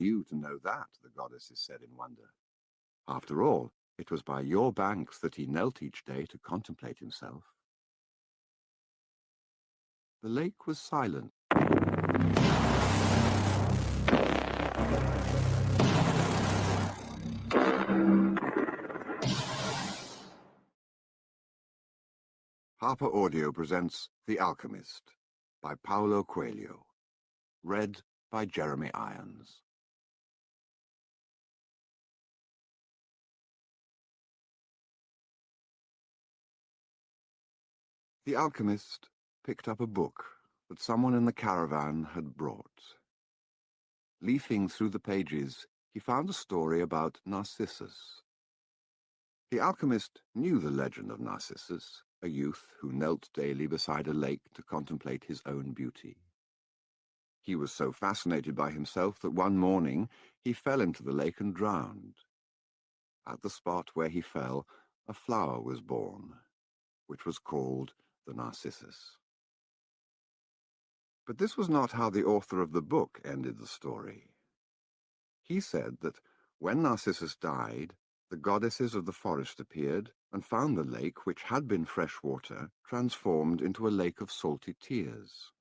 You to know that, the goddesses said in wonder. After all, it was by your banks that he knelt each day to contemplate himself. The lake was silent. Harper Audio presents The Alchemist by Paulo Coelho, read by Jeremy Irons. The alchemist picked up a book that someone in the caravan had brought. Leafing through the pages, he found a story about Narcissus. The alchemist knew the legend of Narcissus, a youth who knelt daily beside a lake to contemplate his own beauty. He was so fascinated by himself that one morning he fell into the lake and drowned. At the spot where he fell, a flower was born, which was called the Narcissus. But this was not how the author of the book ended the story. He said that when Narcissus died, the goddesses of the forest appeared and found the lake, which had been fresh water, transformed into a lake of salty tears.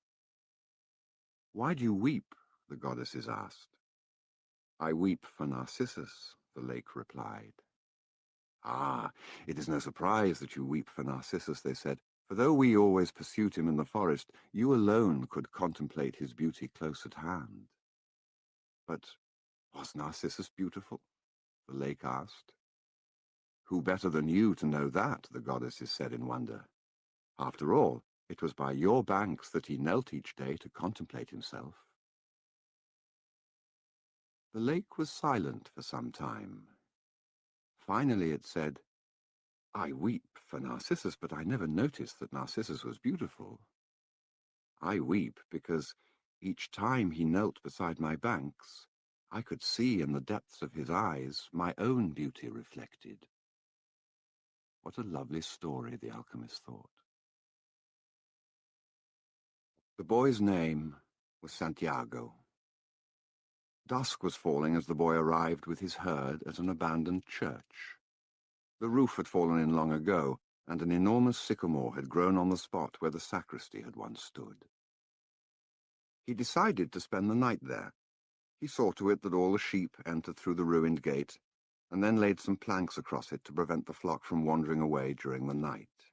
"Why do you weep?" the goddesses asked. "I weep for Narcissus," the lake replied. "Ah, it is no surprise that you weep for Narcissus," they said, "for though we always pursued him in the forest, you alone could contemplate his beauty close at hand." "But was Narcissus beautiful?" the lake asked. "Who better than you to know that?" the goddesses said in wonder. "After all, it was by your banks that he knelt each day to contemplate himself." The lake was silent for some time. Finally it said, "I weep for Narcissus, but I never noticed that Narcissus was beautiful. I weep because each time he knelt beside my banks, I could see in the depths of his eyes my own beauty reflected." What a lovely story, the alchemist thought. The boy's name was Santiago. Dusk was falling as the boy arrived with his herd at an abandoned church. The roof had fallen in long ago, and an enormous sycamore had grown on the spot where the sacristy had once stood. He decided to spend the night there. He saw to it that all the sheep entered through the ruined gate, and then laid some planks across it to prevent the flock from wandering away during the night.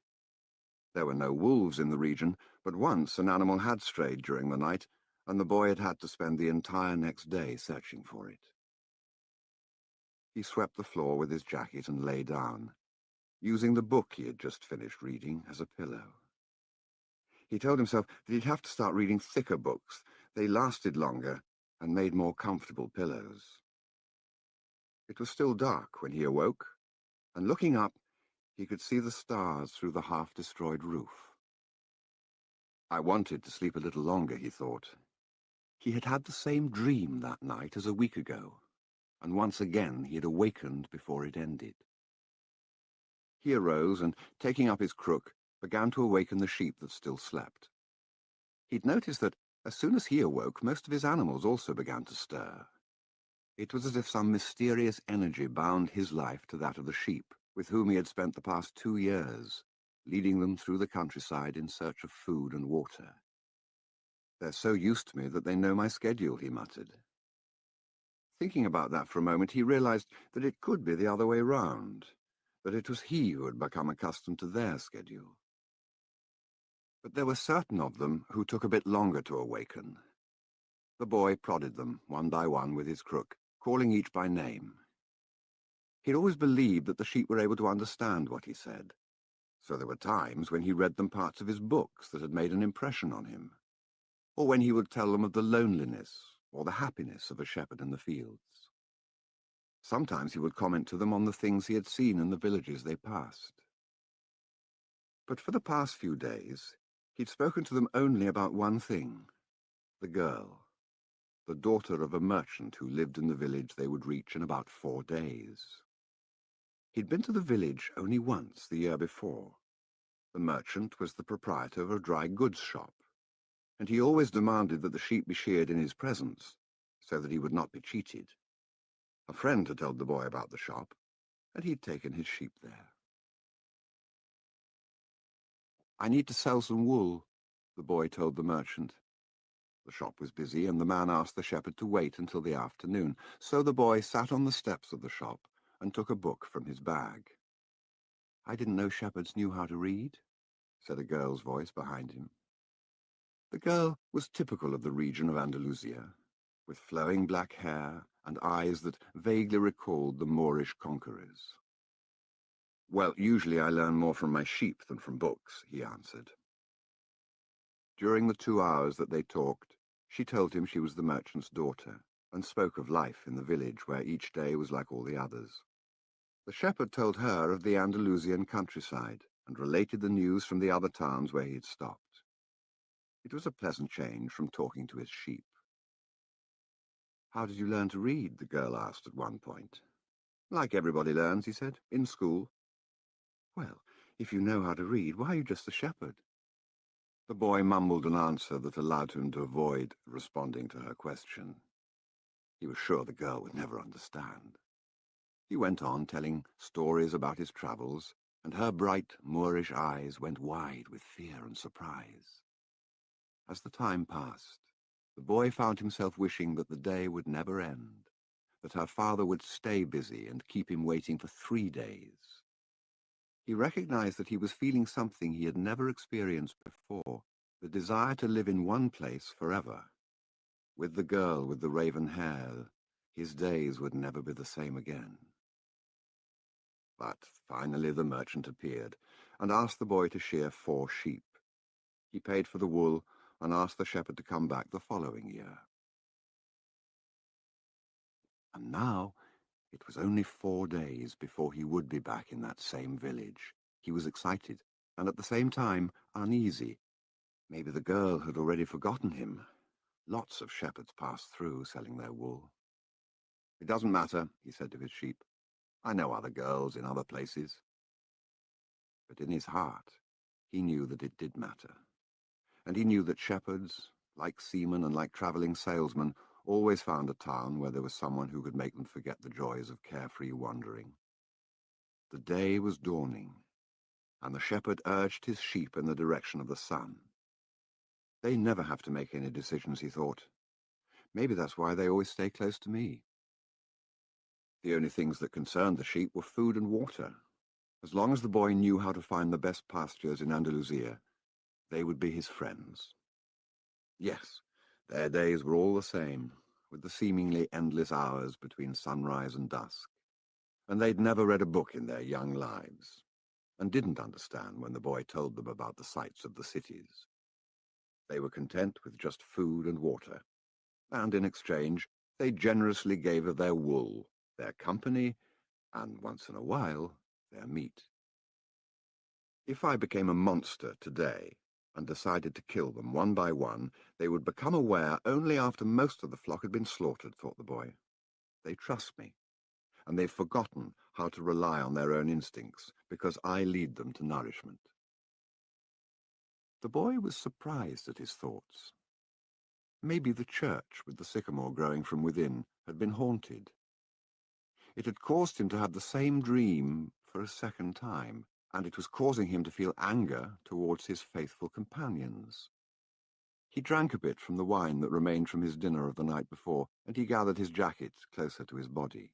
There were no wolves in the region, but once an animal had strayed during the night, and the boy had had to spend the entire next day searching for it. He swept the floor with his jacket and lay down, using the book he had just finished reading as a pillow. He told himself that he'd have to start reading thicker books. They lasted longer and made more comfortable pillows. It was still dark when he awoke, and looking up, he could see the stars through the half-destroyed roof. I wanted to sleep a little longer, he thought. He had had the same dream that night as a week ago, and once again he had awakened before it ended. He arose and, taking up his crook, began to awaken the sheep that still slept. He'd noticed that as soon as he awoke, most of his animals also began to stir. It was as if some mysterious energy bound his life to that of the sheep, with whom he had spent the past 2 years, leading them through the countryside in search of food and water. "They're so used to me that they know my schedule," he muttered. Thinking about that for a moment, he realized that it could be the other way round, that it was he who had become accustomed to their schedule. But there were certain of them who took a bit longer to awaken. The boy prodded them, one by one, with his crook, calling each by name. He'd always believed that the sheep were able to understand what he said, so there were times when he read them parts of his books that had made an impression on him, or when he would tell them of the loneliness or the happiness of a shepherd in the fields. Sometimes he would comment to them on the things he had seen in the villages they passed. But for the past few days, he'd spoken to them only about one thing: the girl, the daughter of a merchant who lived in the village they would reach in about 4 days. He'd been to the village only once the year before. The merchant was the proprietor of a dry goods shop, and he always demanded that the sheep be sheared in his presence, so that he would not be cheated. A friend had told the boy about the shop, and he'd taken his sheep there. "I need to sell some wool," the boy told the merchant. The shop was busy, and the man asked the shepherd to wait until the afternoon. So the boy sat on the steps of the shop and took a book from his bag. "I didn't know shepherds knew how to read," said a girl's voice behind him. The girl was typical of the region of Andalusia, with flowing black hair and eyes that vaguely recalled the Moorish conquerors. "Well, usually I learn more from my sheep than from books," he answered. During the 2 hours that they talked, she told him she was the merchant's daughter, and spoke of life in the village where each day was like all the others. The shepherd told her of the Andalusian countryside, and related the news from the other towns where he had stopped. It was a pleasant change from talking to his sheep. "How did you learn to read?" the girl asked at one point. "Like everybody learns," he said, "in school." "Well, if you know how to read, why are you just a shepherd?" The boy mumbled an answer that allowed him to avoid responding to her question. He was sure the girl would never understand. He went on telling stories about his travels, and her bright Moorish eyes went wide with fear and surprise. As the time passed, the boy found himself wishing that the day would never end, that her father would stay busy and keep him waiting for 3 days. He recognized that he was feeling something he had never experienced before, the desire to live in one place forever. With the girl with the raven hair, his days would never be the same again. But finally the merchant appeared and asked the boy to shear 4 sheep. He paid for the wool and asked the shepherd to come back the following year. And now it was only 4 days before he would be back in that same village. He was excited and at the same time uneasy. Maybe the girl had already forgotten him. Lots of shepherds passed through selling their wool. "It doesn't matter," he said to his sheep. "I know other girls in other places." But in his heart, he knew that it did matter. And he knew that shepherds, like seamen and like travelling salesmen, always found a town where there was someone who could make them forget the joys of carefree wandering. The day was dawning, and the shepherd urged his sheep in the direction of the sun. They never have to make any decisions, he thought. Maybe that's why they always stay close to me. The only things that concerned the sheep were food and water. As long as the boy knew how to find the best pastures in Andalusia, they would be his friends. Yes, their days were all the same, with the seemingly endless hours between sunrise and dusk. And they'd never read a book in their young lives, and didn't understand when the boy told them about the sights of the cities. They were content with just food and water, and in exchange, they generously gave of their wool, their company, and once in a while, their meat. If I became a monster today and decided to kill them one by one, they would become aware only after most of the flock had been slaughtered, thought the boy. They trust me, and they've forgotten how to rely on their own instincts, because I lead them to nourishment. The boy was surprised at his thoughts. Maybe the church, with the sycamore growing from within, had been haunted. It had caused him to have the same dream for a second time, and it was causing him to feel anger towards his faithful companions. He drank a bit from the wine that remained from his dinner of the night before, and he gathered his jacket closer to his body.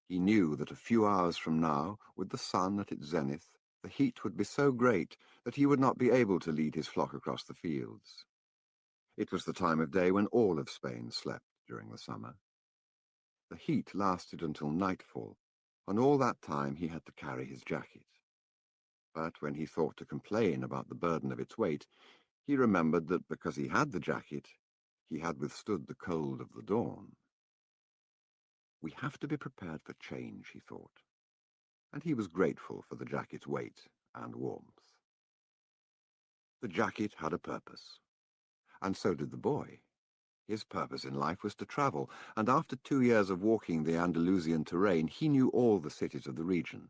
He knew that a few hours from now, with the sun at its zenith, the heat would be so great that he would not be able to lead his flock across the fields. It was the time of day when all of Spain slept during the summer. The heat lasted until nightfall, and all that time he had to carry his jacket. But when he thought to complain about the burden of its weight, he remembered that because he had the jacket, he had withstood the cold of the dawn. We have to be prepared for change, he thought, and he was grateful for the jacket's weight and warmth. The jacket had a purpose, and so did the boy. His purpose in life was to travel, and after 2 years of walking the Andalusian terrain, he knew all the cities of the region.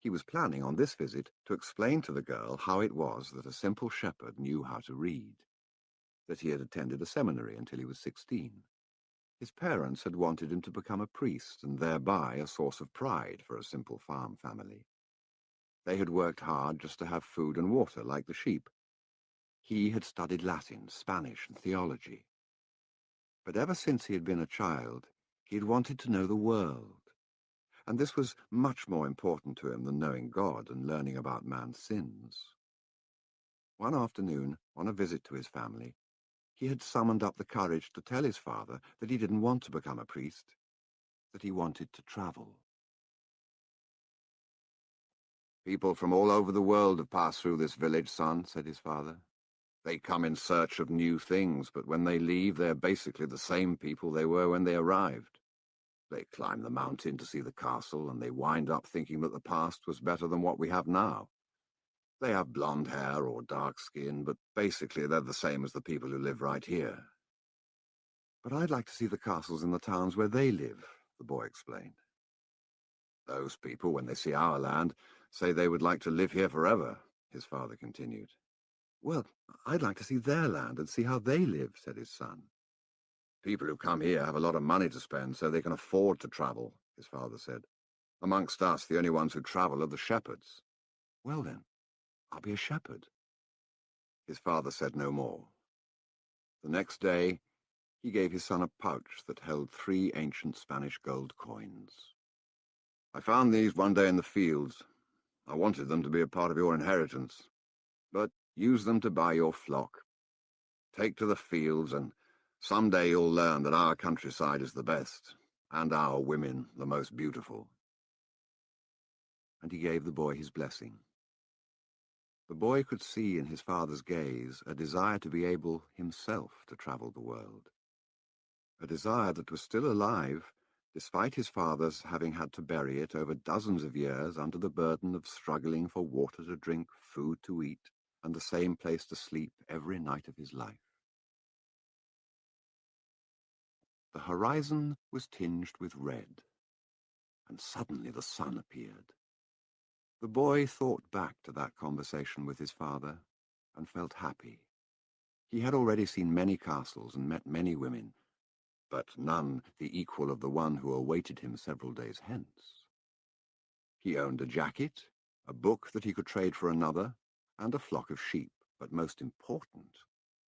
He was planning on this visit to explain to the girl how it was that a simple shepherd knew how to read, that he had attended a seminary until he was 16, His parents had wanted him to become a priest and thereby a source of pride for a simple farm family. They had worked hard just to have food and water like the sheep. He had studied Latin, Spanish, and theology. But ever since he had been a child, he had wanted to know the world, and this was much more important to him than knowing God and learning about man's sins. One afternoon, on a visit to his family, he had summoned up the courage to tell his father that he didn't want to become a priest, that he wanted to travel. "People from all over the world have passed through this village, son," said his father. "They come in search of new things, but when they leave, they're basically the same people they were when they arrived. They climb the mountain to see the castle, and they wind up thinking that the past was better than what we have now. They have blonde hair or dark skin, but basically they're the same as the people who live right here." "But I'd like to see the castles in the towns where they live," the boy explained. "Those people, when they see our land, say they would like to live here forever," his father continued. "Well, I'd like to see their land and see how they live," said his son. "People who come here have a lot of money to spend, so they can afford to travel," his father said. "Amongst us, the only ones who travel are the shepherds." "Well then, I'll be a shepherd." His father said no more. The next day, he gave his son a pouch that held 3 ancient Spanish gold coins. "I found these one day in the fields. I wanted them to be a part of your inheritance. But use them to buy your flock. Take to the fields, and someday you'll learn that our countryside is the best, and our women the most beautiful." And he gave the boy his blessing. The boy could see in his father's gaze a desire to be able himself to travel the world. A desire that was still alive, despite his father's having had to bury it over dozens of years under the burden of struggling for water to drink, food to eat, and the same place to sleep every night of his life. The horizon was tinged with red, and suddenly the sun appeared. The boy thought back to that conversation with his father and felt happy. He had already seen many castles and met many women, but none the equal of the one who awaited him several days hence. He owned a jacket, a book that he could trade for another, and a flock of sheep, but most important,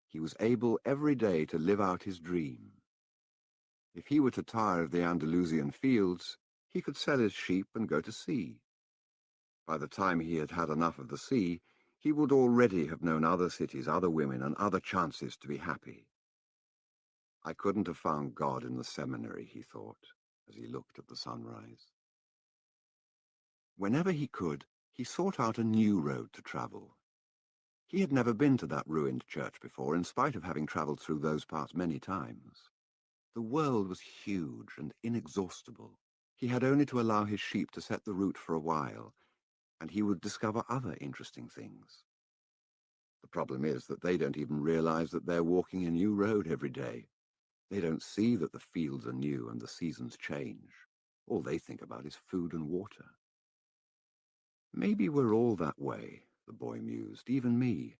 he was able every day to live out his dream. If he were to tire of the Andalusian fields, he could sell his sheep and go to sea. By the time he had had enough of the sea, he would already have known other cities, other women, and other chances to be happy. "I couldn't have found God in the seminary," he thought, as he looked at the sunrise. Whenever he could, he sought out a new road to travel. He had never been to that ruined church before, in spite of having travelled through those parts many times. The world was huge and inexhaustible. He had only to allow his sheep to set the route for a while, and he would discover other interesting things. The problem is that they don't even realize that they're walking a new road every day. They don't see that the fields are new and the seasons change. All they think about is food and water. "Maybe we're all that way," the boy mused, "even me.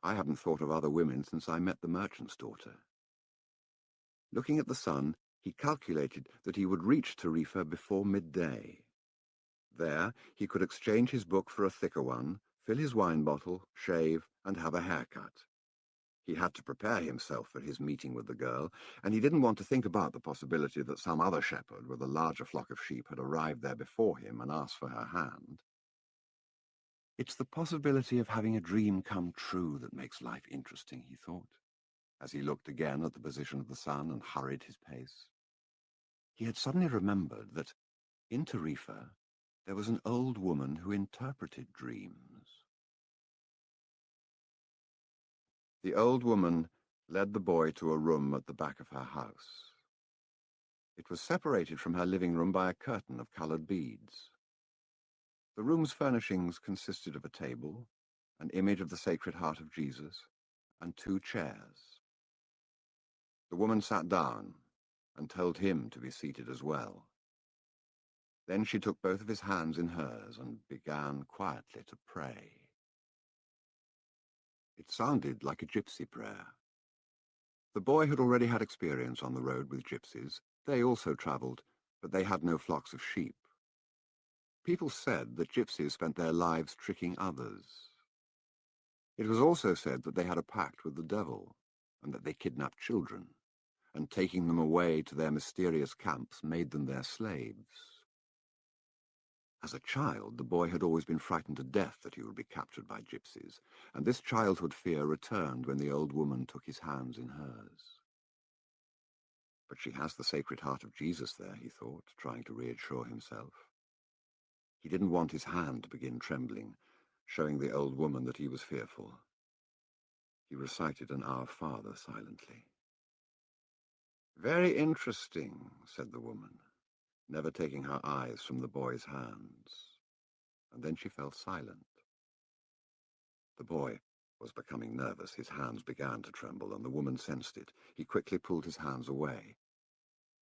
I haven't thought of other women since I met the merchant's daughter." Looking at the sun, he calculated that he would reach Tarifa before midday. There, he could exchange his book for a thicker one, fill his wine bottle, shave, and have a haircut. He had to prepare himself for his meeting with the girl, and he didn't want to think about the possibility that some other shepherd with a larger flock of sheep had arrived there before him and asked for her hand. "It's the possibility of having a dream come true that makes life interesting," he thought, as he looked again at the position of the sun and hurried his pace. He had suddenly remembered that, in Tarifa, there was an old woman who interpreted dreams. The old woman led the boy to a room at the back of her house. It was separated from her living room by a curtain of coloured beads. The room's furnishings consisted of a table, an image of the Sacred Heart of Jesus, and 2 chairs. The woman sat down and told him to be seated as well. Then she took both of his hands in hers and began quietly to pray. It sounded like a gypsy prayer. The boy had already had experience on the road with gypsies. They also travelled, but they had no flocks of sheep. People said that gypsies spent their lives tricking others. It was also said that they had a pact with the devil, and that they kidnapped children, and taking them away to their mysterious camps made them their slaves. As a child, the boy had always been frightened to death that he would be captured by gypsies, and this childhood fear returned when the old woman took his hands in hers. But she has the Sacred Heart of Jesus there, he thought, trying to reassure himself. He didn't want his hand to begin trembling, showing the old woman that he was fearful. He recited an Our Father silently. "Very interesting," said the woman, never taking her eyes from the boy's hands. And then she fell silent. The boy was becoming nervous. His hands began to tremble, and the woman sensed it. He quickly pulled his hands away.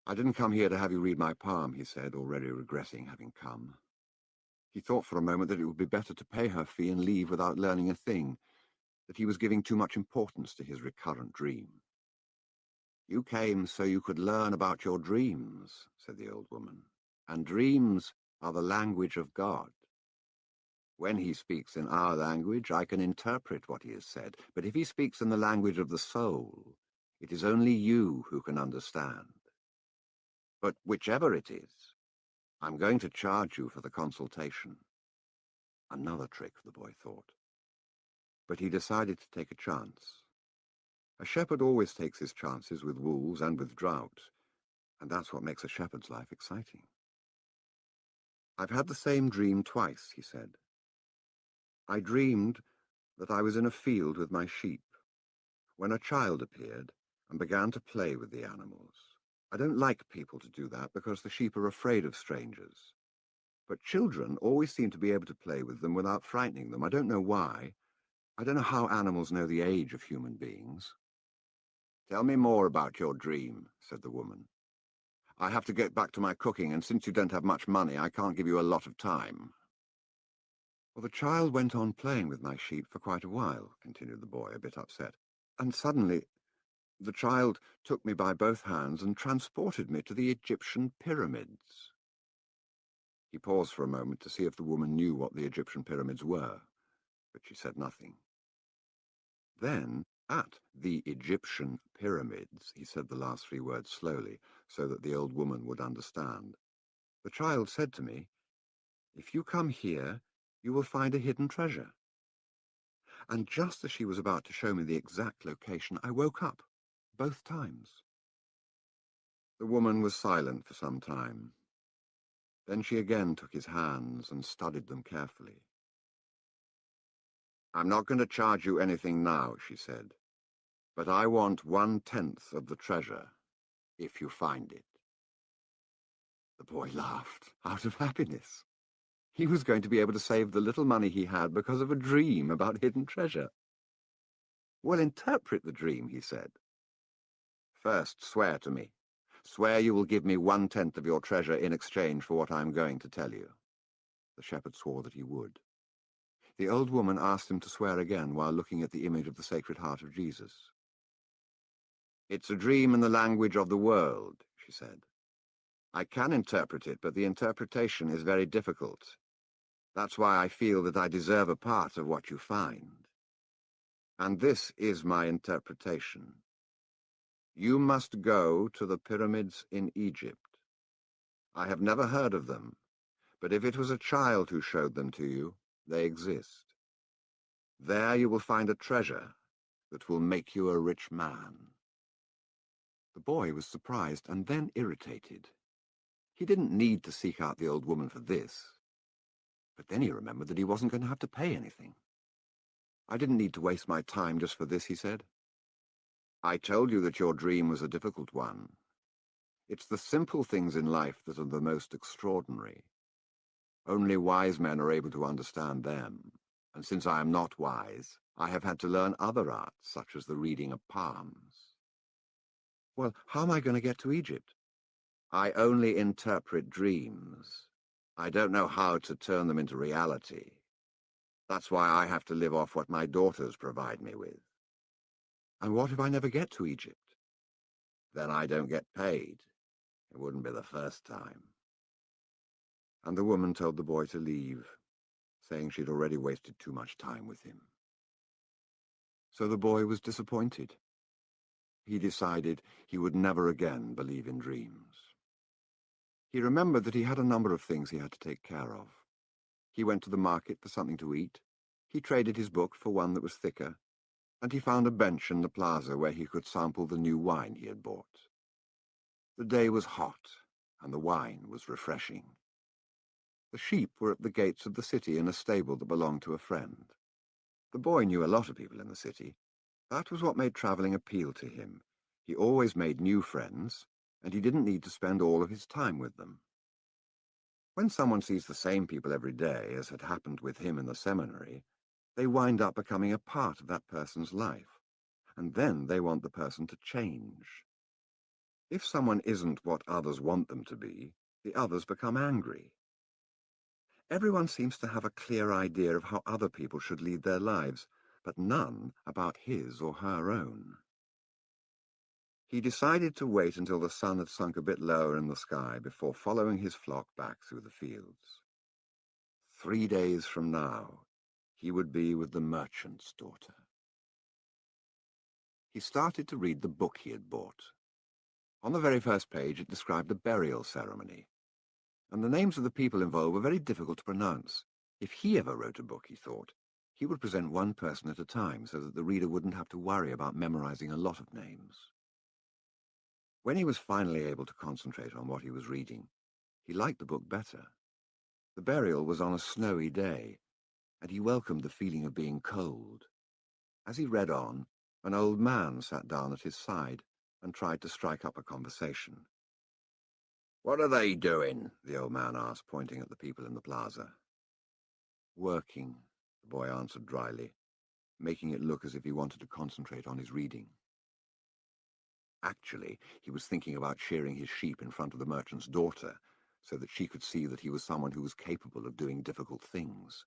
"I didn't come here to have you read my palm," he said, already regretting having come. He thought for a moment that it would be better to pay her fee and leave without learning a thing, that he was giving too much importance to his recurrent dream. "You came so you could learn about your dreams," said the old woman, "and dreams are the language of God. When he speaks in our language, I can interpret what he has said, but if he speaks in the language of the soul, it is only you who can understand. But whichever it is, I'm going to charge you for the consultation." Another trick, the boy thought. But he decided to take a chance. A shepherd always takes his chances with wolves and with drought, and that's what makes a shepherd's life exciting. "I've had the same dream twice," he said. "I dreamed that I was in a field with my sheep, when a child appeared and began to play with the animals. I don't like people to do that because the sheep are afraid of strangers. But children always seem to be able to play with them without frightening them. I don't know why. I don't know how animals know the age of human beings." "Tell me more about your dream," said the woman. "I have to get back to my cooking, and since you don't have much money, I can't give you a lot of time." "Well, the child went on playing with my sheep for quite a while," continued the boy, a bit upset. "And suddenly the child took me by both hands and transported me to the Egyptian pyramids." He paused for a moment to see if the woman knew what the Egyptian pyramids were, but she said nothing. Then, at the Egyptian pyramids, he said the last three words slowly, so that the old woman would understand. "The child said to me, 'If you come here, you will find a hidden treasure.' And just as she was about to show me the exact location, I woke up, both times." The woman was silent for some time. Then she again took his hands and studied them carefully. "I'm not going to charge you anything now," she said, "but I want 1/10 of the treasure, if you find it." The boy laughed, out of happiness. He was going to be able to save the little money he had because of a dream about hidden treasure. "Well, interpret the dream," he said. "First, swear to me. Swear you will give me 1/10 of your treasure in exchange for what I am going to tell you." The shepherd swore that he would. The old woman asked him to swear again while looking at the image of the Sacred Heart of Jesus. "It's a dream in the language of the world," she said. "I can interpret it, but the interpretation is very difficult. That's why I feel that I deserve a part of what you find. And this is my interpretation. You must go to the pyramids in Egypt. I have never heard of them, but if it was a child who showed them to you, they exist. There you will find a treasure that will make you a rich man." The boy was surprised and then irritated. He didn't need to seek out the old woman for this. But then he remembered that he wasn't going to have to pay anything. "I didn't need to waste my time just for this," he said. "I told you that your dream was a difficult one. It's the simple things in life that are the most extraordinary. Only wise men are able to understand them, and since I am not wise, I have had to learn other arts, such as the reading of palms." "Well, how am I going to get to Egypt?" "I only interpret dreams. I don't know how to turn them into reality. That's why I have to live off what my daughters provide me with." "And what if I never get to Egypt?" Then I don't get paid. It wouldn't be the first time. And the woman told the boy to leave, saying she'd already wasted too much time with him. So the boy was disappointed. He decided he would never again believe in dreams. He remembered that he had a number of things he had to take care of. He went to the market for something to eat. He traded his book for one that was thicker, and he found a bench in the plaza where he could sample the new wine he had bought. The day was hot, and the wine was refreshing. The sheep were at the gates of the city in a stable that belonged to a friend. The boy knew a lot of people in the city. That was what made travelling appeal to him. He always made new friends, and he didn't need to spend all of his time with them. When someone sees the same people every day, as had happened with him in the seminary, they wind up becoming a part of that person's life, and then they want the person to change. If someone isn't what others want them to be, the others become angry. Everyone seems to have a clear idea of how other people should lead their lives, but none about his or her own. He decided to wait until the sun had sunk a bit lower in the sky before following his flock back through the fields. 3 days from now, he would be with the merchant's daughter. He started to read the book he had bought. On the very first page, it described a burial ceremony, and the names of the people involved were very difficult to pronounce. If he ever wrote a book, he thought, he would present one person at a time so that the reader wouldn't have to worry about memorizing a lot of names. When he was finally able to concentrate on what he was reading, he liked the book better. The burial was on a snowy day, and he welcomed the feeling of being cold. As he read on, an old man sat down at his side and tried to strike up a conversation. "What are they doing?" the old man asked, pointing at the people in the plaza. "Working," the boy answered dryly, making it look as if he wanted to concentrate on his reading. Actually, he was thinking about shearing his sheep in front of the merchant's daughter, so that she could see that he was someone who was capable of doing difficult things.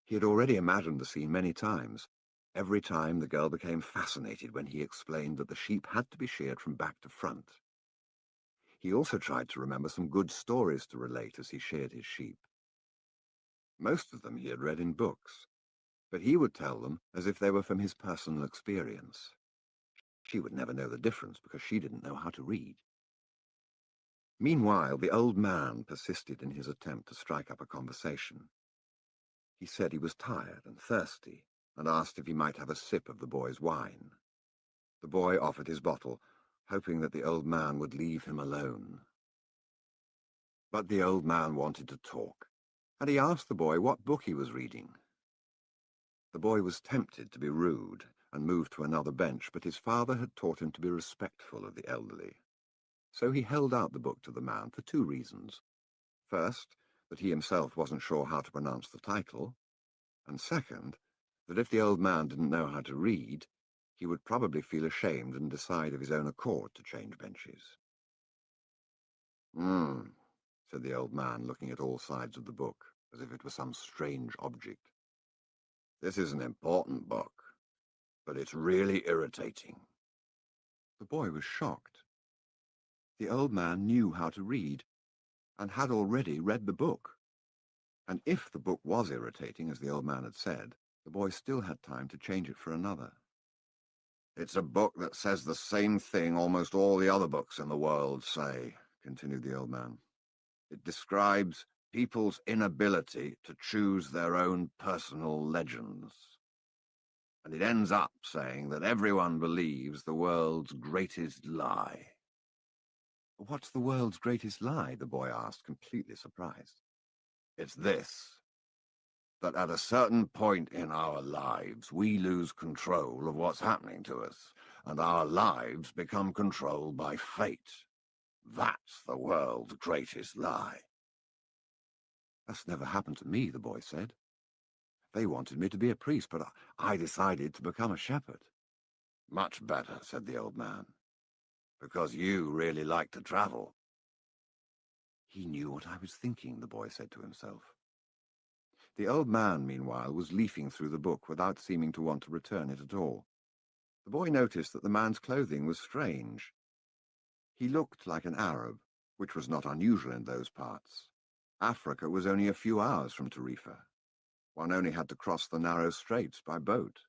He had already imagined the scene many times. Every time the girl became fascinated when he explained that the sheep had to be sheared from back to front. He also tried to remember some good stories to relate as he sheared his sheep. Most of them he had read in books, but he would tell them as if they were from his personal experience. She would never know the difference because she didn't know how to read. Meanwhile, the old man persisted in his attempt to strike up a conversation. He said he was tired and thirsty, and asked if he might have a sip of the boy's wine. The boy offered his bottle, hoping that the old man would leave him alone. But the old man wanted to talk, and he asked the boy what book he was reading. The boy was tempted to be rude and moved to another bench, but his father had taught him to be respectful of the elderly. So he held out the book to the man for 2 reasons. First, that he himself wasn't sure how to pronounce the title, and second, that if the old man didn't know how to read, he would probably feel ashamed and decide of his own accord to change benches. "Hmm," said the old man, looking at all sides of the book, as if it were some strange object. "This is an important book, but it's really irritating." The boy was shocked. The old man knew how to read, and had already read the book. And if the book was irritating, as the old man had said, the boy still had time to change it for another. "It's a book that says the same thing almost all the other books in the world say," continued the old man. "It describes people's inability to choose their own personal legends. And it ends up saying that everyone believes the world's greatest lie." "What's the world's greatest lie?" the boy asked, completely surprised. "It's this, that at a certain point in our lives, we lose control of what's happening to us, and our lives become controlled by fate. That's the world's greatest lie." "That's never happened to me," the boy said. "They wanted me to be a priest, but I decided to become a shepherd." "Much better," said the old man, "because you really like to travel." He knew what I was thinking, the boy said to himself. The old man, meanwhile, was leafing through the book without seeming to want to return it at all. The boy noticed that the man's clothing was strange. He looked like an Arab, which was not unusual in those parts. Africa was only a few hours from Tarifa. One only had to cross the narrow straits by boat.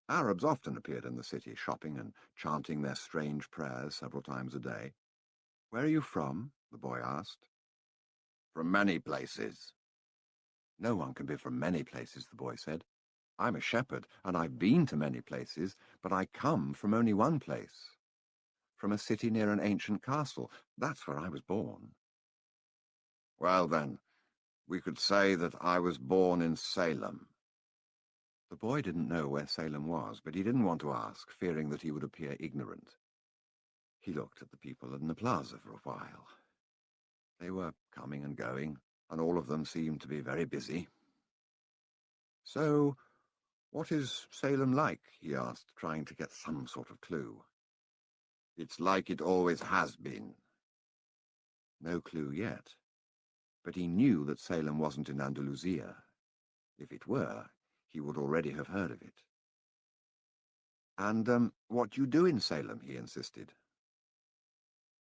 Arabs often appeared in the city, shopping and chanting their strange prayers several times a day. "Where are you from?" the boy asked. "From many places." "No one can be from many places," the boy said. "I'm a shepherd, and I've been to many places, but I come from only one place. From a city near an ancient castle. That's where I was born." "Well then, we could say that I was born in Salem." The boy didn't know where Salem was, but he didn't want to ask, fearing that he would appear ignorant. He looked at the people in the plaza for a while. They were coming and going, and all of them seemed to be very busy. "So, what is Salem like?" he asked, trying to get some sort of clue. "It's like it always has been." No clue yet, but he knew that Salem wasn't in Andalusia. If it were, he would already have heard of it. "And what do you do in Salem?" he insisted.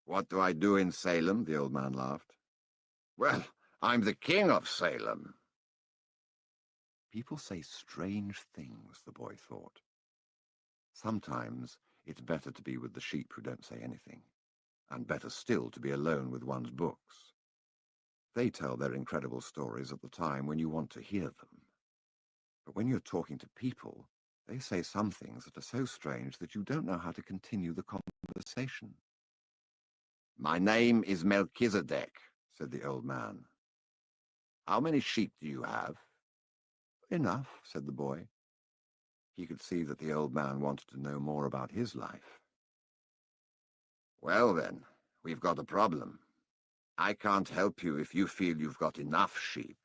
"What do I do in Salem?" the old man laughed. "Well, I'm the king of Salem." People say strange things, the boy thought. Sometimes it's better to be with the sheep who don't say anything, and better still to be alone with one's books. They tell their incredible stories at the time when you want to hear them. But when you're talking to people, they say some things that are so strange that you don't know how to continue the conversation. "My name is Melchizedek," said the old man. "How many sheep do you have?" "Enough," said the boy. He could see that the old man wanted to know more about his life. "Well then, we've got a problem. I can't help you if you feel you've got enough sheep."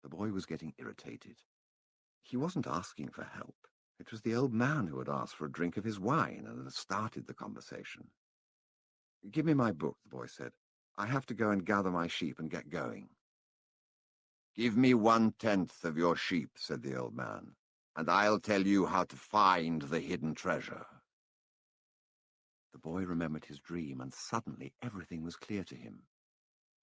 The boy was getting irritated. He wasn't asking for help. It was the old man who had asked for a drink of his wine and had started the conversation. "Give me my book," the boy said. "I have to go and gather my sheep and get going." "Give me 1/10 of your sheep," said the old man, "and I'll tell you how to find the hidden treasure." The boy remembered his dream, and suddenly everything was clear to him.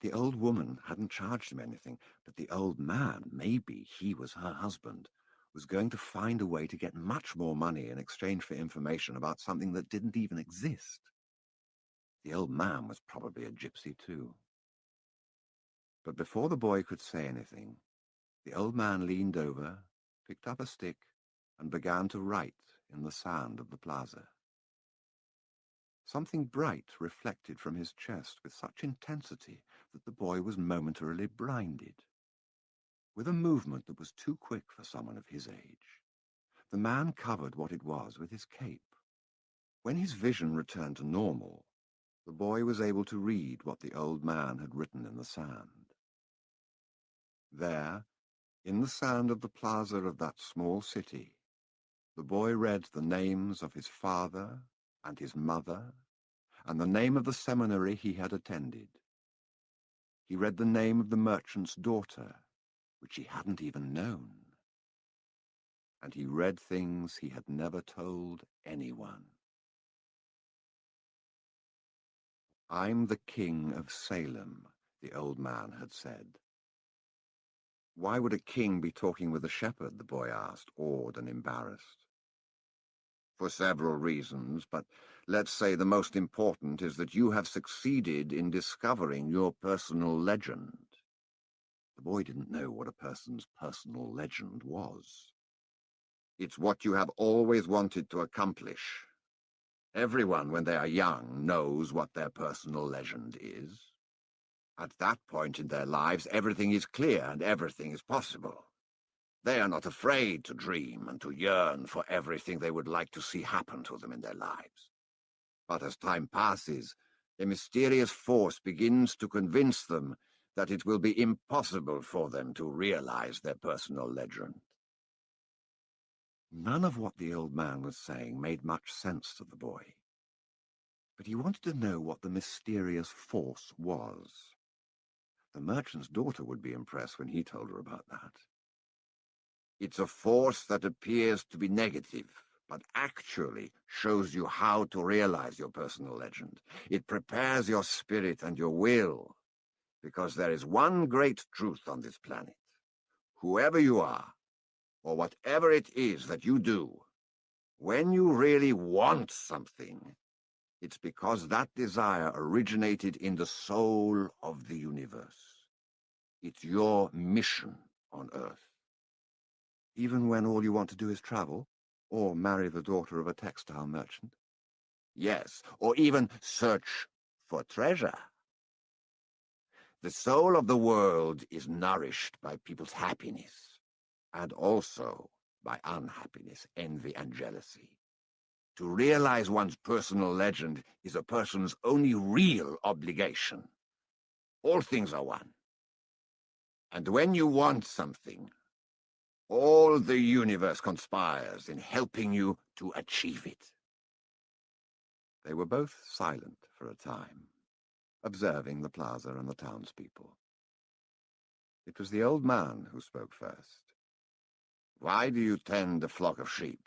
The old woman hadn't charged him anything, but the old man, maybe he was her husband, was going to find a way to get much more money in exchange for information about something that didn't even exist. The old man was probably a gypsy too. But before the boy could say anything, the old man leaned over, picked up a stick, and began to write in the sand of the plaza. Something bright reflected from his chest with such intensity that the boy was momentarily blinded. With a movement that was too quick for someone of his age, the man covered what it was with his cape. When his vision returned to normal, the boy was able to read what the old man had written in the sand. There, in the sand of the plaza of that small city, the boy read the names of his father and his mother, and the name of the seminary he had attended. He read the name of the merchant's daughter, which he hadn't even known. And he read things he had never told anyone. "I'm the king of Salem," the old man had said. "Why would a king be talking with a shepherd?" the boy asked, awed and embarrassed. "For several reasons, but let's say the most important is that you have succeeded in discovering your personal legend." The boy didn't know what a person's personal legend was. "It's what you have always wanted to accomplish. Everyone, when they are young, knows what their personal legend is. At that point in their lives, everything is clear and everything is possible. They are not afraid to dream and to yearn for everything they would like to see happen to them in their lives. But as time passes, a mysterious force begins to convince them that it will be impossible for them to realize their personal legend." None of what the old man was saying made much sense to the boy. But he wanted to know what the mysterious force was. The merchant's daughter would be impressed when he told her about that. "It's a force that appears to be negative," but actually shows you how to realize your personal legend. It prepares your spirit and your will, because there is one great truth on this planet. Whoever you are, or whatever it is that you do, when you really want something, it's because that desire originated in the soul of the universe. It's your mission on Earth. Even when all you want to do is travel, or marry the daughter of a textile merchant. Yes, or even search for treasure. The soul of the world is nourished by people's happiness, and also by unhappiness, envy, and jealousy. To realize one's personal legend is a person's only real obligation. All things are one. And when you want something, all the universe conspires in helping you to achieve it. They were both silent for a time, observing the plaza and the townspeople. It was the old man who spoke first. "Why do you tend a flock of sheep?"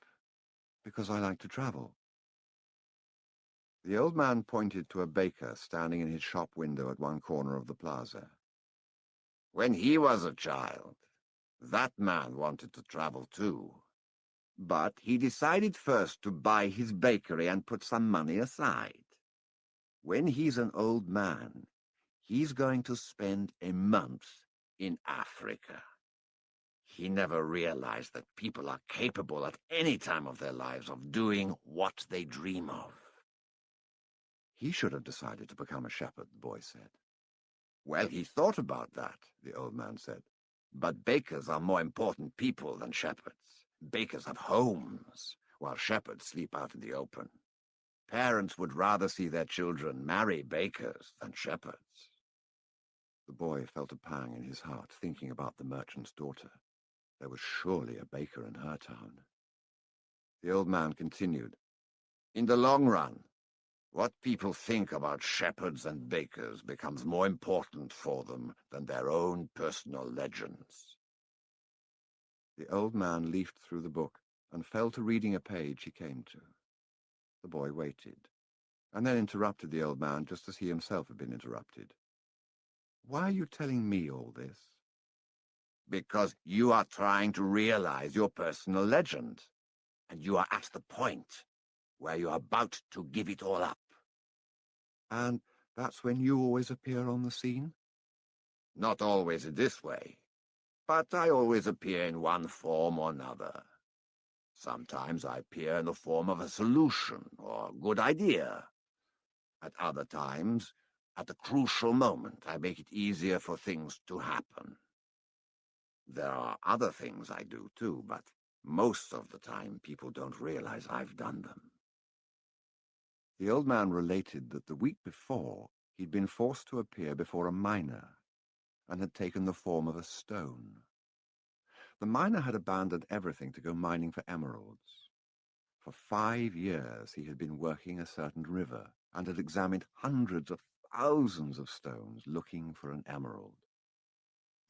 "Because I like to travel." The old man pointed to a baker standing in his shop window at one corner of the plaza. "When he was a child, that man wanted to travel too. But he decided first to buy his bakery and put some money aside. When he's an old man, he's going to spend a month in Africa. He never realized that people are capable at any time of their lives of doing what they dream of." "He should have decided to become a shepherd," the boy said. "Well, he thought about that," the old man said. "But bakers are more important people than shepherds. Bakers have homes, while shepherds sleep out in the open. Parents would rather see their children marry bakers than shepherds." The boy felt a pang in his heart, thinking about the merchant's daughter. There was surely a baker in her town. The old man continued, "In the long run, what people think about shepherds and bakers becomes more important for them than their own personal legends." The old man leafed through the book and fell to reading a page he came to. The boy waited, and then interrupted the old man just as he himself had been interrupted. "Why are you telling me all this?" "Because you are trying to realize your personal legend, and you are at the point where you are about to give it all up." "And that's when you always appear on the scene?" "Not always in this way, but I always appear in one form or another. Sometimes I appear in the form of a solution or a good idea. At other times, at a crucial moment, I make it easier for things to happen. There are other things I do too, but most of the time people don't realize I've done them." The old man related that the week before he'd been forced to appear before a miner and had taken the form of a stone. The miner had abandoned everything to go mining for emeralds. For 5 years he had been working a certain river and had examined hundreds of thousands of stones looking for an emerald.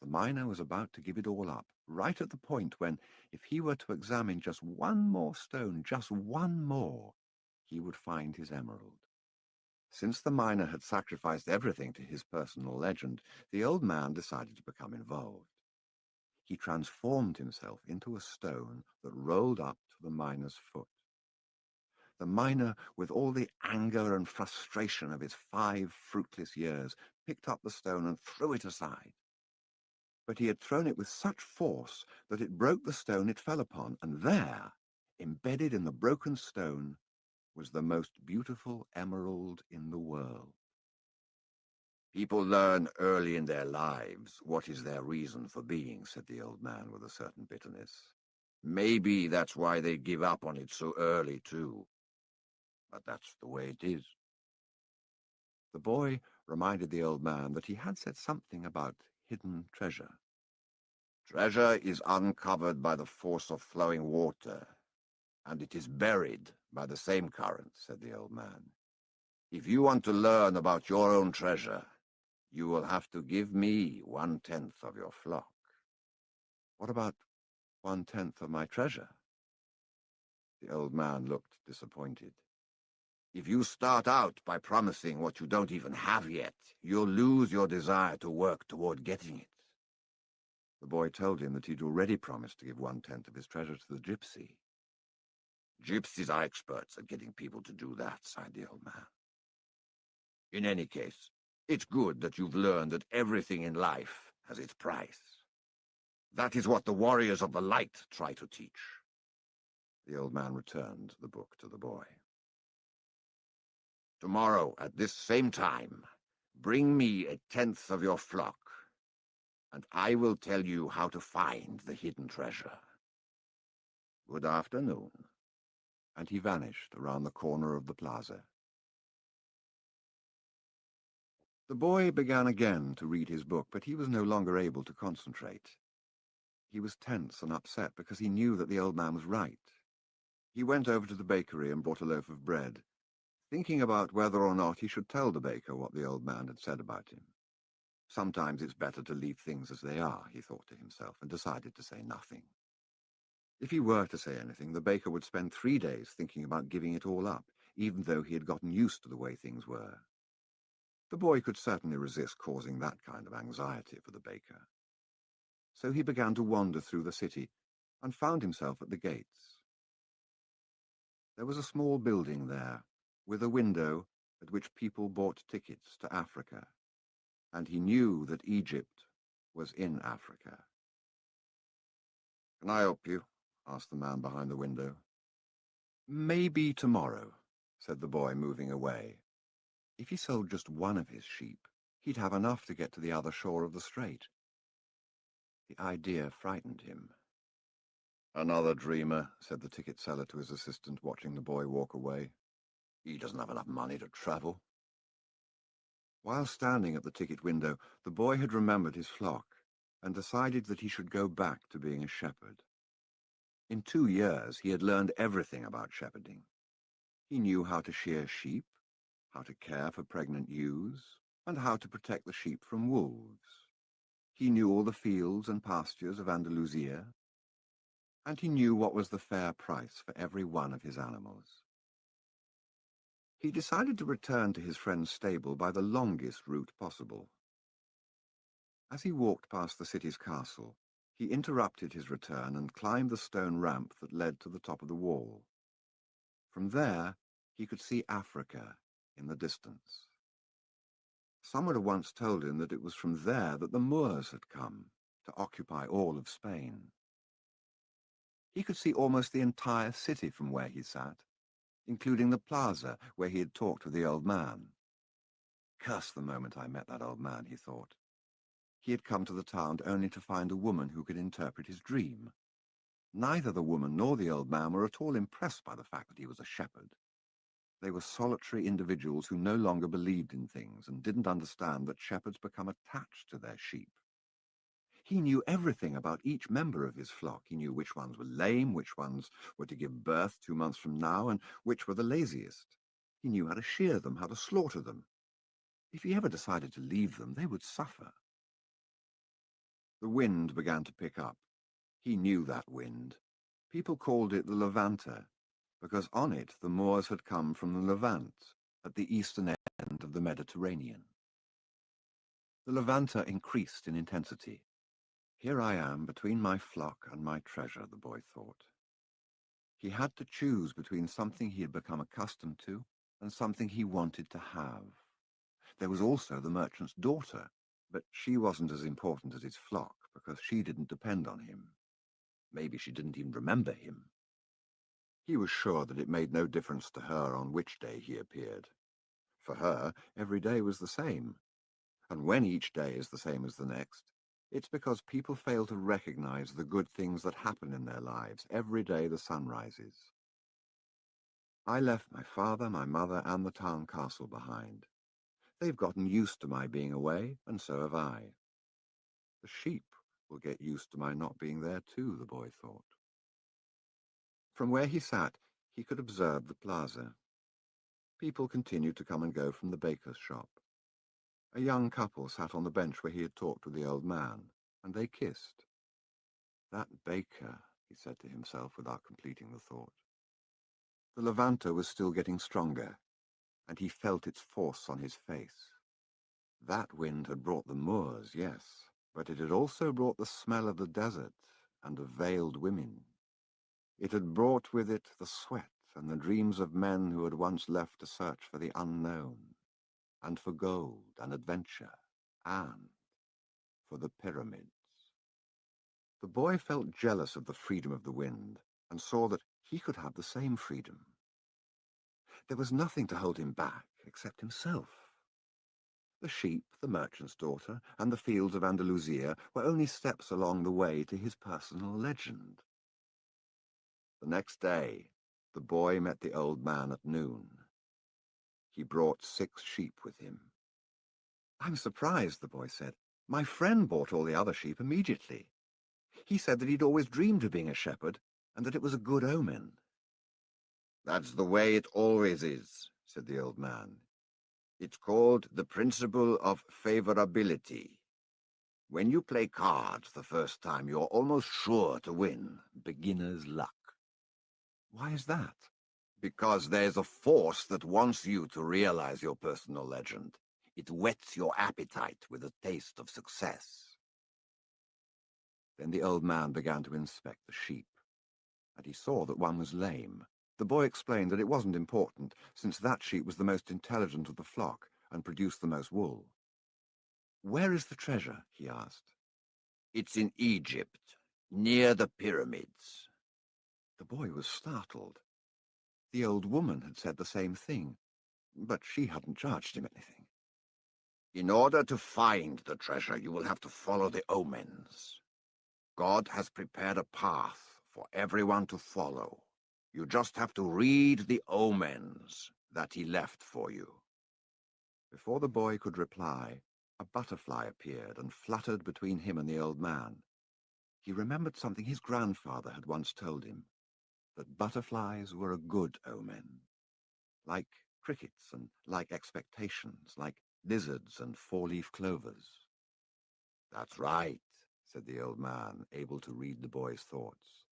The miner was about to give it all up, right at the point when, if he were to examine just one more stone, just one more, he would find his emerald. Since the miner had sacrificed everything to his personal legend, the old man decided to become involved. He transformed himself into a stone that rolled up to the miner's foot. The miner, with all the anger and frustration of his 5 fruitless years, picked up the stone and threw it aside. But he had thrown it with such force that it broke the stone it fell upon, and there, embedded in the broken stone, was the most beautiful emerald in the world. "People learn early in their lives what is their reason for being," said the old man with a certain bitterness. "Maybe that's why they give up on it so early, too. But that's the way it is." The boy reminded the old man that he had said something about hidden treasure. "Treasure is uncovered by the force of flowing water, and it is buried by the same current," said the old man. "If you want to learn about your own treasure, you will have to give me 1/10 of your flock." "What about 1/10 of my treasure?" The old man looked disappointed. If you start out by promising what you don't even have yet, you'll lose your desire to work toward getting it. The boy told him that he'd already promised to give 1/10 of his treasure to the gypsy. Gypsies are experts at getting people to do that, sighed the old man. In any case, it's good that you've learned that everything in life has its price. That is what the warriors of the light try to teach. The old man returned the book to the boy. Tomorrow, at this same time, bring me 1/10 of your flock, and I will tell you how to find the hidden treasure. Good afternoon. And he vanished around the corner of the plaza. The boy began again to read his book, but he was no longer able to concentrate. He was tense and upset because he knew that the old man was right. He went over to the bakery and bought a loaf of bread, thinking about whether or not he should tell the baker what the old man had said about him. Sometimes it's better to leave things as they are, he thought to himself, and decided to say nothing. If he were to say anything, the baker would spend 3 days thinking about giving it all up, even though he had gotten used to the way things were. The boy could certainly resist causing that kind of anxiety for the baker. So he began to wander through the city and found himself at the gates. There was a small building there, with a window at which people bought tickets to Africa, and he knew that Egypt was in Africa. "Can I help you?" asked the man behind the window. "Maybe tomorrow," said the boy, moving away. If he sold just one of his sheep, he'd have enough to get to the other shore of the strait. The idea frightened him. "Another dreamer," said the ticket seller to his assistant, watching the boy walk away. "He doesn't have enough money to travel." While standing at the ticket window, the boy had remembered his flock and decided that he should go back to being a shepherd. In 2 years, he had learned everything about shepherding. He knew how to shear sheep, how to care for pregnant ewes, and how to protect the sheep from wolves. He knew all the fields and pastures of Andalusia, and he knew what was the fair price for every one of his animals. He decided to return to his friend's stable by the longest route possible. As he walked past the city's castle, he interrupted his return and climbed the stone ramp that led to the top of the wall. From there, he could see Africa in the distance. Someone had once told him that it was from there that the Moors had come to occupy all of Spain. He could see almost the entire city from where he sat, including the plaza where he had talked with the old man. Curse the moment I met that old man, he thought. He had come to the town only to find a woman who could interpret his dream. Neither the woman nor the old man were at all impressed by the fact that he was a shepherd. They were solitary individuals who no longer believed in things and didn't understand that shepherds become attached to their sheep. He knew everything about each member of his flock. He knew which ones were lame, which ones were to give birth 2 months from now, and which were the laziest. He knew how to shear them, how to slaughter them. If he ever decided to leave them, they would suffer. The wind began to pick up. He knew that wind. People called it the Levanter, because on it the Moors had come from the Levant, at the eastern end of the Mediterranean. The Levanter increased in intensity. Here I am between my flock and my treasure, the boy thought. He had to choose between something he had become accustomed to and something he wanted to have. There was also the merchant's daughter, but she wasn't as important as his flock because she didn't depend on him. Maybe she didn't even remember him. He was sure that it made no difference to her on which day he appeared. For her, every day was the same. And when each day is the same as the next, it's because people fail to recognize the good things that happen in their lives every day the sun rises. I left my father, my mother, and the town castle behind. They've gotten used to my being away, and so have I. The sheep will get used to my not being there too, the boy thought. From where he sat, he could observe the plaza. People continued to come and go from the baker's shop. A young couple sat on the bench where he had talked with the old man, and they kissed. That baker, he said to himself without completing the thought. The Levanter was still getting stronger, and he felt its force on his face. That wind had brought the moors, yes, but it had also brought the smell of the desert and of veiled women. It had brought with it the sweat and the dreams of men who had once left to search for the unknown, and for gold and adventure, and for the pyramids. The boy felt jealous of the freedom of the wind, and saw that he could have the same freedom. There was nothing to hold him back except himself. The sheep, the merchant's daughter, and the fields of Andalusia were only steps along the way to his personal legend. The next day, the boy met the old man at noon. He brought 6 sheep with him. "I'm surprised," the boy said. "My friend bought all the other sheep immediately. He said that he'd always dreamed of being a shepherd, and that it was a good omen." "That's the way it always is," said the old man. "It's called the principle of favorability. When you play cards the first time, you're almost sure to win. Beginner's luck." "Why is that?" "Because there's a force that wants you to realize your personal legend. It whets your appetite with a taste of success." Then the old man began to inspect the sheep, and he saw that one was lame. The boy explained that it wasn't important, since that sheep was the most intelligent of the flock and produced the most wool. "Where is the treasure?" he asked. "It's in Egypt, near the pyramids." The boy was startled. The old woman had said the same thing, but she hadn't charged him anything. "In order to find the treasure, you will have to follow the omens. God has prepared a path for everyone to follow. You just have to read the omens that he left for you." Before the boy could reply, a butterfly appeared and fluttered between him and the old man. He remembered something his grandfather had once told him, that butterflies were a good omen, like crickets and like expectations, like lizards and 4-leaf clovers. "That's right," said the old man, able to read the boy's thoughts.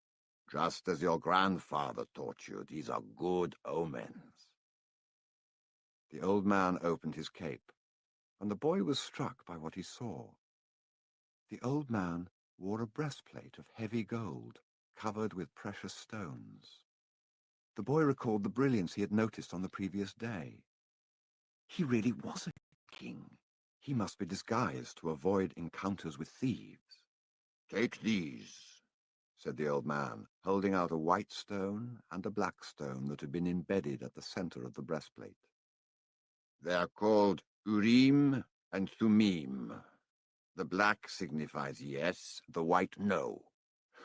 "Just as your grandfather taught you, these are good omens." The old man opened his cape, and the boy was struck by what he saw. The old man wore a breastplate of heavy gold, covered with precious stones. The boy recalled the brilliance he had noticed on the previous day. He really was a king. He must be disguised to avoid encounters with thieves. "Take these," said the old man, holding out a white stone and a black stone that had been embedded at the center of the breastplate. "They are called Urim and Thummim. The black signifies yes, the white no.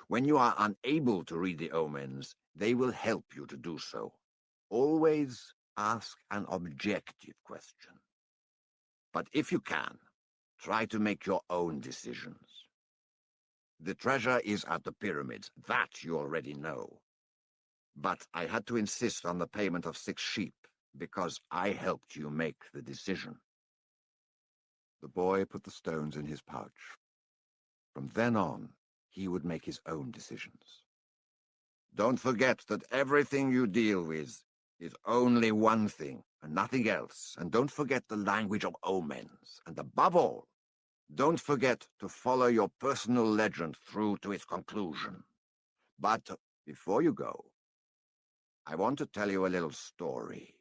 When you are unable to read the omens, they will help you to do so. Always ask an objective question. But if you can, try to make your own decisions. The treasure is at the pyramids, that you already know. But I had to insist on the payment of 6 sheep, because I helped you make the decision." The boy put the stones in his pouch. From then on, he would make his own decisions. "Don't forget that everything you deal with is only one thing and nothing else. And don't forget the language of omens. And above all, don't forget to follow your personal legend through to its conclusion. But before you go, I want to tell you a little story."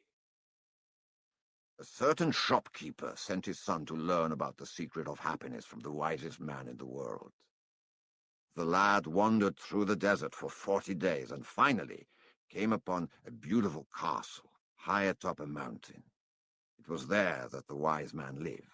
A certain shopkeeper sent his son to learn about the secret of happiness from the wisest man in the world. The lad wandered through the desert for 40 days and finally came upon a beautiful castle high atop a mountain. It was there that the wise man lived.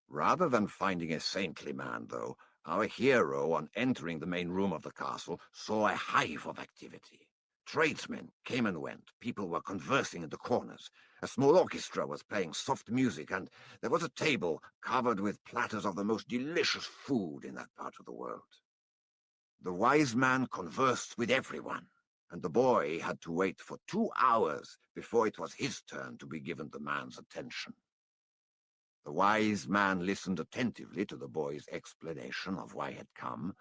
Rather than finding a saintly man, though, our hero, on entering the main room of the castle, saw a hive of activity. Tradesmen came and went, people were conversing in the corners, a small orchestra was playing soft music, and there was a table covered with platters of the most delicious food in that part of the world. The wise man conversed with everyone, and the boy had to wait for 2 hours before it was his turn to be given the man's attention. The wise man listened attentively to the boy's explanation of why he had come,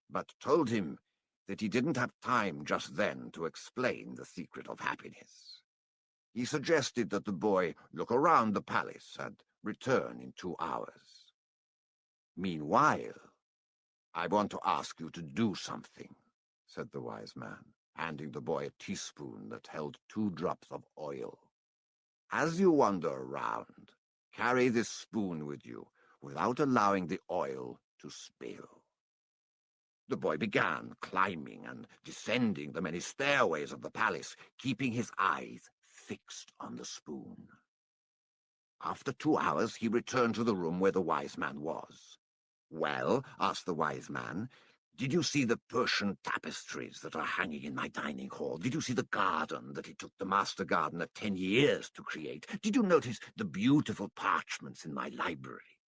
but told him that he didn't have time just then to explain the secret of happiness. He suggested that the boy look around the palace and return in 2 hours. Meanwhile, I want to ask you to do something, said the wise man, handing the boy a teaspoon that held 2 drops of oil. As you wander around, carry this spoon with you without allowing the oil to spill. The boy began climbing and descending the many stairways of the palace, keeping his eyes fixed on the spoon. After 2 hours, he returned to the room where the wise man was. "Well," asked the wise man, "did you see the Persian tapestries that are hanging in my dining hall? Did you see the garden that it took the master gardener 10 years to create? Did you notice the beautiful parchments in my library?"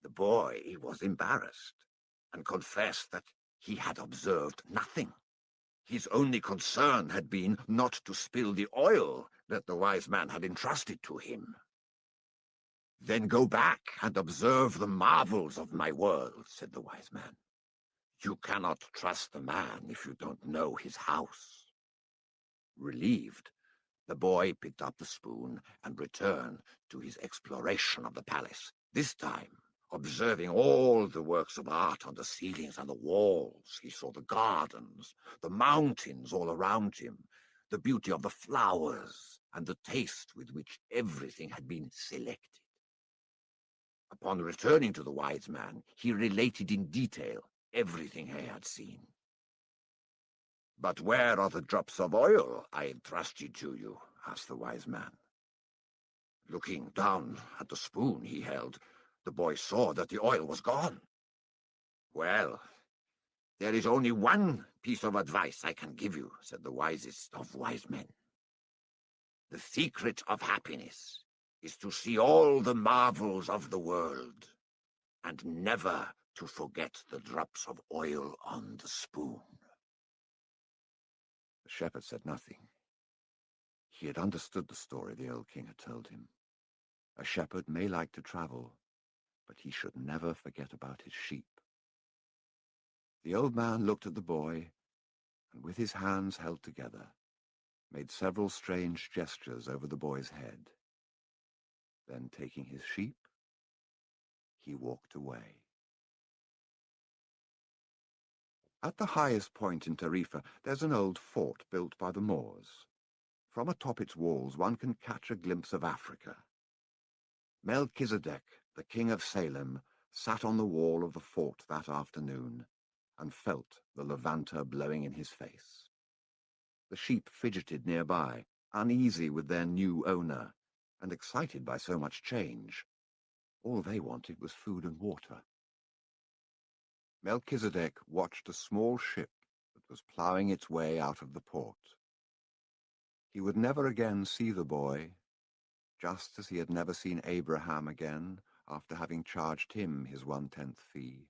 The boy was embarrassed and confessed that he had observed nothing. His only concern had been not to spill the oil that the wise man had entrusted to him. "Then go back and observe the marvels of my world," said the wise man. "You cannot trust a man if you don't know his house." Relieved, the boy picked up the spoon and returned to his exploration of the palace, this time observing all the works of art on the ceilings and the walls. He saw the gardens, the mountains all around him, the beauty of the flowers, and the taste with which everything had been selected. Upon returning to the wise man, he related in detail everything he had seen. "But where are the drops of oil I entrusted to you?" asked the wise man. Looking down at the spoon he held, the boy saw that the oil was gone. "Well, there is only one piece of advice I can give you," said the wisest of wise men. "The secret of happiness is to see all the marvels of the world, and never to forget the drops of oil on the spoon." The shepherd said nothing. He had understood the story the old king had told him. A shepherd may like to travel, but he should never forget about his sheep. The old man looked at the boy, and with his hands held together, made several strange gestures over the boy's head. Then, taking his sheep, he walked away. At the highest point in Tarifa, there's an old fort built by the Moors. From atop its walls, one can catch a glimpse of Africa. Melchizedek, the king of Salem, sat on the wall of the fort that afternoon and felt the Levanter blowing in his face. The sheep fidgeted nearby, uneasy with their new owner, and excited by so much change. All they wanted was food and water. Melchizedek watched a small ship that was ploughing its way out of the port. He would never again see the boy, just as he had never seen Abraham again after having charged him his 1/10 fee.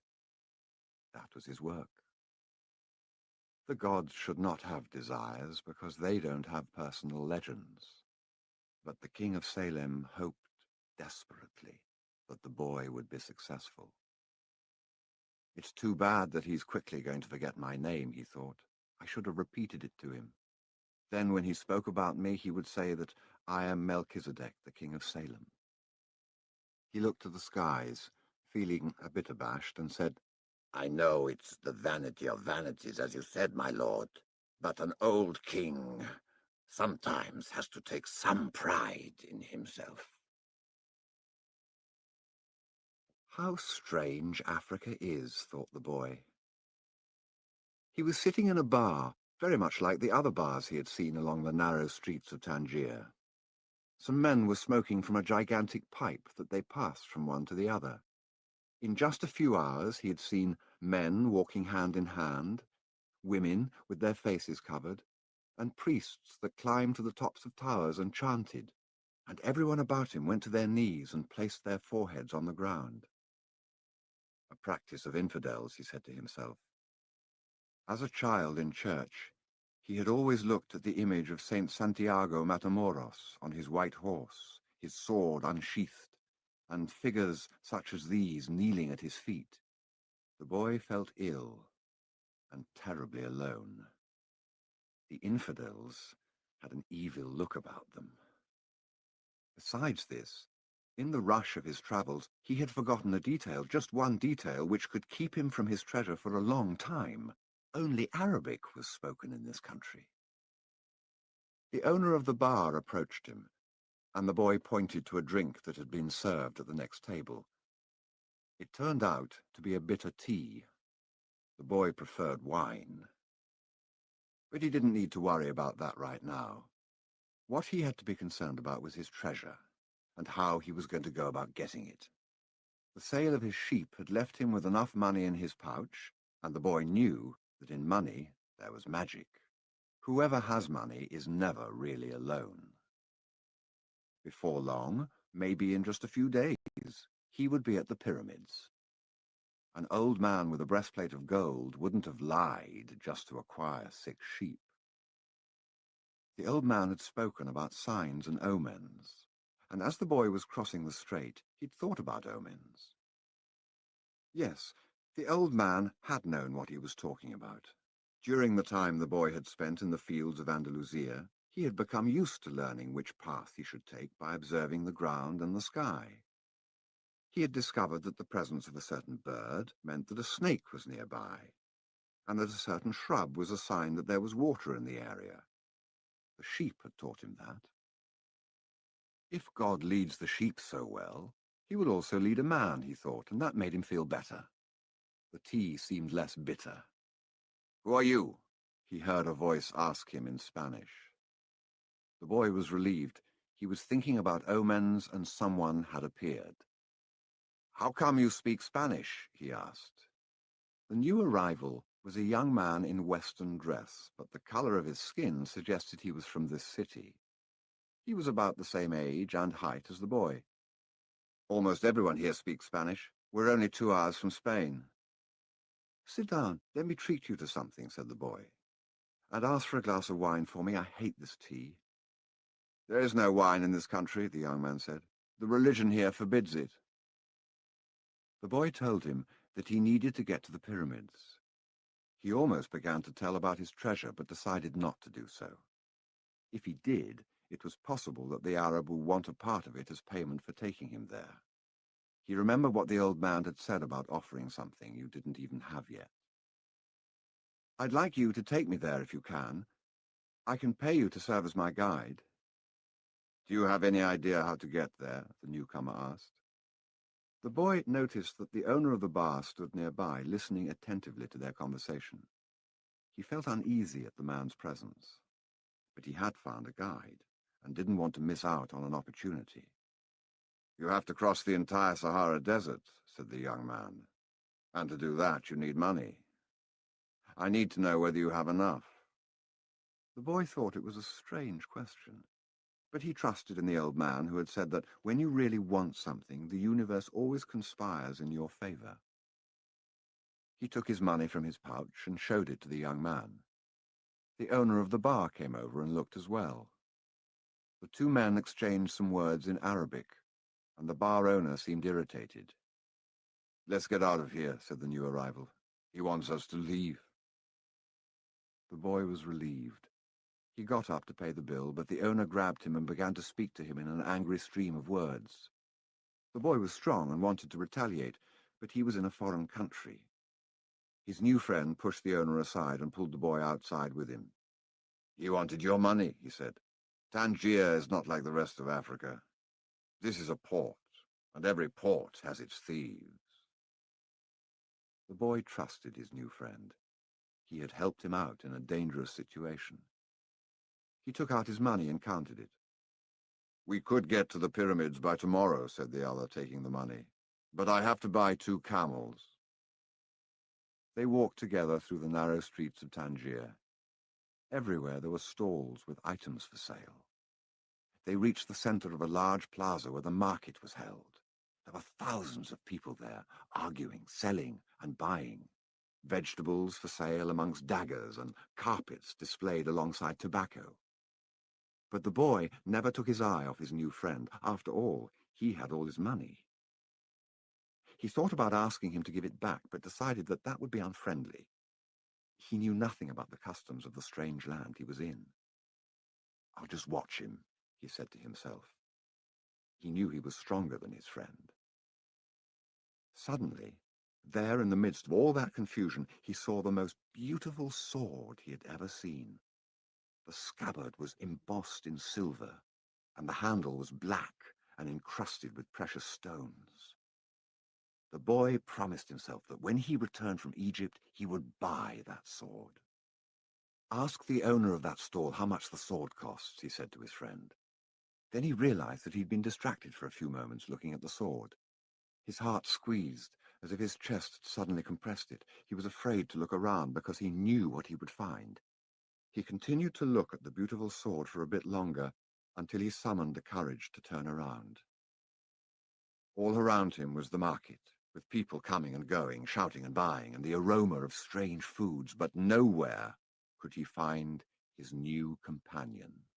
That was his work. The gods should not have desires because they don't have personal legends. But the king of Salem hoped desperately that the boy would be successful. "It's too bad that he's quickly going to forget my name," he thought. "I should have repeated it to him. Then when he spoke about me, he would say that I am Melchizedek, the king of Salem." He looked to the skies, feeling a bit abashed, and said, "I know it's the vanity of vanities, as you said, my lord, but an old king sometimes has to take some pride in himself." How strange Africa is, thought the boy. He was sitting in a bar, very much like the other bars he had seen along the narrow streets of Tangier. Some men were smoking from a gigantic pipe that they passed from one to the other. In just a few hours he had seen men walking hand in hand, women with their faces covered, and priests that climbed to the tops of towers and chanted, and everyone about him went to their knees and placed their foreheads on the ground. A practice of infidels, he said to himself. As a child in church, he had always looked at the image of Saint Santiago Matamoros on his white horse, his sword unsheathed, and figures such as these kneeling at his feet. The boy felt ill, and terribly alone. The infidels had an evil look about them. Besides this, in the rush of his travels, he had forgotten a detail, just one detail, which could keep him from his treasure for a long time. Only Arabic was spoken in this country. The owner of the bar approached him, and the boy pointed to a drink that had been served at the next table. It turned out to be a bitter tea. The boy preferred wine. But he didn't need to worry about that right now. What he had to be concerned about was his treasure, and how he was going to go about getting it. The sale of his sheep had left him with enough money in his pouch, and the boy knew that in money there was magic. Whoever has money is never really alone. Before long, maybe in just a few days, he would be at the pyramids. An old man with a breastplate of gold wouldn't have lied just to acquire 6 sheep. The old man had spoken about signs and omens, and as the boy was crossing the strait, he'd thought about omens. Yes, the old man had known what he was talking about. During the time the boy had spent in the fields of Andalusia, he had become used to learning which path he should take by observing the ground and the sky. He had discovered that the presence of a certain bird meant that a snake was nearby, and that a certain shrub was a sign that there was water in the area. The sheep had taught him that. If God leads the sheep so well, he will also lead a man, he thought, and that made him feel better. The tea seemed less bitter. "Who are you?" he heard a voice ask him in Spanish. The boy was relieved. He was thinking about omens, and someone had appeared. "How come you speak Spanish?" he asked. The new arrival was a young man in Western dress, but the color of his skin suggested he was from this city. He was about the same age and height as the boy. "Almost everyone here speaks Spanish. We're only 2 hours from Spain." "Sit down. Let me treat you to something," said the boy. "And ask for a glass of wine for me. I hate this tea." "There is no wine in this country," the young man said. "The religion here forbids it." The boy told him that he needed to get to the pyramids. He almost began to tell about his treasure, but decided not to do so. If he did, it was possible that the Arab would want a part of it as payment for taking him there. He remembered what the old man had said about offering something you didn't even have yet. "I'd like you to take me there if you can. I can pay you to serve as my guide." "Do you have any idea how to get there?" the newcomer asked. The boy noticed that the owner of the bar stood nearby, listening attentively to their conversation. He felt uneasy at the man's presence, but he had found a guide and didn't want to miss out on an opportunity. "You have to cross the entire Sahara Desert," said the young man. "And to do that, you need money. I need to know whether you have enough." The boy thought it was a strange question, but he trusted in the old man who had said that when you really want something, the universe always conspires in your favor. He took his money from his pouch and showed it to the young man. The owner of the bar came over and looked as well. The 2 men exchanged some words in Arabic, and the bar owner seemed irritated. "Let's get out of here," said the new arrival. "He wants us to leave." The boy was relieved. He got up to pay the bill, but the owner grabbed him and began to speak to him in an angry stream of words. The boy was strong and wanted to retaliate, but he was in a foreign country. His new friend pushed the owner aside and pulled the boy outside with him. "He wanted your money," he said. "Tangier is not like the rest of Africa. This is a port, and every port has its thieves." The boy trusted his new friend. He had helped him out in a dangerous situation. He took out his money and counted it. "We could get to the pyramids by tomorrow," said the other, taking the money. "But I have to buy 2 camels." They walked together through the narrow streets of Tangier. Everywhere there were stalls with items for sale. They reached the center of a large plaza where the market was held. There were thousands of people there, arguing, selling, and buying. Vegetables for sale amongst daggers and carpets displayed alongside tobacco. But the boy never took his eye off his new friend. After all, he had all his money. He thought about asking him to give it back, but decided that that would be unfriendly. He knew nothing about the customs of the strange land he was in. "I'll just watch him," he said to himself. He knew he was stronger than his friend. Suddenly, there in the midst of all that confusion, he saw the most beautiful sword he had ever seen. The scabbard was embossed in silver, and the handle was black and encrusted with precious stones. The boy promised himself that when he returned from Egypt, he would buy that sword. "Ask the owner of that stall how much the sword costs," he said to his friend. Then he realized that he'd been distracted for a few moments looking at the sword. His heart squeezed, as if his chest had suddenly compressed it. He was afraid to look around because he knew what he would find. He continued to look at the beautiful sword for a bit longer, until he summoned the courage to turn around. All around him was the market, with people coming and going, shouting and buying, and the aroma of strange foods, but nowhere could he find his new companion.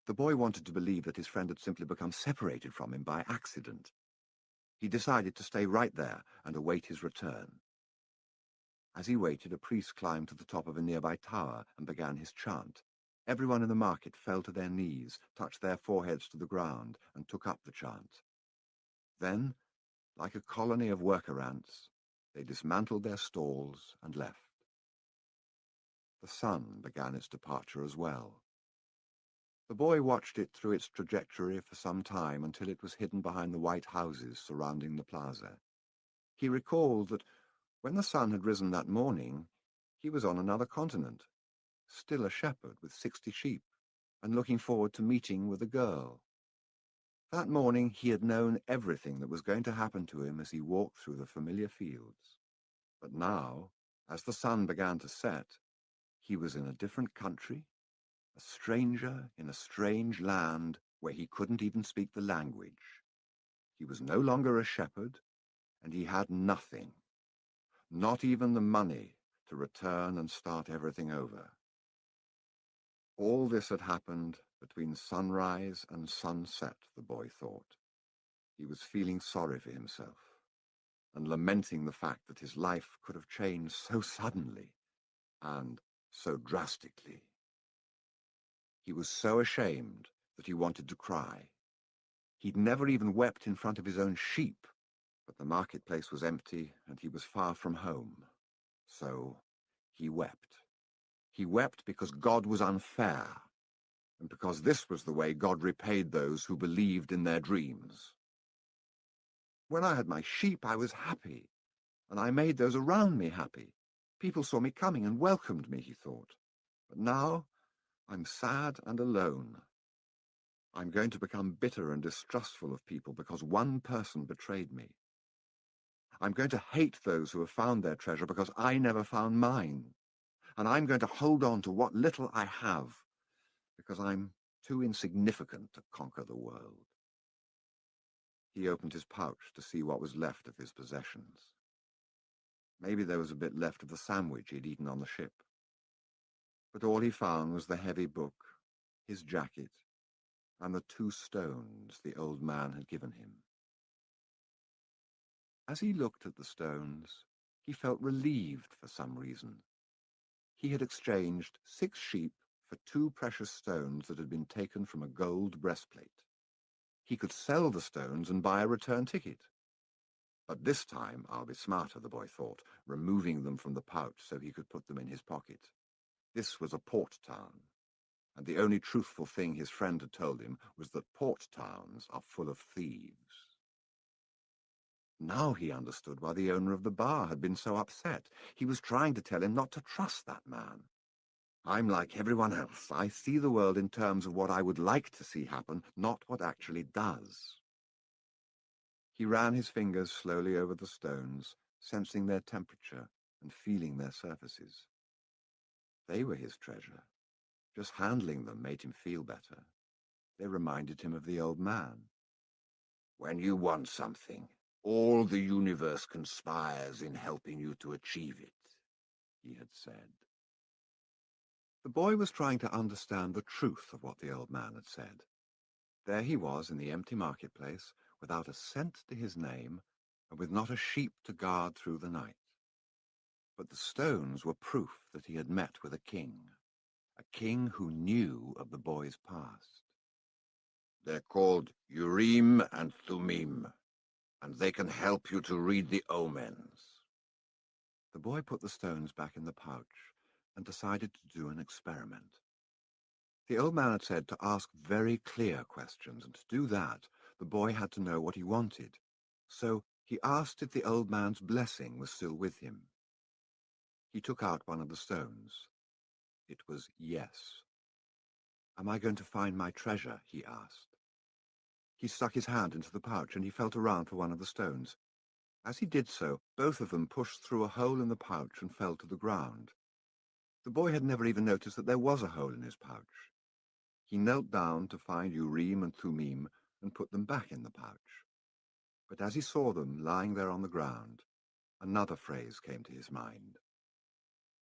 The boy wanted to believe that his friend had simply become separated from him by accident. He decided to stay right there and await his return. As he waited, a priest climbed to the top of a nearby tower and began his chant. Everyone in the market fell to their knees, touched their foreheads to the ground, and took up the chant. Then, like a colony of worker ants, they dismantled their stalls and left. The sun began its departure as well. The boy watched it through its trajectory for some time until it was hidden behind the white houses surrounding the plaza. He recalled that when the sun had risen that morning, he was on another continent, still a shepherd with 60 sheep, and looking forward to meeting with a girl. That morning he had known everything that was going to happen to him as he walked through the familiar fields. But now, as the sun began to set, he was in a different country, a stranger in a strange land where he couldn't even speak the language. He was no longer a shepherd, and he had nothing, not even the money to return and start everything over. All this had happened between sunrise and sunset, the boy thought. He was feeling sorry for himself and lamenting the fact that his life could have changed so suddenly and so drastically. He was so ashamed that he wanted to cry. He'd never even wept in front of his own sheep, but the marketplace was empty and he was far from home. So he wept. He wept because God was unfair, and because this was the way God repaid those who believed in their dreams. When I had my sheep, I was happy, and I made those around me happy. People saw me coming and welcomed me, he thought. But now I'm sad and alone. I'm going to become bitter and distrustful of people because one person betrayed me. I'm going to hate those who have found their treasure because I never found mine. And I'm going to hold on to what little I have because I'm too insignificant to conquer the world. He opened his pouch to see what was left of his possessions. Maybe there was a bit left of the sandwich he'd eaten on the ship. But all he found was the heavy book, his jacket, and the 2 stones the old man had given him. As he looked at the stones, he felt relieved for some reason. He had exchanged 6 sheep for 2 precious stones that had been taken from a gold breastplate. He could sell the stones and buy a return ticket. But this time I'll be smarter, the boy thought, removing them from the pouch so he could put them in his pocket. This was a port town, and the only truthful thing his friend had told him was that port towns are full of thieves. Now he understood why the owner of the bar had been so upset. He was trying to tell him not to trust that man. I'm like everyone else. I see the world in terms of what I would like to see happen, not what actually does. He ran his fingers slowly over the stones, sensing their temperature and feeling their surfaces. They were his treasure. Just handling them made him feel better. They reminded him of the old man. When you want something, all the universe conspires in helping you to achieve it, he had said. The boy was trying to understand the truth of what the old man had said. There he was in the empty marketplace, without a cent to his name, and with not a sheep to guard through the night. But the stones were proof that he had met with a king who knew of the boy's past. They're called Urim and Thummim, and they can help you to read the omens. The boy put the stones back in the pouch and decided to do an experiment. The old man had said to ask very clear questions, and to do that, the boy had to know what he wanted. So he asked if the old man's blessing was still with him. He took out one of the stones. It was yes. "Am I going to find my treasure?" he asked. He stuck his hand into the pouch and he felt around for one of the stones. As he did so, both of them pushed through a hole in the pouch and fell to the ground. The boy had never even noticed that there was a hole in his pouch. He knelt down to find Urim and Thummim and put them back in the pouch. But as he saw them lying there on the ground, another phrase came to his mind.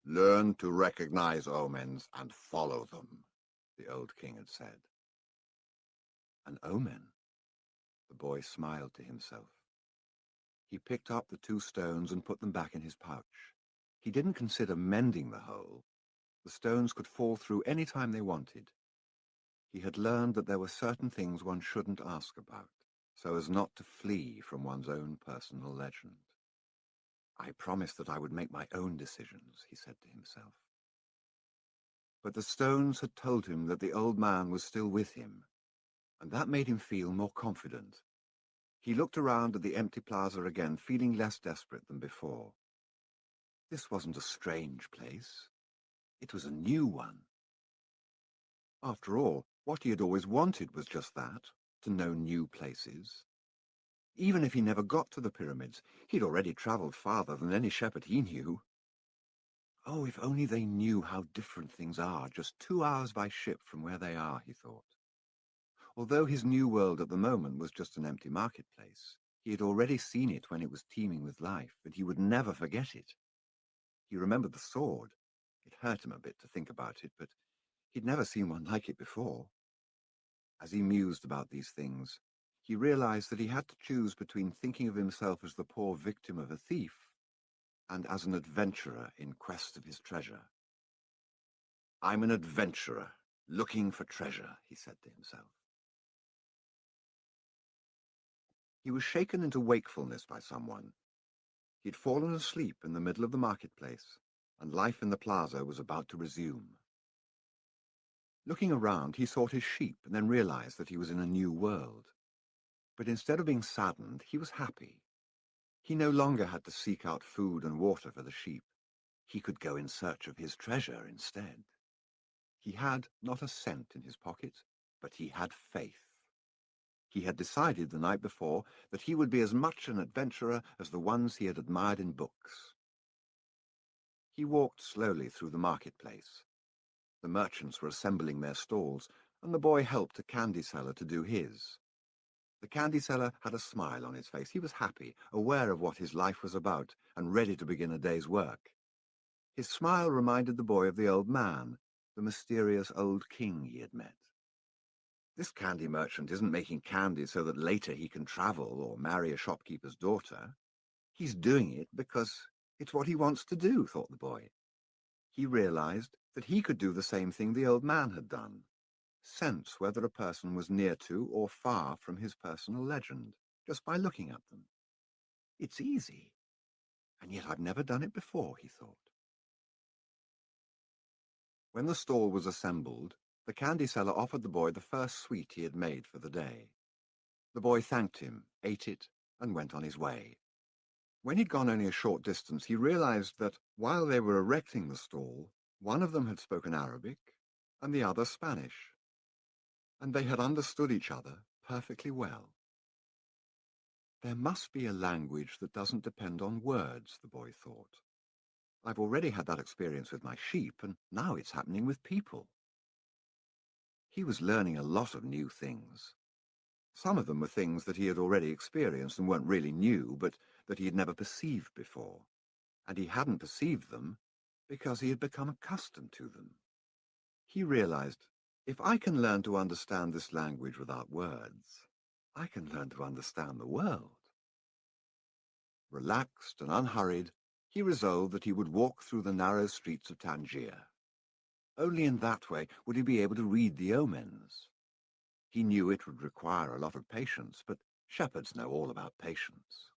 "Learn to recognize omens and follow them," the old king had said. An omen? The boy smiled to himself. He picked up the two stones and put them back in his pouch. He didn't consider mending the hole. The stones could fall through any time they wanted. He had learned that there were certain things one shouldn't ask about, so as not to flee from one's own personal legend. "I promised that I would make my own decisions," he said to himself. But the stones had told him that the old man was still with him, and that made him feel more confident. He looked around at the empty plaza again, feeling less desperate than before. This wasn't a strange place. It was a new one. After all, what he had always wanted was just that, to know new places. Even if he never got to the pyramids, he'd already travelled farther than any shepherd he knew. Oh, if only they knew how different things are, just 2 hours by ship from where they are, he thought. Although his new world at the moment was just an empty marketplace, he had already seen it when it was teeming with life, and he would never forget it. He remembered the sword. It hurt him a bit to think about it, but he'd never seen one like it before. As he mused about these things, he realized that he had to choose between thinking of himself as the poor victim of a thief and as an adventurer in quest of his treasure. "I'm an adventurer, looking for treasure," he said to himself. He was shaken into wakefulness by someone. He'd fallen asleep in the middle of the marketplace, and life in the plaza was about to resume. Looking around, he sought his sheep and then realized that he was in a new world. But instead of being saddened, he was happy. He no longer had to seek out food and water for the sheep. He could go in search of his treasure instead. He had not a cent in his pocket, but he had faith. He had decided the night before that he would be as much an adventurer as the ones he had admired in books. He walked slowly through the marketplace. The merchants were assembling their stalls, and the boy helped a candy seller to do his. The candy seller had a smile on his face. He was happy, aware of what his life was about, and ready to begin a day's work. His smile reminded the boy of the old man, the mysterious old king he had met. This candy merchant isn't making candy so that later he can travel or marry a shopkeeper's daughter. He's doing it because it's what he wants to do, thought the boy. He realized that he could do the same thing the old man had done. Sense whether a person was near to or far from his personal legend, just by looking at them. It's easy, and yet I've never done it before, he thought. When the stall was assembled, the candy seller offered the boy the first sweet he had made for the day. The boy thanked him, ate it, and went on his way. When he'd gone only a short distance, he realized that while they were erecting the stall, one of them had spoken Arabic and the other Spanish, and they had understood each other perfectly well. There must be a language that doesn't depend on words, the boy thought. I've already had that experience with my sheep, and now it's happening with people. He was learning a lot of new things. Some of them were things that he had already experienced and weren't really new, but that he had never perceived before. And he hadn't perceived them because he had become accustomed to them. He realized, if I can learn to understand this language without words, I can learn to understand the world. Relaxed and unhurried, He resolved that he would walk through the narrow streets of Tangier. Only in that way would he be able to read the omens. He knew it would require a lot of patience, but shepherds know all about patience.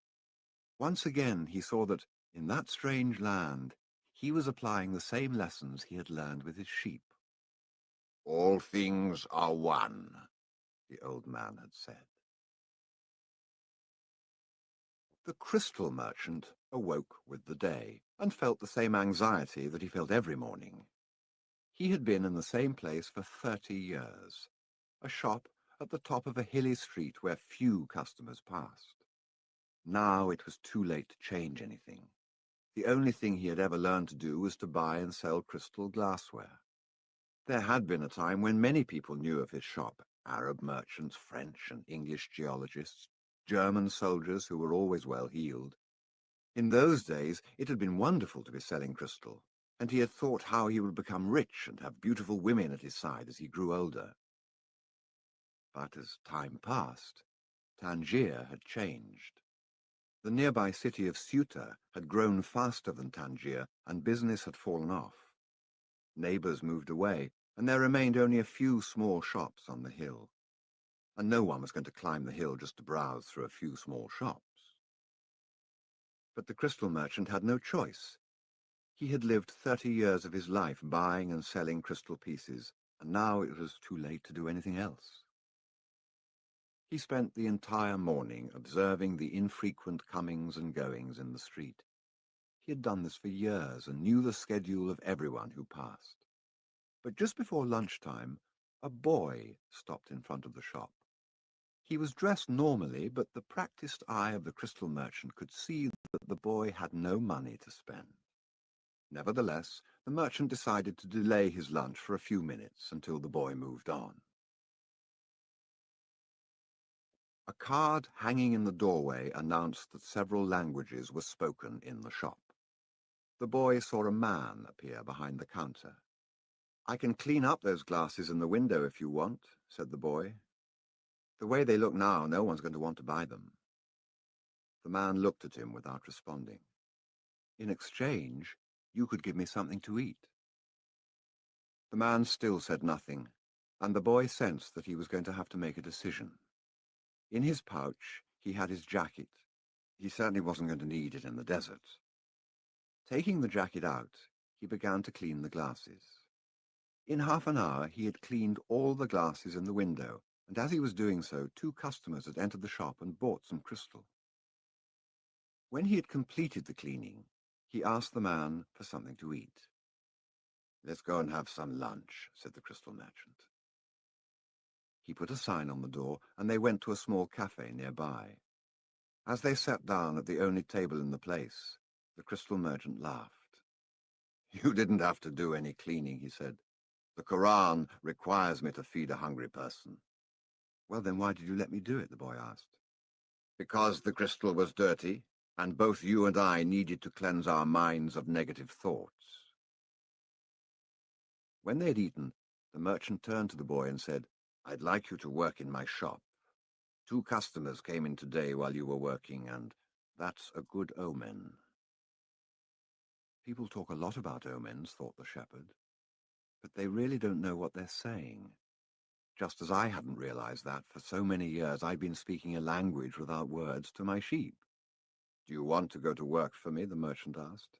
Once again he saw that, in that strange land, he was applying the same lessons he had learned with his sheep. "All things are one," the old man had said. The crystal merchant awoke with the day, and felt the same anxiety that he felt every morning. He had been in the same place for 30 years, a shop at the top of a hilly street where few customers passed. Now it was too late to change anything. The only thing he had ever learned to do was to buy and sell crystal glassware. There had been a time when many people knew of his shop: Arab merchants, French and English geologists, German soldiers who were always well heeled. In those days it had been wonderful to be selling crystal, and he had thought how he would become rich and have beautiful women at his side as he grew older. But as time passed, Tangier had changed. The nearby city of Ceuta had grown faster than Tangier, and business had fallen off. Neighbours moved away, and there remained only a few small shops on the hill. And no one was going to climb the hill just to browse through a few small shops. But the crystal merchant had no choice. He had lived 30 years of his life buying and selling crystal pieces, and now it was too late to do anything else. He spent the entire morning observing the infrequent comings and goings in the street. He had done this for years and knew the schedule of everyone who passed. But just before lunchtime, a boy stopped in front of the shop. He was dressed normally, but the practiced eye of the crystal merchant could see that the boy had no money to spend. Nevertheless, the merchant decided to delay his lunch for a few minutes until the boy moved on. A card hanging in the doorway announced that several languages were spoken in the shop. The boy saw a man appear behind the counter. "I can clean up those glasses in the window if you want," said the boy. "The way they look now, no one's going to want to buy them." The man looked at him without responding. "In exchange, you could give me something to eat." The man still said nothing, and the boy sensed that he was going to have to make a decision. In his pouch, he had his jacket. He certainly wasn't going to need it in the desert. Taking the jacket out, he began to clean the glasses. In half an hour, he had cleaned all the glasses in the window, and as he was doing so, 2 customers had entered the shop and bought some crystal. When he had completed the cleaning, he asked the man for something to eat. "Let's go and have some lunch," said the crystal merchant. He put a sign on the door, and they went to a small cafe nearby. As they sat down at the only table in the place, the crystal merchant laughed. "You didn't have to do any cleaning," he said. "The Koran requires me to feed a hungry person." "Well, then why did you let me do it?" the boy asked. "Because the crystal was dirty, and both you and I needed to cleanse our minds of negative thoughts." When they had eaten, the merchant turned to the boy and said, "I'd like you to work in my shop. 2 customers came in today while you were working, and that's a good omen." People talk a lot about omens, thought the shepherd, but they really don't know what they're saying. Just as I hadn't realized that for so many years I'd been speaking a language without words to my sheep. "Do you want to go to work for me?" the merchant asked.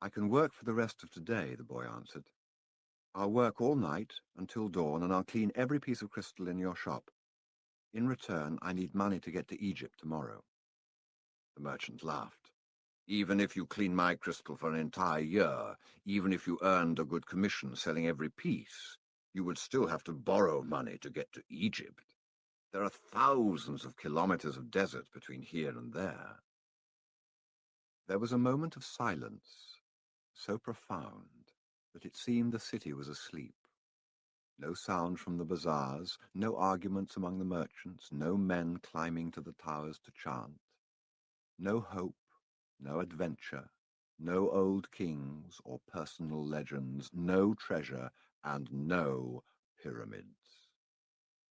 "I can work for the rest of today," the boy answered. "I'll work all night until dawn, and I'll clean every piece of crystal in your shop. In return, I need money to get to Egypt tomorrow." The merchant laughed. "Even if you clean my crystal for an entire year, even if you earned a good commission selling every piece, you would still have to borrow money to get to Egypt. There are thousands of kilometers of desert between here and there." There was a moment of silence, so profound that it seemed the city was asleep. No sound from the bazaars, no arguments among the merchants, no men climbing to the towers to chant. No hope, no adventure, no old kings or personal legends, no treasure, and no pyramids.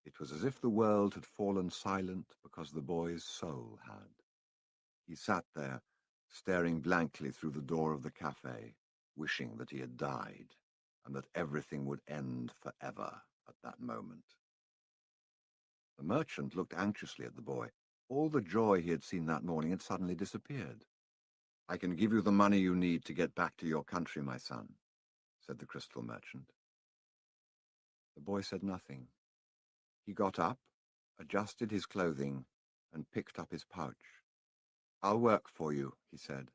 It was as if the world had fallen silent because the boy's soul had. He sat there, staring blankly through the door of the cafe, wishing that he had died, and that everything would end forever at that moment. The merchant looked anxiously at the boy. All the joy he had seen that morning had suddenly disappeared. "I can give you the money you need to get back to your country, my son," said the crystal merchant. The boy said nothing. He got up, adjusted his clothing, and picked up his pouch. "I'll work for you," he said.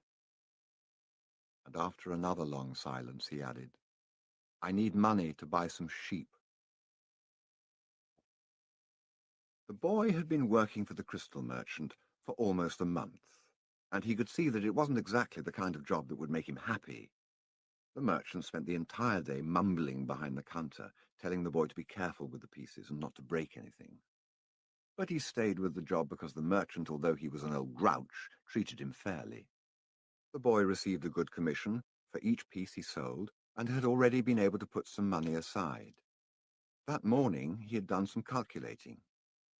And after another long silence, he added, "I need money to buy some sheep." The boy had been working for the crystal merchant for almost a month, and he could see that it wasn't exactly the kind of job that would make him happy. The merchant spent the entire day mumbling behind the counter, telling the boy to be careful with the pieces and not to break anything. But he stayed with the job because the merchant, although he was an old grouch, treated him fairly. The boy received a good commission for each piece he sold and had already been able to put some money aside. That morning he had done some calculating.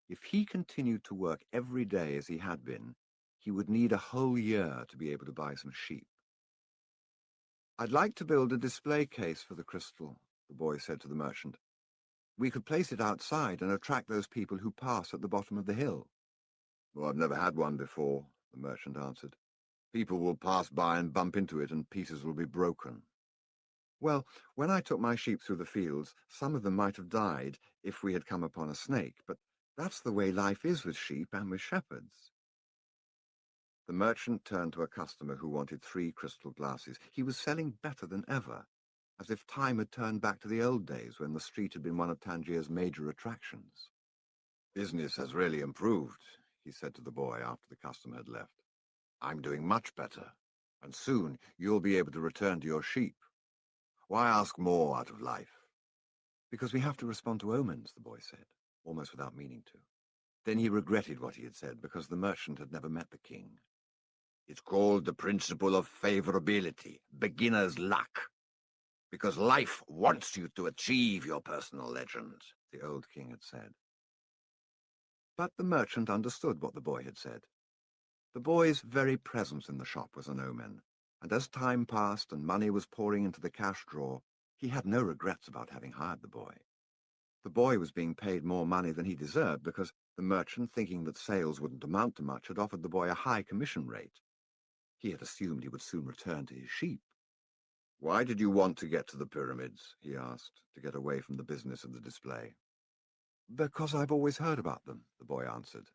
If he continued to work every day as he had been, he would need a whole year to be able to buy some sheep. "I'd like to build a display case for the crystal," the boy said to the merchant. "We could place it outside and attract those people who pass at the bottom of the hill." "Well, I've never had one before," the merchant answered. "People will pass by and bump into it and pieces will be broken." "Well, when I took my sheep through the fields, some of them might have died if we had come upon a snake, but that's the way life is with sheep and with shepherds." The merchant turned to a customer who wanted 3 crystal glasses. He was selling better than ever, as if time had turned back to the old days when the street had been one of Tangier's major attractions. "Business has really improved," he said to the boy after the customer had left. "I'm doing much better, and soon you'll be able to return to your sheep. Why ask more out of life?" "Because we have to respond to omens," the boy said, almost without meaning to. Then he regretted what he had said, because the merchant had never met the king. "It's called the principle of favorability, beginner's luck. Because life wants you to achieve your personal legend," the old king had said. But the merchant understood what the boy had said. The boy's very presence in the shop was an omen, and as time passed and money was pouring into the cash drawer, he had no regrets about having hired the boy. The boy was being paid more money than he deserved because the merchant, thinking that sales wouldn't amount to much, had offered the boy a high commission rate. He had assumed he would soon return to his sheep. "Why did you want to get to the pyramids?" he asked, to get away from the business of the display. "Because I've always heard about them," the boy answered,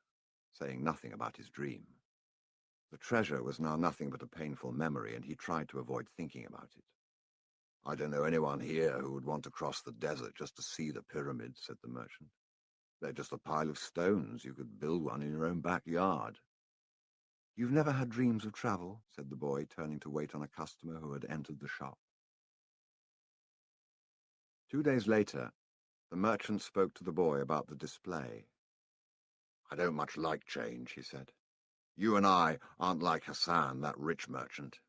saying nothing about his dream. The treasure was now nothing but a painful memory, and he tried to avoid thinking about it. "I don't know anyone here who would want to cross the desert just to see the pyramids," said the merchant. "They're just a pile of stones. You could build one in your own backyard." "You've never had dreams of travel?" said the boy, turning to wait on a customer who had entered the shop. 2 days later, the merchant spoke to the boy about the display. "I don't much like change," he said. "You and I aren't like Hassan, that rich merchant.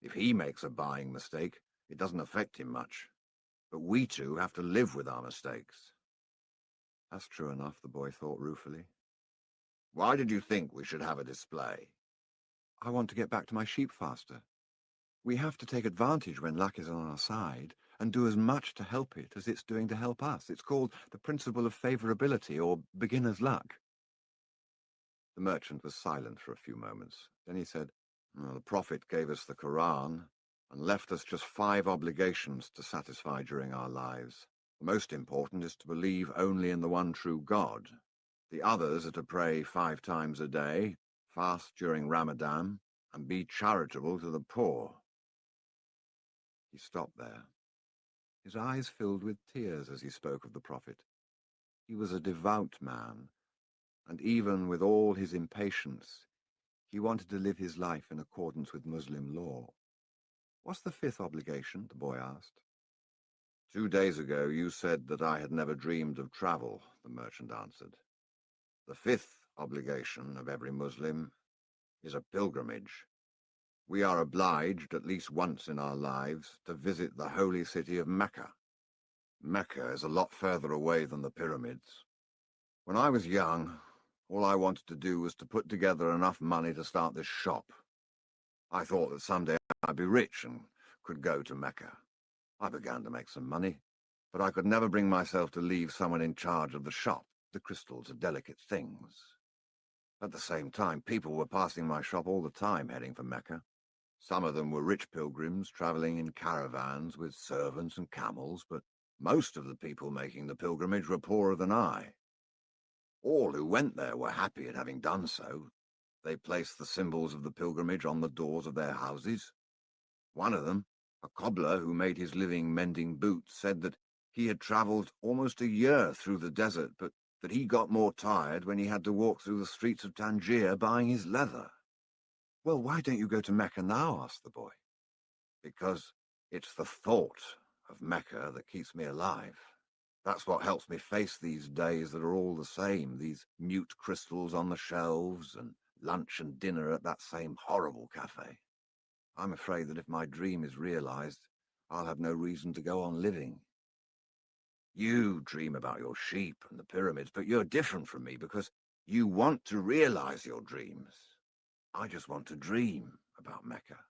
If he makes a buying mistake, it doesn't affect him much. But we two have to live with our mistakes." That's true enough, the boy thought ruefully. "Why did you think we should have a display?" "I want to get back to my sheep faster. We have to take advantage when luck is on our side and do as much to help it as it's doing to help us. It's called the principle of favorability, or beginner's luck." The merchant was silent for a few moments. Then he said, "Well, the Prophet gave us the Quran and left us just 5 obligations to satisfy during our lives. The most important is to believe only in the one true God. The others are to pray 5 times a day, fast during Ramadan, and be charitable to the poor." He stopped there. His eyes filled with tears as he spoke of the Prophet. He was a devout man, and even with all his impatience, he wanted to live his life in accordance with Muslim law. "What's the 5th obligation?" the boy asked. "2 days ago you said that I had never dreamed of travel," the merchant answered. "The 5th obligation of every Muslim is a pilgrimage. We are obliged at least once in our lives to visit the holy city of Mecca. Mecca is a lot further away than the pyramids. When I was young, all I wanted to do was to put together enough money to start this shop. I thought that someday I'd be rich and could go to Mecca. I began to make some money, but I could never bring myself to leave someone in charge of the shop. The crystals are delicate things. At the same time, people were passing my shop all the time heading for Mecca. Some of them were rich pilgrims travelling in caravans with servants and camels, but most of the people making the pilgrimage were poorer than I. All who went there were happy at having done so. They placed the symbols of the pilgrimage on the doors of their houses. One of them, a cobbler who made his living mending boots, said that he had travelled almost a year through the desert, but that he got more tired when he had to walk through the streets of Tangier buying his leather. "Well, why don't you go to Mecca now?" asked the boy. "Because it's the thought of Mecca that keeps me alive. That's what helps me face these days that are all the same, these mute crystals on the shelves and lunch and dinner at that same horrible cafe. I'm afraid that if my dream is realized, I'll have no reason to go on living. You dream about your sheep and the pyramids, but you're different from me because you want to realize your dreams. I just want to dream about Mecca.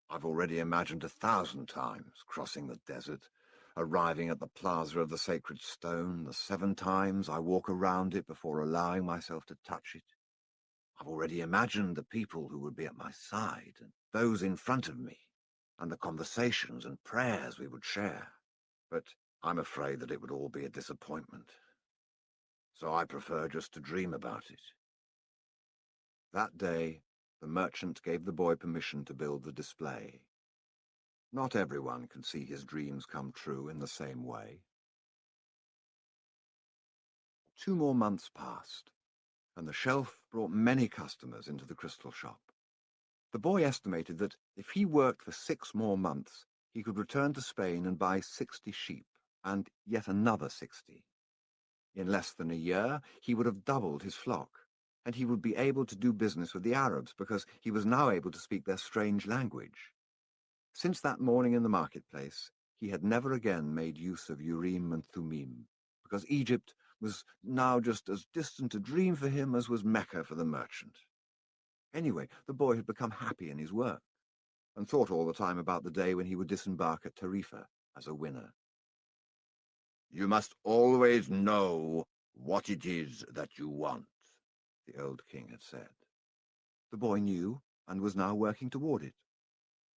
I've already imagined 1,000 times crossing the desert, arriving at the plaza of the sacred stone, the 7 times I walk around it before allowing myself to touch it. I've already imagined the people who would be at my side, and those in front of me, and the conversations and prayers we would share. But I'm afraid that it would all be a disappointment. So I prefer just to dream about it." That day, the merchant gave the boy permission to build the display. Not everyone can see his dreams come true in the same way. 2 more months passed, and the shelf brought many customers into the crystal shop. The boy estimated that if he worked for 6 more months, he could return to Spain and buy 60 sheep, and yet another 60. In less than a year, he would have doubled his flock, and he would be able to do business with the Arabs because he was now able to speak their strange language. Since that morning in the marketplace, he had never again made use of Urim and Thummim, because Egypt was now just as distant a dream for him as was Mecca for the merchant. Anyway, the boy had become happy in his work, and thought all the time about the day when he would disembark at Tarifa as a winner. "You must always know what it is that you want," the old king had said. The boy knew, and was now working toward it.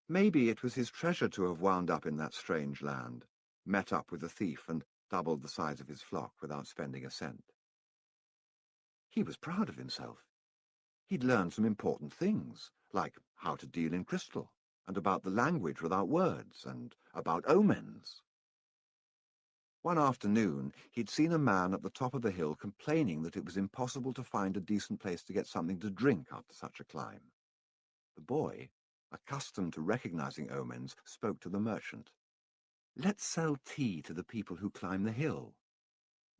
Maybe it was his treasure to have wound up in that strange land, met up with a thief and doubled the size of his flock without spending a cent. He was proud of himself. He'd learned some important things, like how to deal in crystal, and about the language without words, and about omens. One afternoon, he'd seen a man at the top of the hill complaining that it was impossible to find a decent place to get something to drink after such a climb. The boy, accustomed to recognizing omens, spoke to the merchant. "Let's sell tea to the people who climb the hill."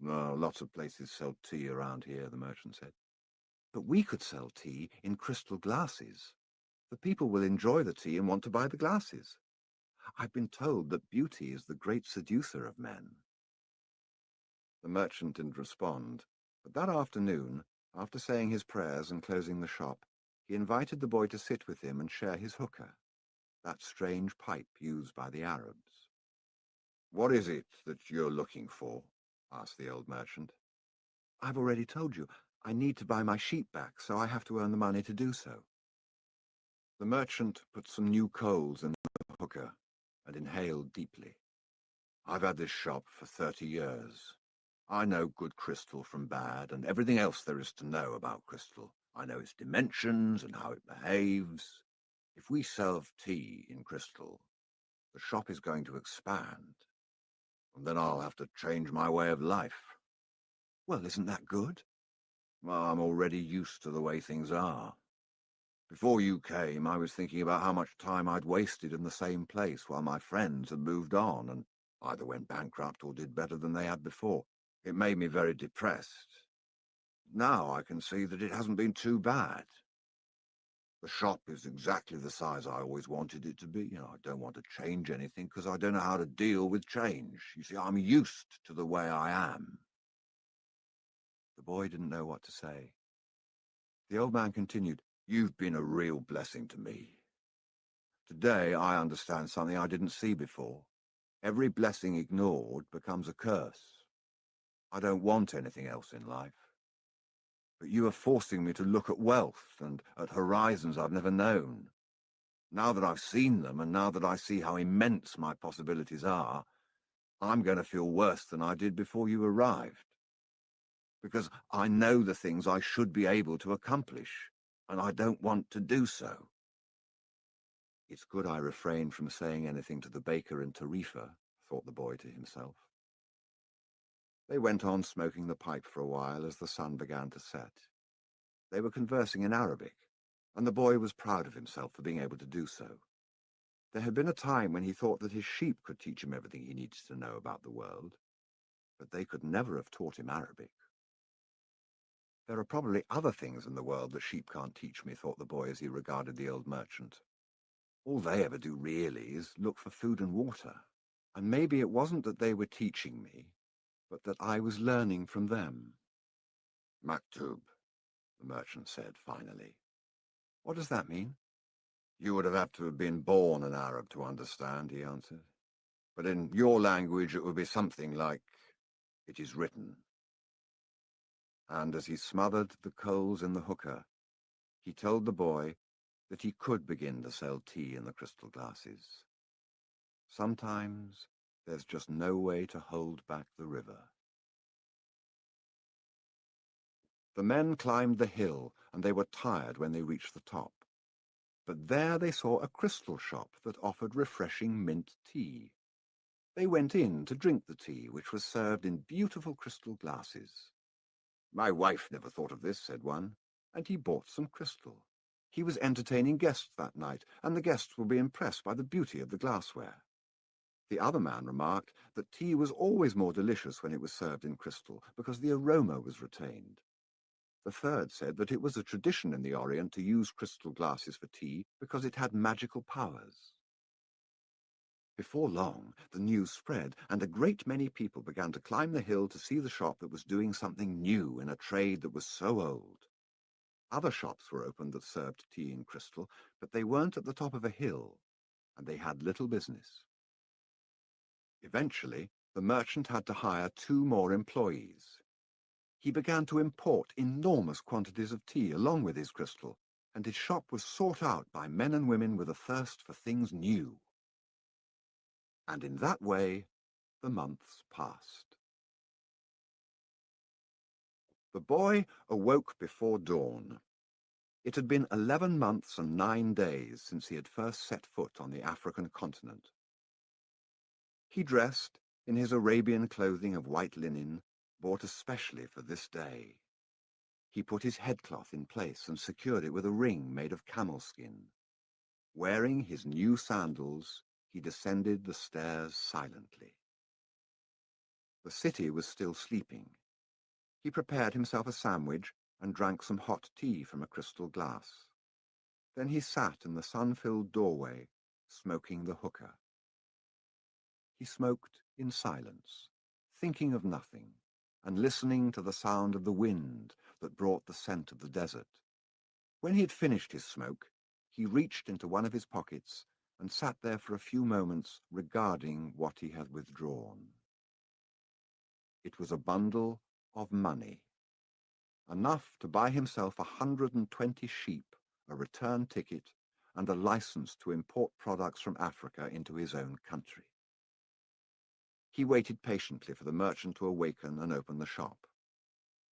"Oh, lots of places sell tea around here," the merchant said. "But we could sell tea in crystal glasses. The people will enjoy the tea and want to buy the glasses. I've been told that beauty is the great seducer of men." The merchant didn't respond, but that afternoon, after saying his prayers and closing the shop, he invited the boy to sit with him and share his hookah, that strange pipe used by the Arabs. "What is it that you're looking for?" asked the old merchant. "I've already told you. I need to buy my sheep back, so I have to earn the money to do so." The merchant put some new coals in the hookah and inhaled deeply. "I've had this shop for 30 years. I know good crystal from bad and everything else there is to know about crystal. I know its dimensions and how it behaves. If we serve tea in crystal, the shop is going to expand, and then I'll have to change my way of life." "Well, isn't that good?" "Well, I'm already used to the way things are. Before you came, I was thinking about how much time I'd wasted in the same place while my friends had moved on and either went bankrupt or did better than they had before. It made me very depressed. Now I can see that it hasn't been too bad. The shop is exactly the size I always wanted it to be. I don't want to change anything because I don't know how to deal with change. You see, I'm used to the way I am." The boy didn't know what to say. The old man continued, "You've been a real blessing to me. Today I understand something I didn't see before. Every blessing ignored becomes a curse. I don't want anything else in life. But you are forcing me to look at wealth and at horizons I've never known. Now that I've seen them, and now that I see how immense my possibilities are, I'm going to feel worse than I did before you arrived. Because I know the things I should be able to accomplish, and I don't want to do so. It's good I refrained from saying anything to the baker and Tarifa, thought the boy to himself. They went on smoking the pipe for a while as the sun began to set. They were conversing in Arabic, and the boy was proud of himself for being able to do so. There had been a time when he thought that his sheep could teach him everything he needed to know about the world, but they could never have taught him Arabic. There are probably other things in the world that sheep can't teach me, thought the boy as he regarded the old merchant. All they ever do really is look for food and water, and maybe it wasn't that they were teaching me, but that I was learning from them. Maktub, the merchant said finally. What does that mean? You would have had to have been born an Arab to understand, he answered. But in your language it would be something like, it is written. And as he smothered the coals in the hookah, he told the boy that he could begin to sell tea in the crystal glasses. Sometimes there's just no way to hold back the river. The men climbed the hill, and they were tired when they reached the top. But there they saw a crystal shop that offered refreshing mint tea. They went in to drink the tea, which was served in beautiful crystal glasses. My wife never thought of this, said one, and he bought some crystal. He was entertaining guests that night, and the guests would be impressed by the beauty of the glassware. The other man remarked that tea was always more delicious when it was served in crystal, because the aroma was retained. The third said that it was a tradition in the Orient to use crystal glasses for tea because it had magical powers. Before long, the news spread, and a great many people began to climb the hill to see the shop that was doing something new in a trade that was so old. Other shops were opened that served tea in crystal, but they weren't at the top of a hill, and they had little business. Eventually, the merchant had to hire 2 more employees. He began to import enormous quantities of tea along with his crystal, and his shop was sought out by men and women with a thirst for things new. And in that way, the months passed. The boy awoke before dawn. It had been 11 months and 9 days since he had first set foot on the African continent. He dressed in his Arabian clothing of white linen, bought especially for this day. He put his headcloth in place and secured it with a ring made of camel skin. Wearing his new sandals, he descended the stairs silently. The city was still sleeping. He prepared himself a sandwich and drank some hot tea from a crystal glass. Then he sat in the sun-filled doorway, smoking the hookah. He smoked in silence, thinking of nothing, and listening to the sound of the wind that brought the scent of the desert. When he had finished his smoke, he reached into one of his pockets and sat there for a few moments regarding what he had withdrawn. It was a bundle of money, enough to buy himself 120 sheep, a return ticket, and a license to import products from Africa into his own country. He waited patiently for the merchant to awaken and open the shop.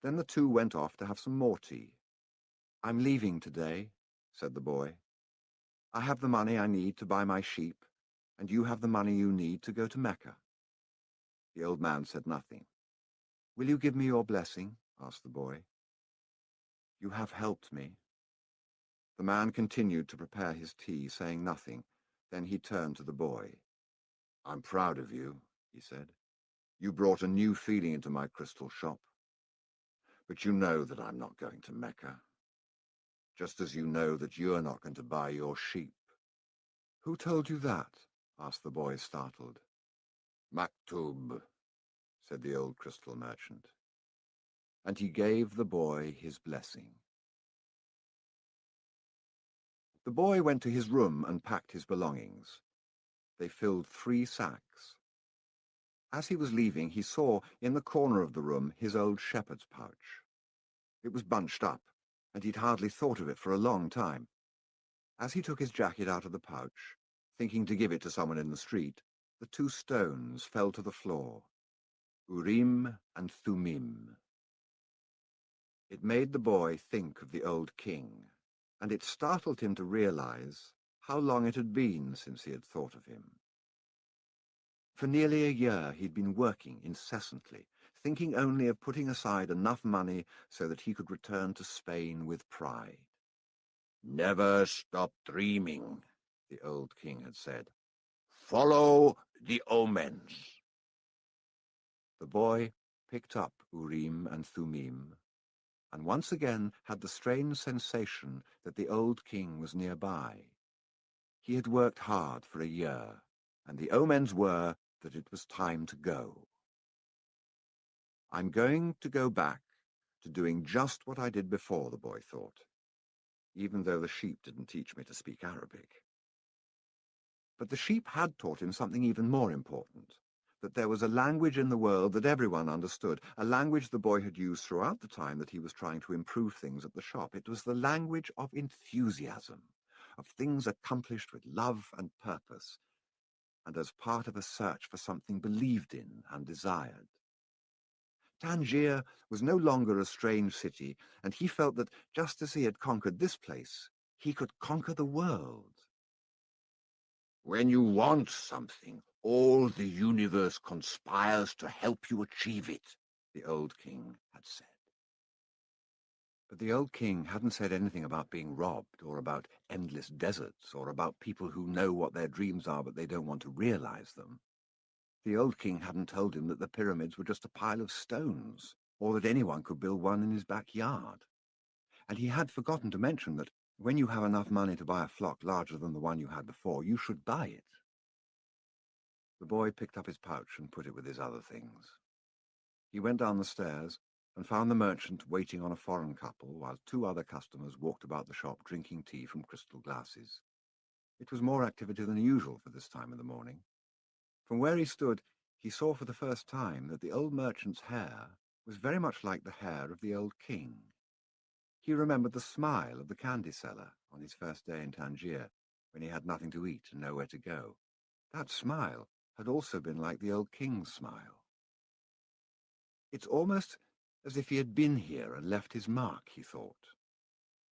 Then the two went off to have some more tea. I'm leaving today, said the boy. I have the money I need to buy my sheep, and you have the money you need to go to Mecca. The old man said nothing. Will you give me your blessing? Asked the boy. You have helped me. The man continued to prepare his tea, saying nothing. Then he turned to the boy. I'm proud of you, he said. You brought a new feeling into my crystal shop. But you know that I'm not going to Mecca, just as you know that you're not going to buy your sheep. Who told you that? Asked the boy, startled. Maktub, said the old crystal merchant. And he gave the boy his blessing. The boy went to his room and packed his belongings. They filled 3 sacks. As he was leaving, he saw, in the corner of the room, his old shepherd's pouch. It was bunched up, and he'd hardly thought of it for a long time. As he took his jacket out of the pouch, thinking to give it to someone in the street, the 2 stones fell to the floor. Urim and Thummim. It made the boy think of the old king, and it startled him to realize how long it had been since he had thought of him. For nearly a year he'd been working incessantly, thinking only of putting aside enough money so that he could return to Spain with pride. "Never stop dreaming," the old king had said. "Follow the omens." The boy picked up Urim and Thummim, and once again had the strange sensation that the old king was nearby. He had worked hard for a year, and the omens were that it was time to go. "I'm going to go back to doing just what I did before," the boy thought, even though the sheep didn't teach me to speak Arabic. But the sheep had taught him something even more important, that there was a language in the world that everyone understood, a language the boy had used throughout the time that he was trying to improve things at the shop. It was the language of enthusiasm, of things accomplished with love and purpose, and as part of a search for something believed in and desired. Tangier was no longer a strange city, and he felt that just as he had conquered this place, he could conquer the world. "When you want something, all the universe conspires to help you achieve it," the old king had said. But the old king hadn't said anything about being robbed, or about endless deserts, or about people who know what their dreams are but they don't want to realize them. The old king hadn't told him that the pyramids were just a pile of stones, or that anyone could build one in his backyard. And he had forgotten to mention that when you have enough money to buy a flock larger than the one you had before, you should buy it. The boy picked up his pouch and put it with his other things. He went down the stairs and found the merchant waiting on a foreign couple while 2 other customers walked about the shop drinking tea from crystal glasses. It was more activity than usual for this time of the morning. From where he stood, he saw for the first time that the old merchant's hair was very much like the hair of the old king. He remembered the smile of the candy seller on his first day in Tangier, when he had nothing to eat and nowhere to go. That smile had also been like the old king's smile. It's almost as if he had been here and left his mark, he thought.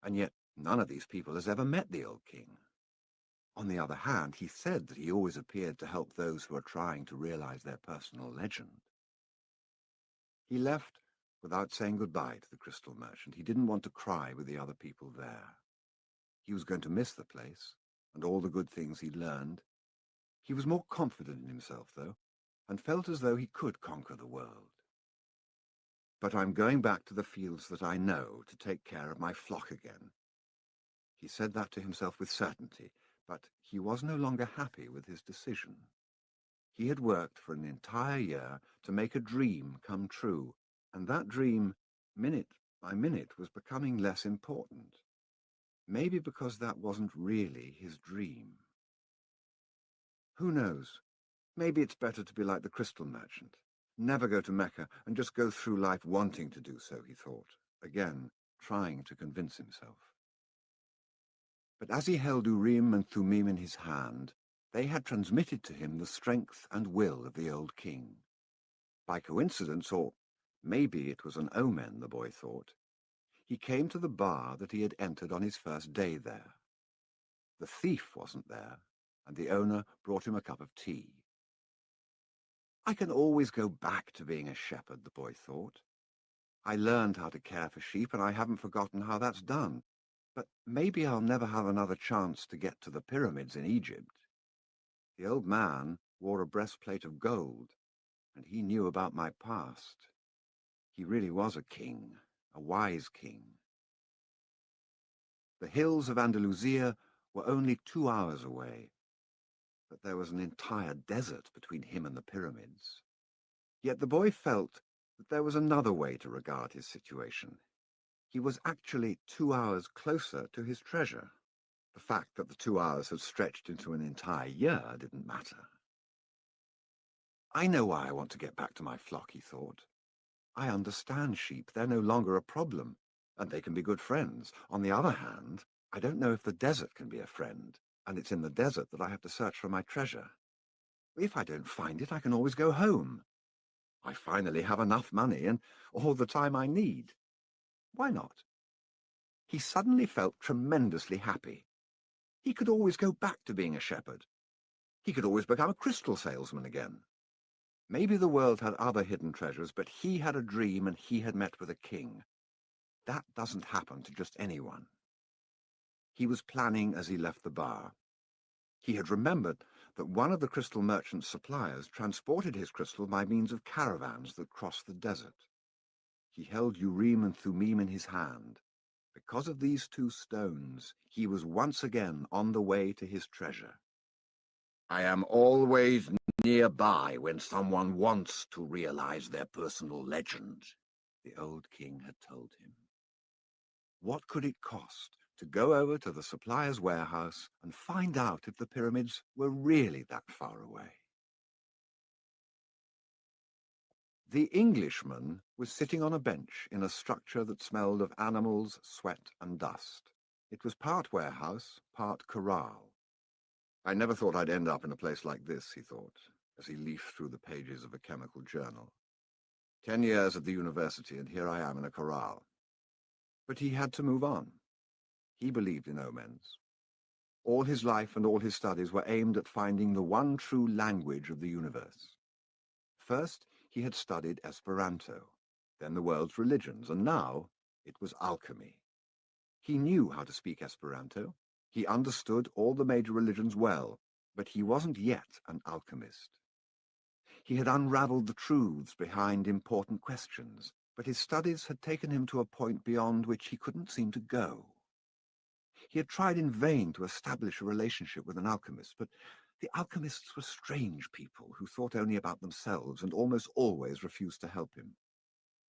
And yet none of these people has ever met the old king. On the other hand, he said that he always appeared to help those who are trying to realize their personal legend. He left without saying goodbye to the crystal merchant. He didn't want to cry with the other people there. He was going to miss the place and all the good things he'd learned. He was more confident in himself, though, and felt as though he could conquer the world. "But I'm going back to the fields that I know to take care of my flock again." He said that to himself with certainty, but he was no longer happy with his decision. He had worked for an entire year to make a dream come true, and that dream, minute by minute, was becoming less important. Maybe because that wasn't really his dream. Who knows? Maybe it's better to be like the crystal merchant. Never go to Mecca and just go through life wanting to do so, he thought, again trying to convince himself. But as he held Urim and Thummim in his hand, they had transmitted to him the strength and will of the old king. By coincidence, or maybe it was an omen, the boy thought, he came to the bar that he had entered on his first day there. The thief wasn't there, and the owner brought him a cup of tea. "I can always go back to being a shepherd," the boy thought. "I learned how to care for sheep, and I haven't forgotten how that's done. But maybe I'll never have another chance to get to the pyramids in Egypt." The old man wore a breastplate of gold, and he knew about my past. He really was a king, a wise king. The hills of Andalusia were only 2 hours away, but there was an entire desert between him and the pyramids. Yet the boy felt that there was another way to regard his situation. He was actually 2 hours closer to his treasure. The fact that the 2 hours had stretched into an entire year didn't matter. I know why I want to get back to my flock, he thought. I understand sheep. They're no longer a problem, and they can be good friends. On the other hand, I don't know if the desert can be a friend, and it's in the desert that I have to search for my treasure. If I don't find it, I can always go home. I finally have enough money and all the time I need. Why not? He suddenly felt tremendously happy. He could always go back to being a shepherd. He could always become a crystal salesman again. Maybe the world had other hidden treasures, but he had a dream and he had met with a king. That doesn't happen to just anyone. He was planning as he left the bar. He had remembered that one of the crystal merchant's suppliers transported his crystal by means of caravans that crossed the desert. He held Urim and Thummim in his hand. Because of these 2 stones, he was once again on the way to his treasure. I am always nearby when someone wants to realize their personal legend, the old king had told him. What could it cost to go over to the supplier's warehouse and find out if the pyramids were really that far away? The Englishman was sitting on a bench in a structure that smelled of animals, sweat, and dust. It was part warehouse, part corral. I never thought I'd end up in a place like this, he thought, as he leafed through the pages of a chemical journal. 10 years at the university, and here I am in a corral. But he had to move on. He believed in omens. All his life and all his studies were aimed at finding the one true language of the universe. First, he had studied Esperanto, then the world's religions, and now it was alchemy. He knew how to speak Esperanto. He understood all the major religions well, but he wasn't yet an alchemist. He had unraveled the truths behind important questions, but his studies had taken him to a point beyond which he couldn't seem to go. He had tried in vain to establish a relationship with an alchemist, but the alchemists were strange people who thought only about themselves and almost always refused to help him.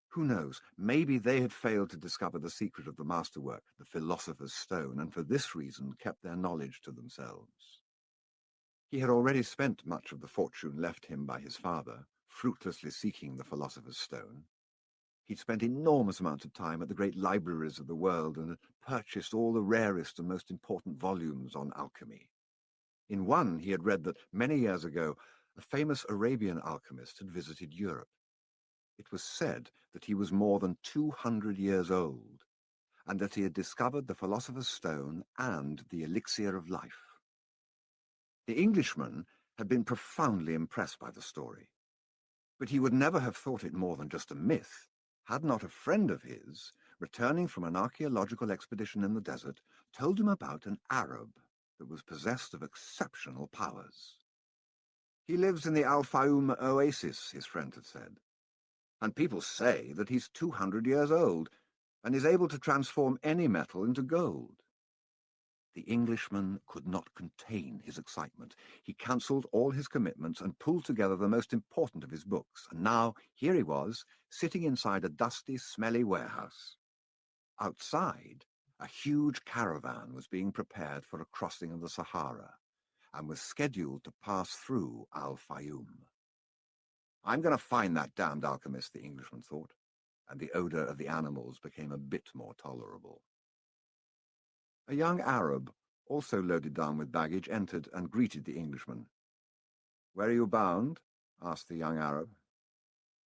Who knows, maybe they had failed to discover the secret of the masterwork, the philosopher's stone, and for this reason kept their knowledge to themselves. He had already spent much of the fortune left him by his father, fruitlessly seeking the philosopher's stone. He'd spent enormous amounts of time at the great libraries of the world and had purchased all the rarest and most important volumes on alchemy. In one, he had read that many years ago, a famous Arabian alchemist had visited Europe. It was said that he was more than 200 years old, and that he had discovered the philosopher's stone and the elixir of life. The Englishman had been profoundly impressed by the story, but he would never have thought it more than just a myth, had not a friend of his, returning from an archaeological expedition in the desert, told him about an Arab that was possessed of exceptional powers. He lives in the Al-Fayoum oasis, his friend had said, and people say that he's 200 years old and is able to transform any metal into gold. The Englishman could not contain his excitement. He cancelled all his commitments and pulled together the most important of his books, and now here he was, sitting inside a dusty, smelly warehouse. Outside, a huge caravan was being prepared for a crossing of the Sahara, and was scheduled to pass through Al-Fayoum. I'm going to find that damned alchemist, the Englishman thought, and the odour of the animals became a bit more tolerable. A young Arab, also loaded down with baggage, entered and greeted the Englishman. "Where are you bound?" asked the young Arab.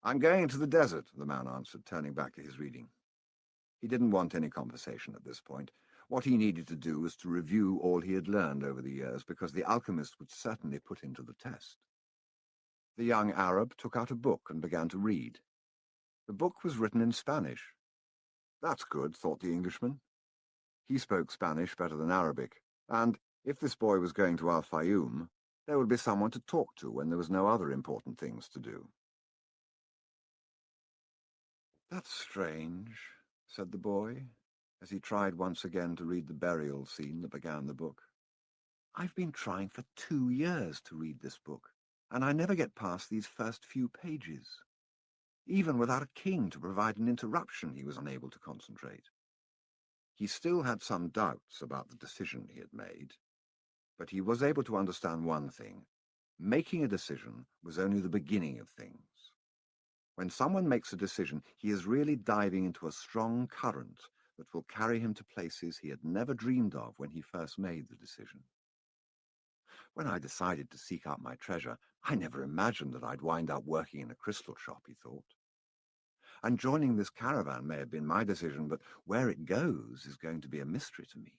"I'm going into the desert," the man answered, turning back to his reading. He didn't want any conversation at this point. What he needed to do was to review all he had learned over the years, because the alchemist would certainly put him to the test. The young Arab took out a book and began to read. The book was written in Spanish. That's good, thought the Englishman. He spoke Spanish better than Arabic, and if this boy was going to Al-Fayoum, there would be someone to talk to when there was no other important things to do. "That's strange," said the boy, as he tried once again to read the burial scene that began the book. "I've been trying for 2 years to read this book, and I never get past these first few pages. Even without a king to provide an interruption, he was unable to concentrate." He still had some doubts about the decision he had made, but he was able to understand one thing. Making a decision was only the beginning of things. When someone makes a decision, he is really diving into a strong current that will carry him to places he had never dreamed of when he first made the decision. When I decided to seek out my treasure, I never imagined that I'd wind up working in a crystal shop, he thought. And joining this caravan may have been my decision, but where it goes is going to be a mystery to me.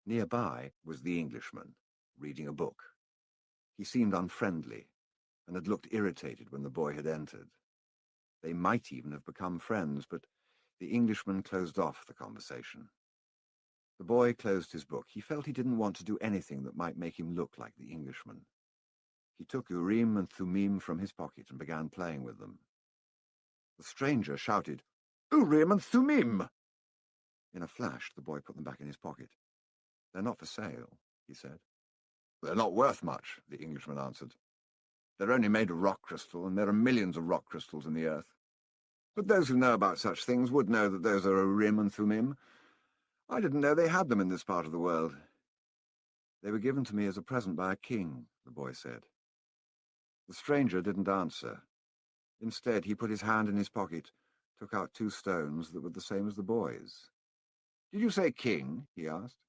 Nearby was the Englishman, reading a book. He seemed unfriendly, and had looked irritated when the boy had entered. They might even have become friends, but the Englishman closed off the conversation. The boy closed his book. He felt he didn't want to do anything that might make him look like the Englishman. He took Urim and Thummim from his pocket and began playing with them. The stranger shouted, "Urim and Thummim!" In a flash, the boy put them back in his pocket. "They're not for sale," he said. "They're not worth much," the Englishman answered. "They're only made of rock crystal, and there are millions of rock crystals in the earth. But those who know about such things would know that those are Urim and Thummim. I didn't know they had them in this part of the world." "They were given to me as a present by a king," the boy said. The stranger didn't answer. Instead, he put his hand in his pocket, took out 2 stones that were the same as the boy's. "Did you say king?" he asked.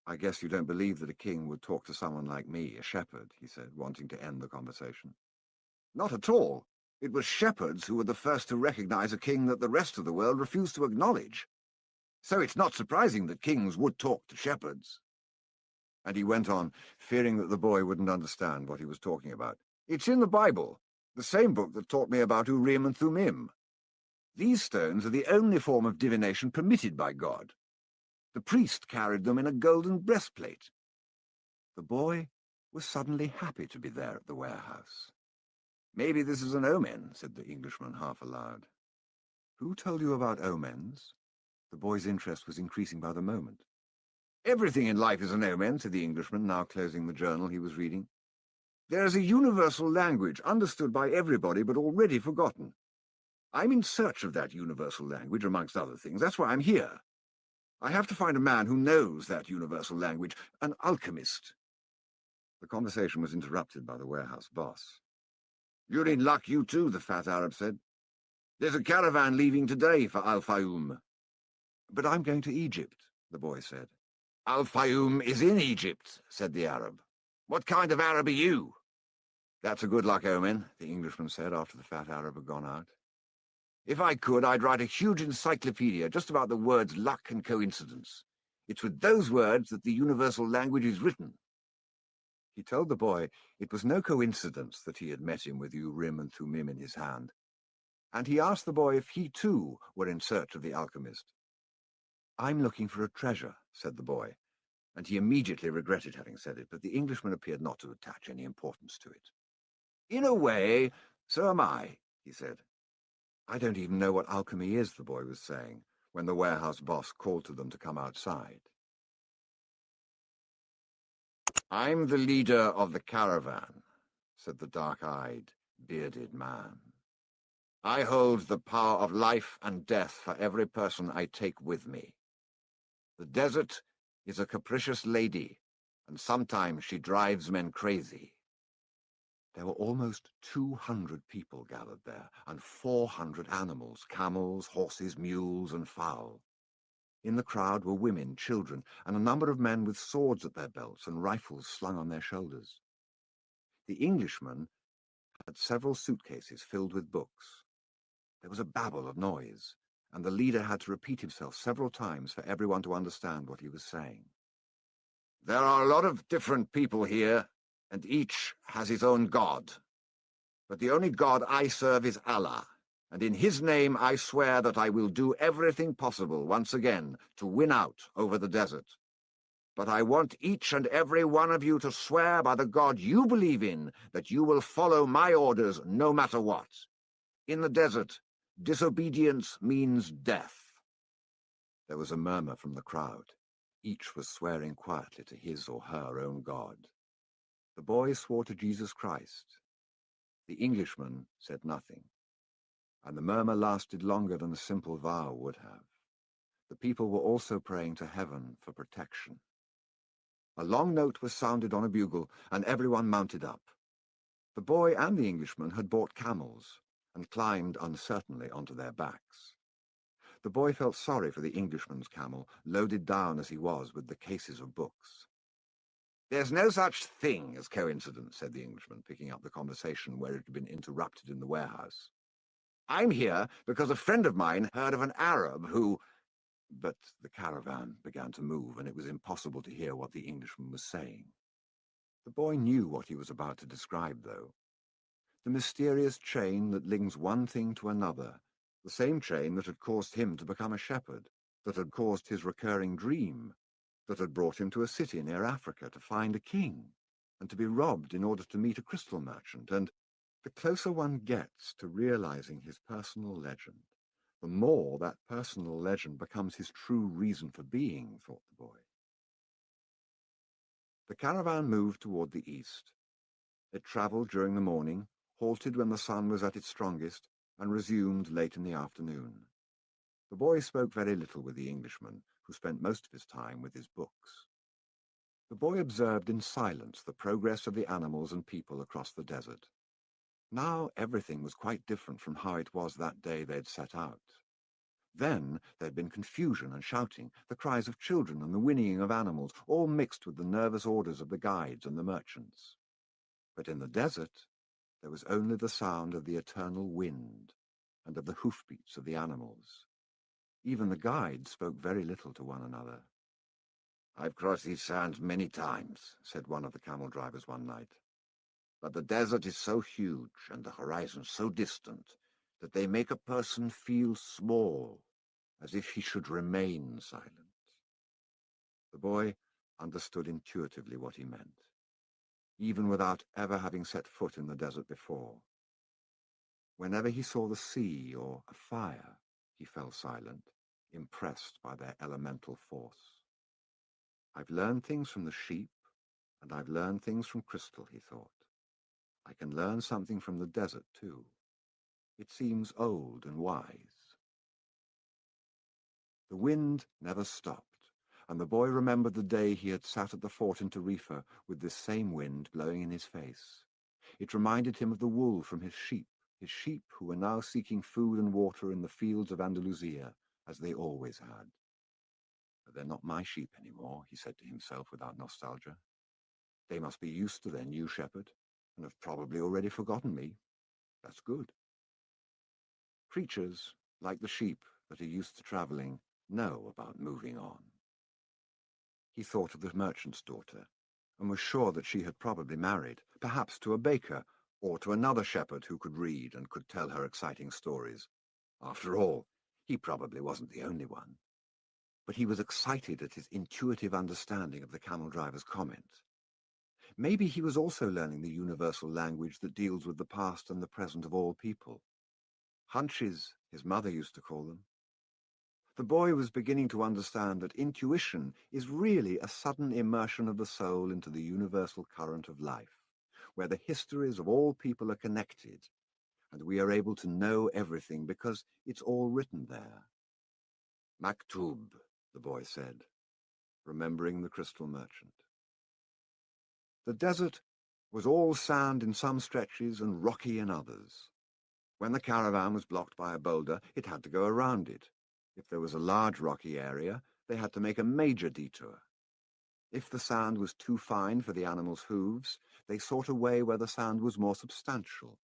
"I guess you don't believe that a king would talk to someone like me, a shepherd," he said, wanting to end the conversation. "Not at all. It was shepherds who were the first to recognize a king that the rest of the world refused to acknowledge. So it's not surprising that kings would talk to shepherds." And he went on, fearing that the boy wouldn't understand what he was talking about. "It's in the Bible, the same book that taught me about Urim and Thummim. These stones are the only form of divination permitted by God. The priest carried them in a golden breastplate." The boy was suddenly happy to be there at the warehouse. "Maybe this is an omen," said the Englishman half aloud. "Who told you about omens?" The boy's interest was increasing by the moment. "Everything in life is an omen," said the Englishman, now closing the journal he was reading. "There is a universal language, understood by everybody, but already forgotten. I'm in search of that universal language, amongst other things. That's why I'm here. I have to find a man who knows that universal language, an alchemist." The conversation was interrupted by the warehouse boss. "You're in luck, you too," the fat Arab said. "There's a caravan leaving today for Al-Fayoum." "But I'm going to Egypt," the boy said. "Al-Fayoum is in Egypt," said the Arab. "What kind of Arab are you?" "That's a good luck omen," the Englishman said after the fat Arab had gone out. "If I could, I'd write a huge encyclopedia just about the words luck and coincidence. It's with those words that the universal language is written." He told the boy it was no coincidence that he had met him with Urim and Thummim in his hand, and he asked the boy if he too were in search of the alchemist. "I'm looking for a treasure," said the boy, and he immediately regretted having said it, but the Englishman appeared not to attach any importance to it. "In a way, so am I," he said. "I don't even know what alchemy is," the boy was saying, when the warehouse boss called to them to come outside. "I'm the leader of the caravan," said the dark-eyed, bearded man. "I hold the power of life and death for every person I take with me. The desert is a capricious lady, and sometimes she drives men crazy." There were almost 200 people gathered there, and 400 animals, camels, horses, mules, and fowl. In the crowd were women, children, and a number of men with swords at their belts and rifles slung on their shoulders. The Englishman had several suitcases filled with books. There was a babble of noise, and the leader had to repeat himself several times for everyone to understand what he was saying. "There are a lot of different people here, and each has his own god. But the only God I serve is Allah, and in his name I swear that I will do everything possible once again to win out over the desert. But I want each and every one of you to swear by the God you believe in that you will follow my orders no matter what. In the desert, disobedience means death." There was a murmur from the crowd. Each was swearing quietly to his or her own God. The boy swore to Jesus Christ. The Englishman said nothing, and the murmur lasted longer than a simple vow would have. The people were also praying to heaven for protection. A long note was sounded on a bugle, and everyone mounted up. The boy and the Englishman had bought camels, and climbed uncertainly onto their backs. The boy felt sorry for the Englishman's camel, loaded down as he was with the cases of books. "There's no such thing as coincidence," said the Englishman, picking up the conversation where it had been interrupted in the warehouse. "I'm here because a friend of mine heard of an Arab who—" But the caravan began to move, and it was impossible to hear what the Englishman was saying. The boy knew what he was about to describe, though. The mysterious chain that links one thing to another, the same chain that had caused him to become a shepherd, that had caused his recurring dream, that had brought him to a city near Africa to find a king, and to be robbed in order to meet a crystal merchant. And the closer one gets to realizing his personal legend, the more that personal legend becomes his true reason for being, thought the boy. The caravan moved toward the east. It travelled during the morning, halted when the sun was at its strongest, and resumed late in the afternoon. The boy spoke very little with the Englishman, who spent most of his time with his books. The boy observed in silence the progress of the animals and people across the desert. Now everything was quite different from how it was that day they'd set out. Then there'd been confusion and shouting, the cries of children and the whinnying of animals, all mixed with the nervous orders of the guides and the merchants. But in the desert, there was only the sound of the eternal wind and of the hoofbeats of the animals. Even the guides spoke very little to one another. "I've crossed these sands many times," said one of the camel drivers one night. "But the desert is so huge and the horizon so distant that they make a person feel small, as if he should remain silent." The boy understood intuitively what he meant, even without ever having set foot in the desert before. Whenever he saw the sea or a fire, he fell silent, impressed by their elemental force. "I've learned things from the sheep, and I've learned things from crystal," he thought. "I can learn something from the desert, too. It seems old and wise." The wind never stopped, and the boy remembered the day he had sat at the fort in Tarifa with this same wind blowing in his face. It reminded him of the wool from his sheep who were now seeking food and water in the fields of Andalusia, as they always had. "But they're not my sheep anymore," he said to himself without nostalgia. "They must be used to their new shepherd, and have probably already forgotten me. That's good." Creatures, like the sheep that are used to travelling, know about moving on. He thought of the merchant's daughter, and was sure that she had probably married, perhaps to a baker, or to another shepherd who could read and could tell her exciting stories. After all, he probably wasn't the only one. But he was excited at his intuitive understanding of the camel driver's comment. Maybe he was also learning the universal language that deals with the past and the present of all people. Hunches, his mother used to call them. The boy was beginning to understand that intuition is really a sudden immersion of the soul into the universal current of life, where the histories of all people are connected, and we are able to know everything because it's all written there. "Maktub," the boy said, remembering the crystal merchant. The desert was all sand in some stretches and rocky in others. When the caravan was blocked by a boulder, it had to go around it. If there was a large rocky area, they had to make a major detour. If the sand was too fine for the animals' hooves, they sought a way where the sand was more substantial.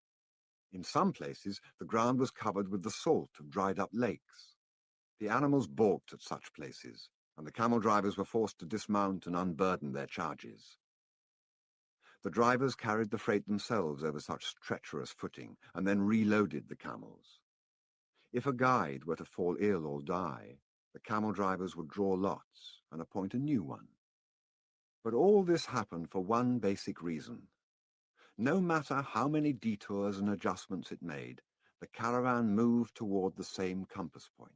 In some places, the ground was covered with the salt of dried-up lakes. The animals balked at such places, and the camel drivers were forced to dismount and unburden their charges. The drivers carried the freight themselves over such treacherous footing, and then reloaded the camels. If a guide were to fall ill or die, the camel drivers would draw lots and appoint a new one. But all this happened for one basic reason. No matter how many detours and adjustments it made, the caravan moved toward the same compass point.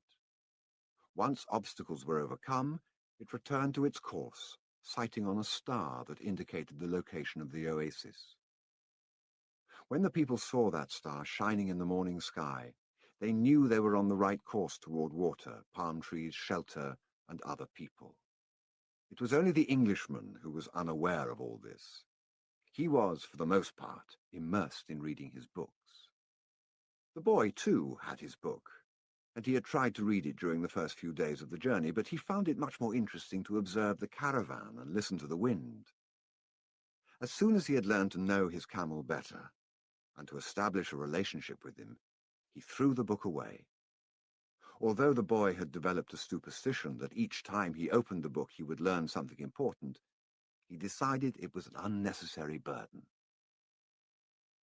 Once obstacles were overcome, it returned to its course, sighting on a star that indicated the location of the oasis. When the people saw that star shining in the morning sky, They knew they were on the right course toward water, palm trees, shelter, and other people. It was only the Englishman who was unaware of all this. He was, for the most part, immersed in reading his books. The boy, too, had his book, and he had tried to read it during the first few days of the journey, but he found it much more interesting to observe the caravan and listen to the wind. As soon as he had learned to know his camel better, and to establish a relationship with him, he threw the book away. Although the boy had developed a superstition that each time he opened the book he would learn something important, he decided it was an unnecessary burden.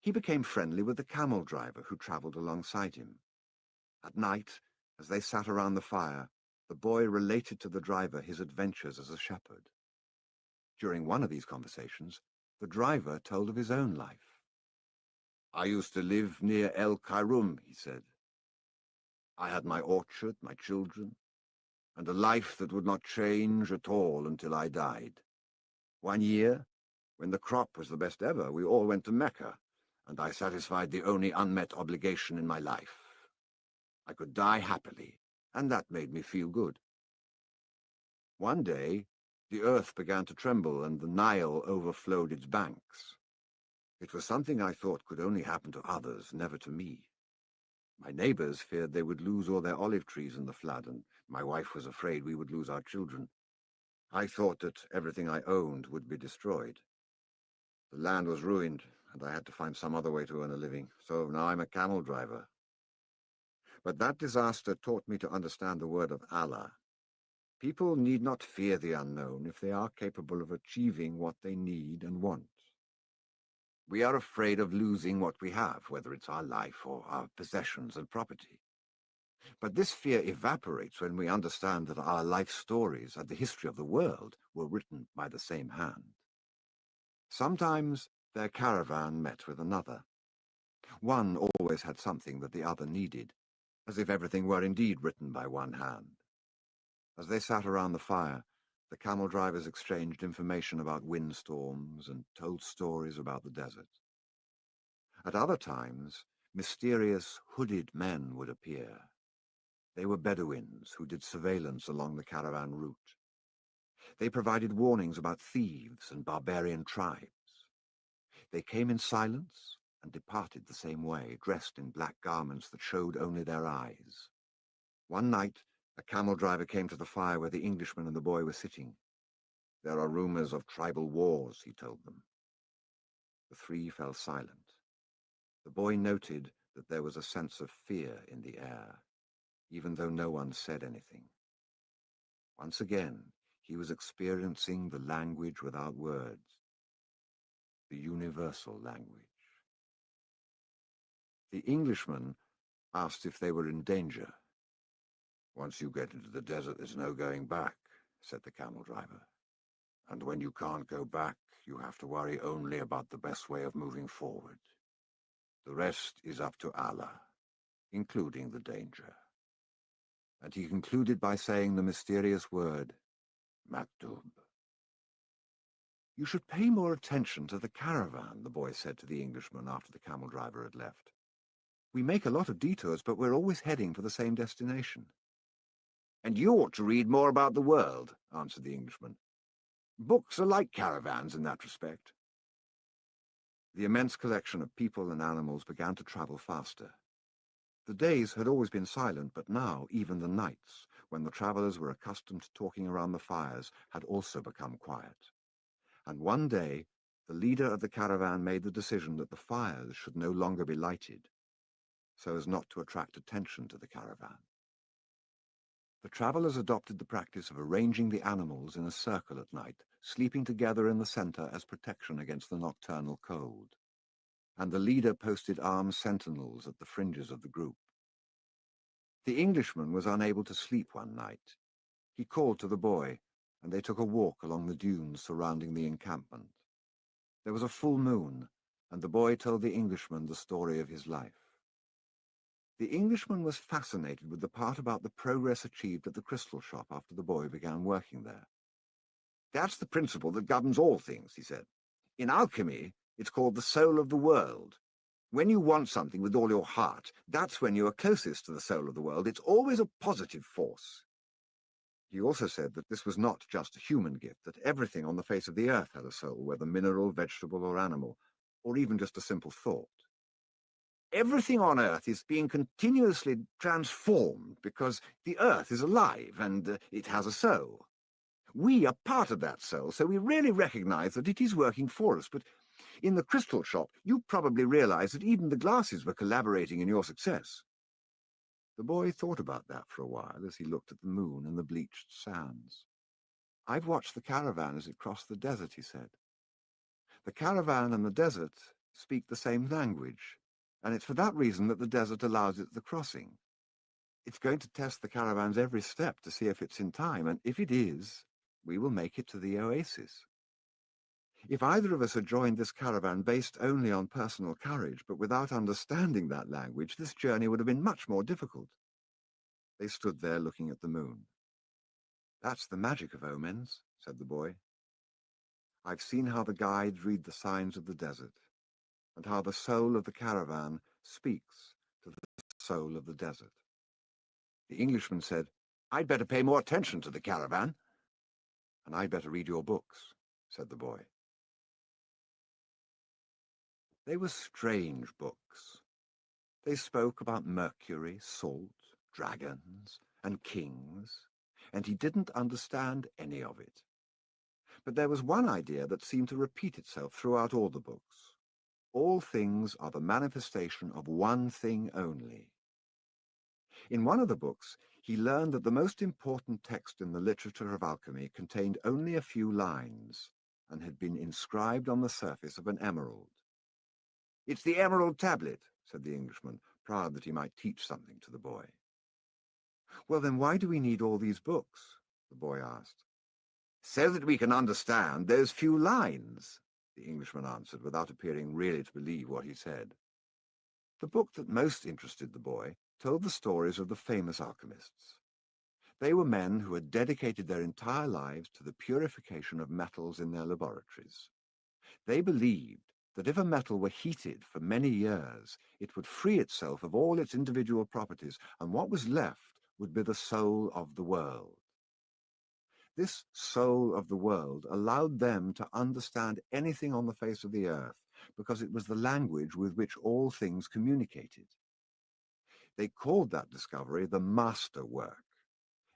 He became friendly with the camel driver who travelled alongside him. At night, as they sat around the fire, the boy related to the driver his adventures as a shepherd. During one of these conversations, the driver told of his own life. "I used to live near El Kairum," he said. "I had my orchard, my children, and a life that would not change at all until I died. One year, when the crop was the best ever, we all went to Mecca, and I satisfied the only unmet obligation in my life. I could die happily, and that made me feel good. One day, the earth began to tremble and the Nile overflowed its banks. It was something I thought could only happen to others, never to me. My neighbors feared they would lose all their olive trees in the flood, and my wife was afraid we would lose our children. I thought that everything I owned would be destroyed. The land was ruined, and I had to find some other way to earn a living, so now I'm a camel driver. But that disaster taught me to understand the word of Allah. People need not fear the unknown if they are capable of achieving what they need and want. We are afraid of losing what we have, whether it's our life or our possessions and property. But this fear evaporates when we understand that our life stories and the history of the world were written by the same hand. Sometimes their caravan met with another. One always had something that the other needed, as if everything were indeed written by one hand. As they sat around the fire, the camel drivers exchanged information about windstorms and told stories about the desert. At other times, mysterious hooded men would appear. They were Bedouins who did surveillance along the caravan route. They provided warnings about thieves and barbarian tribes. They came in silence and departed the same way, dressed in black garments that showed only their eyes. One night, a camel driver came to the fire where the Englishman and the boy were sitting. "There are rumors of tribal wars," he told them. The three fell silent. The boy noted that there was a sense of fear in the air, even though no one said anything. Once again, he was experiencing the language without words, the universal language. The Englishman asked if they were in danger. "Once you get into the desert, there's no going back," said the camel driver. "And when you can't go back, you have to worry only about the best way of moving forward. The rest is up to Allah, including the danger." And he concluded by saying the mysterious word, Maktub. "You should pay more attention to the caravan," the boy said to the Englishman after the camel driver had left. "We make a lot of detours, but we're always heading for the same destination." "And you ought to read more about the world," answered the Englishman. "Books are like caravans in that respect." The immense collection of people and animals began to travel faster. The days had always been silent, but now even the nights, when the travellers were accustomed to talking around the fires, had also become quiet. And one day, the leader of the caravan made the decision that the fires should no longer be lighted, so as not to attract attention to the caravan. The travellers adopted the practice of arranging the animals in a circle at night, sleeping together in the centre as protection against the nocturnal cold. And the leader posted armed sentinels at the fringes of the group. The Englishman was unable to sleep one night. He called to the boy, and they took a walk along the dunes surrounding the encampment. There was a full moon, and the boy told the Englishman the story of his life. The Englishman was fascinated with the part about the progress achieved at the crystal shop after the boy began working there. "That's the principle that governs all things," he said. "In alchemy, it's called the soul of the world. When you want something with all your heart, that's when you are closest to the soul of the world. It's always a positive force. He also said that this was not just a human gift, that everything on the face of the earth had a soul, whether mineral, vegetable, or animal, or even just a simple thought. Everything on earth is being continuously transformed because the earth is alive and it has a soul. We are part of that soul, so we really recognize that it is working for us. But in the crystal shop, you probably realize that even the glasses were collaborating in your success. The boy thought about that for a while as he looked at the moon and the bleached sands. I've watched the caravan as it crossed the desert, he said. The caravan and the desert speak the same language, and it's for that reason that the desert allows it the crossing. It's going to test the caravan's every step to see if it's in time, and if it is, we will make it to the oasis. If either of us had joined this caravan based only on personal courage, but without understanding that language, this journey would have been much more difficult. They stood there looking at the moon. That's the magic of omens, said the boy. I've seen how the guides read the signs of the desert, and how the soul of the caravan speaks to the soul of the desert. The Englishman said, I'd better pay more attention to the caravan. And I'd better read your books, said the boy. They were strange books. They spoke about Mercury, salt, dragons, and kings, and he didn't understand any of it. But there was one idea that seemed to repeat itself throughout all the books. All things are the manifestation of one thing only. In one of the books, he learned that the most important text in the literature of alchemy contained only a few lines and had been inscribed on the surface of an emerald. It's the emerald tablet, said the Englishman, proud that he might teach something to the boy. Well, then why do we need all these books? The boy asked. So that we can understand those few lines, the Englishman answered, without appearing really to believe what he said. The book that most interested the boy told the stories of the famous alchemists. They were men who had dedicated their entire lives to the purification of metals in their laboratories. They believed that if a metal were heated for many years, it would free itself of all its individual properties, and what was left would be the soul of the world. This soul of the world allowed them to understand anything on the face of the earth, because it was the language with which all things communicated. They called that discovery the master work.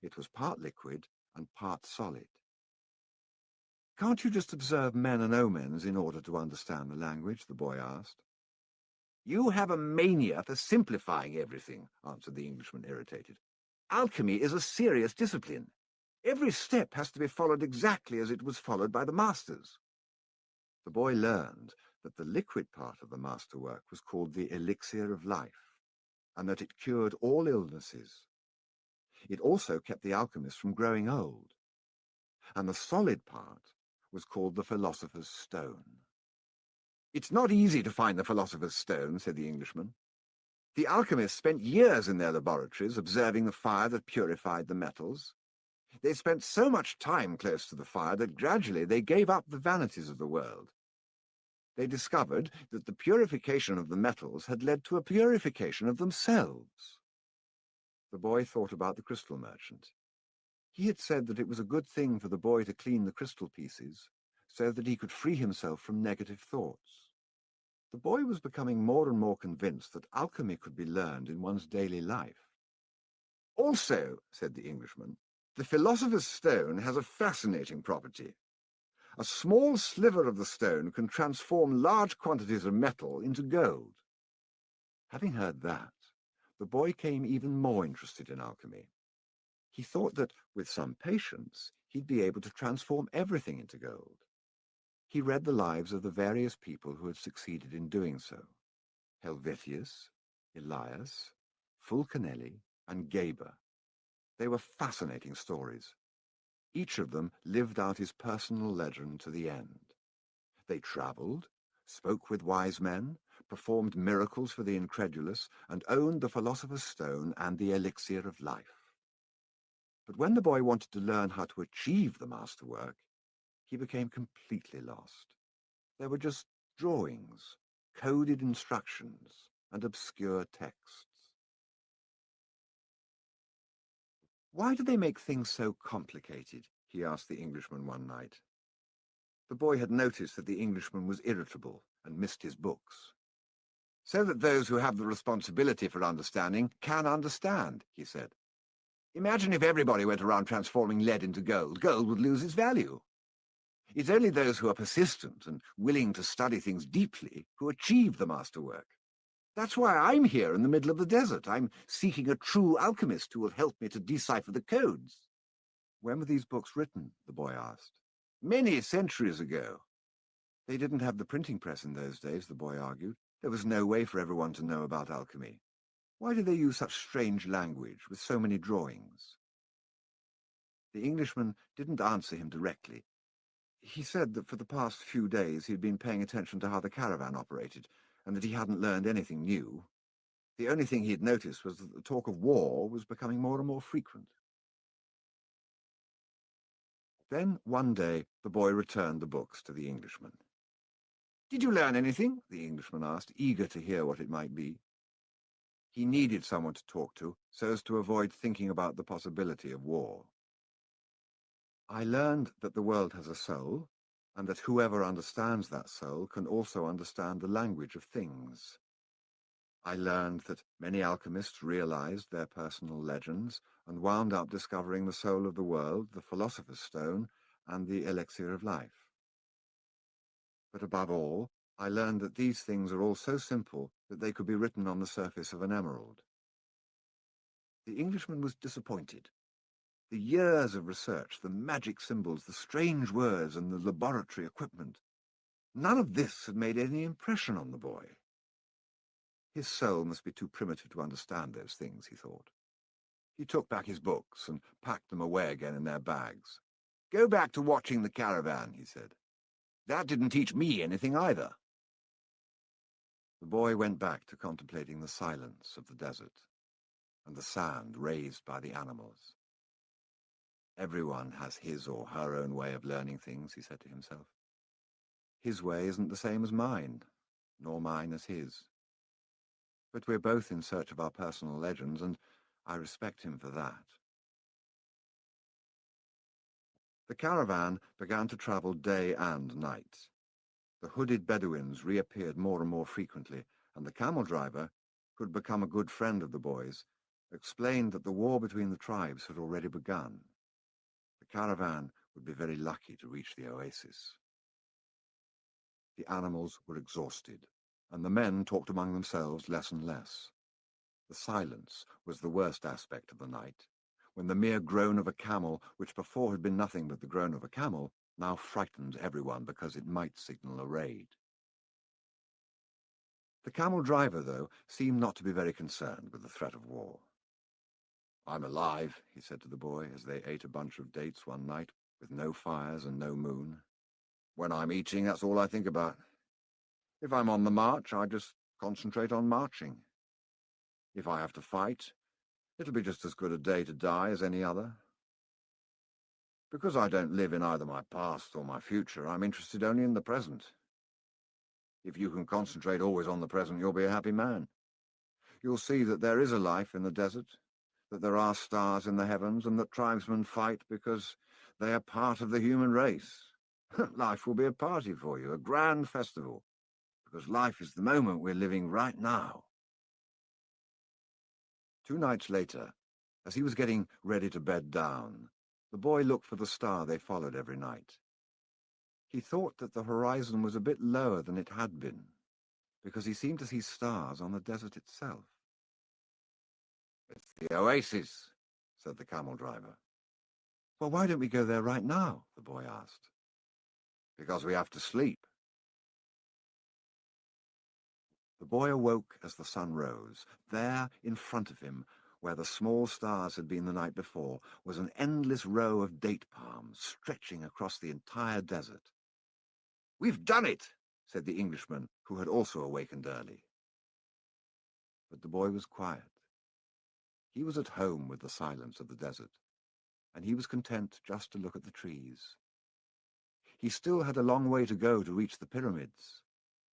It was part liquid and part solid. Can't you just observe men and omens in order to understand the language? The boy asked. You have a mania for simplifying everything, answered the Englishman, irritated. Alchemy is a serious discipline. Every step has to be followed exactly as it was followed by the masters. The boy learned that the liquid part of the masterwork was called the elixir of life, and that it cured all illnesses. It also kept the alchemist from growing old. And the solid part was called the philosopher's stone. It's not easy to find the philosopher's stone, said the Englishman. The alchemists spent years in their laboratories observing the fire that purified the metals. They spent so much time close to the fire that gradually they gave up the vanities of the world. They discovered that the purification of the metals had led to a purification of themselves. The boy thought about the crystal merchant. He had said that it was a good thing for the boy to clean the crystal pieces so that he could free himself from negative thoughts. The boy was becoming more and more convinced that alchemy could be learned in one's daily life. Also, said the Englishman, the philosopher's stone has a fascinating property. A small sliver of the stone can transform large quantities of metal into gold. Having heard that, the boy became even more interested in alchemy. He thought that, with some patience, he'd be able to transform everything into gold. He read the lives of the various people who had succeeded in doing so. Helvetius, Elias, Fulcanelli, and Geber. They were fascinating stories. Each of them lived out his personal legend to the end. They travelled, spoke with wise men, performed miracles for the incredulous, and owned the philosopher's stone and the elixir of life. But when the boy wanted to learn how to achieve the masterwork, he became completely lost. There were just drawings, coded instructions and obscure texts. "Why do they make things so complicated?" he asked the Englishman one night. The boy had noticed that the Englishman was irritable and missed his books. "So that those who have the responsibility for understanding can understand," he said. "Imagine if everybody went around transforming lead into gold. Gold would lose its value. It's only those who are persistent and willing to study things deeply who achieve the masterwork. That's why I'm here in the middle of the desert. I'm seeking a true alchemist who will help me to decipher the codes." "When were these books written?" the boy asked. "Many centuries ago." "They didn't have the printing press in those days," the boy argued. "There was no way for everyone to know about alchemy. Why do they use such strange language with so many drawings?" The Englishman didn't answer him directly. He said that for the past few days he'd been paying attention to how the caravan operated, and that he hadn't learned anything new. The only thing he'd noticed was that the talk of war was becoming more and more frequent. Then, one day, the boy returned the books to the Englishman. "Did you learn anything?" the Englishman asked, eager to hear what it might be. He needed someone to talk to, so as to avoid thinking about the possibility of war. "I learned that the world has a soul, and that whoever understands that soul can also understand the language of things. I learned that many alchemists realized their personal legends and wound up discovering the soul of the world, the philosopher's stone, and the elixir of life. But above all, I learned that these things are all so simple that they could be written on the surface of an emerald." The Englishman was disappointed. The years of research, the magic symbols, the strange words, and the laboratory equipment, none of this had made any impression on the boy. His soul must be too primitive to understand those things, he thought. He took back his books and packed them away again in their bags. "Go back to watching the caravan," he said. "That didn't teach me anything either." The boy went back to contemplating the silence of the desert and the sand raised by the animals. "Everyone has his or her own way of learning things," he said to himself. "His way isn't the same as mine, nor mine as his. But we're both in search of our personal legends, and I respect him for that." The caravan began to travel day and night. The hooded Bedouins reappeared more and more frequently, and the camel driver, who had become a good friend of the boys, explained that the war between the tribes had already begun. The caravan would be very lucky to reach the oasis. The animals were exhausted, and the men talked among themselves less and less. The silence was the worst aspect of the night, when the mere groan of a camel, which before had been nothing but the groan of a camel, now frightened everyone because it might signal a raid. The camel driver, though, seemed not to be very concerned with the threat of war. "I'm alive," he said to the boy as they ate a bunch of dates one night with no fires and no moon. "When I'm eating, that's all I think about. If I'm on the march, I just concentrate on marching. If I have to fight, it'll be just as good a day to die as any other. Because I don't live in either my past or my future, I'm interested only in the present. If you can concentrate always on the present, you'll be a happy man. You'll see that there is a life in the desert, that there are stars in the heavens, and that tribesmen fight because they are part of the human race. Life will be a party for you, a grand festival, because life is the moment we're living right now." 2 nights later, as he was getting ready to bed down, the boy looked for the star they followed every night. He thought that the horizon was a bit lower than it had been, because he seemed to see stars on the desert itself. "It's the oasis," said the camel driver. "Well, why don't we go there right now?" the boy asked. "Because we have to sleep." The boy awoke as the sun rose. There, in front of him, where the small stars had been the night before, was an endless row of date palms stretching across the entire desert. "We've done it," said the Englishman, who had also awakened early. But the boy was quiet. He was at home with the silence of the desert, and he was content just to look at the trees. He still had a long way to go to reach the pyramids,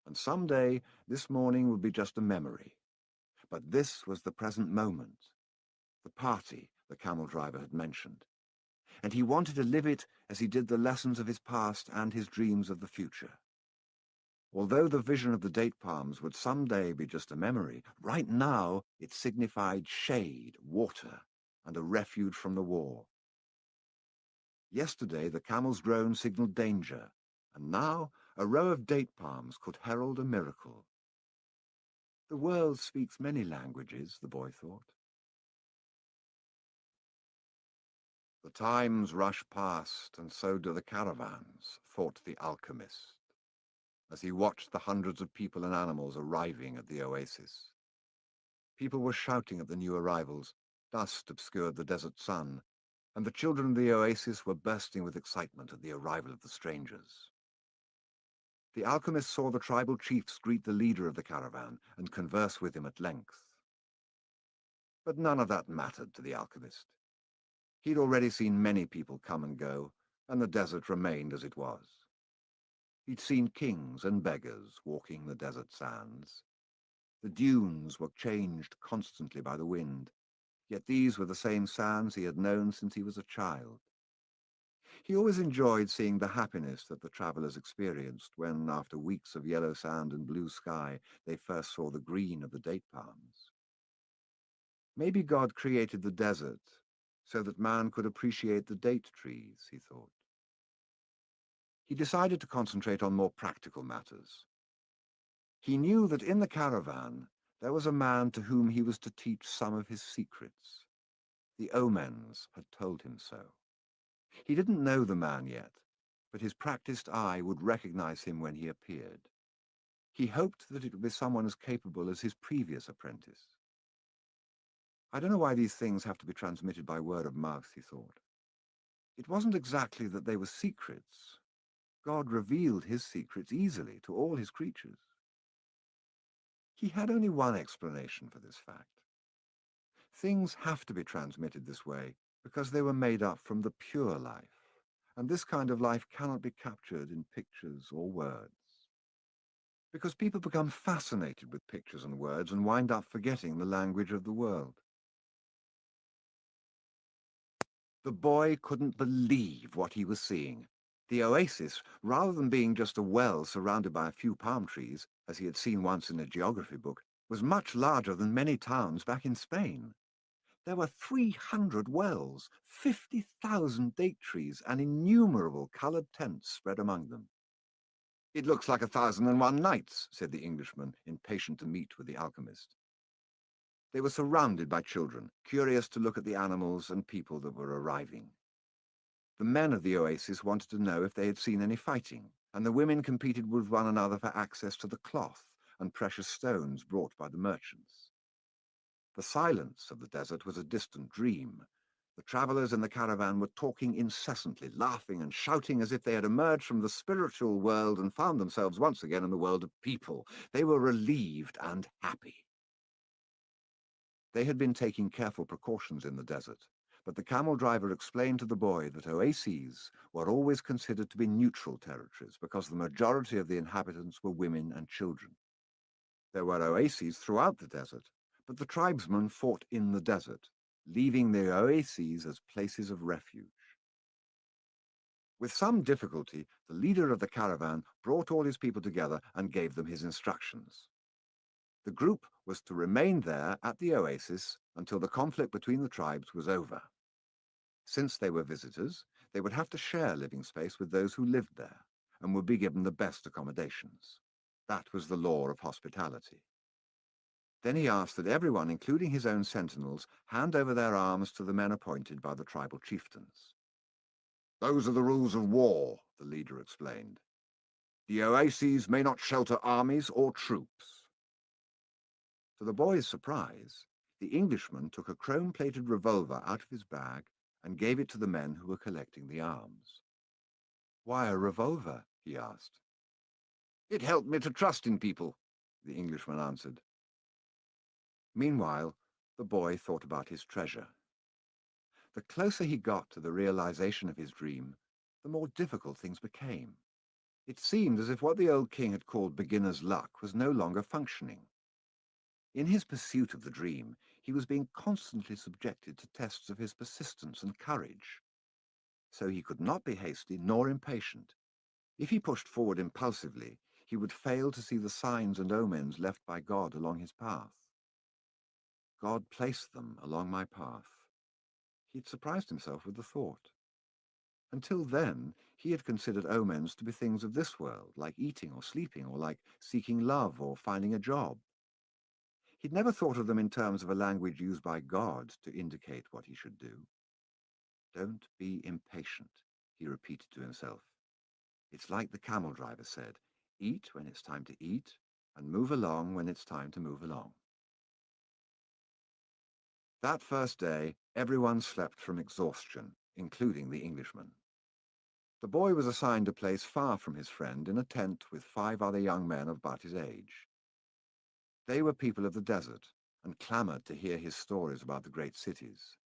And someday this morning would be just a memory. But this was the present moment, the party the camel driver had mentioned, and he wanted to live it as he did the lessons of his past and his dreams of the future. Although the vision of the date palms would someday be just a memory, right now it signified shade, water, and a refuge from the war. Yesterday the camel's drone signaled danger, and now a row of date palms could herald a miracle. The world speaks many languages, the boy thought. The times rush past, and so do the caravans, thought the alchemist, as he watched the hundreds of people and animals arriving at the oasis. People were shouting at the new arrivals, dust obscured the desert sun, and the children of the oasis were bursting with excitement at the arrival of the strangers. The alchemist saw the tribal chiefs greet the leader of the caravan and converse with him at length. But none of that mattered to the alchemist. He'd already seen many people come and go, and the desert remained as it was. He'd seen kings and beggars walking the desert sands. The dunes were changed constantly by the wind, yet these were the same sands he had known since he was a child. He always enjoyed seeing the happiness that the travellers experienced when, after weeks of yellow sand and blue sky, they first saw the green of the date palms. Maybe God created the desert so that man could appreciate the date trees, he thought. He decided to concentrate on more practical matters. He knew that in the caravan there was a man to whom he was to teach some of his secrets. The omens had told him so. He didn't know the man yet, but his practiced eye would recognize him when he appeared. He hoped that it would be someone as capable as his previous apprentice. I don't know why these things have to be transmitted by word of mouth, he thought. It wasn't exactly that they were secrets. God revealed his secrets easily to all his creatures. He had only one explanation for this fact. Things have to be transmitted this way because they were made up from the pure life, and this kind of life cannot be captured in pictures or words. Because people become fascinated with pictures and words and wind up forgetting the language of the world. The boy couldn't believe what he was seeing. The oasis, rather than being just a well surrounded by a few palm trees, as he had seen once in a geography book, was much larger than many towns back in Spain. There were 300 wells, 50,000 date trees, and innumerable coloured tents spread among them. "It looks like 1,001 nights," said the Englishman, impatient to meet with the alchemist. They were surrounded by children, curious to look at the animals and people that were arriving. The men of the oasis wanted to know if they had seen any fighting, and the women competed with one another for access to the cloth and precious stones brought by the merchants. The silence of the desert was a distant dream. The travellers in the caravan were talking incessantly, laughing and shouting as if they had emerged from the spiritual world and found themselves once again in the world of people. They were relieved and happy. They had been taking careful precautions in the desert, but the camel driver explained to the boy that oases were always considered to be neutral territories because the majority of the inhabitants were women and children. There were oases throughout the desert, but the tribesmen fought in the desert, leaving the oases as places of refuge. With some difficulty, the leader of the caravan brought all his people together and gave them his instructions. The group was to remain there at the oasis until the conflict between the tribes was over. Since they were visitors, they would have to share living space with those who lived there and would be given the best accommodations. That was the law of hospitality. Then he asked that everyone, including his own sentinels, hand over their arms to the men appointed by the tribal chieftains. "Those are the rules of war," the leader explained. "The oases may not shelter armies or troops." To the boy's surprise, the Englishman took a chrome-plated revolver out of his bag and gave it to the men who were collecting the arms. "Why a revolver?" he asked. "It helped me to trust in people," the Englishman answered. Meanwhile, the boy thought about his treasure. The closer he got to the realization of his dream, the more difficult things became. It seemed as if what the old king had called beginner's luck was no longer functioning. In his pursuit of the dream, he was being constantly subjected to tests of his persistence and courage. So he could not be hasty nor impatient. If he pushed forward impulsively, he would fail to see the signs and omens left by God along his path. God placed them along my path. He'd surprised himself with the thought. Until then, he had considered omens to be things of this world, like eating or sleeping, or like seeking love or finding a job. He'd never thought of them in terms of a language used by God to indicate what he should do. Don't be impatient, he repeated to himself. It's like the camel driver said, eat when it's time to eat, and move along when it's time to move along. That first day, everyone slept from exhaustion, including the Englishman. The boy was assigned a place far from his friend in a tent with 5 other young men of about his age. They were people of the desert and clamoured to hear his stories about the great cities.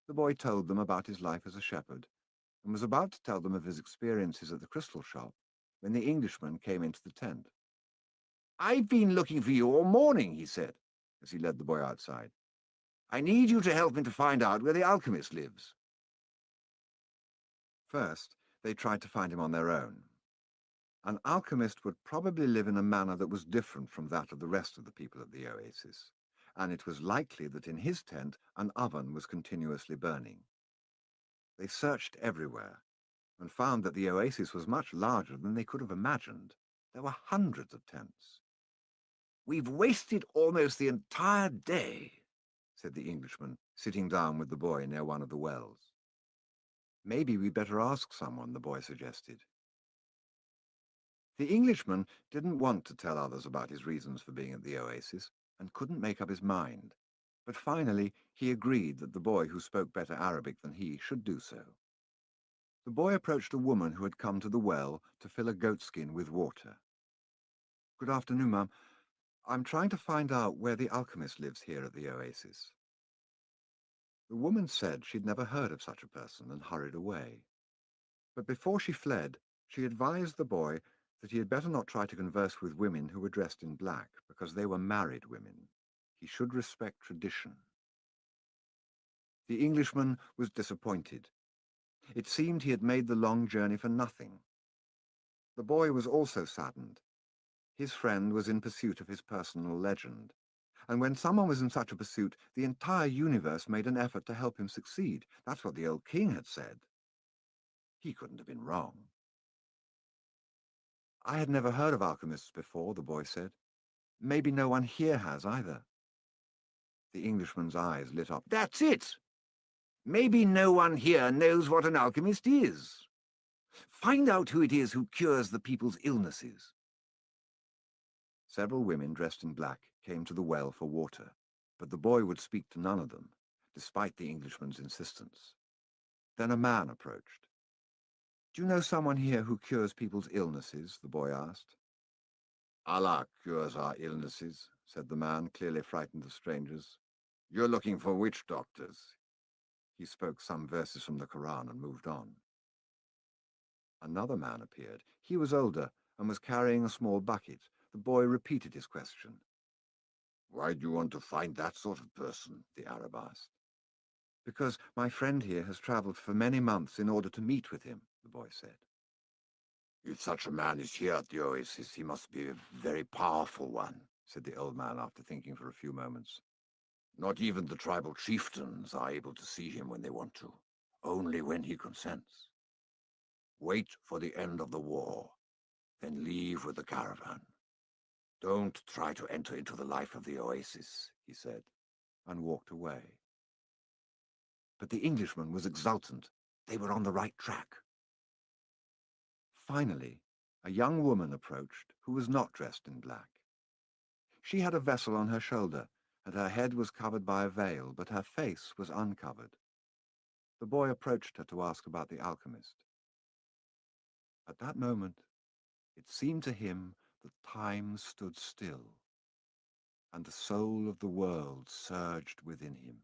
The boy told them about his life as a shepherd and was about to tell them of his experiences at the crystal shop when the Englishman came into the tent. "I've been looking for you all morning," he said, as he led the boy outside. "I need you to help me to find out where the alchemist lives." First, they tried to find him on their own. An alchemist would probably live in a manner that was different from that of the rest of the people at the oasis, and it was likely that in his tent an oven was continuously burning. They searched everywhere and found that the oasis was much larger than they could have imagined. There were hundreds of tents. "We've wasted almost the entire day," said the Englishman, sitting down with the boy near one of the wells. "Maybe we'd better ask someone," the boy suggested. The Englishman didn't want to tell others about his reasons for being at the oasis and couldn't make up his mind. But finally, he agreed that the boy who spoke better Arabic than he should do so. The boy approached a woman who had come to the well to fill a goatskin with water. "Good afternoon, ma'am. I'm trying to find out where the alchemist lives here at the oasis." The woman said she'd never heard of such a person and hurried away. But before she fled, she advised the boy that he had better not try to converse with women who were dressed in black, because they were married women. He should respect tradition. The Englishman was disappointed. It seemed he had made the long journey for nothing. The boy was also saddened. His friend was in pursuit of his personal legend, and when someone was in such a pursuit, the entire universe made an effort to help him succeed. That's what the old king had said. He couldn't have been wrong. "I had never heard of alchemists before," the boy said. "Maybe no one here has either." The Englishman's eyes lit up. "That's it! Maybe no one here knows what an alchemist is. Find out who it is who cures the people's illnesses." Several women dressed in black came to the well for water, but the boy would speak to none of them, despite the Englishman's insistence. Then a man approached. "Do you know someone here who cures people's illnesses?" the boy asked. "Allah cures our illnesses," said the man, clearly frightened of strangers. "You're looking for witch doctors." He spoke some verses from the Quran and moved on. Another man appeared. He was older and was carrying a small bucket. The boy repeated his question. "Why do you want to find that sort of person?" the Arab asked. "Because my friend here has travelled for many months in order to meet with him," the boy said. "If such a man is here at the oasis, he must be a very powerful one," said the old man after thinking for a few moments. "Not even the tribal chieftains are able to see him when they want to, only when he consents. Wait for the end of the war, then leave with the caravan. Don't try to enter into the life of the oasis," he said, and walked away. But the Englishman was exultant. They were on the right track. Finally, a young woman approached who was not dressed in black. She had a vessel on her shoulder, and her head was covered by a veil, but her face was uncovered. The boy approached her to ask about the alchemist. At that moment, it seemed to him that time stood still, and the soul of the world surged within him.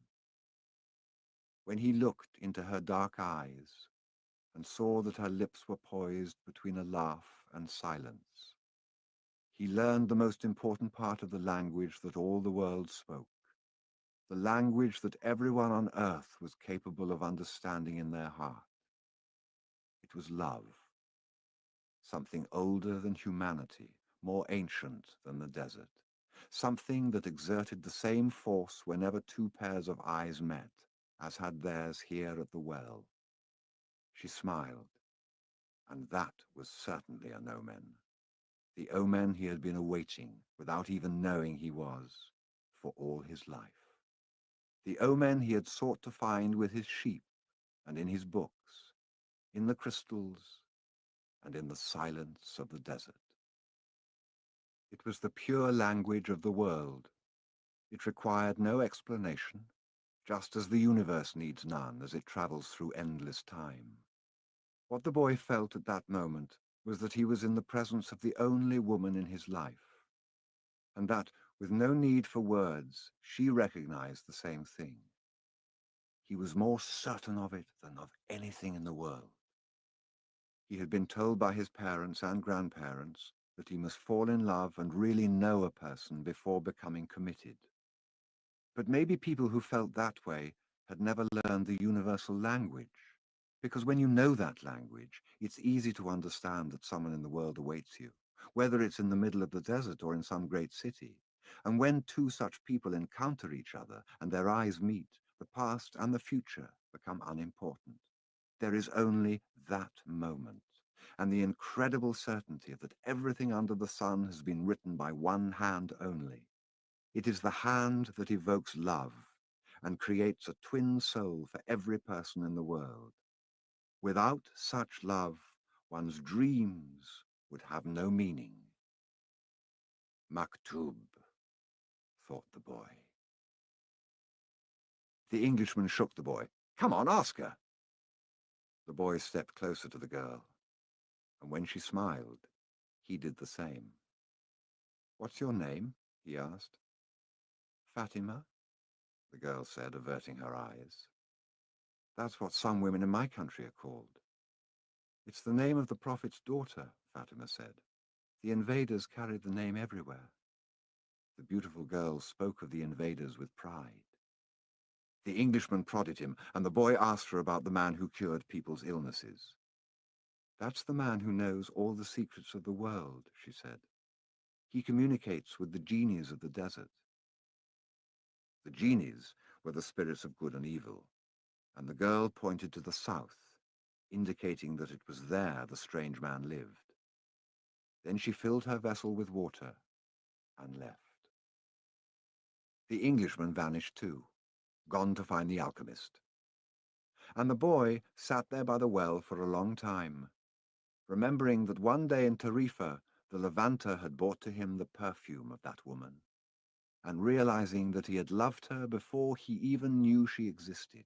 When he looked into her dark eyes and saw that her lips were poised between a laugh and silence. He learned the most important part of the language that all the world spoke, the language that everyone on earth was capable of understanding in their heart. It was love, something older than humanity, more ancient than the desert, something that exerted the same force whenever two pairs of eyes met, as had theirs here at the well. She smiled, and that was certainly an omen. The omen he had been awaiting, without even knowing he was, for all his life. The omen he had sought to find with his sheep, and in his books, in the crystals, and in the silence of the desert. It was the pure language of the world. It required no explanation, just as the universe needs none as it travels through endless time. What the boy felt at that moment was that he was in the presence of the only woman in his life, and that, with no need for words, she recognized the same thing. He was more certain of it than of anything in the world. He had been told by his parents and grandparents that he must fall in love and really know a person before becoming committed. But maybe people who felt that way had never learned the universal language, because when you know that language, it's easy to understand that someone in the world awaits you, whether it's in the middle of the desert or in some great city. And when two such people encounter each other and their eyes meet, the past and the future become unimportant. There is only that moment, and the incredible certainty that everything under the sun has been written by one hand only. It is the hand that evokes love and creates a twin soul for every person in the world. Without such love, one's dreams would have no meaning. Maktub, thought the boy. The Englishman shook the boy. Come on, ask her. The boy stepped closer to the girl, and when she smiled, he did the same. What's your name? He asked. Fatima, the girl said, averting her eyes. That's what some women in my country are called. It's the name of the Prophet's daughter, Fatima said. The invaders carried the name everywhere. The beautiful girl spoke of the invaders with pride. The Englishman prodded him, and the boy asked her about the man who cured people's illnesses. That's the man who knows all the secrets of the world, she said. He communicates with the genies of the desert. The genies were the spirits of good and evil, and the girl pointed to the south, indicating that it was there the strange man lived. Then she filled her vessel with water and left. The Englishman vanished too, gone to find the alchemist. And the boy sat there by the well for a long time, remembering that one day in Tarifa the Levanter had brought to him the perfume of that woman, and realizing that he had loved her before he even knew she existed.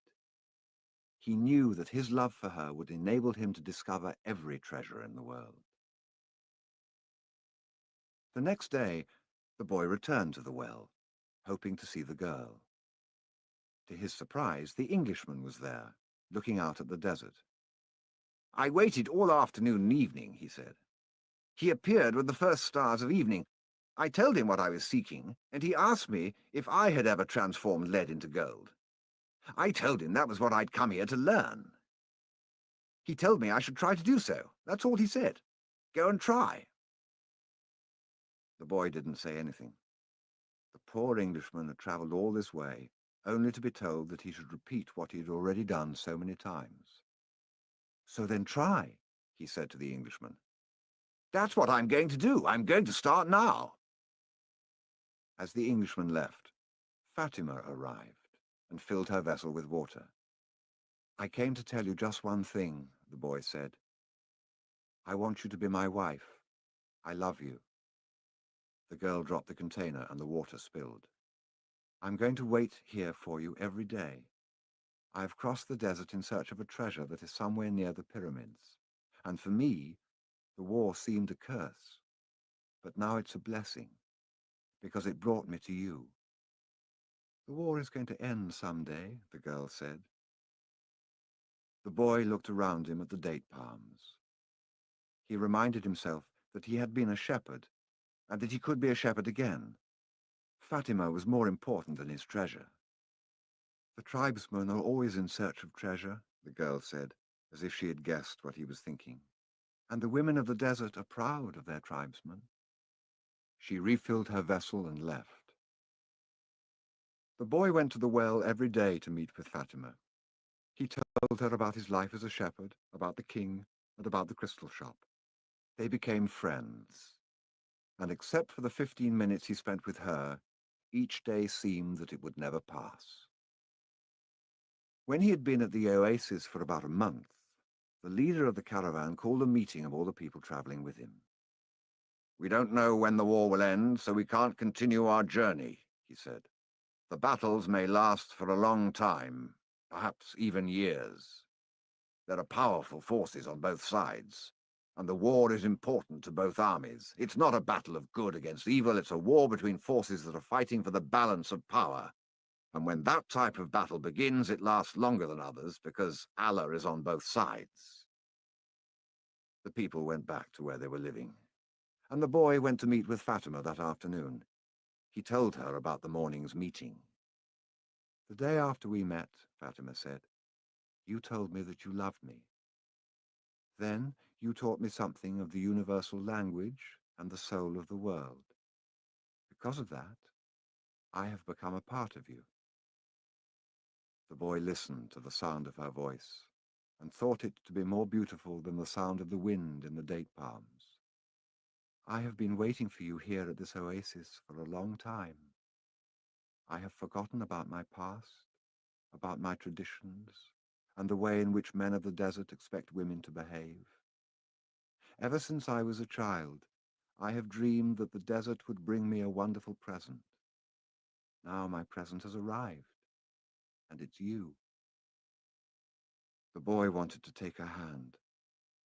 He knew that his love for her would enable him to discover every treasure in the world. The next day, the boy returned to the well, hoping to see the girl. To his surprise, the Englishman was there, looking out at the desert. I waited all afternoon and evening, he said. He appeared with the first stars of evening. I told him what I was seeking, and he asked me if I had ever transformed lead into gold. I told him that was what I'd come here to learn. He told me I should try to do so. That's all he said. Go and try. The boy didn't say anything. The poor Englishman had travelled all this way, only to be told that he should repeat what he had already done so many times. So then try, he said to the Englishman. That's what I'm going to do. I'm going to start now. As the Englishman left, Fatima arrived and filled her vessel with water. I came to tell you just one thing, the boy said. I want you to be my wife. I love you. The girl dropped the container and the water spilled. I'm going to wait here for you every day. I've crossed the desert in search of a treasure that is somewhere near the pyramids. And for me, the war seemed a curse. But now it's a blessing, because it brought me to you. The war is going to end someday, the girl said. The boy looked around him at the date palms. He reminded himself that he had been a shepherd, and that he could be a shepherd again. Fatima was more important than his treasure. The tribesmen are always in search of treasure, the girl said, as if she had guessed what he was thinking. And the women of the desert are proud of their tribesmen. She refilled her vessel and left. The boy went to the well every day to meet with Fatima. He told her about his life as a shepherd, about the king, and about the crystal shop. They became friends, and except for the 15 minutes he spent with her, each day seemed that it would never pass. When he had been at the oasis for about a month, the leader of the caravan called a meeting of all the people traveling with him. "We don't know when the war will end, so we can't continue our journey," he said. "The battles may last for a long time, perhaps even years. There are powerful forces on both sides, and the war is important to both armies. It's not a battle of good against evil, it's a war between forces that are fighting for the balance of power. And when that type of battle begins, it lasts longer than others, because Allah is on both sides." The people went back to where they were living, and the boy went to meet with Fatima that afternoon. He told her about the morning's meeting. "The day after we met," Fatima said, "you told me that you loved me. Then you taught me something of the universal language and the soul of the world. Because of that, I have become a part of you." The boy listened to the sound of her voice and thought it to be more beautiful than the sound of the wind in the date palms. "I have been waiting for you here at this oasis for a long time. I have forgotten about my past, about my traditions, and the way in which men of the desert expect women to behave. Ever since I was a child, I have dreamed that the desert would bring me a wonderful present. Now my present has arrived, and it's you." The boy wanted to take her hand,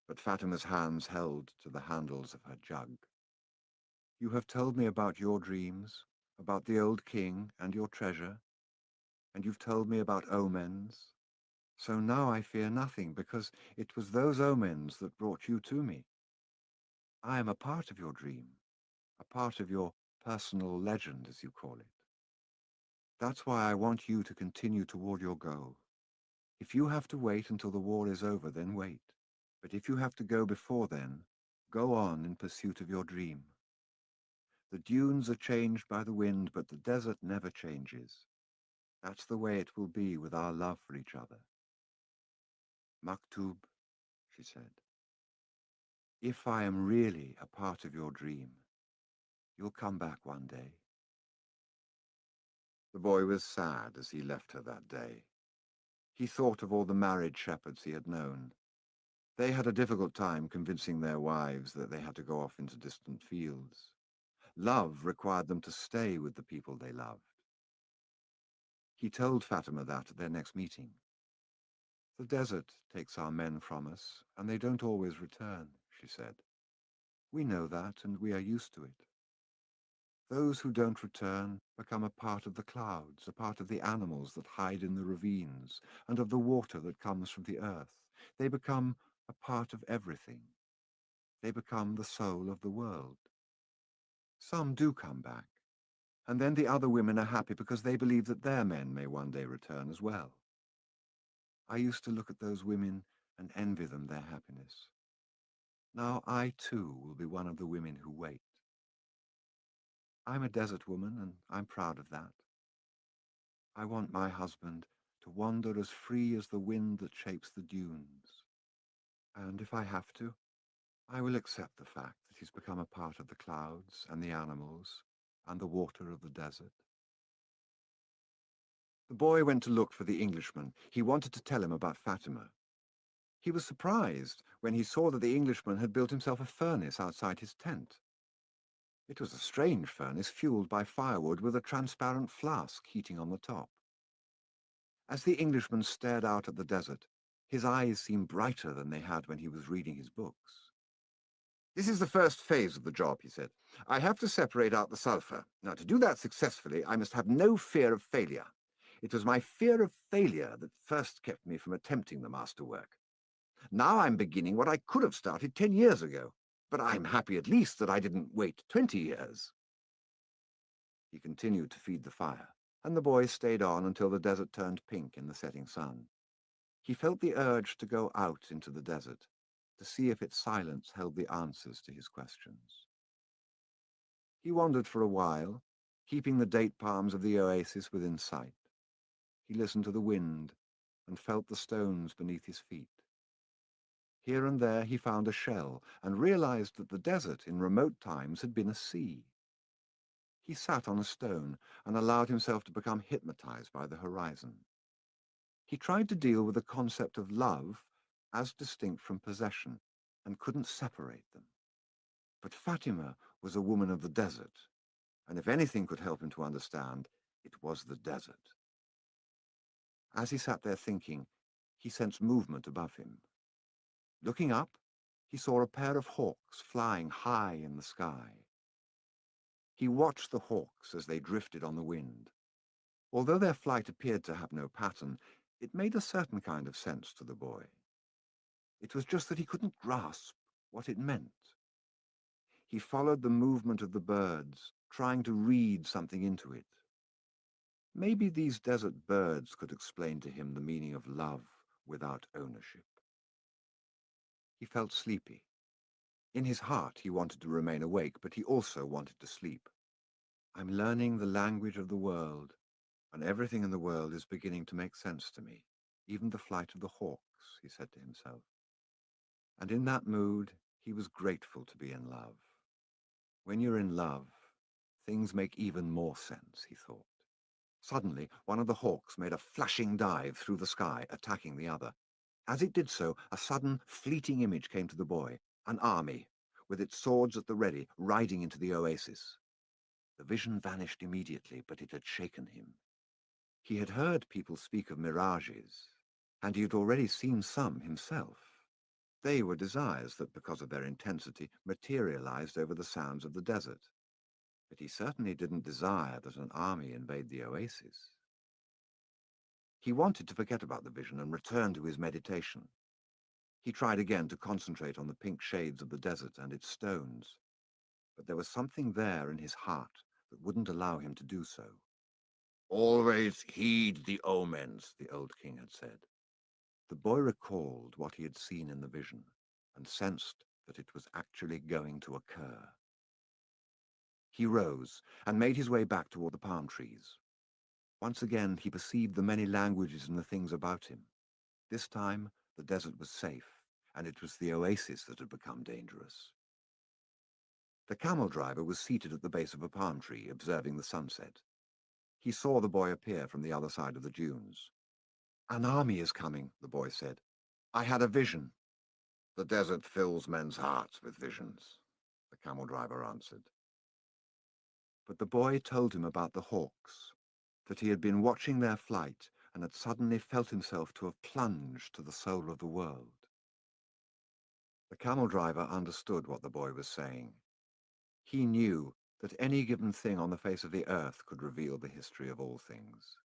but Fatima's hands held to the handles of her jug. "You have told me about your dreams, about the old king and your treasure, and you've told me about omens. So now I fear nothing, because it was those omens that brought you to me. I am a part of your dream, a part of your personal legend, as you call it. That's why I want you to continue toward your goal. If you have to wait until the war is over, then wait. But if you have to go before then, go on in pursuit of your dream. The dunes are changed by the wind, but the desert never changes. That's the way it will be with our love for each other." "Maktub," she said, "if I am really a part of your dream, you'll come back one day." The boy was sad as he left her that day. He thought of all the married shepherds he had known. They had a difficult time convincing their wives that they had to go off into distant fields. Love required them to stay with the people they loved. He told Fatima that at their next meeting. "The desert takes our men from us, and they don't always return," she said. "We know that, and we are used to it. Those who don't return become a part of the clouds, a part of the animals that hide in the ravines, and of the water that comes from the earth. They become a part of everything. They become the soul of the world. Some do come back, and then the other women are happy because they believe that their men may one day return as well. I used to look at those women and envy them their happiness. Now I too will be one of the women who wait. I'm a desert woman, and I'm proud of that. I want my husband to wander as free as the wind that shapes the dunes. And if I have to, I will accept the fact that he's become a part of the clouds and the animals and the water of the desert." The boy went to look for the Englishman. He wanted to tell him about Fatima. He was surprised when he saw that the Englishman had built himself a furnace outside his tent. It was a strange furnace fueled by firewood with a transparent flask heating on the top. As the Englishman stared out at the desert, his eyes seemed brighter than they had when he was reading his books. "This is the first phase of the job," he said. "I have to separate out the sulfur. Now, to do that successfully, I must have no fear of failure. It was my fear of failure that first kept me from attempting the masterwork. Now I'm beginning what I could have started 10 years ago, but I'm happy at least that I didn't wait 20 years. He continued to feed the fire, and the boy stayed on until the desert turned pink in the setting sun. He felt the urge to go out into the desert, to see if its silence held the answers to his questions. He wandered for a while, keeping the date palms of the oasis within sight. He listened to the wind and felt the stones beneath his feet. Here and there he found a shell and realized that the desert in remote times had been a sea. He sat on a stone and allowed himself to become hypnotized by the horizon. He tried to deal with the concept of love as distinct from possession and couldn't separate them. But Fatima was a woman of the desert, and if anything could help him to understand, it was the desert. As he sat there thinking, he sensed movement above him. Looking up, he saw a pair of hawks flying high in the sky. He watched the hawks as they drifted on the wind. Although their flight appeared to have no pattern, it made a certain kind of sense to the boy. It was just that he couldn't grasp what it meant. He followed the movement of the birds, trying to read something into it. Maybe these desert birds could explain to him the meaning of love without ownership. He felt sleepy. In his heart, he wanted to remain awake, but he also wanted to sleep. I'm learning the language of the world, and everything in the world is beginning to make sense to me, even the flight of the hawks, he said to himself. And in that mood, he was grateful to be in love. When you're in love, things make even more sense, he thought. Suddenly, one of the hawks made a flashing dive through the sky, attacking the other. As it did so, a sudden, fleeting image came to the boy, an army, with its swords at the ready, riding into the oasis. The vision vanished immediately, but it had shaken him. He had heard people speak of mirages, and he had already seen some himself. They were desires that, because of their intensity, materialized over the sounds of the desert. But he certainly didn't desire that an army invade the oasis. He wanted to forget about the vision and return to his meditation. He tried again to concentrate on the pink shades of the desert and its stones, but there was something there in his heart that wouldn't allow him to do so. Always heed the omens, the old king had said. The boy recalled what he had seen in the vision and sensed that it was actually going to occur. He rose and made his way back toward the palm trees. Once again, he perceived the many languages in the things about him. This time, the desert was safe, and it was the oasis that had become dangerous. The camel driver was seated at the base of a palm tree, observing the sunset. He saw the boy appear from the other side of the dunes. An army is coming, the boy said. I had a vision. The desert fills men's hearts with visions, the camel driver answered. But the boy told him about the hawks, that he had been watching their flight and had suddenly felt himself to have plunged to the soul of the world. The camel driver understood what the boy was saying. He knew that any given thing on the face of the earth could reveal the history of all things.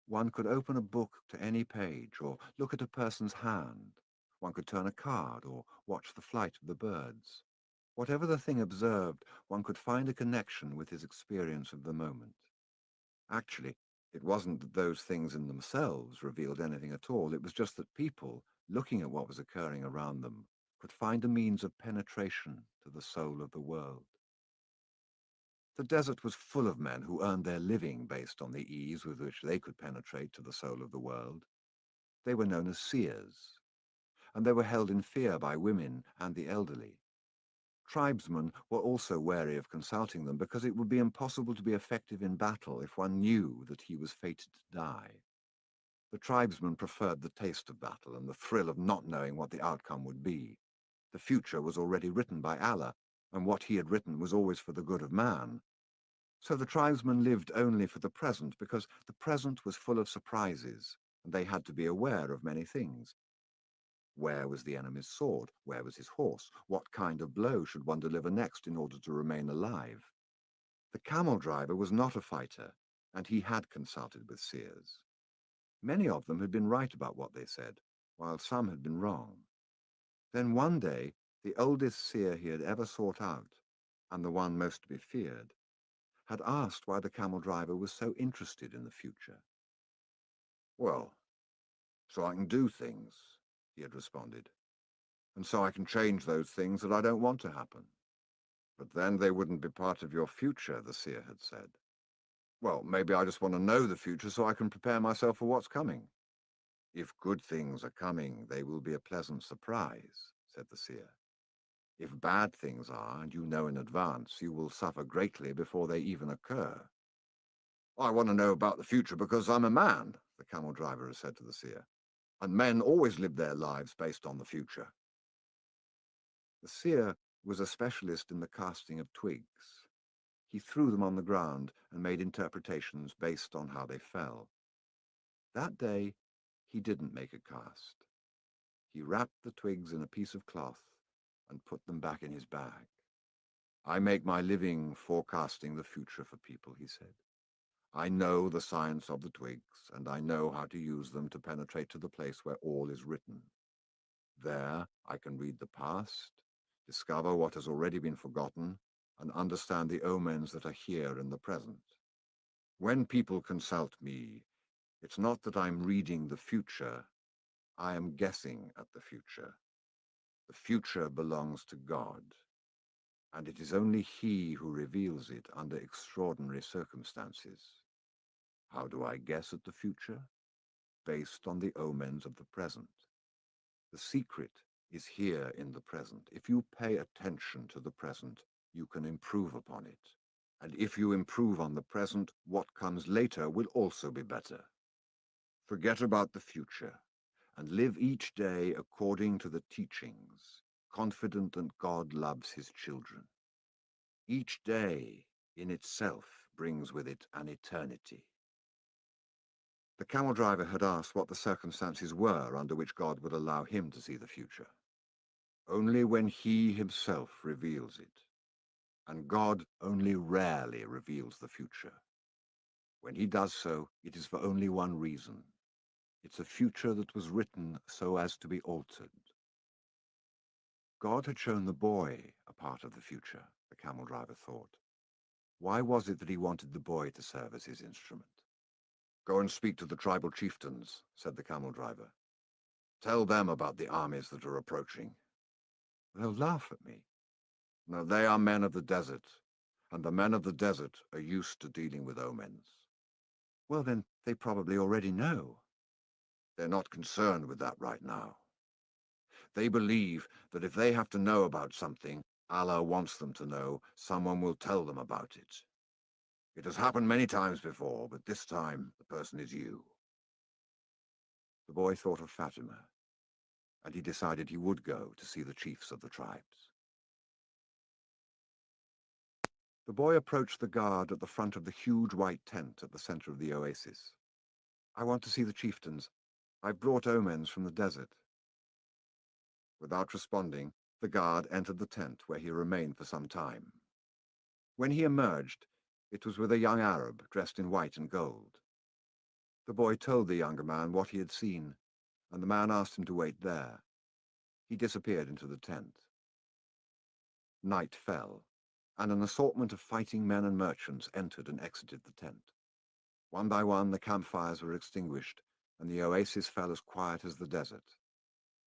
One could open a book to any page, or look at a person's hand. One could turn a card, or watch the flight of the birds. Whatever the thing observed, one could find a connection with his experience of the moment. Actually, it wasn't that those things in themselves revealed anything at all. It was just that people, looking at what was occurring around them, could find a means of penetration to the soul of the world. The desert was full of men who earned their living based on the ease with which they could penetrate to the soul of the world. They were known as seers, and they were held in fear by women and the elderly. Tribesmen were also wary of consulting them because it would be impossible to be effective in battle if one knew that he was fated to die. The tribesmen preferred the taste of battle and the thrill of not knowing what the outcome would be. The future was already written by Allah, and what he had written was always for the good of man. So the tribesmen lived only for the present because the present was full of surprises, and they had to be aware of many things. Where was the enemy's sword? Where was his horse? What kind of blow should one deliver next in order to remain alive? The camel driver was not a fighter, and he had consulted with seers. Many of them had been right about what they said, while some had been wrong. Then one day, the oldest seer he had ever sought out, and the one most to be feared, had asked why the camel driver was so interested in the future. "Well, so I can do things," he had responded, "and so I can change those things that I don't want to happen." "But then they wouldn't be part of your future," the seer had said. "Well, maybe I just want to know the future so I can prepare myself for what's coming." "If good things are coming, they will be a pleasant surprise," said the seer. "If bad things are, and you know in advance, you will suffer greatly before they even occur." "I want to know about the future because I'm a man," the camel driver has said to the seer, "and men always live their lives based on the future." The seer was a specialist in the casting of twigs. He threw them on the ground and made interpretations based on how they fell. That day, he didn't make a cast. He wrapped the twigs in a piece of cloth and put them back in his bag. "I make my living forecasting the future for people," he said. "I know the science of the twigs, and I know how to use them to penetrate to the place where all is written. There, I can read the past, discover what has already been forgotten, and understand the omens that are here in the present. When people consult me, it's not that I'm reading the future, I am guessing at the future. The future belongs to God, and it is only He who reveals it under extraordinary circumstances. How do I guess at the future? Based on the omens of the present. The secret is here in the present. If you pay attention to the present, you can improve upon it. And if you improve on the present, what comes later will also be better. Forget about the future and live each day according to the teachings, confident that God loves his children. Each day in itself brings with it an eternity." The camel driver had asked what the circumstances were under which God would allow him to see the future. "Only when he himself reveals it. And God only rarely reveals the future. When he does so, it is for only one reason. It's a future that was written so as to be altered." God had shown the boy a part of the future, the camel driver thought. Why was it that he wanted the boy to serve as his instrument? "Go and speak to the tribal chieftains," said the camel driver. "Tell them about the armies that are approaching." "They'll laugh at me." "No, they are men of the desert, and the men of the desert are used to dealing with omens." "Well, then, they probably already know." "They're not concerned with that right now. They believe that if they have to know about something Allah wants them to know, someone will tell them about it. It has happened many times before, but this time the person is you." The boy thought of Fatima, and he decided he would go to see the chiefs of the tribes. The boy approached the guard at the front of the huge white tent at the center of the oasis. "I want to see the chieftains. I've brought omens from the desert." Without responding, the guard entered the tent, where he remained for some time. When he emerged, it was with a young Arab dressed in white and gold. The boy told the younger man what he had seen, and the man asked him to wait there. He disappeared into the tent. Night fell, and an assortment of fighting men and merchants entered and exited the tent. One by one, the campfires were extinguished, and the oasis fell as quiet as the desert.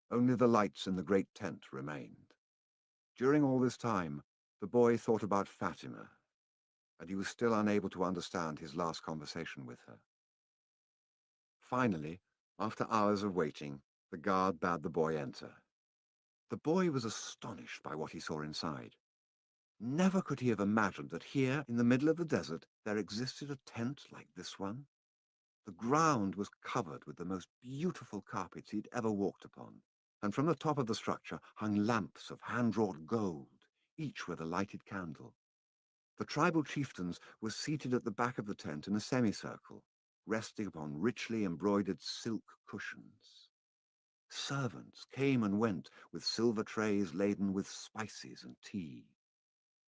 Only the lights in the great tent remained. During all this time, the boy thought about Fatima, and he was still unable to understand his last conversation with her. Finally, after hours of waiting, the guard bade the boy enter. The boy was astonished by what he saw inside. Never could he have imagined that here, in the middle of the desert, there existed a tent like this one. The ground was covered with the most beautiful carpets he'd ever walked upon, and from the top of the structure hung lamps of hand-wrought gold, each with a lighted candle. The tribal chieftains were seated at the back of the tent in a semicircle, resting upon richly embroidered silk cushions. Servants came and went with silver trays laden with spices and tea.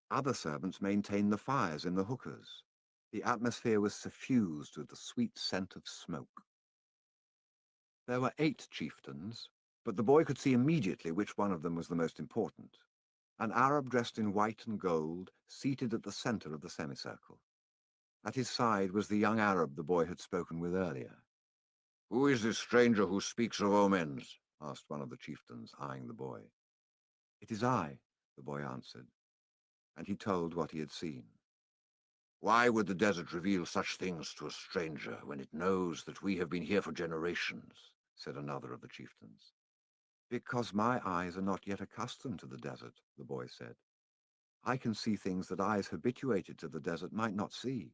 Other servants maintained the fires in the hookahs. The atmosphere was suffused with the sweet scent of smoke. There were 8 chieftains, but the boy could see immediately which one of them was the most important. An Arab dressed in white and gold, seated at the center of the semicircle. At his side was the young Arab the boy had spoken with earlier. "Who is this stranger who speaks of omens?" asked one of the chieftains, eyeing the boy. "It is I," the boy answered, and he told what he had seen. "Why would the desert reveal such things to a stranger when it knows that we have been here for generations?" said another of the chieftains. "Because my eyes are not yet accustomed to the desert," the boy said. "I can see things that eyes habituated to the desert might not see.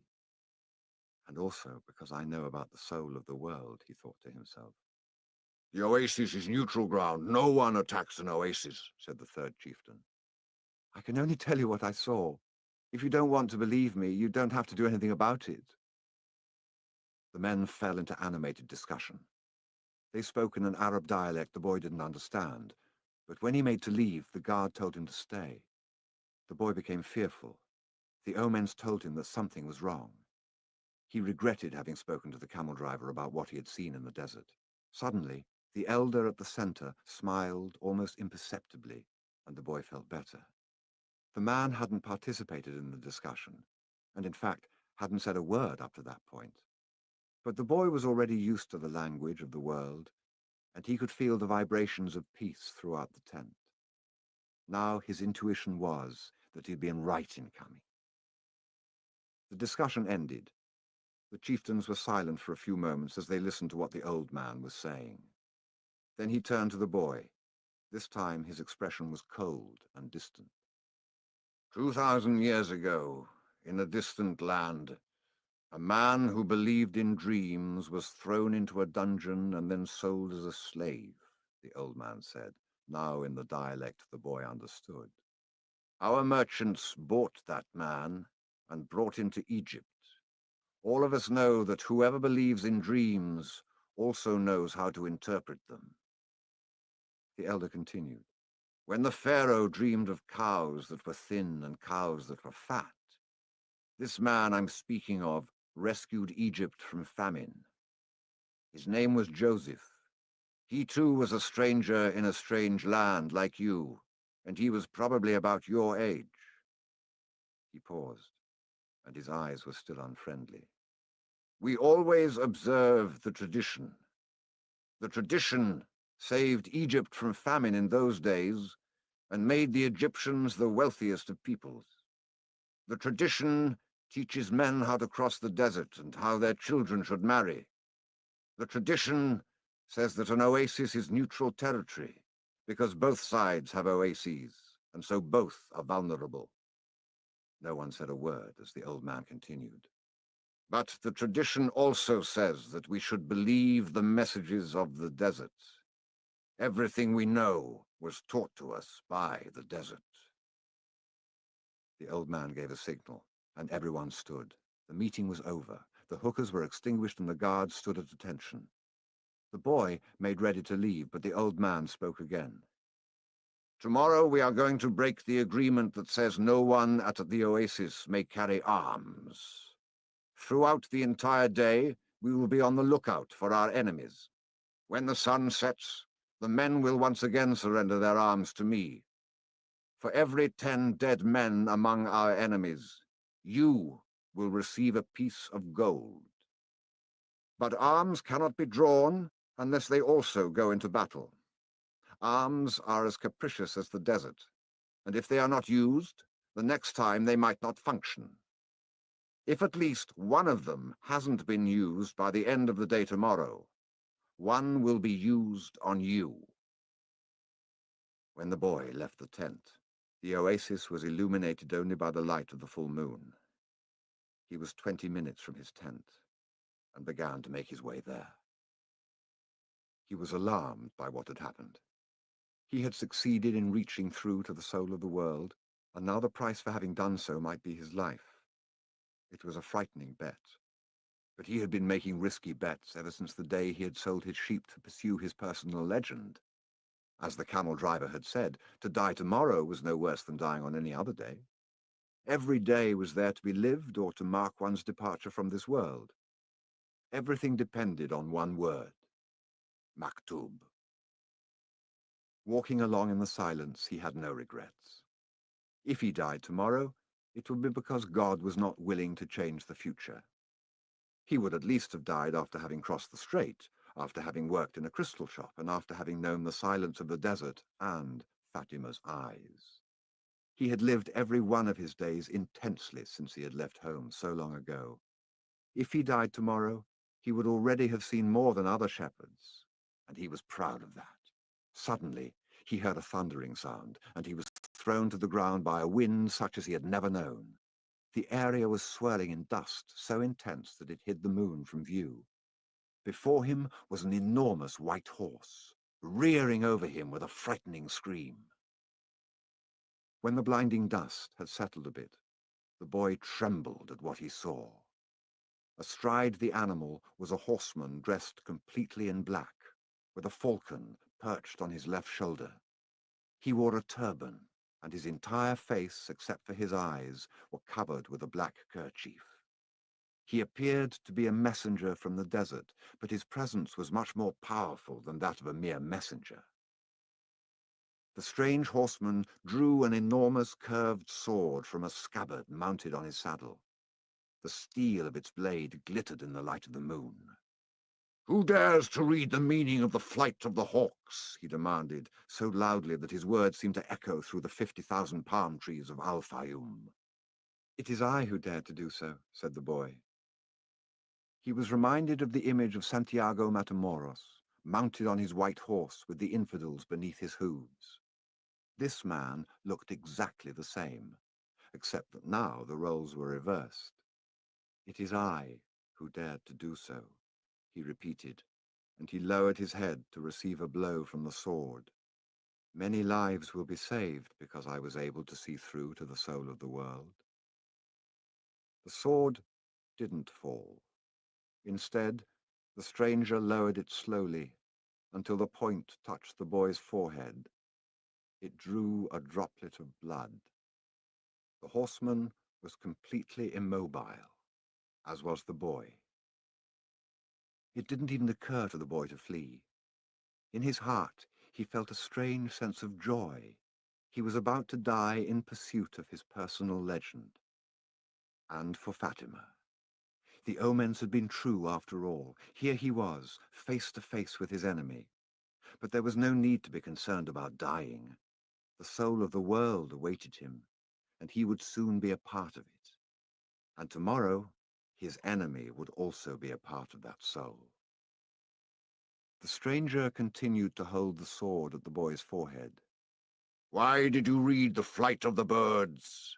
And also because I know about the soul of the world," he thought to himself. "The oasis is neutral ground. No one attacks an oasis," said the third chieftain. "I can only tell you what I saw. If you don't want to believe me, you don't have to do anything about it." The men fell into animated discussion. They spoke in an Arab dialect the boy didn't understand, but when he made to leave, the guard told him to stay. The boy became fearful. The omens told him that something was wrong. He regretted having spoken to the camel driver about what he had seen in the desert. Suddenly, the elder at the center smiled almost imperceptibly, and the boy felt better. The man hadn't participated in the discussion, and in fact hadn't said a word up to that point. But the boy was already used to the language of the world, and he could feel the vibrations of peace throughout the tent. Now his intuition was that he'd been right in coming. The discussion ended. The chieftains were silent for a few moments as they listened to what the old man was saying. Then he turned to the boy. This time his expression was cold and distant. 2,000 years ago, in a distant land, a man who believed in dreams was thrown into a dungeon and then sold as a slave, the old man said, now in the dialect the boy understood. Our merchants bought that man and brought him to Egypt. All of us know that whoever believes in dreams also knows how to interpret them. The elder continued. When the pharaoh dreamed of cows that were thin and cows that were fat, this man I'm speaking of rescued Egypt from famine. His name was Joseph. He too was a stranger in a strange land like you, and he was probably about your age. He paused, and his eyes were still unfriendly. We always observe the tradition. The tradition saved Egypt from famine in those days and made the Egyptians the wealthiest of peoples. The tradition teaches men how to cross the desert and how their children should marry. The tradition says that an oasis is neutral territory because both sides have oases, and so both are vulnerable. No one said a word as the old man continued. But the tradition also says that we should believe the messages of the desert. Everything we know was taught to us by the desert. The old man gave a signal, and everyone stood. The meeting was over. The hookahs were extinguished and the guards stood at attention. The boy made ready to leave, but the old man spoke again. Tomorrow we are going to break the agreement that says no one at the oasis may carry arms. Throughout the entire day, we will be on the lookout for our enemies. When the sun sets, the men will once again surrender their arms to me. For every 10 dead men among our enemies, you will receive a piece of gold. But arms cannot be drawn unless they also go into battle. Arms are as capricious as the desert, and if they are not used, the next time they might not function. If at least one of them hasn't been used by the end of the day tomorrow, one will be used on you. When the boy left the tent, the oasis was illuminated only by the light of the full moon. He was 20 minutes from his tent and began to make his way there. He was alarmed by what had happened. He had succeeded in reaching through to the soul of the world, and now the price for having done so might be his life. It was a frightening bet. But he had been making risky bets ever since the day he had sold his sheep to pursue his personal legend. As the camel driver had said, to die tomorrow was no worse than dying on any other day. Every day was there to be lived or to mark one's departure from this world. Everything depended on one word, maktub. Walking along in the silence, he had no regrets. If he died tomorrow, it would be because God was not willing to change the future. He would at least have died after having crossed the strait, after having worked in a crystal shop, and after having known the silence of the desert and Fatima's eyes. He had lived every one of his days intensely since he had left home so long ago. If he died tomorrow, he would already have seen more than other shepherds, and he was proud of that. Suddenly, he heard a thundering sound, and he was thrown to the ground by a wind such as he had never known. The area was swirling in dust so intense that it hid the moon from view. Before him was an enormous white horse, rearing over him with a frightening scream. When the blinding dust had settled a bit, the boy trembled at what he saw. Astride the animal was a horseman dressed completely in black, with a falcon perched on his left shoulder. He wore a turban, and his entire face, except for his eyes, were covered with a black kerchief. He appeared to be a messenger from the desert, but his presence was much more powerful than that of a mere messenger. The strange horseman drew an enormous curved sword from a scabbard mounted on his saddle. The steel of its blade glittered in the light of the moon. "Who dares to read the meaning of the flight of the hawks?" he demanded, so loudly that his words seemed to echo through the 50,000 palm trees of Al-Fayoum. "It is I who dare to do so," said the boy. He was reminded of the image of Santiago Matamoros, mounted on his white horse with the infidels beneath his hooves. This man looked exactly the same, except that now the roles were reversed. "It is I who dared to do so," he repeated, and he lowered his head to receive a blow from the sword. "Many lives will be saved because I was able to see through to the soul of the world." The sword didn't fall. Instead, the stranger lowered it slowly until the point touched the boy's forehead. It drew a droplet of blood. The horseman was completely immobile, as was the boy. It didn't even occur to the boy to flee. In his heart, he felt a strange sense of joy. He was about to die in pursuit of his personal legend. And for Fatima. The omens had been true after all. Here he was, face to face with his enemy. But there was no need to be concerned about dying. The soul of the world awaited him, and he would soon be a part of it. And tomorrow, his enemy would also be a part of that soul. The stranger continued to hold the sword at the boy's forehead. "Why did you read the flight of the birds?"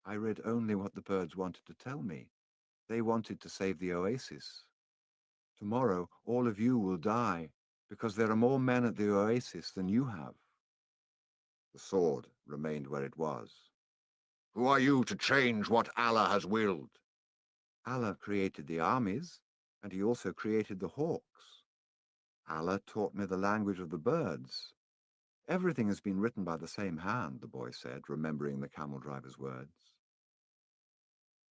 "I read only what the birds wanted to tell me. They wanted to save the oasis. Tomorrow, all of you will die, because there are more men at the oasis than you have." The sword remained where it was. "Who are you to change what Allah has willed?" "Allah created the armies, and he also created the hawks. Allah taught me the language of the birds. Everything has been written by the same hand," the boy said, remembering the camel driver's words.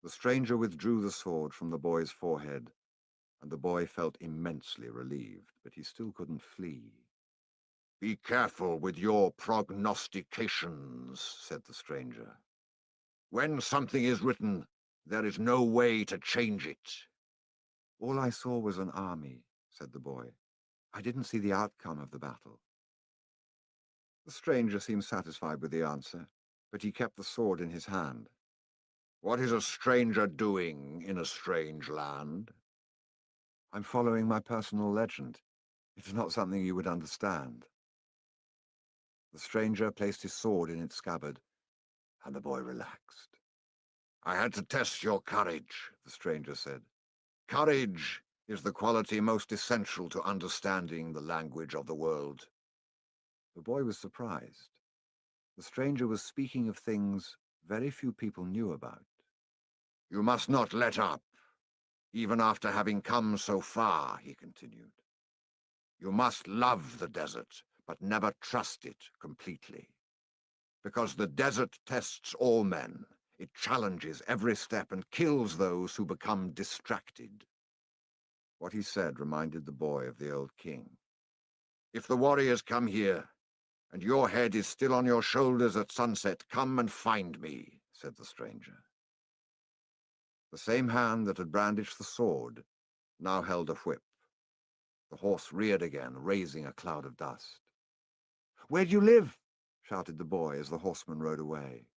The stranger withdrew the sword from the boy's forehead, and the boy felt immensely relieved, but he still couldn't flee. "Be careful with your prognostications," said the stranger. "When something is written, there is no way to change it." "All I saw was an army," said the boy. "I didn't see the outcome of the battle." The stranger seemed satisfied with the answer, but he kept the sword in his hand. "What is a stranger doing in a strange land?" "I'm following my personal legend. It's not something you would understand." The stranger placed his sword in its scabbard, and the boy relaxed. "I had to test your courage," the stranger said. "Courage is the quality most essential to understanding the language of the world." The boy was surprised. The stranger was speaking of things very few people knew about. "You must not let up, even after having come so far," he continued. "You must love the desert, but never trust it completely. Because the desert tests all men. It challenges every step and kills those who become distracted. What he said reminded the boy of the old king. If the warriors come here, and your head is still on your shoulders at sunset, come and find me, said the stranger. The same hand that had brandished the sword now held a whip. The horse reared again, raising a cloud of dust. "Where do you live?" shouted the boy as the horseman rode away.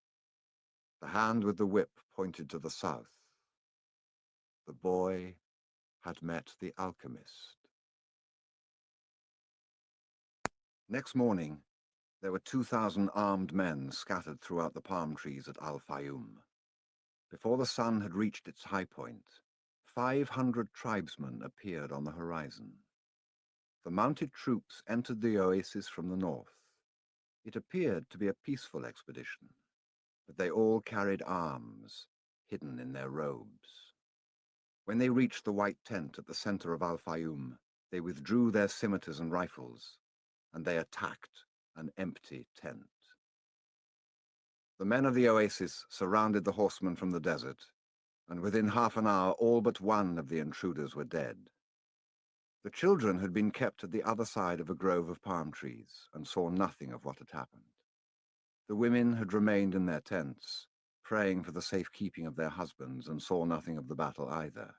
The hand with the whip pointed to the south. The boy had met the alchemist. Next morning, there were 2,000 armed men scattered throughout the palm trees at Al-Fayoum. Before the sun had reached its high point, 500 tribesmen appeared on the horizon. The mounted troops entered the oasis from the north. It appeared to be a peaceful expedition, but they all carried arms, hidden in their robes. When they reached the white tent at the center of Al-Fayoum, they withdrew their scimitars and rifles, and they attacked an empty tent. The men of the oasis surrounded the horsemen from the desert, and within half an hour all but one of the intruders were dead. The children had been kept at the other side of a grove of palm trees and saw nothing of what had happened. The women had remained in their tents, praying for the safekeeping of their husbands, and saw nothing of the battle either.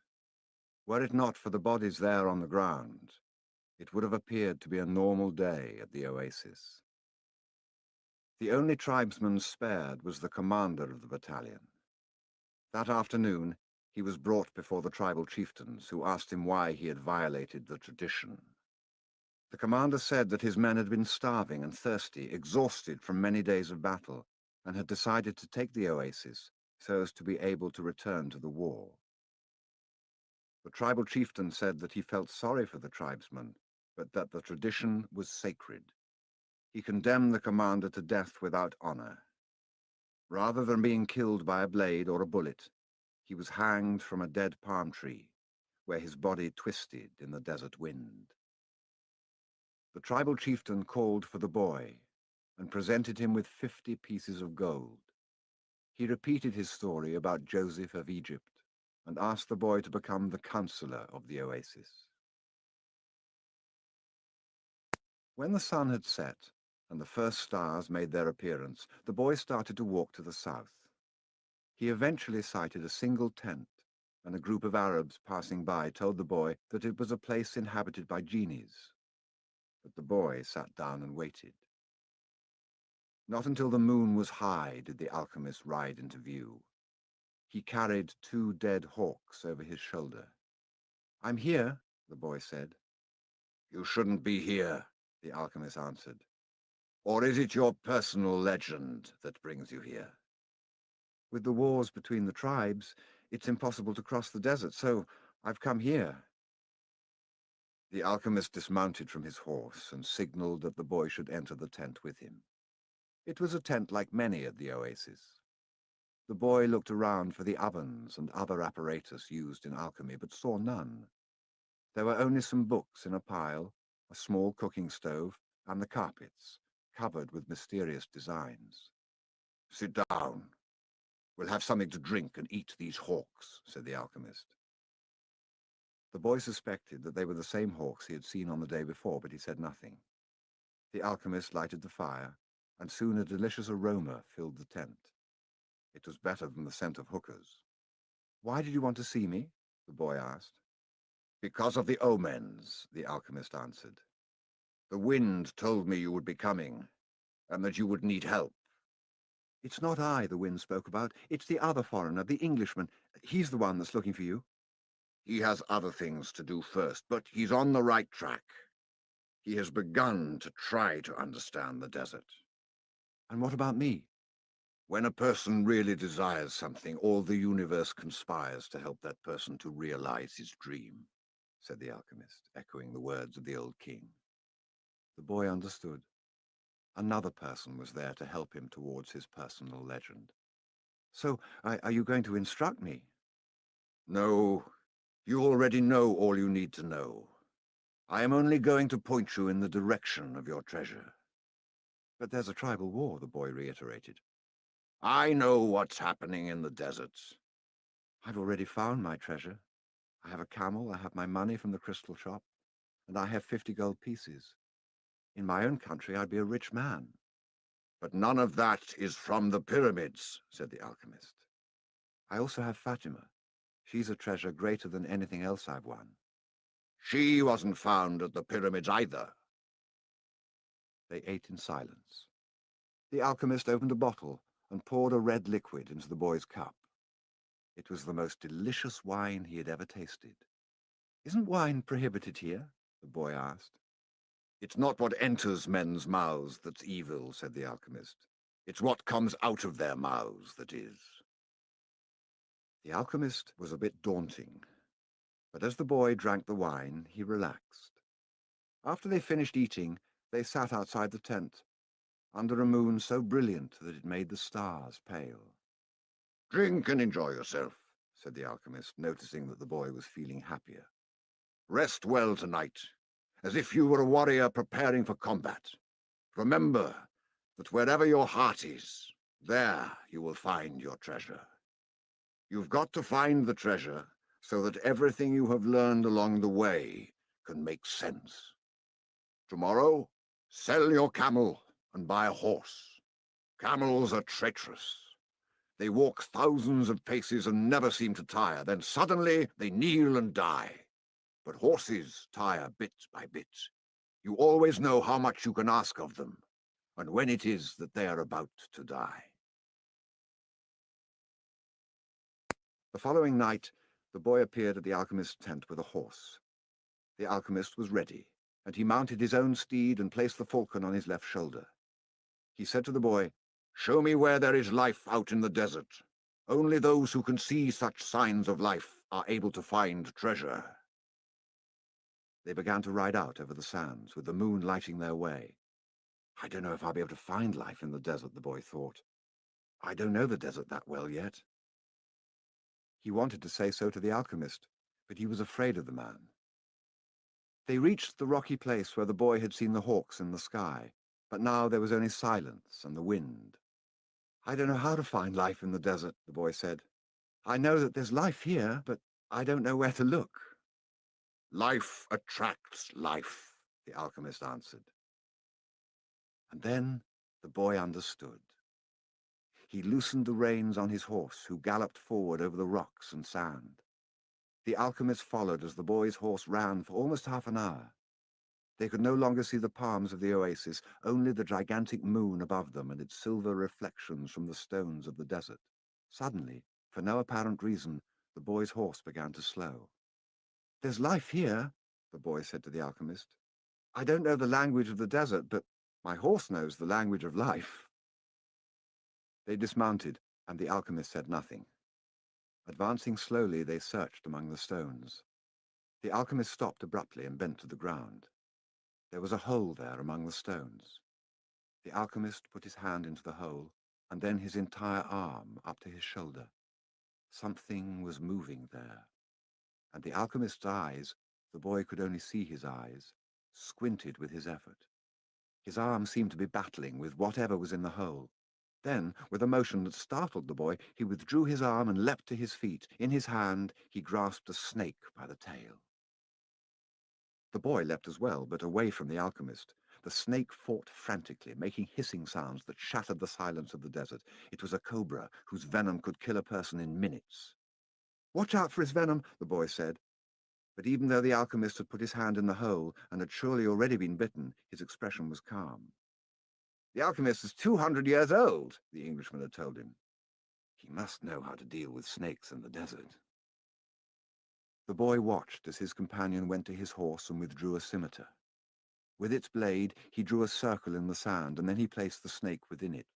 Were it not for the bodies there on the ground, it would have appeared to be a normal day at the oasis. The only tribesman spared was the commander of the battalion. That afternoon, he was brought before the tribal chieftains, who asked him why he had violated the tradition. The commander said that his men had been starving and thirsty, exhausted from many days of battle, and had decided to take the oasis so as to be able to return to the war. The tribal chieftain said that he felt sorry for the tribesmen, but that the tradition was sacred. He condemned the commander to death without honor. Rather than being killed by a blade or a bullet, he was hanged from a dead palm tree, where his body twisted in the desert wind. The tribal chieftain called for the boy and presented him with 50 pieces of gold. He repeated his story about Joseph of Egypt and asked the boy to become the counselor of the oasis. When the sun had set and the first stars made their appearance, the boy started to walk to the south. He eventually sighted a single tent, and a group of Arabs passing by told the boy that it was a place inhabited by genies. But the boy sat down and waited. Not until the moon was high did the alchemist ride into view. He carried 2 dead hawks over his shoulder. "I'm here," the boy said. "You shouldn't be here," the alchemist answered. "Or is it your personal legend that brings you here?" "With the wars between the tribes, it's impossible to cross the desert, so I've come here." The alchemist dismounted from his horse and signaled that the boy should enter the tent with him. It was a tent like many at the oasis. The boy looked around for the ovens and other apparatus used in alchemy, but saw none. There were only some books in a pile, a small cooking stove, and the carpets, covered with mysterious designs. "Sit down. We'll have something to drink and eat these hawks," said the alchemist. The boy suspected that they were the same hawks he had seen on the day before, but he said nothing. The alchemist lighted the fire, and soon a delicious aroma filled the tent. It was better than the scent of hookahs. "Why did you want to see me?" the boy asked. "Because of the omens," the alchemist answered. "The wind told me you would be coming, and that you would need help." "It's not I the wind spoke about. It's the other foreigner, the Englishman. He's the one that's looking for you." "He has other things to do first, but he's on the right track. He has begun to try to understand the desert." "And what about me?" "When a person really desires something, all the universe conspires to help that person to realize his dream," said the alchemist, echoing the words of the old king. The boy understood. Another person was there to help him towards his personal legend. "So, are you going to instruct me?" "No, you already know all you need to know. I am only going to point you in the direction of your treasure." "But there's a tribal war," the boy reiterated. I know what's happening in the deserts. I've already found my treasure. I have a camel, I have my money from the crystal shop, and I have 50 gold pieces. In my own country, I'd be a rich man. But none of that is from the pyramids, said the alchemist. I also have Fatima. She's a treasure greater than anything else I've won. She wasn't found at the pyramids either. They ate in silence. The alchemist opened a bottle and poured a red liquid into the boy's cup. It was the most delicious wine he had ever tasted. Isn't wine prohibited here? The boy asked. It's not what enters men's mouths that's evil, said the alchemist. It's what comes out of their mouths that is. The alchemist was a bit daunting, but as the boy drank the wine, he relaxed. After they finished eating, they sat outside the tent, under a moon so brilliant that it made the stars pale. Drink and enjoy yourself, said the alchemist, noticing that the boy was feeling happier. Rest well tonight, as if you were a warrior preparing for combat. Remember that wherever your heart is, there you will find your treasure. You've got to find the treasure so that everything you have learned along the way can make sense. Tomorrow, sell your camel and buy a horse. Camels are treacherous. They walk thousands of paces and never seem to tire. Then suddenly they kneel and die. But horses tire bit by bit. You always know how much you can ask of them, and when it is that they are about to die. The following night, the boy appeared at the alchemist's tent with a horse. The alchemist was ready, and he mounted his own steed and placed the falcon on his left shoulder. He said to the boy, "Show me where there is life out in the desert. Only those who can see such signs of life are able to find treasure." They began to ride out over the sands, with the moon lighting their way. I don't know if I'll be able to find life in the desert, the boy thought. I don't know the desert that well yet. He wanted to say so to the alchemist, but he was afraid of the man. They reached the rocky place where the boy had seen the hawks in the sky, but now there was only silence and the wind. I don't know how to find life in the desert, the boy said. I know that there's life here, but I don't know where to look. Life attracts life, the alchemist answered. And then the boy understood. He loosened the reins on his horse, who galloped forward over the rocks and sand. The alchemist followed as the boy's horse ran for almost half an hour. They could no longer see the palms of the oasis, only the gigantic moon above them and its silver reflections from the stones of the desert. Suddenly, for no apparent reason, the boy's horse began to slow. There's life here, the boy said to the alchemist. I don't know the language of the desert, but my horse knows the language of life. They dismounted, and the alchemist said nothing. Advancing slowly, they searched among the stones. The alchemist stopped abruptly and bent to the ground. There was a hole there among the stones. The alchemist put his hand into the hole, and then his entire arm up to his shoulder. Something was moving there, and the alchemist's eyes, the boy could only see his eyes, squinted with his effort. His arm seemed to be battling with whatever was in the hole. Then, with a motion that startled the boy, he withdrew his arm and leapt to his feet. In his hand, he grasped a snake by the tail. The boy leapt as well, but away from the alchemist. The snake fought frantically, making hissing sounds that shattered the silence of the desert. It was a cobra, whose venom could kill a person in minutes. Watch out for his venom, the boy said. But even though the alchemist had put his hand in the hole and had surely already been bitten, his expression was calm. The alchemist is 200 years old, the Englishman had told him. He must know how to deal with snakes in the desert. The boy watched as his companion went to his horse and withdrew a scimitar. With its blade, he drew a circle in the sand, and then he placed the snake within it.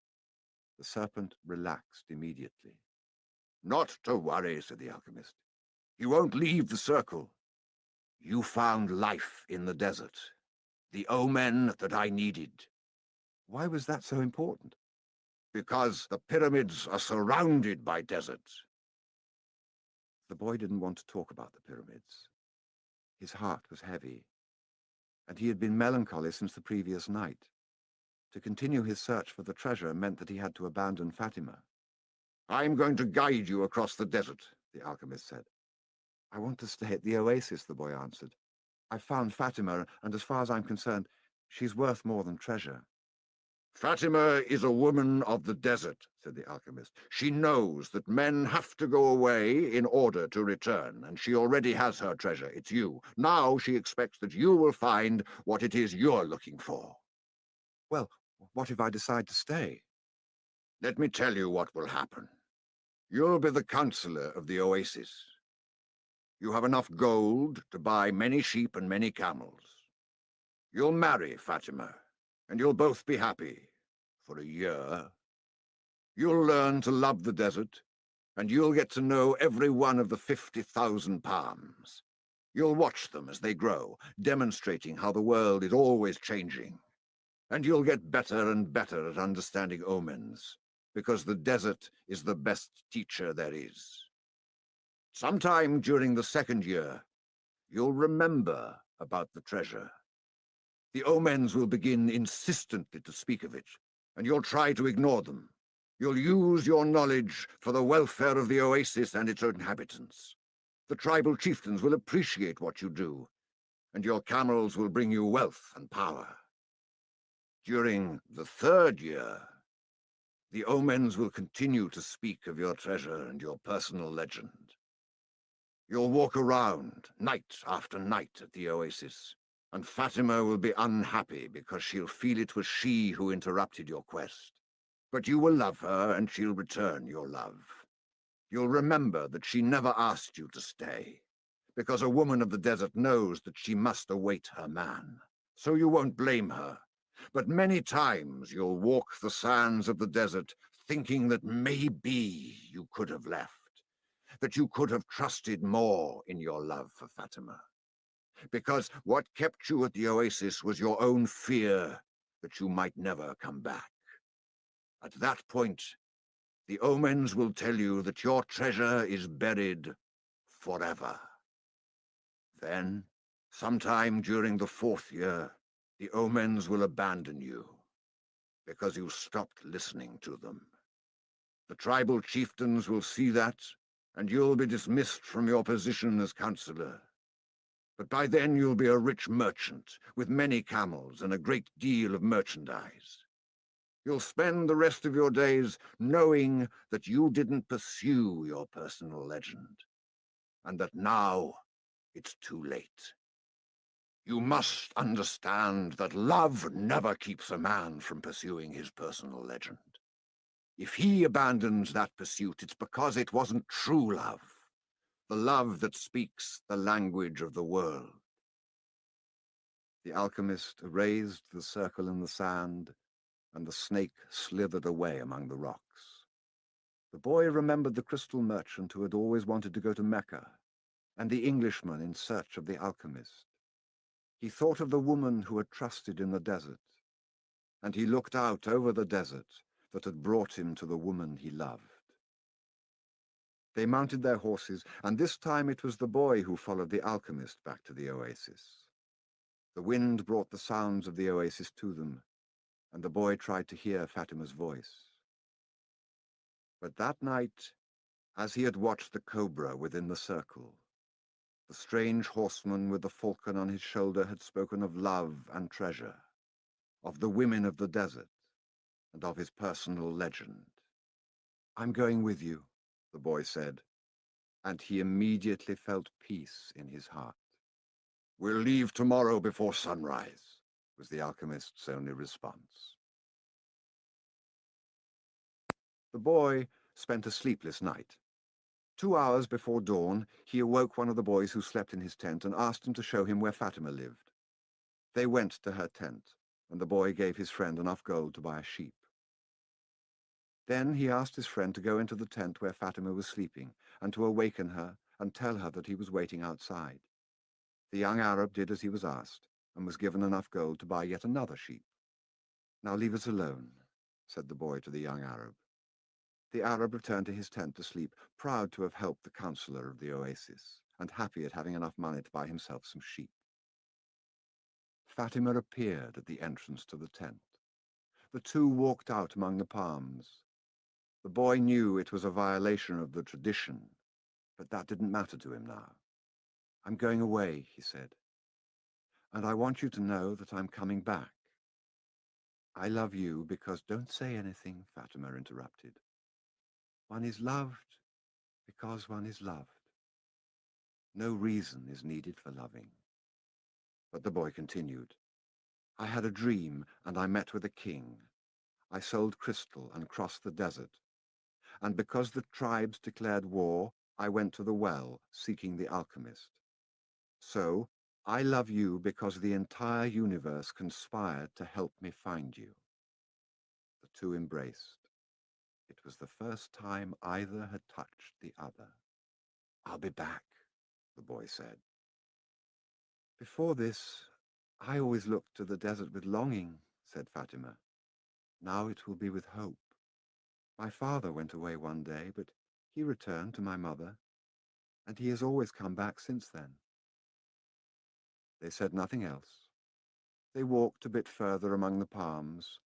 The serpent relaxed immediately. Not to worry, said the alchemist. You won't leave the circle. You found life in the desert. The omen that I needed. Why was that so important? Because the pyramids are surrounded by deserts. The boy didn't want to talk about the pyramids. His heart was heavy, and he had been melancholy since the previous night. To continue his search for the treasure meant that he had to abandon Fatima. I'm going to guide you across the desert, the alchemist said. I want to stay at the oasis, the boy answered. I've found Fatima, and as far as I'm concerned, she's worth more than treasure. Fatima is a woman of the desert, said the alchemist. She knows that men have to go away in order to return, and she already has her treasure. It's you. Now she expects that you will find what it is you're looking for. Well, what if I decide to stay? Let me tell you what will happen. You'll be the counselor of the oasis. You have enough gold to buy many sheep and many camels. You'll marry Fatima, and you'll both be happy for a year. You'll learn to love the desert, and you'll get to know every one of the 50,000 palms. You'll watch them as they grow, demonstrating how the world is always changing. And you'll get better and better at understanding omens, because the desert is the best teacher there is. Sometime during the second year, you'll remember about the treasure. The omens will begin insistently to speak of it, and you'll try to ignore them. You'll use your knowledge for the welfare of the oasis and its inhabitants. The tribal chieftains will appreciate what you do, and your camels will bring you wealth and power. During the third year, the omens will continue to speak of your treasure and your personal legend. You'll walk around night after night at the oasis, and Fatima will be unhappy because she'll feel it was she who interrupted your quest. But you will love her, and she'll return your love. You'll remember that she never asked you to stay, because a woman of the desert knows that she must await her man. So you won't blame her. But many times you'll walk the sands of the desert thinking that maybe you could have left, that you could have trusted more in your love for Fatima. Because what kept you at the oasis was your own fear that you might never come back. At that point, the omens will tell you that your treasure is buried forever. Then, sometime during the fourth year, the omens will abandon you, because you stopped listening to them. The tribal chieftains will see that, and you'll be dismissed from your position as counselor. But by then you'll be a rich merchant, with many camels and a great deal of merchandise. You'll spend the rest of your days knowing that you didn't pursue your personal legend, and that now it's too late. You must understand that love never keeps a man from pursuing his personal legend. If he abandons that pursuit, it's because it wasn't true love, the love that speaks the language of the world. The alchemist erased the circle in the sand, and the snake slithered away among the rocks. The boy remembered the crystal merchant who had always wanted to go to Mecca, and the Englishman in search of the alchemist. He thought of the woman who had trusted in the desert, and he looked out over the desert that had brought him to the woman he loved. They mounted their horses, and this time it was the boy who followed the alchemist back to the oasis. The wind brought the sounds of the oasis to them, and the boy tried to hear Fatima's voice. But that night, as he had watched the cobra within the circle, the strange horseman with the falcon on his shoulder had spoken of love and treasure, of the women of the desert, and of his personal legend. "I'm going with you," the boy said, and he immediately felt peace in his heart. "We'll leave tomorrow before sunrise," was the alchemist's only response. The boy spent a sleepless night. 2 hours before dawn, he awoke one of the boys who slept in his tent and asked him to show him where Fatima lived. They went to her tent, and the boy gave his friend enough gold to buy a sheep. Then he asked his friend to go into the tent where Fatima was sleeping, and to awaken her and tell her that he was waiting outside. The young Arab did as he was asked, and was given enough gold to buy yet another sheep. "Now leave us alone," said the boy to the young Arab. The Arab returned to his tent to sleep, proud to have helped the counselor of the oasis, and happy at having enough money to buy himself some sheep. Fatima appeared at the entrance to the tent. The two walked out among the palms. The boy knew it was a violation of the tradition, but that didn't matter to him now. "I'm going away," he said, "and I want you to know that I'm coming back." "I love you because—" "Don't say anything," Fatima interrupted. "One is loved because one is loved. No reason is needed for loving." But the boy continued. "I had a dream, and I met with a king. I sold crystal and crossed the desert. And because the tribes declared war, I went to the well, seeking the alchemist. So, I love you because the entire universe conspired to help me find you." The two embraced. It was the first time either had touched the other. "I'll be back," the boy said. "Before this, I always looked to the desert with longing," said Fatima. "Now it will be with hope. My father went away one day, but he returned to my mother, and he has always come back since then." They said nothing else. They walked a bit further among the palms,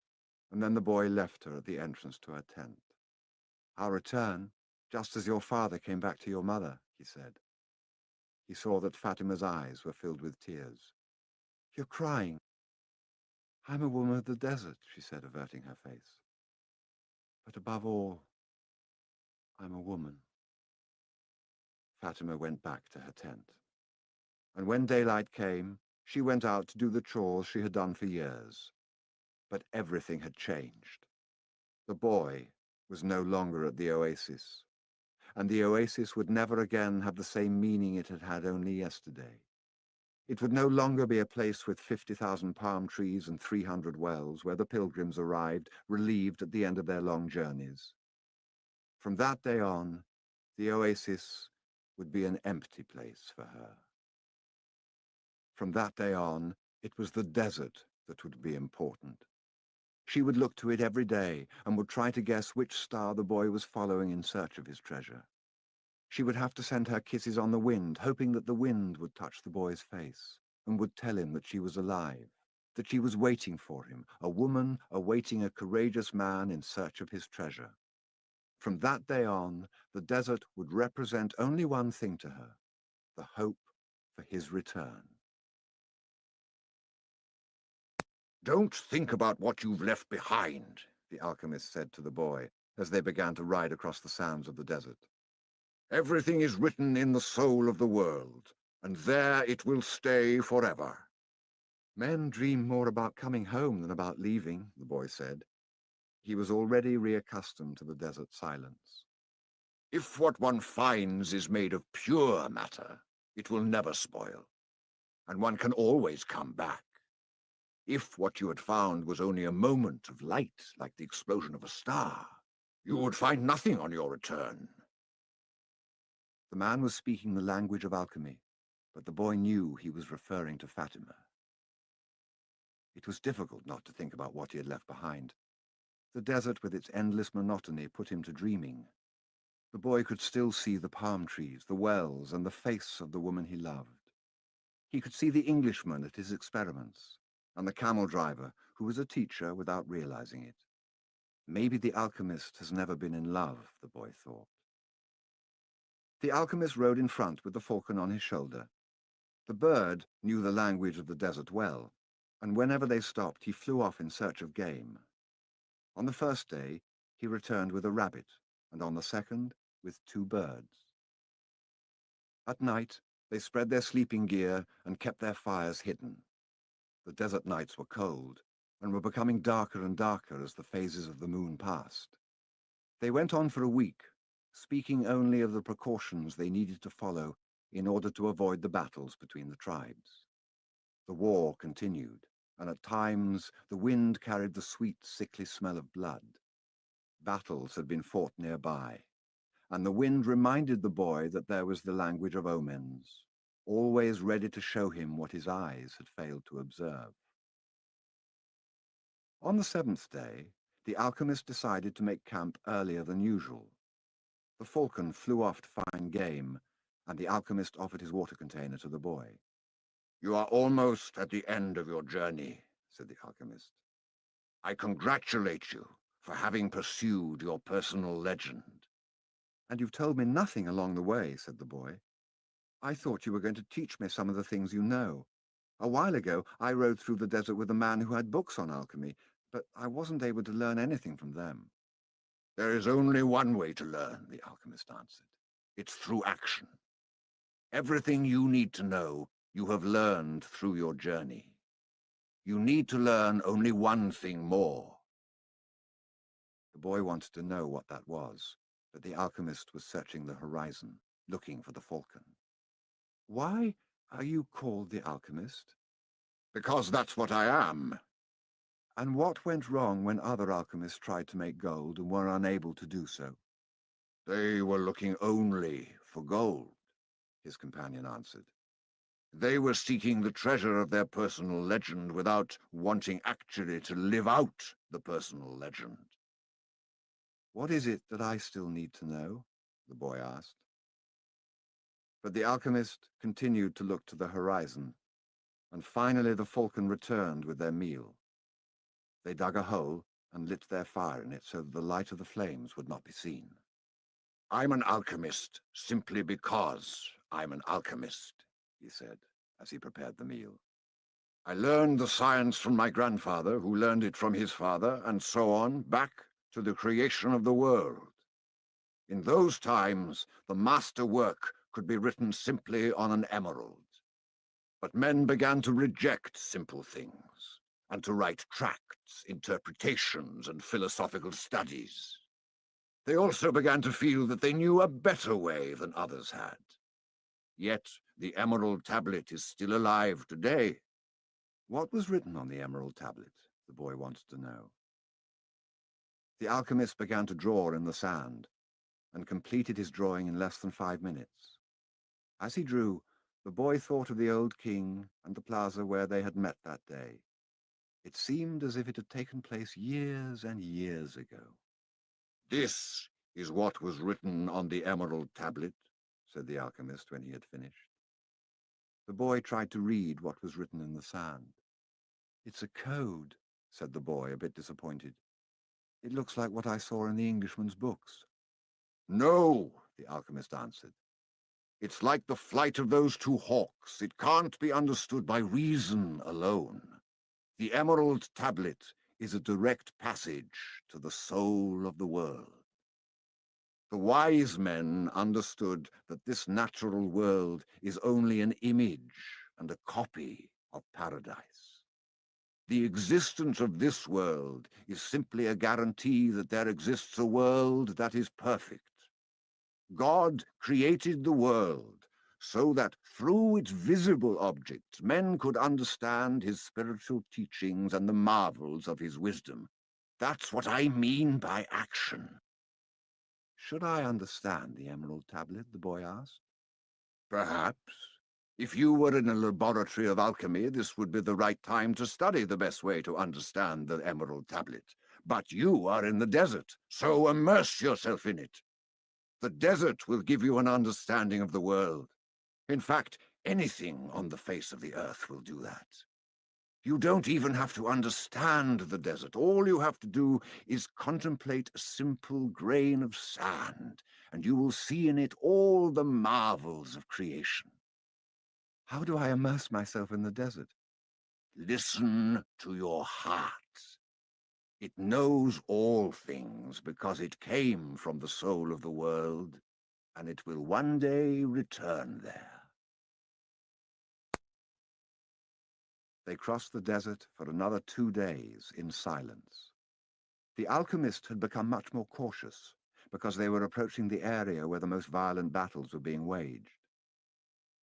and then the boy left her at the entrance to her tent. "I'll return, just as your father came back to your mother," he said. He saw that Fatima's eyes were filled with tears. "You're crying." "I'm a woman of the desert," she said, averting her face. "But above all, I'm a woman." Fatima went back to her tent. And when daylight came, she went out to do the chores she had done for years. But everything had changed. The boy was no longer at the oasis, and the oasis would never again have the same meaning it had had only yesterday. It would no longer be a place with 50,000 palm trees and 300 wells where the pilgrims arrived, relieved at the end of their long journeys. From that day on, the oasis would be an empty place for her. From that day on, it was the desert that would be important. She would look to it every day and would try to guess which star the boy was following in search of his treasure. She would have to send her kisses on the wind, hoping that the wind would touch the boy's face and would tell him that she was alive, that she was waiting for him, a woman awaiting a courageous man in search of his treasure. From that day on, the desert would represent only one thing to her, the hope for his return. "Don't think about what you've left behind," the alchemist said to the boy as they began to ride across the sands of the desert. "Everything is written in the soul of the world, and there it will stay forever." "Men dream more about coming home than about leaving," the boy said. He was already reaccustomed to the desert silence. "If what one finds is made of pure matter, it will never spoil, and one can always come back. If what you had found was only a moment of light, like the explosion of a star, you would find nothing on your return." The man was speaking the language of alchemy, but the boy knew he was referring to Fatima. It was difficult not to think about what he had left behind. The desert with its endless monotony put him to dreaming. The boy could still see the palm trees, the wells, and the face of the woman he loved. He could see the Englishman at his experiments, and the camel driver, who was a teacher without realizing it. Maybe the alchemist has never been in love, the boy thought. The alchemist rode in front with the falcon on his shoulder. The bird knew the language of the desert well, and whenever they stopped, he flew off in search of game. On the first day, he returned with a rabbit, and on the second, with 2 birds. At night, they spread their sleeping gear and kept their fires hidden. The desert nights were cold, and were becoming darker and darker as the phases of the moon passed. They went on for a week, speaking only of the precautions they needed to follow in order to avoid the battles between the tribes. The war continued, and at times the wind carried the sweet, sickly smell of blood. Battles had been fought nearby, and the wind reminded the boy that there was the language of omens, always ready to show him what his eyes had failed to observe. On the 7th day, the alchemist decided to make camp earlier than usual. The falcon flew off to find game, and the alchemist offered his water container to the boy. "You are almost at the end of your journey," said the alchemist. "I congratulate you, for having pursued your personal legend. And you've told me nothing along the way, said the boy. I thought you were going to teach me some of the things you know. A while ago, I rode through the desert with a man who had books on alchemy, but I wasn't able to learn anything from them. There is only one way to learn, the alchemist answered. It's through action. Everything you need to know, you have learned through your journey. You need to learn only one thing more. The boy wanted to know what that was, but the alchemist was searching the horizon, looking for the falcon. Why are you called the alchemist? Because that's what I am. And what went wrong when other alchemists tried to make gold and were unable to do so? They were looking only for gold, his companion answered. They were seeking the treasure of their personal legend without wanting actually to live out the personal legend. What is it that I still need to know? The boy asked. But the alchemist continued to look to the horizon, and finally the falcon returned with their meal. They dug a hole and lit their fire in it so that the light of the flames would not be seen. I'm an alchemist simply because I'm an alchemist, he said as he prepared the meal. I learned the science from my grandfather, who learned it from his father, and so on, back to the creation of the world. In those times, the master work could be written simply on an emerald. But men began to reject simple things, and to write tracts, interpretations, and philosophical studies. They also began to feel that they knew a better way than others had. Yet the emerald tablet is still alive today. What was written on the emerald tablet? The boy wanted to know. The alchemist began to draw in the sand, and completed his drawing in less than 5 minutes. As he drew, the boy thought of the old king and the plaza where they had met that day. It seemed as if it had taken place years and years ago. This is what was written on the emerald tablet, said the alchemist when he had finished. The boy tried to read what was written in the sand. It's a code, said the boy, a bit disappointed. It looks like what I saw in the Englishman's books. No, the alchemist answered. It's like the flight of those two hawks. It can't be understood by reason alone. The emerald tablet is a direct passage to the soul of the world. The wise men understood that this natural world is only an image and a copy of paradise. The existence of this world is simply a guarantee that there exists a world that is perfect. God created the world so that through its visible objects men could understand his spiritual teachings and the marvels of his wisdom. That's what I mean by action. Should I understand the emerald tablet? The boy asked. Perhaps. If you were in a laboratory of alchemy, this would be the right time to study the best way to understand the emerald tablet. But you are in the desert, so immerse yourself in it. The desert will give you an understanding of the world. In fact, anything on the face of the earth will do that. You don't even have to understand the desert. All you have to do is contemplate a simple grain of sand, and you will see in it all the marvels of creation. How do I immerse myself in the desert? Listen to your heart. It knows all things because it came from the soul of the world, and it will one day return there. They crossed the desert for another 2 days in silence. The alchemist had become much more cautious because they were approaching the area where the most violent battles were being waged.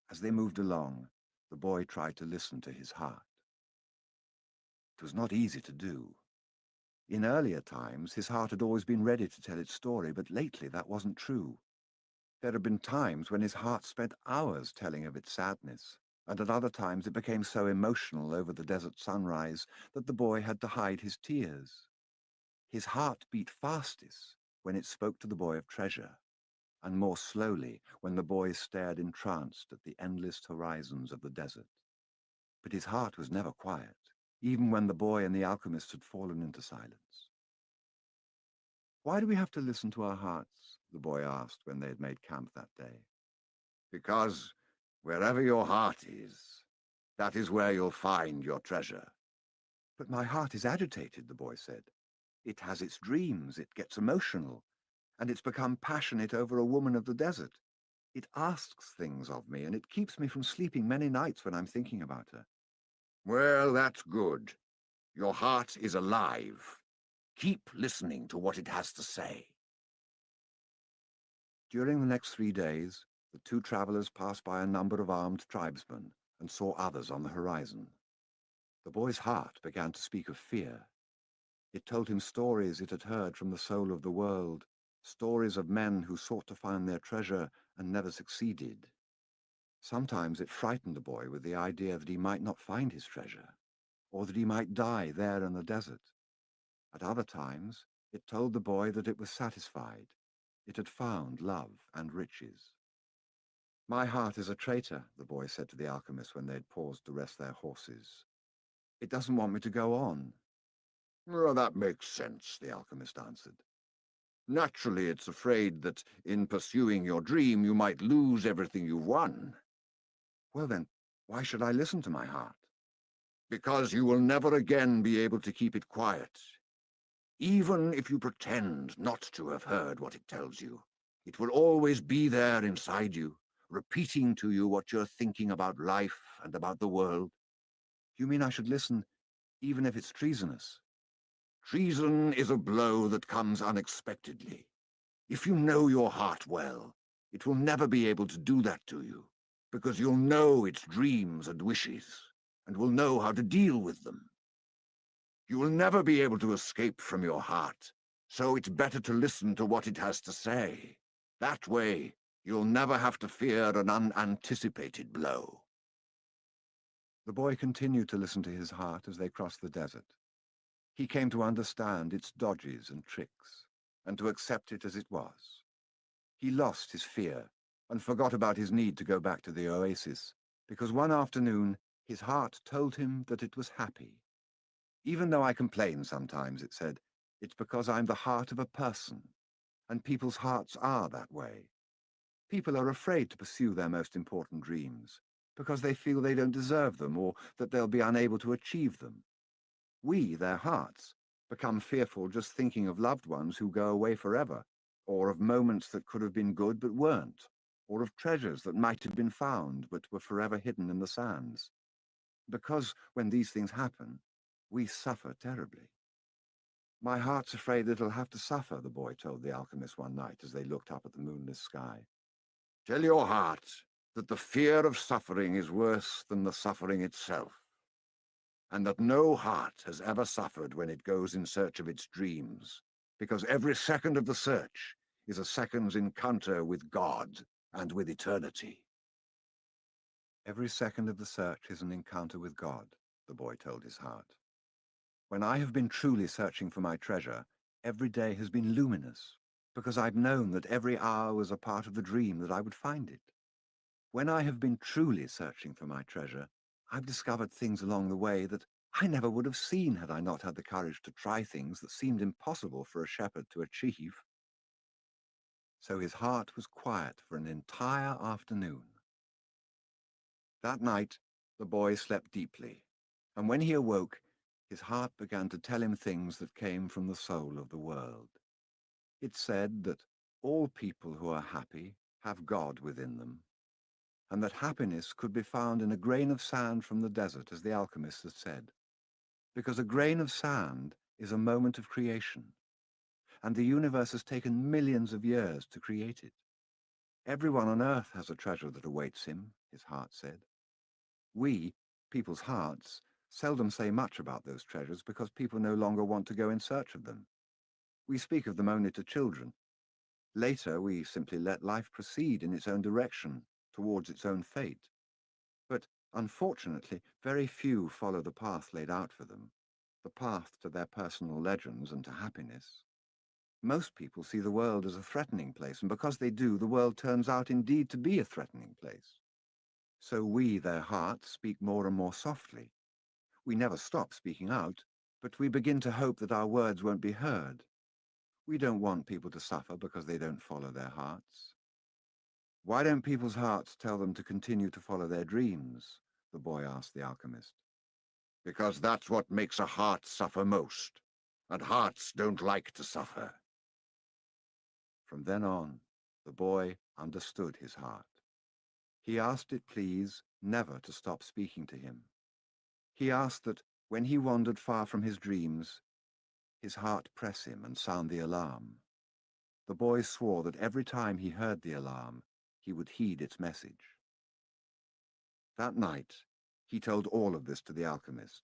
As they moved along, the boy tried to listen to his heart. It was not easy to do. In earlier times, his heart had always been ready to tell its story, but lately that wasn't true. There had been times when his heart spent hours telling of its sadness, and at other times it became so emotional over the desert sunrise that the boy had to hide his tears. His heart beat fastest when it spoke to the boy of treasure, and more slowly when the boy stared entranced at the endless horizons of the desert. But his heart was never quiet, even when the boy and the alchemist had fallen into silence. Why do we have to listen to our hearts? The boy asked when they had made camp that day. Because wherever your heart is, that is where you'll find your treasure. But my heart is agitated, the boy said. It has its dreams, it gets emotional, and it's become passionate over a woman of the desert. It asks things of me, and it keeps me from sleeping many nights when I'm thinking about her. Well, that's good. Your heart is alive. Keep listening to what it has to say. During the next 3 days, the two travelers passed by a number of armed tribesmen and saw others on the horizon. The boy's heart began to speak of fear. It told him stories it had heard from the soul of the world, stories of men who sought to find their treasure and never succeeded. Sometimes it frightened the boy with the idea that he might not find his treasure, or that he might die there in the desert. At other times, it told the boy that it was satisfied. It had found love and riches. My heart is a traitor, the boy said to the alchemist when they had paused to rest their horses. It doesn't want me to go on. Well, that makes sense, the alchemist answered. Naturally, it's afraid that in pursuing your dream you might lose everything you've won. Well then, why should I listen to my heart? Because you will never again be able to keep it quiet. Even if you pretend not to have heard what it tells you, it will always be there inside you, repeating to you what you're thinking about life and about the world. You mean I should listen even if it's treasonous? Treason is a blow that comes unexpectedly. If you know your heart well, it will never be able to do that to you, because you'll know its dreams and wishes, and will know how to deal with them. You will never be able to escape from your heart, so it's better to listen to what it has to say. That way, you'll never have to fear an unanticipated blow. The boy continued to listen to his heart as they crossed the desert. He came to understand its dodges and tricks, and to accept it as it was. He lost his fear and forgot about his need to go back to the oasis, because one afternoon his heart told him that it was happy. Even though I complain sometimes, it said, it's because I'm the heart of a person, and people's hearts are that way. People are afraid to pursue their most important dreams, because they feel they don't deserve them or that they'll be unable to achieve them. We, their hearts, become fearful just thinking of loved ones who go away forever, or of moments that could have been good but weren't, or of treasures that might have been found but were forever hidden in the sands. Because when these things happen, we suffer terribly. My heart's afraid that it'll have to suffer, the boy told the alchemist one night as they looked up at the moonless sky. Tell your heart that the fear of suffering is worse than the suffering itself, and that no heart has ever suffered when it goes in search of its dreams, because every second of the search is a second's encounter with God and with eternity. Every second of the search is an encounter with God, the boy told his heart. When I have been truly searching for my treasure, every day has been luminous, because I've known that every hour was a part of the dream that I would find it. When I have been truly searching for my treasure, I've discovered things along the way that I never would have seen had I not had the courage to try things that seemed impossible for a shepherd to achieve. So his heart was quiet for an entire afternoon. That night, the boy slept deeply, and when he awoke, his heart began to tell him things that came from the soul of the world. It said that all people who are happy have God within them, and that happiness could be found in a grain of sand from the desert, as the alchemist had said, because a grain of sand is a moment of creation, and the universe has taken millions of years to create it. Everyone on earth has a treasure that awaits him, his heart said. We, people's hearts, seldom say much about those treasures because people no longer want to go in search of them. We speak of them only to children. Later, we simply let life proceed in its own direction, towards its own fate. But unfortunately, very few follow the path laid out for them, the path to their personal legends and to happiness. Most people see the world as a threatening place, and because they do, the world turns out indeed to be a threatening place. So we, their hearts, speak more and more softly. We never stop speaking out, but we begin to hope that our words won't be heard. We don't want people to suffer because they don't follow their hearts. Why don't people's hearts tell them to continue to follow their dreams? The boy asked the alchemist. Because that's what makes a heart suffer most, and hearts don't like to suffer. From then on, the boy understood his heart. He asked it, please, never to stop speaking to him. He asked that, when he wandered far from his dreams, his heart press him and sound the alarm. The boy swore that every time he heard the alarm, he would heed its message. That night, he told all of this to the alchemist,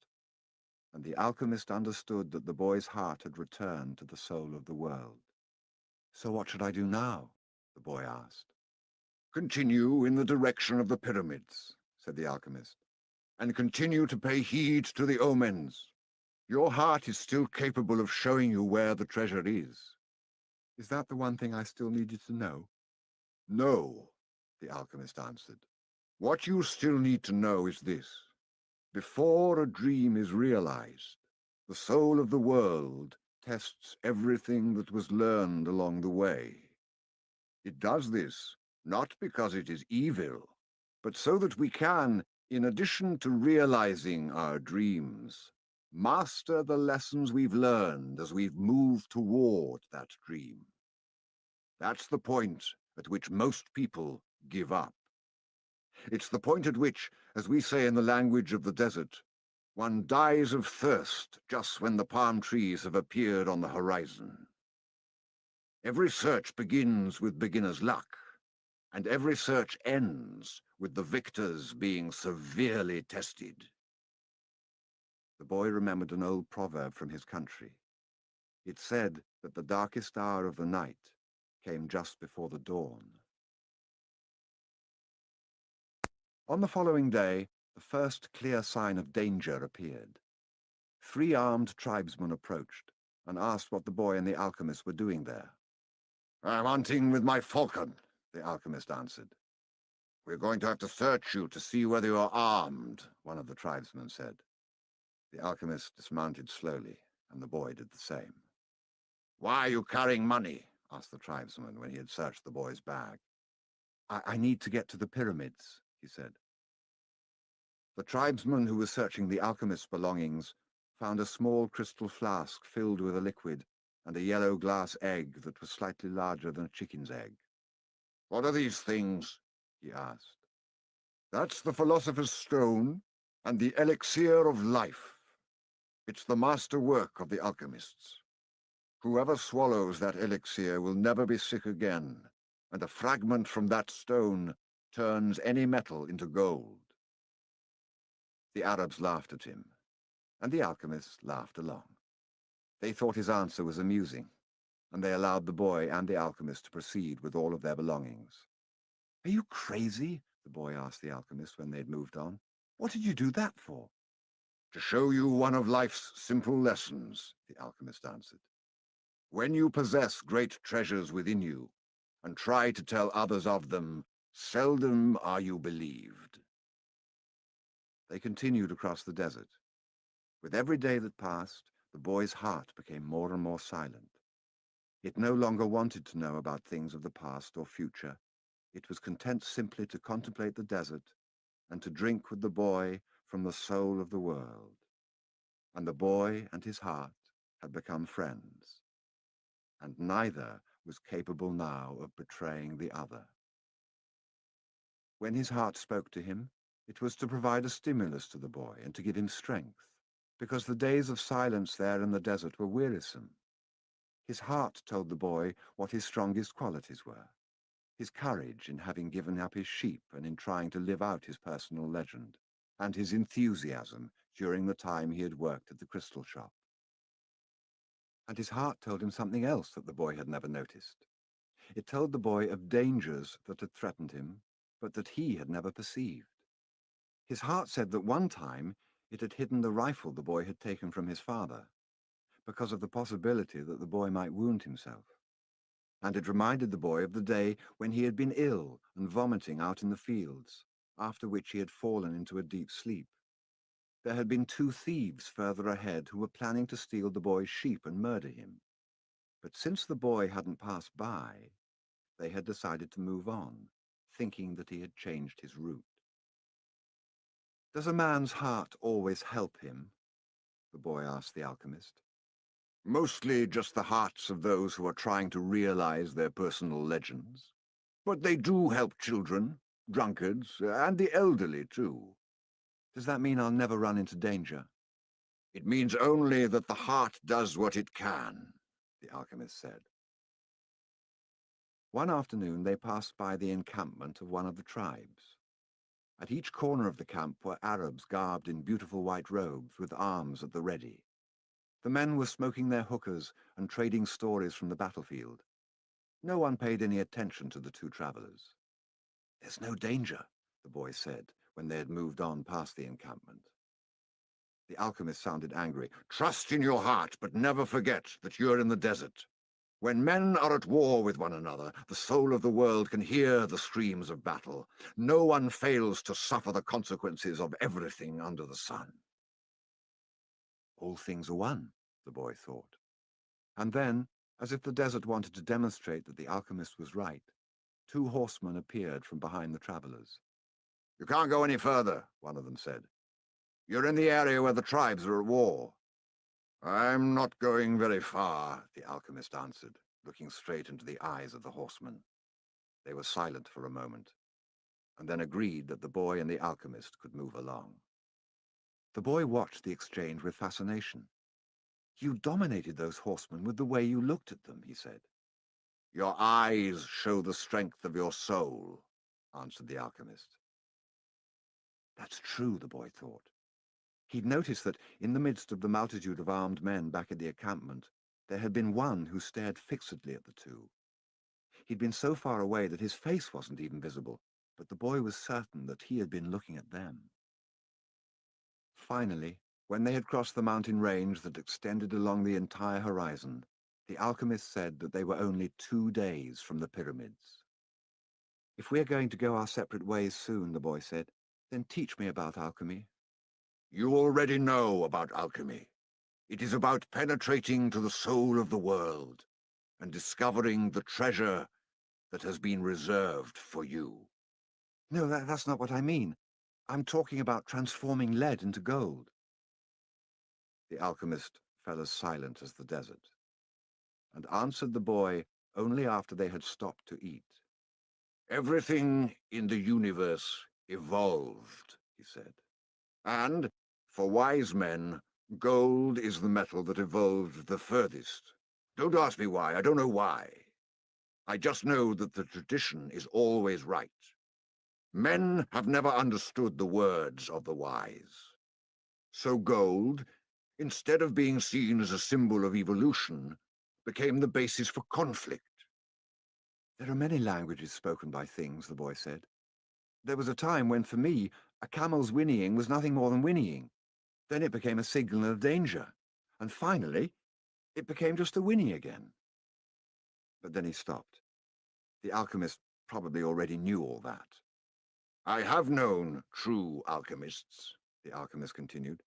and the alchemist understood that the boy's heart had returned to the soul of the world. So what should I do now? The boy asked. Continue in the direction of the pyramids, said the alchemist, and continue to pay heed to the omens. Your heart is still capable of showing you where the treasure is. Is that the one thing I still needed to know? No, the alchemist answered. What you still need to know is this. Before a dream is realized, the soul of the world tests everything that was learned along the way. It does this not because it is evil, but so that we can, in addition to realizing our dreams, master the lessons we've learned as we've moved toward that dream. That's the point at which most people give up. It's the point at which, as we say in the language of the desert, one dies of thirst just when the palm trees have appeared on the horizon. Every search begins with beginner's luck, and every search ends with the victors being severely tested. The boy remembered an old proverb from his country. It said that the darkest hour of the night came just before the dawn. On the following day, the first clear sign of danger appeared. 3 armed tribesmen approached and asked what the boy and the alchemist were doing there. I'm hunting with my falcon, the alchemist answered. We're going to have to search you to see whether you're armed, one of the tribesmen said. The alchemist dismounted slowly, and the boy did the same. Why are you carrying money? Asked the tribesman when he had searched the boy's bag. I need to get to the pyramids, he said. The tribesman who was searching the alchemist's belongings found a small crystal flask filled with a liquid and a yellow glass egg that was slightly larger than a chicken's egg. What are these things? He asked. That's the philosopher's stone and the elixir of life. It's the master work of the alchemists. Whoever swallows that elixir will never be sick again, and a fragment from that stone turns any metal into gold. The Arabs laughed at him, and the alchemists laughed along. They thought his answer was amusing, and they allowed the boy and the alchemist to proceed with all of their belongings. Are you crazy? The boy asked the alchemist when they'd moved on. What did you do that for? To show you one of life's simple lessons, the alchemist answered. When you possess great treasures within you, and try to tell others of them, seldom are you believed. They continued across the desert. With every day that passed, the boy's heart became more and more silent. It no longer wanted to know about things of the past or future. It was content simply to contemplate the desert and to drink with the boy from the soul of the world. And the boy and his heart had become friends, and neither was capable now of betraying the other. When his heart spoke to him, it was to provide a stimulus to the boy and to give him strength, because the days of silence there in the desert were wearisome. His heart told the boy what his strongest qualities were. His courage in having given up his sheep and in trying to live out his personal legend, and his enthusiasm during the time he had worked at the crystal shop. And his heart told him something else that the boy had never noticed. It told the boy of dangers that had threatened him, but that he had never perceived. His heart said that one time it had hidden the rifle the boy had taken from his father, because of the possibility that the boy might wound himself. And it reminded the boy of the day when he had been ill and vomiting out in the fields, after which he had fallen into a deep sleep. There had been 2 thieves further ahead who were planning to steal the boy's sheep and murder him. But since the boy hadn't passed by, they had decided to move on, thinking that he had changed his route. "Does a man's heart always help him?" the boy asked the alchemist. "Mostly just the hearts of those who are trying to realize their personal legends. But they do help children, drunkards, and the elderly too." "Does that mean I'll never run into danger?" "It means only that the heart does what it can," the alchemist said. One afternoon they passed by the encampment of one of the tribes. At each corner of the camp were Arabs garbed in beautiful white robes with arms at the ready. The men were smoking their hookahs and trading stories from the battlefield. No one paid any attention to the two travelers. "There's no danger," the boy said when they had moved on past the encampment. The alchemist sounded angry. "Trust in your heart, but never forget that you're in the desert. When men are at war with one another, the soul of the world can hear the screams of battle. No one fails to suffer the consequences of everything under the sun." "All things are one," the boy thought. And then, as if the desert wanted to demonstrate that the alchemist was right, two horsemen appeared from behind the travelers. "You can't go any further," one of them said. "You're in the area where the tribes are at war." "I'm not going very far," the alchemist answered, looking straight into the eyes of the horsemen. They were silent for a moment, and then agreed that the boy and the alchemist could move along. The boy watched the exchange with fascination. "You dominated those horsemen with the way you looked at them," he said. "Your eyes show the strength of your soul," answered the alchemist. That's true, the boy thought. He'd noticed that in the midst of the multitude of armed men back at the encampment, there had been one who stared fixedly at the two. He'd been so far away that his face wasn't even visible, but the boy was certain that he had been looking at them. Finally, when they had crossed the mountain range that extended along the entire horizon, the alchemist said that they were only 2 days from the pyramids. "If we're going to go our separate ways soon," the boy said, "then teach me about alchemy." "You already know about alchemy. It is about penetrating to the soul of the world and discovering the treasure that has been reserved for you." "No, that's not what I mean. I'm talking about transforming lead into gold." The alchemist fell as silent as the desert, and answered the boy only after they had stopped to eat. "Everything in the universe evolved," he said. "And, for wise men, gold is the metal that evolved the furthest. Don't ask me why, I don't know why. I just know that the tradition is always right. Men have never understood the words of the wise. So gold, instead of being seen as a symbol of evolution, became the basis for conflict." "There are many languages spoken by things," the boy said. "There was a time when, for me, a camel's whinnying was nothing more than whinnying. Then it became a signal of danger. And finally, it became just a whinny again." But then he stopped. The alchemist probably already knew all that. "I have known true alchemists," the alchemist continued.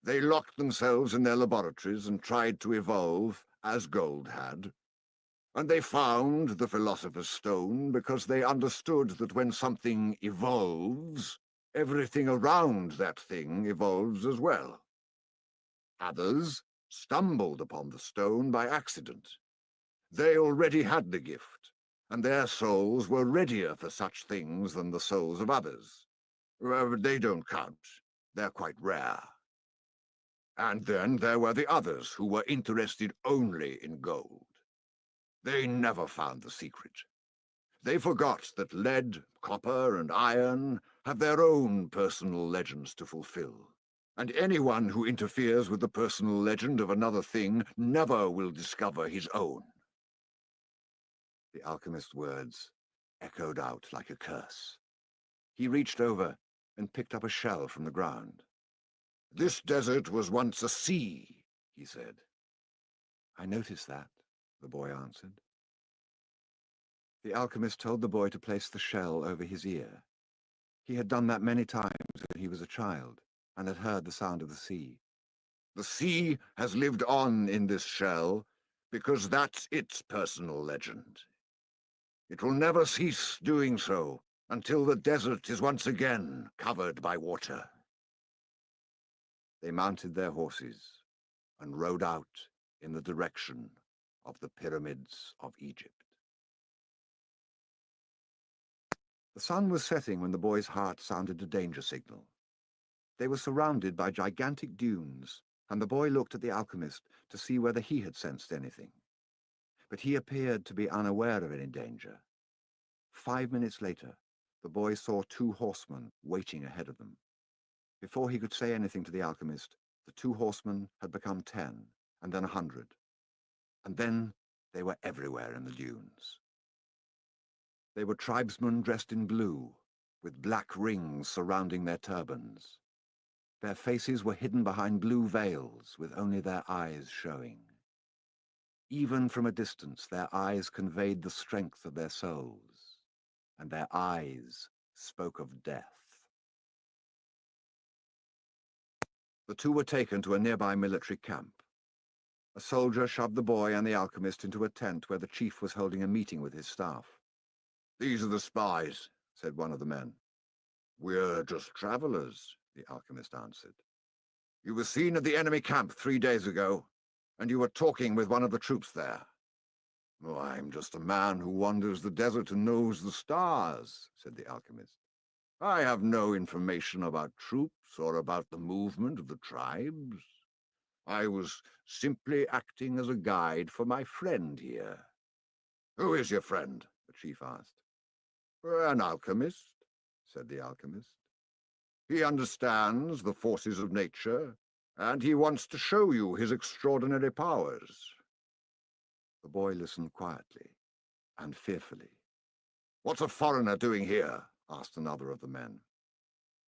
"They locked themselves in their laboratories and tried to evolve, as gold had. And they found the philosopher's stone because they understood that when something evolves, everything around that thing evolves as well. Others stumbled upon the stone by accident. They already had the gift, and their souls were readier for such things than the souls of others. They don't count. They're quite rare. And then there were the others who were interested only in gold. They never found the secret. They forgot that lead, copper, and iron have their own personal legends to fulfill. And anyone who interferes with the personal legend of another thing never will discover his own." The alchemist's words echoed out like a curse. He reached over and picked up a shell from the ground. "This desert was once a sea," he said. "I noticed that," the boy answered. The alchemist told the boy to place the shell over his ear. He had done that many times when he was a child, and had heard the sound of the sea. "The sea has lived on in this shell because that's its personal legend. It will never cease doing so until the desert is once again covered by water. They mounted their horses and rode out in the direction of the pyramids of Egypt. The sun was setting when the boy's heart sounded a danger signal. They were surrounded by gigantic dunes, and the boy looked at the alchemist to see whether he had sensed anything. But he appeared to be unaware of any danger. 5 minutes later, the boy saw 2 horsemen waiting ahead of them. Before he could say anything to the alchemist, the 2 horsemen had become 10, and then 100. And then they were everywhere in the dunes. They were tribesmen dressed in blue, with black rings surrounding their turbans. Their faces were hidden behind blue veils, with only their eyes showing. Even from a distance, their eyes conveyed the strength of their souls, and their eyes spoke of death. The 2 were taken to a nearby military camp. A soldier shoved the boy and the alchemist into a tent where the chief was holding a meeting with his staff. "These are the spies," said one of the men. "We're just travelers," the alchemist answered. "You were seen at the enemy camp 3 days ago, and you were talking with one of the troops there." "Oh, I'm just a man who wanders the desert and knows the stars," said the alchemist. "I have no information about troops or about the movement of the tribes. I was simply acting as a guide for my friend here." "Who is your friend?" the chief asked. "An alchemist," said the alchemist. "He understands the forces of nature, and he wants to show you his extraordinary powers." The boy listened quietly and fearfully. "What's a foreigner doing here?" asked another of the men.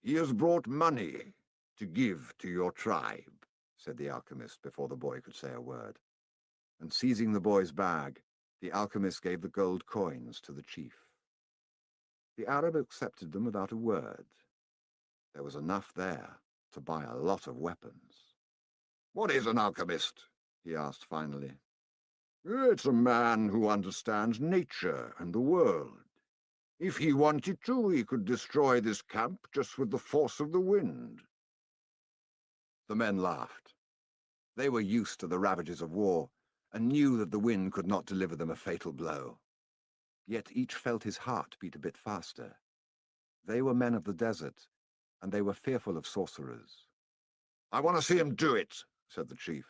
"He has brought money to give to your tribe," said the alchemist before the boy could say a word. And seizing the boy's bag, the alchemist gave the gold coins to the chief. The Arab accepted them without a word. There was enough there to buy a lot of weapons. "What is an alchemist?" he asked finally. "It's a man who understands nature and the world. If he wanted to, he could destroy this camp just with the force of the wind." The men laughed. They were used to the ravages of war and knew that the wind could not deliver them a fatal blow. Yet each felt his heart beat a bit faster. They were men of the desert, and they were fearful of sorcerers. "I want to see him do it," said the chief.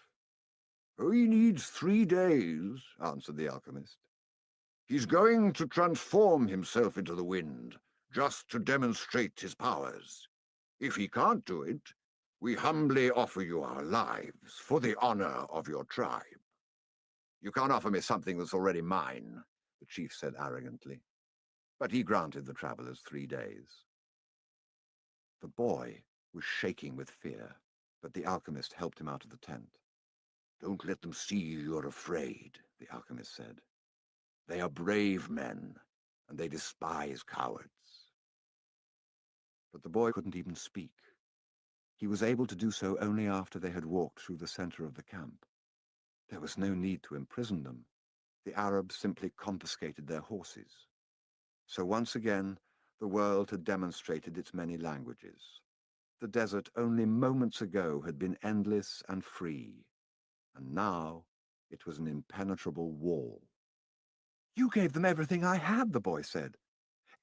"He needs 3 days," answered the alchemist. "He's going to transform himself into the wind, just to demonstrate his powers. If he can't do it, we humbly offer you our lives for the honor of your tribe." "You can't offer me something that's already mine," the chief said arrogantly. But he granted the travelers 3 days. The boy was shaking with fear, but the alchemist helped him out of the tent. "Don't let them see you're afraid," the alchemist said. "They are brave men, and they despise cowards." But the boy couldn't even speak. He was able to do so only after they had walked through the center of the camp. There was no need to imprison them. The Arabs simply confiscated their horses. So once again, the world had demonstrated its many languages. The desert only moments ago had been endless and free, and now it was an impenetrable wall. "You gave them everything I had," the boy said.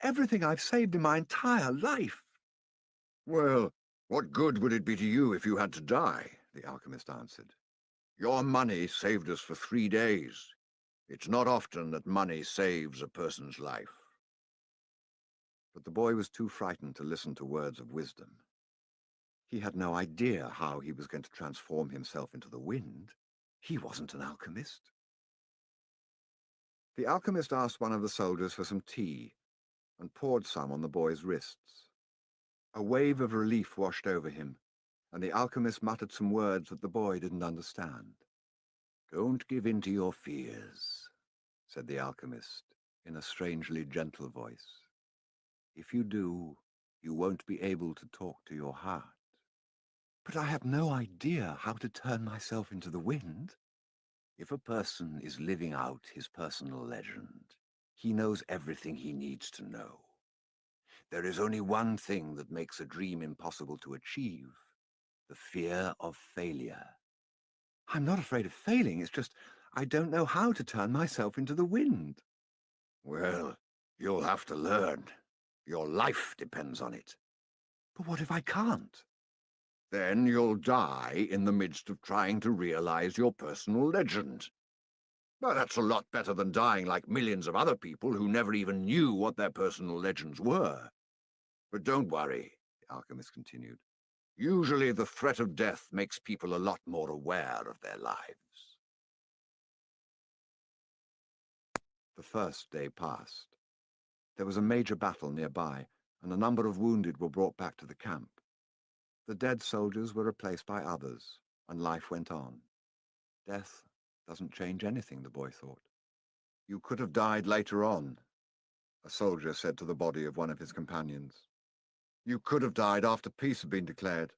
"Everything I've saved in my entire life." "Well, what good would it be to you if you had to die?" the alchemist answered. "Your money saved us for 3 days. It's not often that money saves a person's life." But the boy was too frightened to listen to words of wisdom. He had no idea how he was going to transform himself into the wind. He wasn't an alchemist. The alchemist asked one of the soldiers for some tea and poured some on the boy's wrists. A wave of relief washed over him, and the alchemist muttered some words that the boy didn't understand. "Don't give in to your fears," said the alchemist in a strangely gentle voice. "If you do, you won't be able to talk to your heart." "But I have no idea how to turn myself into the wind." If a person is living out his personal legend, he knows everything he needs to know. There is only one thing that makes a dream impossible to achieve: the fear of failure. I'm not afraid of failing, it's just I don't know how to turn myself into the wind. Well, you'll have to learn. Your life depends on it. But what if I can't? Then you'll die in the midst of trying to realize your personal legend. Well, that's a lot better than dying like millions of other people who never even knew what their personal legends were. But don't worry, the alchemist continued. Usually the threat of death makes people a lot more aware of their lives. The first day passed. There was a major battle nearby, and a number of wounded were brought back to the camp. The dead soldiers were replaced by others, and life went on. Death doesn't change anything, the boy thought. You could have died later on, a soldier said to the body of one of his companions. You could have died after peace had been declared.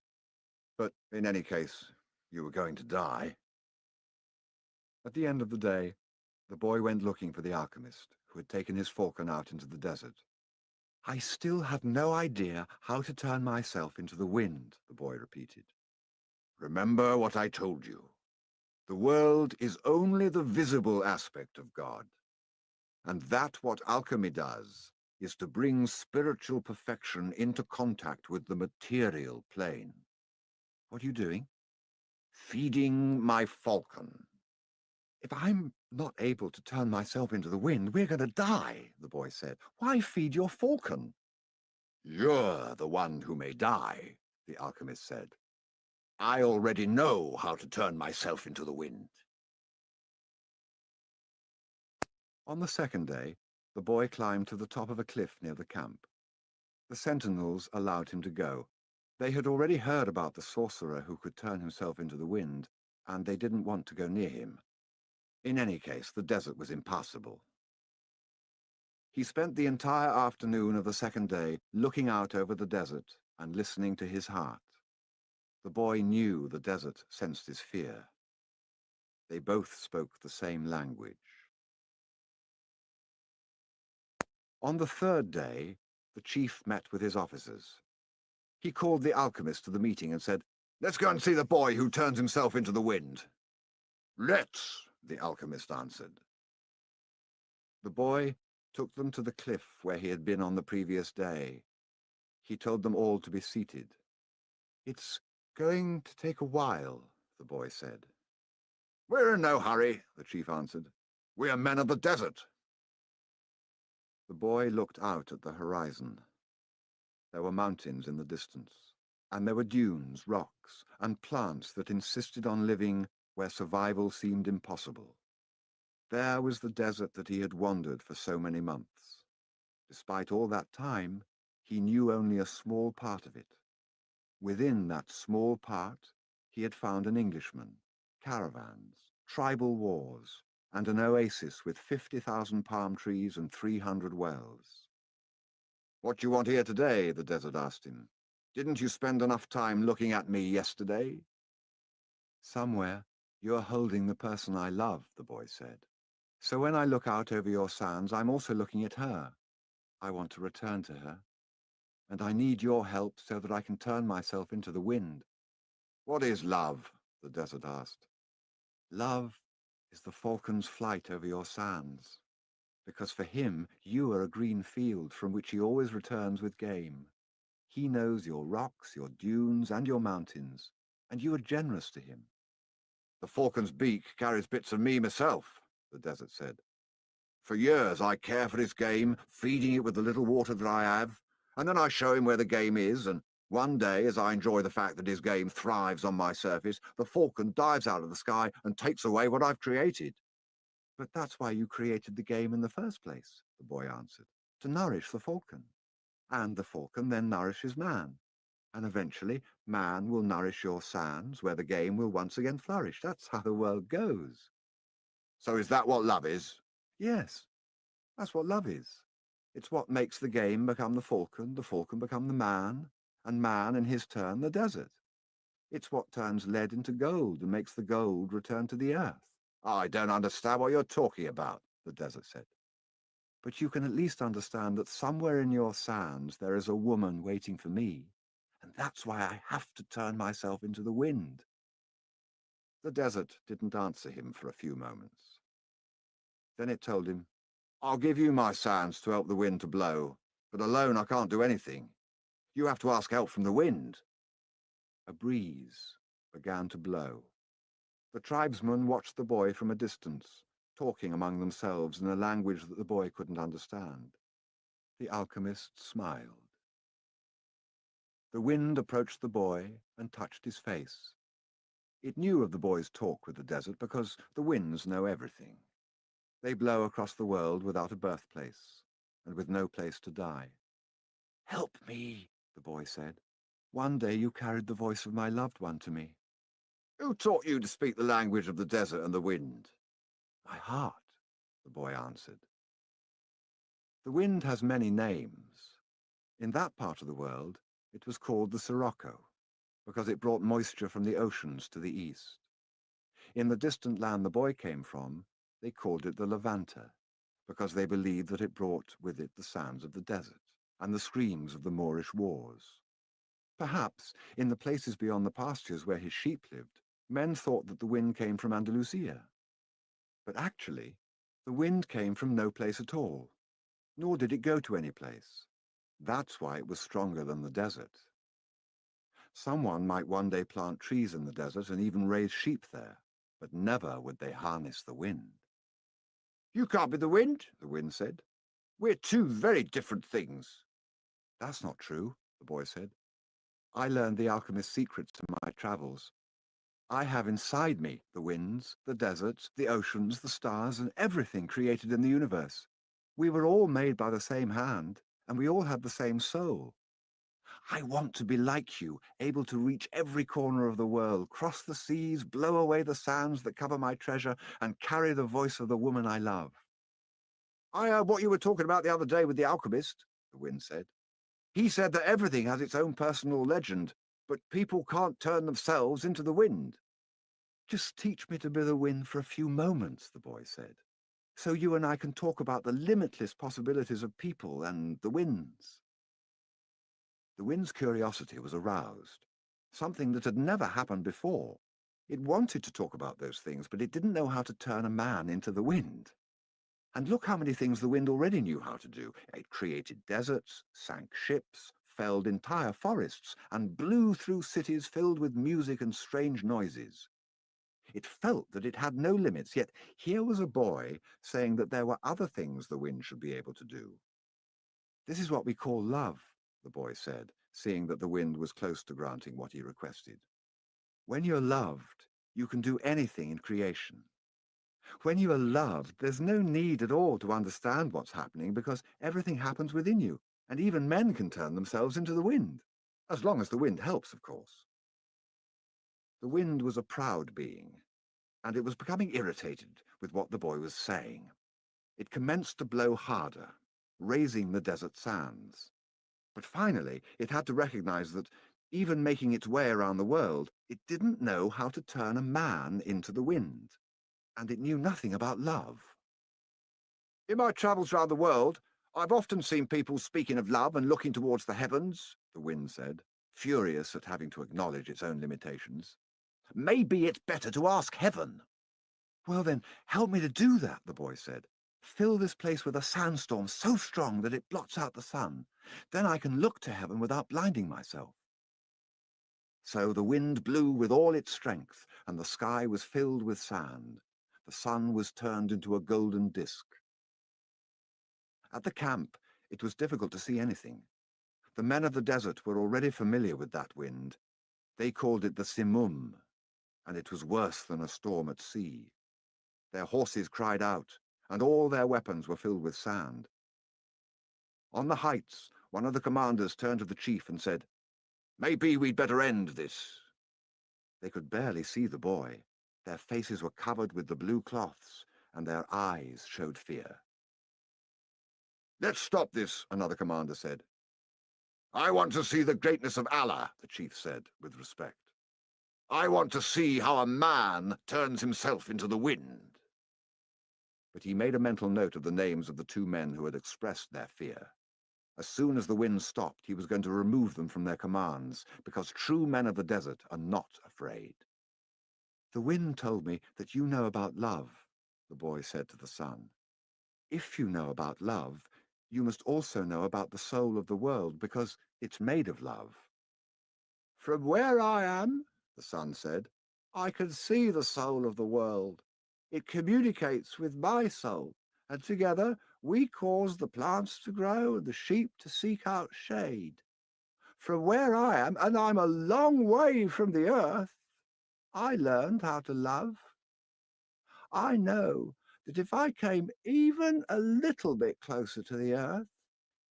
But in any case, you were going to die. At the end of the day, the boy went looking for the alchemist, who had taken his falcon out into the desert. I still have no idea how to turn myself into the wind, the boy repeated. Remember what I told you. The world is only the visible aspect of God, and that what alchemy does is to bring spiritual perfection into contact with the material plane. What are you doing? Feeding my falcon. If I'm not able to turn myself into the wind, we're going to die, the boy said. Why feed your falcon? You're the one who may die, the alchemist said. I already know how to turn myself into the wind. On the second day, the boy climbed to the top of a cliff near the camp. The sentinels allowed him to go. They had already heard about the sorcerer who could turn himself into the wind, and they didn't want to go near him. In any case, the desert was impassable. He spent the entire afternoon of the second day looking out over the desert and listening to his heart. The boy knew the desert sensed his fear. They both spoke the same language. On the third day, the chief met with his officers. He called the alchemist to the meeting and said, Let's go and see the boy who turns himself into the wind. Let's, the alchemist answered. The boy took them to the cliff where he had been on the previous day. He told them all to be seated. It's going to take a while, the boy said. We're in no hurry, the chief answered. We are men of the desert. The boy looked out at the horizon. There were mountains in the distance, and there were dunes, rocks, and plants that insisted on living where survival seemed impossible. There was the desert that he had wandered for so many months. Despite all that time, he knew only a small part of it. Within that small part, he had found an Englishman, caravans, tribal wars, and an oasis with 50,000 palm trees and 300 wells. What do you want here today? The desert asked him. Didn't you spend enough time looking at me yesterday? Somewhere, you're holding the person I love, the boy said. So when I look out over your sands, I'm also looking at her. I want to return to her, and I need your help so that I can turn myself into the wind. What is love? The desert asked. Love is the falcon's flight over your sands, because for him you are a green field from which he always returns with game. He knows your rocks, your dunes, and your mountains, and you are generous to him. The falcon's beak carries bits of me myself, the desert said. For years I care for his game, feeding it with the little water that I have, and then I show him where the game is, and one day, as I enjoy the fact that his game thrives on my surface, the falcon dives out of the sky and takes away what I've created. But that's why you created the game in the first place, the boy answered, to nourish the falcon. And the falcon then nourishes man. And eventually, man will nourish your sands, where the game will once again flourish. That's how the world goes. So is that what love is? Yes, that's what love is. It's what makes the game become the falcon become the man, and man, in his turn, the desert. It's what turns lead into gold and makes the gold return to the earth. I don't understand what you're talking about, the desert said. But you can at least understand that somewhere in your sands there is a woman waiting for me, and that's why I have to turn myself into the wind. The desert didn't answer him for a few moments. Then it told him, I'll give you my sands to help the wind to blow, but alone I can't do anything. You have to ask help from the wind. A breeze began to blow. The tribesmen watched the boy from a distance, talking among themselves in a language that the boy couldn't understand. The alchemist smiled. The wind approached the boy and touched his face. It knew of the boy's talk with the desert because the winds know everything. They blow across the world without a birthplace and with no place to die. Help me, the boy said. One day you carried the voice of my loved one to me. Who taught you to speak the language of the desert and the wind? My heart, the boy answered. The wind has many names. In that part of the world, it was called the Sirocco, because it brought moisture from the oceans to the east. In the distant land the boy came from, they called it the Levanta, because they believed that it brought with it the sounds of the desert and the screams of the Moorish wars. Perhaps, in the places beyond the pastures where his sheep lived, men thought that the wind came from Andalusia. But actually, the wind came from no place at all, nor did it go to any place. That's why it was stronger than the desert. Someone might one day plant trees in the desert and even raise sheep there, but never would they harness the wind. You can't be the wind, the wind said. We're two very different things. That's not true, the boy said. I learned the alchemist's secrets in my travels. I have inside me the winds, the deserts, the oceans, the stars, and everything created in the universe. We were all made by the same hand, and we all have the same soul. I want to be like you, able to reach every corner of the world, cross the seas, blow away the sands that cover my treasure, and carry the voice of the woman I love. I heard what you were talking about the other day with the alchemist, the wind said. He said that everything has its own personal legend, but people can't turn themselves into the wind. Just teach me to be the wind for a few moments, the boy said, so you and I can talk about the limitless possibilities of people and the winds. The wind's curiosity was aroused, something that had never happened before. It wanted to talk about those things, but it didn't know how to turn a man into the wind. And look how many things the wind already knew how to do. It created deserts, sank ships, felled entire forests, and blew through cities filled with music and strange noises. It felt that it had no limits, yet here was a boy saying that there were other things the wind should be able to do. This is what we call love, the boy said, seeing that the wind was close to granting what he requested. When you're loved, you can do anything in creation. When you are loved, there's no need at all to understand what's happening because everything happens within you, and even men can turn themselves into the wind, as long as the wind helps, of course. The wind was a proud being, and it was becoming irritated with what the boy was saying. It commenced to blow harder, raising the desert sands. But finally, it had to recognize that, even making its way around the world, it didn't know how to turn a man into the wind, and it knew nothing about love. In my travels round the world, I've often seen people speaking of love and looking towards the heavens, the wind said, furious at having to acknowledge its own limitations. Maybe it's better to ask heaven. Well then, help me to do that, the boy said. Fill this place with a sandstorm so strong that it blots out the sun. Then I can look to heaven without blinding myself. So the wind blew with all its strength, and the sky was filled with sand. The sun was turned into a golden disk. At the camp, it was difficult to see anything. The men of the desert were already familiar with that wind. They called it the simum, and it was worse than a storm at sea. Their horses cried out, and all their weapons were filled with sand. On the heights, one of the commanders turned to the chief and said, "Maybe we'd better end this." They could barely see the boy. Their faces were covered with the blue cloths, and their eyes showed fear. "Let's stop this," another commander said. "I want to see the greatness of Allah," the chief said with respect. "I want to see how a man turns himself into the wind." but he made a mental note of the names of the two men who had expressed their fear. As soon as the wind stopped, he was going to remove them from their commands, because true men of the desert are not afraid. "The wind told me that you know about love," the boy said to the sun. "If you know about love, you must also know about the soul of the world, because it's made of love." "From where I am," the sun said, "I can see the soul of the world. It communicates with my soul, and together we cause the plants to grow and the sheep to seek out shade. From where I am, and I'm a long way from the earth, I learned how to love. I know that if I came even a little bit closer to the earth,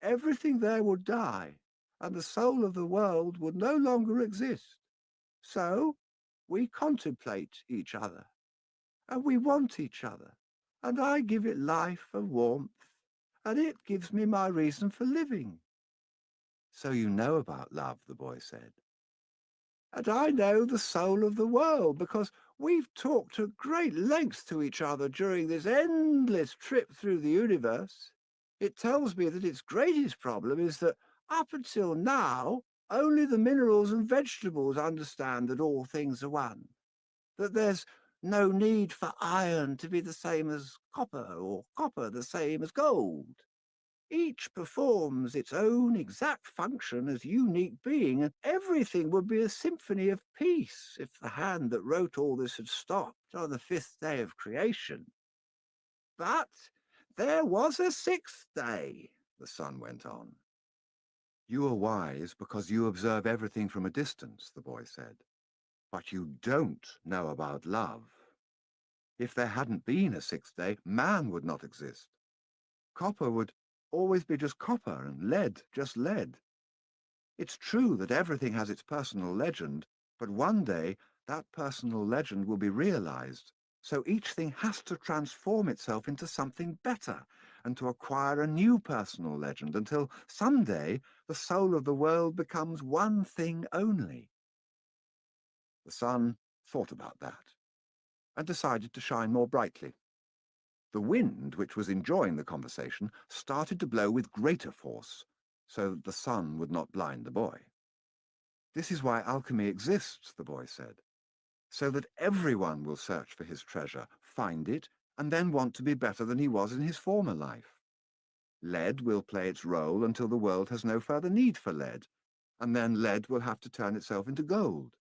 everything there would die, and the soul of the world would no longer exist. So we contemplate each other, and we want each other, and I give it life and warmth, and it gives me my reason for living." "So you know about love," the boy said. "And I know the soul of the world, because we've talked at great lengths to each other during this endless trip through the universe. It tells me that its greatest problem is that up until now, only the minerals and vegetables understand that all things are one, that there's no need for iron to be the same as copper, or copper the same as gold. Each performs its own exact function as unique being, and everything would be a symphony of peace if the hand that wrote all this had stopped on the fifth day of creation. But there was a sixth day," the sun went on. "You are wise because you observe everything from a distance," the boy said. "But you don't know about love. If there hadn't been a sixth day, man would not exist. Copper would always be just copper, and lead just lead. It's true that everything has its personal legend, but one day that personal legend will be realized. So each thing has to transform itself into something better, and to acquire a new personal legend, until someday the soul of the world becomes one thing only." The sun thought about that, and decided to shine more brightly. The wind, which was enjoying the conversation, started to blow with greater force, so that the sun would not blind the boy. "This is why alchemy exists," the boy said, "so that everyone will search for his treasure, find it, and then want to be better than he was in his former life. Lead will play its role until the world has no further need for lead, and then lead will have to turn itself into gold.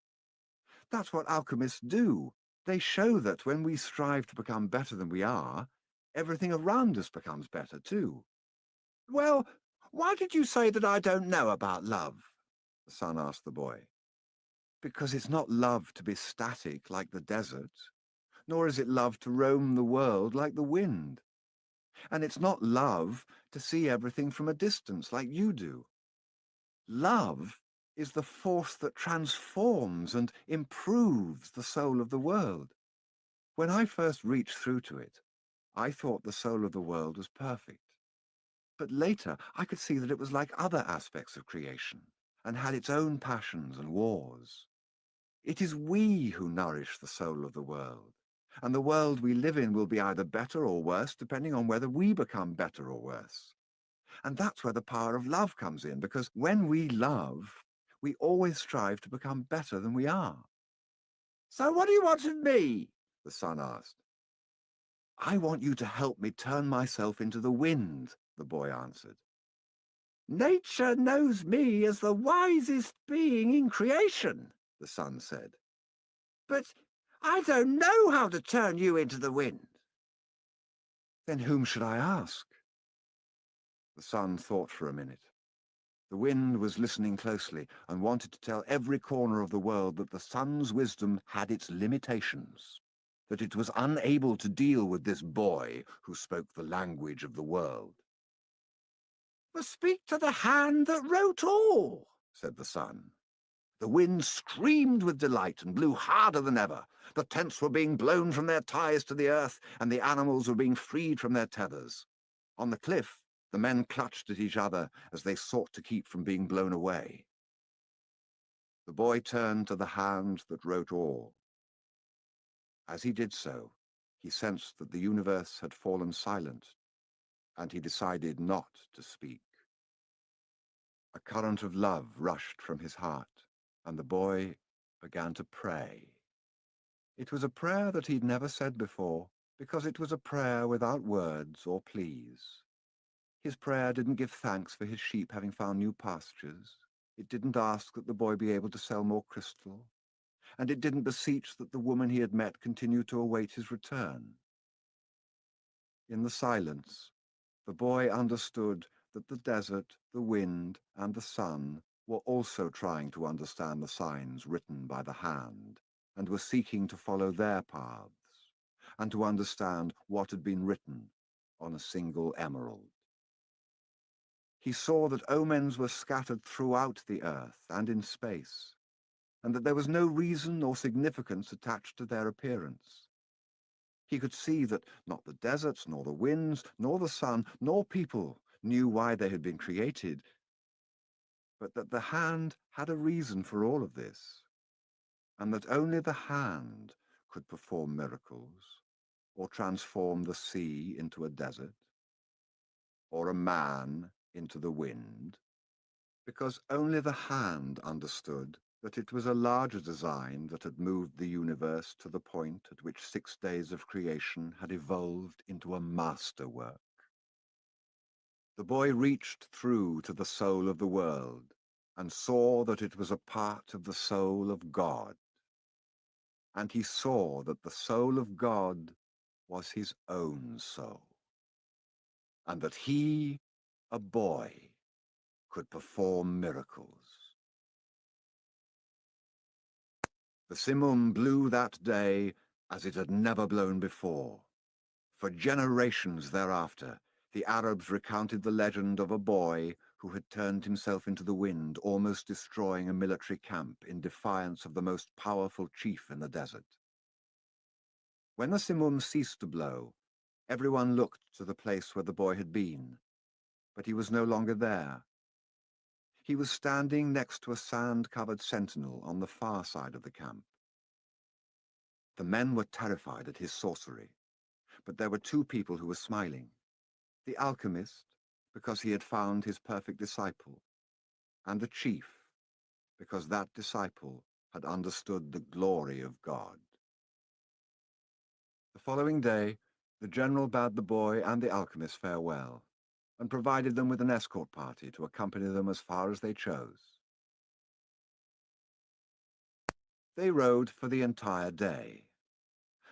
That's what alchemists do. They show that when we strive to become better than we are, everything around us becomes better too." "Well, why did you say that I don't know about love?" the sun asked the boy. "Because it's not love to be static like the desert, nor is it love to roam the world like the wind. And it's not love to see everything from a distance like you do. Love is the force that transforms and improves the soul of the world. When I first reached through to it, I thought the soul of the world was perfect. But later I could see that it was like other aspects of creation, and had its own passions and wars. It is we who nourish the soul of the world, and the world we live in will be either better or worse, depending on whether we become better or worse. And that's where the power of love comes in, because when we love, we always strive to become better than we are." "So what do you want of me?" the sun asked. "I want you to help me turn myself into the wind," the boy answered. "Nature knows me as the wisest being in creation," the sun said. "But I don't know how to turn you into the wind." "Then whom should I ask?" The sun thought for a minute. The wind was listening closely, and wanted to tell every corner of the world that the sun's wisdom had its limitations, that it was unable to deal with this boy who spoke the language of the world. "But speak to the hand that wrote all," said the sun. The wind screamed with delight and blew harder than ever. The tents were being blown from their ties to the earth, and the animals were being freed from their tethers. On the cliff, the men clutched at each other as they sought to keep from being blown away. The boy turned to the hand that wrote all. As he did so, He sensed that the universe had fallen silent, and he decided not to speak. A current of love rushed from his heart, and the boy began to pray. It was a prayer that he'd never said before, because it was a prayer without words or pleas. His prayer didn't give thanks for his sheep having found new pastures. It didn't ask that the boy be able to sell more crystal. And it didn't beseech that the woman he had met continue to await his return. In the silence, the boy understood that the desert, the wind, and the sun were also trying to understand the signs written by the hand, and were seeking to follow their paths, and to understand what had been written on a single emerald. He saw that omens were scattered throughout the earth and in space, and that there was no reason or significance attached to their appearance. He could see that not the deserts, nor the winds, nor the sun, nor people knew why they had been created, but that the hand had a reason for all of this, and that only the hand could perform miracles, or transform the sea into a desert, or a man into the wind, because only the hand understood that it was a larger design that had moved the universe to the point at which 6 days of creation had evolved into a masterwork. The boy reached through to the soul of the world and saw that it was a part of the soul of God. And he saw that the soul of God was his own soul, and that he, a boy, could perform miracles. The simoom blew that day as it had never blown before. For generations thereafter, the Arabs recounted the legend of a boy who had turned himself into the wind, almost destroying a military camp in defiance of the most powerful chief in the desert. When the simoom ceased to blow, everyone looked to the place where the boy had been, but he was no longer there. He was standing next to a sand-covered sentinel on the far side of the camp. The men were terrified at his sorcery, but there were 2 people who were smiling. The alchemist, because he had found his perfect disciple, and the chief, because that disciple had understood the glory of God. The following day, the general bade the boy and the alchemist farewell, and provided them with an escort party to accompany them as far as they chose. They rode for the entire day.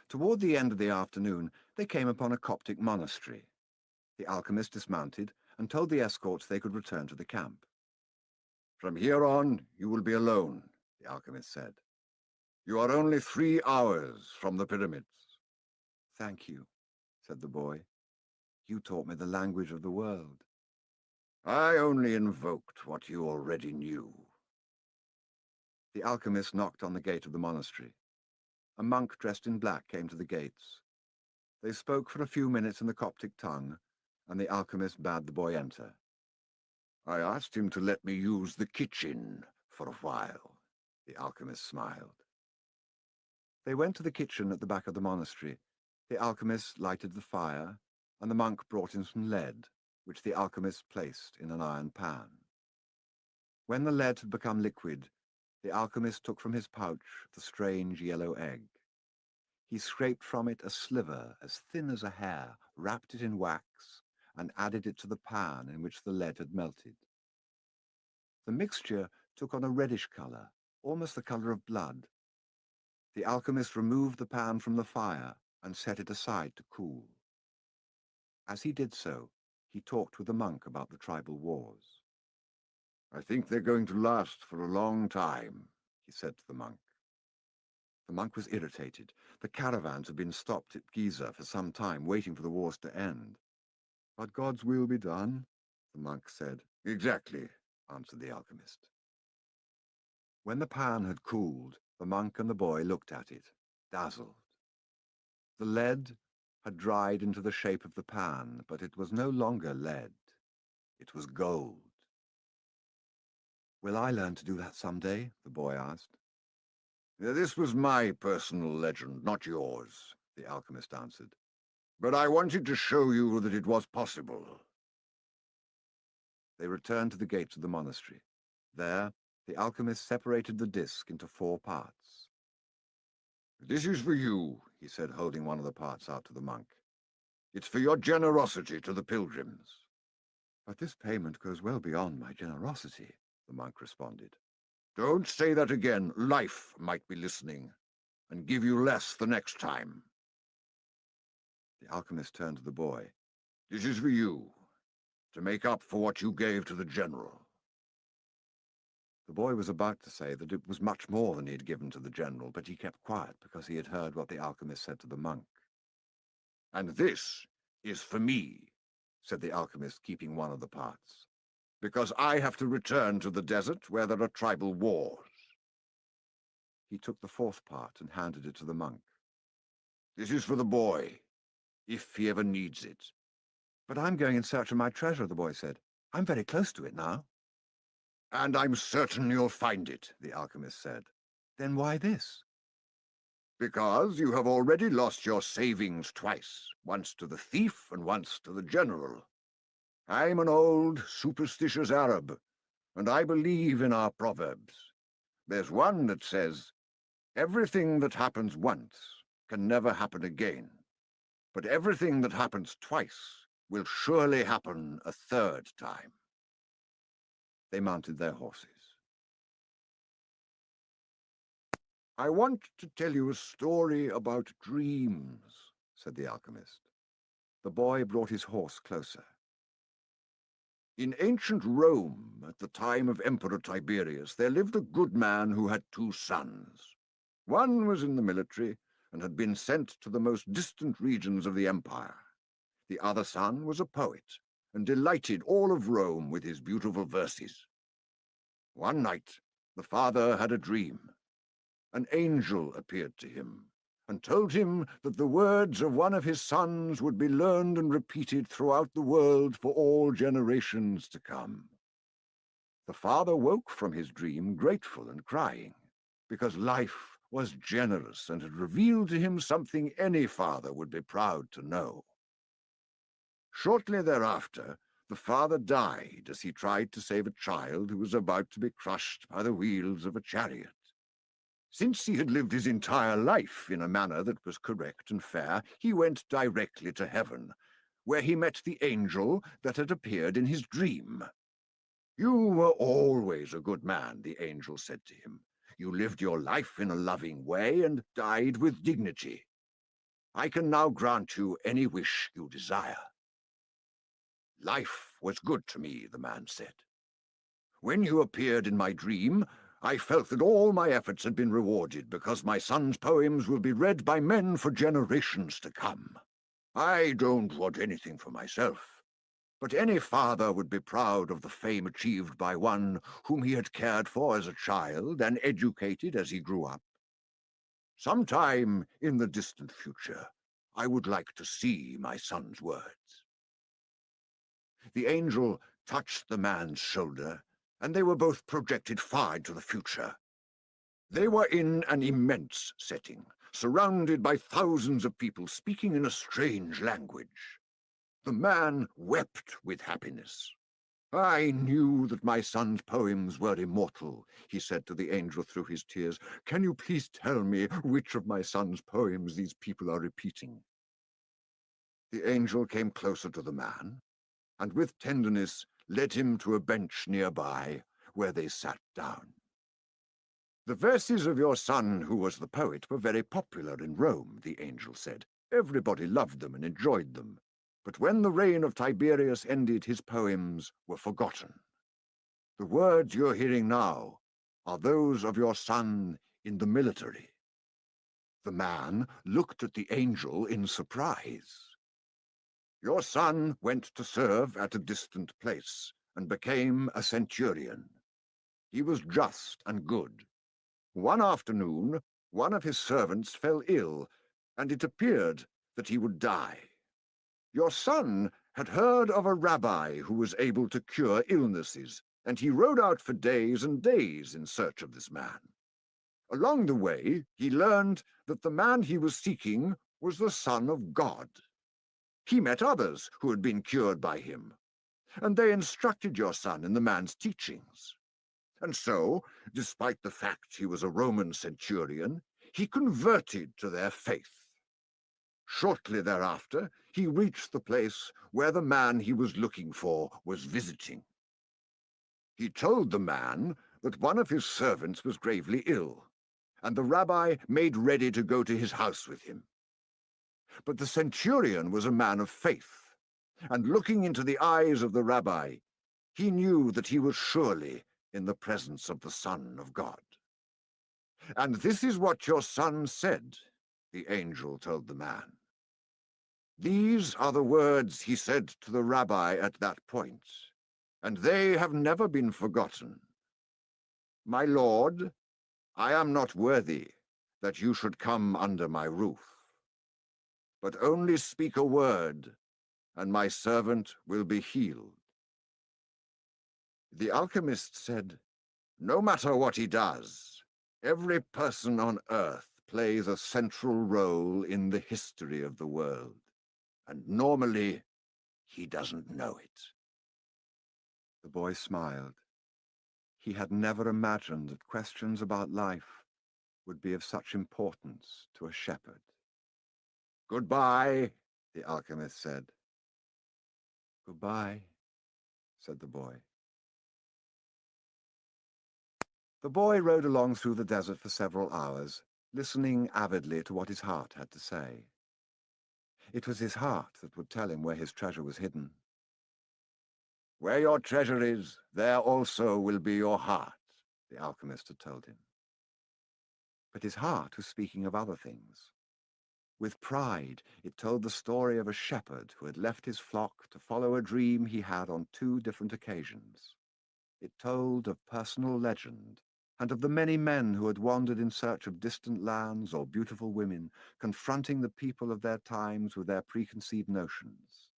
Toward the end of the afternoon, they came upon a Coptic monastery. The alchemist dismounted and told the escorts they could return to the camp. "From here on, you will be alone," the alchemist said. "You are only 3 hours from the pyramids." "Thank you," said the boy. "You taught me the language of the world." "I only invoked what you already knew." The alchemist knocked on the gate of the monastery. A monk dressed in black came to the gates. They spoke for a few minutes in the Coptic tongue, and the alchemist bade the boy enter. "I asked him to let me use the kitchen for a while," the alchemist smiled. They went to the kitchen at the back of the monastery. The alchemist lighted the fire, and the monk brought in some lead, which the alchemist placed in an iron pan. When the lead had become liquid, the alchemist took from his pouch the strange yellow egg. He scraped from it a sliver as thin as a hair, wrapped it in wax, and added it to the pan in which the lead had melted. The mixture took on a reddish color, almost the color of blood. The alchemist removed the pan from the fire and set it aside to cool. As he did so, he talked with the monk about the tribal wars. "I think they're going to last for a long time," he said to the monk. The monk was irritated. The caravans had been stopped at Giza for some time, waiting for the wars to end. "But God's will be done," the monk said. "Exactly," answered the alchemist. When the pan had cooled, the monk and the boy looked at it, dazzled. The lead had dried into the shape of the pan, but it was no longer lead. It was gold. "Will I learn to do that someday?" the boy asked. "This was my personal legend, not yours," the alchemist answered. "But I wanted to show you that it was possible." They returned to the gates of the monastery. There, the alchemist separated the disc into 4 parts. "This is for you," he said, holding one of the parts out to the monk. "It's for your generosity to the pilgrims." "But this payment goes well beyond my generosity," the monk responded. "Don't say that again. Life might be listening, and give you less the next time." The alchemist turned to the boy. "This is for you, to make up for what you gave to the general." The boy was about to say that it was much more than he had given to the general, but he kept quiet because he had heard what the alchemist said to the monk. "And this is for me," said the alchemist, keeping one of the parts, "because I have to return to the desert where there are tribal wars." He took the 4th part and handed it to the monk. "This is for the boy, if he ever needs it." "But I'm going in search of my treasure," the boy said. "I'm very close to it now." "And I'm certain you'll find it," the alchemist said. "Then why this?" "Because you have already lost your savings twice, once to the thief and once to the general. I'm an old, superstitious Arab, and I believe in our proverbs. There's one that says, 'Everything that happens once can never happen again, but everything that happens twice will surely happen a 3rd time.'" They mounted their horses. "I want to tell you a story about dreams," said the alchemist. The boy brought his horse closer. "In ancient Rome, at the time of Emperor Tiberius, there lived a good man who had 2 sons. One was in the military and had been sent to the most distant regions of the empire. The other son was a poet and delighted all of Rome with his beautiful verses. One night, the father had a dream. An angel appeared to him and told him that the words of one of his sons would be learned and repeated throughout the world for all generations to come. The father woke from his dream grateful and crying, because life was generous and had revealed to him something any father would be proud to know. Shortly thereafter, the father died as he tried to save a child who was about to be crushed by the wheels of a chariot. Since he had lived his entire life in a manner that was correct and fair, he went directly to heaven, where he met the angel that had appeared in his dream. "You were always a good man," the angel said to him. "You lived your life in a loving way and died with dignity. I can now grant you any wish you desire." "Life was good to me," the man said. "When you appeared in my dream, I felt that all my efforts had been rewarded because my son's poems will be read by men for generations to come. I don't want anything for myself, but any father would be proud of the fame achieved by one whom he had cared for as a child and educated as he grew up. Sometime in the distant future, I would like to see my son's words." The angel touched the man's shoulder, and they were both projected far into the future. They were in an immense setting, surrounded by thousands of people speaking in a strange language. The man wept with happiness. "I knew that my son's poems were immortal," he said to the angel through his tears. "Can you please tell me which of my son's poems these people are repeating?" The angel came closer to the man, and with tenderness led him to a bench nearby, where they sat down. "The verses of your son, who was the poet, were very popular in Rome," the angel said. "Everybody loved them and enjoyed them. But when the reign of Tiberius ended, his poems were forgotten. The words you're hearing now are those of your son in the military." The man looked at the angel in surprise. "Your son went to serve at a distant place and became a centurion. He was just and good. One afternoon, one of his servants fell ill, and it appeared that he would die. Your son had heard of a rabbi who was able to cure illnesses, and he rode out for days and days in search of this man. Along the way, he learned that the man he was seeking was the Son of God. He met others who had been cured by him, and they instructed your son in the man's teachings. And so, despite the fact he was a Roman centurion, he converted to their faith. Shortly thereafter, he reached the place where the man he was looking for was visiting. He told the man that one of his servants was gravely ill, and the rabbi made ready to go to his house with him. But the centurion was a man of faith, and looking into the eyes of the rabbi, he knew that he was surely in the presence of the Son of God. And this is what your son said, the angel told the man. These are the words he said to the rabbi at that point, and they have never been forgotten. My Lord, I am not worthy that you should come under my roof, but only speak a word, and my servant will be healed. The alchemist said, no matter what he does, every person on earth plays a central role in the history of the world, and normally he doesn't know it. The boy smiled. He had never imagined that questions about life would be of such importance to a shepherd. Goodbye, the alchemist said. Goodbye, said the boy. The boy rode along through the desert for several hours, listening avidly to what his heart had to say. It was his heart that would tell him where his treasure was hidden. Where your treasure is, there also will be your heart, the alchemist had told him. But his heart was speaking of other things. With pride, it told the story of a shepherd who had left his flock to follow a dream he had on 2 different occasions. It told of personal legend, and of the many men who had wandered in search of distant lands or beautiful women, confronting the people of their times with their preconceived notions.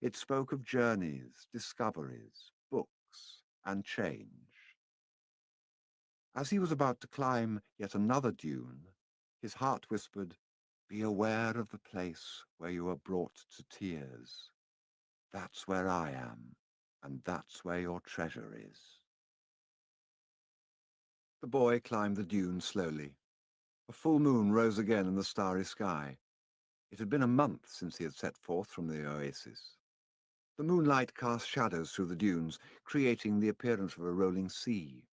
It spoke of journeys, discoveries, books, and change. As he was about to climb yet another dune, his heart whispered, be aware of the place where you are brought to tears. That's where I am, and that's where your treasure is. The boy climbed the dune slowly. A full moon rose again in the starry sky. It had been a month since he had set forth from the oasis. The moonlight cast shadows through the dunes, creating the appearance of a rolling sea.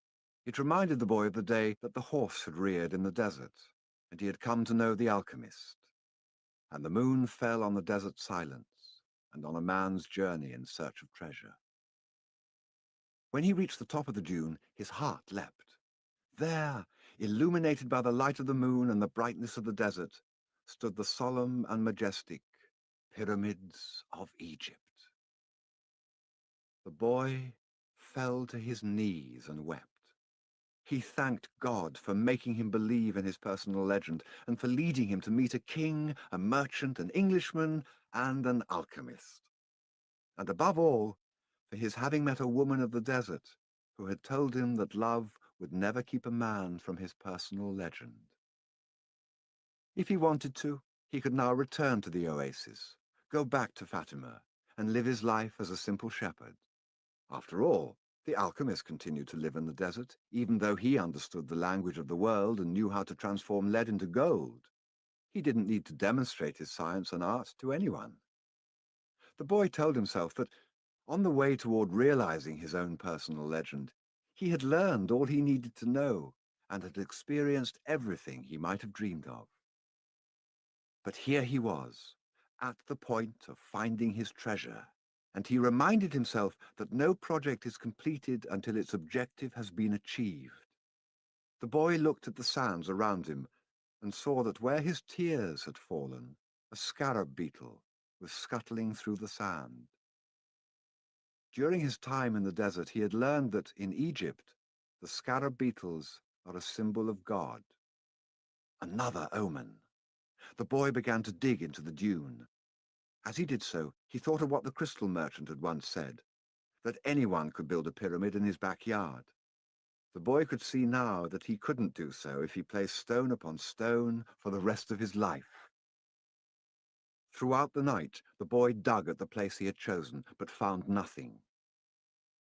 It reminded the boy of the day that the horse had reared in the desert, and he had come to know the alchemist. And the moon fell on the desert silence, and on a man's journey in search of treasure. When he reached the top of the dune, his heart leapt. There, illuminated by the light of the moon and the brightness of the desert, stood the solemn and majestic pyramids of Egypt. The boy fell to his knees and wept. He thanked God for making him believe in his personal legend and for leading him to meet a king, a merchant, an Englishman, and an alchemist. And above all, for his having met a woman of the desert who had told him that love would never keep a man from his personal legend. If he wanted to, he could now return to the oasis, go back to Fatima, and live his life as a simple shepherd. After all, the alchemist continued to live in the desert, even though he understood the language of the world and knew how to transform lead into gold. He didn't need to demonstrate his science and art to anyone. The boy told himself that, on the way toward realizing his own personal legend, he had learned all he needed to know and had experienced everything he might have dreamed of. But here he was, at the point of finding his treasure, and he reminded himself that no project is completed until its objective has been achieved. The boy looked at the sands around him and saw that where his tears had fallen, a scarab beetle was scuttling through the sand. During his time in the desert, he had learned that in Egypt, the scarab beetles are a symbol of God. Another omen. The boy began to dig into the dune. As he did so, he thought of what the crystal merchant had once said, that anyone could build a pyramid in his backyard. The boy could see now that he couldn't do so if he placed stone upon stone for the rest of his life. Throughout the night, the boy dug at the place he had chosen, but found nothing.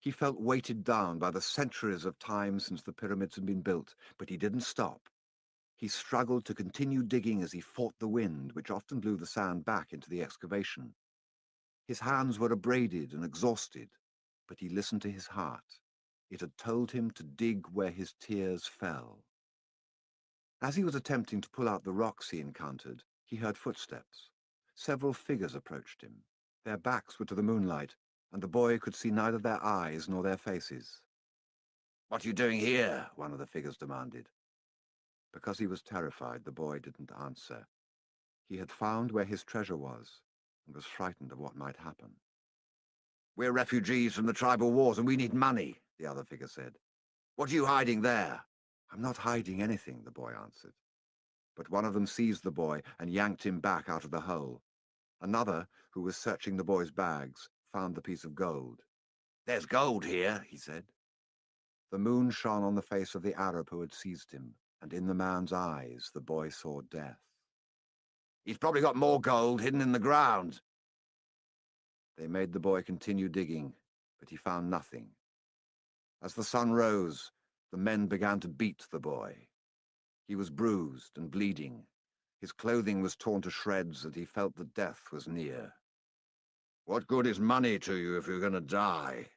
He felt weighted down by the centuries of time since the pyramids had been built, but he didn't stop. He struggled to continue digging as he fought the wind, which often blew the sand back into the excavation. His hands were abraded and exhausted, but he listened to his heart. It had told him to dig where his tears fell. As he was attempting to pull out the rocks he encountered, he heard footsteps. Several figures approached him. Their backs were to the moonlight, and the boy could see neither their eyes nor their faces. "What are you doing here?" one of the figures demanded. Because he was terrified, the boy didn't answer. He had found where his treasure was, and was frightened of what might happen. "We're refugees from the tribal wars, and we need money," the other figure said. "What are you hiding there?" "I'm not hiding anything," the boy answered. But one of them seized the boy and yanked him back out of the hole. Another, who was searching the boy's bags, found the piece of gold. "There's gold here," he said. The moon shone on the face of the Arab who had seized him, and in the man's eyes the boy saw death. "He's probably got more gold hidden in the ground." They made the boy continue digging, but he found nothing. As the sun rose, the men began to beat the boy. He was bruised and bleeding. His clothing was torn to shreds, and he felt that death was near. "What good is money to you if you're going to die?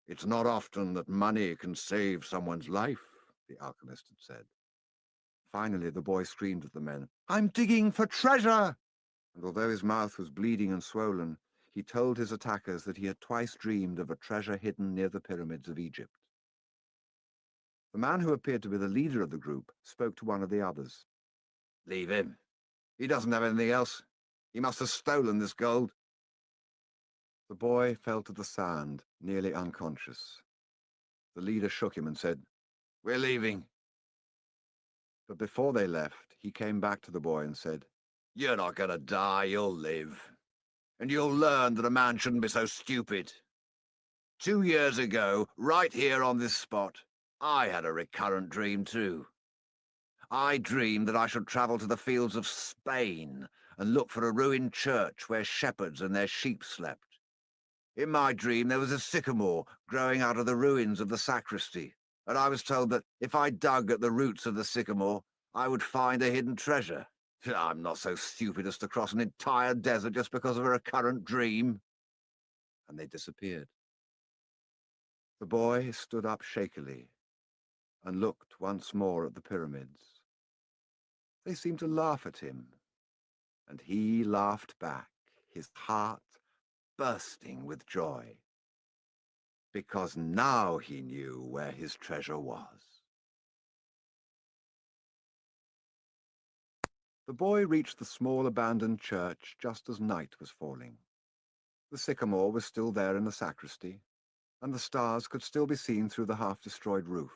It's not often that money can save someone's life," the alchemist had said. Finally, the boy screamed at the men, "I'm digging for treasure!" And although his mouth was bleeding and swollen, he told his attackers that he had twice dreamed of a treasure hidden near the pyramids of Egypt. The man who appeared to be the leader of the group spoke to one of the others. "Leave him. He doesn't have anything else. He must have stolen this gold." The boy fell to the sand, nearly unconscious. The leader shook him and said, "We're leaving." But before they left, he came back to the boy and said, "You're not going to die, you'll live. And you'll learn that a man shouldn't be so stupid. 2 years ago, right here on this spot, I had a recurrent dream too. I dreamed that I should travel to the fields of Spain and look for a ruined church where shepherds and their sheep slept. In my dream, there was a sycamore growing out of the ruins of the sacristy, and I was told that if I dug at the roots of the sycamore, I would find a hidden treasure. I'm not so stupid as to cross an entire desert just because of a recurrent dream." And they disappeared. The boy stood up shakily and looked once more at the pyramids. They seemed to laugh at him, and he laughed back, his heart bursting with joy, because now he knew where his treasure was. The boy reached the small abandoned church just as night was falling. The sycamore was still there in the sacristy, and the stars could still be seen through the half-destroyed roof.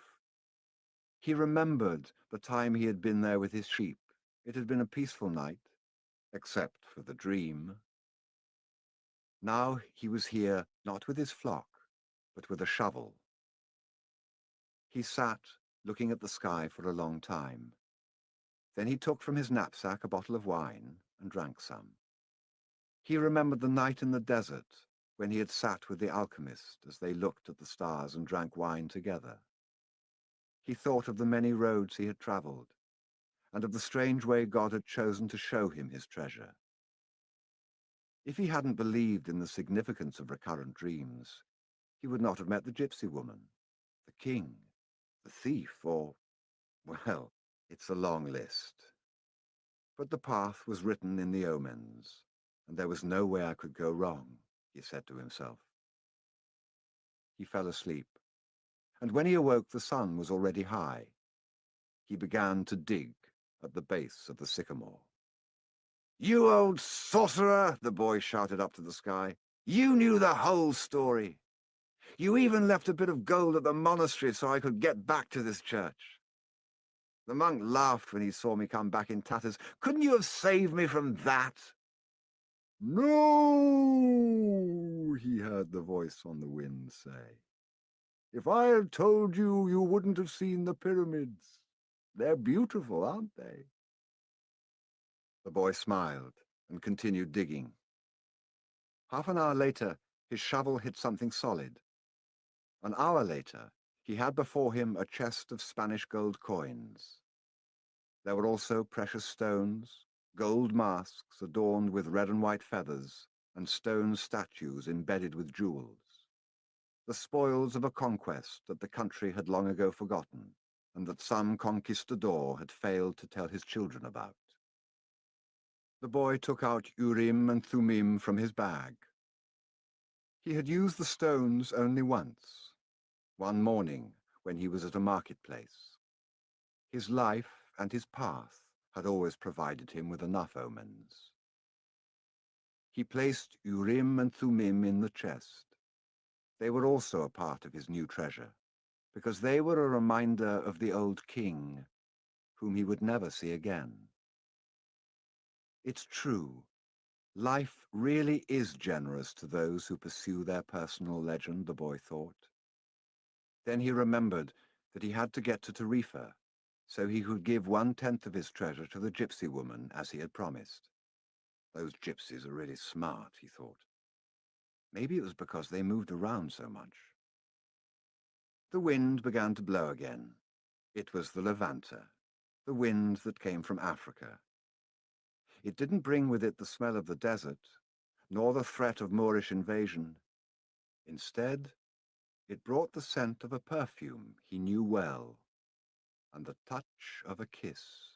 He remembered the time he had been there with his sheep. It had been a peaceful night, except for the dream. Now he was here not with his flock, but with a shovel. He sat, looking at the sky for a long time. Then he took from his knapsack a bottle of wine and drank some. He remembered the night in the desert when he had sat with the alchemist as they looked at the stars and drank wine together. He thought of the many roads he had traveled, and of the strange way God had chosen to show him his treasure. If he hadn't believed in the significance of recurrent dreams, he would not have met the gypsy woman, the king, the thief, or, well, it's a long list. But the path was written in the omens, and there was no way I could go wrong, he said to himself. He fell asleep, and when he awoke the sun was already high. He began to dig at the base of the sycamore. "You old sorcerer!" the boy shouted up to the sky. "You knew the whole story. You even left a bit of gold at the monastery so I could get back to this church." The monk laughed when he saw me come back in tatters. "Couldn't you have saved me from that?" "No," he heard the voice on the wind say. "If I had told you, you wouldn't have seen the pyramids. They're beautiful, aren't they?" The boy smiled. and continued digging. Half an hour later, his shovel hit something solid. An hour later, he had before him a chest of Spanish gold coins. There were also precious stones, gold masks adorned with red and white feathers, and stone statues embedded with jewels. The spoils of a conquest that the country had long ago forgotten, and that some conquistador had failed to tell his children about. The boy took out Urim and Thummim from his bag. He had used the stones only once, one morning when he was at a marketplace. His life and his path had always provided him with enough omens. He placed Urim and Thummim in the chest. They were also a part of his new treasure, because they were a reminder of the old king, whom he would never see again. It's true. Life really is generous to those who pursue their personal legend, the boy thought. Then he remembered that he had to get to Tarifa, so he could give 1/10 of his treasure to the gypsy woman, as he had promised. Those gypsies are really smart, he thought. Maybe it was because they moved around so much. The wind began to blow again. It was the Levanta, the wind that came from Africa. It didn't bring with it the smell of the desert, nor the threat of Moorish invasion. Instead, it brought the scent of a perfume he knew well, and the touch of a kiss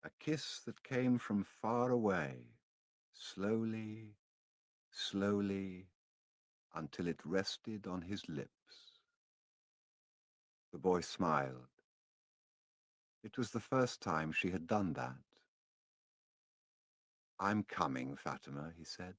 that came from far away, slowly, slowly, until it rested on his lips. The boy smiled. It was the first time she had done that. "I'm coming, Fatima," he said.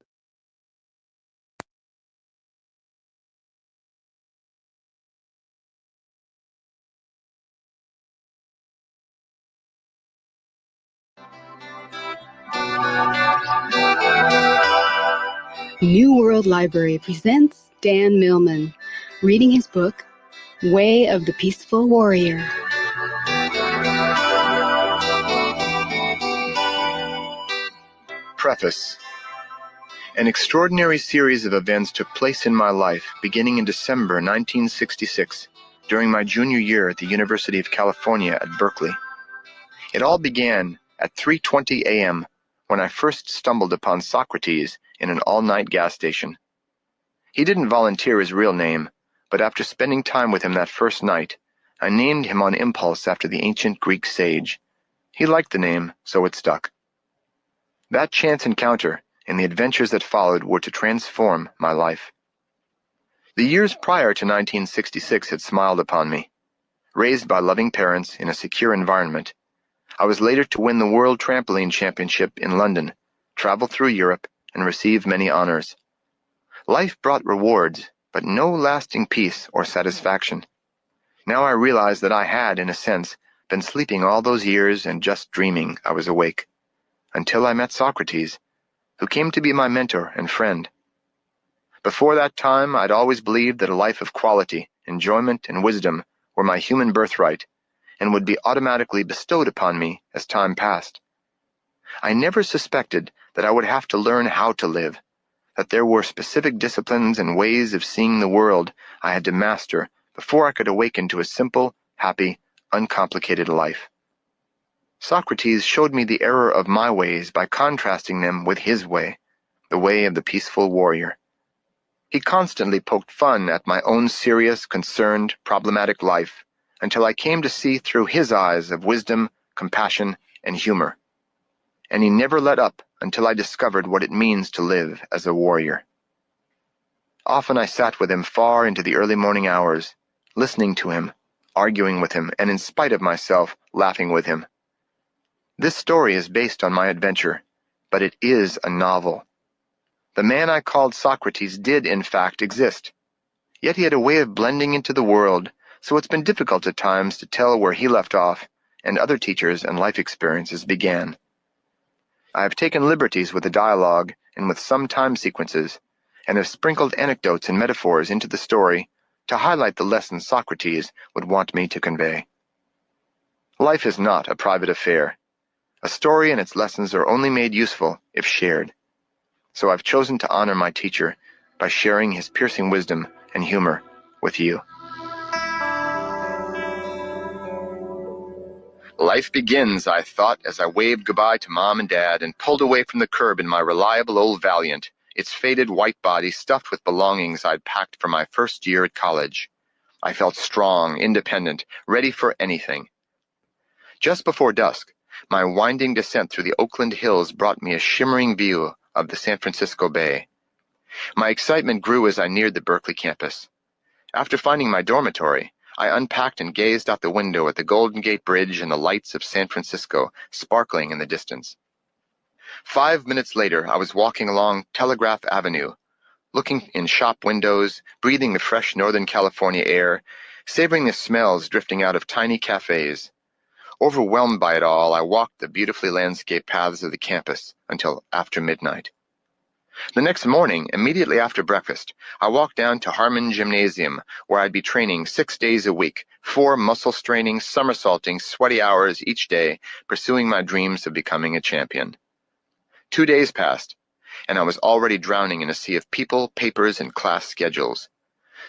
New World Library presents Dan Millman, reading his book, Way of the Peaceful Warrior. Preface. An extraordinary series of events took place in my life beginning in December 1966, during my junior year at the University of California at Berkeley. It all began at 3:20 a.m. when I first stumbled upon Socrates in an all-night gas station. He didn't volunteer his real name, but after spending time with him that first night, I named him on impulse after the ancient Greek sage. He liked the name, so it stuck. That chance encounter and the adventures that followed were to transform my life. The years prior to 1966 had smiled upon me. Raised by loving parents in a secure environment, I was later to win the World Trampoline Championship in London, travel through Europe, and receive many honors. Life brought rewards, but no lasting peace or satisfaction. Now I realized that I had, in a sense, been sleeping all those years and just dreaming I was awake. Until I met Socrates, who came to be my mentor and friend. Before that time, I'd always believed that a life of quality, enjoyment, and wisdom were my human birthright, and would be automatically bestowed upon me as time passed. I never suspected that I would have to learn how to live, that there were specific disciplines and ways of seeing the world I had to master before I could awaken to a simple, happy, uncomplicated life. Socrates showed me the error of my ways by contrasting them with his way, the way of the peaceful warrior. He constantly poked fun at my own serious, concerned, problematic life until I came to see through his eyes of wisdom, compassion, and humor. And he never let up until I discovered what it means to live as a warrior. Often I sat with him far into the early morning hours, listening to him, arguing with him, and in spite of myself, laughing with him. This story is based on my adventure, but it is a novel. The man I called Socrates did, in fact, exist. Yet he had a way of blending into the world, so it's been difficult at times to tell where he left off and other teachers and life experiences began. I have taken liberties with the dialogue and with some time sequences, and have sprinkled anecdotes and metaphors into the story to highlight the lessons Socrates would want me to convey. Life is not a private affair. A story and its lessons are only made useful if shared. So I've chosen to honor my teacher by sharing his piercing wisdom and humor with you. Life begins, I thought, as I waved goodbye to Mom and Dad and pulled away from the curb in my reliable old Valiant, its faded white body stuffed with belongings I'd packed for my first year at college. I felt strong, independent, ready for anything. Just before dusk, my winding descent through the Oakland hills brought me a shimmering view of the San Francisco Bay. My excitement grew as I neared the Berkeley campus. After finding my dormitory, I unpacked and gazed out the window at the Golden Gate Bridge and the lights of San Francisco sparkling in the distance. 5 minutes later, I was walking along Telegraph Avenue, looking in shop windows, breathing the fresh Northern California air, savoring the smells drifting out of tiny cafes. Overwhelmed by it all, I walked the beautifully landscaped paths of the campus until after midnight. The next morning, immediately after breakfast, I walked down to Harmon Gymnasium, where I'd be training 6 days a week, 4 muscle-straining, somersaulting, sweaty hours each day, pursuing my dreams of becoming a champion. 2 days passed, and I was already drowning in a sea of people, papers, and class schedules.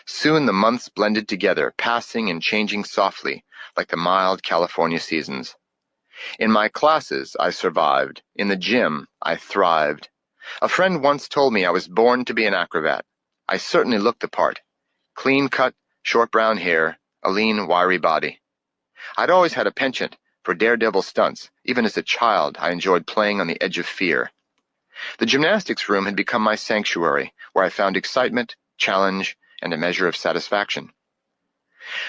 Soon the months blended together, passing and changing softly, like the mild California seasons. In my classes, I survived. In the gym, I thrived. A friend once told me I was born to be an acrobat. I certainly looked the part. Clean cut, short brown hair, a lean, wiry body. I'd always had a penchant for daredevil stunts. Even as a child, I enjoyed playing on the edge of fear. The gymnastics room had become my sanctuary, where I found excitement, challenge, and a measure of satisfaction.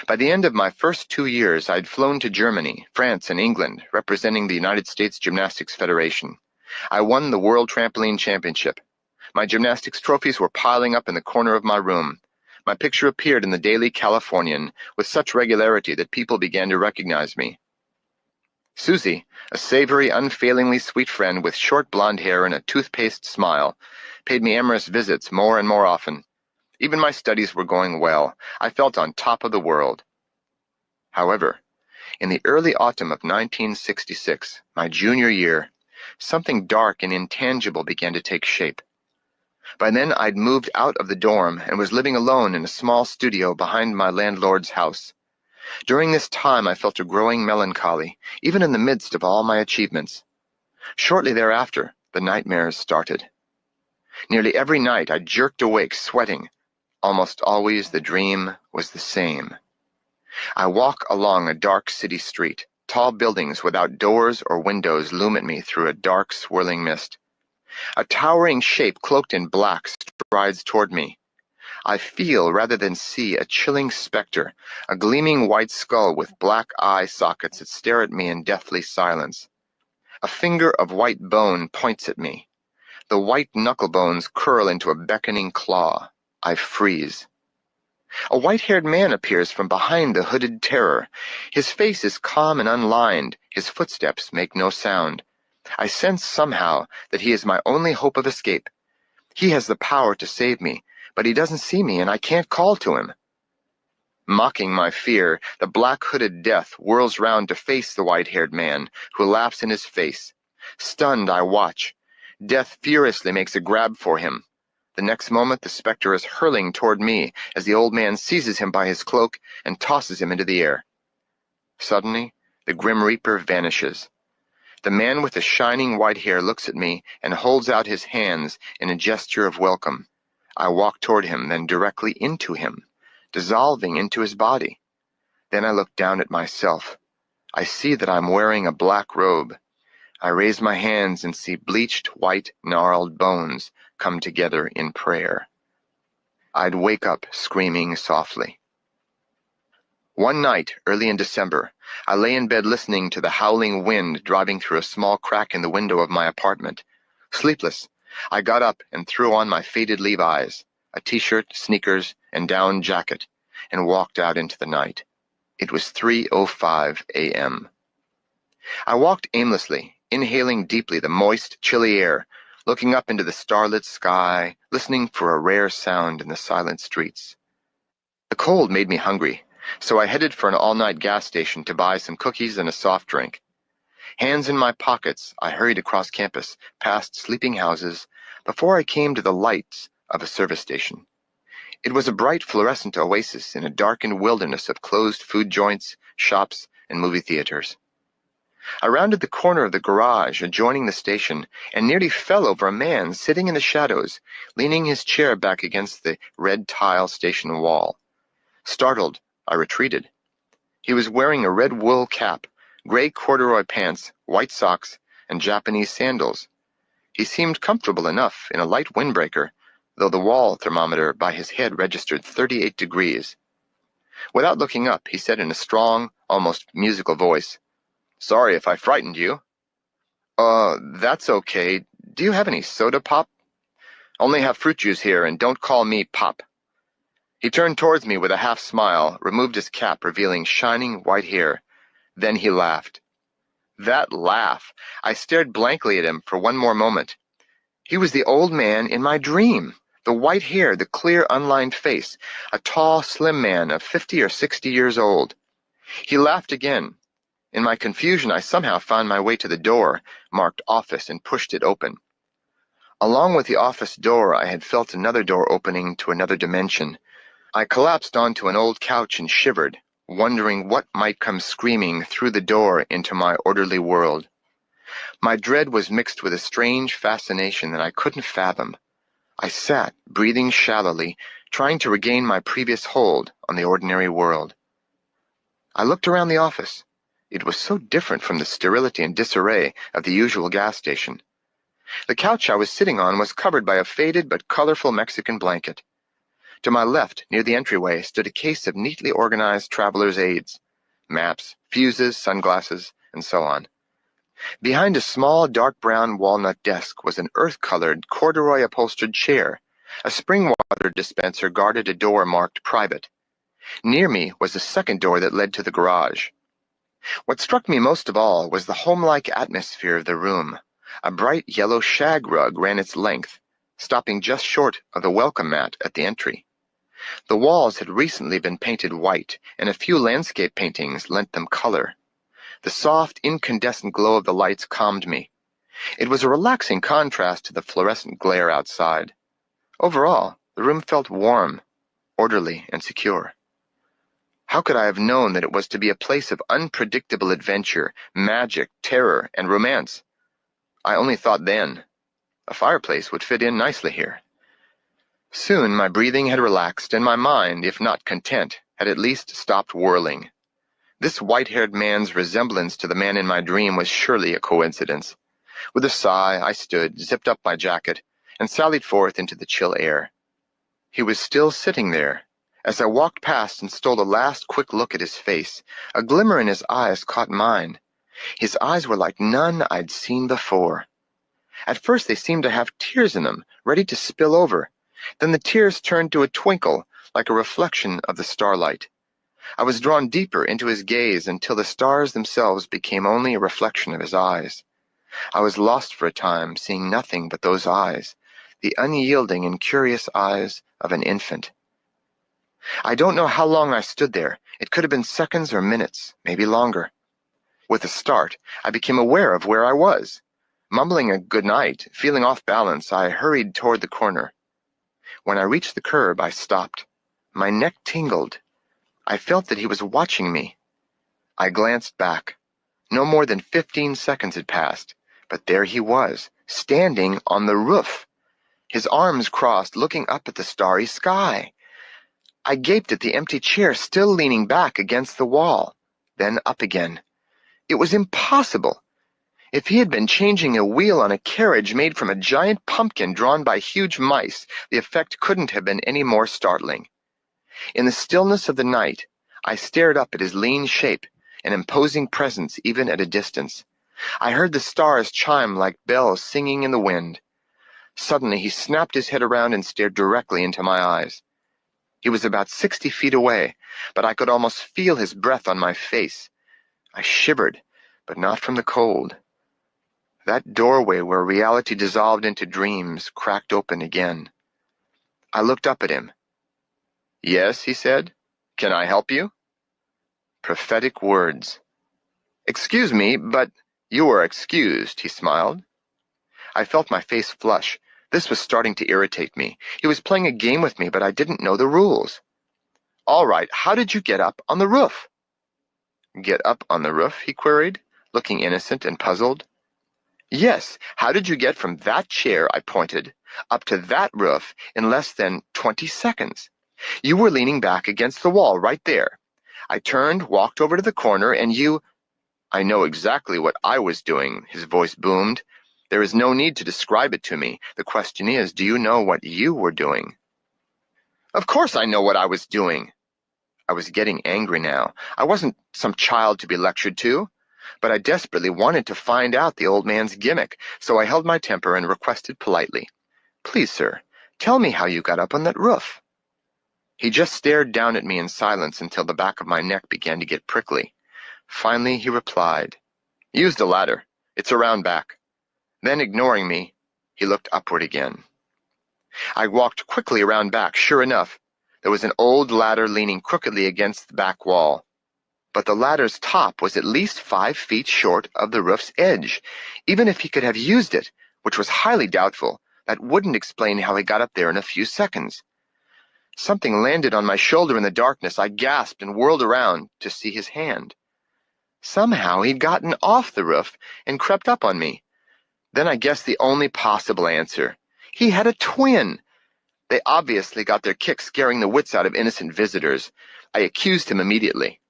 By the end of my first 2 years, I'd flown to Germany, France, and England, representing the United States Gymnastics Federation. I won the World Trampoline Championship. My gymnastics trophies were piling up in the corner of my room. My picture appeared in the Daily Californian with such regularity that people began to recognize me. Susie, a savory, unfailingly sweet friend with short blonde hair and a toothpaste smile, paid me amorous visits more and more often. Even my studies were going well. I felt on top of the world. However, in the early autumn of 1966, my junior year, something dark and intangible began to take shape. By then, I'd moved out of the dorm and was living alone in a small studio behind my landlord's house. During this time, I felt a growing melancholy, even in the midst of all my achievements. Shortly thereafter, the nightmares started. Nearly every night, I jerked awake, sweating. Almost always, the dream was the same. I walk along a dark city street. Tall buildings without doors or windows loom at me through a dark, swirling mist. A towering shape cloaked in black strides toward me. I feel, rather than see, a chilling specter, a gleaming white skull with black eye sockets that stare at me in deathly silence. A finger of white bone points at me. The white knuckle bones curl into a beckoning claw. I freeze. A white-haired man appears from behind the hooded terror. His face is calm and unlined. His footsteps make no sound. I sense somehow that he is my only hope of escape. He has the power to save me, but he doesn't see me and I can't call to him. Mocking my fear, the black-hooded death whirls round to face the white-haired man, who laughs in his face. Stunned, I watch. Death furiously makes a grab for him. The next moment, the specter is hurling toward me as the old man seizes him by his cloak and tosses him into the air. Suddenly, the Grim Reaper vanishes. The man with the shining white hair looks at me and holds out his hands in a gesture of welcome. I walk toward him, then directly into him, dissolving into his body. Then I look down at myself. I see that I'm wearing a black robe. I raise my hands and see bleached, white, gnarled bones come together in prayer. I'd wake up screaming softly. One night, early in December, I lay in bed listening to the howling wind driving through a small crack in the window of my apartment. Sleepless, I got up and threw on my faded Levi's, a t-shirt, sneakers, and down jacket, and walked out into the night. It was 3:05 a.m. I walked aimlessly, inhaling deeply the moist, chilly air, looking up into the starlit sky, listening for a rare sound in the silent streets. The cold made me hungry, so I headed for an all-night gas station to buy some cookies and a soft drink. Hands in my pockets, I hurried across campus, past sleeping houses, before I came to the lights of a service station. It was a bright fluorescent oasis in a darkened wilderness of closed food joints, shops, and movie theaters. I rounded the corner of the garage adjoining the station and nearly fell over a man sitting in the shadows, leaning his chair back against the red tile station wall. Startled, I retreated. He was wearing a red wool cap, gray corduroy pants, white socks, and Japanese sandals. He seemed comfortable enough in a light windbreaker, though the wall thermometer by his head registered 38 degrees. Without looking up, he said in a strong, almost musical voice, "Sorry if I frightened you." That's okay. Do you have any soda pop?" "Only have fruit juice here, and don't call me Pop." He turned towards me with a half smile, removed his cap, revealing shining white hair. Then he laughed. That laugh! I stared blankly at him for one more moment. He was the old man in my dream. The white hair, the clear, unlined face, a tall, slim man of 50 or 60 years old. He laughed again. In my confusion, I somehow found my way to the door, marked office, and pushed it open. Along with the office door, I had felt another door opening to another dimension. I collapsed onto an old couch and shivered, wondering what might come screaming through the door into my orderly world. My dread was mixed with a strange fascination that I couldn't fathom. I sat, breathing shallowly, trying to regain my previous hold on the ordinary world. I looked around the office. It was so different from the sterility and disarray of the usual gas station. The couch I was sitting on was covered by a faded but colorful Mexican blanket. To my left, near the entryway, stood a case of neatly organized traveler's aids, maps, fuses, sunglasses, and so on. Behind a small, dark brown walnut desk was an earth-colored, corduroy-upholstered chair. A spring water dispenser guarded a door marked private. Near me was a second door that led to the garage. What struck me most of all was the home-like atmosphere of the room. A bright yellow shag rug ran its length, stopping just short of the welcome mat at the entry. The walls had recently been painted white, and a few landscape paintings lent them color. The soft, incandescent glow of the lights calmed me. It was a relaxing contrast to the fluorescent glare outside. Overall, the room felt warm, orderly, and secure. How could I have known that it was to be a place of unpredictable adventure, magic, terror, and romance? I only thought then. A fireplace would fit in nicely here. Soon my breathing had relaxed, and my mind, if not content, had at least stopped whirling. This white-haired man's resemblance to the man in my dream was surely a coincidence. With a sigh, I stood, zipped up my jacket, and sallied forth into the chill air. He was still sitting there. As I walked past and stole a last quick look at his face, a glimmer in his eyes caught mine. His eyes were like none I'd seen before. At first they seemed to have tears in them, ready to spill over. Then the tears turned to a twinkle, like a reflection of the starlight. I was drawn deeper into his gaze until the stars themselves became only a reflection of his eyes. I was lost for a time, seeing nothing but those eyes, the unyielding and curious eyes of an infant. I don't know how long I stood there. It could have been seconds or minutes, maybe longer. With a start, I became aware of where I was. Mumbling a good night, feeling off balance, I hurried toward the corner. When I reached the curb, I stopped. My neck tingled. I felt that he was watching me. I glanced back. No more than 15 seconds had passed, but there he was, standing on the roof. His arms crossed, looking up at the starry sky. I gaped at the empty chair still leaning back against the wall, then up again. It was impossible. If he had been changing a wheel on a carriage made from a giant pumpkin drawn by huge mice, the effect couldn't have been any more startling. In the stillness of the night, I stared up at his lean shape, an imposing presence even at a distance. I heard the stars chime like bells singing in the wind. Suddenly he snapped his head around and stared directly into my eyes. He was about 60 feet away, but I could almost feel his breath on my face. I shivered, but not from the cold. That doorway where reality dissolved into dreams cracked open again. I looked up at him. "Yes," he said. "Can I help you?" Prophetic words. "Excuse me, but..." You are excused, he smiled. I felt my face flush. This was starting to irritate me. He was playing a game with me, but I didn't know the rules. All right, how did you get up on the roof? Get up on the roof? He queried, looking innocent and puzzled. Yes, how did you get from that chair, I pointed, up to that roof in less than 20 seconds? You were leaning back against the wall right there. I turned, walked over to the corner, and you— I know exactly what I was doing, his voice boomed. There is no need to describe it to me. The question is, do you know what you were doing? Of course I know what I was doing. I was getting angry now. I wasn't some child to be lectured to, but I desperately wanted to find out the old man's gimmick, so I held my temper and requested politely, Please, sir, tell me how you got up on that roof. He just stared down at me in silence until the back of my neck began to get prickly. Finally, he replied, Use the ladder. It's around back. Then, ignoring me, he looked upward again. I walked quickly around back. Sure enough, there was an old ladder leaning crookedly against the back wall. But the ladder's top was at least 5 feet short of the roof's edge. Even if he could have used it, which was highly doubtful, that wouldn't explain how he got up there in a few seconds. Something landed on my shoulder in the darkness. I gasped and whirled around to see his hand. Somehow he'd gotten off the roof and crept up on me. Then I guessed the only possible answer. He had a twin. They obviously got their kicks scaring the wits out of innocent visitors. I accused him immediately.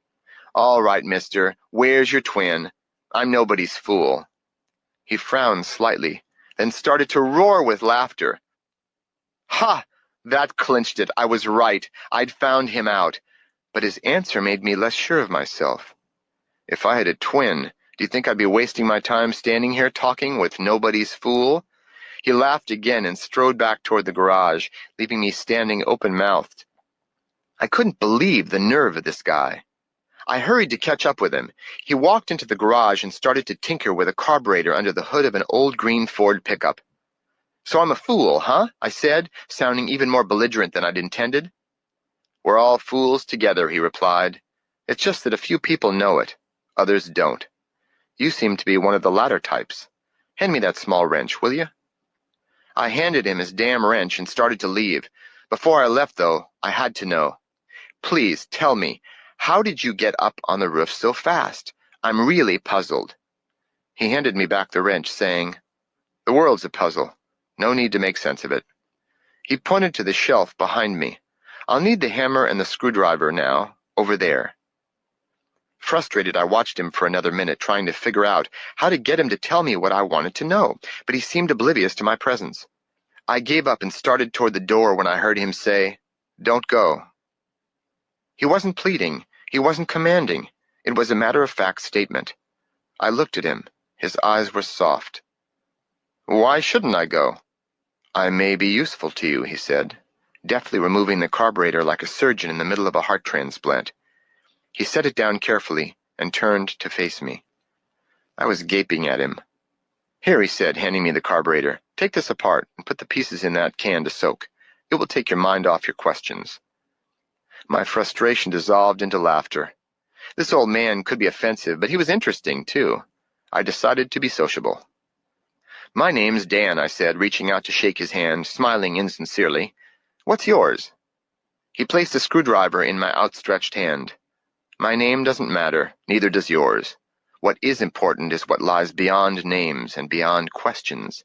All right, mister, where's your twin? I'm nobody's fool. He frowned slightly, then started to roar with laughter. Ha! That clinched it. I was right. I'd found him out. But his answer made me less sure of myself. If I had a twin, do you think I'd be wasting my time standing here talking with nobody's fool? He laughed again and strode back toward the garage, leaving me standing open-mouthed. I couldn't believe the nerve of this guy. I hurried to catch up with him. He walked into the garage and started to tinker with a carburetor under the hood of an old green Ford pickup. So I'm a fool, huh? I said, sounding even more belligerent than I'd intended. We're all fools together, he replied. It's just that a few people know it. Others don't. You seem to be one of the latter types. Hand me that small wrench, will you? I handed him his damn wrench and started to leave. Before I left, though, I had to know. Please, tell me, how did you get up on the roof so fast? I'm really puzzled. He handed me back the wrench, saying, The world's a puzzle. No need to make sense of it. He pointed to the shelf behind me. I'll need the hammer and the screwdriver now, over there. Frustrated, I watched him for another minute, trying to figure out how to get him to tell me what I wanted to know, but he seemed oblivious to my presence. I gave up and started toward the door when I heard him say, Don't go. He wasn't pleading. He wasn't commanding. It was a matter-of-fact statement. I looked at him. His eyes were soft. Why shouldn't I go? I may be useful to you, he said, deftly removing the carburetor like a surgeon in the middle of a heart transplant. He set it down carefully and turned to face me. I was gaping at him. Here, he said, handing me the carburetor. Take this apart and put the pieces in that can to soak. It will take your mind off your questions. My frustration dissolved into laughter. This old man could be offensive, but he was interesting, too. I decided to be sociable. My name's Dan, I said, reaching out to shake his hand, smiling insincerely. What's yours? He placed a screwdriver in my outstretched hand. My name doesn't matter, neither does yours. What is important is what lies beyond names and beyond questions.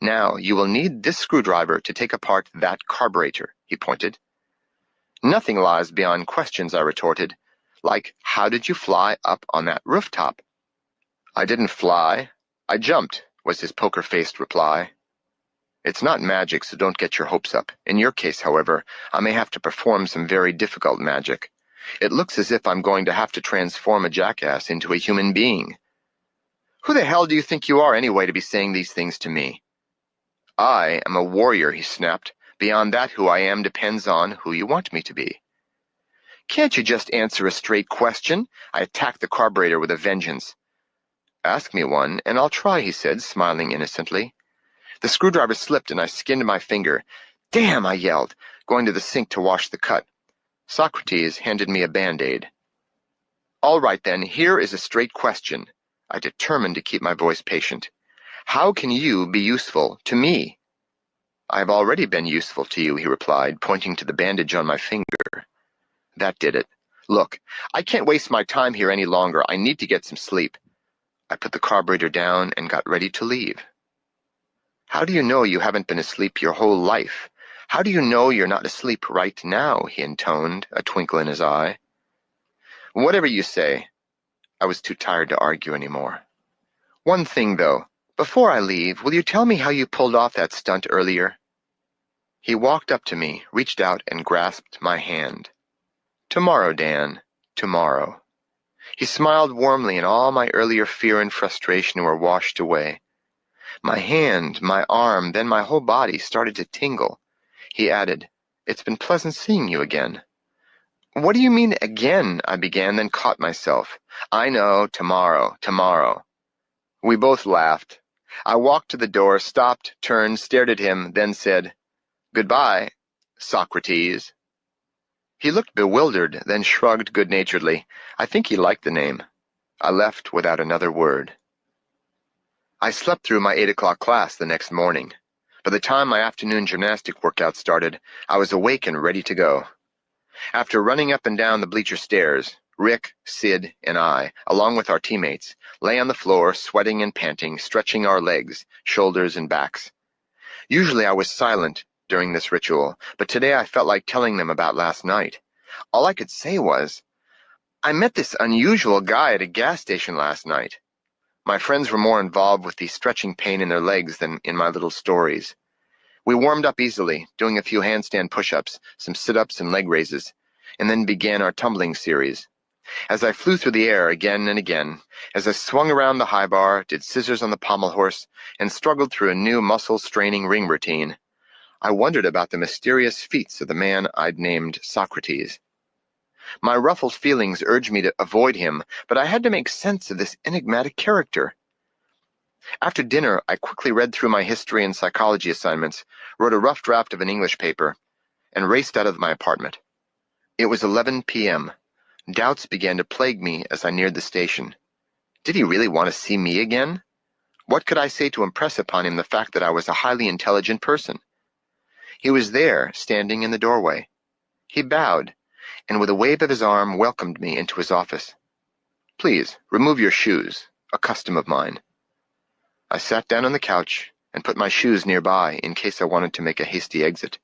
Now, you will need this screwdriver to take apart that carburetor, he pointed. Nothing lies beyond questions, I retorted. Like, how did you fly up on that rooftop? I didn't fly. I jumped, was his poker-faced reply. It's not magic, so don't get your hopes up. In your case, however, I may have to perform some very difficult magic. It looks as if I'm going to have to transform a jackass into a human being. Who the hell do you think you are anyway to be saying these things to me? I am a warrior, he snapped. Beyond that, who I am depends on who you want me to be. Can't you just answer a straight question? I attacked the carburetor with a vengeance. Ask me one, and I'll try, he said, smiling innocently. The screwdriver slipped and I skinned my finger. Damn, I yelled, going to the sink to wash the cut. Socrates handed me a Band-Aid. All right then, here is a straight question. I determined to keep my voice patient. "How can you be useful to me?" "I have already been useful to you," he replied, pointing to the bandage on my finger. That did it. "Look, I can't waste my time here any longer. I need to get some sleep." I put the carburetor down and got ready to leave. "How do you know you haven't been asleep your whole life? How do you know you're not asleep right now?" he intoned, a twinkle in his eye. "Whatever you say." I was too tired to argue anymore. "One thing, though. Before I leave, will you tell me how you pulled off that stunt earlier?" He walked up to me, reached out, and grasped my hand. "Tomorrow, Dan. Tomorrow." He smiled warmly, and all my earlier fear and frustration were washed away. My hand, my arm, then my whole body started to tingle. He added, "It's been pleasant seeing you again." "What do you mean, again?" I began, then caught myself. "I know, tomorrow, tomorrow." We both laughed. I walked to the door, stopped, turned, stared at him, then said, "Goodbye, Socrates." He looked bewildered, then shrugged good-naturedly. I think he liked the name. I left without another word. I slept through my 8 o'clock class the next morning. By the time my afternoon gymnastic workout started, I was awake and ready to go. After running up and down the bleacher stairs, Rick, Sid, and I, along with our teammates, lay on the floor, sweating and panting, stretching our legs, shoulders, and backs. Usually I was silent during this ritual, but today I felt like telling them about last night. All I could say was, "I met this unusual guy at a gas station last night." My friends were more involved with the stretching pain in their legs than in my little stories. We warmed up easily, doing a few handstand push-ups, some sit-ups and leg raises, and then began our tumbling series. As I flew through the air again and again, as I swung around the high bar, did scissors on the pommel horse, and struggled through a new muscle-straining ring routine, I wondered about the mysterious feats of the man I'd named Socrates. My ruffled feelings urged me to avoid him, but I had to make sense of this enigmatic character. After dinner, I quickly read through my history and psychology assignments, wrote a rough draft of an English paper, and raced out of my apartment. It was 11 p.m. Doubts began to plague me as I neared the station. Did he really want to see me again? What could I say to impress upon him the fact that I was a highly intelligent person? He was there, standing in the doorway. He bowed, and with a wave of his arm welcomed me into his office. "Please, remove your shoes, a custom of mine." I sat down on the couch and put my shoes nearby in case I wanted to make a hasty exit.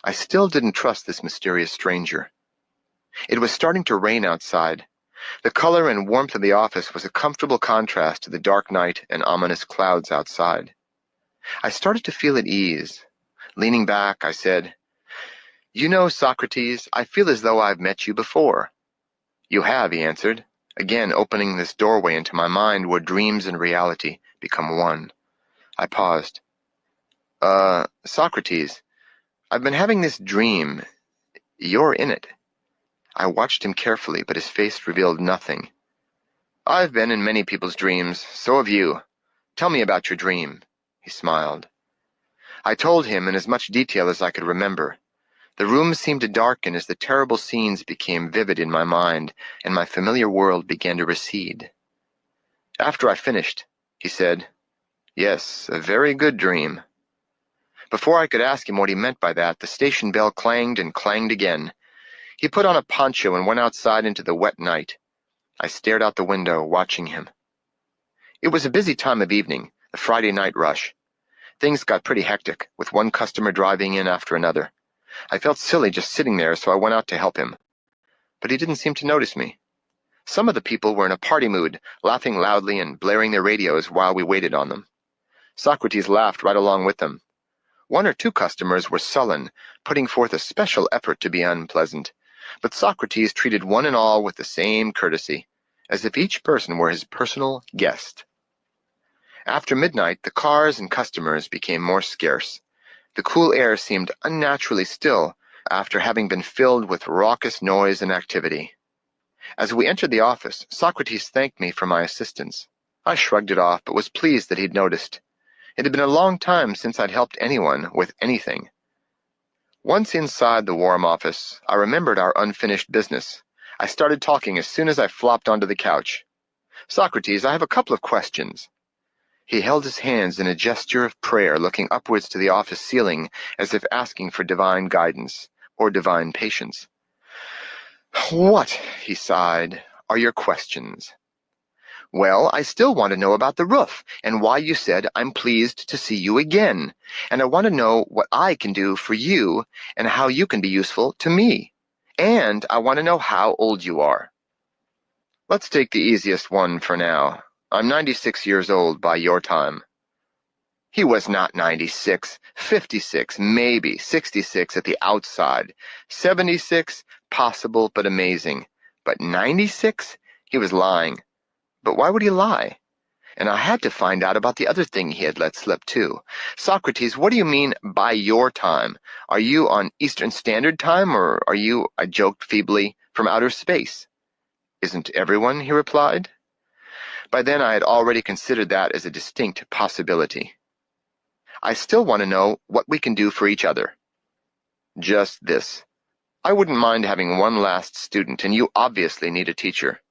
I still didn't trust this mysterious stranger. It was starting to rain outside. The color and warmth of the office was a comfortable contrast to the dark night and ominous clouds outside. I started to feel at ease. Leaning back, I said, "You know, Socrates, I feel as though I've met you before." "You have," he answered, again opening this doorway into my mind where dreams and reality become one. I paused. Socrates, I've been having this dream. You're in it." I watched him carefully, but his face revealed nothing. "I've been in many people's dreams. So have you. Tell me about your dream." He smiled. I told him in as much detail as I could remember. The room seemed to darken as the terrible scenes became vivid in my mind, and my familiar world began to recede. After I finished, he said, "Yes, a very good dream." Before I could ask him what he meant by that, the station bell clanged and clanged again. He put on a poncho and went outside into the wet night. I stared out the window, watching him. It was a busy time of evening, the Friday night rush. Things got pretty hectic, with one customer driving in after another. I felt silly just sitting there, so I went out to help him. But he didn't seem to notice me. Some of the people were in a party mood, laughing loudly and blaring their radios while we waited on them. Socrates laughed right along with them. One or two customers were sullen, putting forth a special effort to be unpleasant, but Socrates treated one and all with the same courtesy, as if each person were his personal guest. After midnight, the cars and customers became more scarce. The cool air seemed unnaturally still after having been filled with raucous noise and activity. As we entered the office, Socrates thanked me for my assistance. I shrugged it off, but was pleased that he'd noticed. It had been a long time since I'd helped anyone with anything. Once inside the warm office, I remembered our unfinished business. I started talking as soon as I flopped onto the couch. Socrates, I have a couple of questions. He held his hands in a gesture of prayer, looking upwards to the office ceiling as if asking for divine guidance or divine patience. What, he sighed, are your questions? Well, I still want to know about the roof and why you said I'm pleased to see you again. And I want to know what I can do for you and how you can be useful to me. And I want to know how old you are. Let's take the easiest one for now. I'm 96 years old by your time. He was not 96, 56, maybe 66 at the outside. 76, possible but amazing. But 96? He was lying. But why would he lie? And I had to find out about the other thing he had let slip too. Socrates, what do you mean by your time? Are you on Eastern Standard Time, or are you, I joked feebly, from outer space? Isn't everyone, he replied. By then I had already considered that as a distinct possibility. I still want to know what we can do for each other. Just this. I wouldn't mind having one last student, and you obviously need a teacher.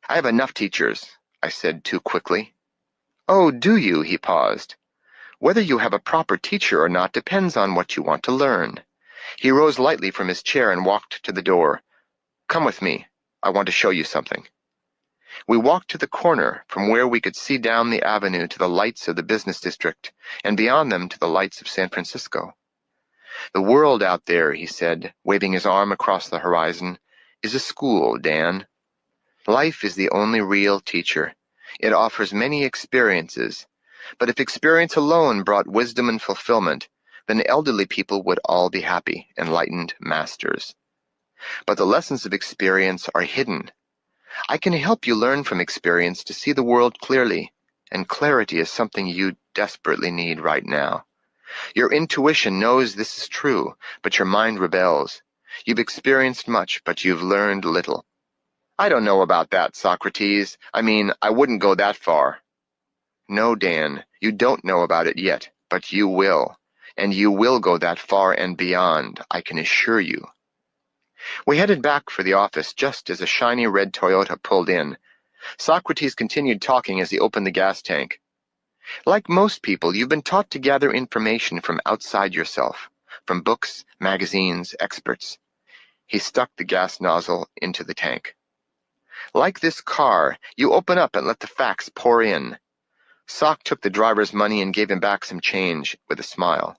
I have enough teachers, I said too quickly. Oh, do you? He paused. Whether you have a proper teacher or not depends on what you want to learn. He rose lightly from his chair and walked to the door. Come with me. I want to show you something. We walked to the corner from where we could see down the avenue to the lights of the business district, and beyond them to the lights of San Francisco. The world out there, he said, waving his arm across the horizon, is a school, Dan. Life is the only real teacher. It offers many experiences, but if experience alone brought wisdom and fulfillment, then elderly people would all be happy, enlightened masters. But the lessons of experience are hidden. I can help you learn from experience to see the world clearly, and clarity is something you desperately need right now. Your intuition knows this is true, but your mind rebels. You've experienced much, but you've learned little. I don't know about that, Socrates. I mean, I wouldn't go that far. No, Dan, you don't know about it yet, but you will. And you will go that far and beyond, I can assure you. We headed back for the office just as a shiny red Toyota pulled in. Socrates continued talking as he opened the gas tank. Like most people, you've been taught to gather information from outside yourself, from books, magazines, experts. He stuck the gas nozzle into the tank. Like this car, you open up and let the facts pour in. Sock took the driver's money and gave him back some change with a smile.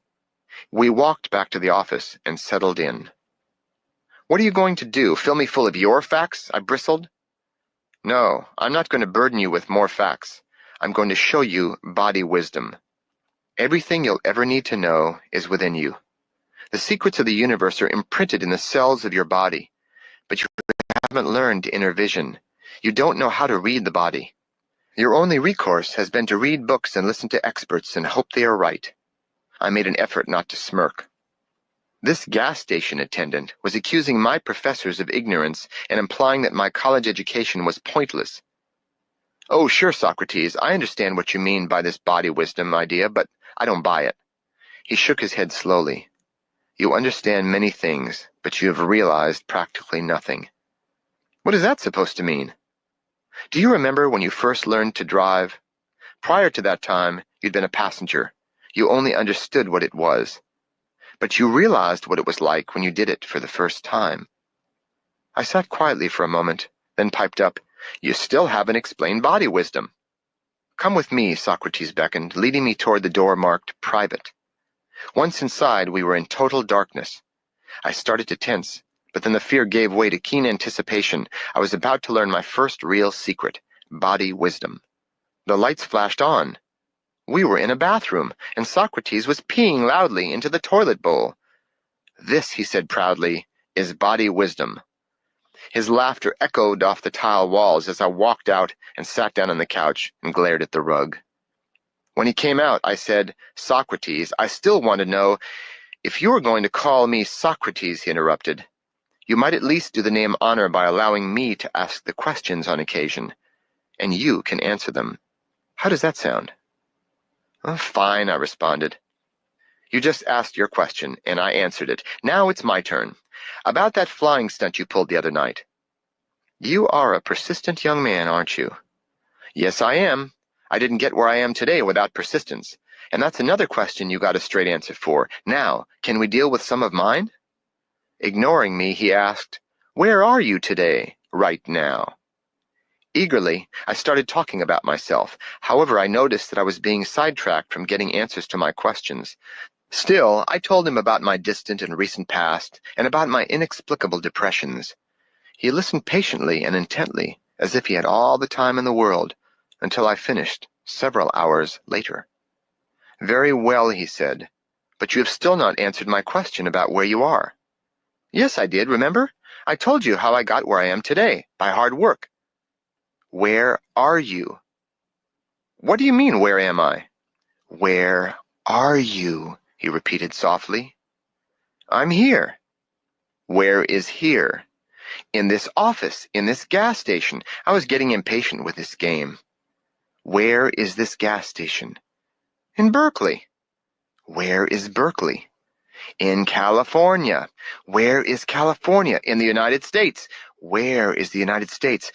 We walked back to the office and settled in. What are you going to do, fill me full of your facts? I bristled. No, I'm not going to burden you with more facts. I'm going to show you body wisdom. Everything you'll ever need to know is within you. The secrets of the universe are imprinted in the cells of your body, but you haven't learned inner vision. You don't know how to read the body. Your only recourse has been to read books and listen to experts and hope they are right. I made an effort not to smirk. This gas station attendant was accusing my professors of ignorance and implying that my college education was pointless. Oh, sure, Socrates, I understand what you mean by this body wisdom idea, but I don't buy it. He shook his head slowly. You understand many things, but you have realized practically nothing. What is that supposed to mean? Do you remember when you first learned to drive? Prior to that time, you'd been a passenger. You only understood what it was. But you realized what it was like when you did it for the first time. I sat quietly for a moment, then piped up, You still haven't explained body wisdom. Come with me, Socrates beckoned, leading me toward the door marked Private. Once inside, we were in total darkness. I started to tense, but then the fear gave way to keen anticipation. I was about to learn my first real secret, body wisdom. The lights flashed on. We were in a bathroom, and Socrates was peeing loudly into the toilet bowl. This, he said proudly, is body wisdom. His laughter echoed off the tile walls as I walked out and sat down on the couch and glared at the rug. When he came out, I said, Socrates, I still want to know, if you were going to call me Socrates, he interrupted, you might at least do the name honor by allowing me to ask the questions on occasion, and you can answer them. How does that sound? Oh, fine, I responded. You just asked your question, and I answered it. Now it's my turn. About that flying stunt you pulled the other night. You are a persistent young man, aren't you? Yes, I am. I didn't get where I am today without persistence. And that's another question you got a straight answer for. Now, can we deal with some of mine? Ignoring me, he asked, "Where are you today, right now?" Eagerly, I started talking about myself. However, I noticed that I was being sidetracked from getting answers to my questions. Still, I told him about my distant and recent past, and about my inexplicable depressions. He listened patiently and intently, as if he had all the time in the world, until I finished, several hours later. "Very well," he said, "but you have still not answered my question about where you are." "Yes, I did, remember? I told you how I got where I am today, by hard work." "Where are you?" "What do you mean, where am I?" "Where are you?" he repeated softly. "I'm here." "Where is here?" "In this office, in this gas station." I was getting impatient with this game. "Where is this gas station?" "In Berkeley." "Where is Berkeley?" "In California." "Where is California?" "In the United States." "Where is the United States?"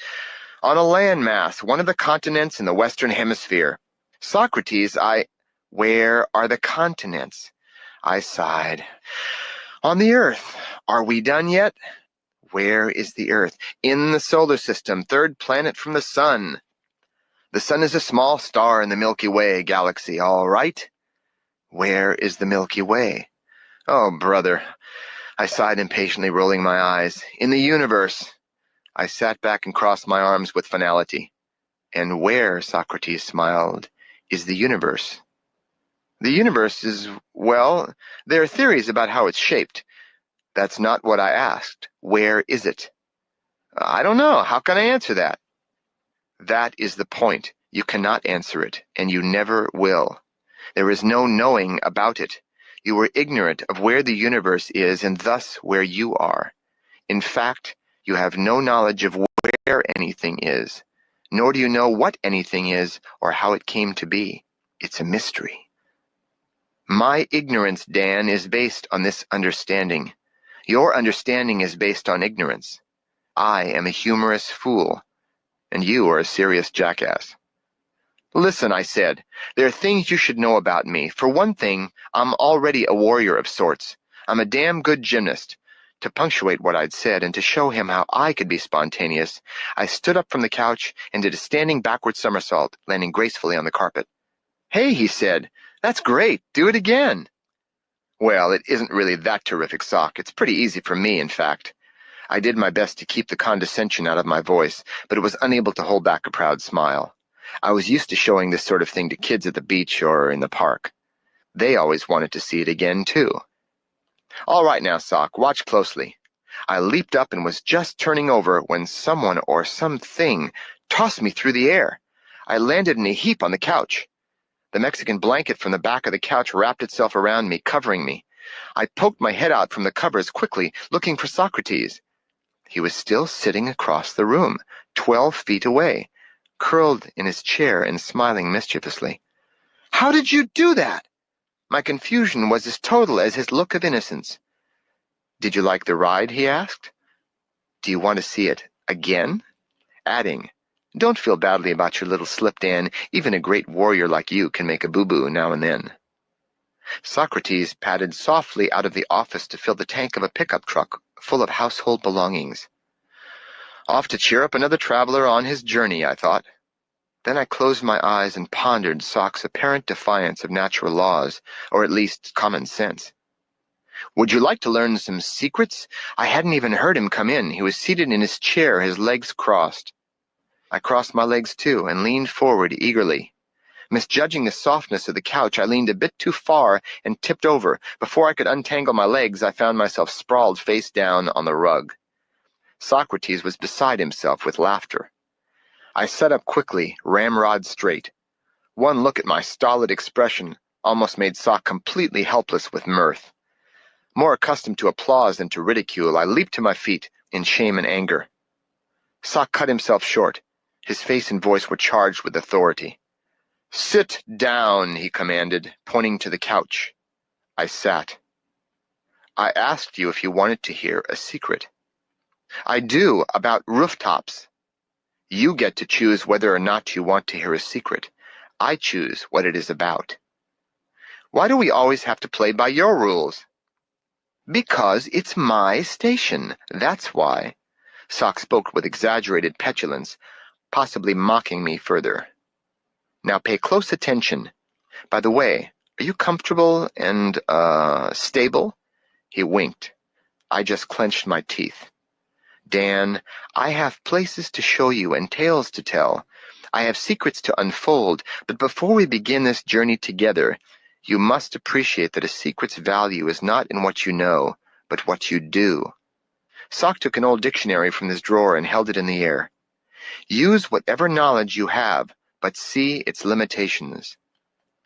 "On a landmass, one of the continents in the Western Hemisphere." "Socrates, Where are the continents?" I sighed. "On the Earth." "Are we done yet?" "Where is the Earth?" "In the solar system, third planet from the sun." "The sun is a small star in the Milky Way galaxy, all right." "Where is the Milky Way?" "Oh, brother," I sighed impatiently, rolling my eyes. "In the universe." I sat back and crossed my arms with finality. "And where," Socrates smiled, "is the universe?" "The universe is, well, there are theories about how it's shaped." "That's not what I asked. Where is it?" "I don't know. How can I answer that?" "That is the point. You cannot answer it, and you never will. There is no knowing about it. You are ignorant of where the universe is and thus where you are. In fact, you have no knowledge of where anything is, nor do you know what anything is or how it came to be. It's a mystery. My ignorance, Dan, is based on this understanding. Your understanding is based on ignorance. I am a humorous fool, and you are a serious jackass. "Listen," I said, "there are things you should know about me. For one thing, I'm already a warrior of sorts. I'm a damn good gymnast." To punctuate what I'd said and to show him how I could be spontaneous, I stood up from the couch and did a standing backward somersault, landing gracefully on the carpet. "Hey," he said, "that's great. Do it again." "Well, it isn't really that terrific, Sock. It's pretty easy for me, in fact." I did my best to keep the condescension out of my voice, but it was unable to hold back a proud smile. I was used to showing this sort of thing to kids at the beach or in the park. They always wanted to see it again, too. "All right now, Sock, watch closely." I leaped up and was just turning over when someone or something tossed me through the air. I landed in a heap on the couch. The Mexican blanket from the back of the couch wrapped itself around me, covering me. I poked my head out from the covers quickly, looking for Socrates. He was still sitting across the room, 12 feet away, curled in his chair and smiling mischievously. "How did you do that?" My confusion was as total as his look of innocence. "Did you like the ride?" he asked. "Do you want to see it again?" Adding, "Don't feel badly about your little slip, Dan. Even a great warrior like you can make a boo-boo now and then." Socrates padded softly out of the office to fill the tank of a pickup truck full of household belongings. Off to cheer up another traveler on his journey, I thought. Then I closed my eyes and pondered Sock's apparent defiance of natural laws, or at least common sense. "Would you like to learn some secrets?" I hadn't even heard him come in. He was seated in his chair, his legs crossed. I crossed my legs too and leaned forward eagerly. Misjudging the softness of the couch, I leaned a bit too far and tipped over. Before I could untangle my legs, I found myself sprawled face down on the rug. Socrates was beside himself with laughter. I sat up quickly, ramrod straight. One look at my stolid expression almost made Sock completely helpless with mirth. More accustomed to applause than to ridicule, I leaped to my feet in shame and anger. Sock cut himself short. His face and voice were charged with authority. "Sit down," he commanded, pointing to the couch. I sat. "I asked you if you wanted to hear a secret." "I do, about rooftops." You get to choose whether or not you want to hear a secret. I choose what it is about. Why do we always have to play by your rules? Because it's my station, that's why. Sock spoke with exaggerated petulance, possibly mocking me further. Now pay close attention. By the way, are you comfortable and, stable? He winked. I just clenched my teeth. Dan, I have places to show you and tales to tell. I have secrets to unfold, but before we begin this journey together, you must appreciate that a secret's value is not in what you know, but what you do. Sock took an old dictionary from his drawer and held it in the air. Use whatever knowledge you have, but see its limitations.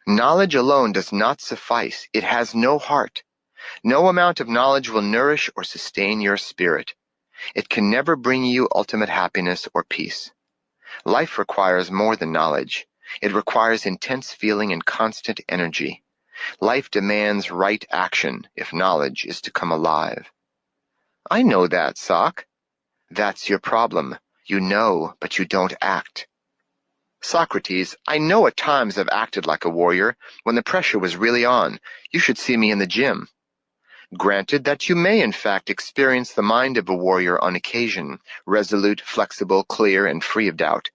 Knowledge alone does not suffice. It has no heart. No amount of knowledge will nourish or sustain your spirit. It can never bring you ultimate happiness or peace. Life requires more than knowledge. It requires intense feeling and constant energy. Life demands right action if knowledge is to come alive. I know that, Sock. That's your problem. You know, but you don't act. Socrates, I know at times I've acted like a warrior, when the pressure was really on. You should see me in the gym. Granted that you may in fact experience the mind of a warrior on occasion, resolute, flexible, clear, and free of doubt.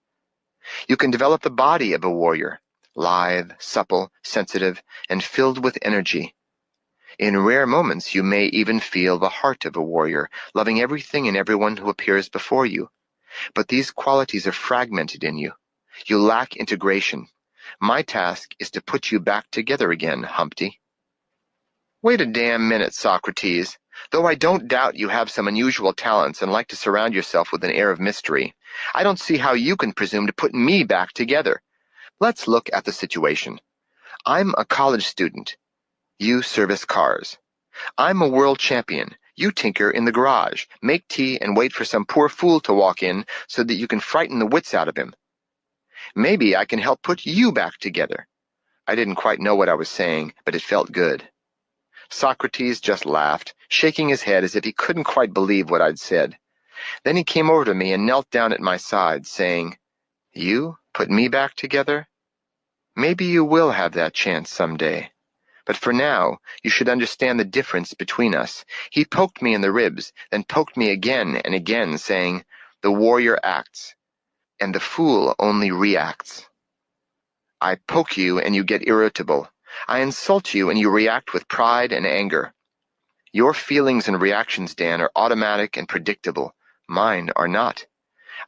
You can develop the body of a warrior, lithe, supple, sensitive, and filled with energy. In rare moments you may even feel the heart of a warrior, loving everything and everyone who appears before you. But these qualities are fragmented in you. You lack integration. My task is to put you back together again, Humpty. Wait a damn minute, Socrates. Though I don't doubt you have some unusual talents and like to surround yourself with an air of mystery, I don't see how you can presume to put me back together. Let's look at the situation. I'm a college student. You service cars. I'm a world champion. You tinker in the garage, make tea, and wait for some poor fool to walk in so that you can frighten the wits out of him. Maybe I can help put you back together. I didn't quite know what I was saying, but it felt good. Socrates just laughed, shaking his head as if he couldn't quite believe what I'd said. Then he came over to me and knelt down at my side, saying, You put me back together? Maybe you will have that chance someday. But for now, you should understand the difference between us. He poked me in the ribs, then poked me again and again, saying, The warrior acts, and the fool only reacts. I poke you and you get irritable. I insult you and you react with pride and anger. Your feelings and reactions, Dan, are automatic and predictable. Mine are not.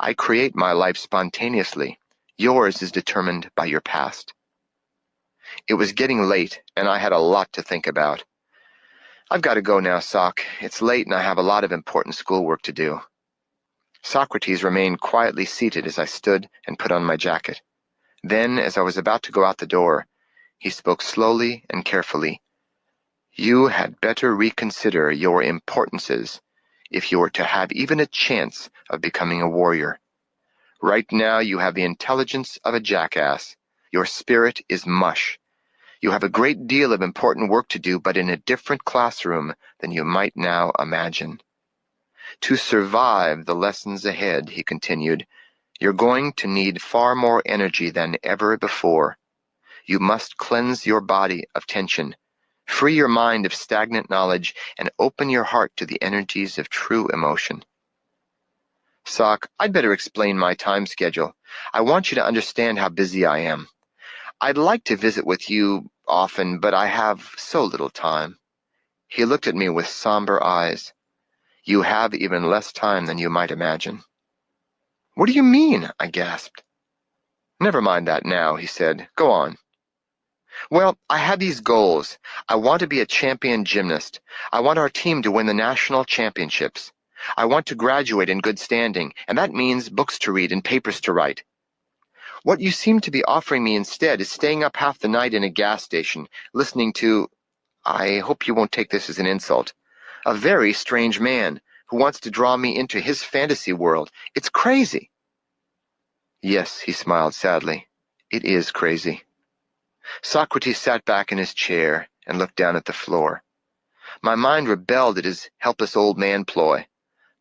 I create my life spontaneously. Yours is determined by your past. It was getting late, and I had a lot to think about. I've got to go now, Sock. It's late and I have a lot of important schoolwork to do. Socrates remained quietly seated as I stood and put on my jacket. Then, as I was about to go out the door, he spoke slowly and carefully. You had better reconsider your importances if you were to have even a chance of becoming a warrior. Right now you have the intelligence of a jackass. Your spirit is mush. You have a great deal of important work to do, but in a different classroom than you might now imagine. To survive the lessons ahead, he continued, you're going to need far more energy than ever before. You must cleanse your body of tension, free your mind of stagnant knowledge, and open your heart to the energies of true emotion. Sock, I'd better explain my time schedule. I want you to understand how busy I am. I'd like to visit with you often, but I have so little time. He looked at me with somber eyes. You have even less time than you might imagine. What do you mean? I gasped. Never mind that now, he said. Go on. Well, I have these goals. I want to be a champion gymnast. I want our team to win the national championships. I want to graduate in good standing, and that means books to read and papers to write. What you seem to be offering me instead is staying up half the night in a gas station, listening to, I hope you won't take this as an insult, a very strange man who wants to draw me into his fantasy world. It's crazy. Yes, he smiled sadly. It is crazy. Socrates sat back in his chair and looked down at the floor. My mind rebelled at his helpless old man ploy.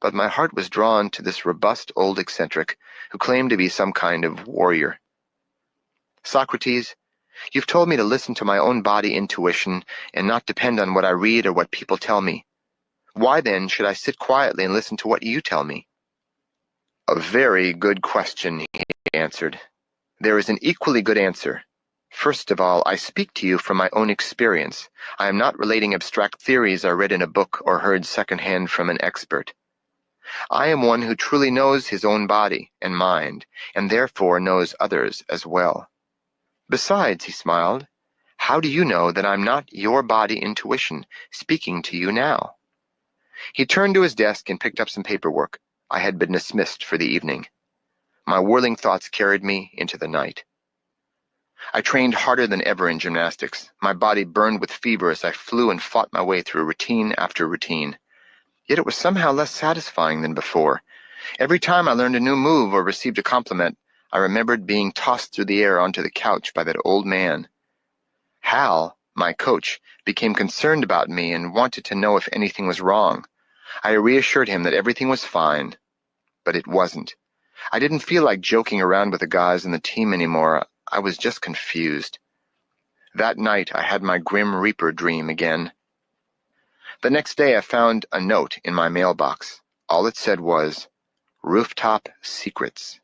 but my heart was drawn to this robust old eccentric who claimed to be some kind of warrior. Socrates, you've told me to listen to my own body intuition and not depend on what I read or what people tell me. Why then should I sit quietly and listen to what you tell me? A very good question, he answered. There is an equally good answer. First of all, I speak to you from my own experience. I am not relating abstract theories I read in a book or heard secondhand from an expert. I am one who truly knows his own body and mind, and therefore knows others as well. Besides, he smiled, how do you know that I'm not your body intuition speaking to you now? He turned to his desk and picked up some paperwork. I had been dismissed for the evening. My whirling thoughts carried me into the night. I trained harder than ever in gymnastics. My body burned with fever as I flew and fought my way through routine after routine. Yet it was somehow less satisfying than before. Every time I learned a new move or received a compliment, I remembered being tossed through the air onto the couch by that old man. Hal, my coach, became concerned about me and wanted to know if anything was wrong. I reassured him that everything was fine, but it wasn't. I didn't feel like joking around with the guys in the team anymore. I was just confused. That night I had my Grim Reaper dream again. The next day I found a note in my mailbox. All it said was, Rooftop Secrets.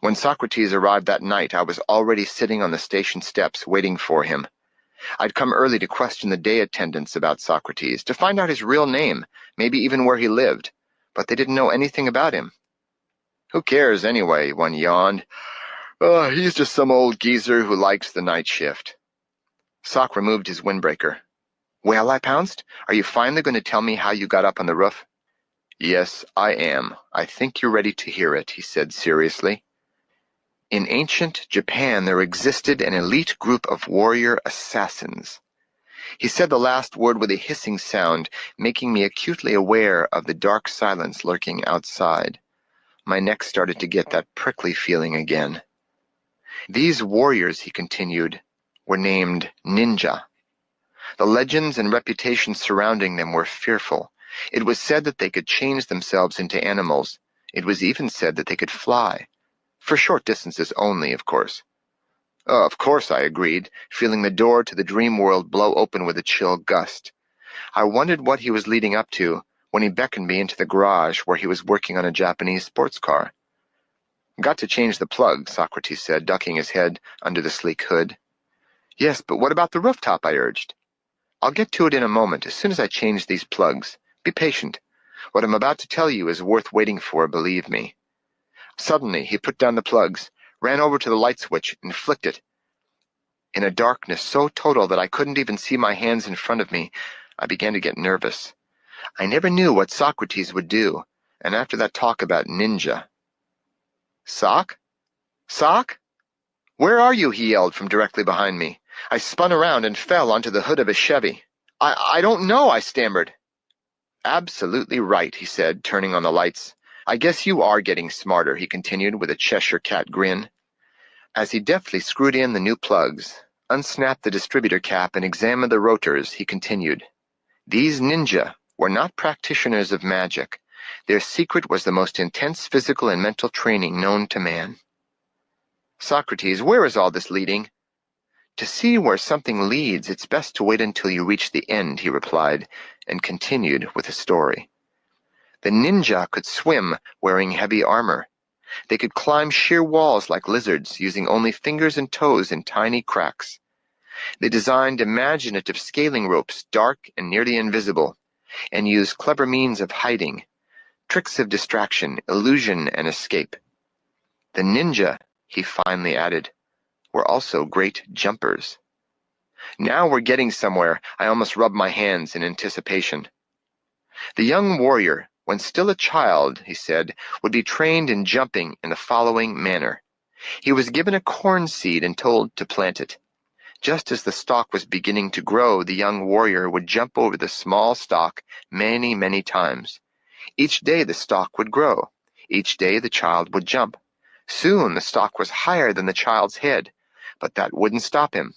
When Socrates arrived that night, I was already sitting on the station steps waiting for him. I'd come early to question the day attendants about Socrates, to find out his real name, maybe even where he lived, but they didn't know anything about him. Who cares anyway, one yawned. He's just some old geezer who likes the night shift. Sock removed his windbreaker. Well, I pounced, are you finally going to tell me how you got up on the roof? Yes, I am. I think you're ready to hear it, he said seriously. In ancient Japan, there existed an elite group of warrior assassins. He said the last word with a hissing sound, making me acutely aware of the dark silence lurking outside. My neck started to get that prickly feeling again. These warriors, he continued, were named ninja. The legends and reputations surrounding them were fearful. It was said that they could change themselves into animals. It was even said that they could fly. For short distances only, of course. Of course, I agreed, feeling the door to the dream world blow open with a chill gust. I wondered what he was leading up to when he beckoned me into the garage where he was working on a Japanese sports car. Got to change the plug, Socrates said, ducking his head under the sleek hood. Yes, but what about the rooftop, I urged. I'll get to it in a moment, as soon as I change these plugs. Be patient. What I'm about to tell you is worth waiting for, believe me. Suddenly, he put down the plugs, ran over to the light switch, and flicked it. In a darkness so total that I couldn't even see my hands in front of me, I began to get nervous. I never knew what Socrates would do, and after that talk about ninja. Sock? Sock? Where are you? He yelled from directly behind me. I spun around and fell onto the hood of a Chevy. I don't know, I stammered. Absolutely right, he said, turning on the lights. I guess you are getting smarter, he continued with a Cheshire cat grin. As he deftly screwed in the new plugs, unsnapped the distributor cap, and examined the rotors, he continued. These ninja were not practitioners of magic. Their secret was the most intense physical and mental training known to man. Socrates, where is all this leading? To see where something leads, it's best to wait until you reach the end, he replied, and continued with his story. The ninja could swim wearing heavy armor. They could climb sheer walls like lizards, using only fingers and toes in tiny cracks. They designed imaginative scaling ropes, dark and nearly invisible, and used clever means of hiding, tricks of distraction, illusion, and escape. The ninja, he finally added, were also great jumpers. Now we're getting somewhere, I almost rubbed my hands in anticipation. The young warrior, when still a child, he said, would be trained in jumping in the following manner. He was given a corn seed and told to plant it. Just as the stalk was beginning to grow, the young warrior would jump over the small stalk many, many times. Each day the stalk would grow. Each day the child would jump. Soon the stalk was higher than the child's head, but that wouldn't stop him.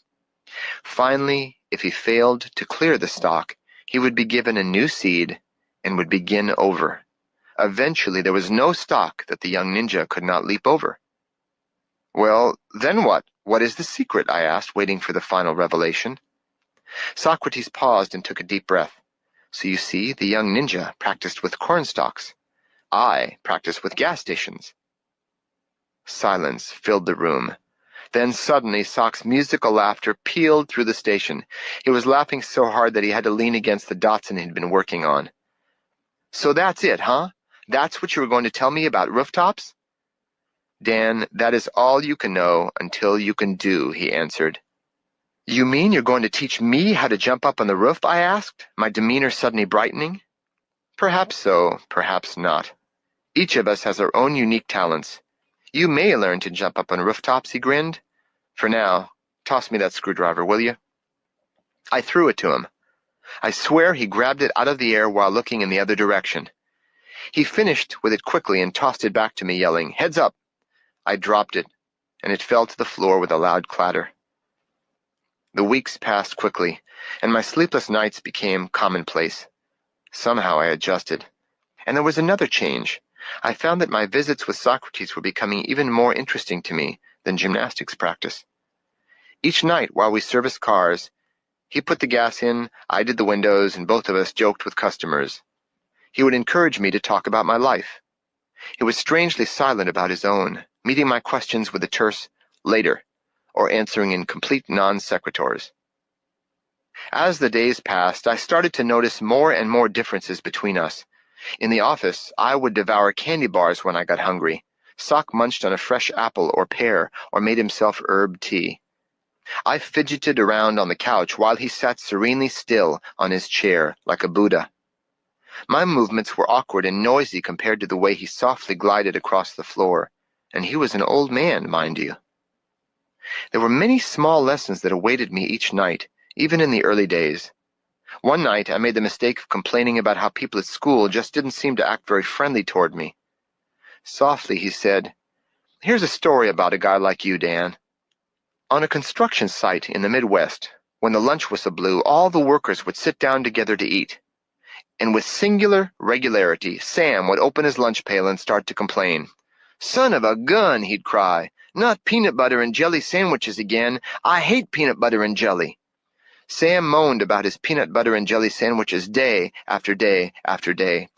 Finally, if he failed to clear the stalk, he would be given a new seed and would begin over. Eventually, there was no stock that the young ninja could not leap over. Well, then what? What is the secret? I asked, waiting for the final revelation. Socrates paused and took a deep breath. So you see, the young ninja practiced with cornstalks. I practiced with gas stations. Silence filled the room. Then suddenly Sock's musical laughter pealed through the station. He was laughing so hard that he had to lean against the Datsun he'd been working on. So that's it, huh? That's what you were going to tell me about rooftops? Dan, that is all you can know until you can do, he answered. You mean you're going to teach me how to jump up on the roof? I asked, my demeanor suddenly brightening. Perhaps so, perhaps not. Each of us has our own unique talents. You may learn to jump up on rooftops, he grinned. For now, toss me that screwdriver, will you? I threw it to him. I swear he grabbed it out of the air while looking in the other direction. He finished with it quickly and tossed it back to me, yelling, "Heads up!" I dropped it, and it fell to the floor with a loud clatter. The weeks passed quickly, and my sleepless nights became commonplace. Somehow I adjusted. And there was another change. I found that my visits with Socrates were becoming even more interesting to me than gymnastics practice. Each night while we serviced cars, he put the gas in, I did the windows, and both of us joked with customers. He would encourage me to talk about my life. He was strangely silent about his own, meeting my questions with a terse "later," or answering in complete non-sequiturs. As the days passed, I started to notice more and more differences between us. In the office, I would devour candy bars when I got hungry. Sock munched on a fresh apple or pear, or made himself herb tea. I fidgeted around on the couch while he sat serenely still on his chair, like a Buddha. My movements were awkward and noisy compared to the way he softly glided across the floor, and he was an old man, mind you. There were many small lessons that awaited me each night, even in the early days. One night I made the mistake of complaining about how people at school just didn't seem to act very friendly toward me. Softly he said, "Here's a story about a guy like you, Dan. On a construction site in the Midwest, when the lunch whistle blew, all the workers would sit down together to eat. And with singular regularity, Sam would open his lunch pail and start to complain. 'Son of a gun,' he'd cry, 'not peanut butter and jelly sandwiches again. I hate peanut butter and jelly.' Sam moaned about his peanut butter and jelly sandwiches day after day after day.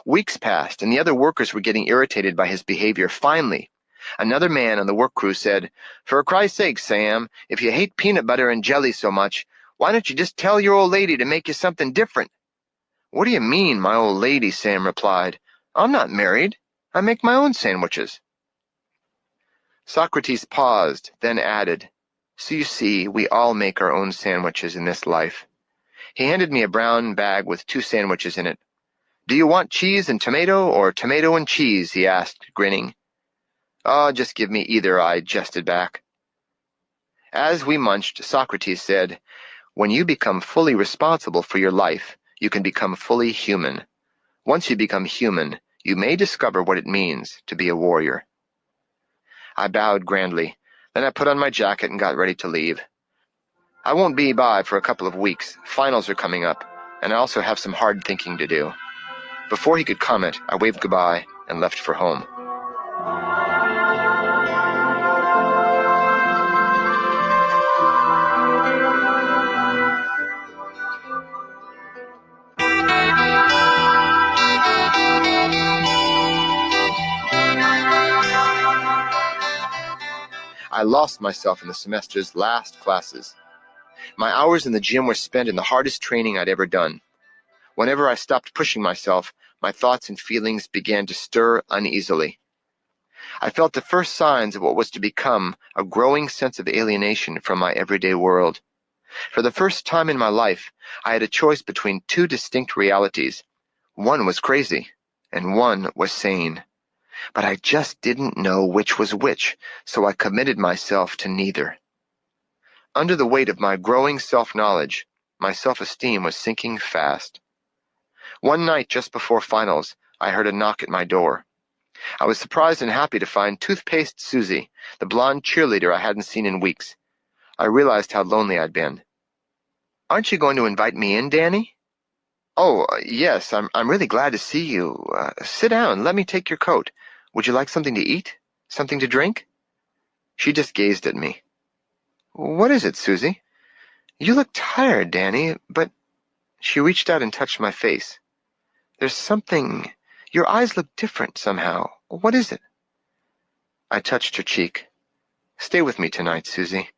Weeks passed, and the other workers were getting irritated by his behavior. Finally, another man on the work crew said, 'For Christ's sake, Sam, if you hate peanut butter and jelly so much, why don't you just tell your old lady to make you something different?' 'What do you mean, my old lady?' Sam replied. 'I'm not married. I make my own sandwiches.'" Socrates paused, then added, "So you see, we all make our own sandwiches in this life." He handed me a brown bag with 2 sandwiches in it. "Do you want cheese and tomato, or tomato and cheese?" he asked, grinning. "Oh, just give me either," I jested back. As we munched, Socrates said, "When you become fully responsible for your life, you can become fully human. Once you become human, you may discover what it means to be a warrior." I bowed grandly. Then I put on my jacket and got ready to leave. I won't be by for a couple of weeks. Finals are coming up, and I also have some hard thinking to do. Before he could comment, I waved goodbye and left for home. I lost myself in the semester's last classes. My hours in the gym were spent in the hardest training I'd ever done. Whenever I stopped pushing myself, my thoughts and feelings began to stir uneasily. I felt the first signs of what was to become a growing sense of alienation from my everyday world. For the first time in my life, I had a choice between 2 distinct realities. One was crazy, and one was sane. But I just didn't know which was which, so I committed myself to neither. Under the weight of my growing self-knowledge, my self-esteem was sinking fast. One night just before finals, I heard a knock at my door. I was surprised and happy to find Toothpaste Susie, the blonde cheerleader I hadn't seen in weeks. I realized how lonely I'd been. "Aren't you going to invite me in, Danny?" Oh, yes, I'm really glad to see you. Sit down, let me take your coat. Would you like something to eat? Something to drink? She just gazed at me. What is it, Susie? You look tired, Danny, but she reached out and touched my face. There's something. Your eyes look different somehow. What is it? I touched her cheek. Stay with me tonight, Susie.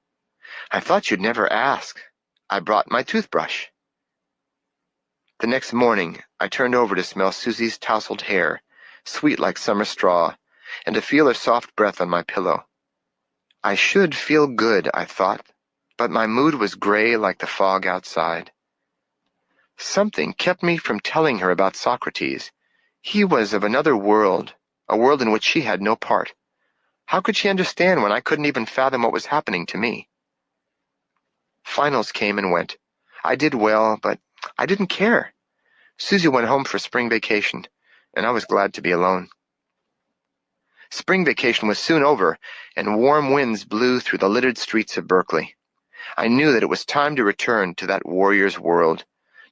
I thought you'd never ask. I brought my toothbrush. The next morning, I turned over to smell Susie's tousled hair, sweet like summer straw, and to feel her soft breath on my pillow. I should feel good, I thought, but my mood was gray like the fog outside. Something kept me from telling her about Socrates. He was of another world, a world in which she had no part. How could she understand when I couldn't even fathom what was happening to me? Finals came and went. I did well, but I didn't care. Susie went home for spring vacation, and I was glad to be alone. Spring vacation was soon over, and warm winds blew through the littered streets of Berkeley. I knew that it was time to return to that warrior's world,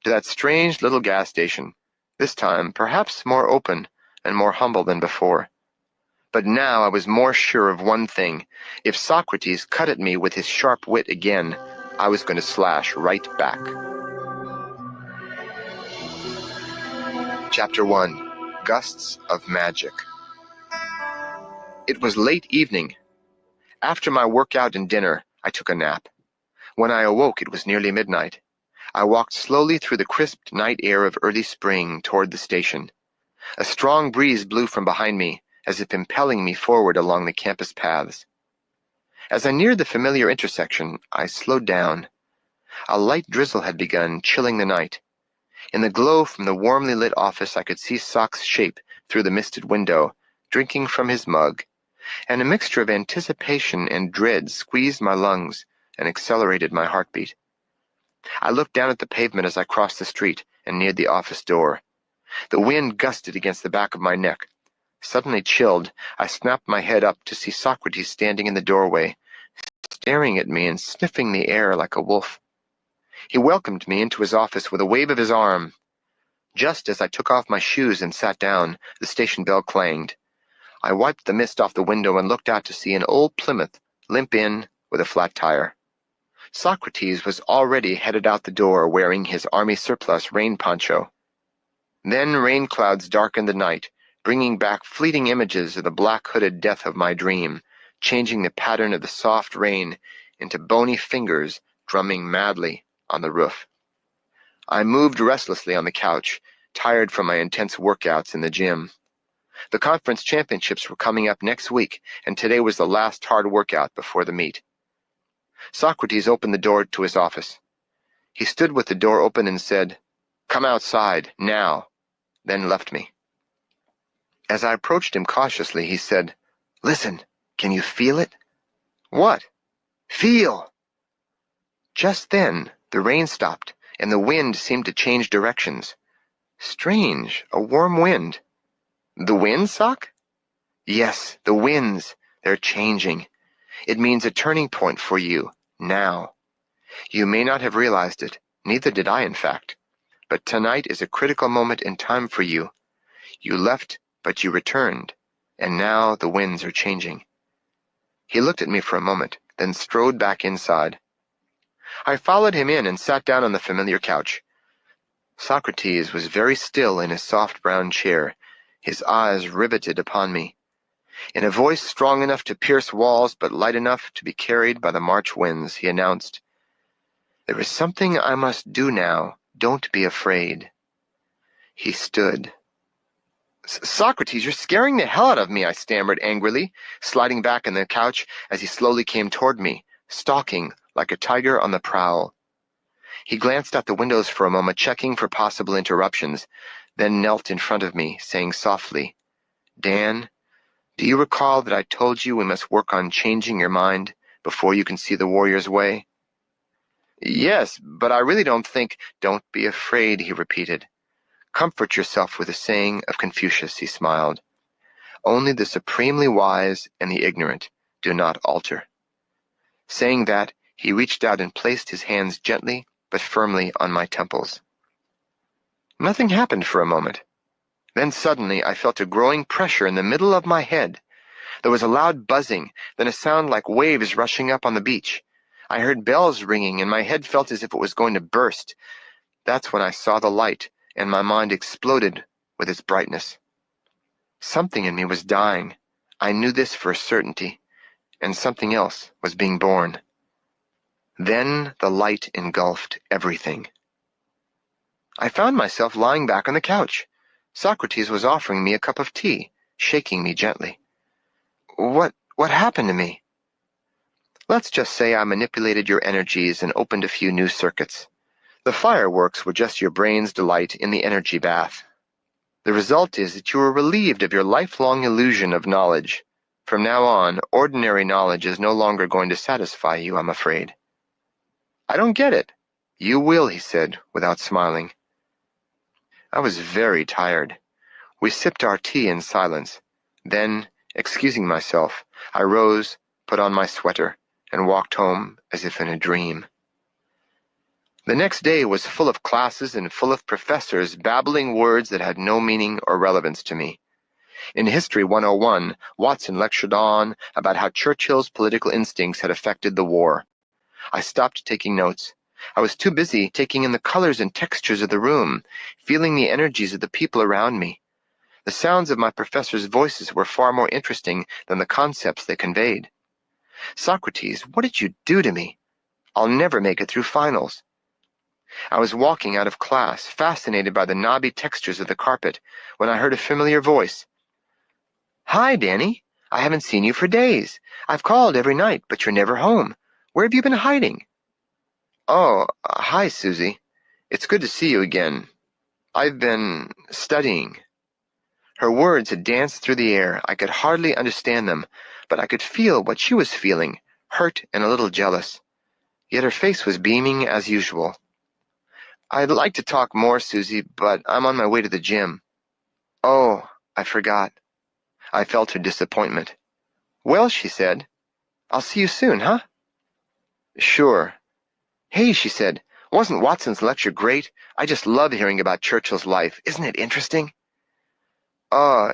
to that strange little gas station, this time perhaps more open and more humble than before. But now I was more sure of one thing. If Socrates cut at me with his sharp wit again, I was going to slash right back. Chapter 1. Gusts of Magic. It was late evening. After my workout and dinner, I took a nap. When I awoke, it was nearly midnight. I walked slowly through the crisp night air of early spring toward the station. A strong breeze blew from behind me, as if impelling me forward along the campus paths. As I neared the familiar intersection, I slowed down. A light drizzle had begun, chilling the night. In the glow from the warmly lit office, I could see Sock's shape through the misted window, drinking from his mug, and a mixture of anticipation and dread squeezed my lungs and accelerated my heartbeat. I looked down at the pavement as I crossed the street and neared the office door. The wind gusted against the back of my neck. Suddenly chilled, I snapped my head up to see Socrates standing in the doorway, staring at me and sniffing the air like a wolf. He welcomed me into his office with a wave of his arm. Just as I took off my shoes and sat down, the station bell clanged. I wiped the mist off the window and looked out to see an old Plymouth limp in with a flat tire. Socrates was already headed out the door wearing his army surplus rain poncho. Then rain clouds darkened the night, bringing back fleeting images of the black-hooded death of my dream, changing the pattern of the soft rain into bony fingers drumming madly on the roof. I moved restlessly on the couch, tired from my intense workouts in the gym. The conference championships were coming up next week, and today was the last hard workout before the meet. Socrates opened the door to his office. He stood with the door open and said, "Come outside, now," then left me. As I approached him cautiously, he said, "Listen, can you feel it?" "What?" "Feel!" Just then, the rain stopped, and the wind seemed to change directions. Strange, a warm wind. "The wind, Sock?" "Yes, the winds. They're changing. It means a turning point for you, now. You may not have realized it, neither did I, in fact. But tonight is a critical moment in time for you. You left, but you returned, and now the winds are changing." He looked at me for a moment, then strode back inside. I followed him in and sat down on the familiar couch. Socrates was very still in his soft brown chair, his eyes riveted upon me. In a voice strong enough to pierce walls but light enough to be carried by the March winds, he announced, "There is something I must do now. Don't be afraid." He stood. "Socrates, you're scaring the hell out of me," I stammered angrily, sliding back on the couch as he slowly came toward me, stalking like a tiger on the prowl. He glanced out the windows for a moment, checking for possible interruptions, then knelt in front of me, saying softly, "Dan, do you recall that I told you we must work on changing your mind before you can see the warrior's way?" "Yes, but I really don't think—" "Don't be afraid," he repeated. "Comfort yourself with the saying of Confucius," he smiled. "Only the supremely wise and the ignorant do not alter." Saying that, he reached out and placed his hands gently but firmly on my temples. Nothing happened for a moment. Then suddenly I felt a growing pressure in the middle of my head. There was a loud buzzing, then a sound like waves rushing up on the beach. I heard bells ringing, and my head felt as if it was going to burst. That's when I saw the light, and my mind exploded with its brightness. Something in me was dying. I knew this for a certainty, and something else was being born. Then the light engulfed everything. I found myself lying back on the couch. Socrates was offering me a cup of tea, shaking me gently. What happened to me? Let's just say I manipulated your energies and opened a few new circuits. The fireworks were just your brain's delight in the energy bath. The result is that you are relieved of your lifelong illusion of knowledge. From now on, ordinary knowledge is no longer going to satisfy you, I'm afraid. I don't get it. You will, he said, without smiling. I was very tired. We sipped our tea in silence. Then, excusing myself, I rose, put on my sweater, and walked home as if in a dream. The next day was full of classes and full of professors babbling words that had no meaning or relevance to me. In History 101, Watson lectured on about how Churchill's political instincts had affected the war. I stopped taking notes. I was too busy taking in the colors and textures of the room, feeling the energies of the people around me. The sounds of my professors' voices were far more interesting than the concepts they conveyed. Socrates, what did you do to me? I'll never make it through finals. I was walking out of class, fascinated by the knobby textures of the carpet, when I heard a familiar voice. Hi, Danny. I haven't seen you for days. I've called every night, but you're never home. Where have you been hiding? Oh, hi, Susie. It's good to see you again. I've been studying. Her words had danced through the air. I could hardly understand them, but I could feel what she was feeling, hurt and a little jealous. Yet her face was beaming as usual. I'd like to talk more, Susie, but I'm on my way to the gym. Oh, I forgot. I felt her disappointment. Well, she said, I'll see you soon, huh? Sure. Hey, she said, wasn't Watson's lecture great? I just love hearing about Churchill's life. Isn't it interesting?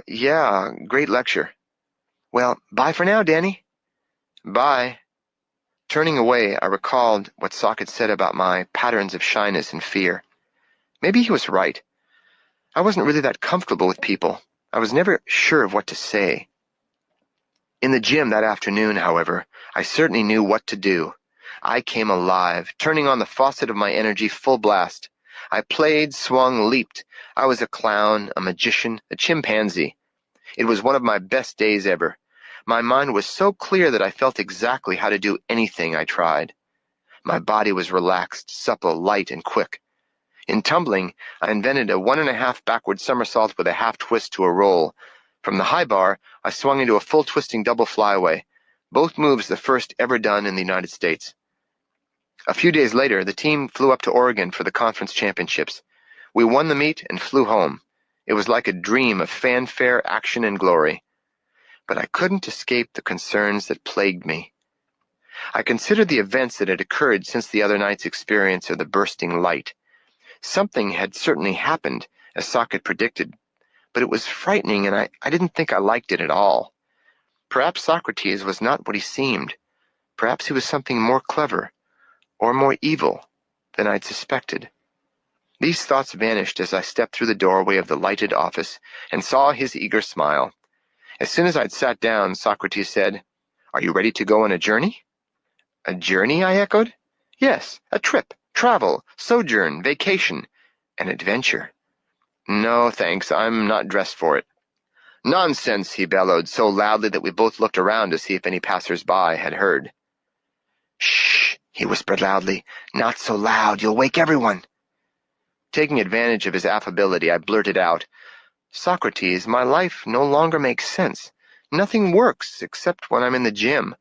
Yeah, great lecture. Well, bye for now, Danny. Bye. Turning away, I recalled what Sock had said about my patterns of shyness and fear. Maybe he was right. I wasn't really that comfortable with people. I was never sure of what to say. In the gym that afternoon, however, I certainly knew what to do. I came alive, turning on the faucet of my energy full blast. I played, swung, leaped. I was a clown, a magician, a chimpanzee. It was one of my best days ever. My mind was so clear that I felt exactly how to do anything I tried. My body was relaxed, supple, light, and quick. In tumbling, I invented a 1.5 backward somersault with a half twist to a roll. From the high bar, I swung into a full twisting double flyaway, both moves the first ever done in the United States. A few days later, the team flew up to Oregon for the conference championships. We won the meet and flew home. It was like a dream of fanfare, action, and glory. But I couldn't escape the concerns that plagued me. I considered the events that had occurred since the other night's experience of the bursting light. Something had certainly happened, as Sock had predicted, but it was frightening, and I didn't think I liked it at all. Perhaps Socrates was not what he seemed. Perhaps he was something more clever, or more evil, than I'd suspected. These thoughts vanished as I stepped through the doorway of the lighted office and saw his eager smile. As soon as I'd sat down, Socrates said, "Are you ready to go on a journey?" A journey, I echoed. Yes, a trip, travel, sojourn, vacation, an adventure. No, thanks, I'm not dressed for it. Nonsense, he bellowed so loudly that we both looked around to see if any passers-by had heard. Shh, he whispered loudly. Not so loud, you'll wake everyone. Taking advantage of his affability, I blurted out, Socrates, my life no longer makes sense. Nothing works except when I'm in the gym.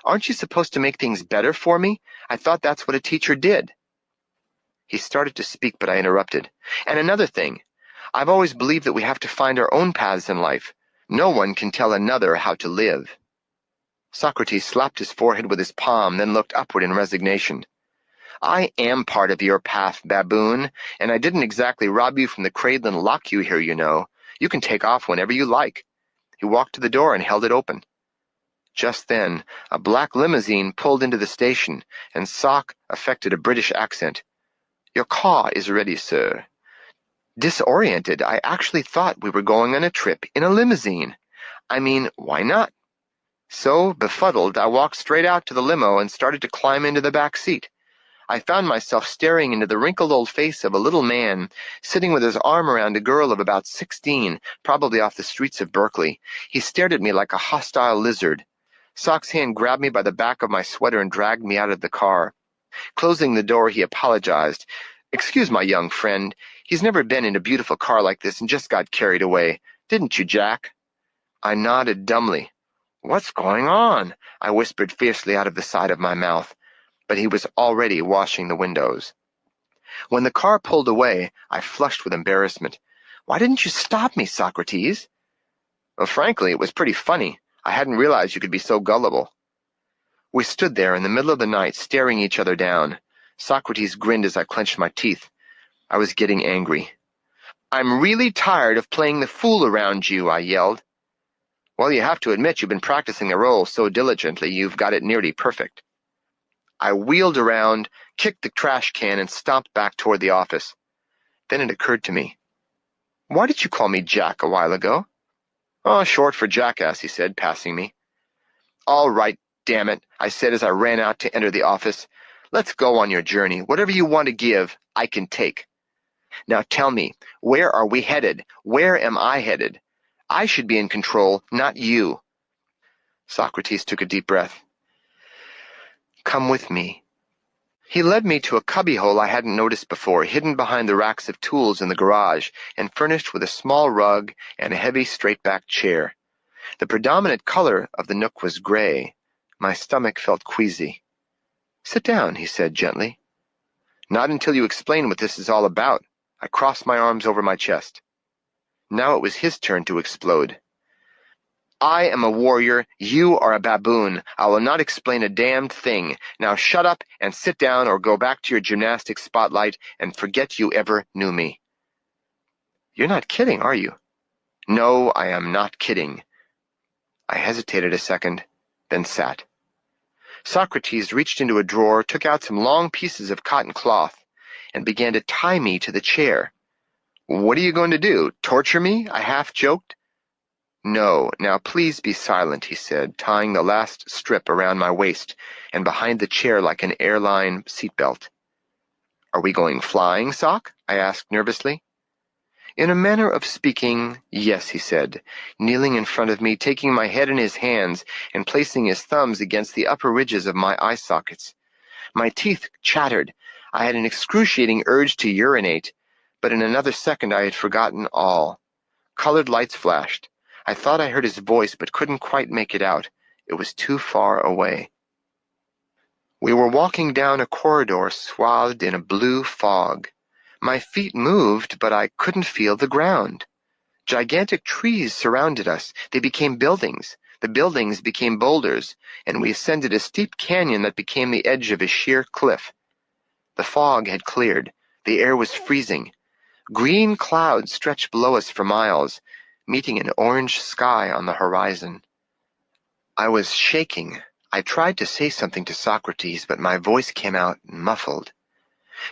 Aren't you supposed to make things better for me? I thought that's what a teacher did. He started to speak, but I interrupted. And another thing, I've always believed that we have to find our own paths in life. No one can tell another how to live. Socrates slapped his forehead with his palm, then looked upward in resignation. I am part of your path, baboon, and I didn't exactly rob you from the cradle and lock you here, you know. You can take off whenever you like. He walked to the door and held it open. Just then, a black limousine pulled into the station, and Sock affected a British accent. Your car is ready, sir. Disoriented, I actually thought we were going on a trip in a limousine. I mean, why not? So, befuddled, I walked straight out to the limo and started to climb into the back seat. I found myself staring into the wrinkled old face of a little man, sitting with his arm around a girl of about 16, probably off the streets of Berkeley. He stared at me like a hostile lizard. Sock's hand grabbed me by the back of my sweater and dragged me out of the car. Closing the door, he apologized. Excuse my young friend. He's never been in a beautiful car like this and just got carried away. Didn't you, Jack? I nodded dumbly. What's going on? I whispered fiercely out of the side of my mouth. But he was already washing the windows. When the car pulled away, I flushed with embarrassment. Why didn't you stop me, Socrates? Well, frankly, it was pretty funny. I hadn't realized you could be so gullible. We stood there in the middle of the night, staring each other down. Socrates grinned as I clenched my teeth. I was getting angry. I'm really tired of playing the fool around you, I yelled. Well, you have to admit you've been practicing the role so diligently you've got it nearly perfect. I wheeled around, kicked the trash can, and stomped back toward the office. Then it occurred to me. Why did you call me Jack a while ago? Oh, short for jackass, he said, passing me. All right, damn it, I said as I ran out to enter the office. Let's go on your journey. Whatever you want to give, I can take. Now tell me, where are we headed? Where am I headed? I should be in control, not you. Socrates took a deep breath. Come with me. He led me to a cubbyhole I hadn't noticed before, hidden behind the racks of tools in the garage, and furnished with a small rug and a heavy straight-back chair. The predominant color of the nook was gray. My stomach felt queasy. Sit down, he said gently. Not until you explain what this is all about. I crossed my arms over my chest. Now it was his turn to explode. I am a warrior, you are a baboon. I will not explain a damned thing. Now shut up and sit down or go back to your gymnastics spotlight and forget you ever knew me. You're not kidding, are you? No, I am not kidding. I hesitated a second, then sat. Socrates reached into a drawer, took out some long pieces of cotton cloth, and began to tie me to the chair. What are you going to do, torture me? I half joked. No, now please be silent, he said, tying the last strip around my waist and behind the chair like an airline seatbelt. Are we going flying, Sock? I asked nervously. In a manner of speaking, yes, he said, kneeling in front of me, taking my head in his hands and placing his thumbs against the upper ridges of my eye sockets. My teeth chattered. I had an excruciating urge to urinate, but in another second I had forgotten all. Colored lights flashed. I thought I heard his voice, but couldn't quite make it out. It was too far away. We were walking down a corridor swathed in a blue fog. My feet moved, but I couldn't feel the ground. Gigantic trees surrounded us. They became buildings. The buildings became boulders, and we ascended a steep canyon that became the edge of a sheer cliff. The fog had cleared. The air was freezing. Green clouds stretched below us for miles, meeting an orange sky on the horizon. I was shaking. I tried to say something to Socrates, but my voice came out muffled.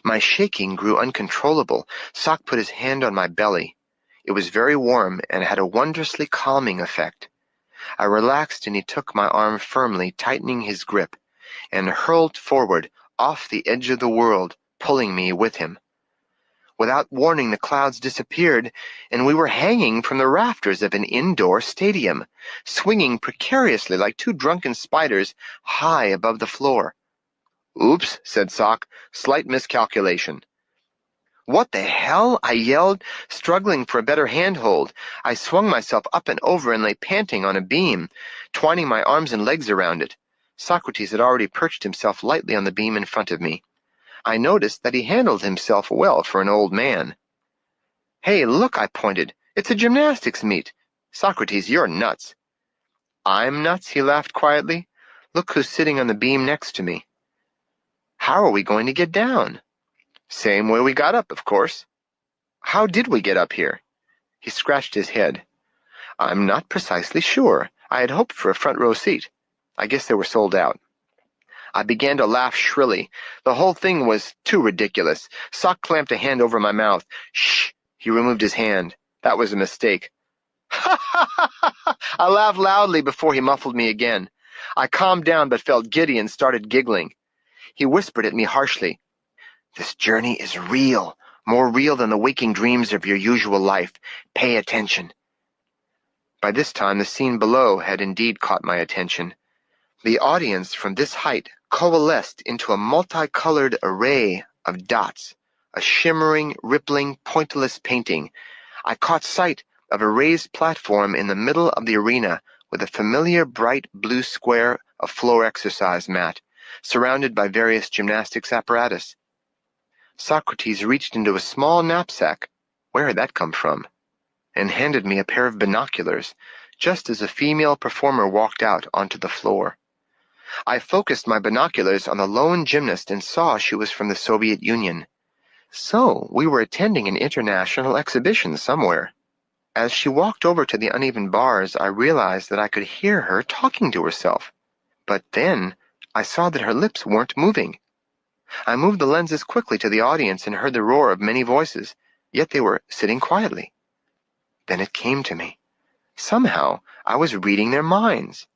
My shaking grew uncontrollable. Sock put his hand on my belly. It was very warm and had a wondrously calming effect. I relaxed and he took my arm firmly, tightening his grip, and hurled forward, off the edge of the world, pulling me with him. Without warning, the clouds disappeared, and we were hanging from the rafters of an indoor stadium, swinging precariously like two drunken spiders high above the floor. Oops, said Sock, slight miscalculation. What the hell? I yelled, struggling for a better handhold. I swung myself up and over and lay panting on a beam, twining my arms and legs around it. Socrates had already perched himself lightly on the beam in front of me. I noticed that he handled himself well for an old man. Hey, look, I pointed. It's a gymnastics meet. Socrates, you're nuts. I'm nuts, he laughed quietly. Look who's sitting on the beam next to me. How are we going to get down? Same way we got up, of course. How did we get up here? He scratched his head. I'm not precisely sure. I had hoped for a front row seat. I guess they were sold out. I began to laugh shrilly. The whole thing was too ridiculous. Sock clamped a hand over my mouth. Shh! He removed his hand. That was a mistake. I laughed loudly before he muffled me again. I calmed down but felt giddy and started giggling. He whispered at me harshly, "This journey is real, more real than the waking dreams of your usual life. Pay attention." By this time the scene below had indeed caught my attention. The audience from this height coalesced into a multicolored array of dots, a shimmering, rippling, pointillist painting. I caught sight of a raised platform in the middle of the arena with a familiar bright blue square of floor exercise mat, surrounded by various gymnastics apparatus. Socrates reached into a small knapsack, where had that come from, and handed me a pair of binoculars, just as a female performer walked out onto the floor. I focused my binoculars on the lone gymnast and saw she was from the Soviet Union. So we were attending an international exhibition somewhere. As she walked over to the uneven bars, I realized that I could hear her talking to herself. But then I saw that her lips weren't moving. I moved the lenses quickly to the audience and heard the roar of many voices, yet they were sitting quietly. Then it came to me. Somehow I was reading their minds.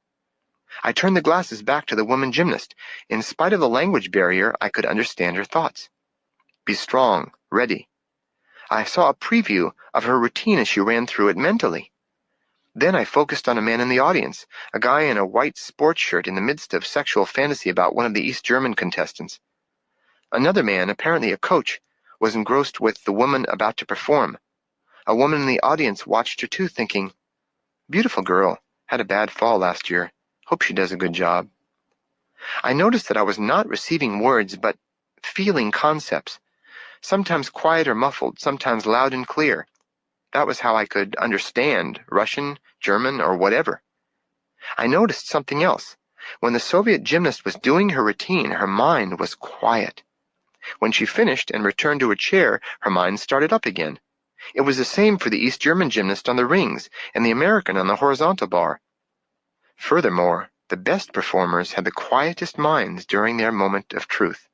I turned the glasses back to the woman gymnast. In spite of the language barrier, I could understand her thoughts. Be strong, ready. I saw a preview of her routine as she ran through it mentally. Then I focused on a man in the audience, a guy in a white sports shirt in the midst of sexual fantasy about one of the East German contestants. Another man, apparently a coach, was engrossed with the woman about to perform. A woman in the audience watched her too, thinking, "Beautiful girl, had a bad fall last year. Hope she does a good job." I noticed that I was not receiving words, but feeling concepts, sometimes quiet or muffled, sometimes loud and clear. That was how I could understand Russian, German, or whatever. I noticed something else. When the Soviet gymnast was doing her routine, her mind was quiet. When she finished and returned to her chair, her mind started up again. It was the same for the East German gymnast on the rings and the American on the horizontal bar. Furthermore, the best performers had the quietest minds during their moment of truth.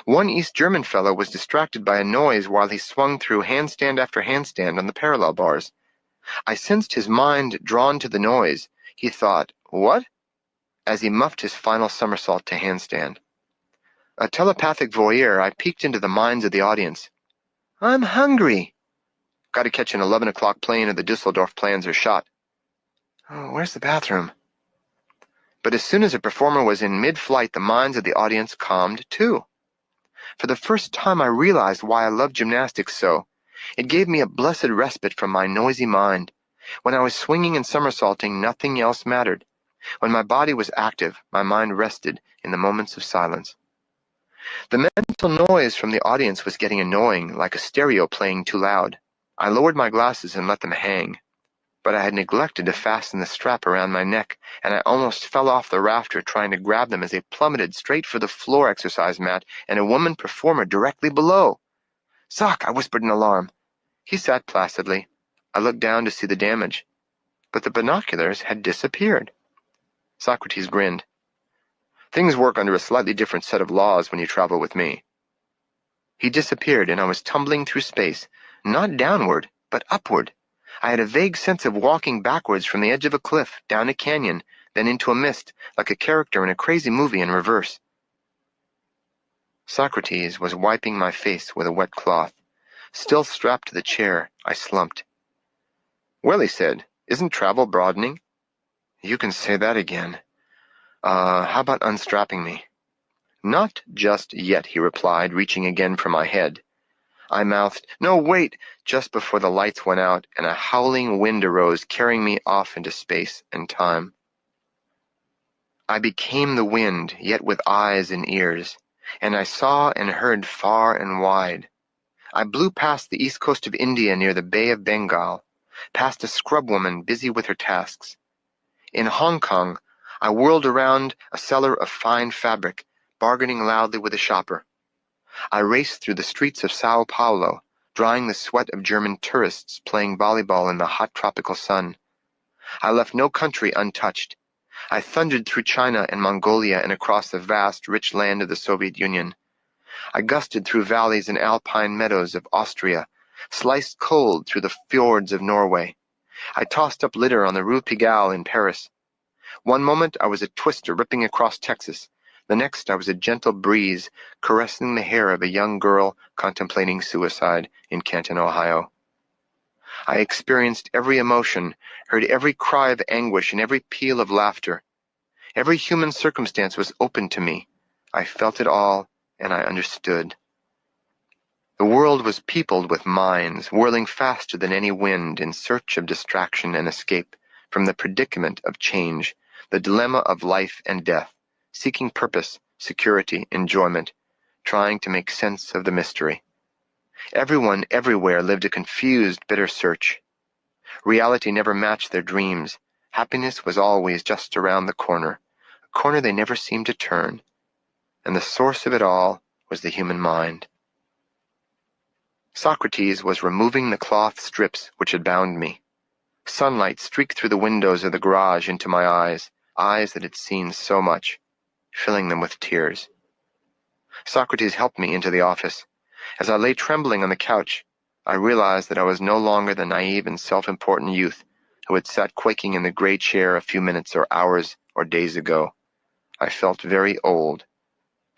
One East German fellow was distracted by a noise while he swung through handstand after handstand on the parallel bars. I sensed his mind drawn to the noise. He thought, "What?" as he muffed his final somersault to handstand. A telepathic voyeur, I peeked into the minds of the audience. "I'm hungry." "Got to catch an 11 o'clock plane or the Dusseldorf plans are shot." "Oh, where's the bathroom?" But as soon as a performer was in mid-flight, the minds of the audience calmed too. For the first time I realized why I love gymnastics so. It gave me a blessed respite from my noisy mind. When I was swinging and somersaulting, nothing else mattered. When my body was active, my mind rested in the moments of silence. The mental noise from the audience was getting annoying, like a stereo playing too loud. I lowered my glasses and let them hang. But I had neglected to fasten the strap around my neck, and I almost fell off the rafter trying to grab them as they plummeted straight for the floor exercise mat and a woman performer directly below. "Sock," I whispered in alarm. He sat placidly. I looked down to see the damage, but the binoculars had disappeared. Socrates grinned. "Things work under a slightly different set of laws when you travel with me." He disappeared, and I was tumbling through space, not downward, but upward. I had a vague sense of walking backwards from the edge of a cliff, down a canyon, then into a mist, like a character in a crazy movie in reverse. Socrates was wiping my face with a wet cloth. Still strapped to the chair, I slumped. "Well," he said, "isn't travel broadening?" "You can say that again. How about unstrapping me?" "Not just yet," he replied, reaching again for my head. I mouthed, "No, wait," just before the lights went out and a howling wind arose, carrying me off into space and time. I became the wind, yet with eyes and ears, and I saw and heard far and wide. I blew past the east coast of India near the Bay of Bengal, past a scrub woman busy with her tasks. In Hong Kong, I whirled around a seller of fine fabric, bargaining loudly with a shopper. I raced through the streets of Sao Paulo, drying the sweat of German tourists playing volleyball in the hot tropical sun. I left no country untouched. I thundered through China and Mongolia and across the vast, rich land of the Soviet Union. I gusted through valleys and alpine meadows of Austria, sliced cold through the fjords of Norway. I tossed up litter on the Rue Pigalle in Paris. One moment I was a twister ripping across Texas. The next I was a gentle breeze caressing the hair of a young girl contemplating suicide in Canton, Ohio. I experienced every emotion, heard every cry of anguish and every peal of laughter. Every human circumstance was open to me. I felt it all, and I understood. The world was peopled with minds, whirling faster than any wind in search of distraction and escape from the predicament of change, the dilemma of life and death, seeking purpose, security, enjoyment, trying to make sense of the mystery. Everyone everywhere lived a confused, bitter search. Reality never matched their dreams. Happiness was always just around the corner, a corner they never seemed to turn. And the source of it all was the human mind. Socrates was removing the cloth strips which had bound me. Sunlight streaked through the windows of the garage into my eyes, eyes that had seen so much, filling them with tears. Socrates helped me into the office. As I lay trembling on the couch, I realized that I was no longer the naive and self-important youth who had sat quaking in the gray chair a few minutes or hours or days ago. I felt very old.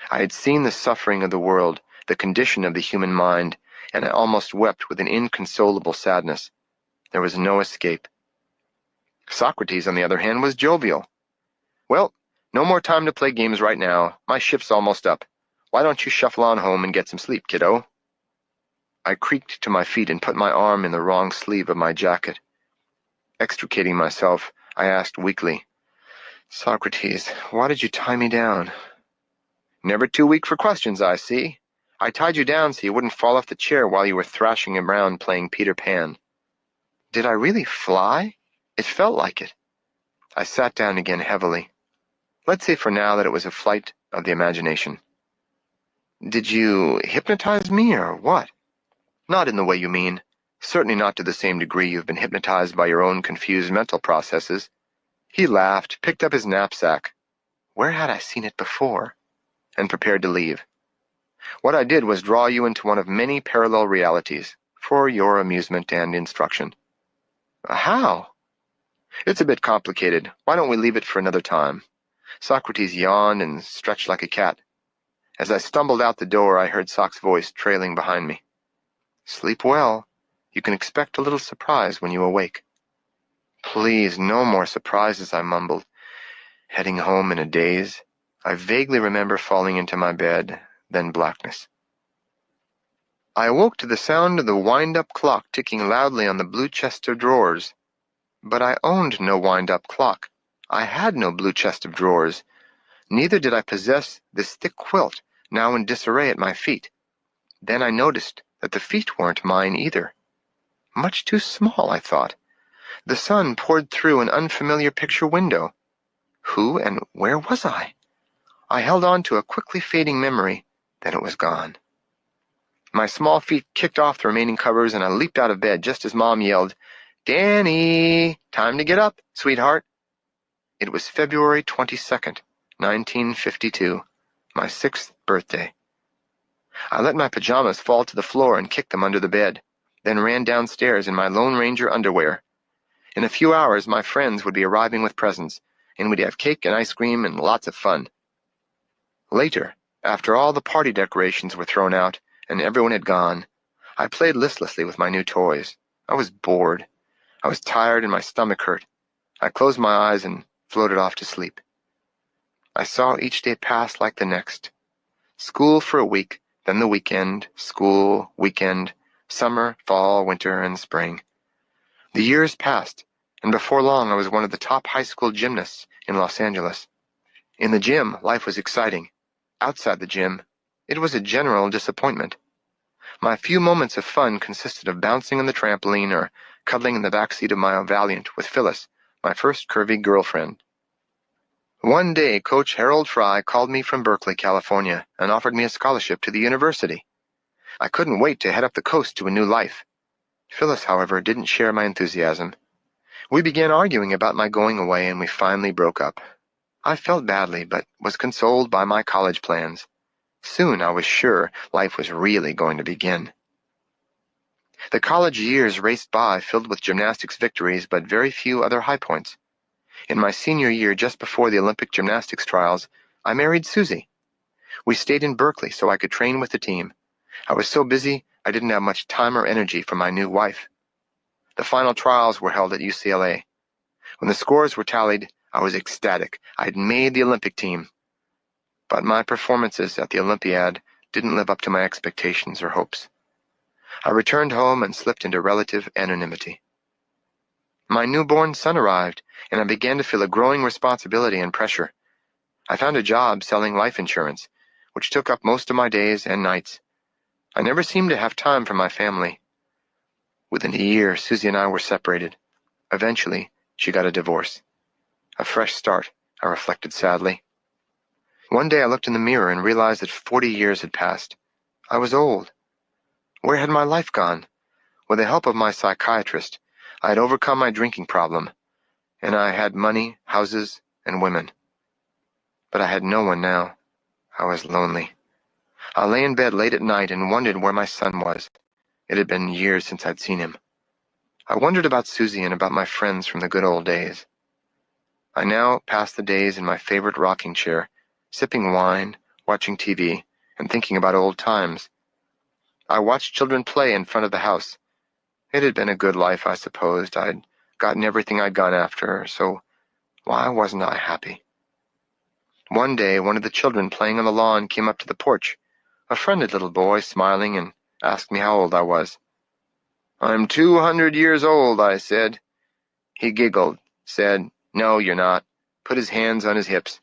I had seen the suffering of the world, the condition of the human mind, and I almost wept with an inconsolable sadness. There was no escape. Socrates, on the other hand, was jovial. "Well, no more time to play games right now. My shift's almost up. Why don't you shuffle on home and get some sleep, kiddo?" I creaked to my feet and put my arm in the wrong sleeve of my jacket. Extricating myself, I asked weakly, "Socrates, why did you tie me down?" "Never too weak for questions, I see. I tied you down so you wouldn't fall off the chair while you were thrashing around playing Peter Pan." Did I really fly? It felt like it. I sat down again heavily. Let's say for now that it was a flight of the imagination. "Did you hypnotize me or what?" "Not in the way you mean. Certainly not to the same degree you've been hypnotized by your own confused mental processes." He laughed, picked up his knapsack. Where had I seen it before? And prepared to leave. "What I did was draw you into one of many parallel realities, for your amusement and instruction." "How?" "It's a bit complicated. Why don't we leave it for another time?" Socrates yawned and stretched like a cat. As I stumbled out the door, I heard Soc's voice trailing behind me. "Sleep well. You can expect a little surprise when you awake." "Please, no more surprises," I mumbled, heading home in a daze. I vaguely remember falling into my bed, then blackness. I awoke to the sound of the wind-up clock ticking loudly on the blue chest of drawers. But I owned no wind-up clock. I had no blue chest of drawers. Neither did I possess this thick quilt, now in disarray at my feet. Then I noticed that the feet weren't mine either. Much too small, I thought. The sun poured through an unfamiliar picture window. Who and where was I? I held on to a quickly fading memory, then it was gone. My small feet kicked off the remaining covers and I leaped out of bed just as Mom yelled, "Danny, time to get up, sweetheart." It was February 22nd, 1952, my 6th birthday. I let my pajamas fall to the floor and kicked them under the bed, then ran downstairs in my Lone Ranger underwear. In a few hours, my friends would be arriving with presents, and we'd have cake and ice cream and lots of fun. Later, after all the party decorations were thrown out and everyone had gone, I played listlessly with my new toys. I was bored. I was tired and my stomach hurt. I closed my eyes and floated off to sleep. I saw each day pass like the next. School for a week, then the weekend, school, weekend, summer, fall, winter, and spring. The years passed, and before long I was one of the top high school gymnasts in Los Angeles. In the gym, life was exciting. Outside the gym, it was a general disappointment. My few moments of fun consisted of bouncing on the trampoline or cuddling in the backseat of my Valiant with Phyllis, my first curvy girlfriend. One day, Coach Harold Fry called me from Berkeley, California, and offered me a scholarship to the university. I couldn't wait to head up the coast to a new life. Phyllis, however, didn't share my enthusiasm. We began arguing about my going away, and we finally broke up. I felt badly, but was consoled by my college plans. Soon I was sure life was really going to begin. The college years raced by, filled with gymnastics victories, but very few other high points. In my senior year, just before the Olympic gymnastics trials, I married Susie. We stayed in Berkeley so I could train with the team. I was so busy, I didn't have much time or energy for my new wife. The final trials were held at UCLA. When the scores were tallied, I was ecstatic. I had made the Olympic team. But my performances at the Olympiad didn't live up to my expectations or hopes. I returned home and slipped into relative anonymity. My newborn son arrived, and I began to feel a growing responsibility and pressure. I found a job selling life insurance, which took up most of my days and nights. I never seemed to have time for my family. Within a year, Susie and I were separated. Eventually, she got a divorce. A fresh start, I reflected sadly. One day I looked in the mirror and realized that 40 years had passed. I was old. Where had my life gone? With the help of my psychiatrist, I had overcome my drinking problem, and I had money, houses, and women. But I had no one now. I was lonely. I lay in bed late at night and wondered where my son was. It had been years since I'd seen him. I wondered about Susie and about my friends from the good old days. I now passed the days in my favorite rocking chair, sipping wine, watching TV, and thinking about old times. I watched children play in front of the house. It had been a good life, I supposed. I'd gotten everything I'd gone after, so why wasn't I happy? One day, one of the children playing on the lawn came up to the porch, a friendly little boy smiling, and asked me how old I was. "I'm 200 years old," I said. He giggled, said, "No, you're not," put his hands on his hips.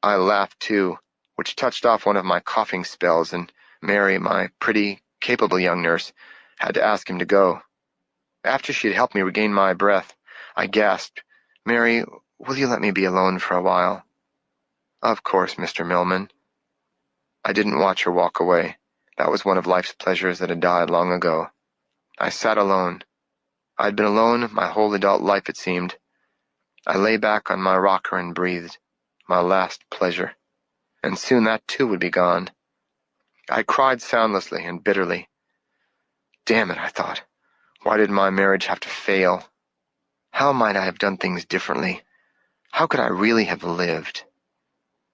I laughed too, which touched off one of my coughing spells, and Mary, my pretty, capable young nurse, had to ask him to go. After she had helped me regain my breath, I gasped, "Mary, will you let me be alone for a while?" "Of course, Mr. Millman." I didn't watch her walk away. That was one of life's pleasures that had died long ago. I sat alone. I'd been alone my whole adult life, it seemed. I lay back on my rocker and breathed, my last pleasure. And soon that too would be gone. I cried soundlessly and bitterly. Damn it, I thought. Why did my marriage have to fail? How might I have done things differently? How could I really have lived?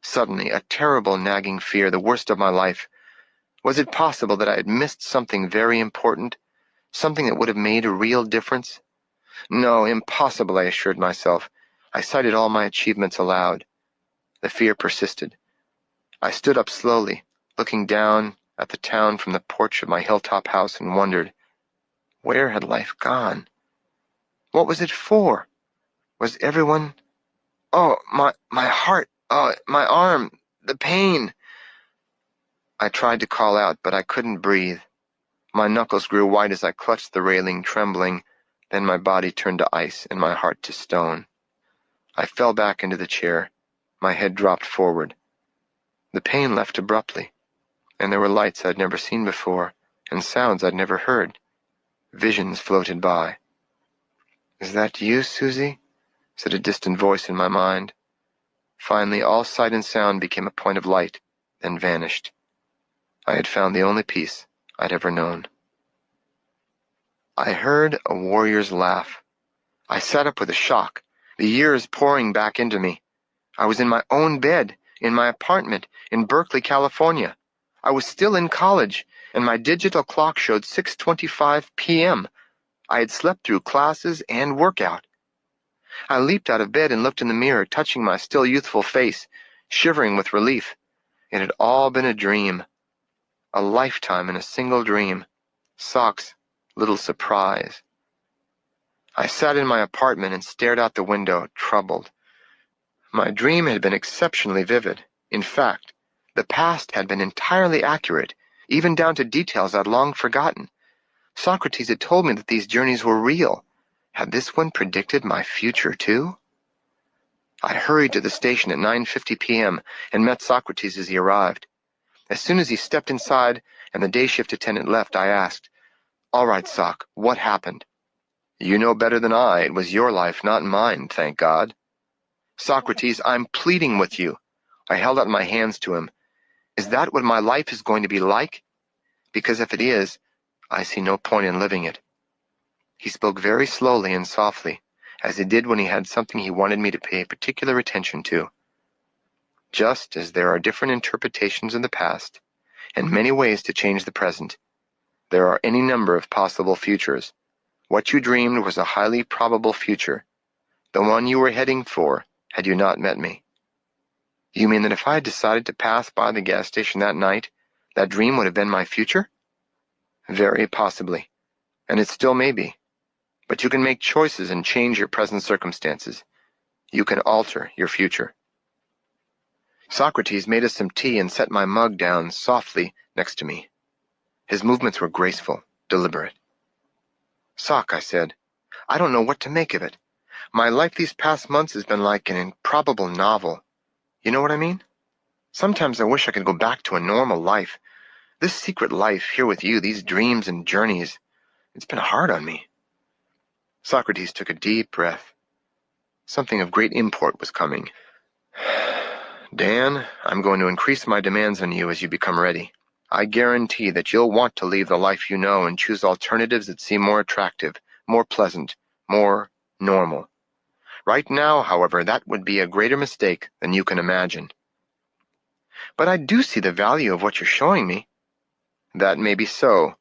Suddenly, a terrible nagging fear, the worst of my life. Was it possible that I had missed something very important? Something that would have made a real difference? No, impossible, I assured myself. I cited all my achievements aloud. The fear persisted. I stood up slowly, looking down at the town from the porch of my hilltop house, and wondered, where had life gone? What was it for? Was everyone... Oh, my heart! Oh, my arm! The pain! I tried to call out, but I couldn't breathe. My knuckles grew white as I clutched the railing, trembling. Then my body turned to ice and my heart to stone. I fell back into the chair. My head dropped forward. The pain left abruptly, and there were lights I'd never seen before, and sounds I'd never heard. Visions floated by. "Is that you, Susie?" said a distant voice in my mind. Finally, all sight and sound became a point of light, then vanished. I had found the only peace I'd ever known. I heard a warrior's laugh. I sat up with a shock, the years pouring back into me. I was in my own bed, in my apartment, in Berkeley, California. I was still in college, and my digital clock showed 6:25 p.m. I had slept through classes and workout. I leaped out of bed and looked in the mirror, touching my still youthful face, shivering with relief. It had all been a dream. A lifetime in a single dream. Socks, little surprise. I sat in my apartment and stared out the window, troubled. My dream had been exceptionally vivid. In fact, the past had been entirely accurate, even down to details I'd long forgotten. Socrates had told me that these journeys were real. Had this one predicted my future too? I hurried to the station at 9:50 p.m. and met Socrates as he arrived. As soon as he stepped inside and the day shift attendant left, I asked, "All right, Soc, what happened?" "You know better than I. It was your life, not mine, thank God." "Socrates, I'm pleading with you." I held out my hands to him. "Is that what my life is going to be like? Because if it is, I see no point in living it." He spoke very slowly and softly, as he did when he had something he wanted me to pay particular attention to. "Just as there are different interpretations of the past, and many ways to change the present, there are any number of possible futures. What you dreamed was a highly probable future, the one you were heading for had you not met me." "You mean that if I had decided to pass by the gas station that night, that dream would have been my future?" "Very possibly, and it still may be. But you can make choices and change your present circumstances. You can alter your future." Socrates made us some tea and set my mug down softly next to me. His movements were graceful, deliberate. "Soc," I said, "I don't know what to make of it. My life these past months has been like an improbable novel. You know what I mean? Sometimes I wish I could go back to a normal life. This secret life here with you, these dreams and journeys, it's been hard on me." Socrates took a deep breath. Something of great import was coming. "Dan, I'm going to increase my demands on you as you become ready. I guarantee that you'll want to leave the life you know and choose alternatives that seem more attractive, more pleasant, more normal. Right now, however, that would be a greater mistake than you can imagine." "But I do see the value of what you're showing me." "That may be so,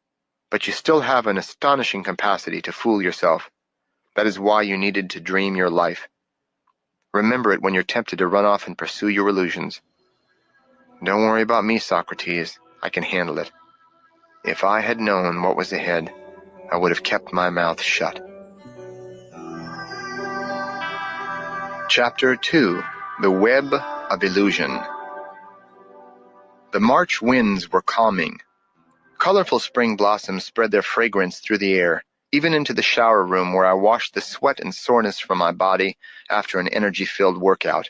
but you still have an astonishing capacity to fool yourself. That is why you needed to dream your life. Remember it when you're tempted to run off and pursue your illusions." "Don't worry about me, Socrates. I can handle it. If I had known what was ahead, I would have kept my mouth shut." Chapter 2. The Web of Illusion. The March winds were calming. Colorful spring blossoms spread their fragrance through the air, even into the shower room where I washed the sweat and soreness from my body after an energy-filled workout.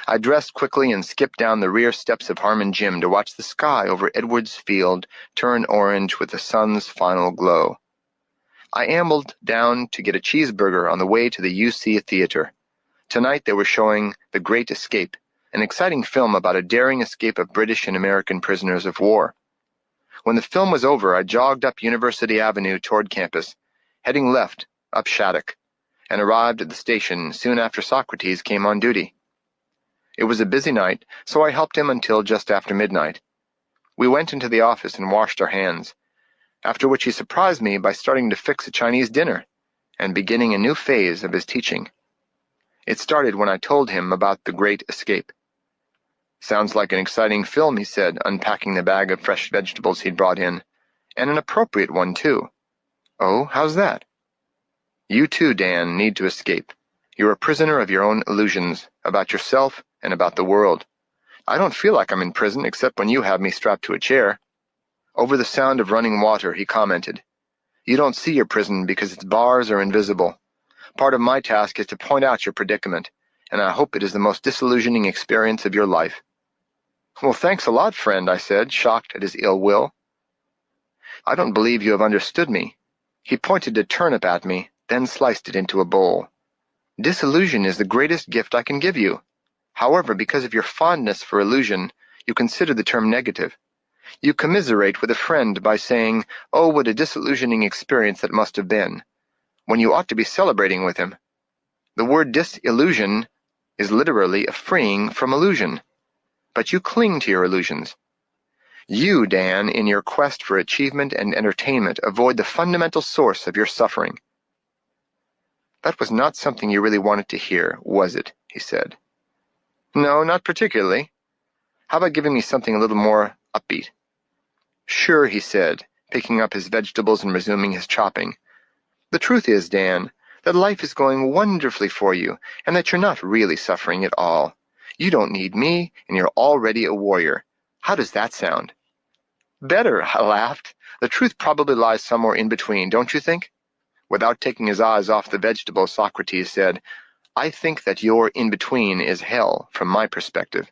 I dressed quickly and skipped down the rear steps of Harmon Gym to watch the sky over Edwards Field turn orange with the sun's final glow. I ambled down to get a cheeseburger on the way to the UC Theater. Tonight they were showing The Great Escape, an exciting film about a daring escape of British and American prisoners of war. When the film was over, I jogged up University Avenue toward campus, heading left up Shattuck, and arrived at the station soon after Socrates came on duty. It was a busy night, so I helped him until just after midnight. We went into the office and washed our hands, after which he surprised me by starting to fix a Chinese dinner and beginning a new phase of his teaching. It started when I told him about The Great Escape. "Sounds like an exciting film," he said, unpacking the bag of fresh vegetables he'd brought in. "And an appropriate one, too." "Oh, how's that?" "You too, Dan, need to escape. You're a prisoner of your own illusions, about yourself and about the world. I don't feel like I'm in prison except when you have me strapped to a chair." Over the sound of running water, he commented, "You don't see your prison because its bars are invisible. Part of my task is to point out your predicament, and I hope it is the most disillusioning experience of your life." "Well, thanks a lot, friend," I said, shocked at his ill will. "I don't believe you have understood me." He pointed a turnip at me, then sliced it into a bowl. "Disillusion is the greatest gift I can give you. However, because of your fondness for illusion, you consider the term negative. You commiserate with a friend by saying, 'Oh, what a disillusioning experience that must have been,' when you ought to be celebrating with him. The word disillusion is literally a freeing from illusion. But you cling to your illusions. You, Dan, in your quest for achievement and entertainment, avoid the fundamental source of your suffering." "That was not something you really wanted to hear, was it?" he said. "No, not particularly. How about giving me something a little more upbeat?" "Sure," he said, picking up his vegetables and resuming his chopping. "The truth is, Dan, that life is going wonderfully for you, and that you're not really suffering at all. You don't need me, and you're already a warrior. How does that sound?" "Better," I laughed. "The truth probably lies somewhere in between, don't you think?" Without taking his eyes off the vegetable, Socrates said, I think that your in-between is hell from my perspective.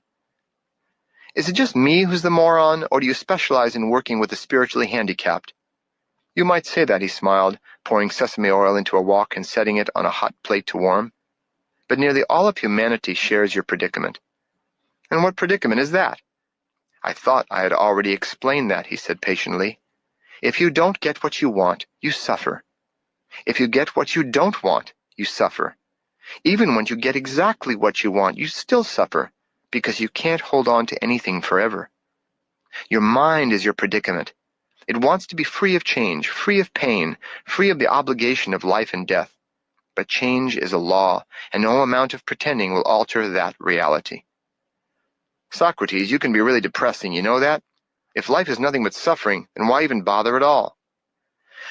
Is it just me who's the moron, or do you specialize in working with the spiritually handicapped? You might say that, he smiled, pouring sesame oil into a wok and setting it on a hot plate to warm. But nearly all of humanity shares your predicament. And what predicament is that? I thought I had already explained that, he said patiently. If you don't get what you want, you suffer. If you get what you don't want, you suffer. Even when you get exactly what you want, you still suffer, because you can't hold on to anything forever. Your mind is your predicament. It wants to be free of change, free of pain, free of the obligation of life and death. But change is a law, and no amount of pretending will alter that reality. Socrates, you can be really depressing, you know that? If life is nothing but suffering, then why even bother at all?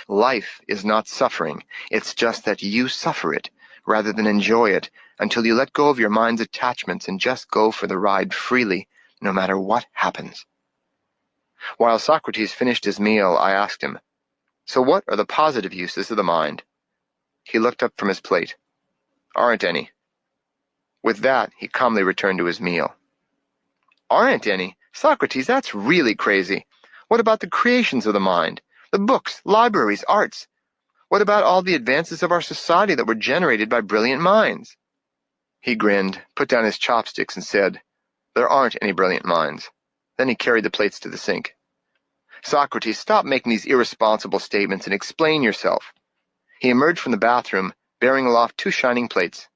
Life is not suffering. It's just that you suffer it, rather than enjoy it, until you let go of your mind's attachments and just go for the ride freely, no matter what happens. While Socrates finished his meal, I asked him, "So what are the positive uses of the mind?" He looked up from his plate. "Aren't any." With that, he calmly returned to his meal. "Aren't any? Socrates, that's really crazy. What about the creations of the mind? The books, libraries, arts? What about all the advances of our society that were generated by brilliant minds?" He grinned, put down his chopsticks, and said, "There aren't any brilliant minds." Then he carried the plates to the sink. "Socrates, stop making these irresponsible statements and explain yourself." He emerged from the bathroom, bearing aloft 2 shining plates.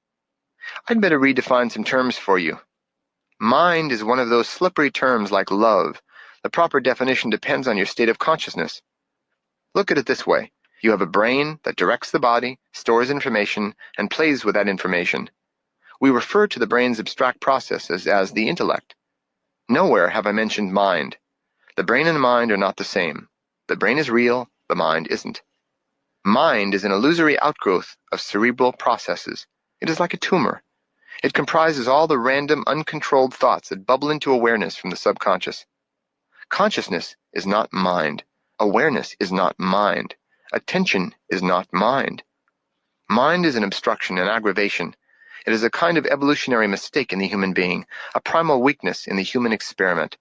"I'd better redefine some terms for you. Mind is one of those slippery terms like love. The proper definition depends on your state of consciousness. Look at it this way. You have a brain that directs the body, stores information, and plays with that information. We refer to the brain's abstract processes as the intellect. Nowhere have I mentioned mind. The brain and the mind are not the same. The brain is real, the mind isn't. Mind is an illusory outgrowth of cerebral processes. It is like a tumor. It comprises all the random, uncontrolled thoughts that bubble into awareness from the subconscious. Consciousness is not mind. Awareness is not mind. Attention is not mind. Mind is an obstruction, an aggravation. It is a kind of evolutionary mistake in the human being, a primal weakness in the human experiment.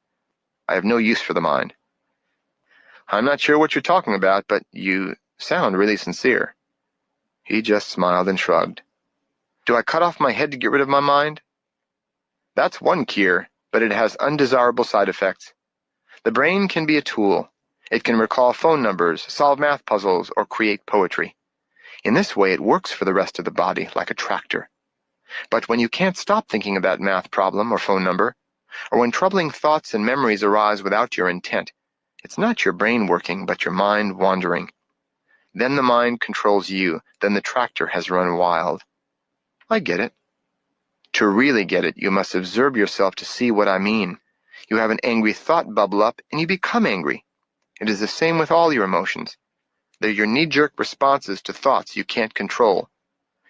I have no use for the mind." "I'm not sure what you're talking about, but you sound really sincere." He just smiled and shrugged. "Do I cut off my head to get rid of my mind?" "That's one cure, but it has undesirable side effects. The brain can be a tool. It can recall phone numbers, solve math puzzles, or create poetry. In this way, it works for the rest of the body like a tractor. But when you can't stop thinking of that math problem or phone number, or when troubling thoughts and memories arise without your intent, it's not your brain working, but your mind wandering. Then the mind controls you, then the tractor has run wild." "I get it." "To really get it, you must observe yourself to see what I mean. You have an angry thought bubble up, and you become angry. It is the same with all your emotions. They're your knee-jerk responses to thoughts you can't control.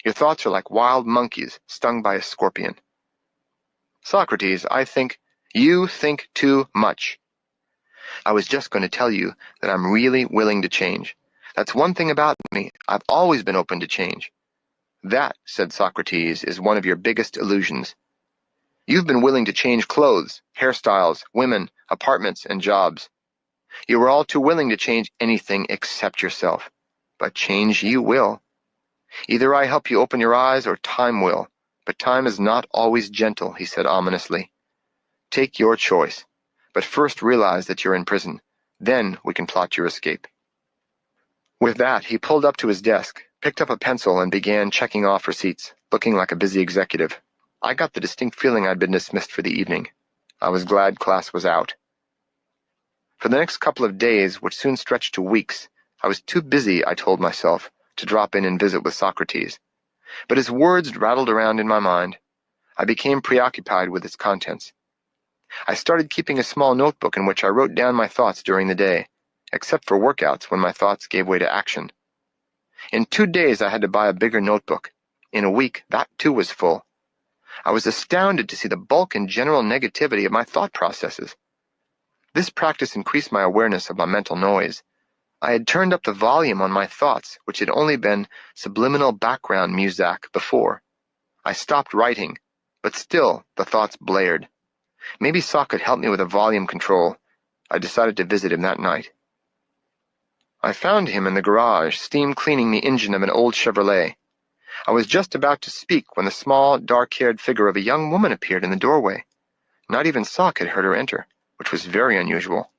Your thoughts are like wild monkeys stung by a scorpion." "Socrates, you think too much." "I was just going to tell you that I'm really willing to change. That's one thing about me. I've always been open to change." "That," said Socrates, "is one of your biggest illusions. You've been willing to change clothes, hairstyles, women, apartments, and jobs. You were all too willing to change anything except yourself. But change you will. Either I help you open your eyes or time will. But time is not always gentle," he said ominously. "Take your choice. But first realize that you're in prison. Then we can plot your escape." With that, he pulled up to his desk, picked up a pencil, and began checking off receipts, looking like a busy executive. I got the distinct feeling I'd been dismissed for the evening. I was glad class was out. For the next couple of days, which soon stretched to weeks, I was too busy, I told myself, to drop in and visit with Socrates. But his words rattled around in my mind. I became preoccupied with its contents. I started keeping a small notebook in which I wrote down my thoughts during the day, except for workouts when my thoughts gave way to action. In 2 days, I had to buy a bigger notebook. In a week, that too was full. I was astounded to see the bulk and general negativity of my thought processes. This practice increased my awareness of my mental noise. I had turned up the volume on my thoughts, which had only been subliminal background music before. I stopped writing, but still the thoughts blared. Maybe Sock could help me with a volume control. I decided to visit him that night. I found him in the garage, steam cleaning the engine of an old Chevrolet. I was just about to speak when the small, dark-haired figure of a young woman appeared in the doorway. Not even Sock had heard her enter, which was very unusual.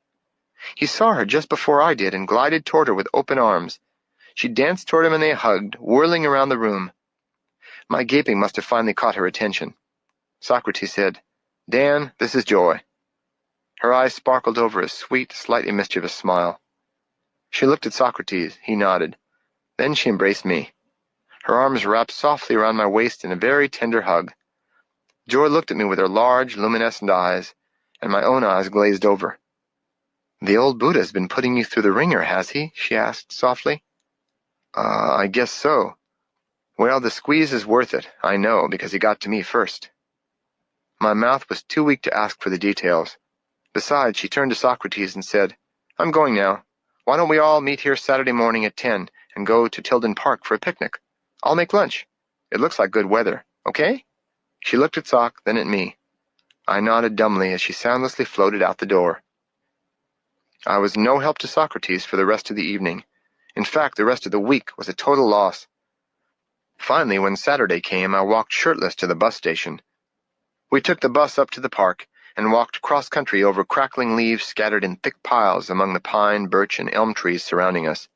He saw her just before I did and glided toward her with open arms. She danced toward him and they hugged, whirling around the room. My gaping must have finally caught her attention. Socrates said, "Dan, this is Joy." Her eyes sparkled over a sweet, slightly mischievous smile. She looked at Socrates. He nodded. Then she embraced me. Her arms wrapped softly around my waist in a very tender hug. Joy looked at me with her large, luminescent eyes, and my own eyes glazed over. "The old Buddha's been putting you through the ringer, has he?" she asked softly. I guess so. Well, the squeeze is worth it, I know, because he got to me first." My mouth was too weak to ask for the details. Besides, she turned to Socrates and said, "I'm going now. Why don't we all meet here Saturday morning at 10 and go to Tilden Park for a picnic? I'll make lunch. It looks like good weather, okay?" She looked at Sock, then at me. I nodded dumbly as she soundlessly floated out the door. I was no help to Socrates for the rest of the evening. In fact, the rest of the week was a total loss. Finally, when Saturday came, I walked shirtless to the bus station. We took the bus up to the park and walked cross-country over crackling leaves scattered in thick piles among the pine, birch, and elm trees surrounding us.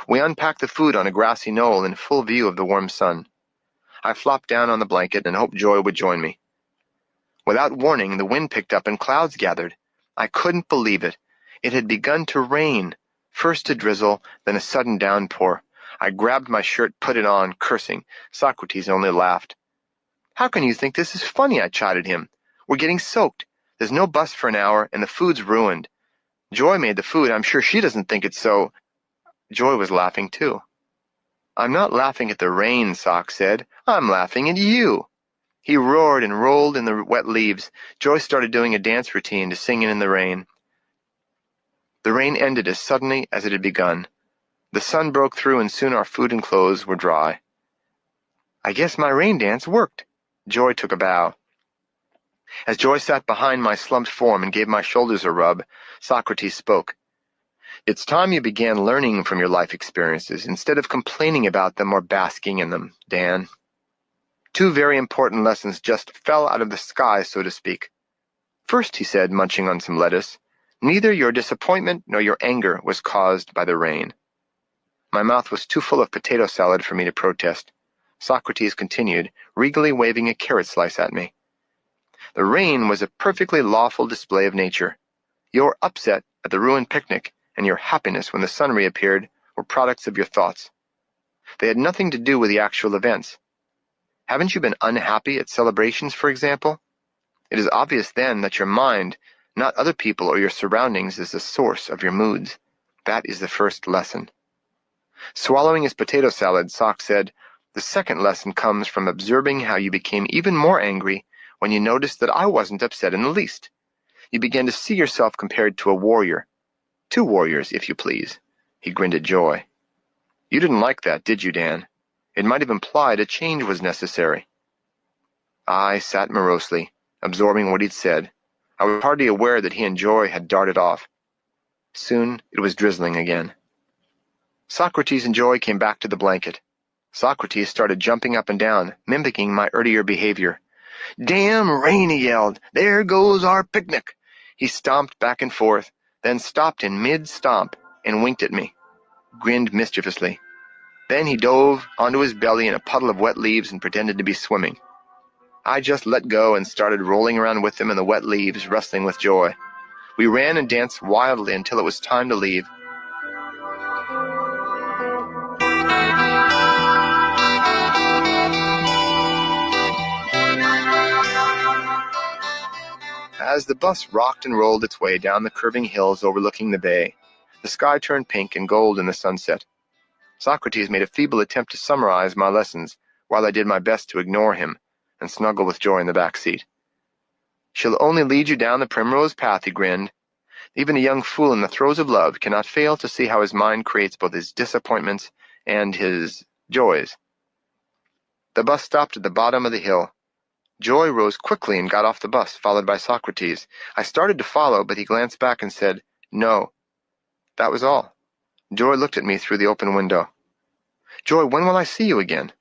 We unpacked the food on a grassy knoll in full view of the warm sun. I flopped down on the blanket and hoped Joy would join me. Without warning, the wind picked up and clouds gathered. I couldn't believe it. It had begun to rain, first a drizzle, then a sudden downpour. I grabbed my shirt, put it on, cursing. Socrates only laughed. "How can you think this is funny?" I chided him. "We're getting soaked. There's no bus for an hour, and the food's ruined. Joy made the food. I'm sure she doesn't think it's so." Joy was laughing too. "I'm not laughing at the rain," Sock said. "I'm laughing at you." He roared and rolled in the wet leaves. Joy started doing a dance routine to Singing in the Rain. The rain ended as suddenly as it had begun. The sun broke through and soon our food and clothes were dry. "I guess my rain dance worked." Joy took a bow. As Joy sat behind my slumped form and gave my shoulders a rub, Socrates spoke. "It's time you began learning from your life experiences instead of complaining about them or basking in them, Dan. Two very important lessons just fell out of the sky, so to speak. First," he said, munching on some lettuce, "neither your disappointment nor your anger was caused by the rain." My mouth was too full of potato salad for me to protest. Socrates continued, regally waving a carrot slice at me. "The rain was a perfectly lawful display of nature. Your upset at the ruined picnic and your happiness when the sun reappeared were products of your thoughts. They had nothing to do with the actual events. Haven't you been unhappy at celebrations, for example? It is obvious then that your mind, not other people or your surroundings, is the source of your moods. That is the first lesson." Swallowing his potato salad, Sock said, "The second lesson comes from observing how you became even more angry when you noticed that I wasn't upset in the least. You began to see yourself compared to a warrior. Two warriors, if you please." He grinned at Joy. "You didn't like that, did you, Dan? It might have implied a change was necessary." I sat morosely, absorbing what he'd said. I was hardly aware that he and Joy had darted off. Soon it was drizzling again. Socrates and Joy came back to the blanket. Socrates started jumping up and down, mimicking my earlier behavior. "Damn rain," he yelled. "There goes our picnic." He stomped back and forth, then stopped in mid-stomp and winked at me, grinned mischievously. Then he dove onto his belly in a puddle of wet leaves and pretended to be swimming. I just let go and started rolling around with him in the wet leaves, wrestling with Joy. We ran and danced wildly until it was time to leave. As the bus rocked and rolled its way down the curving hills overlooking the bay, the sky turned pink and gold in the sunset. Socrates made a feeble attempt to summarize my lessons, while I did my best to ignore him and snuggle with Joy in the back seat. "She'll only lead you down the primrose path," he grinned. "Even a young fool in the throes of love cannot fail to see how his mind creates both his disappointments and his joys." The bus stopped at the bottom of the hill. Joy rose quickly and got off the bus, followed by Socrates. I started to follow, but he glanced back and said, "No." That was all. Joy looked at me through the open window. "Joy, when will I see you again?"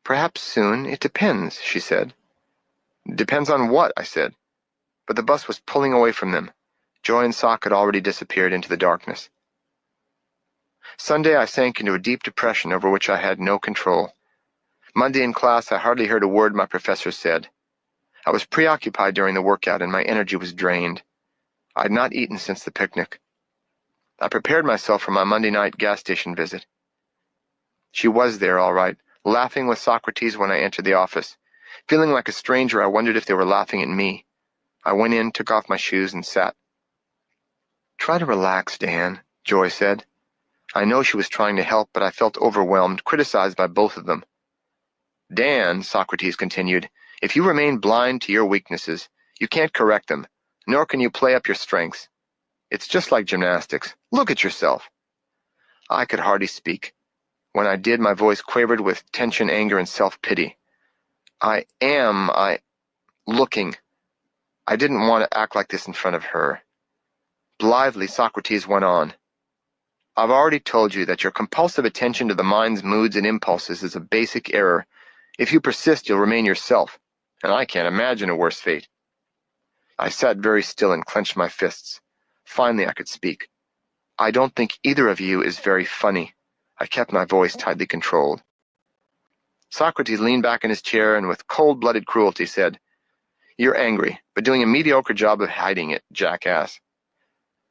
"Perhaps soon. It depends," she said. "Depends on what?" I said. But the bus was pulling away from them. Joy and Sock had already disappeared into the darkness. Sunday I sank into a deep depression over which I had no control. Monday in class I hardly heard a word my professor said. I was preoccupied during the workout and my energy was drained. I had not eaten since the picnic. I prepared myself for my Monday night gas station visit. She was there, all right, laughing with Socrates when I entered the office. Feeling like a stranger, I wondered if they were laughing at me. I went in, took off my shoes, and sat. "Try to relax, Dan," Joy said. I know she was trying to help, but I felt overwhelmed, criticized by both of them. "Dan," Socrates continued, "if you remain blind to your weaknesses, you can't correct them, nor can you play up your strengths. It's just like gymnastics. Look at yourself." I could hardly speak. When I did, my voice quavered with tension, anger, and self-pity. Looking. I didn't want to act like this in front of her. Blithely, Socrates went on. "I've already told you that your compulsive attention to the mind's moods and impulses is a basic error. If you persist, you'll remain yourself, and I can't imagine a worse fate." I sat very still and clenched my fists. Finally, I could speak. "I don't think either of you is very funny." I kept my voice tightly controlled. Socrates leaned back in his chair and with cold-blooded cruelty said, "You're angry, but doing a mediocre job of hiding it, jackass.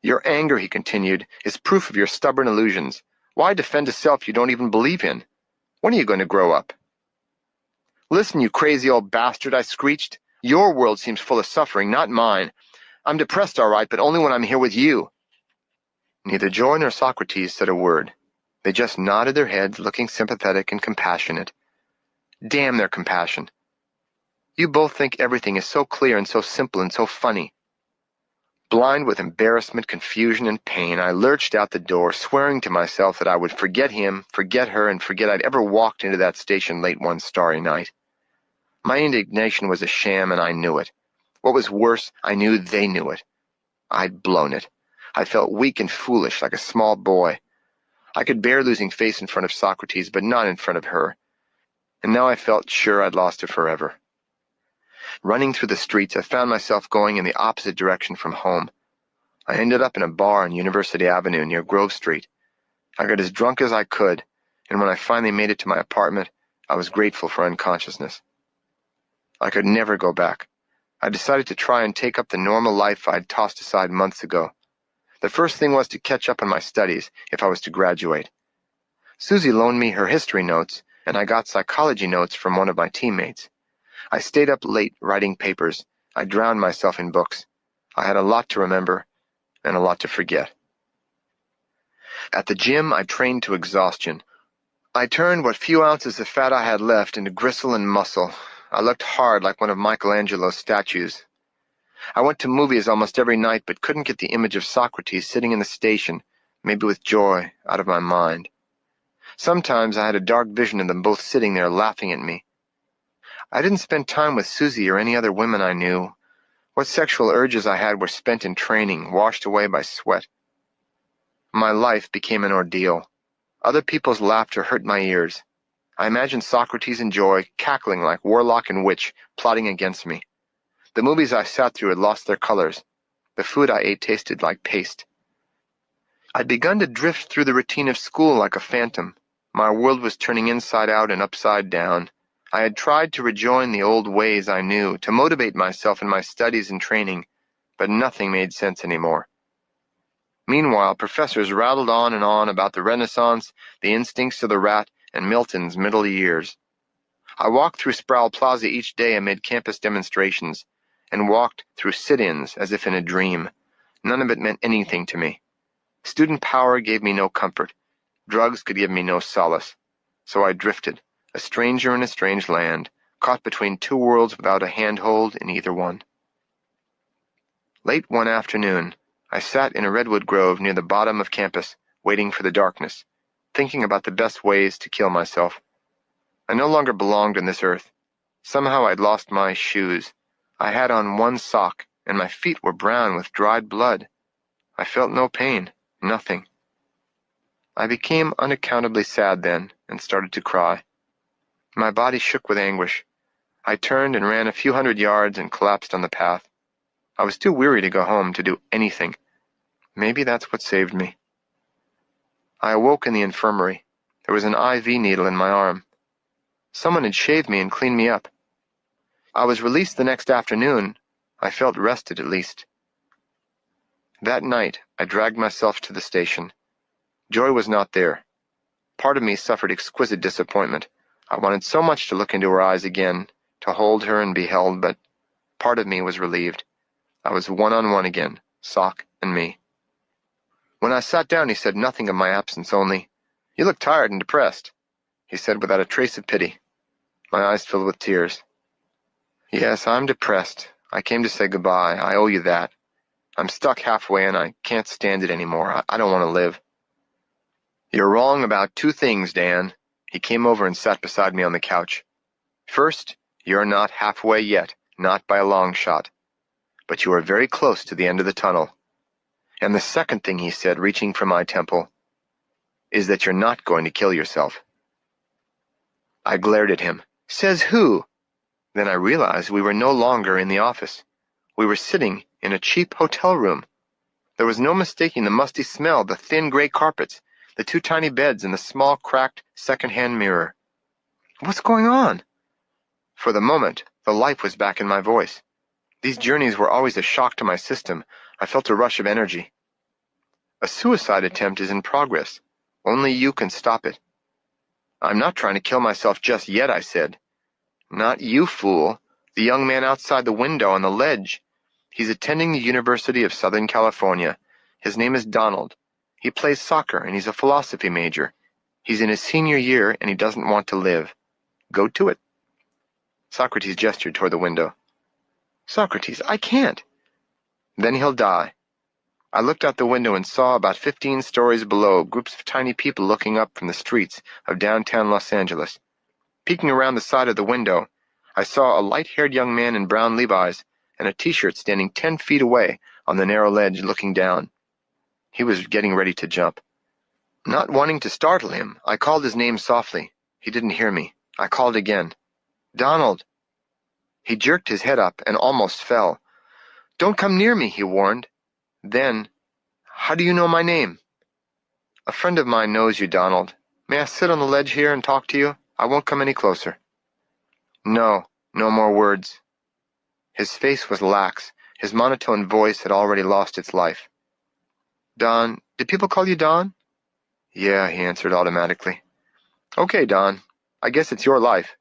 Your anger," he continued, "is proof of your stubborn illusions. Why defend a self you don't even believe in? When are you going to grow up?" "Listen, you crazy old bastard," I screeched. "Your world seems full of suffering, not mine. I'm depressed, all right, but only when I'm here with you." Neither Joy nor Socrates said a word. They just nodded their heads, looking sympathetic and compassionate. Damn their compassion. You both think everything is so clear and so simple and so funny. Blind with embarrassment, confusion, and pain, I lurched out the door, swearing to myself that I would forget him, forget her, and forget I'd ever walked into that station late one starry night. My indignation was a sham, and I knew it. What was worse, I knew they knew it. I'd blown it. I felt weak and foolish, like a small boy. I could bear losing face in front of Socrates, but not in front of her. And now I felt sure I'd lost her forever. Running through the streets, I found myself going in the opposite direction from home. I ended up in a bar on University Avenue near Grove Street. I got as drunk as I could, and when I finally made it to my apartment, I was grateful for unconsciousness. I could never go back. I decided to try and take up the normal life I'd tossed aside months ago. The first thing was to catch up on my studies if I was to graduate. Susie loaned me her history notes, and I got psychology notes from one of my teammates. I stayed up late writing papers. I drowned myself in books. I had a lot to remember and a lot to forget. At the gym, I trained to exhaustion. I turned what few ounces of fat I had left into gristle and muscle. I looked hard like one of Michelangelo's statues. I went to movies almost every night but couldn't get the image of Socrates sitting in the station, maybe with Joy, out of my mind. Sometimes I had a dark vision of them both sitting there laughing at me. I didn't spend time with Susie or any other women I knew. What sexual urges I had were spent in training, washed away by sweat. My life became an ordeal. Other people's laughter hurt my ears. I imagined Socrates and Joy cackling like warlock and witch, plotting against me. The movies I sat through had lost their colors. The food I ate tasted like paste. I'd begun to drift through the routine of school like a phantom. My world was turning inside out and upside down. I had tried to rejoin the old ways I knew, to motivate myself in my studies and training, but nothing made sense anymore. Meanwhile, professors rattled on and on about the Renaissance, the instincts of the rat, and Milton's middle years. I walked through Sproul Plaza each day amid campus demonstrations, and walked through sit-ins as if in a dream. None of it meant anything to me. Student power gave me no comfort. Drugs could give me no solace. So I drifted, a stranger in a strange land, caught between two worlds without a handhold in either one. Late one afternoon, I sat in a redwood grove near the bottom of campus, waiting for the darkness, thinking about the best ways to kill myself. I no longer belonged on this earth. Somehow I'd lost my shoes. I had on one sock, and my feet were brown with dried blood. I felt no pain, nothing. I became unaccountably sad then, and started to cry. My body shook with anguish. I turned and ran a few hundred yards and collapsed on the path. I was too weary to go home to do anything. Maybe that's what saved me. I awoke in the infirmary. There was an IV needle in my arm. Someone had shaved me and cleaned me up. I was released the next afternoon. I felt rested at least. That night, I dragged myself to the station. Joy was not there. Part of me suffered exquisite disappointment. I wanted so much to look into her eyes again, to hold her and be held, but part of me was relieved. I was one-on-one again, Sock and me. When I sat down, he said nothing of my absence, only, "You look tired and depressed," he said without a trace of pity. My eyes filled with tears. "Yes, I'm depressed. I came to say goodbye. I owe you that. I'm stuck halfway and I can't stand it anymore. I don't want to live." "You're wrong about two things, Dan." He came over and sat beside me on the couch. "First, you're not halfway yet, not by a long shot. But you are very close to the end of the tunnel. And the second thing," he said, reaching for my temple, "is that you're not going to kill yourself." I glared at him. "Says who?" Then I realized we were no longer in the office. We were sitting in a cheap hotel room. There was no mistaking the musty smell, the thin gray carpets, the two tiny beds, and the small, cracked, second-hand mirror. What's going on? For the moment, the life was back in my voice. These journeys were always a shock to my system. I felt a rush of energy. "A suicide attempt is in progress. Only you can stop it." "I'm not trying to kill myself just yet," I said. "Not you, fool. The young man outside the window on the ledge. He's attending the University of Southern California. His name is Donald. He plays soccer and he's a philosophy major. He's in his senior year and he doesn't want to live. Go to it." Socrates gestured toward the window. "Socrates, I can't." "Then he'll die." I looked out the window and saw about 15 stories below groups of tiny people looking up from the streets of downtown Los Angeles. Peeking around the side of the window, I saw a light-haired young man in brown Levi's and a T-shirt standing 10 feet away on the narrow ledge looking down. He was getting ready to jump. Not wanting to startle him, I called his name softly. He didn't hear me. I called again. "Donald." He jerked his head up and almost fell. "Don't come near me," he warned. Then, "How do you know my name?" "A friend of mine knows you, Donald. May I sit on the ledge here and talk to you? I won't come any closer." No, no more words. His face was lax. His monotone voice had already lost its life. "Don, do people call you Don?" "Yeah," he answered automatically. "Okay, Don. I guess it's your life.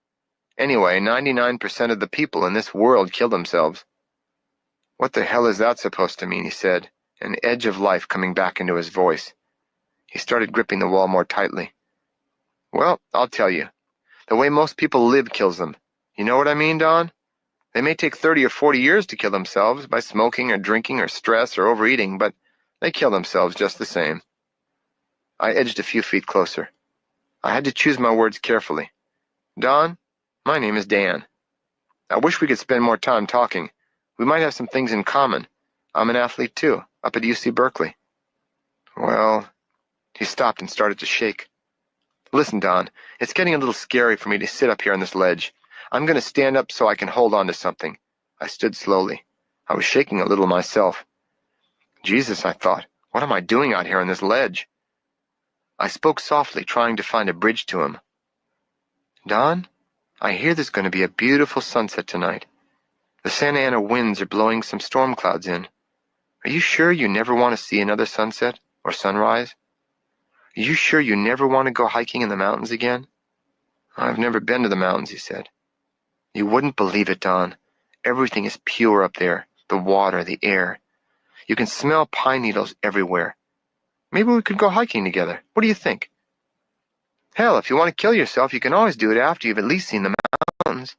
Anyway, 99% of the people in this world kill themselves." "What the hell is that supposed to mean?" he said, an edge of life coming back into his voice. He started gripping the wall more tightly. "Well, I'll tell you. The way most people live kills them. You know what I mean, Don? They may take 30 or 40 years to kill themselves by smoking or drinking or stress or overeating, but they kill themselves just the same." I edged a few feet closer. I had to choose my words carefully. "Don, my name is Dan. I wish we could spend more time talking. We might have some things in common. I'm an athlete too, up at UC Berkeley." "Well," he stopped and started to shake. "Listen, Don, it's getting a little scary for me to sit up here on this ledge. I'm going to stand up so I can hold on to something." I stood slowly. I was shaking a little myself. Jesus, I thought, what am I doing out here on this ledge? I spoke softly, trying to find a bridge to him. "Don, I hear there's going to be a beautiful sunset tonight. The Santa Ana winds are blowing some storm clouds in. Are you sure you never want to see another sunset or sunrise? Are you sure you never want to go hiking in the mountains again?" "I've never been to the mountains," he said. "You wouldn't believe it, Don. Everything is pure up there. The water, the air. You can smell pine needles everywhere. Maybe we could go hiking together. What do you think?" "Hell, if you want to kill yourself, you can always do it after you've at least seen the mountains."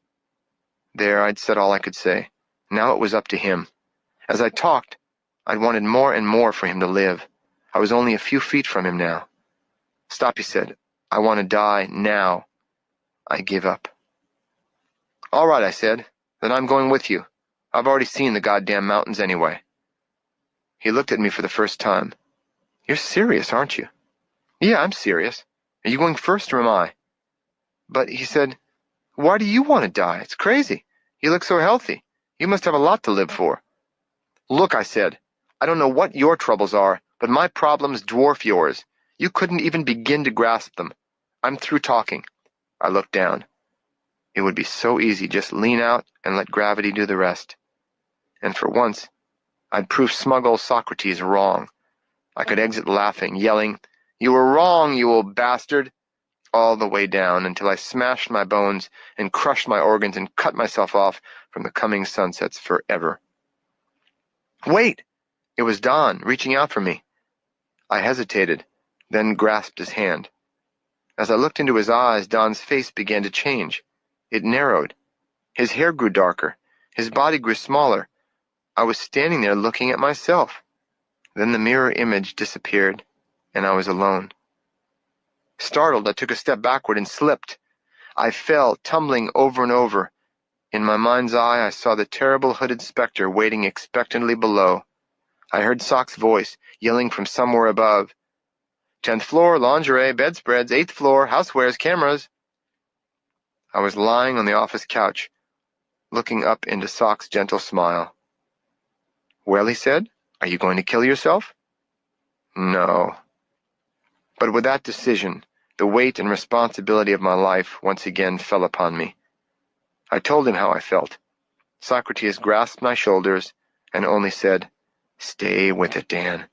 There, I'd said all I could say. Now it was up to him. As I talked, I'd wanted more and more for him to live. I was only a few feet from him now. "Stop," he said. "I want to die now." I gave up. All right, I said. Then I'm going with you. I've already seen the goddamn mountains anyway. He looked at me for the first time. You're serious, aren't you? Yeah, I'm serious. Are you going first or am I? But he said, why do you want to die? It's crazy. You look so healthy. You must have a lot to live for. Look, I said, I don't know what your troubles are, but my problems dwarf yours. You couldn't even begin to grasp them. I'm through talking. I looked down. It would be so easy, just lean out and let gravity do the rest. And for once, I'd prove smug old Socrates wrong. I could exit laughing, yelling, You were wrong, you old bastard, all the way down until I smashed my bones and crushed my organs and cut myself off from the coming sunsets forever. Wait! It was Don, reaching out for me. I hesitated, then grasped his hand. As I looked into his eyes, Don's face began to change. It narrowed. His hair grew darker. His body grew smaller. I was standing there looking at myself. Then the mirror image disappeared, and I was alone. Startled, I took a step backward and slipped. I fell, tumbling over and over. In my mind's eye, I saw the terrible hooded specter waiting expectantly below. I heard Sock's voice, yelling from somewhere above. 10th floor, lingerie, bedspreads, 8th floor, housewares, cameras. I was lying on the office couch, looking up into Sock's gentle smile. Well, he said, are you going to kill yourself? No. But with that decision, the weight and responsibility of my life once again fell upon me. I told him how I felt. Socrates grasped my shoulders and only said, Stay with it, Dan.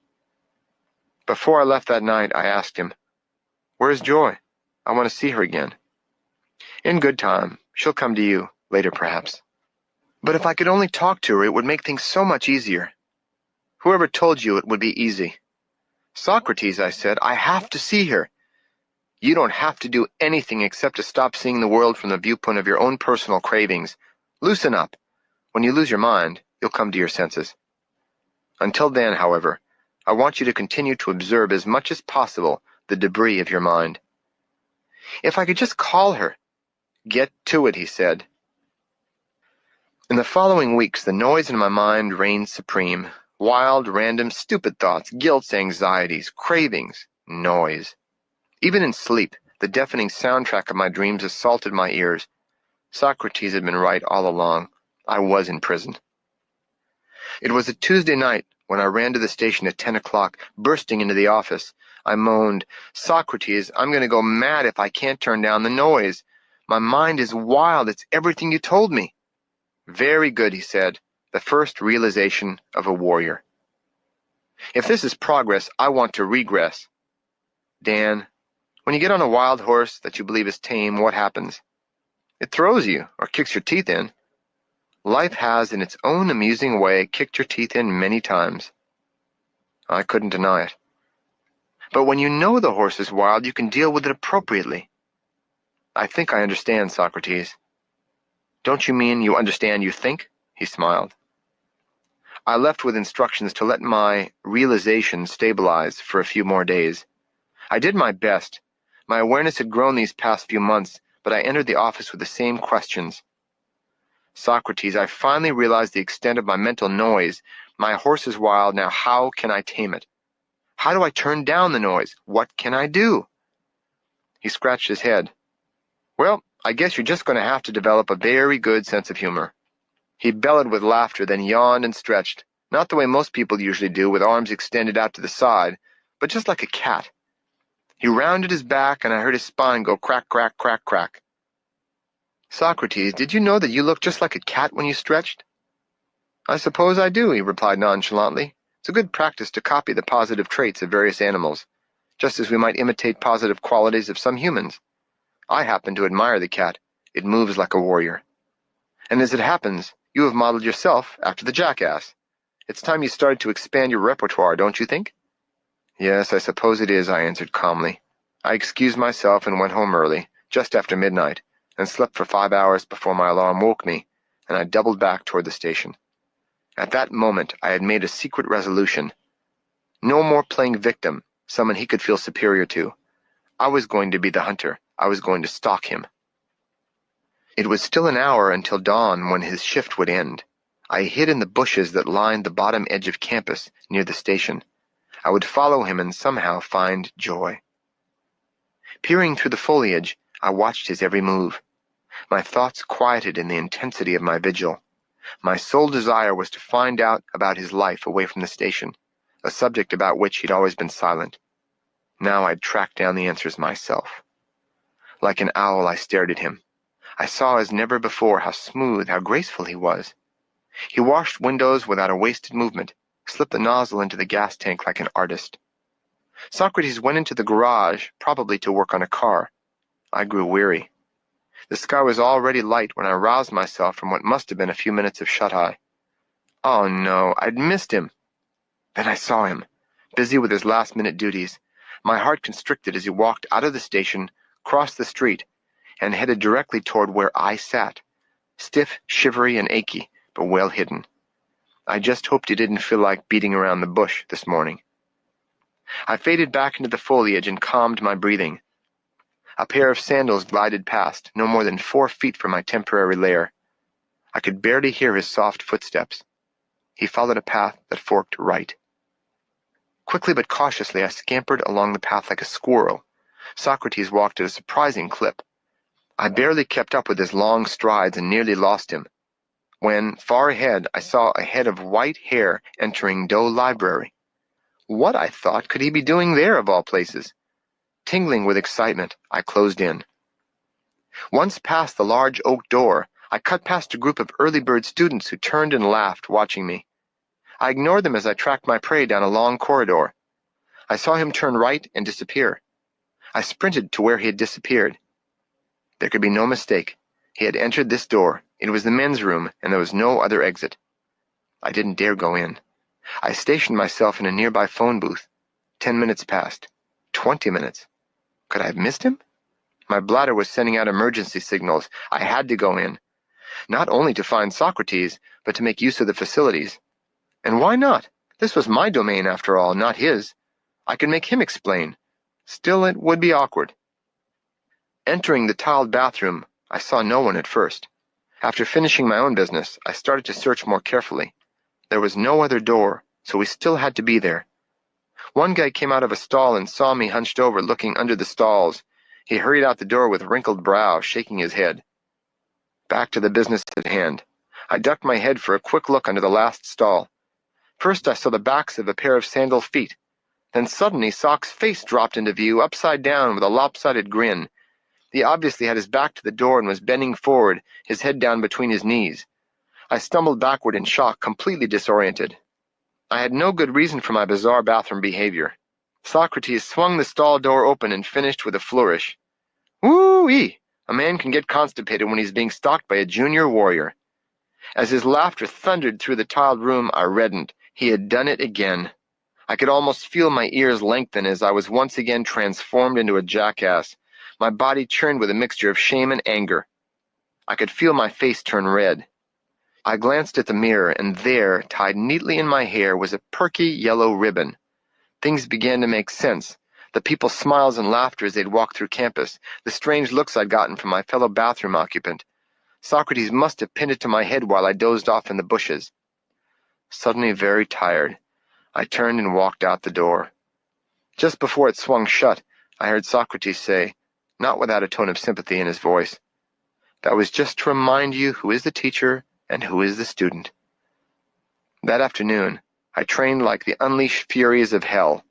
Before I left that night, I asked him, Where's Joy? I want to see her again. In good time. She'll come to you, later perhaps. But if I could only talk to her, it would make things so much easier. Whoever told you it would be easy? Socrates, I said, I have to see her. You don't have to do anything except to stop seeing the world from the viewpoint of your own personal cravings. Loosen up. When you lose your mind, you'll come to your senses. Until then, however, I want you to continue to observe as much as possible the debris of your mind. If I could just call her. Get to it, he said. In the following weeks, the noise in my mind reigned supreme. Wild, random, stupid thoughts, guilt, anxieties, cravings, noise. Even in sleep, the deafening soundtrack of my dreams assaulted my ears. Socrates had been right all along. I was in prison. It was a Tuesday night when I ran to the station at 10 o'clock, bursting into the office. I moaned, Socrates, I'm going to go mad if I can't turn down the noise. My mind is wild. It's everything you told me. Very good, he said, the first realization of a warrior. If this is progress, I want to regress. Dan, when you get on a wild horse that you believe is tame, what happens? It throws you or kicks your teeth in. Life has, in its own amusing way, kicked your teeth in many times. I couldn't deny it. But when you know the horse is wild, you can deal with it appropriately. I think I understand, Socrates. Don't you mean you understand you think? He smiled. I left with instructions to let my realization stabilize for a few more days. I did my best. My awareness had grown these past few months, but I entered the office with the same questions. Socrates, I finally realized the extent of my mental noise. My horse is wild. Now how can I tame it? How do I turn down the noise? What can I do? He scratched his head. Well, I guess you're just going to have to develop a very good sense of humor. He bellowed with laughter, then yawned and stretched, not the way most people usually do, with arms extended out to the side, but just like a cat. He rounded his back, and I heard his spine go crack, crack, crack, crack. Socrates, did you know that you looked just like a cat when you stretched? I suppose I do, he replied nonchalantly. It's a good practice to copy the positive traits of various animals, just as we might imitate positive qualities of some humans. I happen to admire the cat. It moves like a warrior. And as it happens, you have modeled yourself after the jackass. It's time you started to expand your repertoire, don't you think? Yes, I suppose it is, I answered calmly. I excused myself and went home early, just after midnight, and slept for 5 hours before my alarm woke me, and I doubled back toward the station. At that moment, I had made a secret resolution. No more playing victim, someone he could feel superior to. I was going to be the hunter. I was going to stalk him. It was still an hour until dawn when his shift would end. I hid in the bushes that lined the bottom edge of campus near the station. I would follow him and somehow find joy. Peering through the foliage, I watched his every move. My thoughts quieted in the intensity of my vigil. My sole desire was to find out about his life away from the station, a subject about which he'd always been silent. Now I'd track down the answers myself. Like an owl, I stared at him. I saw as never before how smooth, how graceful he was. He washed windows without a wasted movement, slipped the nozzle into the gas tank like an artist. Socrates went into the garage, probably to work on a car. I grew weary. The sky was already light when I roused myself from what must have been a few minutes of shut-eye. Oh no, I'd missed him. Then I saw him, busy with his last-minute duties. My heart constricted as he walked out of the station, crossed the street, and headed directly toward where I sat, stiff, shivery, and achy, but well hidden. I just hoped he didn't feel like beating around the bush this morning. I faded back into the foliage and calmed my breathing. A pair of sandals glided past, no more than 4 feet from my temporary lair. I could barely hear his soft footsteps. He followed a path that forked right. Quickly but cautiously I scampered along the path like a squirrel. Socrates walked at a surprising clip. I barely kept up with his long strides and nearly lost him. When, far ahead, I saw a head of white hair entering Doe Library. What, I thought, could he be doing there of all places? Tingling with excitement, I closed in. Once past the large oak door, I cut past a group of early bird students who turned and laughed, watching me. I ignored them as I tracked my prey down a long corridor. I saw him turn right and disappear. I sprinted to where he had disappeared. There could be no mistake. He had entered this door. It was the men's room, and there was no other exit. I didn't dare go in. I stationed myself in a nearby phone booth. 10 minutes passed. 20 minutes. Could I have missed him? My bladder was sending out emergency signals. I had to go in. Not only to find Socrates, but to make use of the facilities. And why not? This was my domain, after all, not his. I could make him explain. Still, it would be awkward. Entering the tiled bathroom, I saw no one at first. After finishing my own business, I started to search more carefully. There was no other door, so we still had to be there. One guy came out of a stall and saw me hunched over looking under the stalls. He hurried out the door with wrinkled brow, shaking his head. Back to the business at hand. I ducked my head for a quick look under the last stall. First I saw the backs of a pair of sandal feet. Then suddenly Sock's face dropped into view, upside down with a lopsided grin. He obviously had his back to the door and was bending forward, his head down between his knees. I stumbled backward in shock, completely disoriented. I had no good reason for my bizarre bathroom behavior. Socrates swung the stall door open and finished with a flourish. Woo-ee! A man can get constipated when he's being stalked by a junior warrior. As his laughter thundered through the tiled room, I reddened. He had done it again. I could almost feel my ears lengthen as I was once again transformed into a jackass. My body churned with a mixture of shame and anger. I could feel my face turn red. I glanced at the mirror, and there, tied neatly in my hair, was a perky yellow ribbon. Things began to make sense. The people's smiles and laughter as they'd walked through campus, the strange looks I'd gotten from my fellow bathroom occupant. Socrates must have pinned it to my head while I dozed off in the bushes. Suddenly very tired, I turned and walked out the door. Just before it swung shut, I heard Socrates say, not without a tone of sympathy in his voice, "That was just to remind you who is the teacher and who is the student." That afternoon, I trained like the unleashed furies of hell.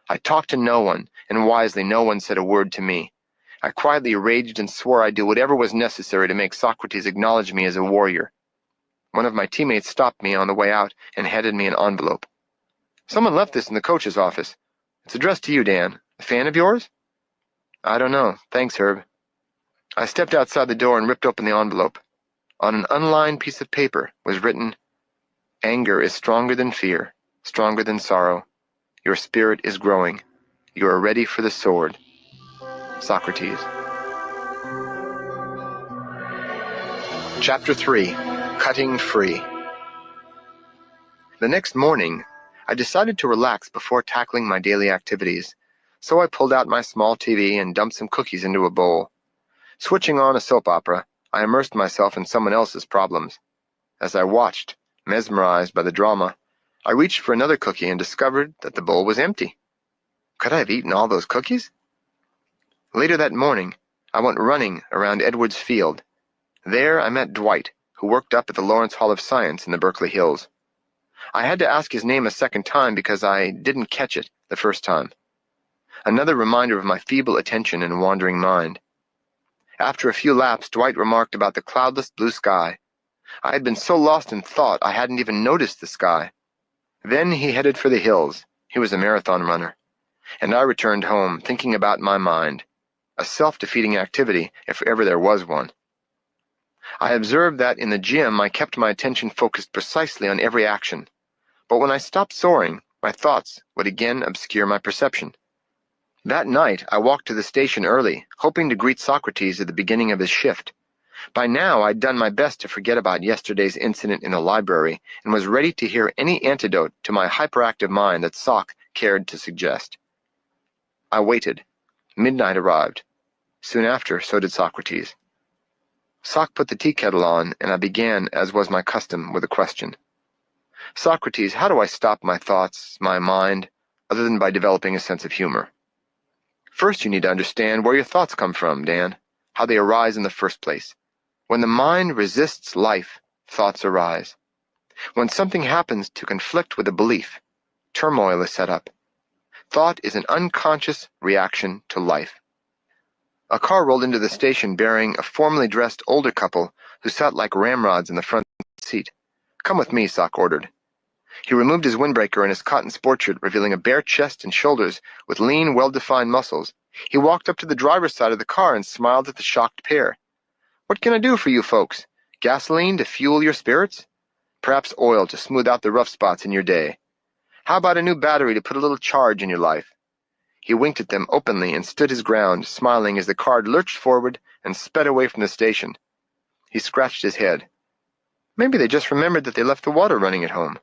I talked to no one, and wisely no one said a word to me. I quietly raged and swore I'd do whatever was necessary to make Socrates acknowledge me as a warrior. One of my teammates stopped me on the way out and handed me an envelope. "Someone left this in the coach's office. It's addressed to you, Dan. A fan of yours?" "I don't know. Thanks, Herb." I stepped outside the door and ripped open the envelope. On an unlined piece of paper was written, "Anger is stronger than fear, stronger than sorrow. Your spirit is growing. You are ready for the sword. Socrates." Chapter 3. Cutting Free. The next morning, I decided to relax before tackling my daily activities, so I pulled out my small TV and dumped some cookies into a bowl. Switching on a soap opera, I immersed myself in someone else's problems. As I watched, mesmerized by the drama, I reached for another cookie and discovered that the bowl was empty. Could I have eaten all those cookies? Later that morning, I went running around Edwards Field. There I met Dwight, who worked up at the Lawrence Hall of Science in the Berkeley Hills. I had to ask his name a second time because I didn't catch it the first time. Another reminder of my feeble attention and wandering mind. After a few laps, Dwight remarked about the cloudless blue sky. I had been so lost in thought I hadn't even noticed the sky. Then he headed for the hills. He was a marathon runner. And I returned home, thinking about my mind. A self-defeating activity, if ever there was one. I observed that in the gym I kept my attention focused precisely on every action. But when I stopped soaring, my thoughts would again obscure my perception. That night, I walked to the station early, hoping to greet Socrates at the beginning of his shift. By now, I'd done my best to forget about yesterday's incident in the library and was ready to hear any antidote to my hyperactive mind that Soc cared to suggest. I waited. Midnight arrived. Soon after, so did Socrates. Soc put the tea kettle on, and I began, as was my custom, with a question. Socrates, how do I stop my thoughts, my mind, other than by developing a sense of humor? First, you need to understand where your thoughts come from, Dan, how they arise in the first place. When the mind resists life, thoughts arise. When something happens to conflict with a belief, turmoil is set up. Thought is an unconscious reaction to life. A car rolled into the station bearing a formally dressed older couple who sat like ramrods in the front seat. Come with me, Soc ordered. He removed his windbreaker and his cotton sport shirt, revealing a bare chest and shoulders with lean, well-defined muscles. He walked up to the driver's side of the car and smiled at the shocked pair. What can I do for you folks? Gasoline to fuel your spirits? Perhaps oil to smooth out the rough spots in your day. How about a new battery to put a little charge in your life? He winked at them openly and stood his ground, smiling as the car lurched forward and sped away from the station. He scratched his head. Maybe they just remembered that they left the water running at home.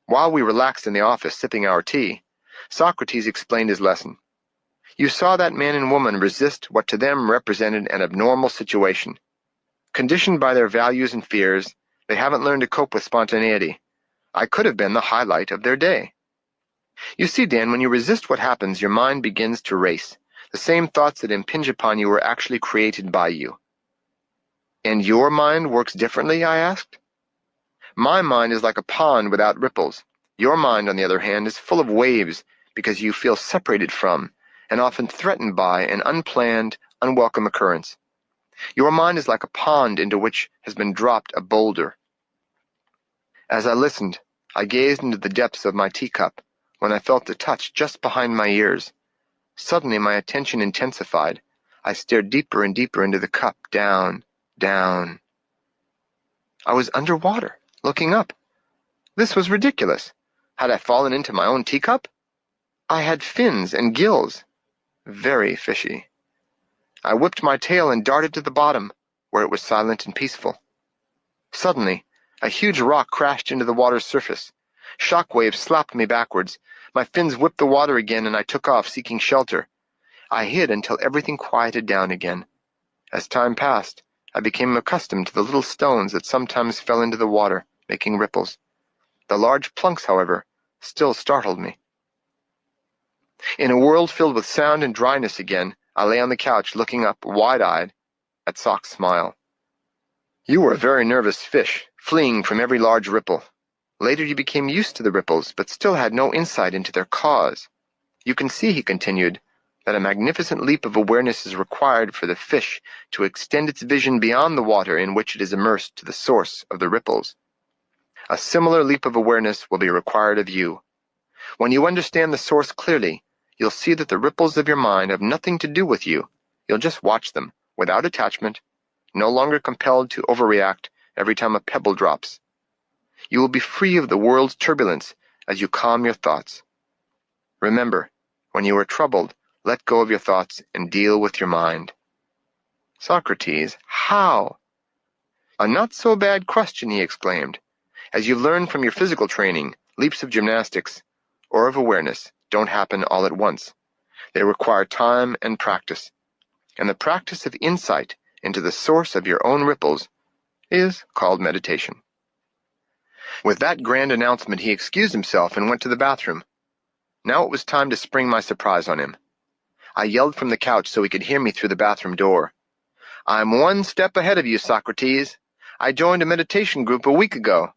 While we relaxed in the office sipping our tea, Socrates explained his lesson. You saw that man and woman resist what to them represented an abnormal situation. Conditioned by their values and fears, they haven't learned to cope with spontaneity. I could have been the highlight of their day. You see, Dan, when you resist what happens, your mind begins to race. The same thoughts that impinge upon you were actually created by you. And your mind works differently, I asked. My mind is like a pond without ripples. Your mind, on the other hand, is full of waves because you feel separated from and often threatened by an unplanned, unwelcome occurrence. Your mind is like a pond into which has been dropped a boulder. As I listened, I gazed into the depths of my teacup when I felt a touch just behind my ears. Suddenly my attention intensified. I stared deeper and deeper into the cup, down, down. I was underwater, looking up. This was ridiculous. Had I fallen into my own teacup? I had fins and gills. Very fishy. I whipped my tail and darted to the bottom, where it was silent and peaceful. Suddenly, a huge rock crashed into the water's surface. Shock waves slapped me backwards. My fins whipped the water again, and I took off, seeking shelter. I hid until everything quieted down again. As time passed, I became accustomed to the little stones that sometimes fell into the water, making ripples. The large plunks, however, still startled me. In a world filled with sound and dryness again, I lay on the couch looking up, wide-eyed, at Soc's smile. You were a very nervous fish, fleeing from every large ripple. Later you became used to the ripples, but still had no insight into their cause. You can see, he continued, that a magnificent leap of awareness is required for the fish to extend its vision beyond the water in which it is immersed to the source of the ripples. A similar leap of awareness will be required of you. When you understand the source clearly, you'll see that the ripples of your mind have nothing to do with you. You'll just watch them, without attachment, no longer compelled to overreact every time a pebble drops. You will be free of the world's turbulence as you calm your thoughts. Remember, when you are troubled, let go of your thoughts and deal with your mind. Socrates, how? A not-so-bad question, he exclaimed. As you've learned from your physical training, leaps of gymnastics or of awareness don't happen all at once. They require time and practice. And the practice of insight into the source of your own ripples is called meditation. With that grand announcement, he excused himself and went to the bathroom. Now it was time to spring my surprise on him. I yelled from the couch so he could hear me through the bathroom door. "I'm one step ahead of you, Socrates. I joined a meditation group a week ago.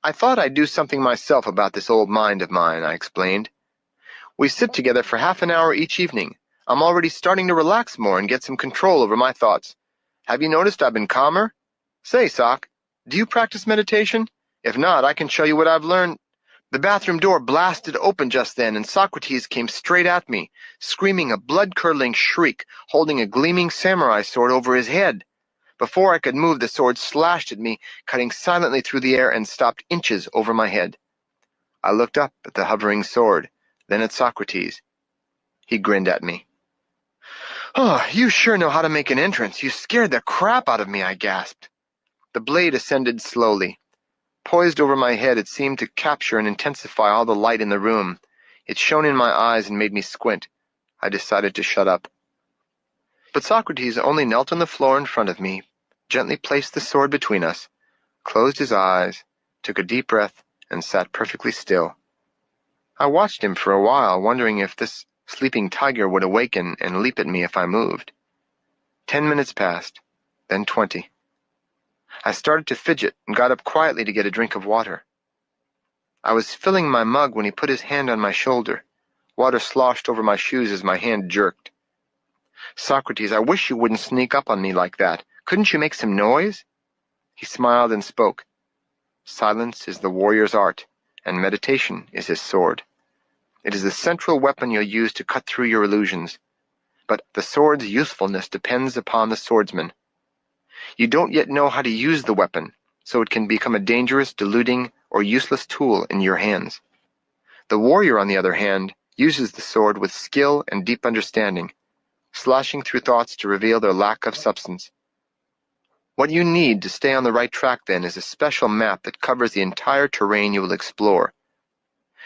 I thought I'd do something myself about this old mind of mine," I explained. "We sit together for half an hour each evening. I'm already starting to relax more and get some control over my thoughts. Have you noticed I've been calmer? Say, Soc, do you practice meditation? If not, I can show you what I've learned." The bathroom door blasted open just then, and Socrates came straight at me, screaming a blood-curdling shriek, holding a gleaming samurai sword over his head. Before I could move, the sword slashed at me, cutting silently through the air and stopped inches over my head. I looked up at the hovering sword, then at Socrates. He grinned at me. "Oh, you sure know how to make an entrance. You scared the crap out of me," I gasped. The blade ascended slowly. Poised over my head, it seemed to capture and intensify all the light in the room. It shone in my eyes and made me squint. I decided to shut up. But Socrates only knelt on the floor in front of me, gently placed the sword between us, closed his eyes, took a deep breath, and sat perfectly still. I watched him for a while, wondering if this sleeping tiger would awaken and leap at me if I moved. 10 minutes passed, then 20. I started to fidget and got up quietly to get a drink of water. I was filling my mug when he put his hand on my shoulder. Water sloshed over my shoes as my hand jerked. "Socrates, I wish you wouldn't sneak up on me like that. Couldn't you make some noise?" He smiled and spoke. "Silence is the warrior's art, and meditation is his sword. It is the central weapon you'll use to cut through your illusions. But the sword's usefulness depends upon the swordsman. You don't yet know how to use the weapon, so it can become a dangerous, deluding, or useless tool in your hands. The warrior, on the other hand, uses the sword with skill and deep understanding, slashing through thoughts to reveal their lack of substance. What you need to stay on the right track, then, is a special map that covers the entire terrain you will explore.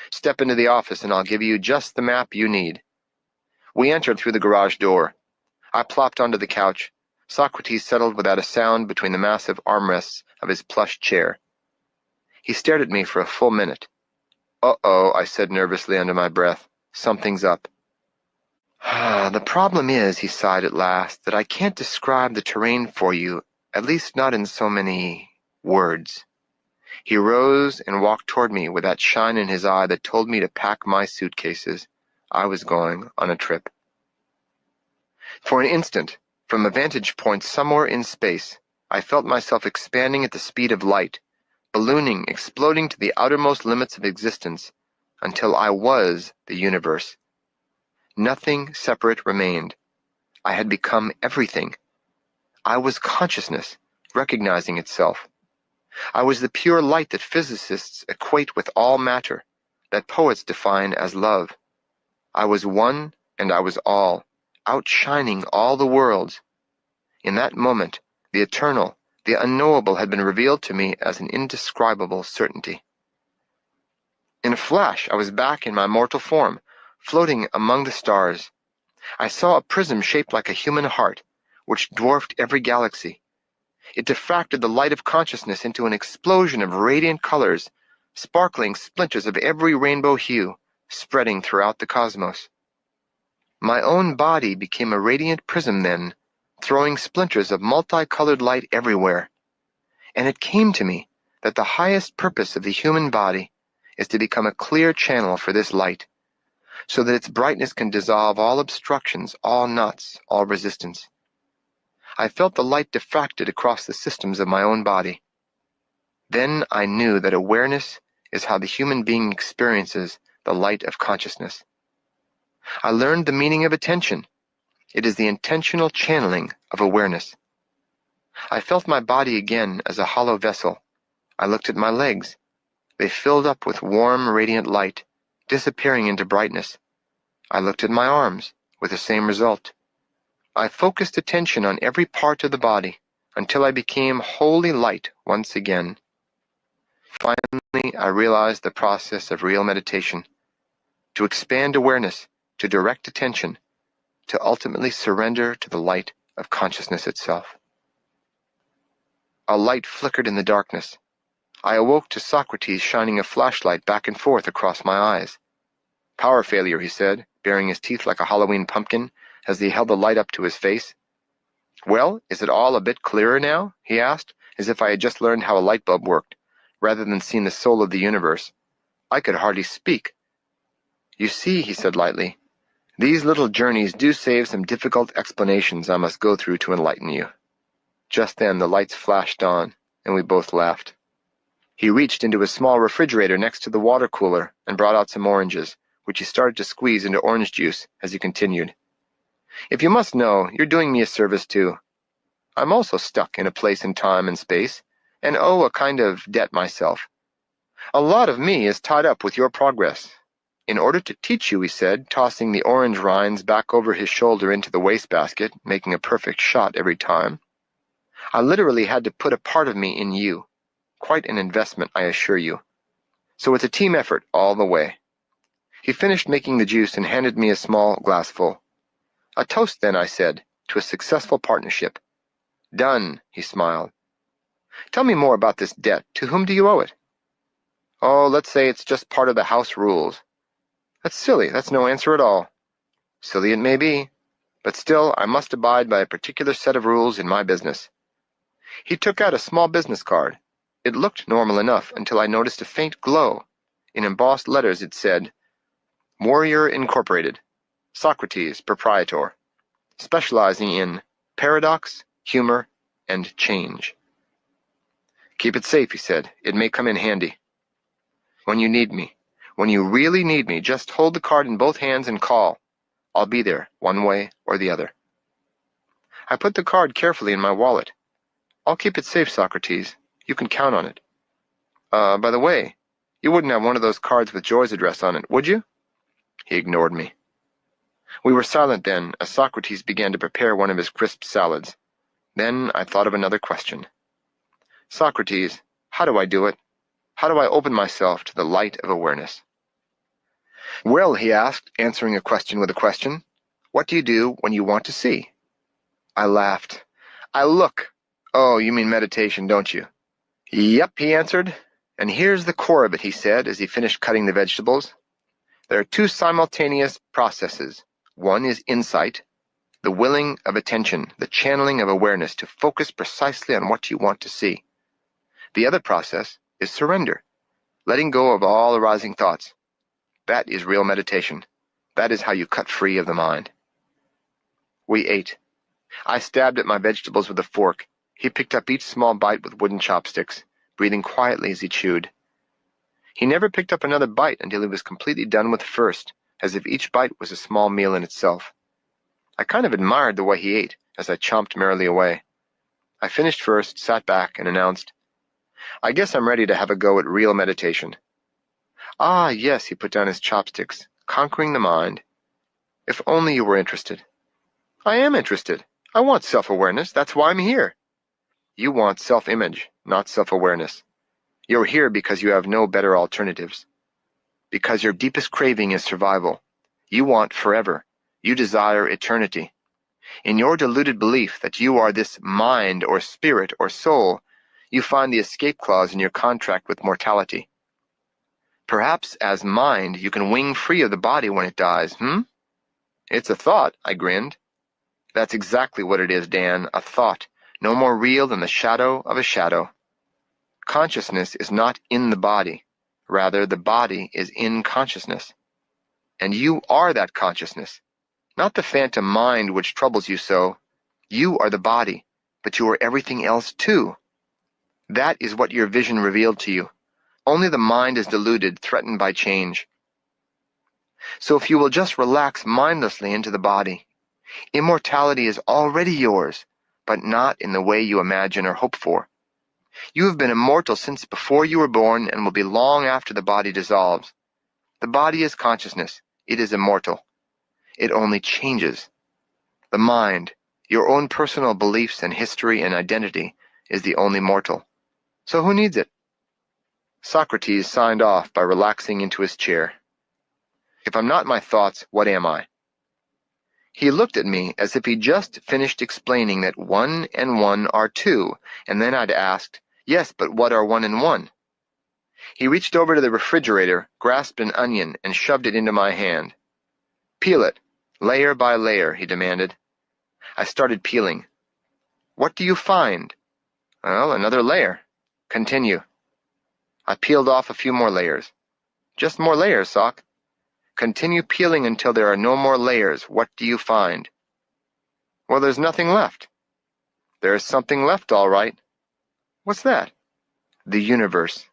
Step into the office and I'll give you just the map you need." We entered through the garage door. I plopped onto the couch. Socrates settled without a sound between the massive armrests of his plush chair. He stared at me for a full minute. "Uh-oh," I said nervously under my breath. "Something's up." "The problem is," he sighed at last, "that I can't describe the terrain for you, at least not in so many words." He rose and walked toward me with that shine in his eye that told me to pack my suitcases. I was going on a trip. For an instant, from a vantage point somewhere in space, I felt myself expanding at the speed of light, ballooning, exploding to the outermost limits of existence, until I was the universe. Nothing separate remained. I had become everything. I was consciousness, recognizing itself. I was the pure light that physicists equate with all matter, that poets define as love. I was one and I was all, outshining all the worlds. In that moment, the eternal, the unknowable had been revealed to me as an indescribable certainty. In a flash, I was back in my mortal form, floating among the stars. I saw a prism shaped like a human heart, which dwarfed every galaxy. It diffracted the light of consciousness into an explosion of radiant colors, sparkling splinters of every rainbow hue, spreading throughout the cosmos. My own body became a radiant prism then, throwing splinters of multicolored light everywhere. And it came to me that the highest purpose of the human body is to become a clear channel for this light, so that its brightness can dissolve all obstructions, all knots, all resistance. I felt the light diffracted across the systems of my own body. Then I knew that awareness is how the human being experiences the light of consciousness. I learned the meaning of attention. It is the intentional channeling of awareness. I felt my body again as a hollow vessel. I looked at my legs. They filled up with warm, radiant light, disappearing into brightness. I looked at my arms, with the same result. I focused attention on every part of the body until I became wholly light once again. Finally, I realized the process of real meditation. To expand awareness, to direct attention, to ultimately surrender to the light of consciousness itself. A light flickered in the darkness. I awoke to Socrates shining a flashlight back and forth across my eyes. Power failure, he said, baring his teeth like a Halloween pumpkin as he held the light up to his face. Well, is it all a bit clearer now? He asked, as if I had just learned how a light bulb worked, rather than seen the soul of the universe. I could hardly speak. You see, he said lightly, these little journeys do save some difficult explanations I must go through to enlighten you. Just then the lights flashed on, and we both laughed. He reached into a small refrigerator next to the water cooler and brought out some oranges, which he started to squeeze into orange juice as he continued. If you must know, you're doing me a service too. I'm also stuck in a place in time and space, and owe a kind of debt myself. A lot of me is tied up with your progress. In order to teach you, he said, tossing the orange rinds back over his shoulder into the wastebasket, making a perfect shot every time, I literally had to put a part of me in you. Quite an investment, I assure you. So it's a team effort all the way. He finished making the juice and handed me a small glassful. A toast, then, I said, to a successful partnership. Done, he smiled. Tell me more about this debt. To whom do you owe it? Oh, let's say it's just part of the house rules. That's silly. That's no answer at all. Silly it may be, but still I must abide by a particular set of rules in my business. He took out a small business card. It looked normal enough until I noticed a faint glow. In embossed letters it said, Warrior Incorporated, Socrates, Proprietor, specializing in paradox, humor, and change. Keep it safe, he said. It may come in handy. When you need me, when you really need me, just hold the card in both hands and call. I'll be there, one way or the other. I put the card carefully in my wallet. I'll keep it safe, Socrates. You can count on it. By the way, you wouldn't have one of those cards with Joy's address on it, would you? He ignored me. We were silent then, as Socrates began to prepare one of his crisp salads. Then I thought of another question. Socrates, how do I do it? How do I open myself to the light of awareness? Well, he asked, answering a question with a question, what do you do when you want to see? I laughed. I look. Oh, you mean meditation, don't you? Yep, he answered. And here's the core of it, he said, as he finished cutting the vegetables. There are two simultaneous processes. One is insight, the willing of attention, the channeling of awareness to focus precisely on what you want to see. The other process is surrender, letting go of all arising thoughts. That is real meditation. That is how you cut free of the mind. We ate. I stabbed at my vegetables with a fork. He picked up each small bite with wooden chopsticks, breathing quietly as he chewed. He never picked up another bite until he was completely done with the first, as if each bite was a small meal in itself. I kind of admired the way he ate, as I chomped merrily away. I finished first, sat back, and announced, I guess I'm ready to have a go at real meditation. Ah, yes, he put down his chopsticks, conquering the mind. If only you were interested. I am interested. I want self-awareness. That's why I'm here. You want self-image, not self-awareness. You're here because you have no better alternatives. Because your deepest craving is survival. You want forever. You desire eternity. In your deluded belief that you are this mind or spirit or soul, you find the escape clause in your contract with mortality. Perhaps as mind you can wing free of the body when it dies, It's a thought, I grinned. That's exactly what it is, Dan, a thought, no more real than the shadow of a shadow. Consciousness is not in the body. Rather, the body is in consciousness. And you are that consciousness, not the phantom mind which troubles you so. You are the body, but you are everything else too. That is what your vision revealed to you. Only the mind is deluded, threatened by change. So if you will just relax mindlessly into the body, immortality is already yours, but not in the way you imagine or hope for. You have been immortal since before you were born and will be long after the body dissolves. The body is consciousness. It is immortal. It only changes. The mind, your own personal beliefs and history and identity, is the only mortal. So who needs it? Socrates signed off by relaxing into his chair. If I'm not my thoughts, what am I? He looked at me as if he'd just finished explaining that 1 and 1 are 2, and then I'd asked, "Yes, but what are 1 and 1? He reached over to the refrigerator, grasped an onion, and shoved it into my hand. "Peel it, layer by layer," he demanded. I started peeling. "What do you find?" "Well, another layer." "Continue." I peeled off a few more layers. "Just more layers, Sock." "Continue peeling until there are no more layers. What do you find?" "Well, there's nothing left." "There's something left, all right." "What's that?" "The universe.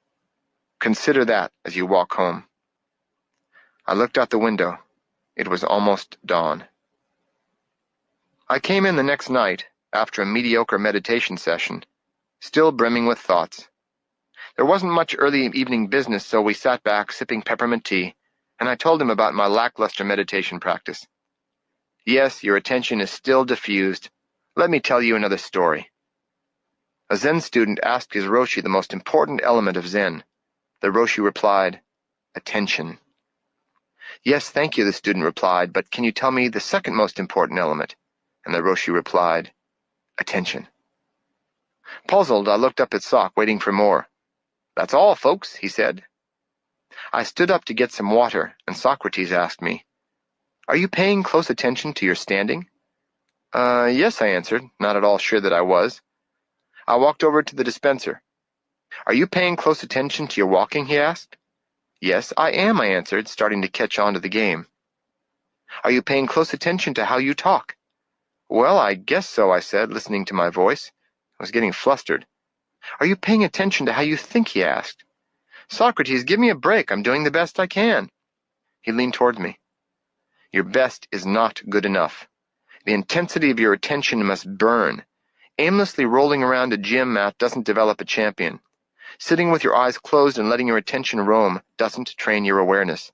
Consider that as you walk home." I looked out the window. It was almost dawn. I came in the next night, after a mediocre meditation session, still brimming with thoughts. There wasn't much early evening business, so we sat back, sipping peppermint tea, and I told him about my lackluster meditation practice. "Yes, your attention is still diffused. Let me tell you another story." A Zen student asked his Roshi the most important element of Zen. The Roshi replied, "Attention." "Yes, thank you," the student replied, "but can you tell me the second most important element?" And the Roshi replied, "Attention." Puzzled, I looked up at Sock, waiting for more. "That's all, folks," he said. I stood up to get some water, and Socrates asked me, "Are you paying close attention to your standing?" Yes," I answered, not at all sure that I was. I walked over to the dispenser. "Are you paying close attention to your walking?" he asked. "Yes, I am," I answered, starting to catch on to the game. "Are you paying close attention to how you talk?" "Well, I guess so," I said, listening to my voice. I was getting flustered. "Are you paying attention to how you think?" he asked. "Socrates, give me a break. I'm doing the best I can." He leaned toward me. "Your best is not good enough. The intensity of your attention must burn. Aimlessly rolling around a gym mat doesn't develop a champion. Sitting with your eyes closed and letting your attention roam doesn't train your awareness."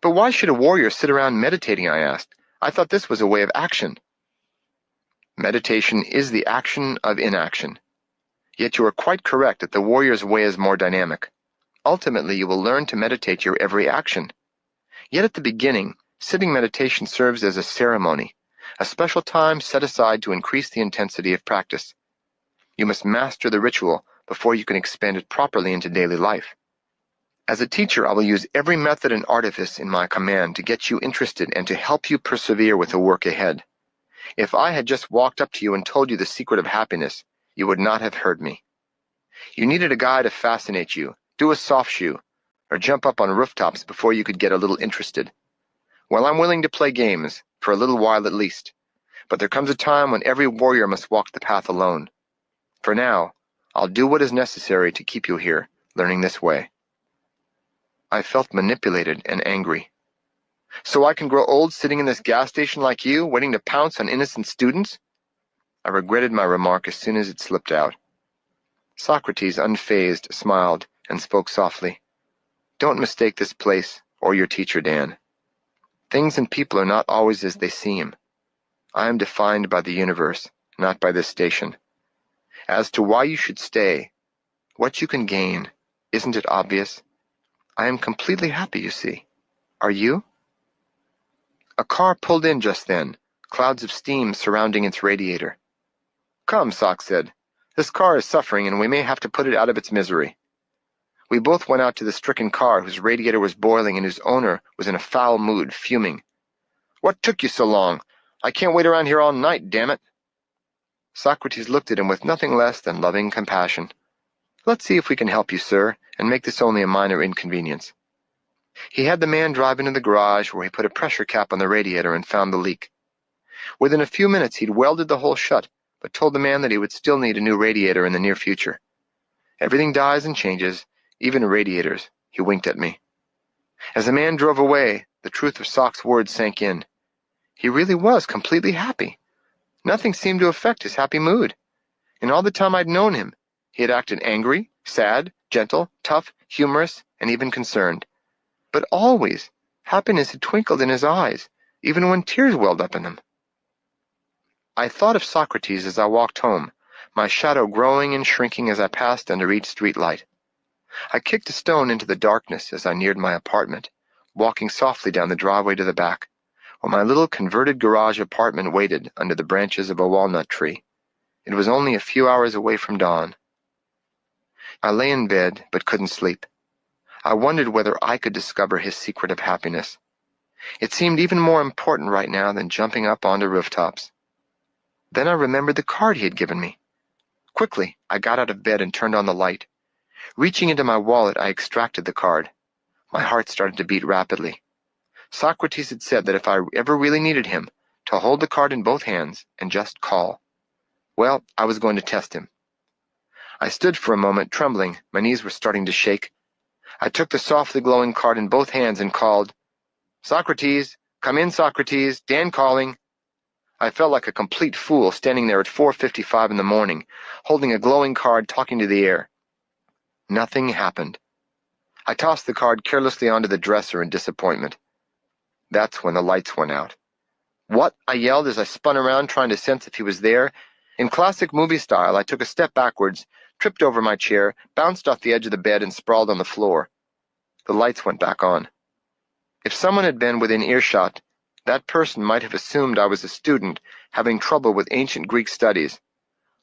"But why should a warrior sit around meditating?" I asked. "I thought this was a way of action." Meditation is the action of inaction. Yet you are quite correct that the warrior's way is more dynamic. Ultimately, you will learn to meditate your every action. Yet at the beginning, sitting meditation serves as a ceremony, a special time set aside to increase the intensity of practice. You must master the ritual before you can expand it properly into daily life. As a teacher, I will use every method and artifice in my command to get you interested and to help you persevere with the work ahead. If I had just walked up to you and told you the secret of happiness, you would not have heard me. You needed a guy to fascinate you, do a soft shoe, or jump up on rooftops before you could get a little interested. Well, I'm willing to play games, for a little while at least, but there comes a time when every warrior must walk the path alone. For now, I'll do what is necessary to keep you here, learning this way. I felt manipulated and angry. So I can grow old sitting in this gas station like you, waiting to pounce on innocent students? I regretted my remark as soon as it slipped out. Socrates, unfazed, smiled and spoke softly. "Don't mistake this place or your teacher, Dan. Things and people are not always as they seem. I am defined by the universe, not by this station. As to why you should stay, what you can gain, isn't it obvious? I am completely happy, you see. Are you?" A car pulled in just then, clouds of steam surrounding its radiator. "Come," Sock said. "This car is suffering, and we may have to put it out of its misery." We both went out to the stricken car, whose radiator was boiling and whose owner was in a foul mood, fuming. "What took you so long? I can't wait around here all night, damn it." Socrates looked at him with nothing less than loving compassion. "Let's see if we can help you, sir, and make this only a minor inconvenience." He had the man drive into the garage, where he put a pressure cap on the radiator and found the leak. Within a few minutes he'd welded the hole shut, but told the man that he would still need a new radiator in the near future. Everything dies and changes, even radiators. He winked at me. As the man drove away, the truth of Sock's words sank in. He really was completely happy. Nothing seemed to affect his happy mood. In all the time I'd known him, he had acted angry, sad, gentle, tough, humorous, and even concerned. But always, happiness had twinkled in his eyes, even when tears welled up in them. I thought of Socrates as I walked home, my shadow growing and shrinking as I passed under each street light. I kicked a stone into the darkness as I neared my apartment, walking softly down the driveway to the back, while my little converted garage apartment waited under the branches of a walnut tree. It was only a few hours away from dawn. I lay in bed but couldn't sleep. I wondered whether I could discover his secret of happiness. It seemed even more important right now than jumping up onto rooftops. Then I remembered the card he had given me. Quickly, I got out of bed and turned on the light. Reaching into my wallet, I extracted the card. My heart started to beat rapidly. Socrates had said that if I ever really needed him, to hold the card in both hands and just call. Well, I was going to test him. I stood for a moment, trembling. My knees were starting to shake. I took the softly glowing card in both hands and called, "Socrates, come in, Socrates, Dan calling." I felt like a complete fool standing there at 4:55 in the morning, holding a glowing card talking to the air. Nothing happened. I tossed the card carelessly onto the dresser in disappointment. That's when the lights went out. "What?" I yelled as I spun around trying to sense if he was there. In classic movie style, I took a step backwards, tripped over my chair, bounced off the edge of the bed, and sprawled on the floor. The lights went back on. If someone had been within earshot, that person might have assumed I was a student having trouble with ancient Greek studies.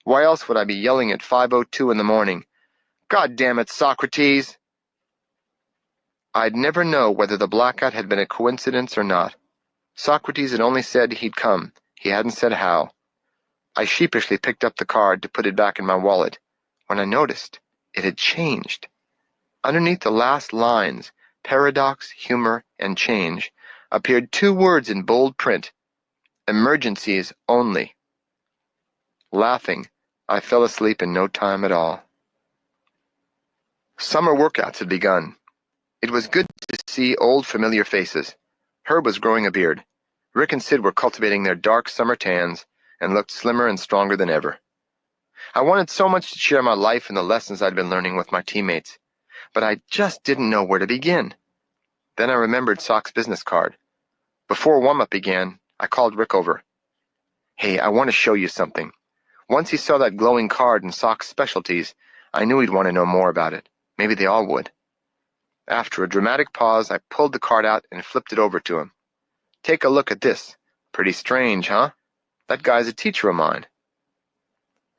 Why else would I be yelling at 5:02 in the morning, "God damn it, Socrates!" I'd never know whether the blackout had been a coincidence or not. Socrates had only said he'd come. He hadn't said how. I sheepishly picked up the card to put it back in my wallet, when I noticed it had changed. Underneath the last lines, paradox, humor, and change, appeared two words in bold print, "Emergencies only." Laughing, I fell asleep in no time at all. Summer workouts had begun. It was good to see old familiar faces. Herb was growing a beard. Rick and Sid were cultivating their dark summer tans and looked slimmer and stronger than ever. I wanted so much to share my life and the lessons I'd been learning with my teammates, but I just didn't know where to begin. Then I remembered Sock's business card. Before warm-up began, I called Rick over. "Hey, I want to show you something." Once he saw that glowing card and Sock's specialties, I knew he'd want to know more about it. Maybe they all would. After a dramatic pause, I pulled the card out and flipped it over to him. "Take a look at this. Pretty strange, huh? That guy's a teacher of mine."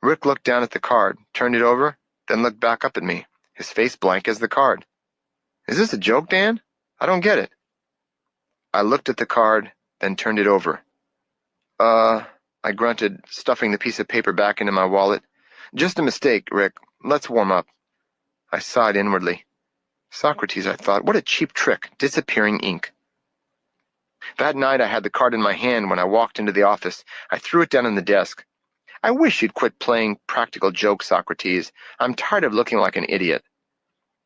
Rick looked down at the card, turned it over, then looked back up at me, his face blank as the card. "Is this a joke, Dan? I don't get it." I looked at the card, then turned it over. I grunted, stuffing the piece of paper back into my wallet. "Just a mistake, Rick. Let's warm up." I sighed inwardly. Socrates, I thought, what a cheap trick, disappearing ink. That night I had the card in my hand when I walked into the office. I threw it down on the desk. "I wish you'd quit playing practical jokes, Socrates. I'm tired of looking like an idiot."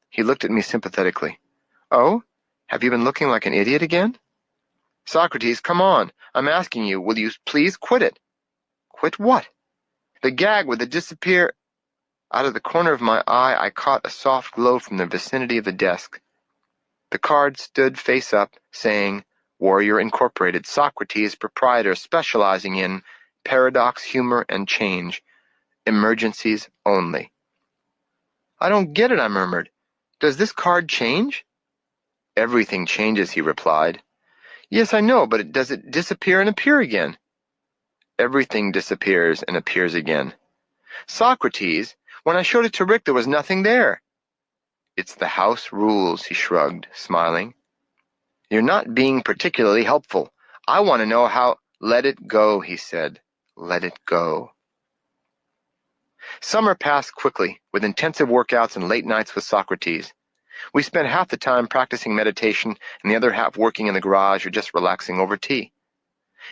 He looked at me sympathetically. "Oh? Have you been looking like an idiot again?" "Socrates, come on. I'm asking you, will you please quit it?" "Quit what?" "The gag with the disappear—" Out of the corner of my eye, I caught a soft glow from the vicinity of the desk. The card stood face up, saying, "Warrior Incorporated, Socrates, proprietor specializing in paradox, humor, and change. Emergencies only." "I don't get it," I murmured. "Does this card change?" "Everything changes," he replied. "Yes, I know, but does it disappear and appear again?" "Everything disappears and appears again." "Socrates, when I showed it to Rick, there was nothing there." "It's the house rules," he shrugged, smiling. "You're not being particularly helpful. I want to know how—" "Let it go," he said. "Let it go." Summer passed quickly, with intensive workouts and late nights with Socrates. We spent half the time practicing meditation and the other half working in the garage or just relaxing over tea.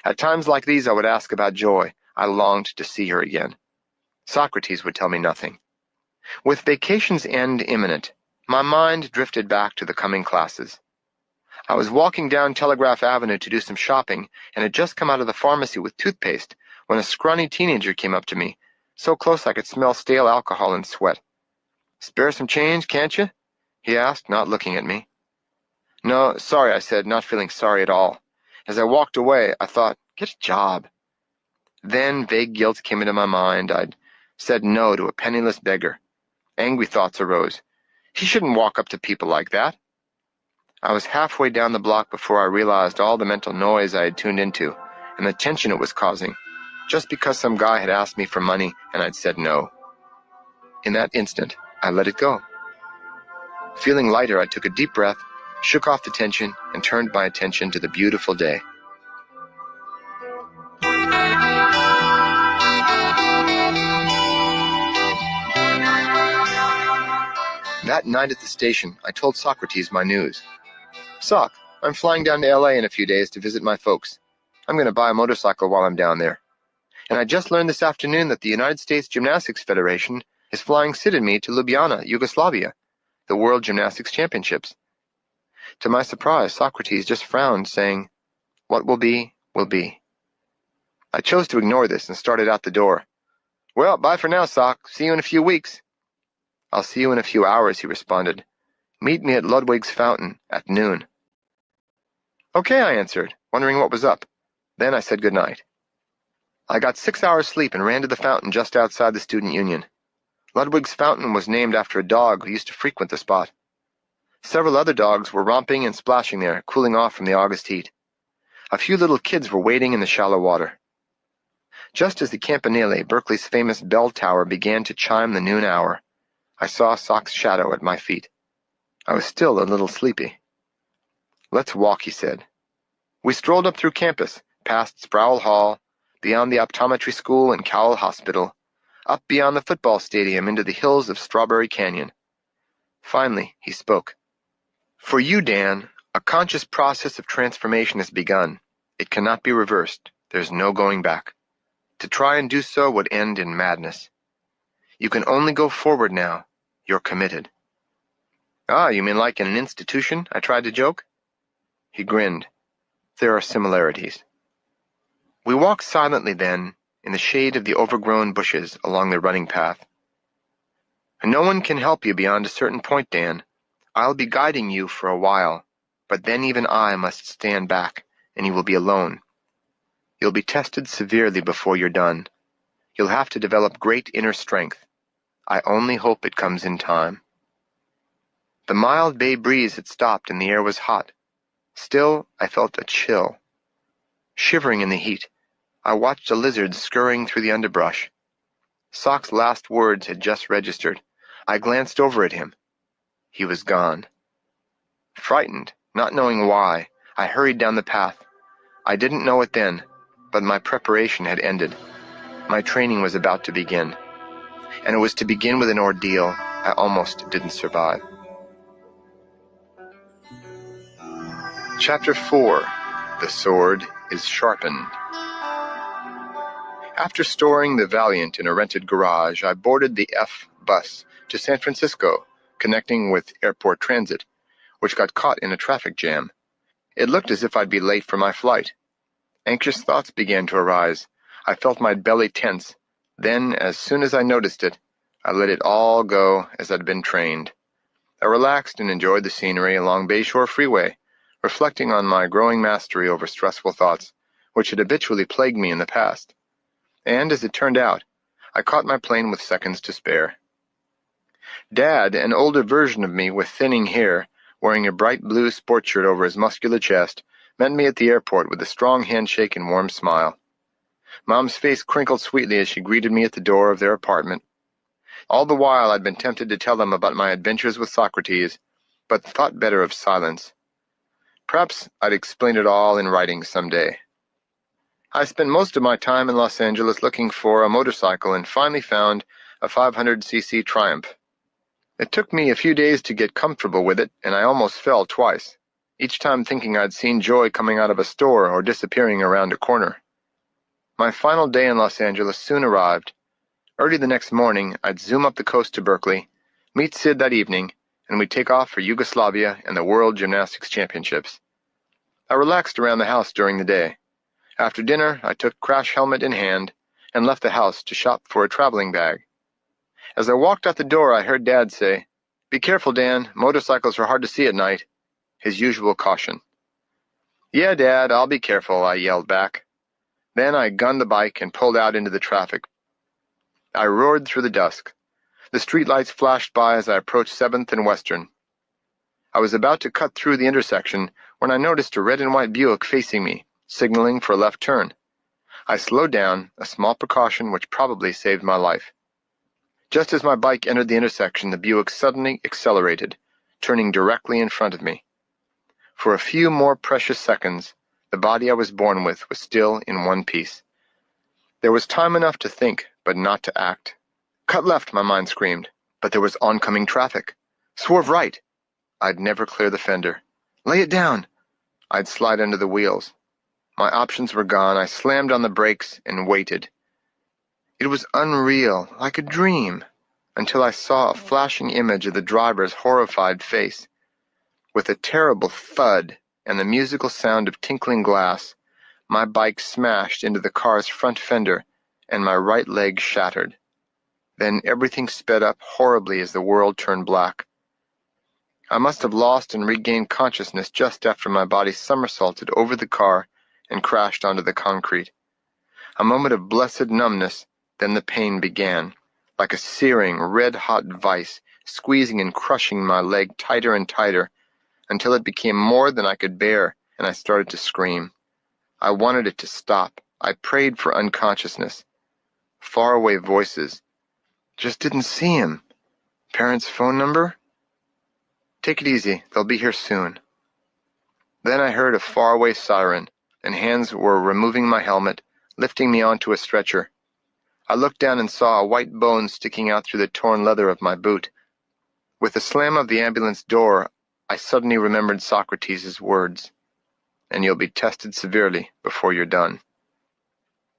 At times like these, I would ask about Joy. I longed to see her again. Socrates would tell me nothing. With vacation's end imminent, my mind drifted back to the coming classes. I was walking down Telegraph Avenue to do some shopping and had just come out of the pharmacy with toothpaste when a scrawny teenager came up to me, so close I could smell stale alcohol and sweat. "Spare some change, can't you?" he asked, not looking at me. "No, sorry," I said, not feeling sorry at all. As I walked away, I thought, get a job. Then vague guilt came into my mind. I'd said no to a penniless beggar. Angry thoughts arose. He shouldn't walk up to people like that. I was halfway down the block before I realized all the mental noise I had tuned into and the tension it was causing, just because some guy had asked me for money and I'd said no. In that instant, I let it go. Feeling lighter, I took a deep breath, shook off the tension, and turned my attention to the beautiful day. That night at the station, I told Socrates my news. Soc, I'm flying down to LA in a few days to visit my folks. I'm going to buy a motorcycle while I'm down there. And I just learned this afternoon that the United States Gymnastics Federation is flying Sid and me to Ljubljana, Yugoslavia, the World Gymnastics Championships. To my surprise, Socrates just frowned, saying, "What will be, will be." I chose to ignore this and started out the door. "Well, bye for now, Soc. See you in a few weeks." "I'll see you in a few hours," he responded. "Meet me at Ludwig's Fountain at noon." "Okay," I answered, wondering what was up. Then I said goodnight. I got 6 hours sleep and ran to the fountain just outside the Student Union. Ludwig's Fountain was named after a dog who used to frequent the spot. Several other dogs were romping and splashing there, cooling off from the August heat. A few little kids were wading in the shallow water. Just as the Campanile, Berkeley's famous bell tower, began to chime the noon hour, I saw Soc's shadow at my feet. I was still a little sleepy. "Let's walk," he said. We strolled up through campus, past Sproul Hall, beyond the optometry school and Cowell Hospital, up beyond the football stadium into the hills of Strawberry Canyon. Finally, he spoke. "For you, Dan, a conscious process of transformation has begun. It cannot be reversed. There's no going back. To try and do so would end in madness. You can only go forward now. You're committed." "Ah, you mean like in an institution?" I tried to joke. He grinned. "There are similarities." We walked silently then, in the shade of the overgrown bushes along the running path. "No one can help you beyond a certain point, Dan. I'll be guiding you for a while, but then even I must stand back, and you will be alone. You'll be tested severely before you're done. You'll have to develop great inner strength. I only hope it comes in time." The mild bay breeze had stopped and the air was hot. Still, I felt a chill. Shivering in the heat, I watched a lizard scurrying through the underbrush. Soc's last words had just registered. I glanced over at him. He was gone. Frightened, not knowing why, I hurried down the path. I didn't know it then, but my preparation had ended. My training was about to begin. And it was to begin with an ordeal I almost didn't survive. Chapter 4. The Sword is Sharpened. After storing the Valiant in a rented garage, I boarded the F bus to San Francisco, connecting with airport transit, which got caught in a traffic jam. It looked as if I'd be late for my flight. Anxious thoughts began to arise. I felt my belly tense. Then, as soon as I noticed it, I let it all go as I'd been trained. I relaxed and enjoyed the scenery along Bayshore Freeway, reflecting on my growing mastery over stressful thoughts, which had habitually plagued me in the past. And, as it turned out, I caught my plane with seconds to spare. Dad, an older version of me with thinning hair, wearing a bright blue sports shirt over his muscular chest, met me at the airport with a strong handshake and warm smile. Mom's face crinkled sweetly as she greeted me at the door of their apartment. All the while I'd been tempted to tell them about my adventures with Socrates, but thought better of silence. Perhaps I'd explain it all in writing someday. I spent most of my time in Los Angeles looking for a motorcycle and finally found a 500cc Triumph. It took me a few days to get comfortable with it, and I almost fell twice, each time thinking I'd seen Joy coming out of a store or disappearing around a corner. My final day in Los Angeles soon arrived. Early the next morning, I'd zoom up the coast to Berkeley, meet Sid that evening, and we'd take off for Yugoslavia and the World Gymnastics Championships. I relaxed around the house during the day. After dinner, I took crash helmet in hand and left the house to shop for a traveling bag. As I walked out the door, I heard Dad say, "Be careful, Dan. Motorcycles are hard to see at night." His usual caution. "Yeah, Dad, I'll be careful," I yelled back. Then I gunned the bike and pulled out into the traffic. I roared through the dusk. The streetlights flashed by as I approached 7th and Western. I was about to cut through the intersection when I noticed a red and white Buick facing me, signaling for a left turn. I slowed down, a small precaution which probably saved my life. Just as my bike entered the intersection, the Buick suddenly accelerated, turning directly in front of me. For a few more precious seconds, the body I was born with was still in one piece. There was time enough to think, but not to act. Cut left, my mind screamed, but there was oncoming traffic. Swerve right. I'd never clear the fender. Lay it down. I'd slide under the wheels. My options were gone. I slammed on the brakes and waited. It was unreal, like a dream, until I saw a flashing image of the driver's horrified face. With a terrible thud and the musical sound of tinkling glass, my bike smashed into the car's front fender and my right leg shattered. Then everything sped up horribly as the world turned black. I must have lost and regained consciousness just after my body somersaulted over the car and crashed onto the concrete. A moment of blessed numbness, then the pain began, like a searing, red-hot vice, squeezing and crushing my leg tighter and tighter, until it became more than I could bear, and I started to scream. I wanted it to stop. I prayed for unconsciousness. Faraway voices. Just didn't see him. Parents' phone number? Take it easy. They'll be here soon. Then I heard a faraway siren, and hands were removing my helmet, lifting me onto a stretcher. I looked down and saw a white bone sticking out through the torn leather of my boot. With the slam of the ambulance door, I suddenly remembered Socrates' words, and you'll be tested severely before you're done.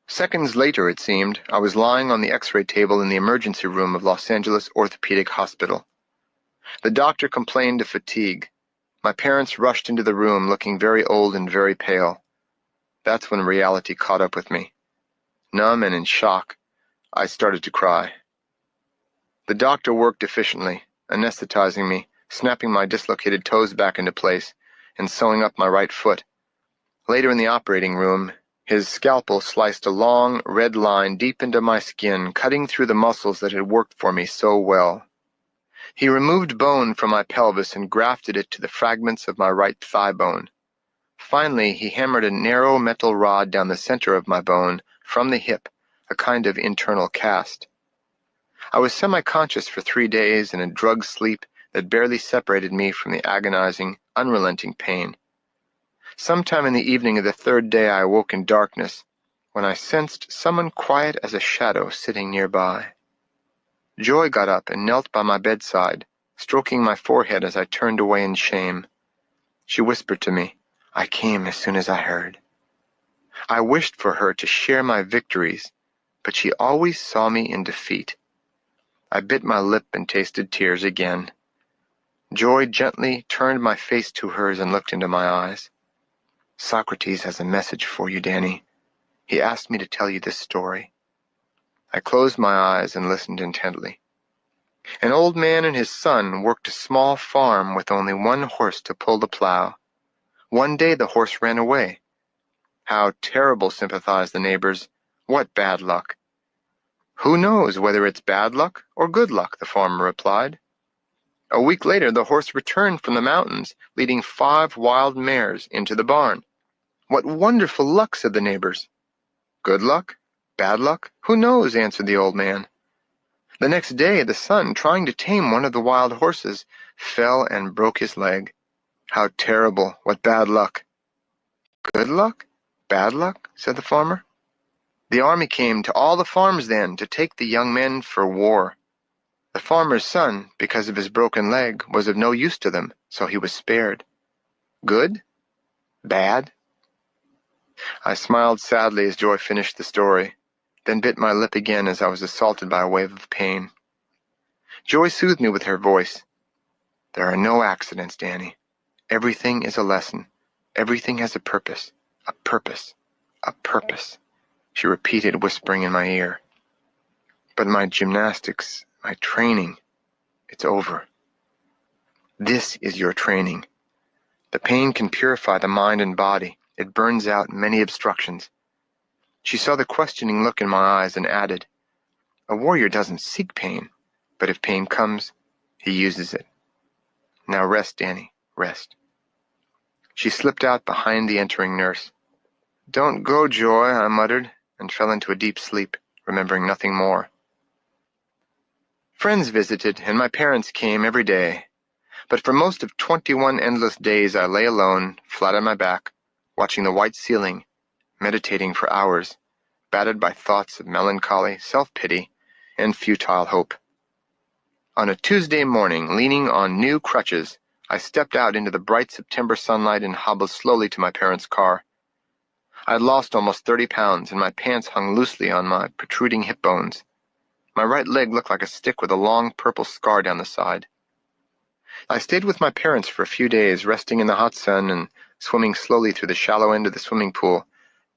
Seconds later, it seemed, I was lying on the x-ray table in the emergency room of Los Angeles Orthopedic Hospital. The doctor complained of fatigue. My parents rushed into the room looking very old and very pale. That's when reality caught up with me. Numb and in shock, I started to cry. The doctor worked efficiently, anesthetizing me, snapping my dislocated toes back into place, and sewing up my right foot. Later in the operating room, his scalpel sliced a long, red line deep into my skin, cutting through the muscles that had worked for me so well. He removed bone from my pelvis and grafted it to the fragments of my right thigh bone. Finally, he hammered a narrow metal rod down the center of my bone, from the hip, a kind of internal cast. I was semi-conscious for 3 days in a drugged sleep that barely separated me from the agonizing, unrelenting pain. Sometime in the evening of the 3rd day I awoke in darkness, when I sensed someone quiet as a shadow sitting nearby. Joy got up and knelt by my bedside, stroking my forehead as I turned away in shame. She whispered to me, "I came as soon as I heard." I wished for her to share my victories, but she always saw me in defeat. I bit my lip and tasted tears again. Joy gently turned my face to hers and looked into my eyes. "Socrates has a message for you, Danny. He asked me to tell you this story." I closed my eyes and listened intently. An old man and his son worked a small farm with only one horse to pull the plow. One day the horse ran away. "How terrible," sympathized the neighbors. "What bad luck." "Who knows whether it's bad luck or good luck," the farmer replied. A week later the horse returned from the mountains, leading 5 wild mares into the barn. "What wonderful luck," said the neighbors. "Good luck? Bad luck? Who knows?" answered the old man. The next day the son, trying to tame one of the wild horses, fell and broke his leg. "How terrible! What bad luck!" "Good luck? Bad luck?" said the farmer. The army came to all the farms then to take the young men for war. The farmer's son, because of his broken leg, was of no use to them, so he was spared. Good? Bad? I smiled sadly as Joy finished the story, then bit my lip again as I was assaulted by a wave of pain. Joy soothed me with her voice. "There are no accidents, Danny. Everything is a lesson. Everything has a purpose, a purpose, a purpose," she repeated, whispering in my ear. "But my gymnastics, my training, it's over." "This is your training. The pain can purify the mind and body. It burns out many obstructions." She saw the questioning look in my eyes and added, "A warrior doesn't seek pain, but if pain comes, he uses it. Now rest, Danny. rest. She slipped out behind the entering nurse. "Don't go, Joy," I muttered, and fell into a deep sleep, remembering nothing more. Friends visited, and my parents came every day. But for most of 21 endless days I lay alone, flat on my back, watching the white ceiling, meditating for hours, battered by thoughts of melancholy, self-pity, and futile hope. On a Tuesday morning, leaning on new crutches, I stepped out into the bright September sunlight and hobbled slowly to my parents' car. I had lost almost 30 pounds, and my pants hung loosely on my protruding hip bones. My right leg looked like a stick with a long purple scar down the side. I stayed with my parents for a few days, resting in the hot sun and swimming slowly through the shallow end of the swimming pool,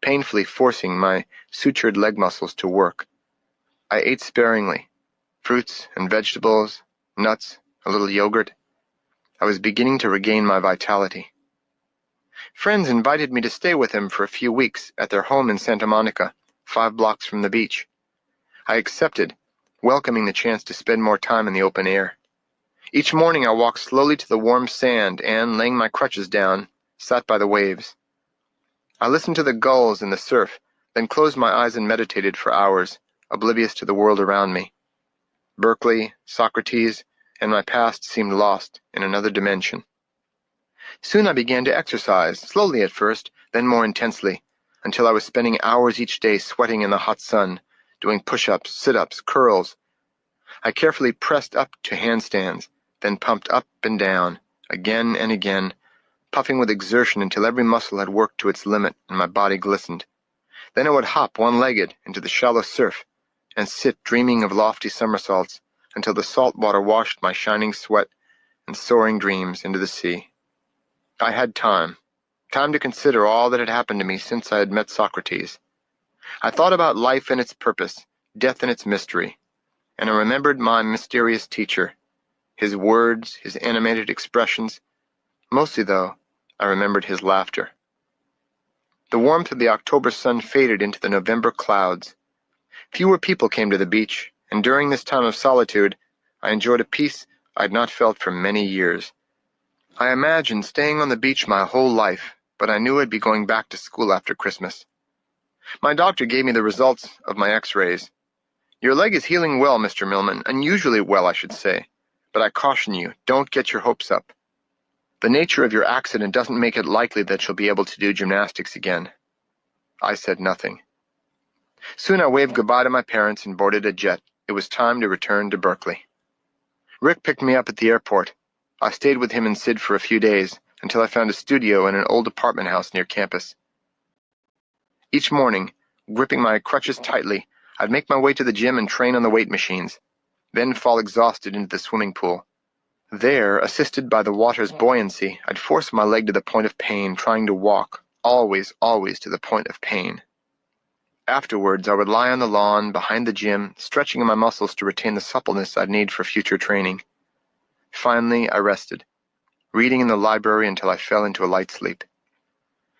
painfully forcing my sutured leg muscles to work. I ate sparingly, fruits and vegetables, nuts, a little yogurt. I was beginning to regain my vitality. Friends invited me to stay with them for a few weeks at their home in Santa Monica, 5 blocks from the beach. I accepted, welcoming the chance to spend more time in the open air. Each morning I walked slowly to the warm sand and, laying my crutches down, sat by the waves. I listened to the gulls and the surf, then closed my eyes and meditated for hours, oblivious to the world around me. Berkeley, Socrates, and my past seemed lost in another dimension. Soon I began to exercise, slowly at first, then more intensely, until I was spending hours each day sweating in the hot sun, doing push-ups, sit-ups, curls. I carefully pressed up to handstands, then pumped up and down, again and again, puffing with exertion until every muscle had worked to its limit and my body glistened. Then I would hop one-legged into the shallow surf and sit dreaming of lofty somersaults until the salt water washed my shining sweat and soaring dreams into the sea. I had time to consider all that had happened to me since I had met Socrates. I thought about life and its purpose, death and its mystery, and I remembered my mysterious teacher, his words, his animated expressions. Mostly, though, I remembered his laughter. The warmth of the October sun faded into the November clouds. Fewer people came to the beach, and during this time of solitude, I enjoyed a peace I had not felt for many years. I imagined staying on the beach my whole life, but I knew I'd be going back to school after Christmas. My doctor gave me the results of my x-rays. "Your leg is healing well, Mr. Millman, unusually well, I should say. But I caution you, don't get your hopes up. The nature of your accident doesn't make it likely that you'll be able to do gymnastics again." I said nothing. Soon I waved goodbye to my parents and boarded a jet. It was time to return to Berkeley. Rick picked me up at the airport. I stayed with him and Sid for a few days, until I found a studio in an old apartment house near campus. Each morning, gripping my crutches tightly, I'd make my way to the gym and train on the weight machines, then fall exhausted into the swimming pool. There, assisted by the water's buoyancy, I'd force my leg to the point of pain, trying to walk, always to the point of pain. Afterwards, I would lie on the lawn behind the gym, stretching my muscles to retain the suppleness I'd need for future training. Finally, I rested, reading in the library until I fell into a light sleep.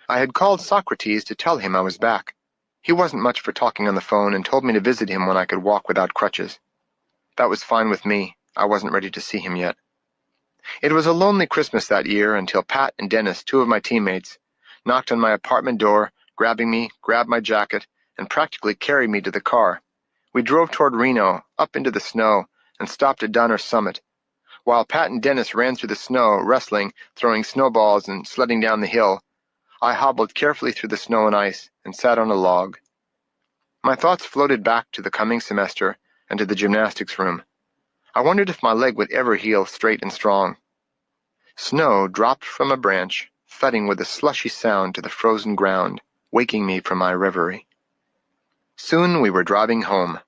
I had called Socrates to tell him I was back. He wasn't much for talking on the phone and told me to visit him when I could walk without crutches. That was fine with me. I wasn't ready to see him yet. It was a lonely Christmas that year until Pat and Dennis, 2 of my teammates, knocked on my apartment door, grabbed my jacket, and practically carried me to the car. We drove toward Reno, up into the snow, and stopped at Donner Summit. While Pat and Dennis ran through the snow, wrestling, throwing snowballs, and sledding down the hill, I hobbled carefully through the snow and ice and sat on a log. My thoughts floated back to the coming semester and to the gymnastics room. I wondered if my leg would ever heal straight and strong. Snow dropped from a branch, thudding with a slushy sound to the frozen ground, waking me from my reverie. Soon we were driving home.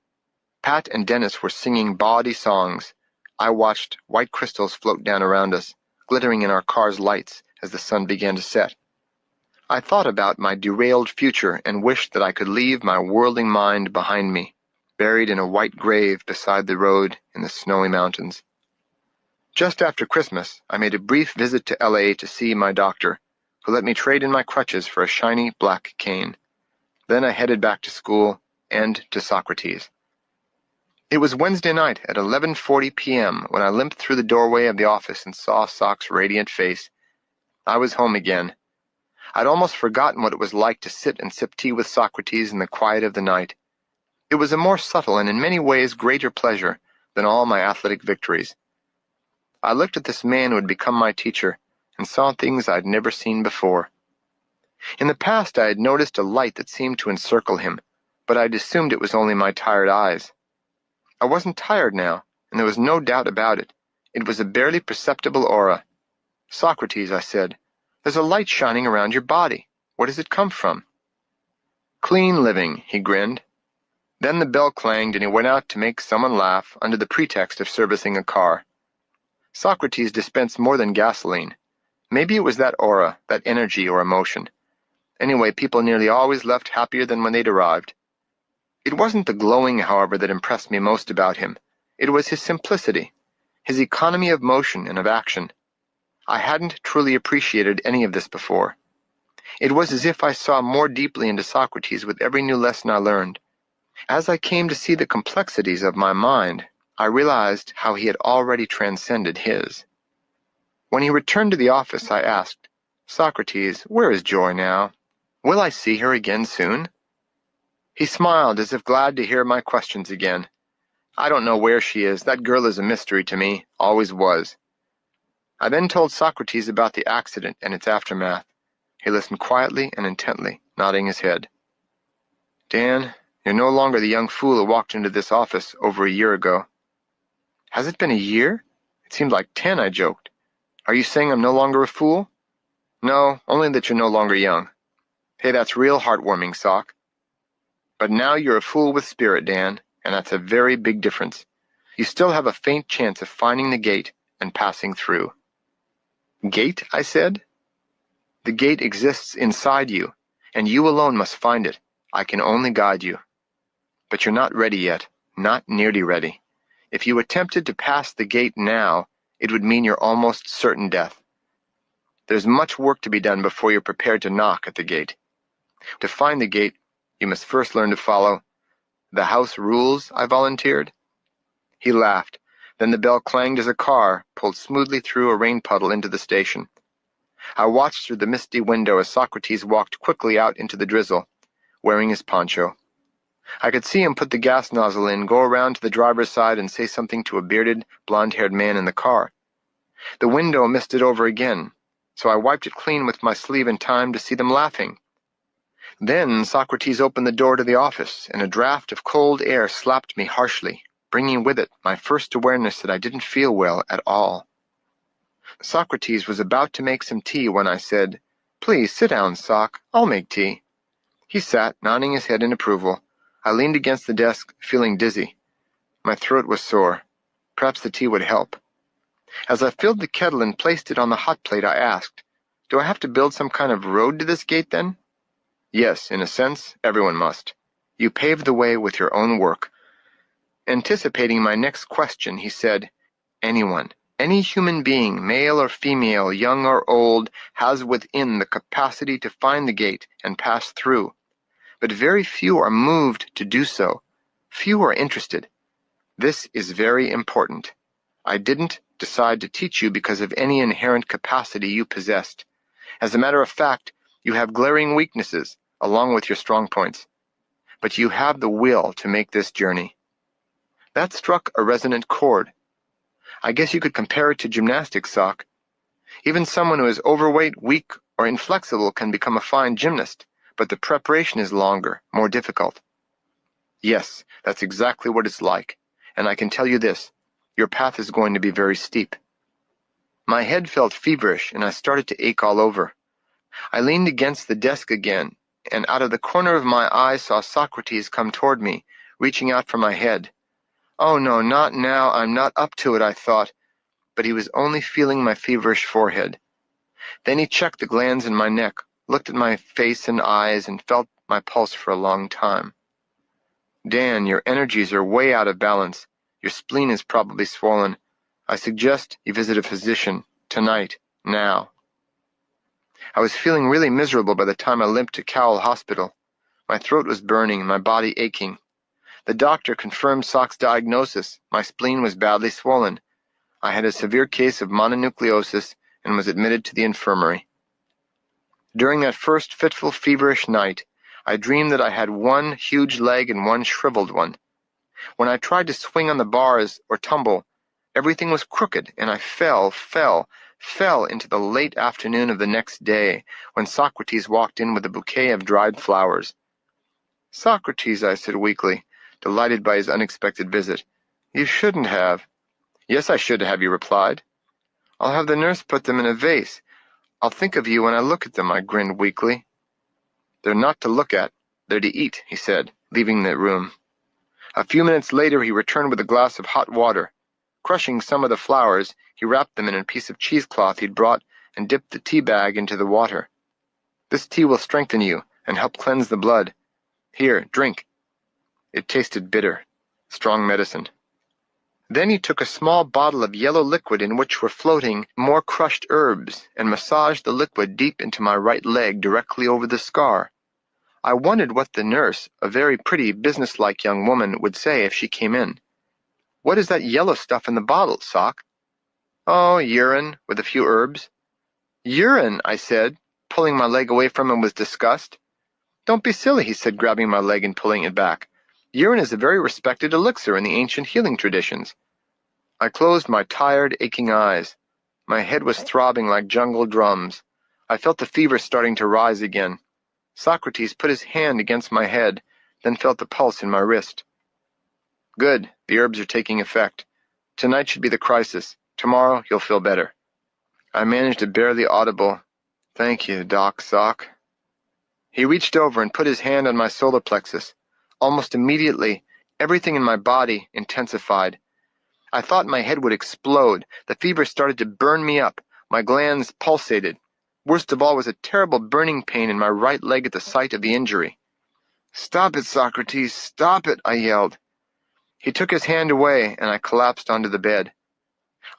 Pat and Dennis were singing bawdy songs. I watched white crystals float down around us, glittering in our car's lights as the sun began to set. I thought about my derailed future and wished that I could leave my whirling mind behind me, buried in a white grave beside the road in the snowy mountains. Just after Christmas, I made a brief visit to LA to see my doctor, who let me trade in my crutches for a shiny black cane. Then I headed back to school and to Socrates. It was Wednesday night at 11:40 p.m. when I limped through the doorway of the office and saw Soc's radiant face I was home again. I'd almost forgotten what it was like to sit and sip tea with Socrates in the quiet of the night. It was a more subtle and in many ways greater pleasure than all my athletic victories. I looked at this man who had become my teacher and saw things I'd never seen before. In the past I had noticed a light that seemed to encircle him, but I'd assumed it was only my tired eyes. I wasn't tired now, and there was no doubt about it. It was a barely perceptible aura. "Socrates," I said, "there's a light shining around your body. Where does it come from?" "Clean living," he grinned. Then the bell clanged and he went out to make someone laugh under the pretext of servicing a car. Socrates dispensed more than gasoline. Maybe it was that aura, that energy or emotion. Anyway, people nearly always left happier than when they'd arrived. It wasn't the glowing, however, that impressed me most about him. It was his simplicity, his economy of motion and of action. I hadn't truly appreciated any of this before. It was as if I saw more deeply into Socrates with every new lesson I learned. As I came to see the complexities of my mind, I realized how he had already transcended his. When he returned to the office, I asked, "Socrates, where is Joy now? Will I see her again soon?" He smiled as if glad to hear my questions again. "I don't know where she is. That girl is a mystery to me, always was." I then told Socrates about the accident and its aftermath. He listened quietly and intently, nodding his head. "Dan, you're no longer the young fool who walked into this office over a year ago." "Has it been a year? It seemed like 10, I joked. "Are you saying I'm no longer a fool?" "No, only that you're no longer young." "Hey, that's real heartwarming, Sock." "But now you're a fool with spirit, Dan, and that's a very big difference. You still have a faint chance of finding the gate and passing through." "Gate?" I said. "The gate exists inside you, and you alone must find it. I can only guide you. But you're not ready yet, not nearly ready. If you attempted to pass the gate now, it would mean your almost certain death. There's much work to be done before you're prepared to knock at the gate. To find the gate, you must first learn to follow." "The house rules?" I volunteered. He laughed. Then the bell clanged as a car pulled smoothly through a rain puddle into the station. I watched through the misty window as Socrates walked quickly out into the drizzle, wearing his poncho. I could see him put the gas nozzle in, go around to the driver's side and say something to a bearded, blond-haired man in the car. The window misted over again, so I wiped it clean with my sleeve in time to see them laughing. Then Socrates opened the door to the office, and a draft of cold air slapped me harshly, bringing with it my first awareness that I didn't feel well at all. Socrates was about to make some tea when I said, "Please sit down, Sock. I'll make tea." He sat, nodding his head in approval. I leaned against the desk, feeling dizzy. My throat was sore. Perhaps the tea would help. As I filled the kettle and placed it on the hot plate, I asked, "Do I have to build some kind of road to this gate, then?" "Yes, in a sense, everyone must. You paved the way with your own work." Anticipating my next question, he said, "Anyone, any human being, male or female, young or old, has within the capacity to find the gate and pass through. But very few are moved to do so. Few are interested. This is very important. I didn't decide to teach you because of any inherent capacity you possessed. As a matter of fact, you have glaring weaknesses, along with your strong points. But you have the will to make this journey." That struck a resonant chord. I guess you could compare it to gymnastics, Sock. Even someone who is overweight, weak, or inflexible can become a fine gymnast, but the preparation is longer, more difficult. Yes, that's exactly what it's like. And I can tell you this, your path is going to be very steep. My head felt feverish, and I started to ache all over. I leaned against the desk again, and out of the corner of my eye saw Socrates come toward me, reaching out for my head. "Oh no, not now, I'm not up to it," I thought, but he was only feeling my feverish forehead. Then he checked the glands in my neck, looked at my face and eyes, and felt my pulse for a long time. "Dan, your energies are way out of balance. Your spleen is probably swollen. I suggest you visit a physician, tonight, now." I was feeling really miserable by the time I limped to Cowell Hospital. My throat was burning and my body aching. The doctor confirmed Sock's diagnosis. My spleen was badly swollen. I had a severe case of mononucleosis and was admitted to the infirmary. During that first fitful, feverish night, I dreamed that I had one huge leg and one shriveled one. When I tried to swing on the bars or tumble, everything was crooked, and I fell into the late afternoon of the next day, when Socrates walked in with a bouquet of dried flowers. "Socrates," I said weakly, delighted by his unexpected visit, "you shouldn't have." "Yes, I should have," he replied. "I'll have the nurse put them in a vase. I'll think of you when I look at them," I grinned weakly. "They're not to look at, they're to eat," he said, leaving the room. A few minutes later he returned with a glass of hot water. Crushing some of the flowers, he wrapped them in a piece of cheesecloth he'd brought and dipped the tea bag into the water. "This tea will strengthen you and help cleanse the blood. Here, drink." It tasted bitter, strong medicine. Then he took a small bottle of yellow liquid in which were floating more crushed herbs and massaged the liquid deep into my right leg directly over the scar. I wondered what the nurse, a very pretty, businesslike young woman, would say if she came in. "What is that yellow stuff in the bottle, Sock?" "Oh, urine, with a few herbs." "Urine," I said, pulling my leg away from him with disgust. "Don't be silly," he said, grabbing my leg and pulling it back. "Urine is a very respected elixir in the ancient healing traditions." I closed my tired, aching eyes. My head was throbbing like jungle drums. I felt the fever starting to rise again. Socrates put his hand against my head, then felt the pulse in my wrist. "Good, the herbs are taking effect. Tonight should be the crisis. Tomorrow you'll feel better." I managed a barely audible, "Thank you, Doc Sock." He reached over and put his hand on my solar plexus. Almost immediately, everything in my body intensified. I thought my head would explode. The fever started to burn me up. My glands pulsated. Worst of all was a terrible burning pain in my right leg at the site of the injury. "Stop it, Socrates, stop it," I yelled. He took his hand away, and I collapsed onto the bed.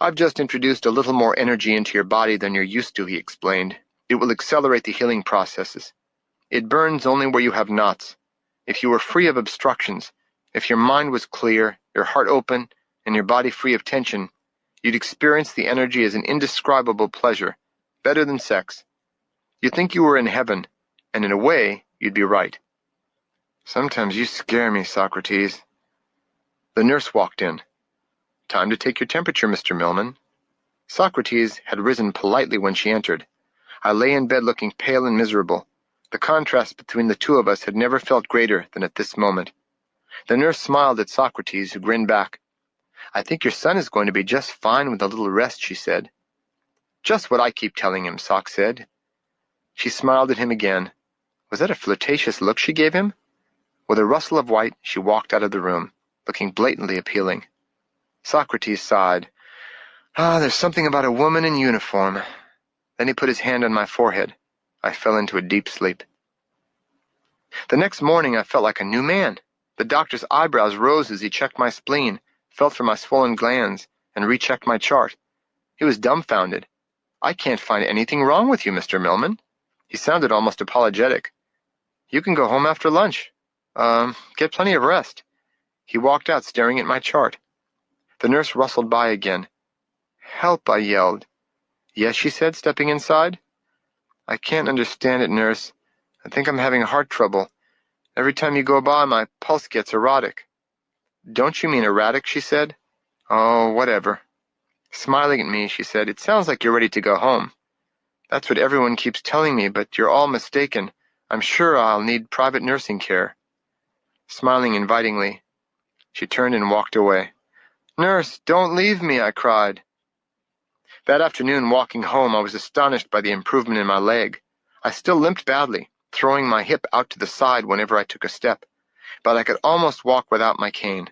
"I've just introduced a little more energy into your body than you're used to," he explained. "It will accelerate the healing processes. It burns only where you have knots. If you were free of obstructions, if your mind was clear, your heart open, and your body free of tension, you'd experience the energy as an indescribable pleasure, better than sex. You'd think you were in heaven, and in a way, you'd be right." "Sometimes you scare me, Socrates." The nurse walked in. "Time to take your temperature, Mr. Millman." Socrates had risen politely when she entered. I lay in bed looking pale and miserable. The contrast between the two of us had never felt greater than at this moment. The nurse smiled at Socrates, who grinned back. "I think your son is going to be just fine with a little rest," she said. "Just what I keep telling him," Sock said. She smiled at him again. Was that a flirtatious look she gave him? With a rustle of white, she walked out of the room, looking blatantly appealing. Socrates sighed. There's something about a woman in uniform." Then he put his hand on my forehead. I fell into a deep sleep. The next morning I felt like a new man. The doctor's eyebrows rose as he checked my spleen, felt for my swollen glands, and rechecked my chart. He was dumbfounded. "I can't find anything wrong with you, Mr. Millman." He sounded almost apologetic. "You can go home after lunch. Get plenty of rest." He walked out staring at my chart. The nurse rustled by again. "Help," I yelled. "Yes," she said, stepping inside. "I can't understand it, nurse. I think I'm having heart trouble. Every time you go by, my pulse gets erratic." "Don't you mean erratic?" she said. "Oh, whatever." Smiling at me, she said, "It sounds like you're ready to go home." "That's what everyone keeps telling me, but you're all mistaken. I'm sure I'll need private nursing care." Smiling invitingly, she turned and walked away. "Nurse, don't leave me," I cried. That afternoon, walking home, I was astonished by the improvement in my leg. I still limped badly, throwing my hip out to the side whenever I took a step, but I could almost walk without my cane.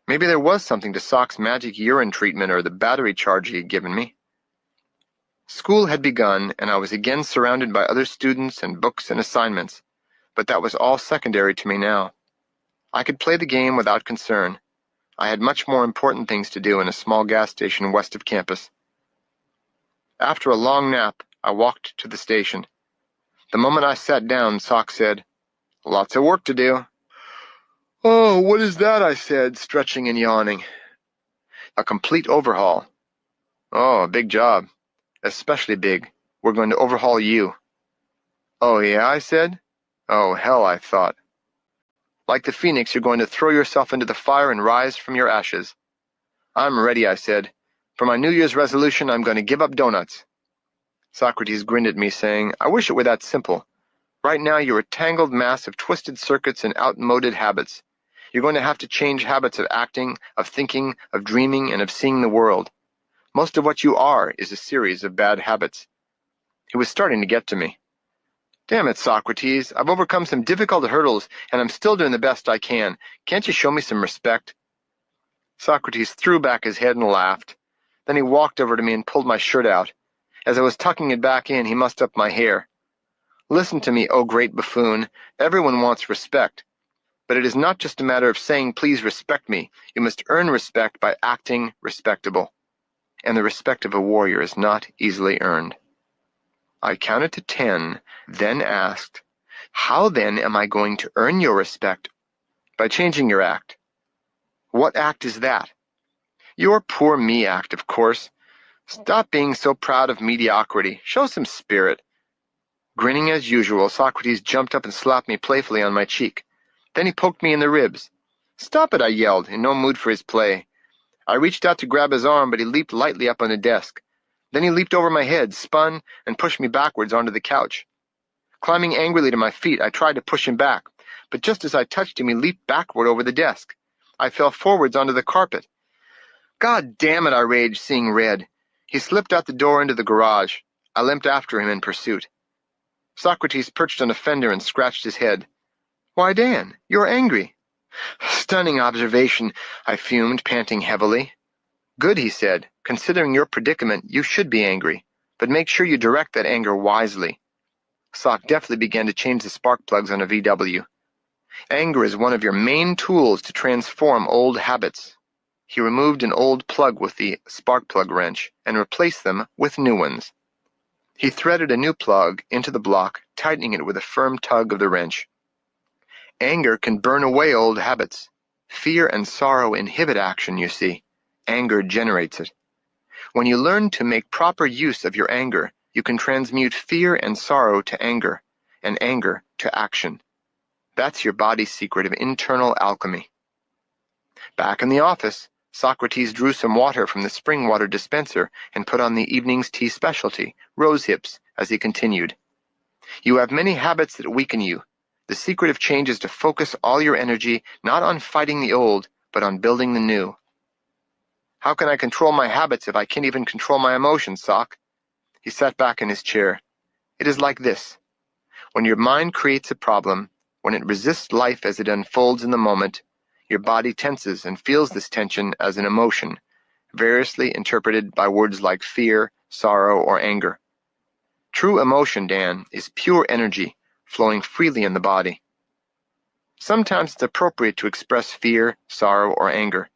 Maybe there was something to Sock's magic urine treatment or the battery charge he had given me. School had begun, and I was again surrounded by other students and books and assignments, but that was all secondary to me now. I could play the game without concern. I had much more important things to do in a small gas station west of campus. After a long nap, I walked to the station. The moment I sat down, Sock said, "Lots of work to do." "Oh, what is that?" I said, stretching and yawning. "A complete overhaul." "Oh, a big job. Especially big. We're going to overhaul you." Oh, yeah, I said. Oh, hell, I thought. Like the phoenix, you're going to throw yourself into the fire and rise from your ashes. I'm ready, I said. For my New Year's resolution, I'm going to give up donuts. Socrates grinned at me, saying, I wish it were that simple. Right now, you're a tangled mass of twisted circuits and outmoded habits. You're going to have to change habits of acting, of thinking, of dreaming, and of seeing the world. Most of what you are is a series of bad habits. He was starting to get to me. Damn it, Socrates, I've overcome some difficult hurdles, and I'm still doing the best I can. Can't you show me some respect? Socrates threw back his head and laughed. Then he walked over to me and pulled my shirt out. As I was tucking it back in, he mussed up my hair. Listen to me, O great buffoon. Everyone wants respect. But it is not just a matter of saying, please respect me. You must earn respect by acting respectable. And the respect of a warrior is not easily earned. I counted to 10, then asked, how then am I going to earn your respect? By changing your act. What act is that? Your poor me act, of course. Stop being so proud of mediocrity. Show some spirit. Grinning as usual, Socrates jumped up and slapped me playfully on my cheek. Then he poked me in the ribs. Stop it, I yelled, in no mood for his play. I reached out to grab his arm, but he leaped lightly up on the desk. Then he leaped over my head, spun, and pushed me backwards onto the couch. Climbing angrily to my feet, I tried to push him back, but just as I touched him, he leaped backward over the desk. I fell forwards onto the carpet. God damn it, I raged, seeing red. He slipped out the door into the garage. I limped after him in pursuit. Socrates perched on a fender and scratched his head. Why, Dan, you're angry. Stunning observation, I fumed, panting heavily. Good, he said. Considering your predicament, you should be angry, but make sure you direct that anger wisely. Sock deftly began to change the spark plugs on a VW. Anger is one of your main tools to transform old habits. He removed an old plug with the spark plug wrench and replaced them with new ones. He threaded a new plug into the block, tightening it with a firm tug of the wrench. Anger can burn away old habits. Fear and sorrow inhibit action, you see. Anger generates it. When you learn to make proper use of your anger, you can transmute fear and sorrow to anger, and anger to action. That's your body's secret of internal alchemy. Back in the office, Socrates drew some water from the spring water dispenser and put on the evening's tea specialty, rose hips, as he continued. You have many habits that weaken you. The secret of change is to focus all your energy not on fighting the old, but on building the new. How can I control my habits if I can't even control my emotions, Sock? He sat back in his chair. It is like this. When your mind creates a problem, when it resists life as it unfolds in the moment, your body tenses and feels this tension as an emotion, variously interpreted by words like fear, sorrow, or anger. True emotion, Dan, is pure energy flowing freely in the body. Sometimes it's appropriate to express fear, sorrow, or anger,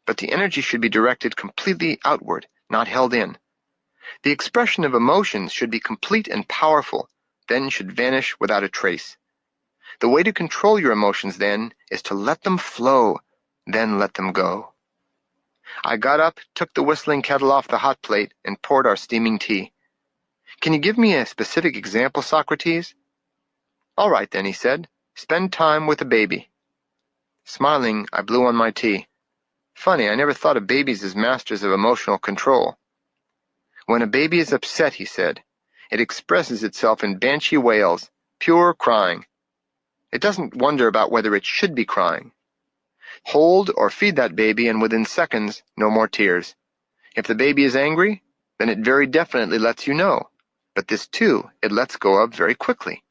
but the energy should be directed completely outward, not held in. The expression of emotions should be complete and powerful, then should vanish without a trace. The way to control your emotions, then, is to let them flow, then let them go. I got up, took the whistling kettle off the hot plate, and poured our steaming tea. Can you give me a specific example, Socrates? All right, then, he said. Spend time with a baby. Smiling, I blew on my tea. Funny, I never thought of babies as masters of emotional control. When a baby is upset, he said, it expresses itself in banshee wails, pure crying. It doesn't wonder about whether it should be crying. Hold or feed that baby, and within seconds, no more tears. If the baby is angry, then it very definitely lets you know. But this, too, it lets go of very quickly.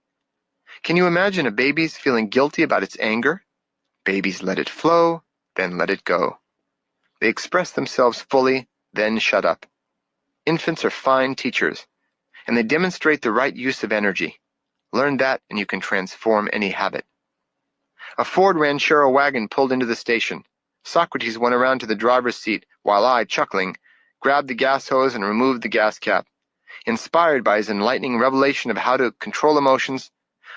Can you imagine a baby's feeling guilty about its anger? Babies let it flow, then let it go. They express themselves fully, then shut up. Infants are fine teachers, and they demonstrate the right use of energy. Learn that, and you can transform any habit. A Ford ranchero wagon pulled into the station. Socrates went around to the driver's seat, while I, chuckling, grabbed the gas hose and removed the gas cap. Inspired by his enlightening revelation of how to control emotions,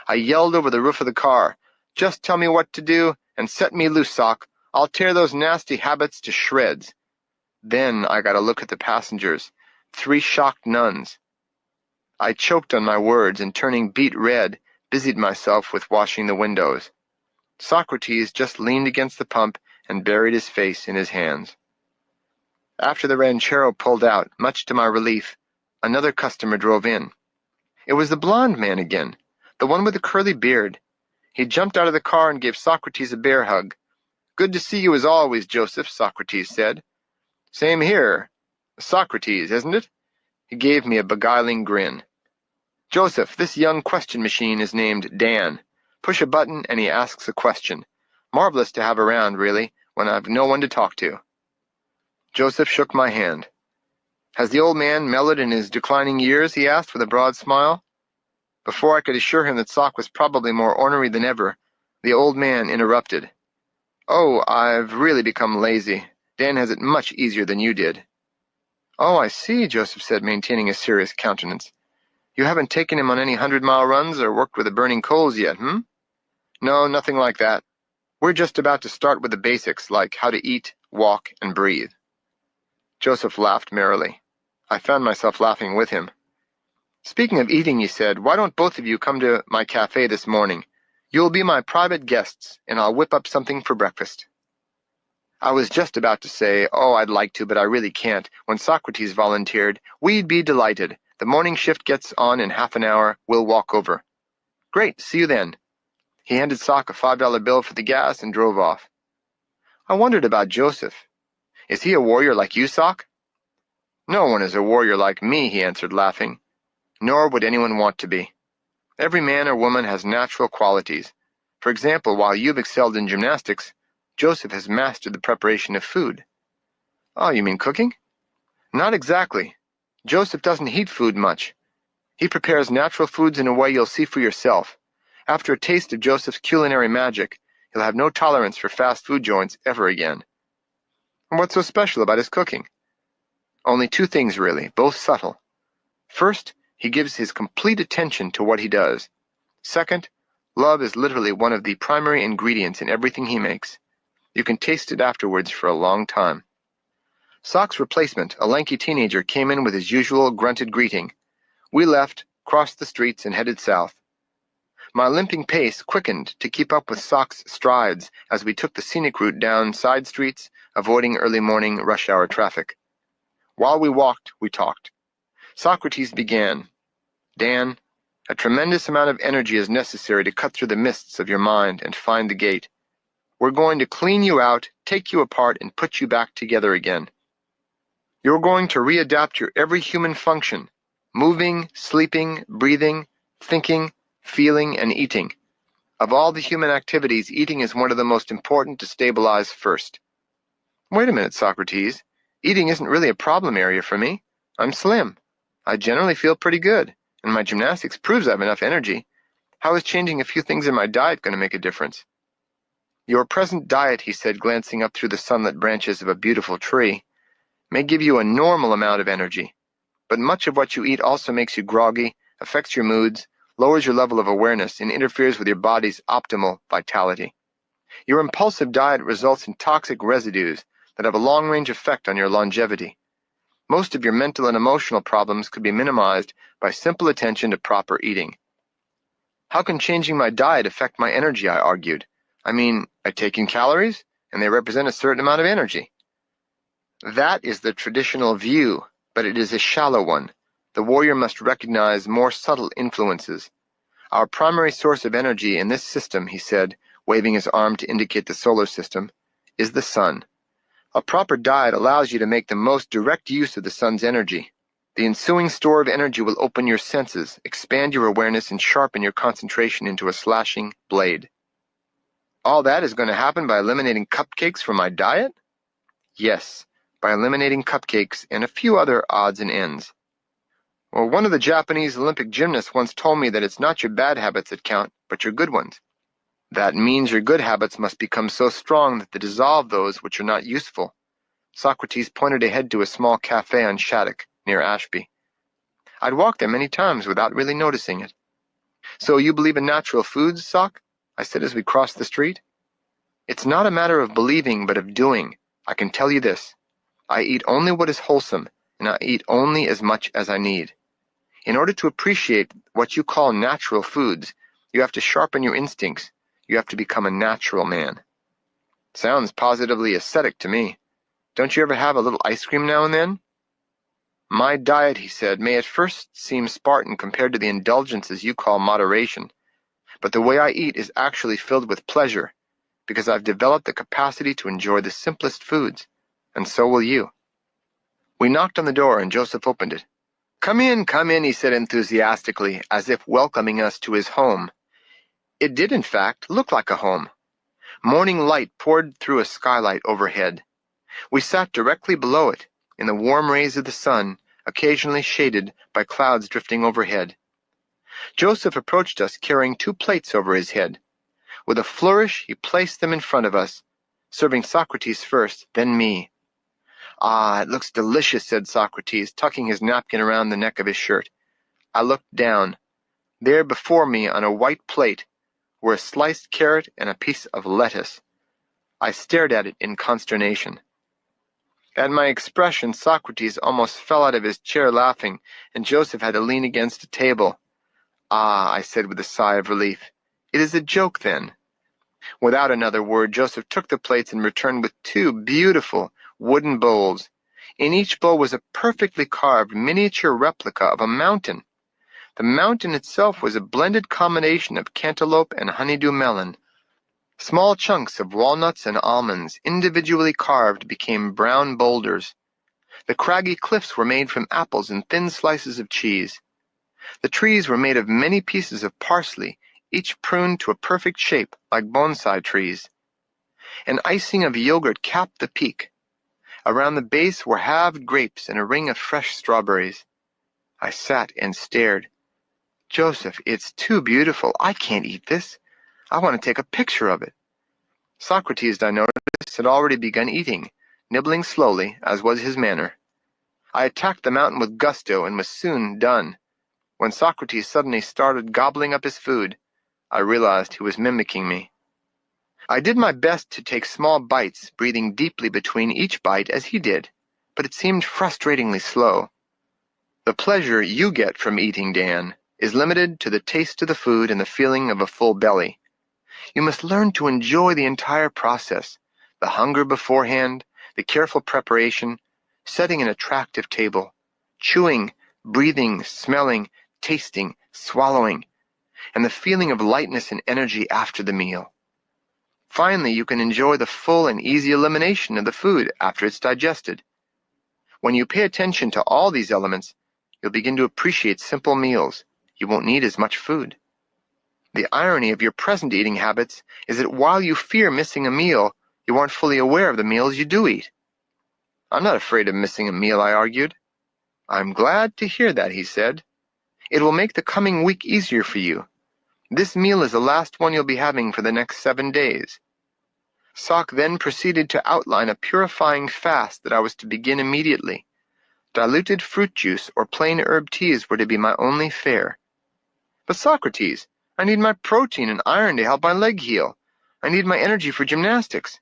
I yelled over the roof of the car, "Just tell me what to do, and set me loose, Sock. I'll tear those nasty habits to shreds." Then I got a look at the passengers, 3 shocked nuns. I choked on my words and, turning beet red, busied myself with washing the windows. Socrates just leaned against the pump and buried his face in his hands. After the ranchero pulled out, much to my relief, another customer drove in. It was the blond man again, the one with the curly beard. He jumped out of the car and gave Socrates a bear hug. "Good to see you as always, Joseph," Socrates said. "Same here. Socrates, isn't it?" He gave me a beguiling grin. "Joseph, this young question machine is named Dan. Push a button and he asks a question. Marvelous to have around, really, when I've no one to talk to." Joseph shook my hand. "Has the old man mellowed in his declining years?" he asked with a broad smile. Before I could assure him that Sock was probably more ornery than ever, the old man interrupted. "Oh, I've really become lazy. Dan has it much easier than you did." "Oh, I see," Joseph said, maintaining a serious countenance. "You haven't taken him on any 100-mile runs or worked with the burning coals yet, hmm?" "No, nothing like that. We're just about to start with the basics, like how to eat, walk, and breathe." Joseph laughed merrily. I found myself laughing with him. "Speaking of eating," he said, "why don't both of you come to my cafe this morning? You will be my private guests, and I'll whip up something for breakfast." I was just about to say, "Oh, I'd like to, but I really can't," when Socrates volunteered, "We'd be delighted. The morning shift gets on in half an hour. We'll walk over." "Great, see you then." He handed Sock a $5 bill for the gas and drove off. I wondered about Joseph. "Is he a warrior like you, Sock?" "No one is a warrior like me," he answered, laughing. "Nor would anyone want to be. Every man or woman has natural qualities. For example, while you've excelled in gymnastics, Joseph has mastered the preparation of food." "Oh, you mean cooking?" "Not exactly. Joseph doesn't heat food much. He prepares natural foods in a way you'll see for yourself. After a taste of Joseph's culinary magic, you'll have no tolerance for fast food joints ever again." "And what's so special about his cooking?" "Only two things, really, both subtle. First, he gives his complete attention to what he does. Second, love is literally one of the primary ingredients in everything he makes. You can taste it afterwards for a long time." Sock's replacement, a lanky teenager, came in with his usual grunted greeting. We left, crossed the streets, and headed south. My limping pace quickened to keep up with Sock's strides as we took the scenic route down side streets, avoiding early morning rush hour traffic. While we walked, we talked. Socrates began. "Dan, a tremendous amount of energy is necessary to cut through the mists of your mind and find the gate. We're going to clean you out, take you apart, and put you back together again. You're going to readapt your every human function, moving, sleeping, breathing, thinking, feeling, and eating. Of all the human activities, eating is one of the most important to stabilize first." "Wait a minute, Socrates. Eating isn't really a problem area for me. I'm slim. I generally feel pretty good, and my gymnastics proves I have enough energy. How is changing a few things in my diet going to make a difference?" "Your present diet," he said, glancing up through the sunlit branches of a beautiful tree, "may give you a normal amount of energy, but much of what you eat also makes you groggy, affects your moods, lowers your level of awareness, and interferes with your body's optimal vitality. Your impulsive diet results in toxic residues that have a long-range effect on your longevity. Most of your mental and emotional problems could be minimized by simple attention to proper eating." "How can changing my diet affect my energy?" I argued. "I mean, I take in calories, and they represent a certain amount of energy." "That is the traditional view, but it is a shallow one. The warrior must recognize more subtle influences. Our primary source of energy in this system," he said, waving his arm to indicate the solar system, "is the sun. A proper diet allows you to make the most direct use of the sun's energy. The ensuing store of energy will open your senses, expand your awareness, and sharpen your concentration into a slashing blade." "All that is going to happen by eliminating cupcakes from my diet?" "Yes, by eliminating cupcakes and a few other odds and ends." "Well, one of the Japanese Olympic gymnasts once told me that it's not your bad habits that count, but your good ones." "That means your good habits must become so strong that they dissolve those which are not useful." Socrates pointed ahead to a small cafe on Shattuck, near Ashby. I'd walked there many times without really noticing it. "So you believe in natural foods, Sock?" I said as we crossed the street. "It's not a matter of believing, but of doing. I can tell you this. I eat only what is wholesome, and I eat only as much as I need. In order to appreciate what you call natural foods, you have to sharpen your instincts. You have to become a natural man. Sounds positively ascetic to me. Don't you ever have a little ice cream now and then? My diet, he said, may at first seem Spartan compared to the indulgences you call moderation, but the way I eat is actually filled with pleasure, because I've developed the capacity to enjoy the simplest foods, and so will you. We knocked on the door and Joseph opened it. Come in, he said enthusiastically, as if welcoming us to his home. It did, in fact, look like a home. Morning light poured through a skylight overhead. We sat directly below it, in the warm rays of the sun, occasionally shaded by clouds drifting overhead. Joseph approached us carrying 2 plates over his head. With a flourish, he placed them in front of us, serving Socrates first, then me. Ah, it looks delicious, said Socrates, tucking his napkin around the neck of his shirt. I looked down. There before me on a white plate were a sliced carrot and a piece of lettuce. I stared at it in consternation. At my expression, Socrates almost fell out of his chair laughing, and Joseph had to lean against a table. Ah, I said with a sigh of relief. It is a joke, then. Without another word, Joseph took the plates and returned with 2 beautiful wooden bowls. In each bowl was a perfectly carved miniature replica of a mountain. The mountain itself was a blended combination of cantaloupe and honeydew melon. Small chunks of walnuts and almonds, individually carved, became brown boulders. The craggy cliffs were made from apples and thin slices of cheese. The trees were made of many pieces of parsley, each pruned to a perfect shape like bonsai trees. An icing of yogurt capped the peak. Around the base were halved grapes and a ring of fresh strawberries. I sat and stared. Joseph, it's too beautiful. I can't eat this. I want to take a picture of it. Socrates, I noticed, had already begun eating, nibbling slowly, as was his manner. I attacked the mountain with gusto and was soon done. When Socrates suddenly started gobbling up his food, I realized he was mimicking me. I did my best to take small bites, breathing deeply between each bite as he did, but it seemed frustratingly slow. The pleasure you get from eating, Dan, is limited to the taste of the food and the feeling of a full belly. You must learn to enjoy the entire process, the hunger beforehand, the careful preparation, setting an attractive table, chewing, breathing, smelling, tasting, swallowing, and the feeling of lightness and energy after the meal. Finally, you can enjoy the full and easy elimination of the food after it's digested. When you pay attention to all these elements, you'll begin to appreciate simple meals. You won't need as much food. The irony of your present eating habits is that while you fear missing a meal, you aren't fully aware of the meals you do eat. I'm not afraid of missing a meal, I argued. I'm glad to hear that, he said. It will make the coming week easier for you. This meal is the last one you'll be having for the next 7 days. Sock then proceeded to outline a purifying fast that I was to begin immediately. Diluted fruit juice or plain herb teas were to be my only fare. But Socrates, I need my protein and iron to help my leg heal. I need my energy for gymnastics.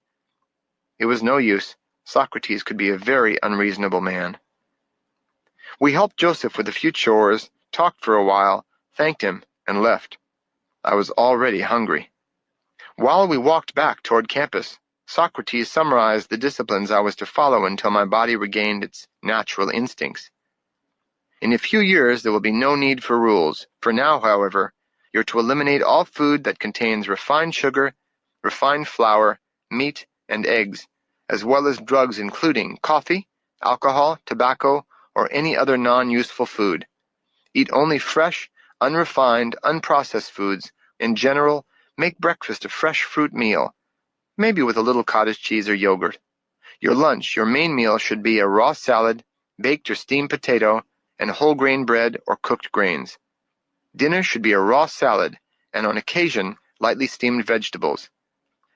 It was no use. Socrates could be a very unreasonable man. We helped Joseph with a few chores, talked for a while, thanked him, and left. I was already hungry. While we walked back toward campus, Socrates summarized the disciplines I was to follow until my body regained its natural instincts. In a few years, there will be no need for rules. For now, however, you're to eliminate all food that contains refined sugar, refined flour, meat, and eggs, as well as drugs including coffee, alcohol, tobacco, or any other non-useful food. Eat only fresh, unrefined, unprocessed foods. In general, make breakfast a fresh fruit meal, maybe with a little cottage cheese or yogurt. Your lunch, your main meal, should be a raw salad, baked or steamed potato, and whole grain bread or cooked grains. Dinner should be a raw salad, and on occasion, lightly steamed vegetables.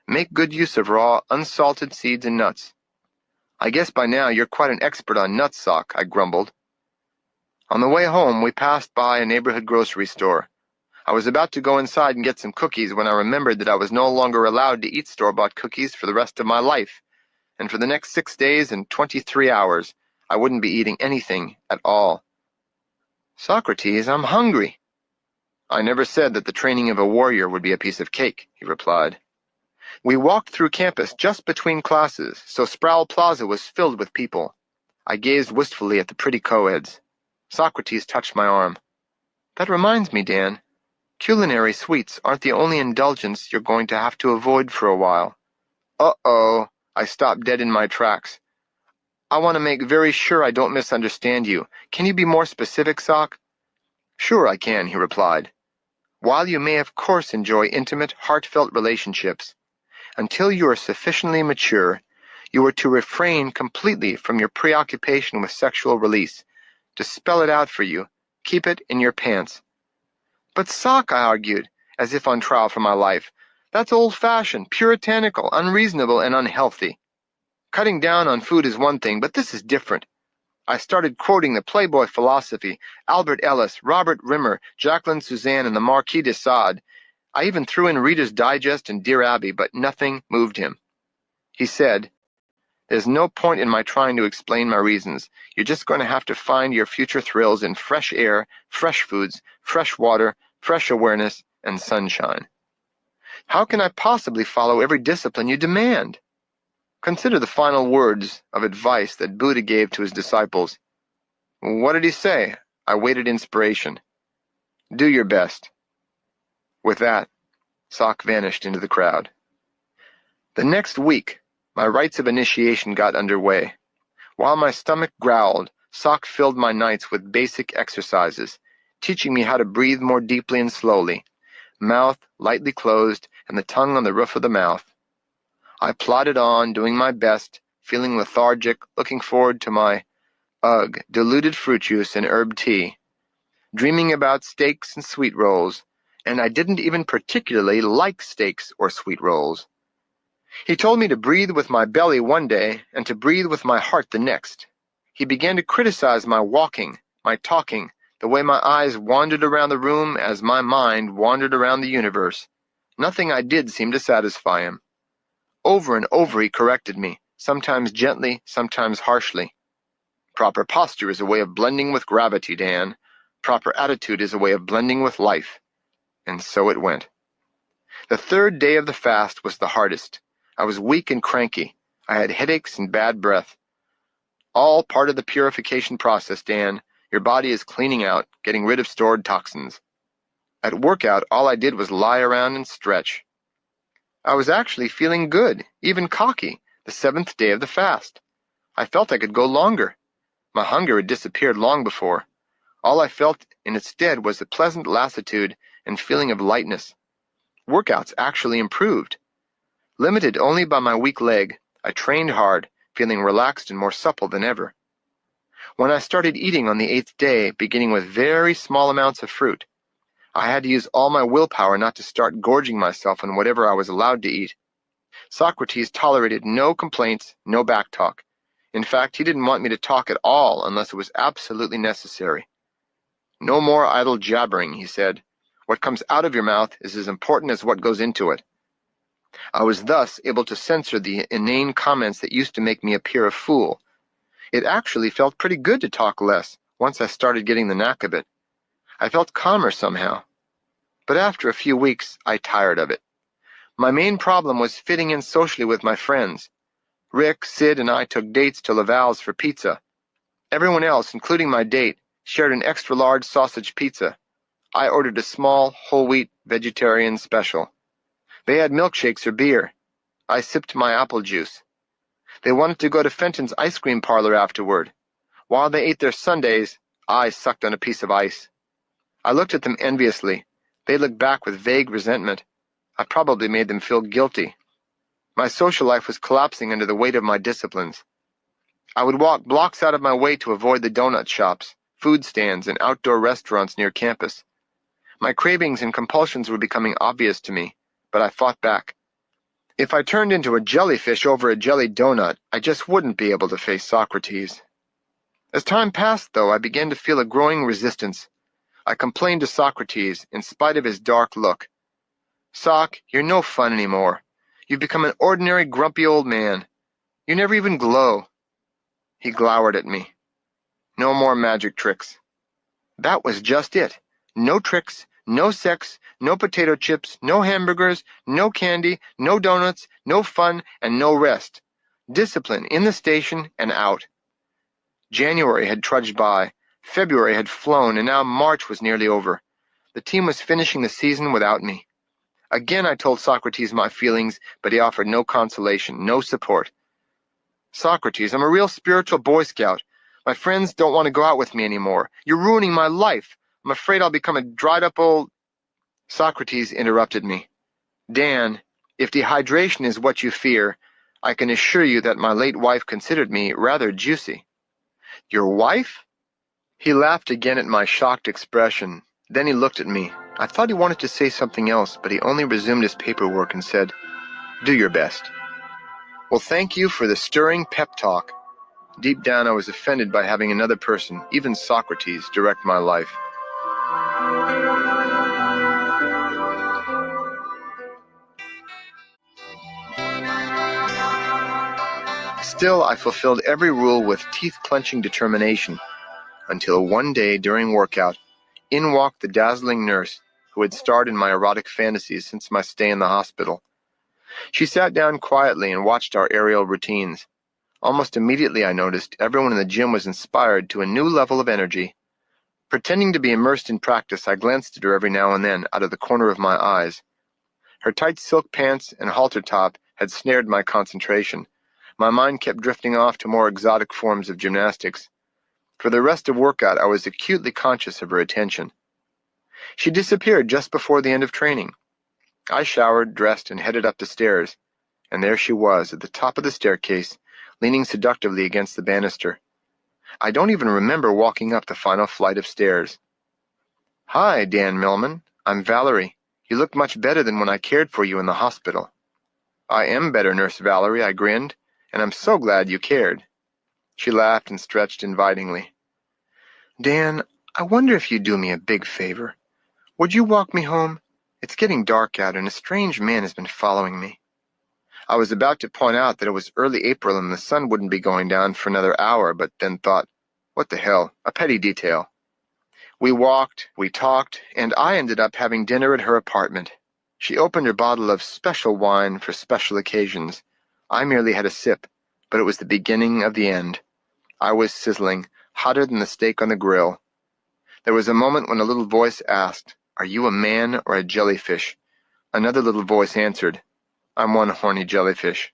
Make good use of raw, unsalted seeds and nuts. I guess by now you're quite an expert on nuts, Sock, I grumbled. On the way home, we passed by a neighborhood grocery store. I was about to go inside and get some cookies when I remembered that I was no longer allowed to eat store-bought cookies for the rest of my life, and for the next 6 days and 23 hours, I wouldn't be eating anything at all. Socrates, I'm hungry. I never said that the training of a warrior would be a piece of cake, he replied. We walked through campus just between classes, so Sproul Plaza was filled with people. I gazed wistfully at the pretty co-eds. Socrates touched my arm. That reminds me, Dan. Culinary sweets aren't the only indulgence you're going to have to avoid for a while. Uh-oh, I stopped dead in my tracks. I want to make very sure I don't misunderstand you. Can you be more specific, Soc? Sure I can, he replied. While you may of course enjoy intimate, heartfelt relationships, until you are sufficiently mature, you are to refrain completely from your preoccupation with sexual release. To spell it out for you, keep it in your pants. But Soc, I argued, as if on trial for my life, that's old-fashioned, puritanical, unreasonable, and unhealthy. Cutting down on food is one thing, but this is different. I started quoting the Playboy philosophy, Albert Ellis, Robert Rimmer, Jacqueline Suzanne, and the Marquis de Sade. I even threw in Reader's Digest and Dear Abby, but nothing moved him. He said, there's no point in my trying to explain my reasons. You're just going to have to find your future thrills in fresh air, fresh foods, fresh water, fresh awareness, and sunshine. How can I possibly follow every discipline you demand? Consider the final words of advice that Buddha gave to his disciples. What did he say? I waited inspiration. Do your best. With that, Soc vanished into the crowd. The next week, my rites of initiation got underway. While my stomach growled, Soc filled my nights with basic exercises, teaching me how to breathe more deeply and slowly, mouth lightly closed and the tongue on the roof of the mouth. I plodded on, doing my best, feeling lethargic, looking forward to my, diluted fruit juice and herb tea, dreaming about steaks and sweet rolls, and I didn't even particularly like steaks or sweet rolls. He told me to breathe with my belly one day and to breathe with my heart the next. He began to criticize my walking, my talking, the way my eyes wandered around the room as my mind wandered around the universe. Nothing I did seemed to satisfy him. Over and over he corrected me, sometimes gently, sometimes harshly. Proper posture is a way of blending with gravity, Dan. Proper attitude is a way of blending with life. And so it went. The third day of the fast was the hardest. I was weak and cranky. I had headaches and bad breath. All part of the purification process, Dan. Your body is cleaning out, getting rid of stored toxins. At workout, all I did was lie around and stretch. I was actually feeling good, even cocky, the seventh day of the fast. I felt I could go longer. My hunger had disappeared long before. All I felt in its stead was a pleasant lassitude and feeling of lightness. Workouts actually improved. Limited only by my weak leg, I trained hard, feeling relaxed and more supple than ever. When I started eating on the 8th day, beginning with very small amounts of fruit, I had to use all my willpower not to start gorging myself on whatever I was allowed to eat. Socrates tolerated no complaints, no backtalk. In fact, he didn't want me to talk at all unless it was absolutely necessary. No more idle jabbering, he said. What comes out of your mouth is as important as what goes into it. I was thus able to censor the inane comments that used to make me appear a fool. It actually felt pretty good to talk less once I started getting the knack of it. I felt calmer somehow. But after a few weeks, I tired of it. My main problem was fitting in socially with my friends. Rick, Sid, and I took dates to Laval's for pizza. Everyone else, including my date, shared an extra-large sausage pizza. I ordered a small, whole-wheat, vegetarian special. They had milkshakes or beer. I sipped my apple juice. They wanted to go to Fenton's ice cream parlor afterward. While they ate their sundaes, I sucked on a piece of ice. I looked at them enviously. They looked back with vague resentment. I probably made them feel guilty. My social life was collapsing under the weight of my disciplines. I would walk blocks out of my way to avoid the donut shops, food stands, and outdoor restaurants near campus. My cravings and compulsions were becoming obvious to me, but I fought back. If I turned into a jellyfish over a jelly donut, I just wouldn't be able to face Socrates. As time passed, though, I began to feel a growing resistance. I complained to Socrates, in spite of his dark look. Soc, you're no fun anymore. You've become an ordinary grumpy old man. You never even glow. He glowered at me. No more magic tricks. That was just it. No tricks, no sex, no potato chips, no hamburgers, no candy, no donuts, no fun, and no rest. Discipline in the station and out. January had trudged by, February had flown, and now March was nearly over. The team was finishing the season without me. Again I told Socrates my feelings, but he offered no consolation, no support. Socrates, I'm a real spiritual Boy Scout. My friends don't want to go out with me anymore. You're ruining my life. I'm afraid I'll become a dried-up old... Socrates interrupted me. Dan, if dehydration is what you fear, I can assure you that my late wife considered me rather juicy. Your wife? He laughed again at my shocked expression. Then he looked at me. I thought he wanted to say something else, but he only resumed his paperwork and said, Do your best. Well, thank you for the stirring pep talk. Deep down, I was offended by having another person, even Socrates, direct my life. Still, I fulfilled every rule with teeth-clenching determination, until one day during workout, in walked the dazzling nurse who had starred in my erotic fantasies since my stay in the hospital. She sat down quietly and watched our aerial routines. Almost immediately I noticed everyone in the gym was inspired to a new level of energy. Pretending to be immersed in practice, I glanced at her every now and then out of the corner of my eyes. Her tight silk pants and halter top had snared my concentration. My mind kept drifting off to more exotic forms of gymnastics. For the rest of workout, I was acutely conscious of her attention. She disappeared just before the end of training. I showered, dressed, and headed up the stairs, and there she was at the top of the staircase, leaning seductively against the banister. I don't even remember walking up the final flight of stairs. Hi, Dan Millman. I'm Valerie. You look much better than when I cared for you in the hospital. I am better, Nurse Valerie, I grinned, and I'm so glad you cared. She laughed and stretched invitingly. Dan, I wonder if you'd do me a big favor. Would you walk me home? It's getting dark out, and a strange man has been following me. I was about to point out that it was early April and the sun wouldn't be going down for another hour, but then thought, what the hell, a petty detail. We walked, we talked, and I ended up having dinner at her apartment. She opened her bottle of special wine for special occasions. I merely had a sip, but it was the beginning of the end. I was sizzling, hotter than the steak on the grill. There was a moment when a little voice asked, Are you a man or a jellyfish? Another little voice answered, I'm one horny jellyfish.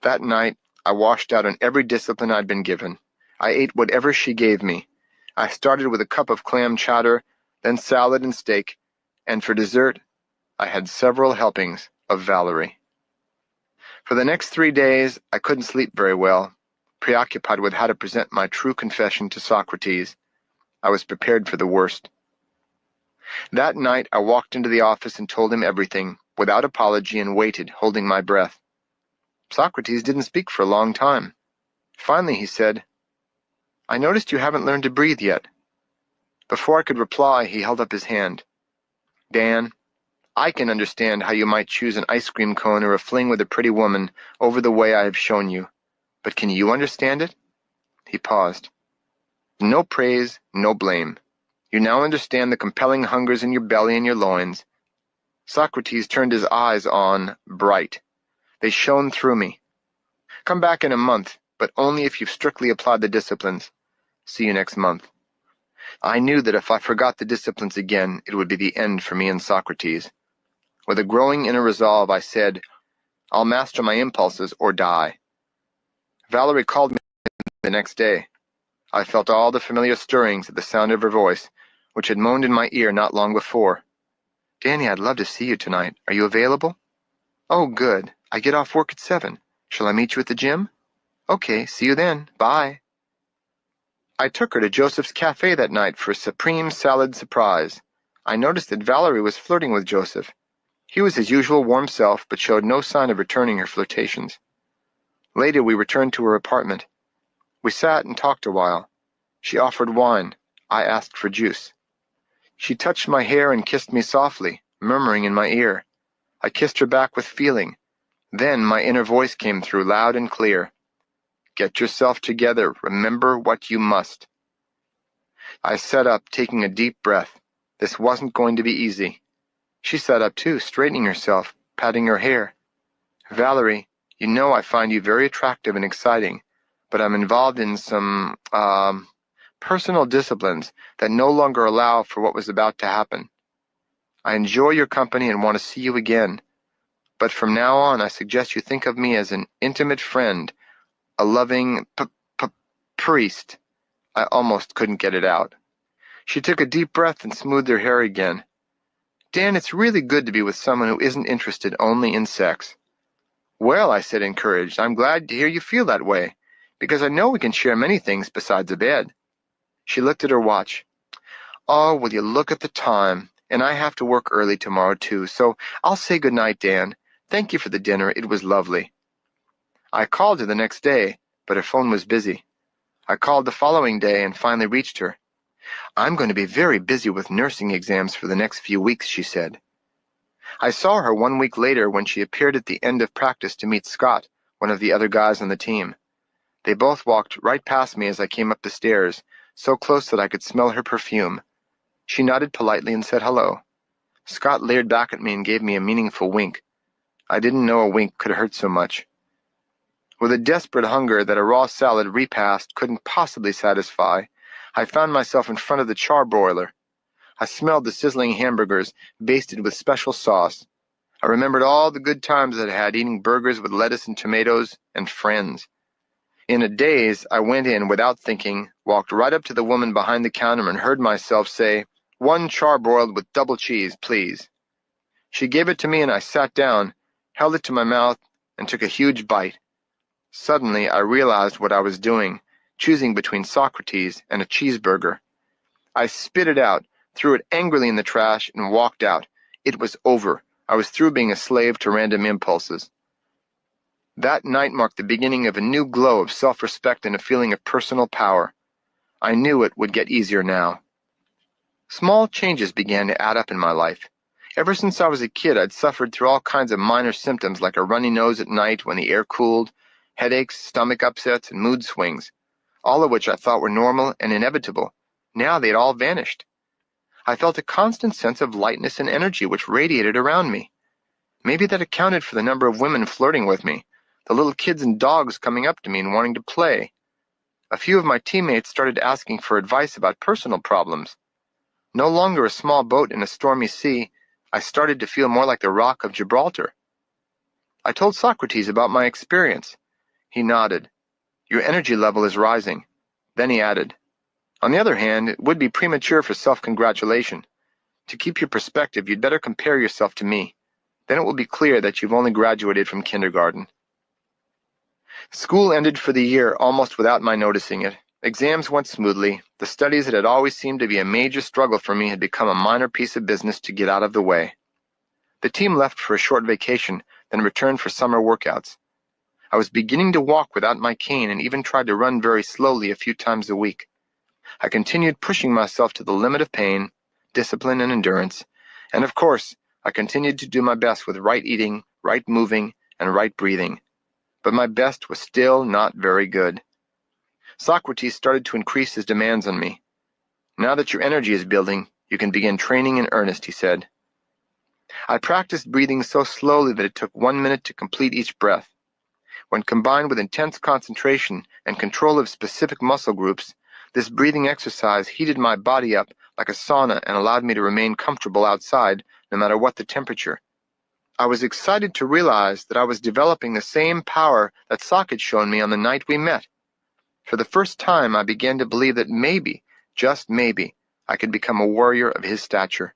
That night, I washed out on every discipline I'd been given. I ate whatever she gave me. I started with a cup of clam chowder, then salad and steak, and for dessert, I had several helpings of Valerie. For the next 3 days, I couldn't sleep very well, preoccupied with how to present my true confession to Socrates. I was prepared for the worst. That night, I walked into the office and told him everything, without apology, and waited, holding my breath. Socrates didn't speak for a long time. Finally, he said, I noticed you haven't learned to breathe yet. Before I could reply, he held up his hand. Dan, I can understand how you might choose an ice cream cone or a fling with a pretty woman over the way I have shown you. But can you understand it? He paused. No praise, no blame. You now understand the compelling hungers in your belly and your loins. Socrates turned his eyes on, bright. They shone through me. Come back in a month, but only if you've strictly applied the disciplines. See you next month. I knew that if I forgot the disciplines again, it would be the end for me and Socrates. With a growing inner resolve, I said, I'll master my impulses or die. Valerie called me the next day. I felt all the familiar stirrings at the sound of her voice, which had moaned in my ear not long before. Danny, I'd love to see you tonight. Are you available? Oh, good. I get off work at 7. Shall I meet you at the gym? Okay, see you then. Bye. I took her to Joseph's cafe that night for a supreme salad surprise. I noticed that Valerie was flirting with Joseph. He was his usual warm self, but showed no sign of returning her flirtations. Later, we returned to her apartment. We sat and talked a while. She offered wine. I asked for juice. She touched my hair and kissed me softly, murmuring in my ear. I kissed her back with feeling. Then my inner voice came through loud and clear. Get yourself together. Remember what you must. I sat up, taking a deep breath. This wasn't going to be easy. She sat up too, straightening herself, patting her hair. Valerie, you know I find you very attractive and exciting, but I'm involved in some, personal disciplines that no longer allow for what was about to happen. I enjoy your company and want to see you again, but from now on I suggest you think of me as an intimate friend, a loving priest. I almost couldn't get it out. She took a deep breath and smoothed her hair again. Dan, it's really good to be with someone who isn't interested only in sex. Well, I said, encouraged, I'm glad to hear you feel that way, because I know we can share many things besides a bed. She looked at her watch. Oh, will you look at the time? And I have to work early tomorrow, too, so I'll say good night, Dan. Thank you for the dinner. It was lovely. I called her the next day, but her phone was busy. I called the following day and finally reached her. I'm going to be very busy with nursing exams for the next few weeks, she said. I saw her 1 week later when she appeared at the end of practice to meet Scott, one of the other guys on the team. They both walked right past me as I came up the stairs, so close that I could smell her perfume. She nodded politely and said hello. Scott leered back at me and gave me a meaningful wink. I didn't know a wink could hurt so much. With a desperate hunger that a raw salad repast couldn't possibly satisfy, I found myself in front of the charbroiler. I smelled the sizzling hamburgers, basted with special sauce. I remembered all the good times I'd had eating burgers with lettuce and tomatoes and friends. In a daze, I went in without thinking, walked right up to the woman behind the counter and heard myself say, 1 charbroiled with double cheese, please. She gave it to me and I sat down, held it to my mouth, and took a huge bite. Suddenly, I realized what I was doing, choosing between Socrates and a cheeseburger. I spit it out, threw it angrily in the trash, and walked out. It was over. I was through being a slave to random impulses. That night marked the beginning of a new glow of self-respect and a feeling of personal power. I knew it would get easier now. Small changes began to add up in my life. Ever since I was a kid, I'd suffered through all kinds of minor symptoms like a runny nose at night when the air cooled, headaches, stomach upsets, and mood swings, all of which I thought were normal and inevitable. Now they'd all vanished. I felt a constant sense of lightness and energy which radiated around me. Maybe that accounted for the number of women flirting with me, the little kids and dogs coming up to me and wanting to play. A few of my teammates started asking for advice about personal problems. No longer a small boat in a stormy sea, I started to feel more like the Rock of Gibraltar. I told Socrates about my experience. He nodded. Your energy level is rising. Then he added, on the other hand, it would be premature for self-congratulation. To keep your perspective, you'd better compare yourself to me. Then it will be clear that you've only graduated from kindergarten. School ended for the year almost without my noticing it. Exams went smoothly. The studies that had always seemed to be a major struggle for me had become a minor piece of business to get out of the way. The team left for a short vacation, then returned for summer workouts. I was beginning to walk without my cane and even tried to run very slowly a few times a week. I continued pushing myself to the limit of pain, discipline, and endurance, and of course, I continued to do my best with right eating, right moving, and right breathing. But my best was still not very good. Socrates started to increase his demands on me. Now that your energy is building, you can begin training in earnest, he said. I practiced breathing so slowly that it took 1 minute to complete each breath. When combined with intense concentration and control of specific muscle groups, this breathing exercise heated my body up like a sauna and allowed me to remain comfortable outside no matter what the temperature. I was excited to realize that I was developing the same power that Sock had shown me on the night we met. For the first time, I began to believe that maybe, just maybe, I could become a warrior of his stature.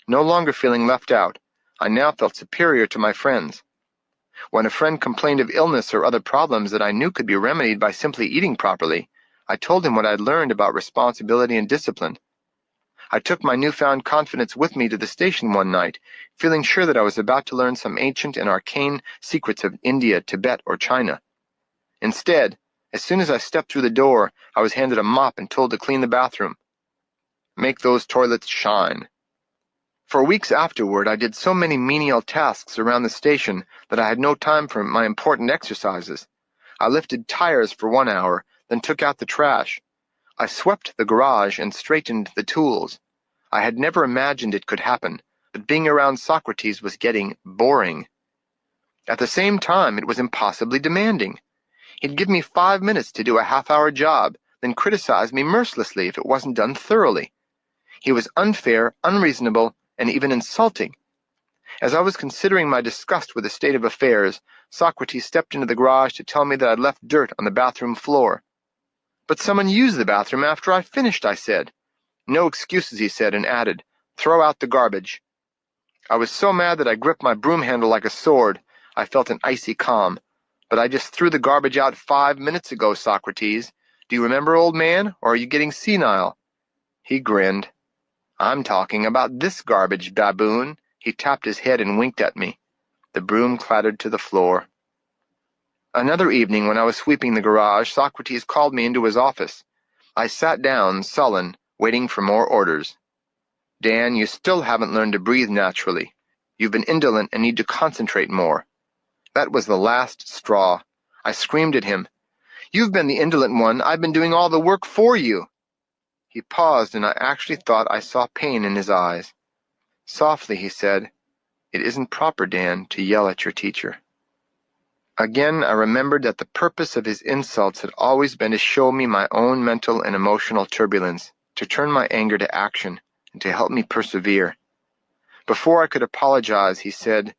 No longer feeling left out, I now felt superior to my friends. When a friend complained of illness or other problems that I knew could be remedied by simply eating properly, I told him what I'd learned about responsibility and discipline. I took my newfound confidence with me to the station one night, feeling sure that I was about to learn some ancient and arcane secrets of India, Tibet, or China. Instead, as soon as I stepped through the door, I was handed a mop and told to clean the bathroom. Make those toilets shine. For weeks afterward, I did so many menial tasks around the station that I had no time for my important exercises. I lifted tires for 1 hour, then took out the trash. I swept the garage and straightened the tools. I had never imagined it could happen, but being around Socrates was getting boring. At the same time, it was impossibly demanding. He'd give me 5 minutes to do a half-hour job, then criticize me mercilessly if it wasn't done thoroughly. He was unfair, unreasonable, and even insulting. As I was considering my disgust with the state of affairs, Socrates stepped into the garage to tell me that I'd left dirt on the bathroom floor. "But someone used the bathroom after I finished," I said. "No excuses," he said, and added, "Throw out the garbage." I was so mad that I gripped my broom handle like a sword. I felt an icy calm. "But I just threw the garbage out 5 minutes ago, Socrates. Do you remember, old man, or are you getting senile?" He grinned. "I'm talking about this garbage, baboon." He tapped his head and winked at me. The broom clattered to the floor. Another evening, when I was sweeping the garage, Socrates called me into his office. I sat down, sullen, waiting for more orders. "Dan, you still haven't learned to breathe naturally. You've been indolent and need to concentrate more." That was the last straw. I screamed at him. "You've been the indolent one. I've been doing all the work for you." He paused, and I actually thought I saw pain in his eyes. Softly, he said, "It isn't proper, Dan, to yell at your teacher." Again, I remembered that the purpose of his insults had always been to show me my own mental and emotional turbulence, to turn my anger to action, and to help me persevere. Before I could apologize, he said,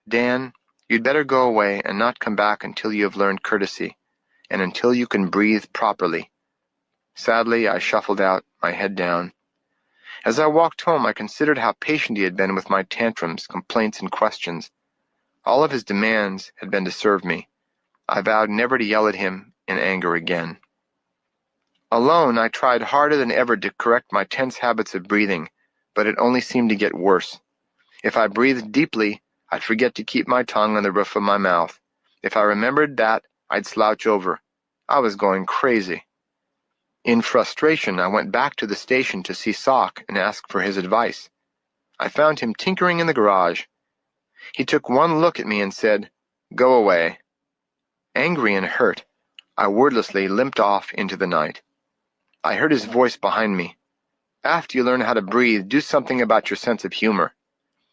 "Dan, you'd better go away and not come back until you have learned courtesy, and until you can breathe properly." Sadly, I shuffled out, my head down. As I walked home, I considered how patient he had been with my tantrums, complaints, and questions. All of his demands had been to serve me. I vowed never to yell at him in anger again. Alone, I tried harder than ever to correct my tense habits of breathing, but it only seemed to get worse. If I breathed deeply, I'd forget to keep my tongue on the roof of my mouth. If I remembered that, I'd slouch over. I was going crazy. In frustration, I went back to the station to see Sock and ask for his advice. I found him tinkering in the garage. He took one look at me and said, "Go away." Angry and hurt, I wordlessly limped off into the night. I heard his voice behind me. "After you learn how to breathe, do something about your sense of humor."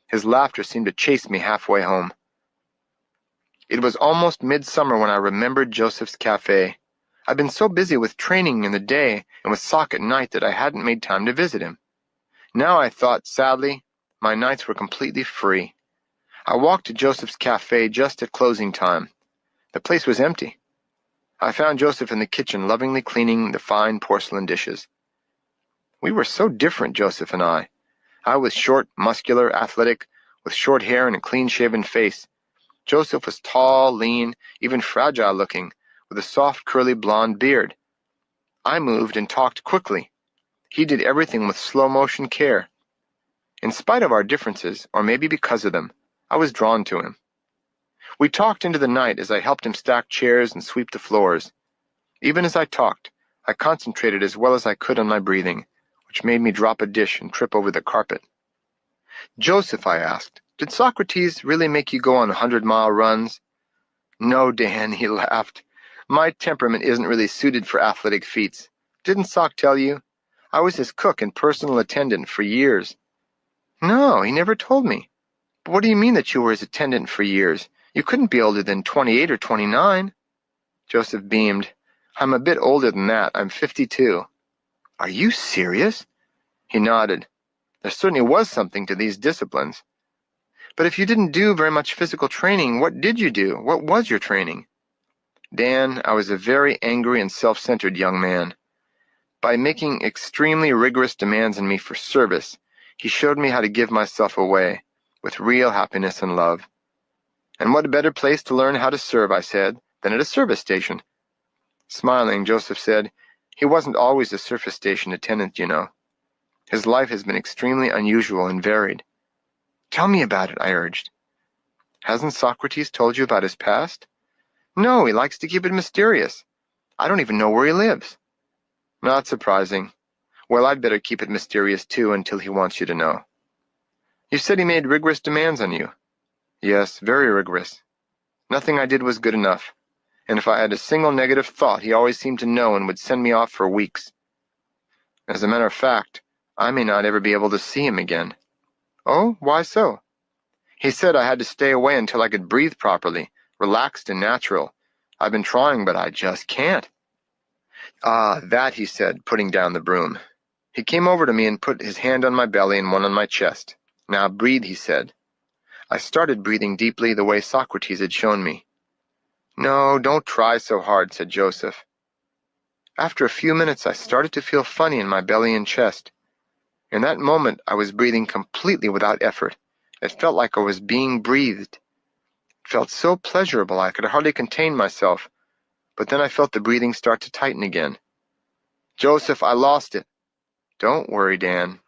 His laughter seemed to chase me halfway home. It was almost midsummer when I remembered Joseph's cafe. I'd been so busy with training in the day and with Sock at night that I hadn't made time to visit him. Now I thought, sadly, my nights were completely free. I walked to Joseph's cafe just at closing time. The place was empty. I found Joseph in the kitchen, lovingly cleaning the fine porcelain dishes. We were so different, Joseph and I. I was short, muscular, athletic, with short hair and a clean-shaven face. Joseph was tall, lean, even fragile-looking, with a soft, curly blonde beard. I moved and talked quickly. He did everything with slow-motion care. In spite of our differences, or maybe because of them, I was drawn to him. We talked into the night as I helped him stack chairs and sweep the floors. Even as I talked, I concentrated as well as I could on my breathing, which made me drop a dish and trip over the carpet. "Joseph," I asked, "did Socrates really make you go on 100-mile runs?" "No, Dan," he laughed. "My temperament isn't really suited for athletic feats. Didn't Sock tell you? I was his cook and personal attendant for years." "No, he never told me. But what do you mean that you were his attendant for years? You couldn't be older than 28 or 29. Joseph beamed. "I'm a bit older than that. I'm 52. "Are you serious?" He nodded. There certainly was something to these disciplines. "But if you didn't do very much physical training, what did you do? What was your training?" "Dan, I was a very angry and self-centered young man. By making extremely rigorous demands on me for service, he showed me how to give myself away, with real happiness and love." "And what a better place to learn how to serve," I said, "than at a service station." Smiling, Joseph said, "He wasn't always a surface station attendant, you know. His life has been extremely unusual and varied." "Tell me about it," I urged. "Hasn't Socrates told you about his past?" "No, he likes to keep it mysterious. I don't even know where he lives." "Not surprising. Well, I'd better keep it mysterious too until he wants you to know." "You said he made rigorous demands on you." "Yes, very rigorous. Nothing I did was good enough. And if I had a single negative thought, he always seemed to know and would send me off for weeks. As a matter of fact, I may not ever be able to see him again. Oh, why so? He said I had to stay away until I could breathe properly, relaxed and natural. I've been trying, but I just can't. Ah, that, he said, putting down the broom. He came over to me and put his hand on my belly and one on my chest. Now breathe, he said. I started breathing deeply the way Socrates had shown me. No, don't try so hard, said Joseph. After a few minutes, I started to feel funny in my belly and chest. In that moment, I was breathing completely without effort. It felt like I was being breathed. It felt so pleasurable I could hardly contain myself, but then I felt the breathing start to tighten again. Joseph, I lost it. Don't worry, Dan.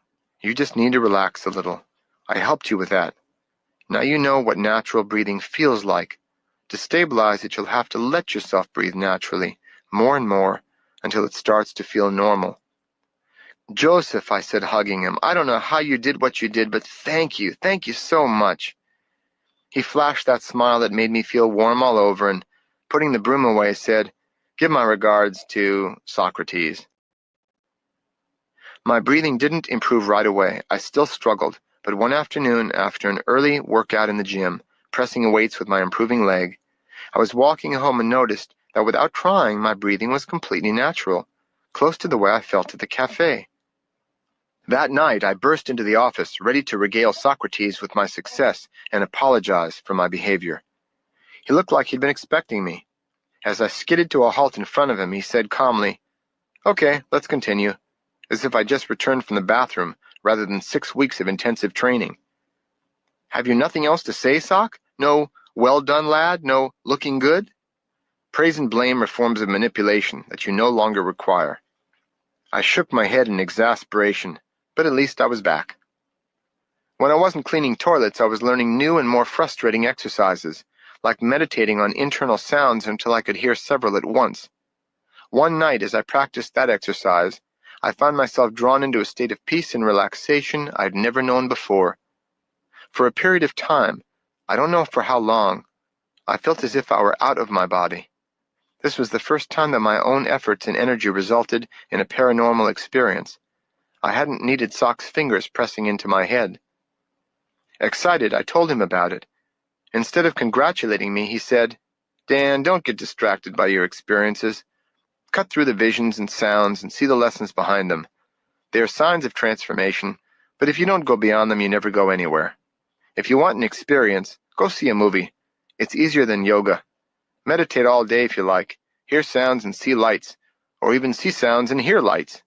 You just need to relax a little. I helped you with that. Now you know what natural breathing feels like. To stabilize it, you'll have to let yourself breathe naturally, more and more, until it starts to feel normal. Joseph, I said, hugging him, I don't know how you did what you did, but thank you so much. He flashed that smile that made me feel warm all over, and putting the broom away, said, Give my regards to Socrates. My breathing didn't improve right away. I still struggled, but one afternoon, after an early workout in the gym, pressing weights with my improving leg, I was walking home and noticed that without trying, my breathing was completely natural, close to the way I felt at the cafe. That night, I burst into the office, ready to regale Socrates with my success and apologize for my behavior. He looked like he'd been expecting me. As I skidded to a halt in front of him, he said calmly, Okay, let's continue, as if I just returned from the bathroom rather than 6 weeks of intensive training. Have you nothing else to say, Sock? No, well done, lad? No, looking good? Praise and blame are forms of manipulation that you no longer require. I shook my head in exasperation, but at least I was back. When I wasn't cleaning toilets, I was learning new and more frustrating exercises, like meditating on internal sounds until I could hear several at once. One night, as I practiced that exercise, I found myself drawn into a state of peace and relaxation I'd never known before. For a period of time, I don't know for how long, I felt as if I were out of my body. This was the first time that my own efforts and energy resulted in a paranormal experience. I hadn't needed Sock's fingers pressing into my head. Excited, I told him about it. Instead of congratulating me, he said, Dan, don't get distracted by your experiences. Cut through the visions and sounds and see the lessons behind them. They are signs of transformation, but if you don't go beyond them, you never go anywhere. If you want an experience, go see a movie. It's easier than yoga. Meditate all day if you like. Hear sounds and see lights, or even see sounds and hear lights.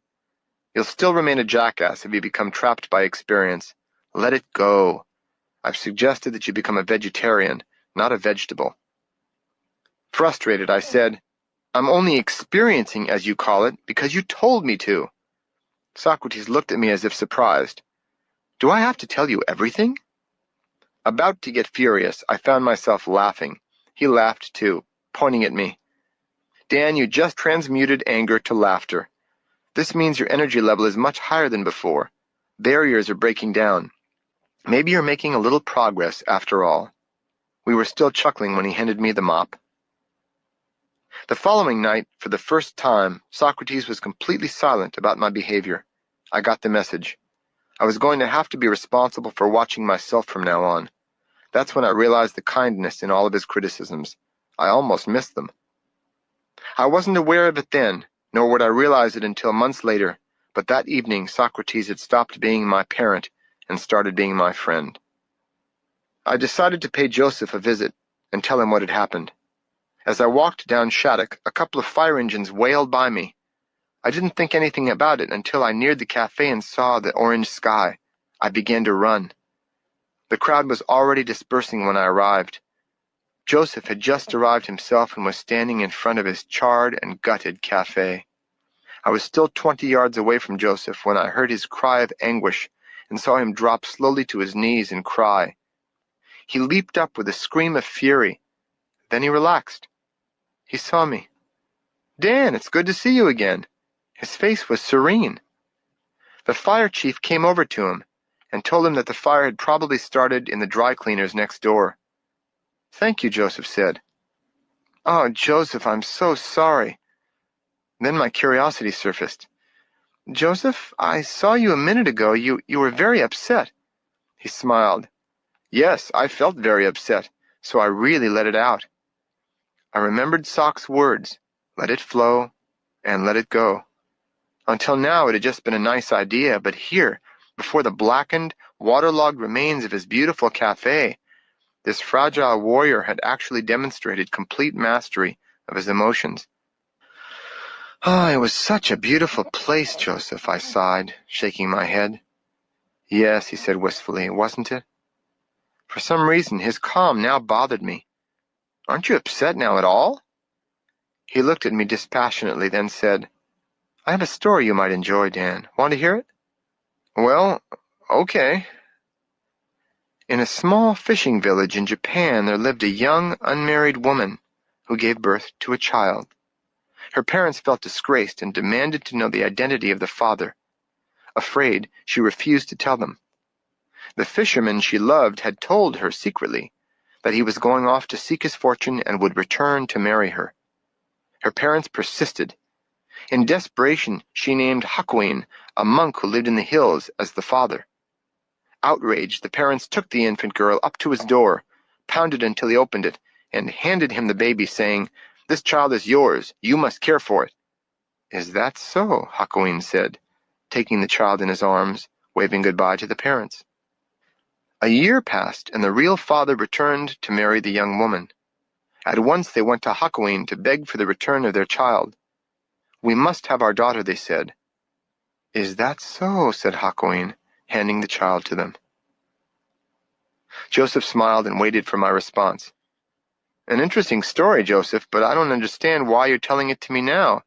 You'll still remain a jackass if you become trapped by experience. Let it go. I've suggested that you become a vegetarian, not a vegetable. Frustrated, I said, I'm only experiencing, as you call it, because you told me to. Socrates looked at me as if surprised. Do I have to tell you everything? About to get furious, I found myself laughing. He laughed too, pointing at me. Dan, you just transmuted anger to laughter. This means your energy level is much higher than before. Barriers are breaking down. Maybe you're making a little progress after all. We were still chuckling when he handed me the mop. The following night, for the first time, Socrates was completely silent about my behavior. I got the message. I was going to have to be responsible for watching myself from now on. That's when I realized the kindness in all of his criticisms. I almost missed them. I wasn't aware of it then, nor would I realize it until months later, but that evening Socrates had stopped being my parent and started being my friend. I decided to pay Joseph a visit and tell him what had happened. As I walked down Shattuck, a couple of fire engines wailed by me. I didn't think anything about it until I neared the cafe and saw the orange sky. I began to run. The crowd was already dispersing when I arrived. Joseph had just arrived himself and was standing in front of his charred and gutted cafe. I was still 20 yards away from Joseph when I heard his cry of anguish and saw him drop slowly to his knees and cry. He leaped up with a scream of fury. Then he relaxed. He saw me. Dan, it's good to see you again. His face was serene. The fire chief came over to him and told him that the fire had probably started in the dry cleaners next door. Thank you, Joseph said. Oh, Joseph, I'm so sorry. Then my curiosity surfaced. Joseph, I saw you a minute ago. You were very upset. He smiled. Yes, I felt very upset, so I really let it out. I remembered Sock's words, let it flow and let it go. Until now it had just been a nice idea, but here, before the blackened, waterlogged remains of his beautiful cafe, this fragile warrior had actually demonstrated complete mastery of his emotions. Ah, it was such a beautiful place, Joseph, I sighed, shaking my head. Yes, he said wistfully, wasn't it? For some reason, his calm now bothered me. Aren't you upset now at all? He looked at me dispassionately, then said, I have a story you might enjoy, Dan. Want to hear it? Well, okay. In a small fishing village in Japan, there lived a young, unmarried woman who gave birth to a child. Her parents felt disgraced and demanded to know the identity of the father. Afraid, she refused to tell them. The fisherman she loved had told her secretly that he was going off to seek his fortune and would return to marry her. Her parents persisted. In desperation, she named Hakuin, a monk who lived in the hills, as the father. Outraged, the parents took the infant girl up to his door, pounded until he opened it, and handed him the baby, saying, This child is yours. You must care for it. Is that so? Hakuin said, taking the child in his arms, waving goodbye to the parents. A year passed, and the real father returned to marry the young woman. At once they went to Hakuin to beg for the return of their child. We must have our daughter, they said. Is that so? Said Hakuin, handing the child to them. Joseph smiled and waited for my response. An interesting story, Joseph, but I don't understand why you're telling it to me now.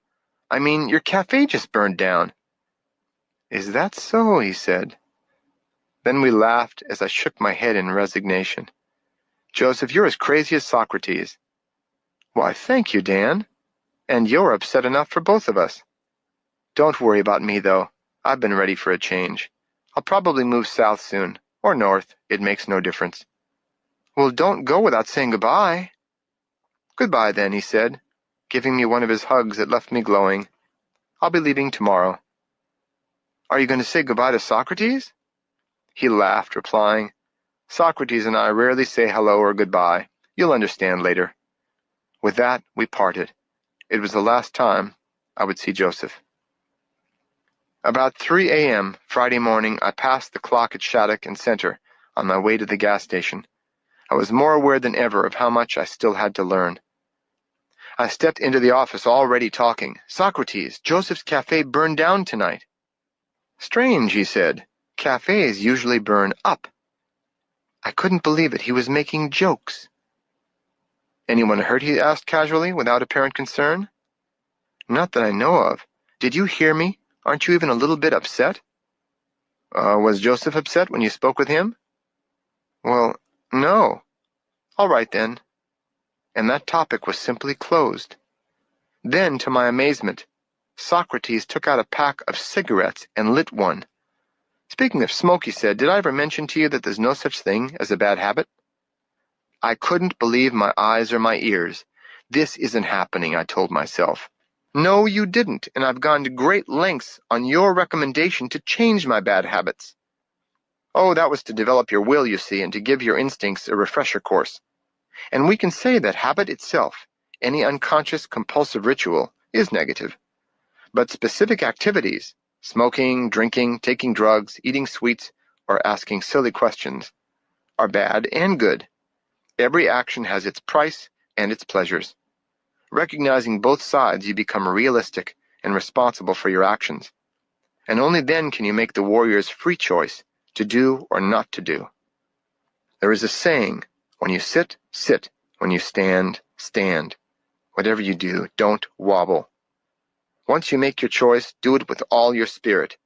I mean, your cafe just burned down. Is that so? He said. Then we laughed as I shook my head in resignation. Joseph, you're as crazy as Socrates. Why, thank you, Dan. And you're upset enough for both of us. Don't worry about me, though. I've been ready for a change. I'll probably move south soon, or north. It makes no difference. Well, don't go without saying goodbye. Goodbye, then, he said, giving me one of his hugs that left me glowing. I'll be leaving tomorrow. Are you going to say goodbye to Socrates? He laughed, replying, Socrates and I rarely say hello or goodbye. You'll understand later. With that, we parted. It was the last time I would see Joseph. About 3 a.m. Friday morning, I passed the clock at Shattuck and Center on my way to the gas station. I was more aware than ever of how much I still had to learn. I stepped into the office already talking. Socrates, Joseph's cafe burned down tonight. Strange, he said. Cafes usually burn up. I couldn't believe it. He was making jokes. Anyone hurt? He asked casually, without apparent concern. Not that I know of. Did you hear me? Aren't you even a little bit upset? Was Joseph upset when you spoke with him? Well, no. All right, then. And that topic was simply closed. Then, to my amazement, Socrates took out a pack of cigarettes and lit one. Speaking of smoke, he said, did I ever mention to you that there's no such thing as a bad habit? I couldn't believe my eyes or my ears. This isn't happening, I told myself. No, you didn't, and I've gone to great lengths on your recommendation to change my bad habits. Oh, that was to develop your will, you see, and to give your instincts a refresher course. And we can say that habit itself, any unconscious compulsive ritual, is negative. But specific activities, smoking, drinking, taking drugs, eating sweets, or asking silly questions, are bad and good. Every action has its price and its pleasures. Recognizing both sides, you become realistic and responsible for your actions. And only then can you make the warrior's free choice to do or not to do. There is a saying, when you sit, sit. When you stand, stand. Whatever you do, don't wobble. Once you make your choice, do it with all your spirit.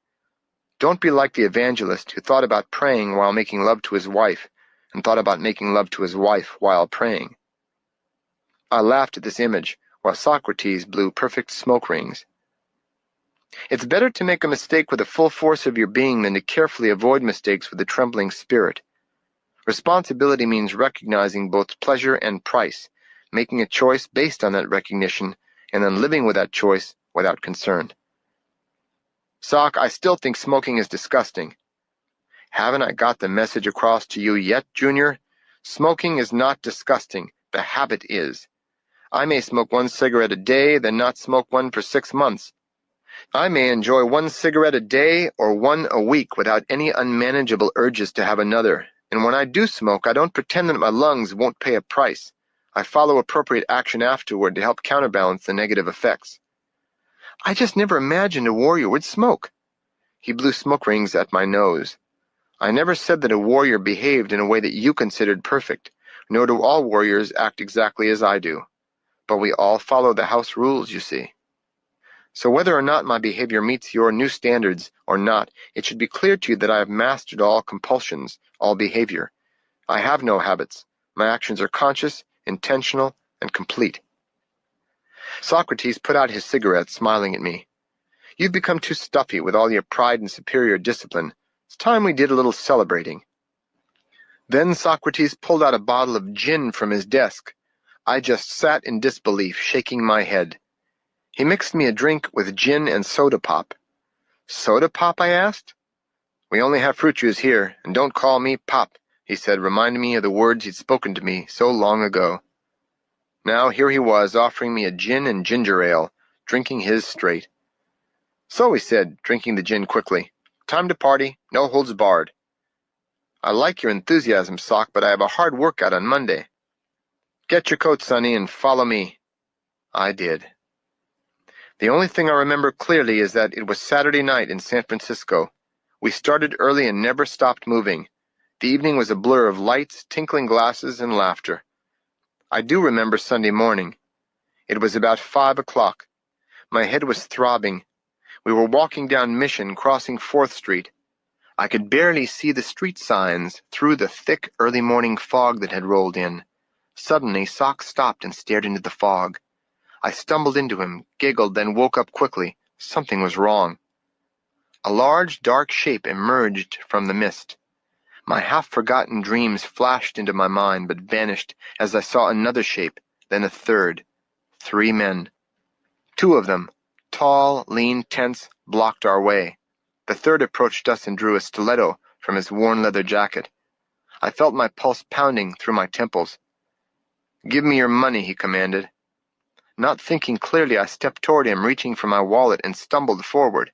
Don't be like the evangelist who thought about praying while making love to his wife and thought about making love to his wife while praying. I laughed at this image while Socrates blew perfect smoke rings. It's better to make a mistake with the full force of your being than to carefully avoid mistakes with a trembling spirit. Responsibility means recognizing both pleasure and price, making a choice based on that recognition, and then living with that choice without concern. Sock, I still think smoking is disgusting. Haven't I got the message across to you yet, Junior? Smoking is not disgusting. The habit is. I may smoke one cigarette a day, then not smoke one for 6 months. I may enjoy one cigarette a day or one a week without any unmanageable urges to have another. And when I do smoke, I don't pretend that my lungs won't pay a price. I follow appropriate action afterward to help counterbalance the negative effects. I just never imagined a warrior would smoke. He blew smoke rings at my nose. I never said that a warrior behaved in a way that you considered perfect, nor do all warriors act exactly as I do. But we all follow the house rules, you see. So whether or not my behavior meets your new standards or not, it should be clear to you that I have mastered all compulsions, all behavior. I have no habits. My actions are conscious, intentional, and complete. Socrates put out his cigarette, smiling at me. You've become too stuffy with all your pride and superior discipline. It's time we did a little celebrating. Then Socrates pulled out a bottle of gin from his desk. I just sat in disbelief, shaking my head. He mixed me a drink with gin and soda pop. Soda pop, I asked. We only have fruit juice here, and don't call me Pop, he said, reminding me of the words he'd spoken to me so long ago. Now here he was, offering me a gin and ginger ale, drinking his straight. So, he said, drinking the gin quickly, time to party, no holds barred. I like your enthusiasm, Sock, but I have a hard workout on Monday. Get your coat, Sonny, and follow me. I did. The only thing I remember clearly is that it was Saturday night in San Francisco. We started early and never stopped moving. The evening was a blur of lights, tinkling glasses, and laughter. I do remember Sunday morning. It was about 5 o'clock. My head was throbbing. We were walking down Mission, crossing 4th Street. I could barely see the street signs through the thick early morning fog that had rolled in. Suddenly, Sock stopped and stared into the fog. I stumbled into him, giggled, then woke up quickly. Something was wrong. A large, dark shape emerged from the mist. My half-forgotten dreams flashed into my mind, but vanished as I saw another shape, then a third. 3 men. 2 of them, tall, lean, tense, blocked our way. The third approached us and drew a stiletto from his worn leather jacket. I felt my pulse pounding through my temples. "Give me your money," he commanded. Not thinking clearly, I stepped toward him, reaching for my wallet, and stumbled forward.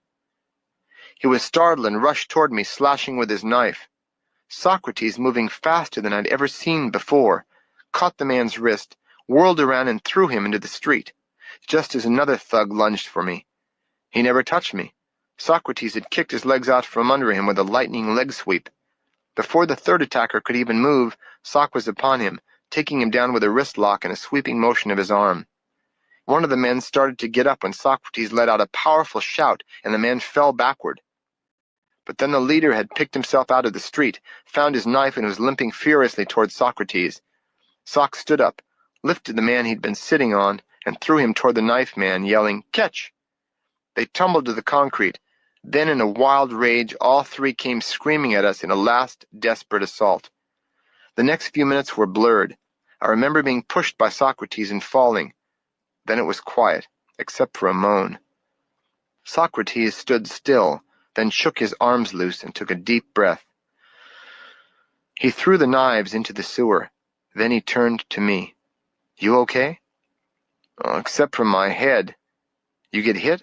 He was startled and rushed toward me, slashing with his knife. Socrates, moving faster than I'd ever seen before, caught the man's wrist, whirled around, and threw him into the street, just as another thug lunged for me. He never touched me. Socrates had kicked his legs out from under him with a lightning leg sweep. Before the third attacker could even move, Sock was upon him, taking him down with a wrist lock and a sweeping motion of his arm. One of the men started to get up when Socrates let out a powerful shout, and the man fell backward. But then the leader had picked himself out of the street, found his knife, and was limping furiously towards Socrates. Sock stood up, lifted the man he'd been sitting on, and threw him toward the knife man, yelling, "Catch!" They tumbled to the concrete. Then, in a wild rage, all 3 came screaming at us in a last, desperate assault. The next few minutes were blurred. I remember being pushed by Socrates and falling. Then it was quiet, except for a moan. Socrates stood still, then shook his arms loose and took a deep breath. He threw the knives into the sewer. Then he turned to me. "You okay?" "Oh, except for my head." "You get hit?"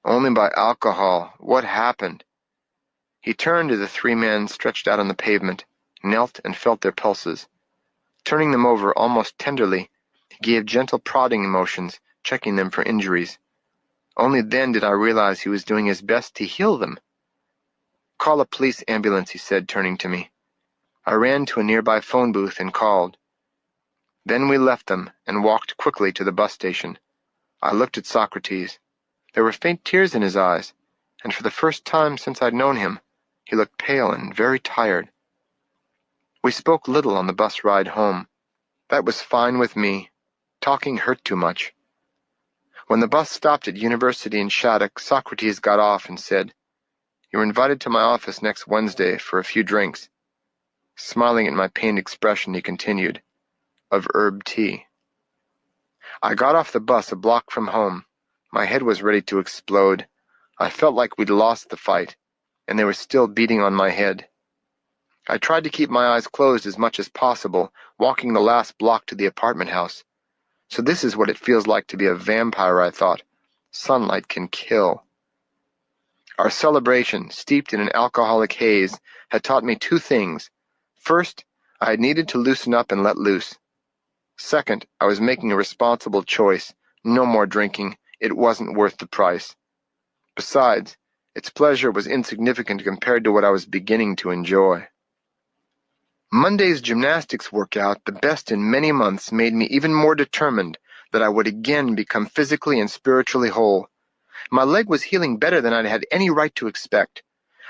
"Only by alcohol. What happened?" He turned to the 3 men stretched out on the pavement, knelt and felt their pulses. Turning them over almost tenderly, he gave gentle prodding motions, checking them for injuries. Only then did I realize he was doing his best to heal them. "Call a police ambulance," he said, turning to me. I ran to a nearby phone booth and called. Then we left them and walked quickly to the bus station. I looked at Socrates. There were faint tears in his eyes, and for the first time since I'd known him, he looked pale and very tired. We spoke little on the bus ride home. That was fine with me. Talking hurt too much. When the bus stopped at University in Shattuck, Socrates got off and said, "You're invited to my office next Wednesday for a few drinks." Smiling at my pained expression, he continued, "Of herb tea." I got off the bus a block from home. My head was ready to explode. I felt like we'd lost the fight, and they were still beating on my head. I tried to keep my eyes closed as much as possible, walking the last block to the apartment house. So this is what it feels like to be a vampire, I thought. Sunlight can kill. Our celebration, steeped in an alcoholic haze, had taught me two things. First, I had needed to loosen up and let loose. Second, I was making a responsible choice. No more drinking. It wasn't worth the price. Besides, its pleasure was insignificant compared to what I was beginning to enjoy. Monday's gymnastics workout, the best in many months, made me even more determined that I would again become physically and spiritually whole. My leg was healing better than I'd had any right to expect.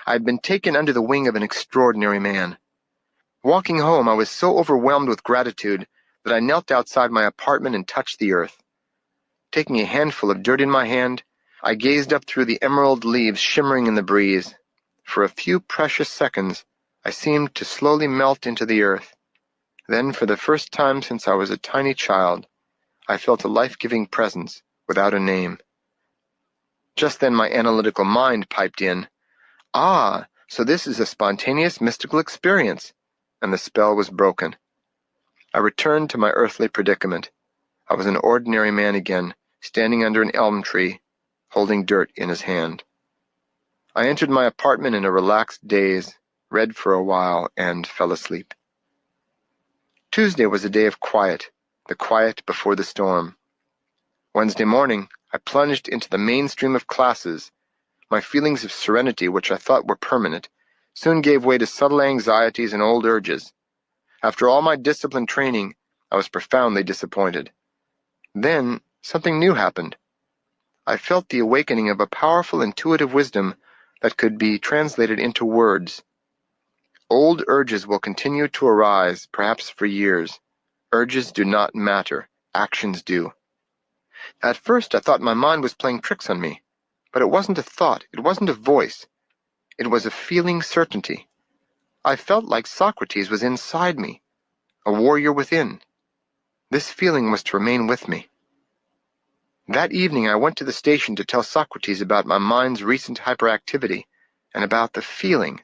I had been taken under the wing of an extraordinary man. Walking home, I was so overwhelmed with gratitude that I knelt outside my apartment and touched the earth. Taking a handful of dirt in my hand, I gazed up through the emerald leaves shimmering in the breeze. For a few precious seconds, I seemed to slowly melt into the earth. Then, for the first time since I was a tiny child, I felt a life-giving presence without a name. Just then my analytical mind piped in, "Ah, so this is a spontaneous mystical experience," and the spell was broken. I returned to my earthly predicament. I was an ordinary man again, standing under an elm tree, holding dirt in his hand. I entered my apartment in a relaxed daze, read for a while, and fell asleep. Tuesday was a day of quiet, the quiet before the storm. Wednesday morning, I plunged into the mainstream of classes. My feelings of serenity, which I thought were permanent, soon gave way to subtle anxieties and old urges. After all my disciplined training, I was profoundly disappointed. Then, something new happened. I felt the awakening of a powerful intuitive wisdom that could be translated into words. Old urges will continue to arise, perhaps for years. Urges do not matter. Actions do. At first I thought my mind was playing tricks on me, but it wasn't a thought, it wasn't a voice. It was a feeling certainty. I felt like Socrates was inside me, a warrior within. This feeling was to remain with me. That evening I went to the station to tell Socrates about my mind's recent hyperactivity and about the feeling.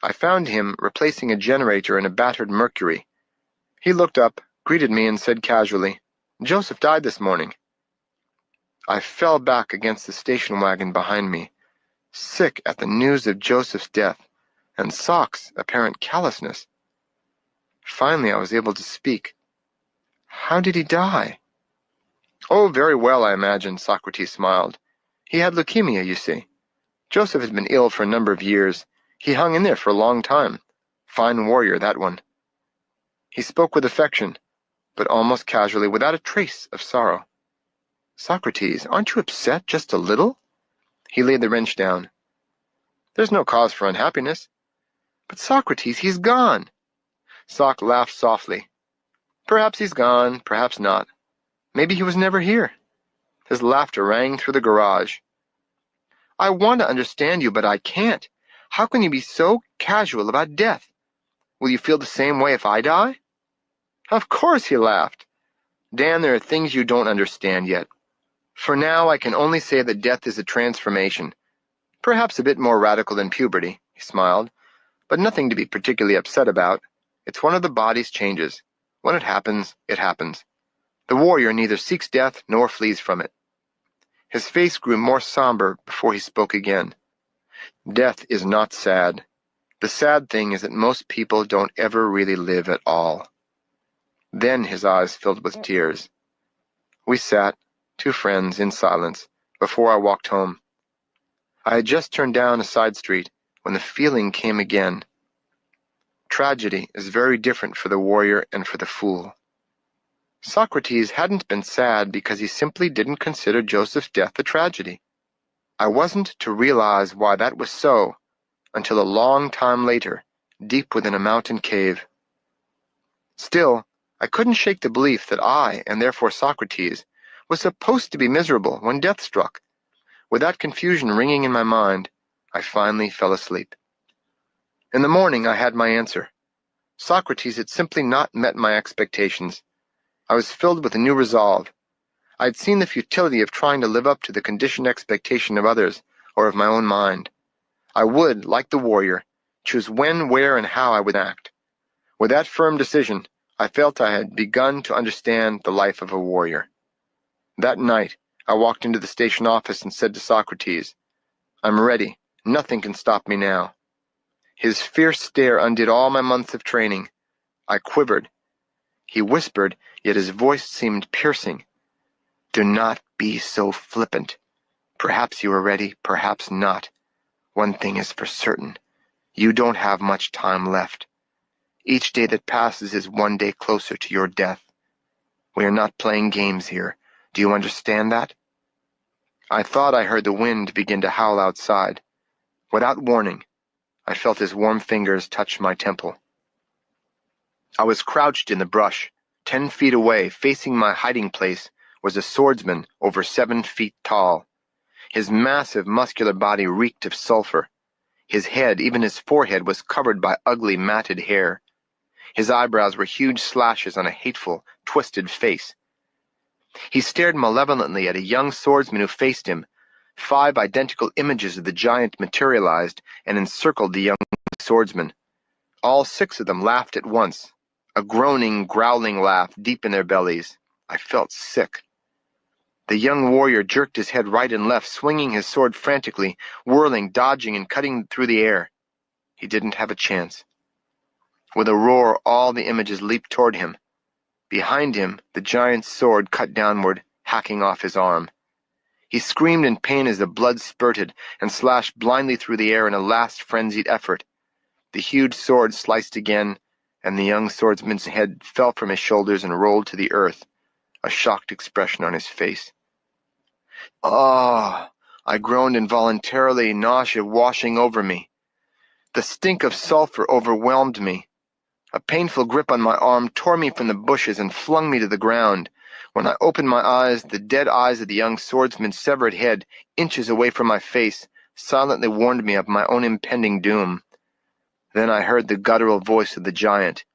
I found him replacing a generator in a battered Mercury. He looked up, greeted me, and said casually, "Joseph died this morning." I fell back against the station wagon behind me, sick at the news of Joseph's death and Soc's apparent callousness. Finally I was able to speak. "How did he die?" "Oh, very well, I imagine," Socrates smiled. "He had leukemia, you see. Joseph had been ill for a number of years. He hung in there for a long time. Fine warrior, that one." He spoke with affection, but almost casually, without a trace of sorrow. "Socrates, aren't you upset just a little?" He laid the wrench down. "There's no cause for unhappiness." "But Socrates, he's gone." Soc laughed softly. "Perhaps he's gone, perhaps not. Maybe he was never here." His laughter rang through the garage. "I want to understand you, but I can't. How can you be so casual about death? Will you feel the same way if I die?" "Of course," he laughed. "Dan, there are things you don't understand yet. For now, I can only say that death is a transformation. Perhaps a bit more radical than puberty," he smiled, "but nothing to be particularly upset about. It's one of the body's changes. When it happens, it happens. The warrior neither seeks death nor flees from it." His face grew more somber before he spoke again. "Death is not sad. The sad thing is that most people don't ever really live at all." Then his eyes filled with tears. We sat, two friends, in silence, before I walked home. I had just turned down a side street when the feeling came again. Tragedy is very different for the warrior and for the fool. Socrates hadn't been sad because he simply didn't consider Joseph's death a tragedy. I wasn't to realize why that was so until a long time later, deep within a mountain cave. Still, I couldn't shake the belief that I, and therefore Socrates, was supposed to be miserable when death struck. With that confusion ringing in my mind, I finally fell asleep. In the morning I had my answer. Socrates had simply not met my expectations. I was filled with a new resolve. I had seen the futility of trying to live up to the conditioned expectation of others, or of my own mind. I would, like the warrior, choose when, where, and how I would act. With that firm decision, I felt I had begun to understand the life of a warrior. That night, I walked into the station office and said to Socrates, "I'm ready. Nothing can stop me now." His fierce stare undid all my months of training. I quivered. He whispered, yet his voice seemed piercing. "Do not be so flippant. Perhaps you are ready, perhaps not. One thing is for certain. You don't have much time left. Each day that passes is one day closer to your death. We are not playing games here. Do you understand that?" I thought I heard the wind begin to howl outside. Without warning, I felt his warm fingers touch my temple. I was crouched in the brush. 10 feet away, facing my hiding place, was a swordsman over 7 feet tall. His massive, muscular body reeked of sulfur. His head, even his forehead, was covered by ugly, matted hair. His eyebrows were huge slashes on a hateful, twisted face. He stared malevolently at a young swordsman who faced him. 5 identical images of the giant materialized and encircled the young swordsman. All 6 of them laughed at once, a groaning, growling laugh deep in their bellies. I felt sick. The young warrior jerked his head right and left, swinging his sword frantically, whirling, dodging, and cutting through the air. He didn't have a chance. With a roar, all the images leaped toward him. Behind him, the giant's sword cut downward, hacking off his arm. He screamed in pain as the blood spurted and slashed blindly through the air in a last frenzied effort. The huge sword sliced again, and the young swordsman's head fell from his shoulders and rolled to the earth, a shocked expression on his face. "Ah!" I groaned involuntarily, nausea washing over me. The stink of sulfur overwhelmed me. A painful grip on my arm tore me from the bushes and flung me to the ground. When I opened my eyes, the dead eyes of the young swordsman's severed head, inches away from my face, silently warned me of my own impending doom. Then I heard the guttural voice of the giant.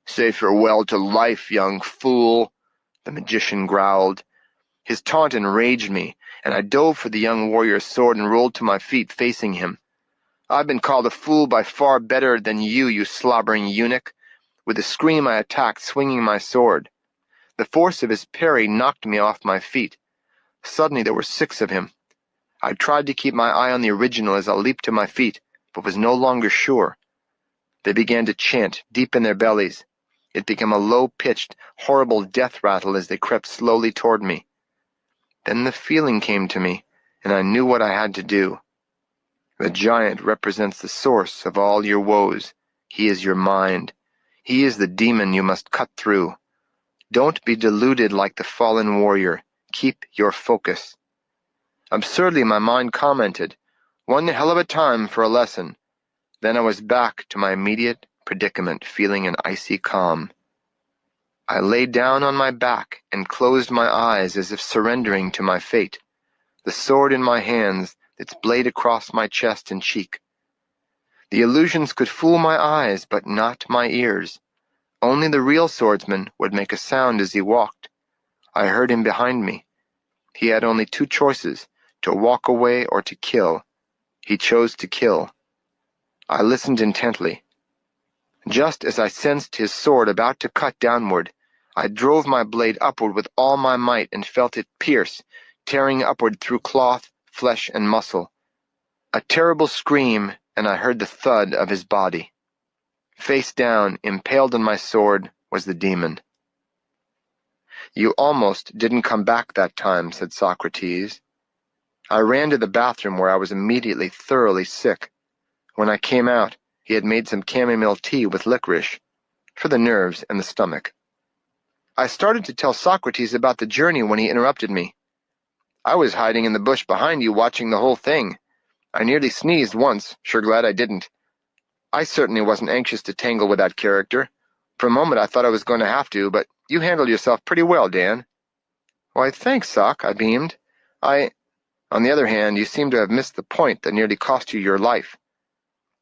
"Say farewell to life, young fool," the magician growled. His taunt enraged me, and I dove for the young warrior's sword and rolled to my feet, facing him. "I've been called a fool by far better than you slobbering eunuch." With a scream I attacked, swinging my sword. The force of his parry knocked me off my feet. Suddenly there were 6 of him. I tried to keep my eye on the original as I leaped to my feet, but was no longer sure. They began to chant, deep in their bellies. It became a low-pitched, horrible death rattle as they crept slowly toward me. Then the feeling came to me, and I knew what I had to do. The giant represents the source of all your woes. He is your mind. He is the demon you must cut through. Don't be deluded like the fallen warrior. Keep your focus. Absurdly, my mind commented, "One hell of a time for a lesson." Then I was back to my immediate predicament, feeling an icy calm. I lay down on my back and closed my eyes as if surrendering to my fate, the sword in my hands, its blade across my chest and cheek. The illusions could fool my eyes, but not my ears. Only the real swordsman would make a sound as he walked. I heard him behind me. He had only 2 choices, to walk away or to kill. He chose to kill. I listened intently. Just as I sensed his sword about to cut downward, I drove my blade upward with all my might and felt it pierce, tearing upward through cloth, flesh, and muscle. A terrible scream, and I heard the thud of his body. Face down, impaled on my sword, was the demon. "You almost didn't come back that time," said Socrates. I ran to the bathroom where I was immediately thoroughly sick. When I came out, he had made some chamomile tea with licorice, for the nerves and the stomach. I started to tell Socrates about the journey when he interrupted me. "I was hiding in the bush behind you watching the whole thing. I nearly sneezed once, sure glad I didn't. I certainly wasn't anxious to tangle with that character. For a moment I thought I was going to have to, but you handled yourself pretty well, Dan." "Why, thanks, Soc," I beamed. On the other hand, you seem to have missed the point that nearly cost you your life."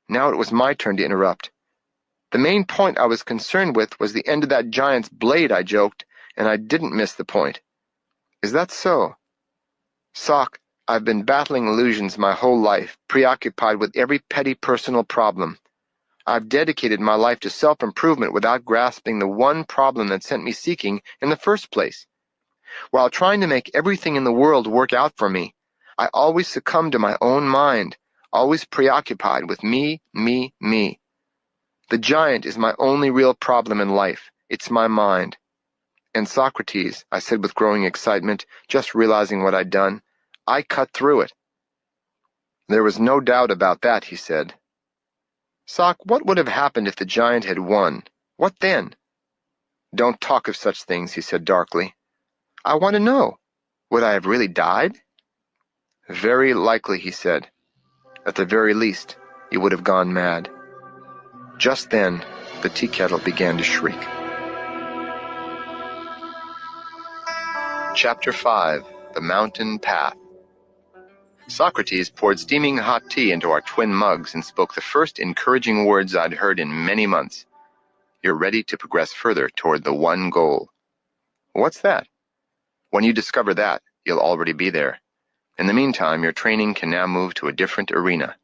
Now it was my turn to interrupt. "The main point I was concerned with was the end of that giant's blade," I joked, "and I didn't miss the point." "Is that so?" "Soc, I've been battling illusions my whole life, preoccupied with every petty personal problem. I've dedicated my life to self-improvement without grasping the one problem that sent me seeking in the first place. While trying to make everything in the world work out for me, I always succumb to my own mind, always preoccupied with me, me, me. The giant is my only real problem in life. It's my mind. And Socrates, I said with growing excitement, just realizing what I'd done, I cut through it. There was no doubt about that, he said. Soc, what would have happened if the giant had won? What then? Don't talk of such things, he said darkly. I want to know. Would I have really died? Very likely, he said. At the very least, you would have gone mad. Just then, the tea kettle began to shriek. Chapter 5. The Mountain Path. Socrates poured steaming hot tea into our twin mugs and spoke the first encouraging words I'd heard in many months. You're ready to progress further toward the one goal. What's that? When you discover that, you'll already be there. In the meantime, your training can now move to a different arena.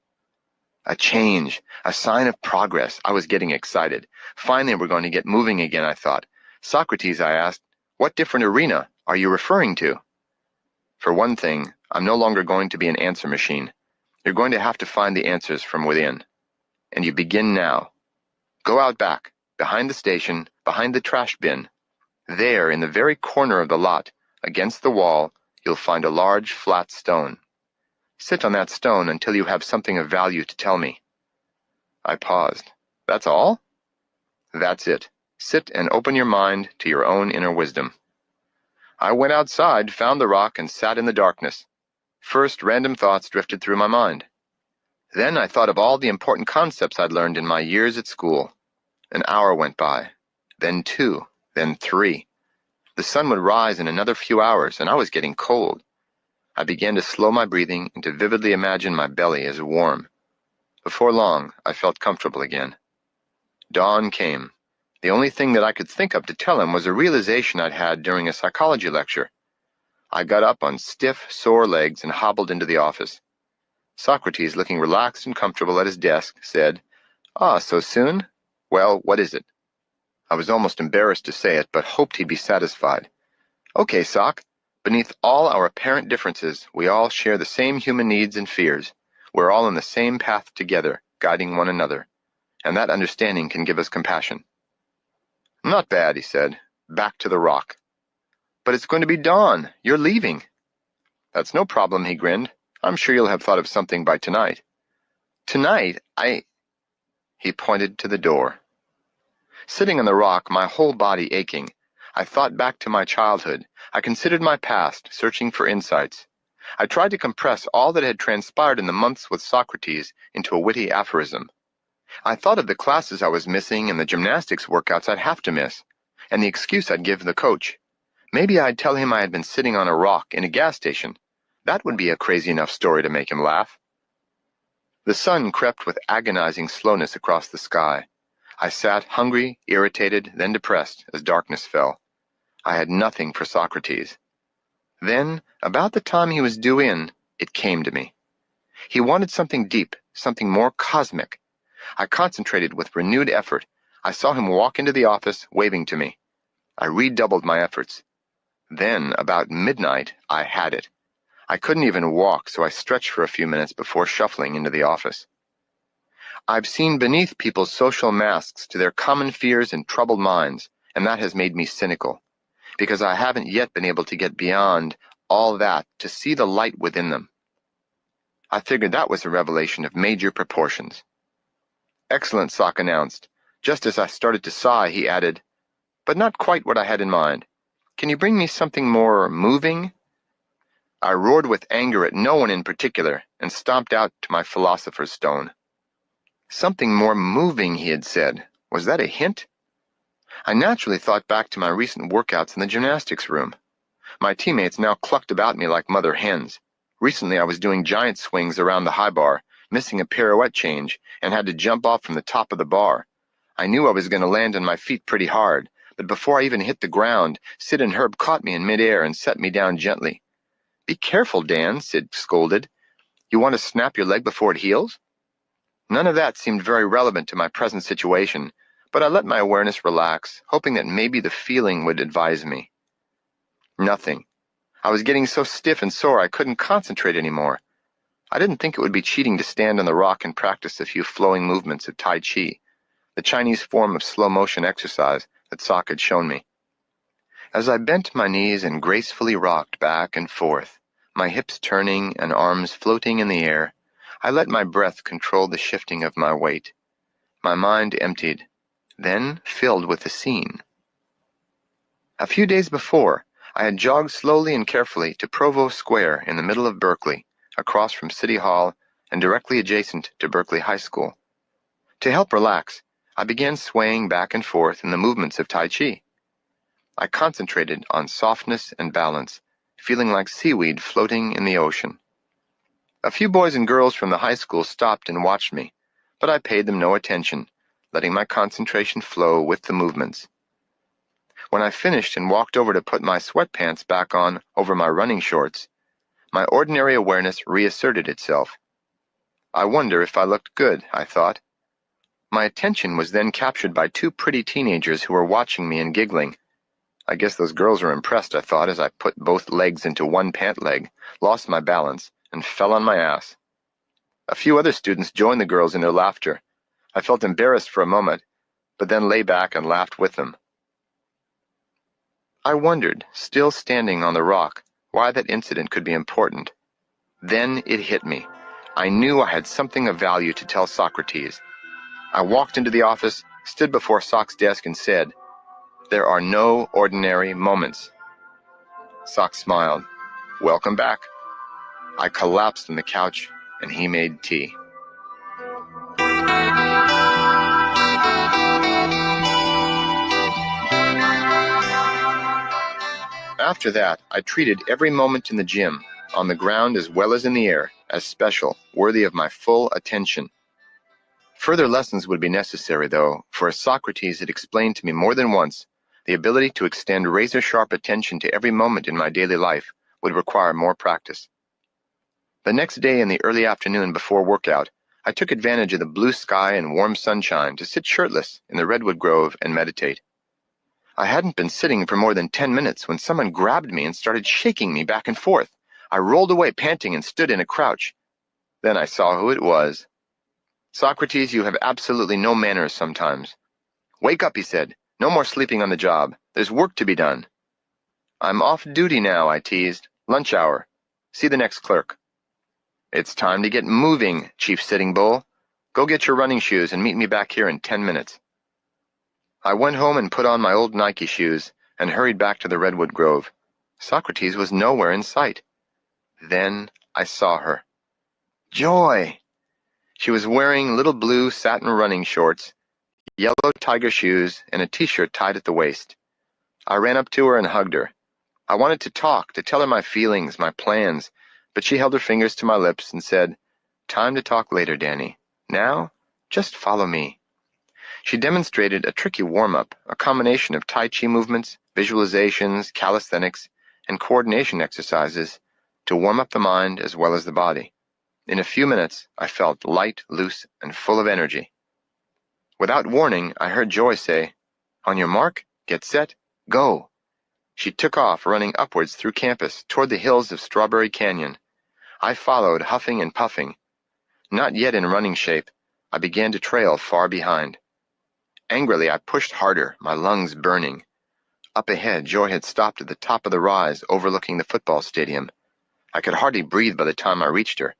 A change, a sign of progress. I was getting excited. Finally, we're going to get moving again, I thought. Socrates, I asked, what different arena are you referring to? For one thing, I'm no longer going to be an answer machine. You're going to have to find the answers from within. And you begin now. Go out back, behind the station, behind the trash bin. There, in the very corner of the lot, against the wall, you'll find a large, flat stone. Sit on that stone until you have something of value to tell me. I paused. That's all? That's it. Sit and open your mind to your own inner wisdom. I went outside, found the rock, and sat in the darkness. First, random thoughts drifted through my mind. Then I thought of all the important concepts I'd learned in my years at school. An hour went by, then 2, then 3. The sun would rise in another few hours, and I was getting cold. I began to slow my breathing and to vividly imagine my belly as warm. Before long, I felt comfortable again. Dawn came. The only thing that I could think of to tell him was a realization I'd had during a psychology lecture. I got up on stiff, sore legs and hobbled into the office. Socrates, looking relaxed and comfortable at his desk, said, "Ah, so soon? Well, what is it?" I was almost embarrassed to say it, but hoped he'd be satisfied. "Okay, Soc. Beneath all our apparent differences, we all share the same human needs and fears. We're all on the same path together, guiding one another. And that understanding can give us compassion." "Not bad," he said. "Back to the rock." "But it's going to be dawn. You're leaving." "That's no problem," he grinned. "I'm sure you'll have thought of something by tonight." "Tonight? He pointed to the door. Sitting on the rock, my whole body aching, I thought back to my childhood. I considered my past, searching for insights. I tried to compress all that had transpired in the months with Socrates into a witty aphorism. I thought of the classes I was missing and the gymnastics workouts I'd have to miss, and the excuse I'd give the coach. Maybe I'd tell him I had been sitting on a rock in a gas station. That would be a crazy enough story to make him laugh. The sun crept with agonizing slowness across the sky. I sat hungry, irritated, then depressed as darkness fell. I had nothing for Socrates. Then, about the time he was due in, it came to me. He wanted something deep, something more cosmic. I concentrated with renewed effort. I saw him walk into the office, waving to me. I redoubled my efforts. Then, about midnight, I had it. I couldn't even walk, so I stretched for a few minutes before shuffling into the office. I've seen beneath people's social masks to their common fears and troubled minds, and that has made me cynical, because I haven't yet been able to get beyond all that to see the light within them. I figured that was a revelation of major proportions. "Excellent," Sock announced. Just as I started to sigh, he added, "But not quite what I had in mind. Can you bring me something more moving?" I roared with anger at no one in particular and stomped out to my philosopher's stone. Something more moving, he had said. Was that a hint? I naturally thought back to my recent workouts in the gymnastics room. My teammates now clucked about me like mother hens. Recently I was doing giant swings around the high bar, missing a pirouette change, and had to jump off from the top of the bar. I knew I was going to land on my feet pretty hard, but before I even hit the ground, Sid and Herb caught me in midair and set me down gently. "Be careful, Dan," Sid scolded. "You want to snap your leg before it heals?" None of that seemed very relevant to my present situation, but I let my awareness relax, hoping that maybe the feeling would advise me. Nothing. I was getting so stiff and sore I couldn't concentrate anymore. I didn't think it would be cheating to stand on the rock and practice a few flowing movements of Tai Chi, the Chinese form of slow-motion exercise that Sock had shown me. As I bent my knees and gracefully rocked back and forth, my hips turning and arms floating in the air, I let my breath control the shifting of my weight. My mind emptied, then filled with the scene. A few days before, I had jogged slowly and carefully to Provo Square in the middle of Berkeley, across from City Hall and directly adjacent to Berkeley High School. To help relax, I began swaying back and forth in the movements of Tai Chi. I concentrated on softness and balance, feeling like seaweed floating in the ocean. A few boys and girls from the high school stopped and watched me, but I paid them no attention, letting my concentration flow with the movements. When I finished and walked over to put my sweatpants back on over my running shorts, my ordinary awareness reasserted itself. I wonder if I looked good, I thought. My attention was then captured by two pretty teenagers who were watching me and giggling. I guess those girls were impressed, I thought, as I put both legs into one pant leg, lost my balance, and fell on my ass. A few other students joined the girls in their laughter. I felt embarrassed for a moment, but then lay back and laughed with them. I wondered, still standing on the rock, why that incident could be important. Then it hit me. I knew I had something of value to tell Socrates. I walked into the office, stood before Sock's desk, and said, "There are no ordinary moments." Sock smiled. "Welcome back." I collapsed on the couch, and he made tea. After that, I treated every moment in the gym, on the ground as well as in the air, as special, worthy of my full attention. Further lessons would be necessary, though, for as Socrates had explained to me more than once, the ability to extend razor-sharp attention to every moment in my daily life would require more practice. The next day in the early afternoon before workout, I took advantage of the blue sky and warm sunshine to sit shirtless in the redwood grove and meditate. I hadn't been sitting for more than 10 minutes when someone grabbed me and started shaking me back and forth. I rolled away panting and stood in a crouch. Then I saw who it was. "Socrates, you have absolutely no manners sometimes." "Wake up," he said. "No more sleeping on the job. There's work to be done." "I'm off duty now," I teased. "Lunch hour. See the next clerk." "It's time to get moving, Chief Sitting Bull. Go get your running shoes and meet me back here in 10 minutes. I went home and put on my old Nike shoes and hurried back to the redwood grove. Socrates was nowhere in sight. Then I saw her. Joy! She was wearing little blue satin running shorts, yellow tiger shoes, and a t-shirt tied at the waist. I ran up to her and hugged her. I wanted to talk, to tell her my feelings, my plans, but she held her fingers to my lips and said, "Time to talk later, Danny. Now, just follow me." She demonstrated a tricky warm-up, a combination of Tai Chi movements, visualizations, calisthenics, and coordination exercises to warm up the mind as well as the body. In a few minutes, I felt light, loose, and full of energy. Without warning, I heard Joy say, "On your mark, get set, go." She took off, running upwards through campus toward the hills of Strawberry Canyon. I followed, huffing and puffing. Not yet in running shape, I began to trail far behind. Angrily, I pushed harder, my lungs burning. Up ahead, Joy had stopped at the top of the rise overlooking the football stadium. I could hardly breathe by the time I reached her.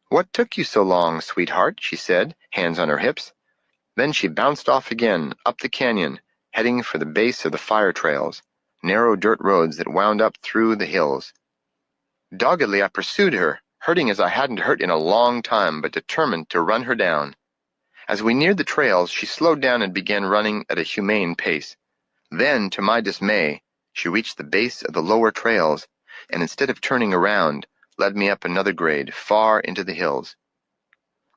"What took you so long, sweetheart?" she said, hands on her hips. Then she bounced off again, up the canyon, heading for the base of the fire trails, narrow dirt roads that wound up through the hills. Doggedly, I pursued her, hurting as I hadn't hurt in a long time, but determined to run her down. As we neared the trails, she slowed down and began running at a humane pace. Then, to my dismay, she reached the base of the lower trails, and instead of turning around, led me up another grade, far into the hills.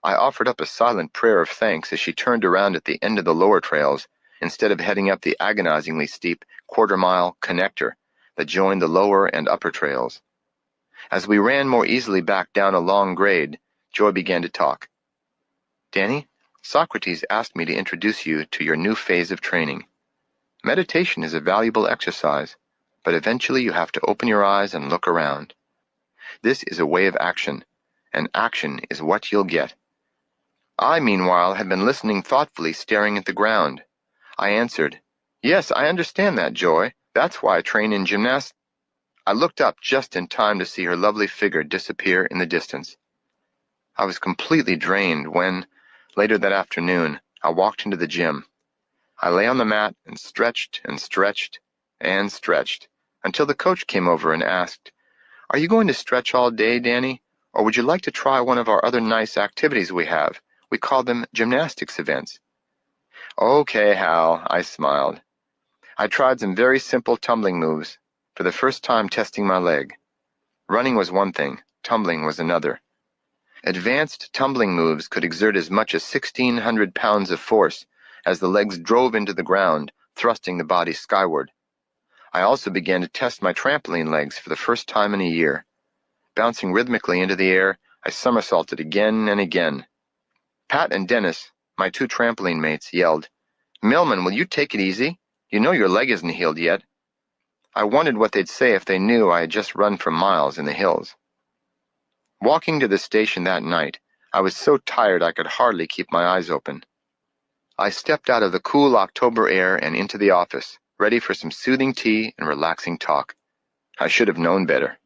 I offered up a silent prayer of thanks as she turned around at the end of the lower trails, instead of heading up the agonizingly steep quarter-mile connector that joined the lower and upper trails. As we ran more easily back down a long grade, Joy began to talk. Danny, Socrates asked me to introduce you to your new phase of training. Meditation is a valuable exercise, but eventually you have to open your eyes and look around. This is a way of action, and action is what you'll get. I, meanwhile, had been listening thoughtfully, staring at the ground. I answered, Yes, I understand that, Joy. That's why I train in gymnastics. I looked up just in time to see her lovely figure disappear in the distance. I was completely drained when, later that afternoon, I walked into the gym. I lay on the mat and stretched and stretched and stretched until the coach came over and asked, Are you going to stretch all day, Danny? Or would you like to try one of our other nice activities we have? We call them gymnastics events. Okay, Hal, I smiled. I tried some very simple tumbling moves, for the first time testing my leg. Running was one thing, tumbling was another. Advanced tumbling moves could exert as much as 1,600 pounds of force as the legs drove into the ground, thrusting the body skyward. I also began to test my trampoline legs for the first time in a year. Bouncing rhythmically into the air, I somersaulted again and again. Pat and Dennis, my two trampoline mates, yelled, Millman, will you take it easy? You know your leg isn't healed yet. I wondered what they'd say if they knew I had just run for miles in the hills. Walking to the station that night, I was so tired I could hardly keep my eyes open. I stepped out of the cool October air and into the office, ready for some soothing tea and relaxing talk. I should have known better.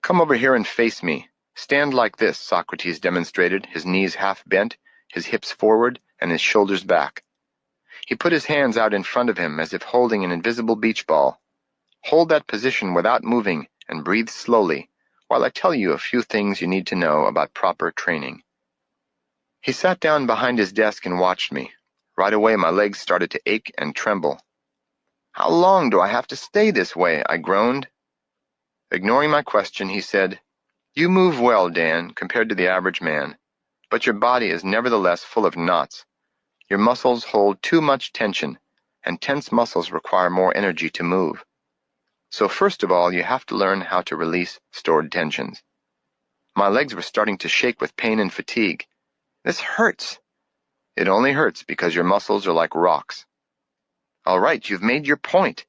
Come over here and face me. Stand like this, Socrates demonstrated, his knees half bent, his hips forward, and his shoulders back. He put his hands out in front of him as if holding an invisible beach ball. Hold that position without moving and breathe slowly, while I tell you a few things you need to know about proper training. He sat down behind his desk and watched me. Right away my legs started to ache and tremble. How long do I have to stay this way? I groaned. Ignoring my question, he said, You move well, Dan, compared to the average man, but your body is nevertheless full of knots. Your muscles hold too much tension, and tense muscles require more energy to move. So first of all, you have to learn how to release stored tensions. My legs were starting to shake with pain and fatigue. This hurts. It only hurts because your muscles are like rocks. All right, you've made your point.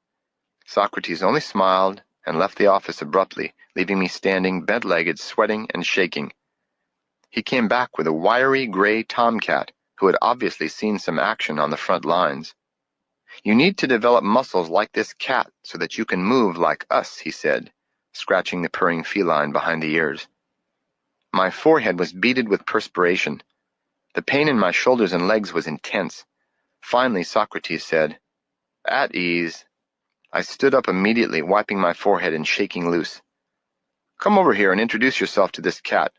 Socrates only smiled and left the office abruptly, leaving me standing bent-legged, sweating and shaking. He came back with a wiry gray tomcat who had obviously seen some action on the front lines. You need to develop muscles like this cat so that you can move like us, he said, scratching the purring feline behind the ears. My forehead was beaded with perspiration. The pain in my shoulders and legs was intense. Finally, Socrates said, At ease. I stood up immediately, wiping my forehead and shaking loose. Come over here and introduce yourself to this cat.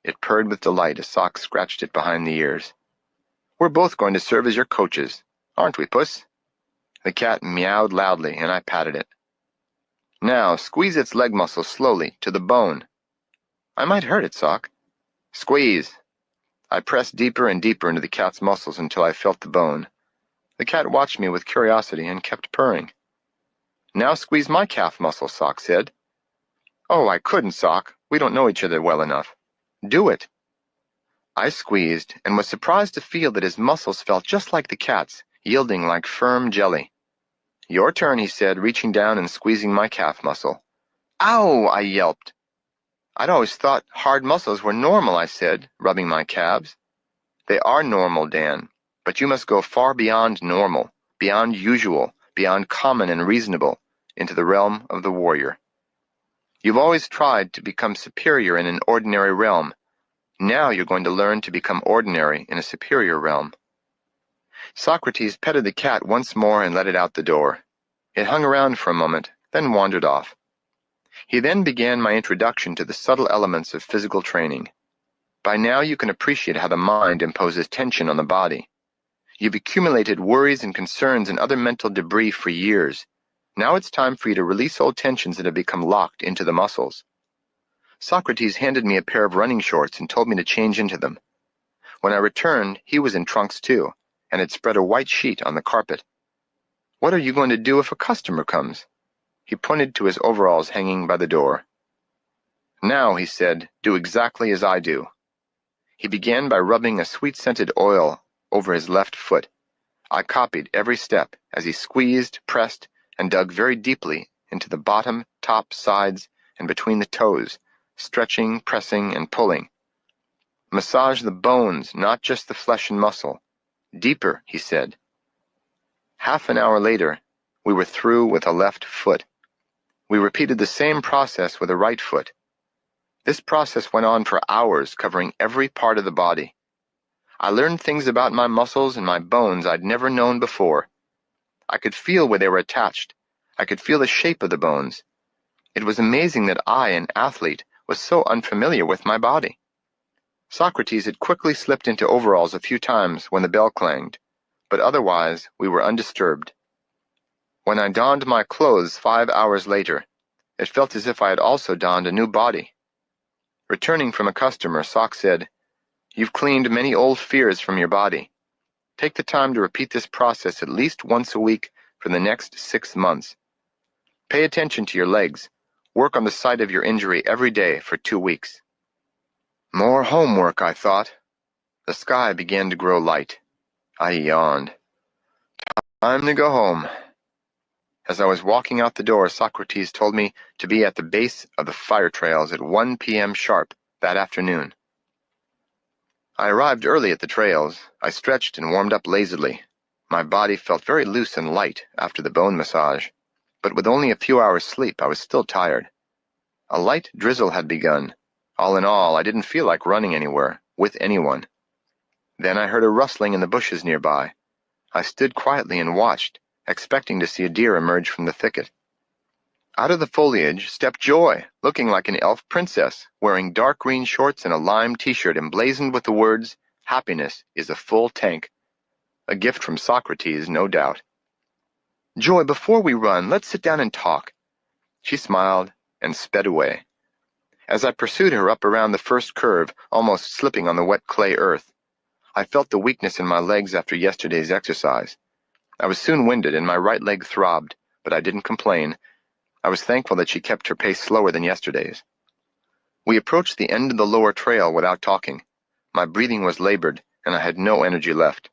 It purred with delight as Sock scratched it behind the ears. We're both going to serve as your coaches, aren't we, Puss? The cat meowed loudly, and I patted it. Now, squeeze its leg muscles slowly, to the bone. I might hurt it, Sock. Squeeze. I pressed deeper and deeper into the cat's muscles until I felt the bone. The cat watched me with curiosity and kept purring. Now squeeze my calf muscle, Sock said. Oh, I couldn't, Sock. We don't know each other well enough. Do it. I squeezed and was surprised to feel that his muscles felt just like the cat's, yielding like firm jelly. Your turn, he said, reaching down and squeezing my calf muscle. Ow! I yelped. I'd always thought hard muscles were normal, I said, rubbing my calves. They are normal, Dan, but you must go far beyond normal, beyond usual, beyond common and reasonable, into the realm of the warrior. You've always tried to become superior in an ordinary realm. Now you're going to learn to become ordinary in a superior realm. Socrates petted the cat once more and let it out the door. It hung around for a moment, then wandered off. He then began my introduction to the subtle elements of physical training. By now you can appreciate how the mind imposes tension on the body. You've accumulated worries and concerns and other mental debris for years. Now it's time for you to release old tensions that have become locked into the muscles. Socrates handed me a pair of running shorts and told me to change into them. When I returned, he was in trunks too, and had spread a white sheet on the carpet. What are you going to do if a customer comes? He pointed to his overalls hanging by the door. "Now," he said, "do exactly as I do." He began by rubbing a sweet-scented oil over his left foot. I copied every step as he squeezed, pressed, and dug very deeply into the bottom, top, sides, and between the toes, stretching, pressing, and pulling. "Massage the bones, not just the flesh and muscle. Deeper," he said. Half an hour later, we were through with a left foot. We repeated the same process with a right foot. This process went on for hours, covering every part of the body. I learned things about my muscles and my bones I'd never known before. I could feel where they were attached. I could feel the shape of the bones. It was amazing that I, an athlete, was so unfamiliar with my body. Socrates had quickly slipped into overalls a few times when the bell clanged, but otherwise we were undisturbed. When I donned my clothes 5 hours later, it felt as if I had also donned a new body. Returning from a customer, Sock said, "You've cleaned many old fears from your body. Take the time to repeat this process at least once a week for the next 6 months. Pay attention to your legs. Work on the site of your injury every day for 2 weeks." More homework, I thought. The sky began to grow light. I yawned. Time to go home. As I was walking out the door, Socrates told me to be at the base of the fire trails at 1 p.m. sharp that afternoon. I arrived early at the trails. I stretched and warmed up lazily. My body felt very loose and light after the bone massage, but with only a few hours' sleep, I was still tired. A light drizzle had begun. All in all, I didn't feel like running anywhere, with anyone. Then I heard a rustling in the bushes nearby. I stood quietly and watched, expecting to see a deer emerge from the thicket. Out of the foliage stepped Joy, looking like an elf princess, wearing dark green shorts and a lime t-shirt emblazoned with the words, "Happiness is a full tank." A gift from Socrates, no doubt. "Joy, before we run, let's sit down and talk." She smiled and sped away. As I pursued her up around the first curve, almost slipping on the wet clay earth, I felt the weakness in my legs after yesterday's exercise. I was soon winded and my right leg throbbed, but I didn't complain. I was thankful that she kept her pace slower than yesterday's. We approached the end of the lower trail without talking. My breathing was labored, and I had no energy left.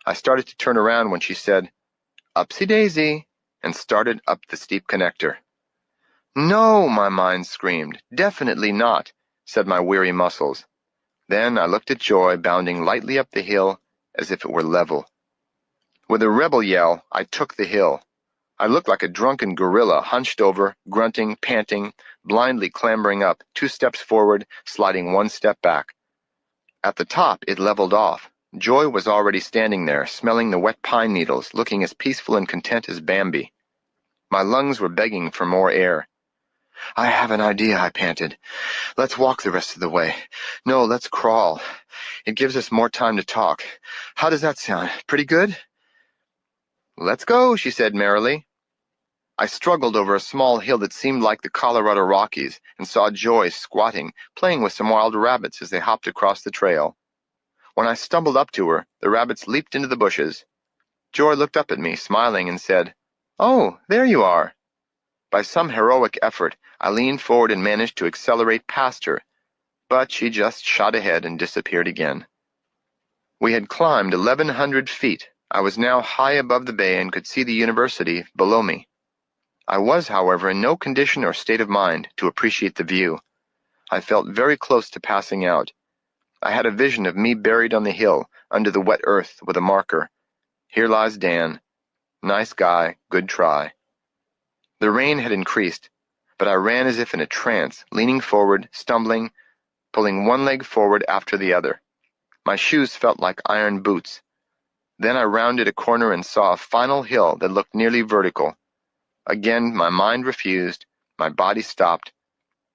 I started to turn around when she said, "Upsy-daisy," and started up the steep connector. "No," my mind screamed. "Definitely not," said my weary muscles. Then I looked at Joy bounding lightly up the hill as if it were level. With a rebel yell, I took the hill. I looked like a drunken gorilla, hunched over, grunting, panting, blindly clambering up, 2 steps forward, sliding 1 step back. At the top, it leveled off. Joy was already standing there, smelling the wet pine needles, looking as peaceful and content as Bambi. My lungs were begging for more air. "I have an idea," I panted. "Let's walk the rest of the way. No, let's crawl. It gives us more time to talk. How does that sound? Pretty good?" "Let's go," she said merrily. I struggled over a small hill that seemed like the Colorado Rockies and saw Joy squatting, playing with some wild rabbits as they hopped across the trail. When I stumbled up to her, the rabbits leaped into the bushes. Joy looked up at me, smiling, and said, "Oh, there you are." By some heroic effort, I leaned forward and managed to accelerate past her, but she just shot ahead and disappeared again. We had climbed 1,100 feet. I was now high above the bay and could see the university below me. I was, however, in no condition or state of mind to appreciate the view. I felt very close to passing out. I had a vision of me buried on the hill, under the wet earth, with a marker. "Here lies Dan. Nice guy, good try." The rain had increased, but I ran as if in a trance, leaning forward, stumbling, pulling one leg forward after the other. My shoes felt like iron boots. Then I rounded a corner and saw a final hill that looked nearly vertical. Again my mind refused, my body stopped,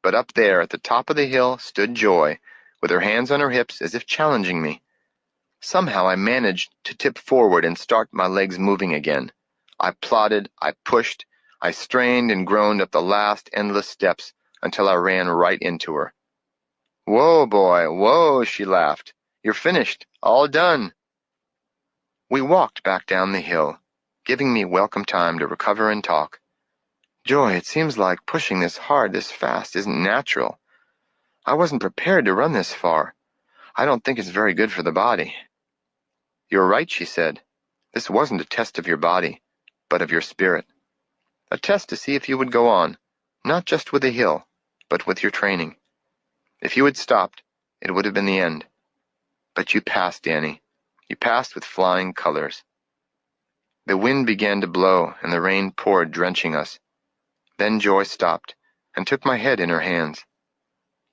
but up there at the top of the hill stood Joy, with her hands on her hips as if challenging me. Somehow I managed to tip forward and start my legs moving again. I plodded, I pushed, I strained and groaned up the last endless steps until I ran right into her. "Whoa, boy, whoa," she laughed. "You're finished, all done." We walked back down the hill, giving me welcome time to recover and talk. "Joy, it seems like pushing this hard, this fast, isn't natural. I wasn't prepared to run this far. I don't think it's very good for the body. You're right, she said. This wasn't a test of your body, but of your spirit. A test to see if you would go on, not just with the hill, but with your training. If you had stopped, it would have been the end. But you passed, Danny. You passed with flying colors. The wind began to blow, and the rain poured, drenching us. Then Joy stopped, and took my head in her hands.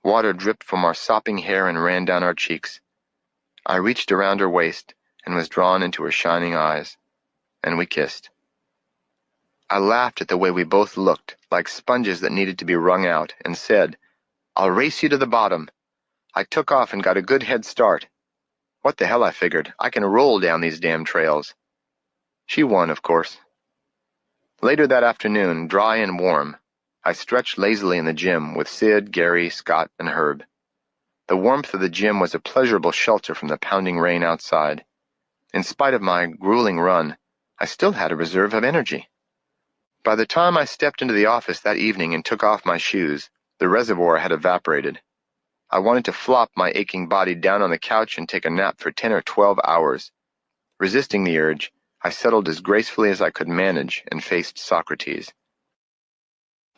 Water dripped from our sopping hair and ran down our cheeks. I reached around her waist, and was drawn into her shining eyes, and we kissed. I laughed at the way we both looked, like sponges that needed to be wrung out, and said, "I'll race you to the bottom." I took off and got a good head start. What the hell, I figured. I can roll down these damn trails. She won, of course. Later that afternoon, dry and warm, I stretched lazily in the gym with Sid, Gary, Scott, and Herb. The warmth of the gym was a pleasurable shelter from the pounding rain outside. In spite of my grueling run, I still had a reserve of energy. By the time I stepped into the office that evening and took off my shoes, the reservoir had evaporated. I wanted to flop my aching body down on the couch and take a nap for 10 or 12 hours. Resisting the urge, I settled as gracefully as I could manage and faced Socrates.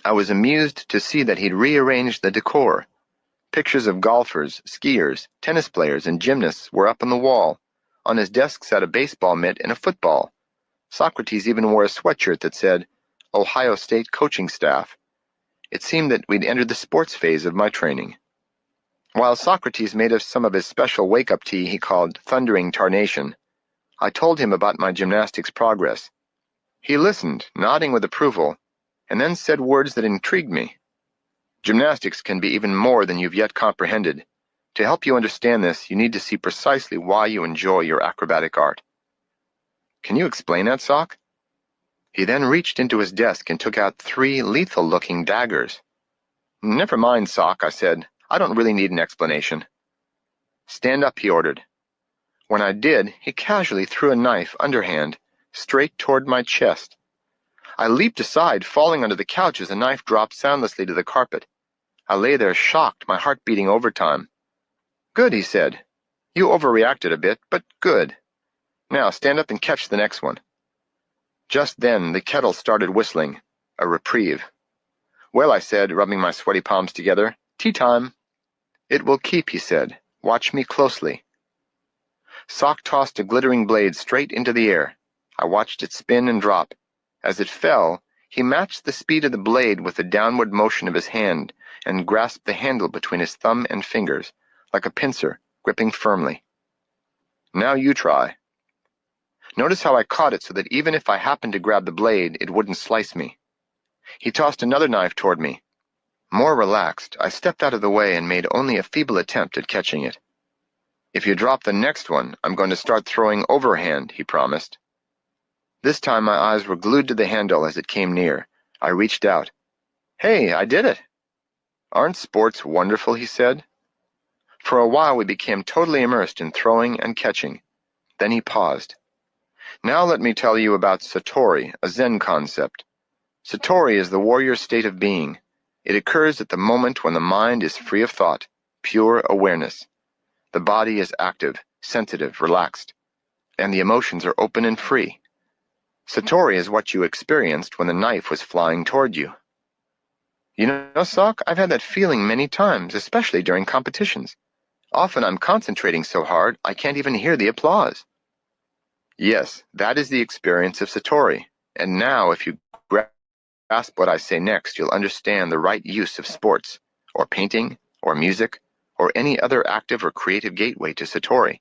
I was amused to see that he'd rearranged the decor. Pictures of golfers, skiers, tennis players, and gymnasts were up on the wall. On his desk sat a baseball mitt and a football. Socrates even wore a sweatshirt that said, "Ohio State Coaching Staff." It seemed that we'd entered the sports phase of my training. While Socrates made us some of his special wake-up tea he called thundering tarnation, I told him about my gymnastics progress. He listened, nodding with approval, and then said words that intrigued me. "Gymnastics can be even more than you've yet comprehended. To help you understand this, you need to see precisely why you enjoy your acrobatic art." "Can you explain that, Soc?" He then reached into his desk and took out 3 lethal-looking daggers. "Never mind, Soc," I said. "I don't really need an explanation." "Stand up," he ordered. When I did, he casually threw a knife, underhand, straight toward my chest. I leaped aside, falling under the couch as the knife dropped soundlessly to the carpet. I lay there shocked, my heart beating overtime. "Good," he said. "You overreacted a bit, but good. Now stand up and catch the next one." Just then, the kettle started whistling, a reprieve. "Well," I said, rubbing my sweaty palms together, "tea time." "It will keep," he said. "Watch me closely." Sock tossed a glittering blade straight into the air. I watched it spin and drop. As it fell, he matched the speed of the blade with the downward motion of his hand and grasped the handle between his thumb and fingers, like a pincer, gripping firmly. "Now you try." Notice how I caught it so that even if I happened to grab the blade, it wouldn't slice me. He tossed another knife toward me. More relaxed, I stepped out of the way and made only a feeble attempt at catching it. "If you drop the next one, I'm going to start throwing overhand," he promised. This time my eyes were glued to the handle as it came near. I reached out. "Hey, I did it!" "Aren't sports wonderful?" he said. For a while we became totally immersed in throwing and catching. Then he paused. "Now let me tell you about Satori, a Zen concept. Satori is the warrior state of being. It occurs at the moment when the mind is free of thought, pure awareness. The body is active, sensitive, relaxed, and the emotions are open and free. Satori is what you experienced when the knife was flying toward you. You know, Sock, I've had that feeling many times, especially during competitions. Often I'm concentrating so hard I can't even hear the applause." Yes, that is the experience of Satori. And now if you grasp what I say next, you'll understand the right use of sports, or painting, or music, or any other active or creative gateway to Satori.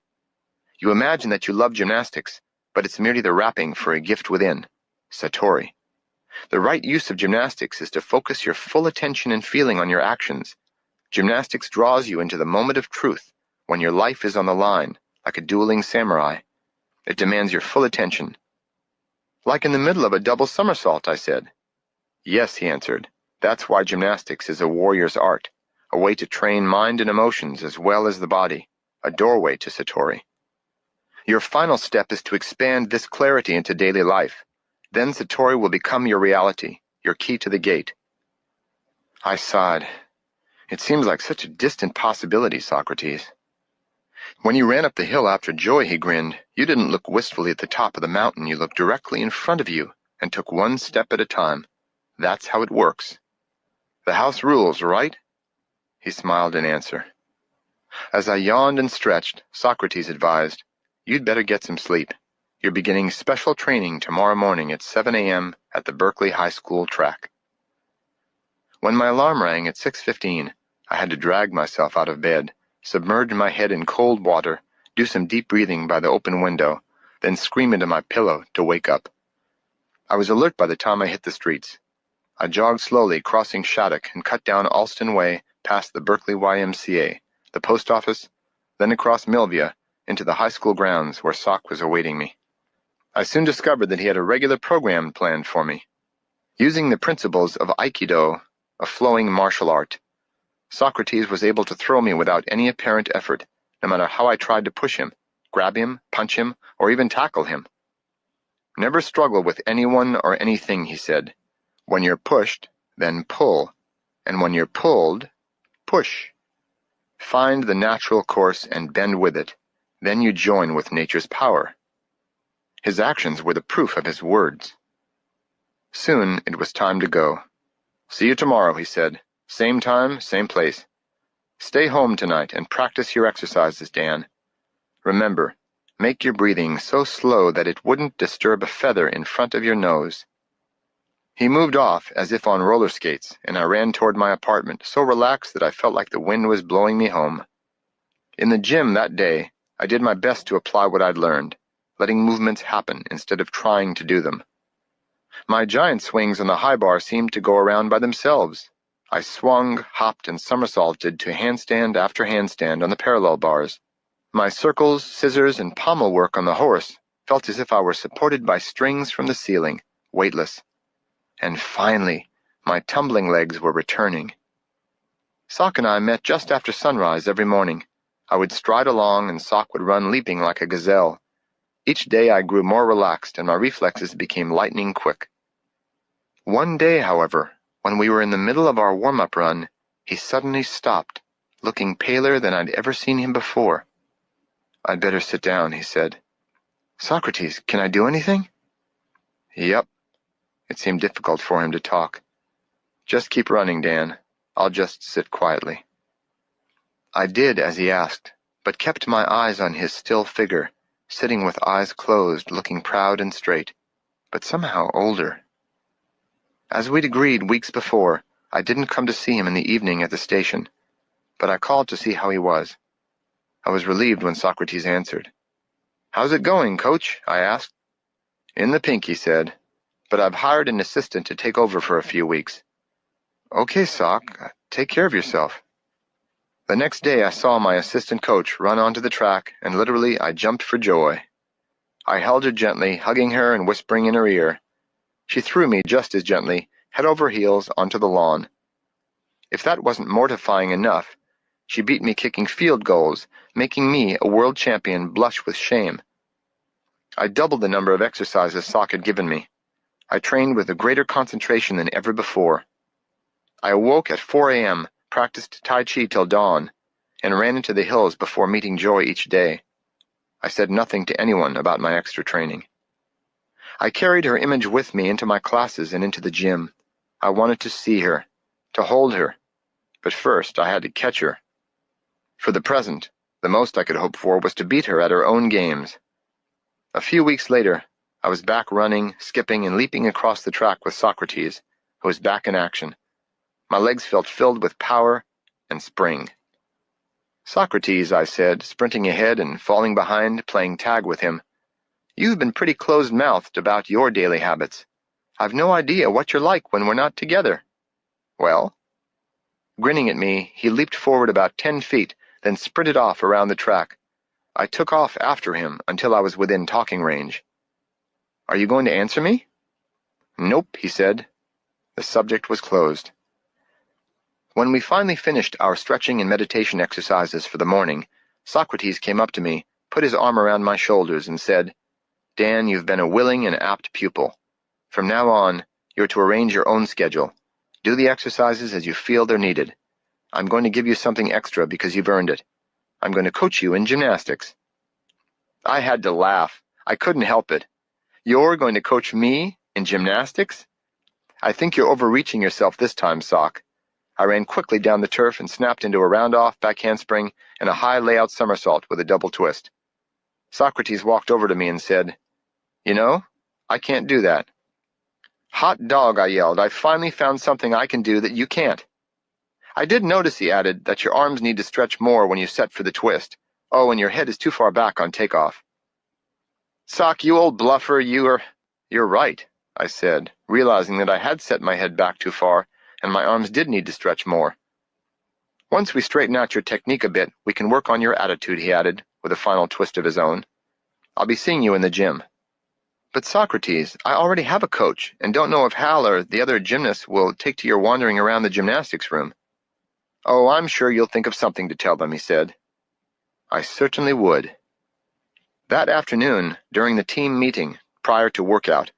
You imagine that you love gymnastics, but it's merely the wrapping for a gift within, Satori. The right use of gymnastics is to focus your full attention and feeling on your actions. Gymnastics draws you into the moment of truth, when your life is on the line, like a dueling samurai. It demands your full attention. "Like in the middle of a double somersault," I said. "Yes," he answered. "That's why gymnastics is a warrior's art, a way to train mind and emotions as well as the body, a doorway to Satori. Your final step is to expand this clarity into daily life. Then Satori will become your reality, your key to the gate." I sighed. It seems like such a distant possibility, Socrates. When you ran up the hill after Joy, he grinned, you didn't look wistfully at the top of the mountain. You looked directly in front of you and took one step at a time. That's how it works. The house rules, right? He smiled in answer. As I yawned and stretched, Socrates advised, you'd better get some sleep. You're beginning special training tomorrow morning at 7 a.m. at the Berkeley High School track. When my alarm rang at 6:15, I had to drag myself out of bed, submerge my head in cold water, do some deep breathing by the open window, then scream into my pillow to wake up. I was alert by the time I hit the streets. I jogged slowly, crossing Shattuck, and cut down Alston Way past the Berkeley YMCA, the post office, then across Milvia into the high school grounds where Sock was awaiting me. I soon discovered that he had a regular program planned for me. Using the principles of Aikido, a flowing martial art, Socrates was able to throw me without any apparent effort, no matter how I tried to push him, grab him, punch him, or even tackle him. Never struggle with anyone or anything, he said. When you're pushed, then pull, and when you're pulled, push. Find the natural course and bend with it, then you join with nature's power. His actions were the proof of his words. Soon it was time to go. See you tomorrow, he said. Same time, same place. Stay home tonight and practice your exercises, Dan. Remember, make your breathing so slow that it wouldn't disturb a feather in front of your nose. He moved off as if on roller skates, and I ran toward my apartment, so relaxed that I felt like the wind was blowing me home. In the gym that day, I did my best to apply what I'd learned, letting movements happen instead of trying to do them. My giant swings on the high bar seemed to go around by themselves. I swung, hopped, and somersaulted to handstand after handstand on the parallel bars. My circles, scissors, and pommel work on the horse felt as if I were supported by strings from the ceiling, weightless. And finally, my tumbling legs were returning. Sock and I met just after sunrise every morning. I would stride along and Sock would run leaping like a gazelle. Each day I grew more relaxed and my reflexes became lightning quick. One day, however, when we were in the middle of our warm-up run, he suddenly stopped, looking paler than I'd ever seen him before. I'd better sit down, he said. Socrates, can I do anything? Yep. It seemed difficult for him to talk. Just keep running, Dan. I'll just sit quietly. I did as he asked, but kept my eyes on his still figure, sitting with eyes closed, looking proud and straight, but somehow older. As we'd agreed weeks before, I didn't come to see him in the evening at the station, but I called to see how he was. I was relieved when Socrates answered. How's it going, Coach? I asked. In the pink, he said, but I've hired an assistant to take over for a few weeks. Okay, Sock, take care of yourself. The next day I saw my assistant coach run onto the track, and literally I jumped for joy. I held her gently, hugging her and whispering in her ear. She threw me just as gently, head over heels, onto the lawn. If that wasn't mortifying enough, she beat me kicking field goals, making me, a world champion, blush with shame. I doubled the number of exercises Sock had given me. I trained with a greater concentration than ever before. I awoke at 4 a.m., practiced Tai Chi till dawn, and ran into the hills before meeting Joy each day. I said nothing to anyone about my extra training. I carried her image with me into my classes and into the gym. I wanted to see her, to hold her, but first I had to catch her. For the present, the most I could hope for was to beat her at her own games. A few weeks later, I was back running, skipping, and leaping across the track with Socrates, who was back in action. My legs felt filled with power and spring. Socrates, I said, sprinting ahead and falling behind, playing tag with him. You've been pretty closed-mouthed about your daily habits. I've no idea what you're like when we're not together. Well? Grinning at me, he leaped forward about 10 feet, then sprinted off around the track. I took off after him until I was within talking range. Are you going to answer me? Nope, he said. The subject was closed. When we finally finished our stretching and meditation exercises for the morning, Socrates came up to me, put his arm around my shoulders, and said, Dan, you've been a willing and apt pupil. From now on, you're to arrange your own schedule. Do the exercises as you feel they're needed. I'm going to give you something extra because you've earned it. I'm going to coach you in gymnastics." I had to laugh. I couldn't help it. "You're going to coach me in gymnastics?" "I think you're overreaching yourself this time, Sock." I ran quickly down the turf and snapped into a round-off back handspring and a high layout somersault with a double twist. Socrates walked over to me and said, "You know, I can't do that." "Hot dog," I yelled. "I finally found something I can do that you can't." "I did notice," he added, "that your arms need to stretch more when you set for the twist. Oh, and your head is too far back on takeoff." "Sock, you old bluffer, you're right," I said, realizing that I had set my head back too far and my arms did need to stretch more. "Once we straighten out your technique a bit, we can work on your attitude," he added, with a final twist of his own. "I'll be seeing you in the gym." "But Socrates, I already have a coach and don't know if Hal or the other gymnasts will take to your wandering around the gymnastics room." "Oh, I'm sure you'll think of something to tell them," he said. I certainly would. That afternoon, during the team meeting, prior to workout,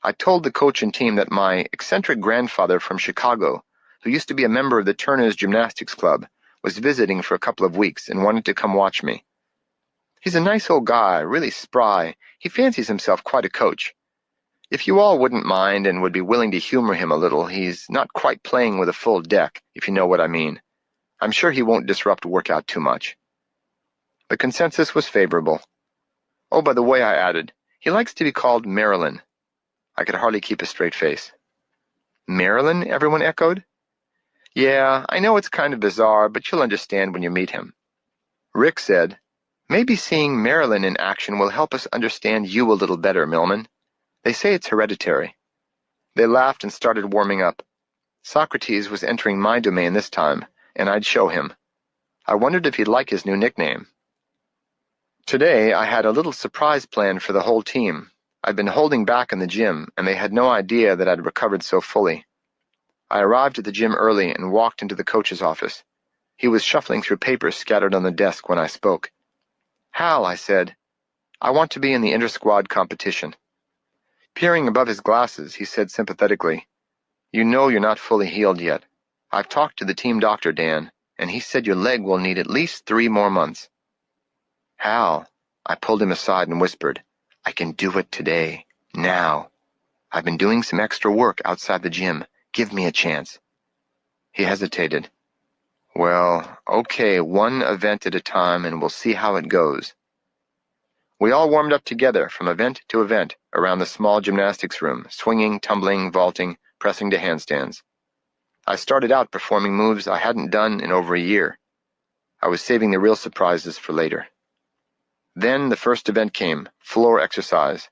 I told the coach and team that my eccentric grandfather from Chicago, who used to be a member of the Turner's Gymnastics Club, was visiting for a couple of weeks and wanted to come watch me. "He's a nice old guy, really spry. He fancies himself quite a coach. If you all wouldn't mind and would be willing to humor him a little, he's not quite playing with a full deck, if you know what I mean. I'm sure he won't disrupt workout too much." The consensus was favorable. "Oh, by the way," I added, "he likes to be called Marilyn." I could hardly keep a straight face. "Marilyn?" everyone echoed. "Yeah, I know it's kind of bizarre, but you'll understand when you meet him." Rick said, "Maybe seeing Marilyn in action will help us understand you a little better, Millman. They say it's hereditary." They laughed and started warming up. Socrates was entering my domain this time, and I'd show him. I wondered if he'd like his new nickname. Today, I had a little surprise planned for the whole team. I'd been holding back in the gym, and they had no idea that I'd recovered so fully. I arrived at the gym early and walked into the coach's office. He was shuffling through papers scattered on the desk when I spoke. "Hal," I said, "I want to be in the inter-squad competition." Peering above his glasses, he said sympathetically, "You know you're not fully healed yet. I've talked to the team doctor, Dan, and he said your leg will need at least 3 more months." "Hal," I pulled him aside and whispered, "I can do it today, now. I've been doing some extra work outside the gym. Give me a chance." He hesitated. "Well, okay, one event at a time, and we'll see how it goes." We all warmed up together from event to event around the small gymnastics room, swinging, tumbling, vaulting, pressing to handstands. I started out performing moves I hadn't done in over a year. I was saving the real surprises for later. Then the first event came, floor exercise.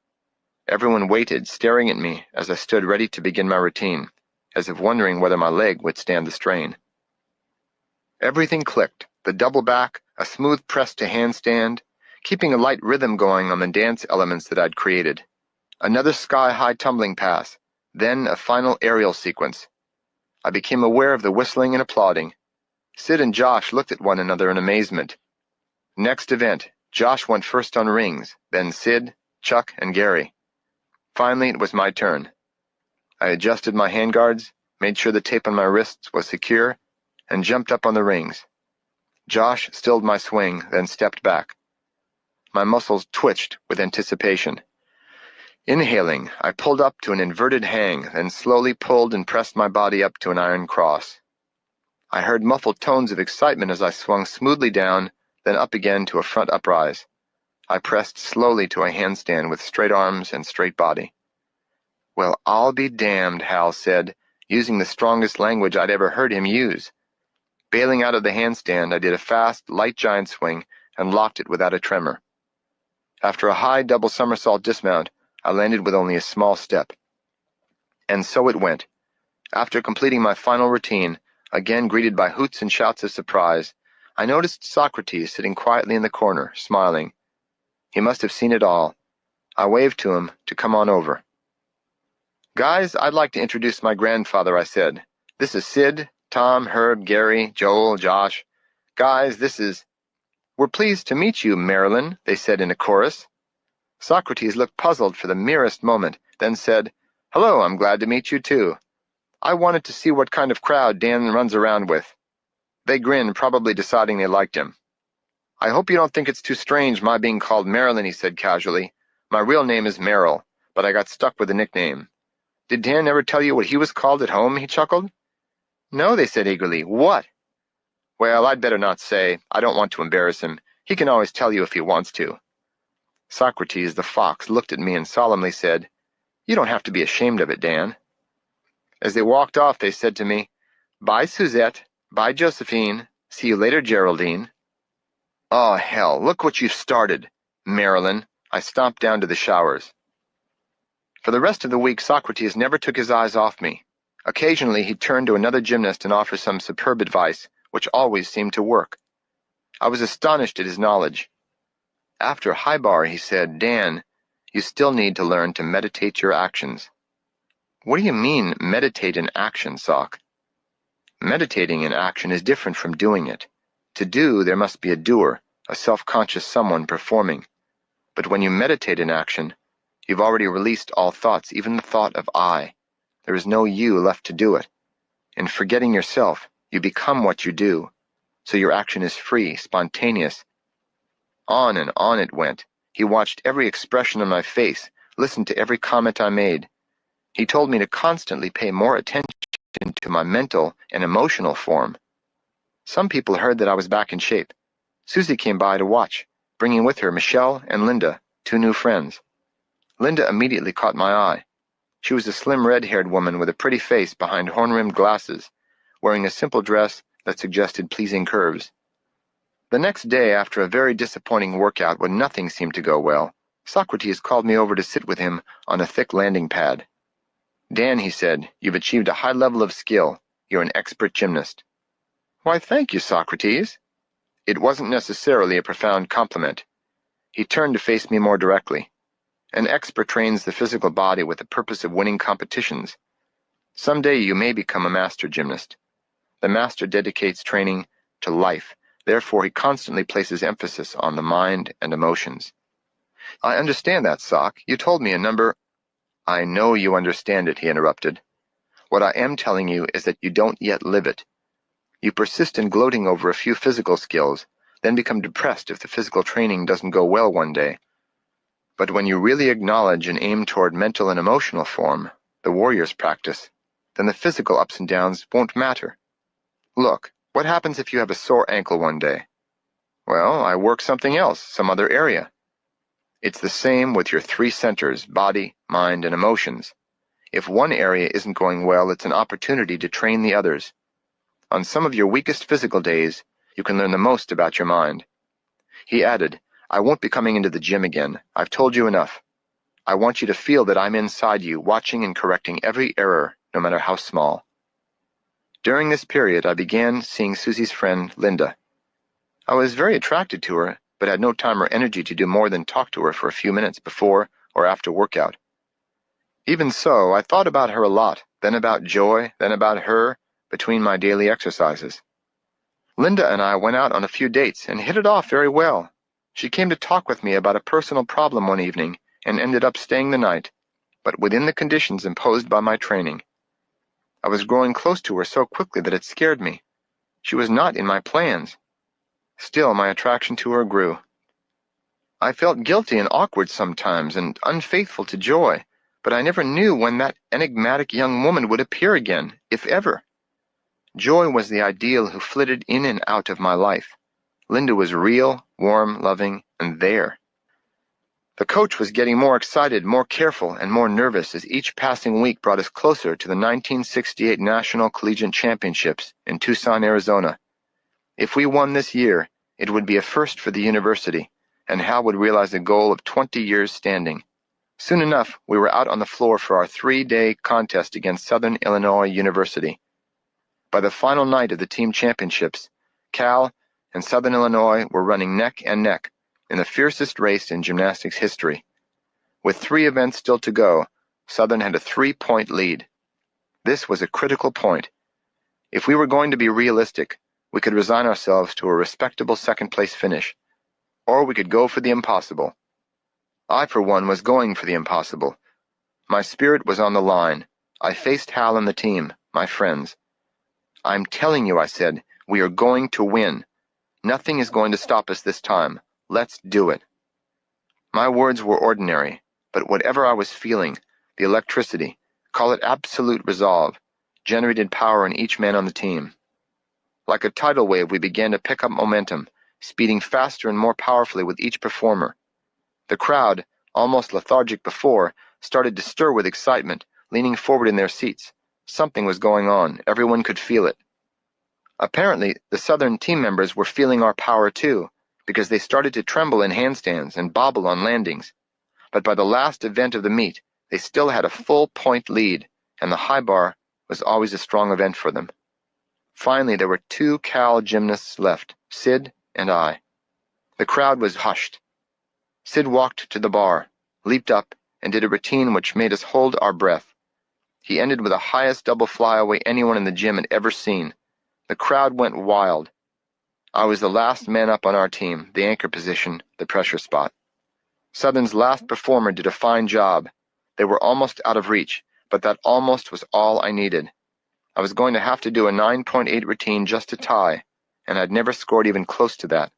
Everyone waited, staring at me as I stood ready to begin my routine, as if wondering whether my leg would stand the strain. Everything clicked, the double back, a smooth press to handstand, keeping a light rhythm going on the dance elements that I'd created. Another sky-high tumbling pass, then a final aerial sequence. I became aware of the whistling and applauding. Sid and Josh looked at one another in amazement. Next event, Josh went first on rings, then Sid, Chuck, and Gary. Finally, it was my turn. I adjusted my handguards, made sure the tape on my wrists was secure, and jumped up on the rings. Josh stilled my swing, then stepped back. My muscles twitched with anticipation. Inhaling, I pulled up to an inverted hang, then slowly pulled and pressed my body up to an iron cross. I heard muffled tones of excitement as I swung smoothly down, then up again to a front uprise. I pressed slowly to a handstand with straight arms and straight body. "Well, I'll be damned," Hal said, using the strongest language I'd ever heard him use. Bailing out of the handstand, I did a fast, light giant swing and locked it without a tremor. After a high double somersault dismount, I landed with only a small step. And so it went. After completing my final routine, again greeted by hoots and shouts of surprise, I noticed Socrates sitting quietly in the corner, smiling. He must have seen it all. I waved to him to come on over. "Guys, I'd like to introduce my grandfather," I said. "This is Sid, Tom, Herb, Gary, Joel, Josh. Guys, this is—" "We're pleased to meet you, Marilyn," they said in a chorus. Socrates looked puzzled for the merest moment, then said, "Hello, I'm glad to meet you too. I wanted to see what kind of crowd Dan runs around with." They grinned, probably deciding they liked him. "I hope you don't think it's too strange my being called Marilyn," he said casually. "My real name is Merrill, but I got stuck with a nickname." "Did Dan ever tell you what he was called at home?" he chuckled. "No," they said eagerly. "What?" "Well, I'd better not say. I don't want to embarrass him. He can always tell you if he wants to." Socrates, the fox, looked at me and solemnly said, "You don't have to be ashamed of it, Dan." As they walked off, they said to me, "Bye, Suzette. Bye, Josephine. See you later, Geraldine." "Oh, hell, look what you've started, Marilyn." I stomped down to the showers. For the rest of the week, Socrates never took his eyes off me. Occasionally, he'd turn to another gymnast and offer some superb advice, which always seemed to work. I was astonished at his knowledge. After high bar, he said, "Dan, you still need to learn to meditate your actions." "What do you mean, meditate in action, Soc?" "Meditating in action is different from doing it. To do, there must be a doer, a self-conscious someone performing. But when you meditate in action, you've already released all thoughts, even the thought of I. There is no you left to do it. In forgetting yourself, you become what you do, so your action is free, spontaneous." On and on it went. He watched every expression on my face, listened to every comment I made. He told me to constantly pay more attention to my mental and emotional form. Some people heard that I was back in shape. Susie came by to watch, bringing with her Michelle and Linda, 2 new friends. Linda immediately caught my eye. She was a slim red-haired woman with a pretty face behind horn-rimmed glasses, wearing a simple dress that suggested pleasing curves. The next day, after a very disappointing workout when nothing seemed to go well, Socrates called me over to sit with him on a thick landing pad. "Dan," he said, "you've achieved a high level of skill. You're an expert gymnast." "Why, thank you, Socrates." It wasn't necessarily a profound compliment. He turned to face me more directly. "An expert trains the physical body with the purpose of winning competitions. Someday you may become a master gymnast. The master dedicates training to life. Therefore, he constantly places emphasis on the mind and emotions." "I understand that, Soc. You told me a number—" "I know you understand it," he interrupted. "What I am telling you is that you don't yet live it. You persist in gloating over a few physical skills, then become depressed if the physical training doesn't go well one day. But when you really acknowledge and aim toward mental and emotional form, the warrior's practice, then the physical ups and downs won't matter. Look, what happens if you have a sore ankle one day? Well, I work something else, some other area. It's the same with your 3 centers, body, mind, and emotions. If one area isn't going well, it's an opportunity to train the others. On some of your weakest physical days, you can learn the most about your mind." He added, "I won't be coming into the gym again. I've told you enough. I want you to feel that I'm inside you, watching and correcting every error, no matter how small." During this period, I began seeing Susie's friend, Linda. I was very attracted to her, but had no time or energy to do more than talk to her for a few minutes before or after workout. Even so, I thought about her a lot, then about Joy, then about her, between my daily exercises. Linda and I went out on a few dates and hit it off very well. She came to talk with me about a personal problem one evening and ended up staying the night, but within the conditions imposed by my training. I was growing close to her so quickly that it scared me. She was not in my plans. Still, my attraction to her grew. I felt guilty and awkward sometimes and unfaithful to Joy, but I never knew when that enigmatic young woman would appear again, if ever. Joy was the ideal who flitted in and out of my life. Linda was real, warm, loving, and there. The coach was getting more excited, more careful, and more nervous as each passing week brought us closer to the 1968 National Collegiate Championships in Tucson, Arizona. If we won this year, it would be a first for the university, and Hal would realize a goal of 20 years standing. Soon enough, we were out on the floor for our 3-day contest against Southern Illinois University. By the final night of the team championships, Cal and Southern Illinois were running neck and neck in the fiercest race in gymnastics history. With 3 events still to go, Southern had a 3-point lead. This was a critical point. If we were going to be realistic, we could resign ourselves to a respectable second-place finish, or we could go for the impossible. I, for one, was going for the impossible. My spirit was on the line. I faced Hal and the team, my friends. "I'm telling you," I said, We are going to win. Nothing is going to stop us this time. Let's do it. My words were ordinary, but whatever I was feeling, the electricity, call it absolute resolve, generated power in each man on the team. Like a tidal wave, we began to pick up momentum, speeding faster and more powerfully with each performer. The crowd, almost lethargic before, started to stir with excitement, leaning forward in their seats. Something was going on. Everyone could feel it. Apparently, the Southern team members were feeling our power too, because they started to tremble in handstands and bobble on landings. But by the last event of the meet, they still had a full point lead, and the high bar was always a strong event for them. Finally, there were 2 Cal gymnasts left, Sid and I. The crowd was hushed. Sid walked to the bar, leaped up, and did a routine which made us hold our breath. He ended with the highest double flyaway anyone in the gym had ever seen. The crowd went wild. I was the last man up on our team, the anchor position, the pressure spot. Southern's last performer did a fine job. They were almost out of reach, but that almost was all I needed. I was going to have to do a 9.8 routine just to tie, and I'd never scored even close to that.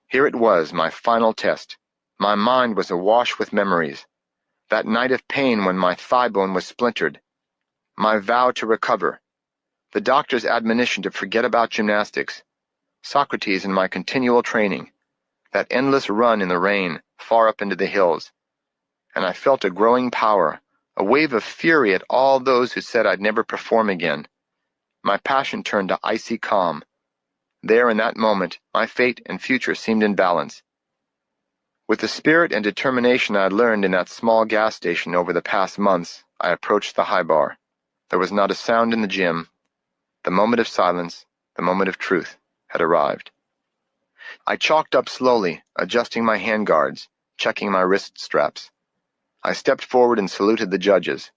Here it was, my final test. My mind was awash with memories. That night of pain when my thigh bone was splintered. My vow to recover. The doctor's admonition to forget about gymnastics. Socrates and my continual training. That endless run in the rain, far up into the hills. And I felt a growing power, a wave of fury at all those who said I'd never perform again. My passion turned to icy calm. There in that moment, my fate and future seemed in balance. With the spirit and determination I had learned in that small gas station over the past months, I approached the high bar. There was not a sound in the gym. The moment of silence, the moment of truth, had arrived. I chalked up slowly, adjusting my handguards, checking my wrist straps. I stepped forward and saluted the judges.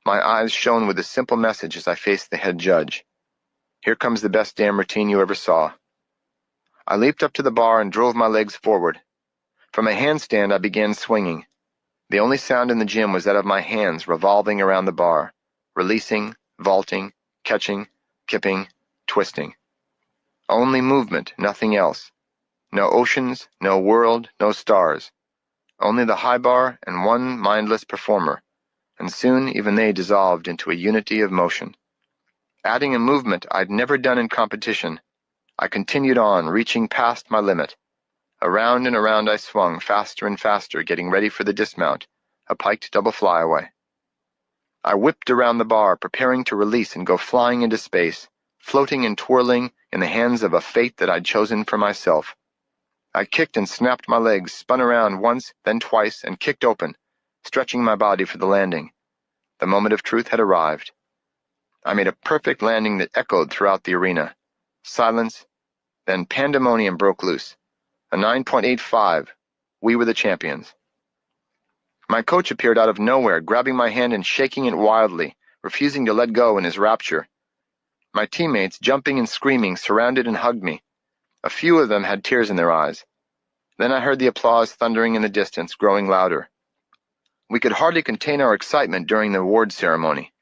My eyes shone with a simple message as I faced the head judge. Here comes the best damn routine you ever saw. I leaped up to the bar and drove my legs forward. From a handstand I began swinging. The only sound in the gym was that of my hands revolving around the bar, releasing, vaulting, catching, kipping, twisting. Only movement, nothing else. No oceans, no world, no stars. Only the high bar and one mindless performer, and soon even they dissolved into a unity of motion. Adding a movement I'd never done in competition, I continued on, reaching past my limit. Around and around I swung, faster and faster, getting ready for the dismount, a piked double flyaway. I whipped around the bar, preparing to release and go flying into space, floating and twirling in the hands of a fate that I'd chosen for myself. I kicked and snapped my legs, spun around once, then twice, and kicked open, stretching my body for the landing. The moment of truth had arrived. I made a perfect landing that echoed throughout the arena. Silence, then pandemonium broke loose. A 9.85. We were the champions. My coach appeared out of nowhere, grabbing my hand and shaking it wildly, refusing to let go in his rapture. My teammates, jumping and screaming, surrounded and hugged me. A few of them had tears in their eyes. Then I heard the applause thundering in the distance, growing louder. We could hardly contain our excitement during the award ceremony.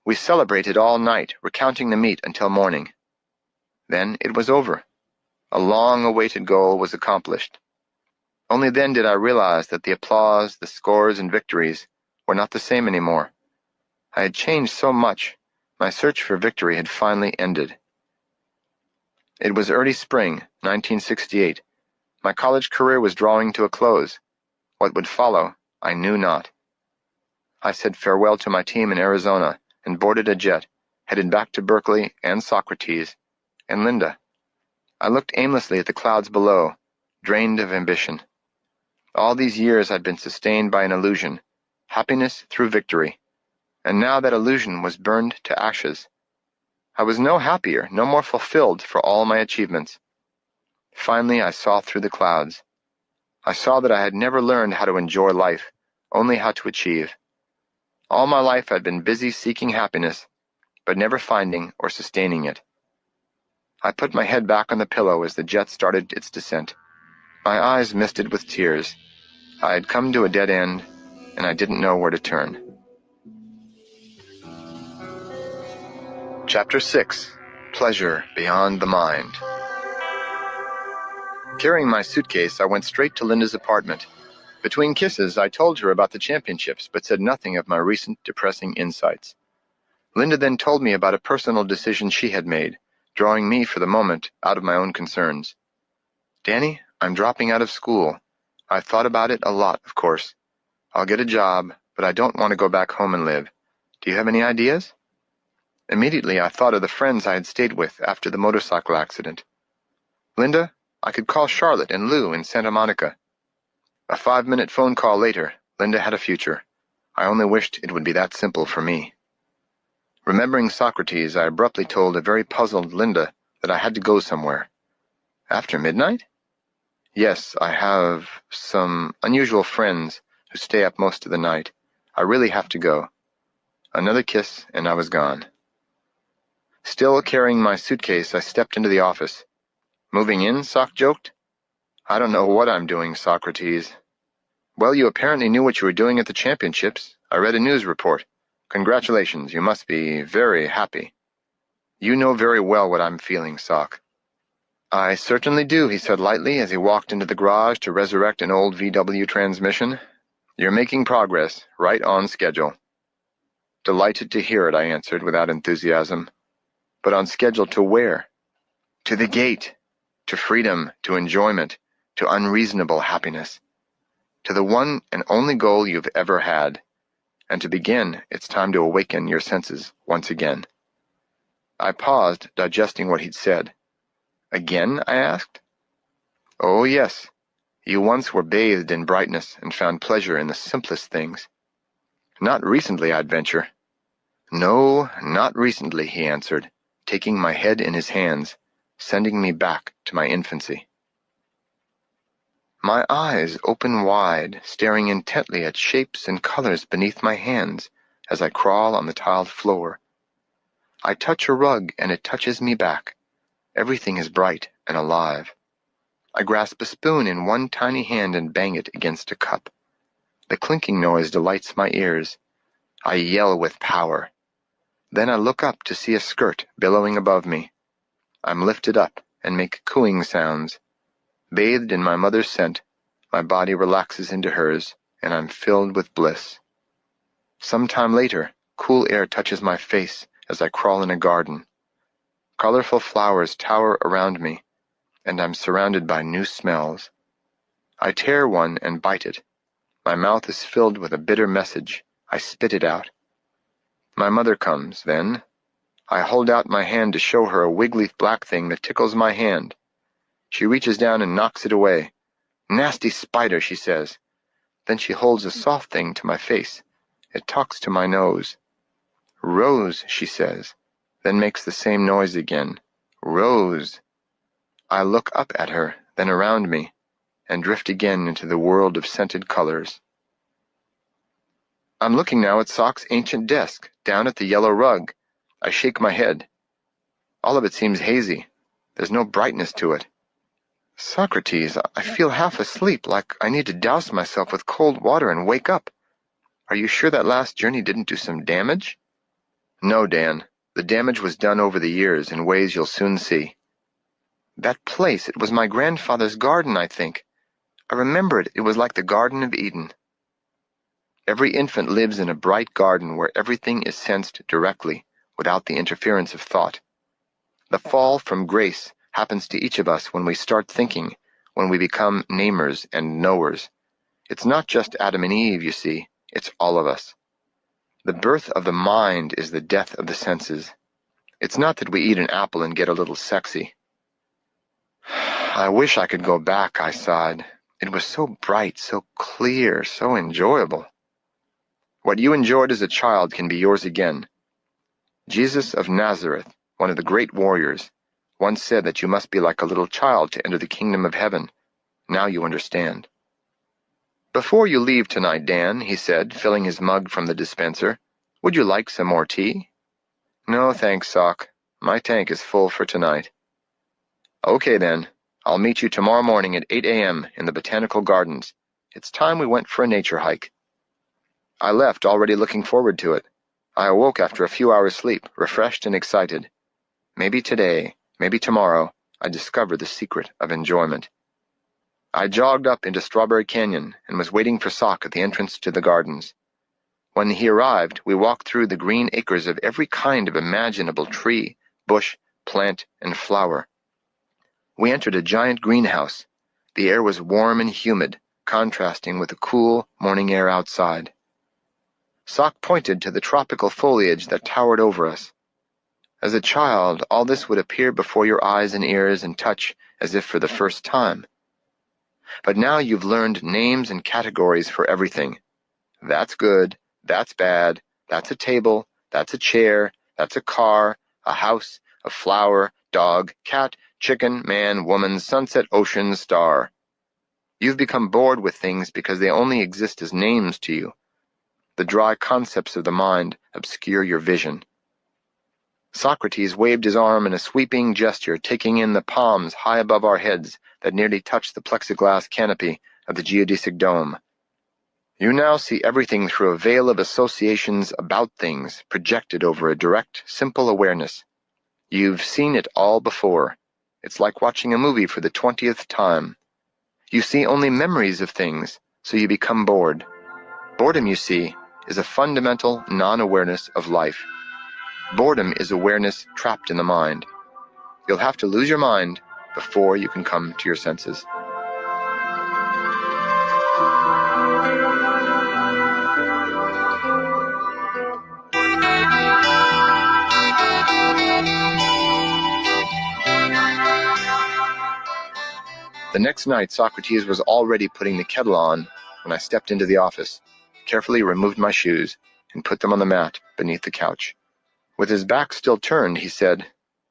We celebrated all night, recounting the meet until morning. Then it was over. A long-awaited goal was accomplished. Only then did I realize that the applause, the scores, and victories were not the same anymore. I had changed so much. My search for victory had finally ended. It was early spring, 1968. My college career was drawing to a close. What would follow, I knew not. I said farewell to my team in Arizona and boarded a jet, headed back to Berkeley and Socrates and Linda. I looked aimlessly at the clouds below, drained of ambition. All these years I'd been sustained by an illusion, happiness through victory, and now that illusion was burned to ashes. I was no happier, no more fulfilled for all my achievements. Finally, I saw through the clouds. I saw that I had never learned how to enjoy life, only how to achieve. All my life I'd been busy seeking happiness, but never finding or sustaining it. I put my head back on the pillow as the jet started its descent. My eyes misted with tears. I had come to a dead end, and I didn't know where to turn. Chapter 6. pleasure beyond the mind. Carrying my suitcase, I went straight to Linda's apartment. Between kisses, I told her about the championships, but said nothing of my recent depressing insights. Linda then told me about a personal decision she had made, drawing me, for the moment, out of my own concerns. "Danny, I'm dropping out of school. I've thought about it a lot, of course. I'll get a job, but I don't want to go back home and live. Do you have any ideas?" Immediately, I thought of the friends I had stayed with after the motorcycle accident. "Linda, I could call Charlotte and Lou in Santa Monica." A 5-minute phone call later, Linda had a future. I only wished it would be that simple for me. Remembering Socrates, I abruptly told a very puzzled Linda that I had to go somewhere. "After midnight?" "Yes, I have some unusual friends who stay up most of the night. I really have to go." Another kiss, and I was gone. Still carrying my suitcase, I stepped into the office. "Moving in?" Soc joked. "I don't know what I'm doing, Socrates." "Well, you apparently knew what you were doing at the championships. I read a news report. Congratulations, you must be very happy." "You know very well what I'm feeling, Soc." "I certainly do," he said lightly as he walked into the garage to resurrect an old VW transmission. "You're making progress, right on schedule." "Delighted to hear it," I answered without enthusiasm. "But on schedule to where?" "To the gate. To freedom, to enjoyment, to unreasonable happiness. To the one and only goal you've ever had. And to begin, it's time to awaken your senses once again." I paused, digesting what he'd said. "Again?" I asked. "Oh, yes. You once were bathed in brightness and found pleasure in the simplest things." "Not recently, I'd venture." "No, not recently," he answered, taking my head in his hands, sending me back to my infancy. My eyes open wide, staring intently at shapes and colors beneath my hands as I crawl on the tiled floor. I touch a rug and it touches me back. Everything is bright and alive. I grasp a spoon in one tiny hand and bang it against a cup. The clinking noise delights my ears. I yell with power. Then I look up to see a skirt billowing above me. I'm lifted up and make cooing sounds. Bathed in my mother's scent, my body relaxes into hers, and I'm filled with bliss. Some time later, cool air touches my face as I crawl in a garden. Colorful flowers tower around me, and I'm surrounded by new smells. I tear one and bite it. My mouth is filled with a bitter message. I spit it out. My mother comes, then. I hold out my hand to show her a wiggly black thing that tickles my hand. She reaches down and knocks it away. "Nasty spider," she says. Then she holds a soft thing to my face. It talks to my nose. "Rose," she says, then makes the same noise again. "Rose." I look up at her, then around me, and drift again into the world of scented colors. I'm looking now at Soc's ancient desk, down at the yellow rug. I shake my head. All of it seems hazy. There's no brightness to it. "Socrates, I feel half asleep, like I need to douse myself with cold water and wake up. Are you sure that last journey didn't do some damage?" "No, Dan. The damage was done over the years in ways you'll soon see." "That place, it was my grandfather's garden, I think. I remember it. It was like the Garden of Eden." Every infant lives in a bright garden where everything is sensed directly, without the interference of thought. The fall from grace happens to each of us when we start thinking, when we become namers and knowers. It's not just Adam and Eve, you see, it's all of us. The birth of the mind is the death of the senses. It's not that we eat an apple and get a little sexy. "I wish I could go back," I sighed. "It was so bright, so clear, so enjoyable." What you enjoyed as a child can be yours again. Jesus of Nazareth, one of the great warriors, once said that you must be like a little child to enter the kingdom of heaven. Now you understand. "Before you leave tonight, Dan," he said, filling his mug from the dispenser, "would you like some more tea?" "No, thanks, Soc. My tank is full for tonight." "Okay, then. I'll meet you tomorrow morning at 8 a.m. in the Botanical Gardens. It's time we went for a nature hike." I left, already looking forward to it. I awoke after a few hours' sleep, refreshed and excited. maybe today, maybe tomorrow, I'd discover the secret of enjoyment. I jogged up into Strawberry Canyon and was waiting for Sock at the entrance to the gardens. When he arrived, we walked through the green acres of every kind of imaginable tree, bush, plant, and flower. We entered a giant greenhouse. The air was warm and humid, contrasting with the cool morning air outside. Sock pointed to the tropical foliage that towered over us. As a child, all this would appear before your eyes and ears and touch as if for the first time. But now you've learned names and categories for everything. That's good, that's bad, that's a table, that's a chair, that's a car, a house, a flower, dog, cat, chicken, man, woman, sunset, ocean, star. You've become bored with things because they only exist as names to you. The dry concepts of the mind obscure your vision. Socrates waved his arm in a sweeping gesture, taking in the palms high above our heads that nearly touched the plexiglass canopy of the geodesic dome. You now see everything through a veil of associations about things projected over a direct, simple awareness. You've seen it all before. It's like watching a movie for the 20th time. You see only memories of things, so you become bored. Boredom, you see, is a fundamental non-awareness of life. Boredom is awareness trapped in the mind. You'll have to lose your mind before you can come to your senses. The next night, Socrates was already putting the kettle on when I stepped into the office, carefully removed my shoes, and put them on the mat beneath the couch. With his back still turned, he said,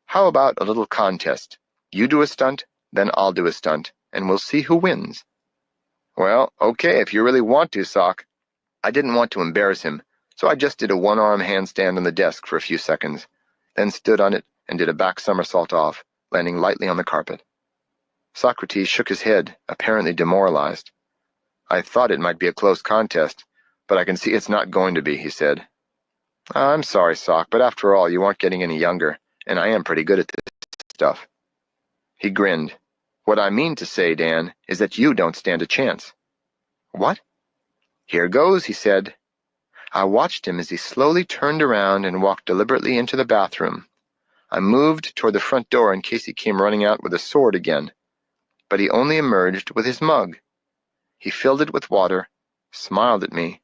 "How about a little contest? You do a stunt, then I'll do a stunt, and we'll see who wins." "Well, okay, if you really want to, Sock." I didn't want to embarrass him, so I just did a one-arm handstand on the desk for a few seconds, then stood on it and did a back somersault off, landing lightly on the carpet. Socrates shook his head, apparently demoralized. "I thought it might be a close contest, but I can see it's not going to be," he said. "I'm sorry, Sock, but after all, you aren't getting any younger, and I am pretty good at this stuff." He grinned. "What I mean to say, Dan, is that you don't stand a chance." "What?" "Here goes," he said. I watched him as he slowly turned around and walked deliberately into the bathroom. I moved toward the front door in case he came running out with a sword again, but he only emerged with his mug. He filled it with water, smiled at me,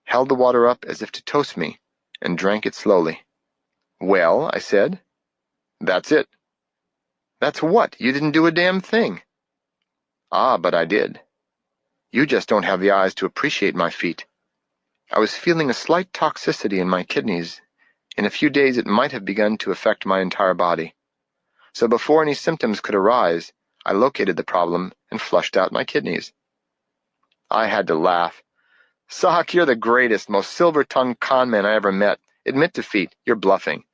held the water up as if to toast me, and drank it slowly. "Well," I said. "That's it." "That's what? You didn't do a damn thing." "Ah, but I did. You just don't have the eyes to appreciate my feat. I was feeling a slight toxicity in my kidneys. In a few days it might have begun to affect my entire body. So before any symptoms could arise, I located the problem and flushed out my kidneys." I had to laugh. "Sock, you're the greatest, most silver-tongued con man I ever met. Admit defeat. You're bluffing."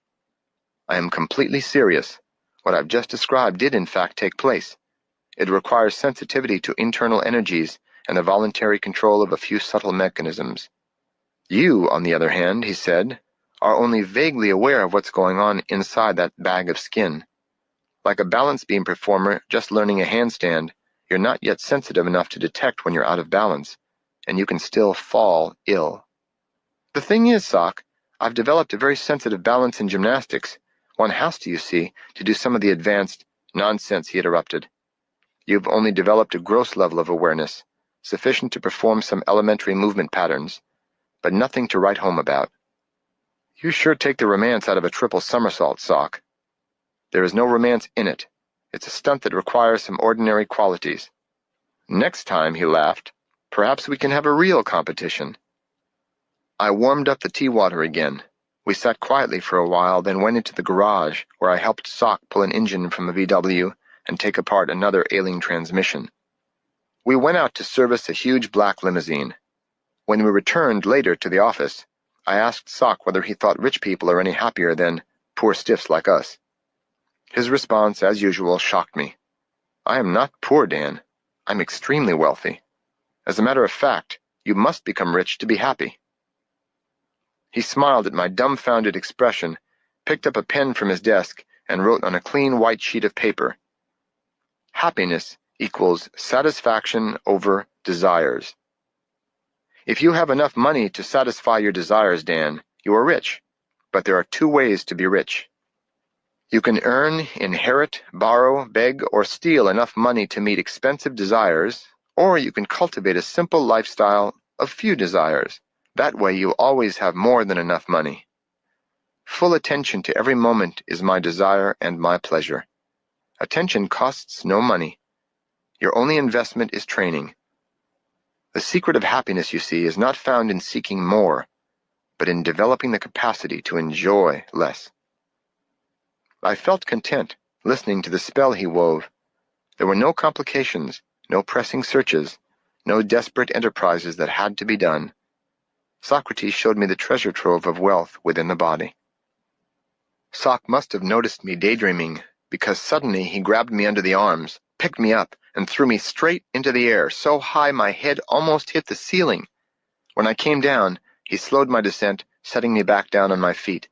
"I am completely serious. What I've just described did in fact take place. It requires sensitivity to internal energies and the voluntary control of a few subtle mechanisms. You, on the other hand," he said, "are only vaguely aware of what's going on inside that bag of skin. Like a balance beam performer just learning a handstand, you're not yet sensitive enough to detect when you're out of balance, and you can still fall ill. The thing is, Sock, I've developed a very sensitive balance in gymnastics. One has to, you see, to do some of the advanced nonsense," he interrupted. "You've only developed a gross level of awareness, sufficient to perform some elementary movement patterns, but nothing to write home about. You sure take the romance out of a triple somersault, Sock. There is no romance in it. It's a stunt that requires some ordinary qualities. Next time," he laughed, "perhaps we can have a real competition." I warmed up the tea water again. We sat quietly for a while, then went into the garage, where I helped Sock pull an engine from a VW and take apart another ailing transmission. We went out to service a huge black limousine. When we returned later to the office, I asked Sock whether he thought rich people are any happier than poor stiffs like us. His response, as usual, shocked me. "I am not poor, Dan. I'm extremely wealthy. As a matter of fact, you must become rich to be happy." He smiled at my dumbfounded expression, picked up a pen from his desk, and wrote on a clean white sheet of paper, "Happiness equals satisfaction over desires." If you have enough money to satisfy your desires, Dan, you are rich. But there are two ways to be rich. You can earn, inherit, borrow, beg, or steal enough money to meet expensive desires, or you can cultivate a simple lifestyle of few desires. That way you'll always have more than enough money. Full attention to every moment is my desire and my pleasure. Attention costs no money. Your only investment is training. The secret of happiness, you see, is not found in seeking more, but in developing the capacity to enjoy less. I felt content, listening to the spell he wove. There were no complications, no pressing searches, no desperate enterprises that had to be done. Socrates showed me the treasure trove of wealth within the body. Soc must have noticed me daydreaming, because suddenly he grabbed me under the arms, picked me up, and threw me straight into the air, so high my head almost hit the ceiling. When I came down, he slowed my descent, setting me back down on my feet.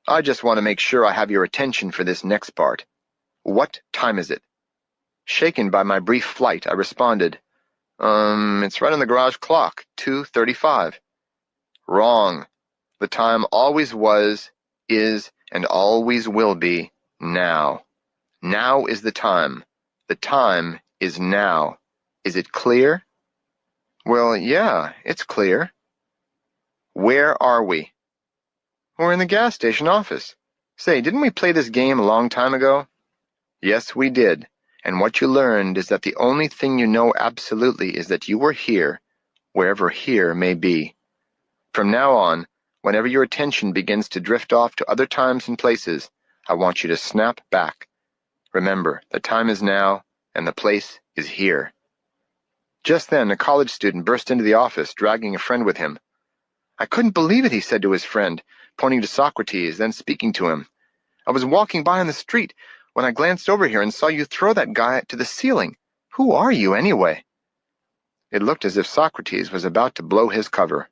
"I just want to make sure I have your attention for this next part. What time is it?" Shaken by my brief flight, I responded, It's right on the garage clock, 2:35. "Wrong. The time always was, is, and always will be now. Now is the time. The time is now. Is it clear?" "Well, yeah, it's clear." "Where are we?" "We're in the gas station office. Say, didn't we play this game a long time ago?" "Yes, we did. And what you learned is that the only thing you know absolutely is that you were here, wherever here may be. From now on, whenever your attention begins to drift off to other times and places, I want you to snap back. Remember, the time is now, and the place is here." Just then, a college student burst into the office, dragging a friend with him. "I couldn't believe it," he said to his friend, pointing to Socrates, then speaking to him. "I was walking by on the street when I glanced over here and saw you throw that guy to the ceiling. Who are you, anyway?" It looked as if Socrates was about to blow his cover.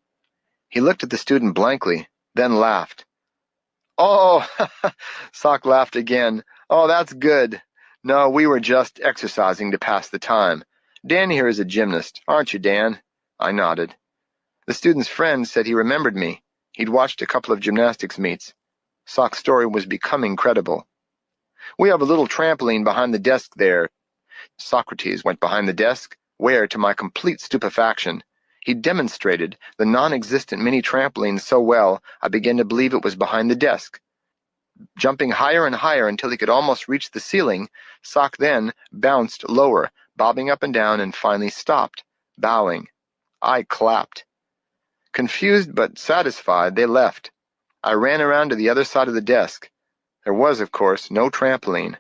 He looked at the student blankly, then laughed. "Oh," Sock laughed again. "Oh, that's good. No, we were just exercising to pass the time. Dan here is a gymnast, aren't you, Dan?" I nodded. The student's friend said he remembered me. He'd watched a couple of gymnastics meets. Sock's story was becoming credible. "We have a little trampoline behind the desk there." Socrates went behind the desk, where, to my complete stupefaction, he demonstrated the non-existent mini trampoline so well I began to believe it was behind the desk. Jumping higher and higher until he could almost reach the ceiling, Sock then bounced lower, bobbing up and down, and finally stopped, bowing. I clapped. Confused but satisfied, they left. I ran around to the other side of the desk. There was, of course, no trampoline.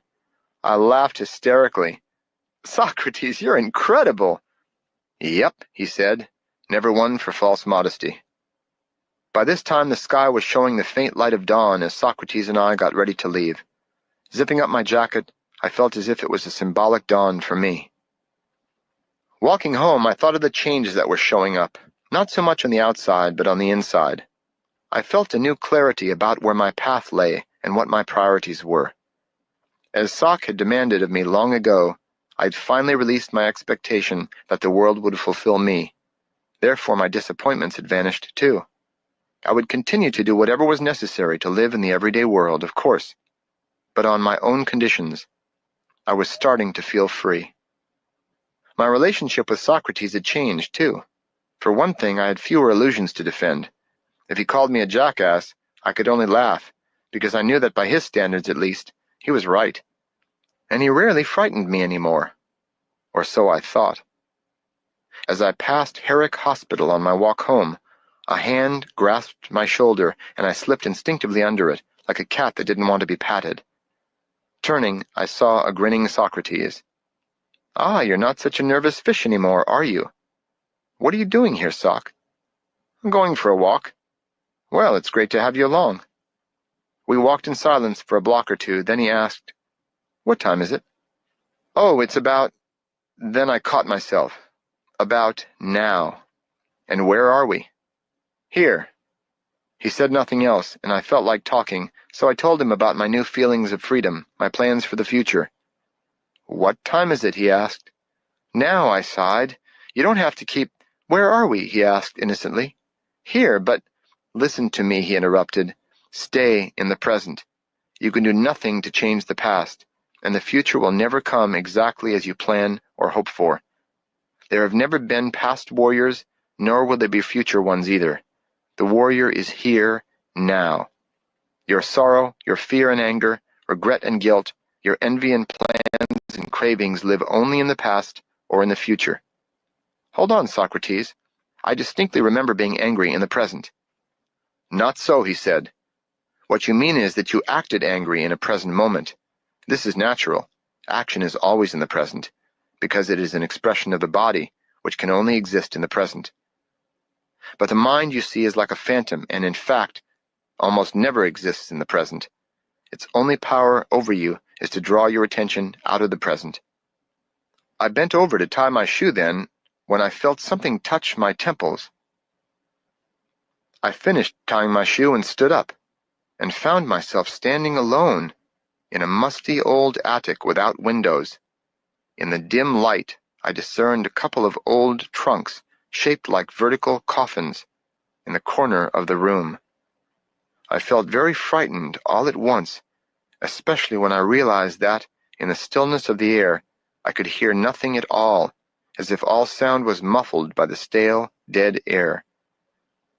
I laughed hysterically. "Socrates, you're incredible." "Yep," he said, never one for false modesty. By this time the sky was showing the faint light of dawn as Socrates and I got ready to leave. Zipping up my jacket, I felt as if it was a symbolic dawn for me. Walking home, I thought of the changes that were showing up, not so much on the outside, but on the inside. I felt a new clarity about where my path lay and what my priorities were. As Sock had demanded of me long ago, I'd finally released my expectation that the world would fulfill me. Therefore my disappointments had vanished too. I would continue to do whatever was necessary to live in the everyday world, of course, but on my own conditions. I was starting to feel free. My relationship with Socrates had changed too. For one thing, I had fewer illusions to defend. If he called me a jackass, I could only laugh, because I knew that by his standards at least, he was right. And he rarely frightened me anymore. Or so I thought. As I passed Herrick Hospital on my walk home, a hand grasped my shoulder, and I slipped instinctively under it, like a cat that didn't want to be patted. Turning, I saw a grinning Socrates. "Ah, you're not such a nervous fish anymore, are you?" "What are you doing here, Sock?" "I'm going for a walk." "Well, it's great to have you along." We walked in silence for a block or two, then he asked, "What time is it?" "Oh, it's about—" Then I caught myself. "About now. And where are we?" "Here." He said nothing else, and I felt like talking, so I told him about my new feelings of freedom, my plans for the future. "What time is it?" he asked. "Now," I sighed. "You don't have to keep—" "Where are we?" he asked innocently. "Here, but—" "Listen to me," he interrupted. "Stay in the present. You can do nothing to change the past, and the future will never come exactly as you plan or hope for. There have never been past warriors, nor will there be future ones either. The warrior is here, now. Your sorrow, your fear and anger, regret and guilt, your envy and plans and cravings live only in the past or in the future." "Hold on, Socrates. I distinctly remember being angry in the present." "Not so," he said. "What you mean is that you acted angry in a present moment. This is natural. Action is always in the present, because it is an expression of the body, which can only exist in the present. But the mind, you see, is like a phantom, and in fact, almost never exists in the present. Its only power over you is to draw your attention out of the present." I bent over to tie my shoe then, when I felt something touch my temples. I finished tying my shoe and stood up, and found myself standing alone in a musty old attic without windows. In the dim light, I discerned a couple of old trunks shaped like vertical coffins in the corner of the room. I felt very frightened all at once, especially when I realized that, in the stillness of the air, I could hear nothing at all, as if all sound was muffled by the stale, dead air.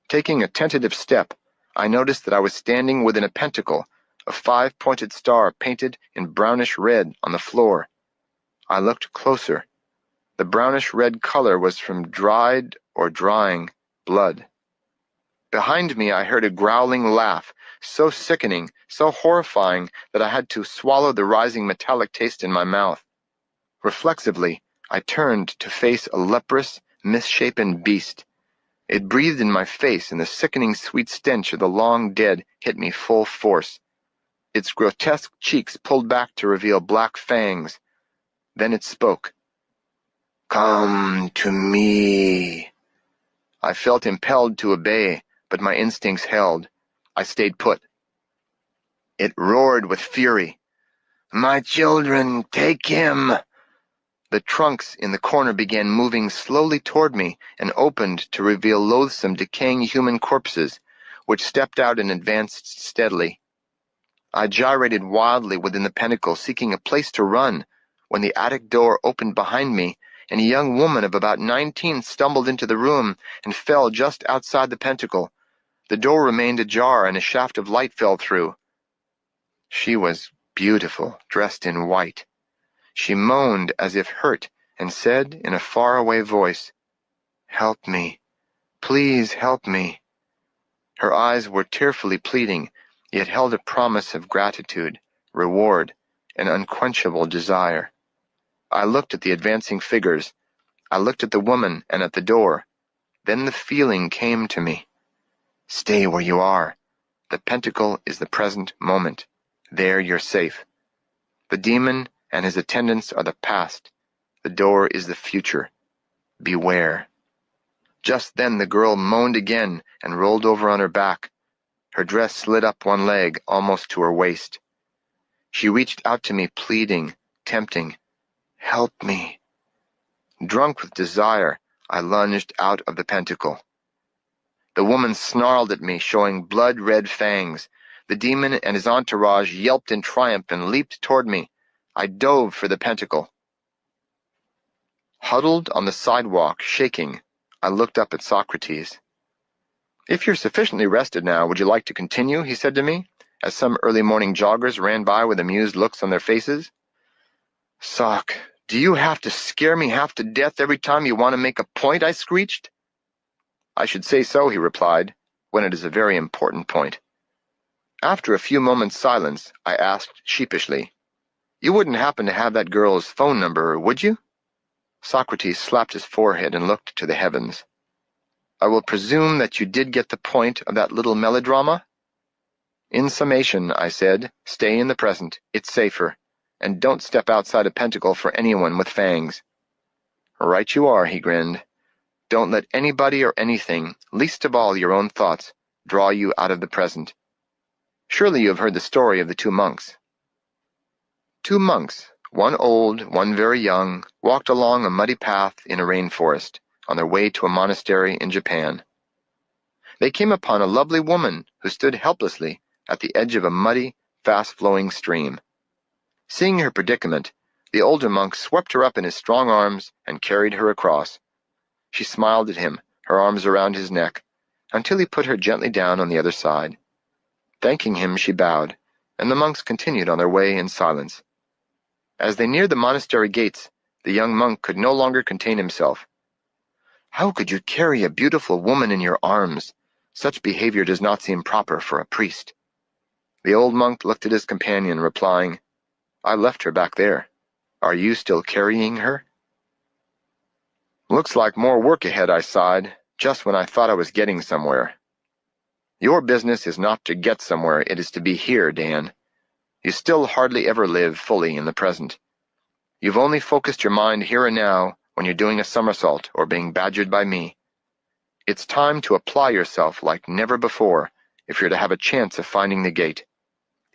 Taking a tentative step, I noticed that I was standing within a pentacle, a five-pointed star painted in brownish red on the floor. I looked closer. The brownish-red color was from dried or drying blood. Behind me I heard a growling laugh, so sickening, so horrifying that I had to swallow the rising metallic taste in my mouth. Reflexively, I turned to face a leprous, misshapen beast. It breathed in my face, and the sickening sweet stench of the long dead hit me full force. Its grotesque cheeks pulled back to reveal black fangs. Then it spoke. "Come to me." I felt impelled to obey, but my instincts held. I stayed put. It roared with fury. "My children, take him!" The trunks in the corner began moving slowly toward me and opened to reveal loathsome, decaying human corpses, which stepped out and advanced steadily. I gyrated wildly within the pentacle, seeking a place to run, when the attic door opened behind me, and a young woman of about 19 stumbled into the room and fell just outside the pentacle. The door remained ajar, and a shaft of light fell through. She was beautiful, dressed in white. She moaned as if hurt, and said in a faraway voice, "Help me. Please help me." Her eyes were tearfully pleading, yet held a promise of gratitude, reward, and unquenchable desire. I looked at the advancing figures. I looked at the woman and at the door. Then the feeling came to me. Stay where you are. The pentacle is the present moment. There you're safe. The demon and his attendants are the past. The door is the future. Beware. Just then the girl moaned again and rolled over on her back. Her dress slid up one leg, almost to her waist. She reached out to me, pleading, tempting. "Help me." Drunk with desire, I lunged out of the pentacle. The woman snarled at me, showing blood-red fangs. The demon and his entourage yelped in triumph and leaped toward me. I dove for the pentacle. Huddled on the sidewalk, shaking, I looked up at Socrates. "If you're sufficiently rested now, would you like to continue?" he said to me, as some early morning joggers ran by with amused looks on their faces. "Soc, do you have to scare me half to death every time you want to make a point?" I screeched. "I should say so," he replied, "when it is a very important point." After a few moments' silence, I asked sheepishly, "You wouldn't happen to have that girl's phone number, would you?" Socrates slapped his forehead and looked to the heavens. "I will presume that you did get the point of that little melodrama?" "In summation," I said, "stay in the present. It's safer. And don't step outside a pentacle for anyone with fangs." "Right you are," he grinned. "Don't let anybody or anything, least of all your own thoughts, draw you out of the present. Surely you have heard the story of the two monks. Two monks, one old, one very young, walked along a muddy path in a rainforest on their way to a monastery in Japan. They came upon a lovely woman who stood helplessly at the edge of a muddy, fast-flowing stream. Seeing her predicament, the older monk swept her up in his strong arms and carried her across. She smiled at him, her arms around his neck, until he put her gently down on the other side. Thanking him, she bowed, and the monks continued on their way in silence. As they neared the monastery gates, the young monk could no longer contain himself. "How could you carry a beautiful woman in your arms? Such behavior does not seem proper for a priest." The old monk looked at his companion, replying, "I left her back there. Are you still carrying her?" "Looks like more work ahead," I sighed, just when I thought I was getting somewhere. "Your business is not to get somewhere, it is to be here, Dan. You still hardly ever live fully in the present. You've only focused your mind here and now when you're doing a somersault or being badgered by me. It's time to apply yourself like never before if you're to have a chance of finding the gate.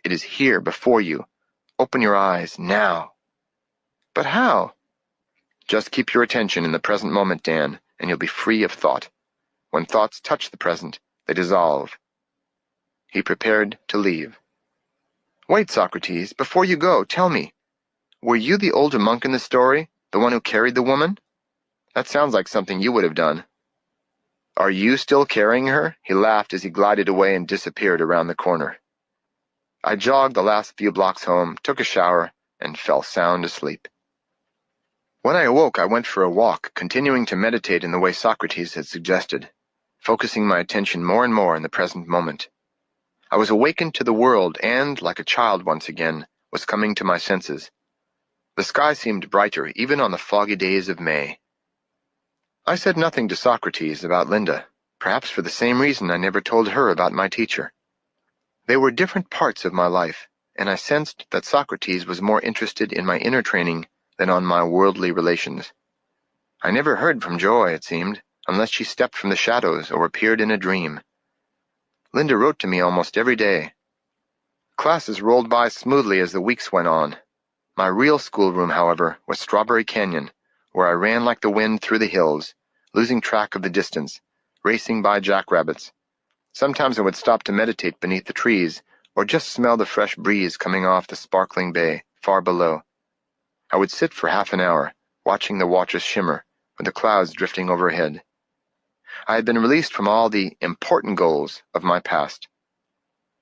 It is here before you. Open your eyes now." "But how?" "Just keep your attention in the present moment, Dan, and you'll be free of thought. When thoughts touch the present, they dissolve." He prepared to leave. "Wait, Socrates, before you go, tell me, were you the older monk in the story, the one who carried the woman? That sounds like something you would have done." "Are you still carrying her?" He laughed as he glided away and disappeared around the corner. I jogged the last few blocks home, took a shower, and fell sound asleep. When I awoke, I went for a walk, continuing to meditate in the way Socrates had suggested, focusing my attention more and more in the present moment. I was awakened to the world and, like a child once again, was coming to my senses. The sky seemed brighter even on the foggy days of May. I said nothing to Socrates about Linda, perhaps for the same reason I never told her about my teacher. They were different parts of my life, and I sensed that Socrates was more interested in my inner training than on my worldly relations. I never heard from Joy, it seemed, unless she stepped from the shadows or appeared in a dream. Linda wrote to me almost every day. Classes rolled by smoothly as the weeks went on. My real schoolroom, however, was Strawberry Canyon, where I ran like the wind through the hills, losing track of the distance, racing by jackrabbits. Sometimes I would stop to meditate beneath the trees, or just smell the fresh breeze coming off the sparkling bay far below. I would sit for half an hour, watching the waters shimmer, with the clouds drifting overhead. I had been released from all the important goals of my past.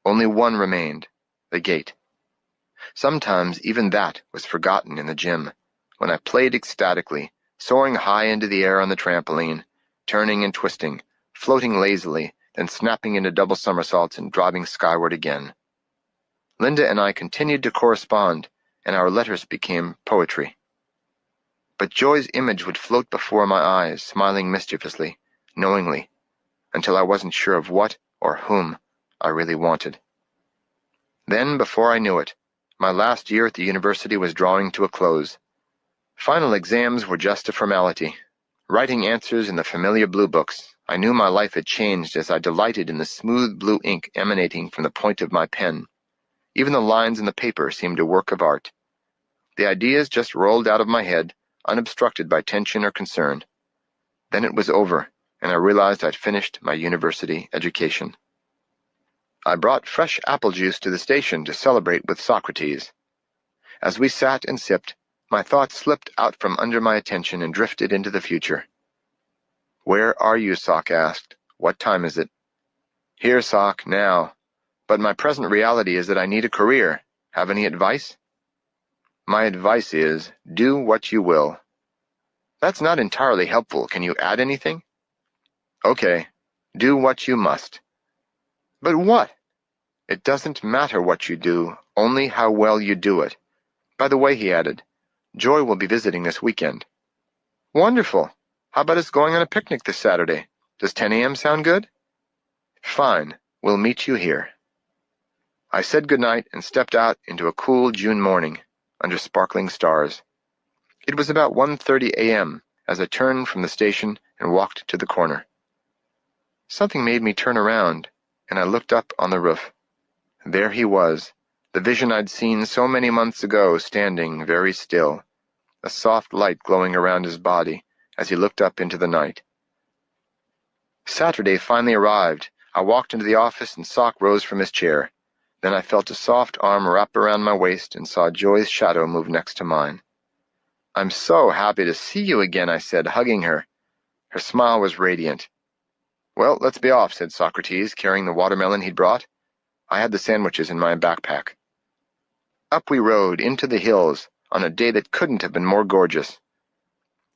Only one remained, the gate. Sometimes even that was forgotten in the gym, when I played ecstatically, soaring high into the air on the trampoline, turning and twisting, floating lazily, then snapping into double somersaults and driving skyward again. Linda and I continued to correspond, and our letters became poetry. But Joy's image would float before my eyes, smiling mischievously, knowingly, until I wasn't sure of what or whom I really wanted. Then, before I knew it, my last year at the university was drawing to a close. Final exams were just a formality. Writing answers in the familiar blue books, I knew my life had changed as I delighted in the smooth blue ink emanating from the point of my pen. Even the lines in the paper seemed a work of art. The ideas just rolled out of my head, unobstructed by tension or concern. Then it was over, and I realized I'd finished my university education. I brought fresh apple juice to the station to celebrate with Socrates. As we sat and sipped, my thoughts slipped out from under my attention and drifted into the future. "Where are you?" Sock asked. "What time is it?" "Here, Sock, now. But my present reality is that I need a career. Have any advice?" "My advice is, do what you will." "That's not entirely helpful. Can you add anything?" "Okay. Do what you must." "But what?" "It doesn't matter what you do, only how well you do it. By the way," he added, "Joy will be visiting this weekend." "Wonderful. How about us going on a picnic this Saturday? Does 10 a.m. sound good?" "Fine. We'll meet you here." I said goodnight and stepped out into a cool June morning, under sparkling stars. It was about 1:30 a.m. as I turned from the station and walked to the corner. Something made me turn around, and I looked up on the roof. There he was, the vision I'd seen so many months ago, standing very still, a soft light glowing around his body as he looked up into the night. Saturday finally arrived. I walked into the office and Sock rose from his chair. Then I felt a soft arm wrap around my waist and saw Joy's shadow move next to mine. "I'm so happy to see you again," I said, hugging her. Her smile was radiant. "Well, let's be off," said Socrates, carrying the watermelon he'd brought. I had the sandwiches in my backpack. Up we rode, into the hills, on a day that couldn't have been more gorgeous.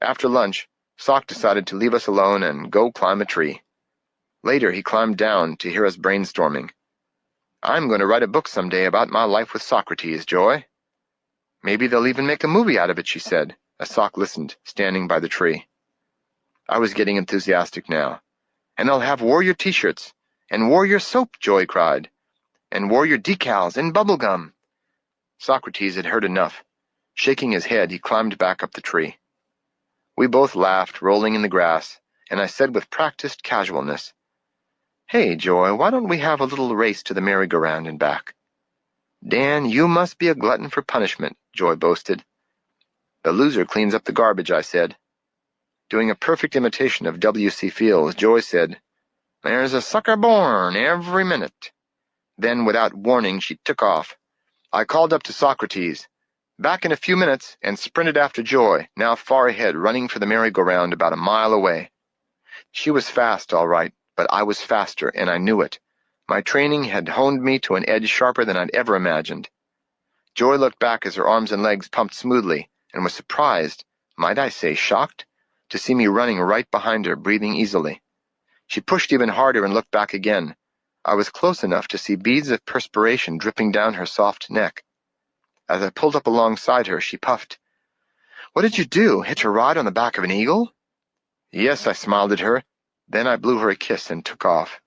After lunch, Sock decided to leave us alone and go climb a tree. Later, he climbed down to hear us brainstorming. "I'm going to write a book someday about my life with Socrates, Joy." "Maybe they'll even make a movie out of it," she said, as Sock listened, standing by the tree. I was getting enthusiastic now. "And they'll have warrior t-shirts, and warrior soap," Joy cried, "and warrior decals and bubble gum." Socrates had heard enough. Shaking his head, he climbed back up the tree. We both laughed, rolling in the grass, and I said with practiced casualness, "Hey, Joy, why don't we have a little race to the merry-go-round and back?" "Dan, you must be a glutton for punishment," Joy boasted. "The loser cleans up the garbage," I said. Doing a perfect imitation of W.C. Fields, Joy said, "There's a sucker born every minute." Then, without warning, she took off. I called up to Socrates, "Back in a few minutes," and sprinted after Joy, now far ahead, running for the merry-go-round about a mile away. She was fast, all right, but I was faster, and I knew it. My training had honed me to an edge sharper than I'd ever imagined. Joy looked back as her arms and legs pumped smoothly, and was surprised, might I say shocked, to see me running right behind her, breathing easily. She pushed even harder and looked back again. I was close enough to see beads of perspiration dripping down her soft neck. As I pulled up alongside her, she puffed. "What did you do, hitch a ride on the back of an eagle?" "Yes," I smiled at her. Then I blew her a kiss and took off.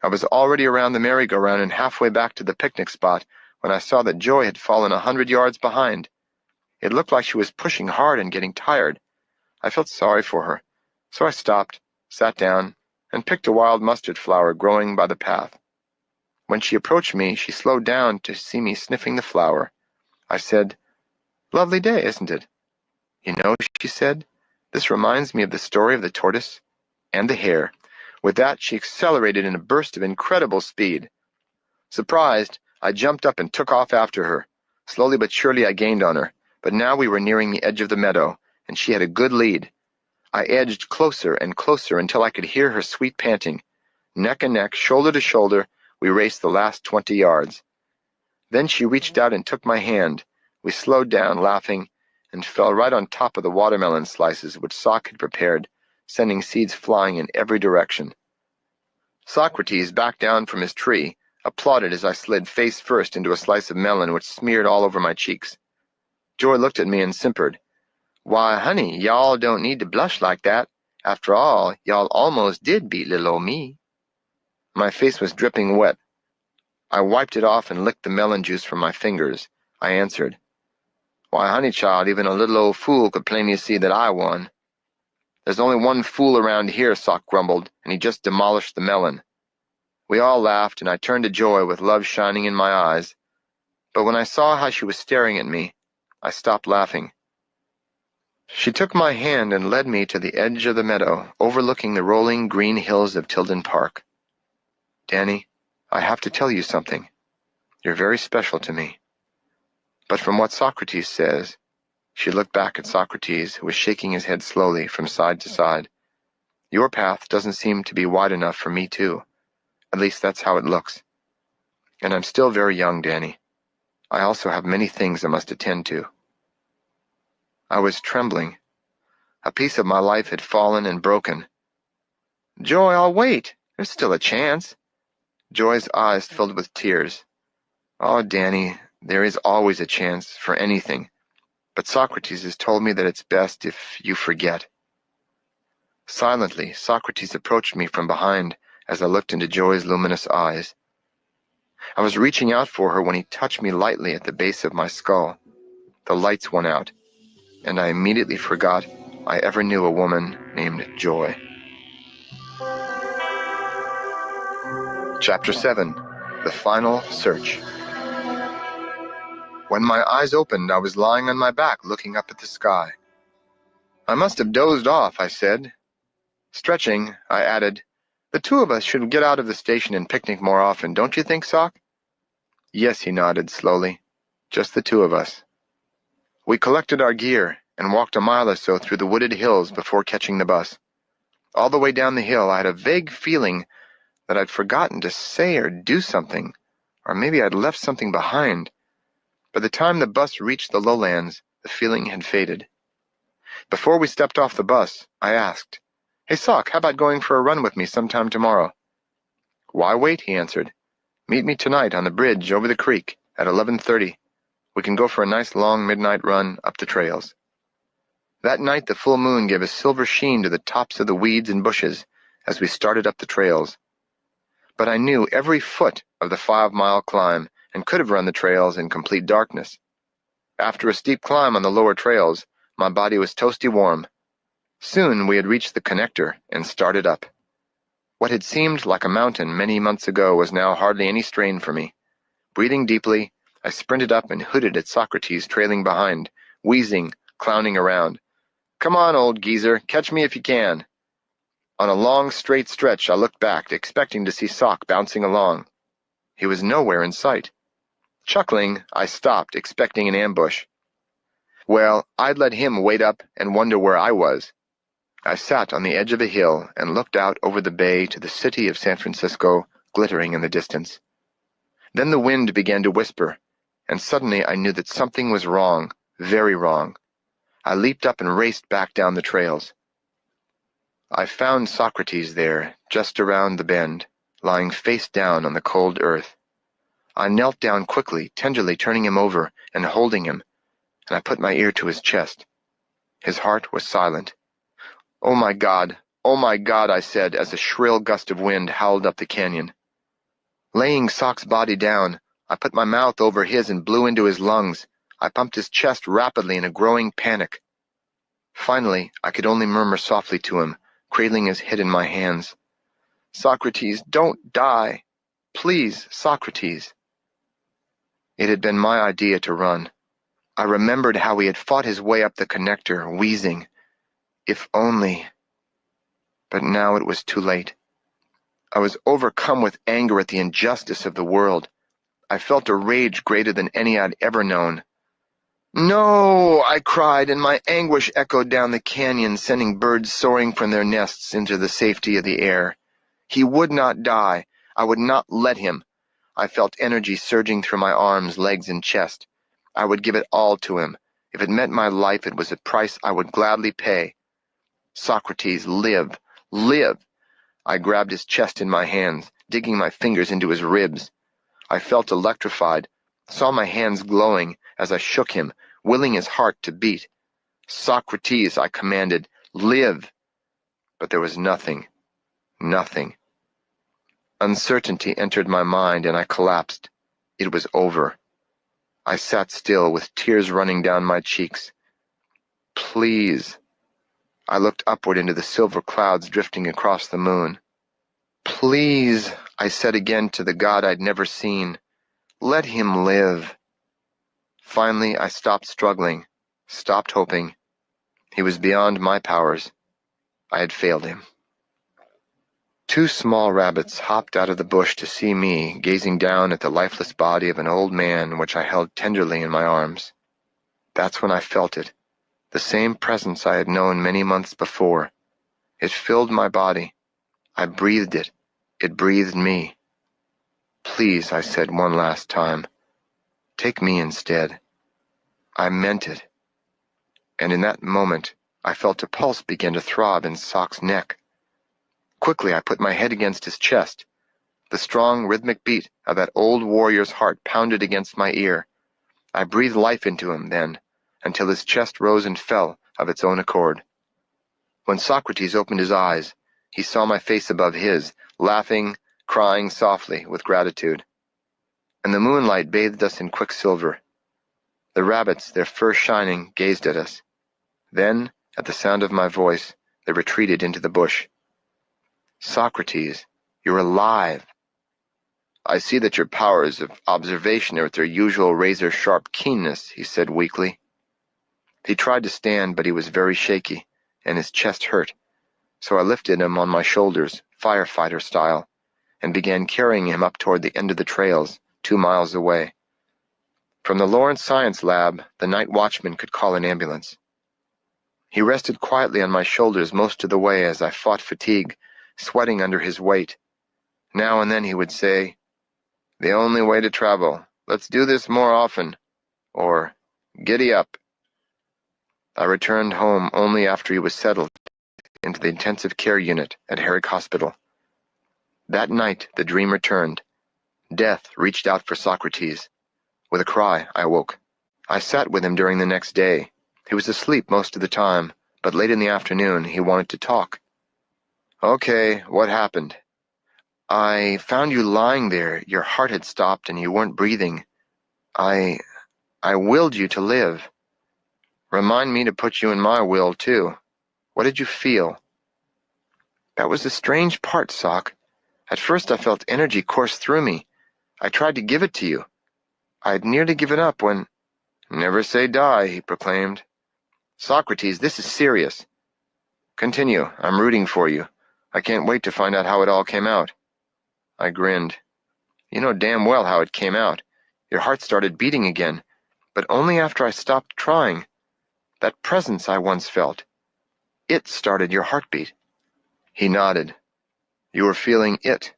I was already around the merry-go-round and halfway back to the picnic spot when I saw that Joy had fallen 100 yards behind. It looked like she was pushing hard and getting tired. I felt sorry for her, so I stopped, sat down, and picked a wild mustard flower growing by the path. When she approached me, she slowed down to see me sniffing the flower. I said, "Lovely day, isn't it?" "You know," she said, "this reminds me of the story of the tortoise and the hare." With that, she accelerated in a burst of incredible speed. Surprised, I jumped up and took off after her. Slowly but surely I gained on her, but now we were nearing the edge of the meadow, and she had a good lead. I edged closer and closer until I could hear her sweet panting. Neck and neck, shoulder to shoulder, we raced the last 20 yards. Then she reached out and took my hand. We slowed down, laughing, and fell right on top of the watermelon slices which Sock had prepared, sending seeds flying in every direction. Socrates, back down from his tree, applauded as I slid face first into a slice of melon which smeared all over my cheeks. Joy looked at me and simpered. "Why, honey, y'all don't need to blush like that. After all, y'all almost did beat little old me." My face was dripping wet. I wiped it off and licked the melon juice from my fingers. I answered, "Why, honey child, even a little old fool could plainly see that I won." "There's only one fool around here," Sock grumbled, and he just demolished the melon. We all laughed, and I turned to Joy with love shining in my eyes. But when I saw how she was staring at me, I stopped laughing. She took my hand and led me to the edge of the meadow, overlooking the rolling green hills of Tilden Park. "Danny, I have to tell you something. You're very special to me. But from what Socrates says," she looked back at Socrates, who was shaking his head slowly from side to side, "your path doesn't seem to be wide enough for me too. At least that's how it looks. And I'm still very young, Danny. I also have many things I must attend to." I was trembling. A piece of my life had fallen and broken. "Joy, I'll wait. There's still a chance." Joy's eyes filled with tears. "Oh, Danny, there is always a chance for anything. But Socrates has told me that it's best if you forget." Silently, Socrates approached me from behind as I looked into Joy's luminous eyes. I was reaching out for her when he touched me lightly at the base of my skull. The lights went out, and I immediately forgot I ever knew a woman named Joy. Chapter 7. The Final Search. When my eyes opened, I was lying on my back looking up at the sky. I must have dozed off, I said. Stretching, I added, "The two of us should get out of the station and picnic more often, don't you think, Sock?" "Yes," he nodded slowly. "Just the two of us." We collected our gear and walked a mile or so through the wooded hills before catching the bus. All the way down the hill, I had a vague feeling that I'd forgotten to say or do something, or maybe I'd left something behind. By the time the bus reached the lowlands, the feeling had faded. Before we stepped off the bus, I asked, "Hey, Sock, how about going for a run with me sometime tomorrow?" "Why wait?" he answered. "Meet me tonight on the bridge over the creek at 11:30. We can go for a nice long midnight run up the trails." That night the full moon gave a silver sheen to the tops of the weeds and bushes as we started up the trails. But I knew every foot of the 5-mile climb and could have run the trails in complete darkness. After a steep climb on the lower trails, my body was toasty warm. Soon we had reached the connector and started up. What had seemed like a mountain many months ago was now hardly any strain for me. Breathing deeply, I sprinted up and hooted at Socrates trailing behind, wheezing, clowning around. "Come on, old geezer, catch me if you can." On a long, straight stretch, I looked back, expecting to see Sock bouncing along. He was nowhere in sight. Chuckling, I stopped, expecting an ambush. Well, I'd let him wait up and wonder where I was. I sat on the edge of a hill and looked out over the bay to the city of San Francisco glittering in the distance. Then the wind began to whisper, and suddenly I knew that something was wrong, very wrong. I leaped up and raced back down the trails. I found Socrates there, just around the bend, lying face down on the cold earth. I knelt down quickly, tenderly turning him over and holding him, and I put my ear to his chest. His heart was silent. "Oh my God, I said as a shrill gust of wind howled up the canyon. Laying Sock's body down, I put my mouth over his and blew into his lungs. I pumped his chest rapidly in a growing panic. Finally, I could only murmur softly to him, cradling his head in my hands, "Socrates, don't die. Please, Socrates." It had been my idea to run. I remembered how he had fought his way up the connector, wheezing, "If only." But now it was too late. I was overcome with anger at the injustice of the world. I felt a rage greater than any I'd ever known. "No!" I cried, and my anguish echoed down the canyon, sending birds soaring from their nests into the safety of the air. He would not die. I would not let him. I felt energy surging through my arms, legs, and chest. I would give it all to him. If it meant my life, it was a price I would gladly pay. Socrates, live! Live! I grabbed his chest in my hands, digging my fingers into his ribs. I felt electrified, saw my hands glowing as I shook him, willing his heart to beat. "Socrates," I commanded, "live!" But there was nothing. Nothing. Uncertainty entered my mind and I collapsed. It was over. I sat still with tears running down my cheeks. "Please." I looked upward into the silver clouds drifting across the moon. "Please," I said again to the God I'd never seen. "Let him live." Finally, I stopped struggling, stopped hoping. He was beyond my powers. I had failed him. 2 small rabbits hopped out of the bush to see me, gazing down at the lifeless body of an old man which I held tenderly in my arms. That's when I felt it, the same presence I had known many months before. It filled my body. I breathed it. It breathed me. "Please," I said one last time, "take me instead." I meant it. And in that moment, I felt a pulse begin to throb in Sock's neck. Quickly, I put my head against his chest. The strong, rhythmic beat of that old warrior's heart pounded against my ear. I breathed life into him then, until his chest rose and fell of its own accord. When Socrates opened his eyes, he saw my face above his, laughing, crying softly with gratitude. And the moonlight bathed us in quicksilver. The rabbits, their fur shining, gazed at us. Then, at the sound of my voice, they retreated into the bush. "Socrates, you're alive." I see that your powers of observation are at their usual razor-sharp keenness, he said weakly. He tried to stand, but he was very shaky, and his chest hurt, so I lifted him on my shoulders, firefighter style, and began carrying him up toward the end of the trails, 2 miles away. From the Lawrence Science Lab, the night watchman could call an ambulance. He rested quietly on my shoulders most of the way as I fought fatigue, sweating under his weight. Now and then he would say, "The only way to travel. Let's do this more often." Or, "Giddy up." I returned home only after he was settled into the intensive care unit at Herrick Hospital. That night, the dream returned. Death reached out for Socrates. With a cry, I awoke. I sat with him during the next day. He was asleep most of the time, but late in the afternoon he wanted to talk. "Okay, what happened?" "I found you lying there. Your heart had stopped and you weren't breathing. I willed you to live." "Remind me to put you in my will, too. What did you feel?" "That was the strange part, Sock. At first I felt energy course through me. I tried to give it to you. I had nearly given up when—" "Never say die," he proclaimed. "Socrates, this is serious." "Continue. I'm rooting for you. I can't wait to find out how it all came out." I grinned. "You know damn well how it came out. Your heart started beating again, but only after I stopped trying. That presence I once felt. It started your heartbeat." He nodded. "You were feeling it."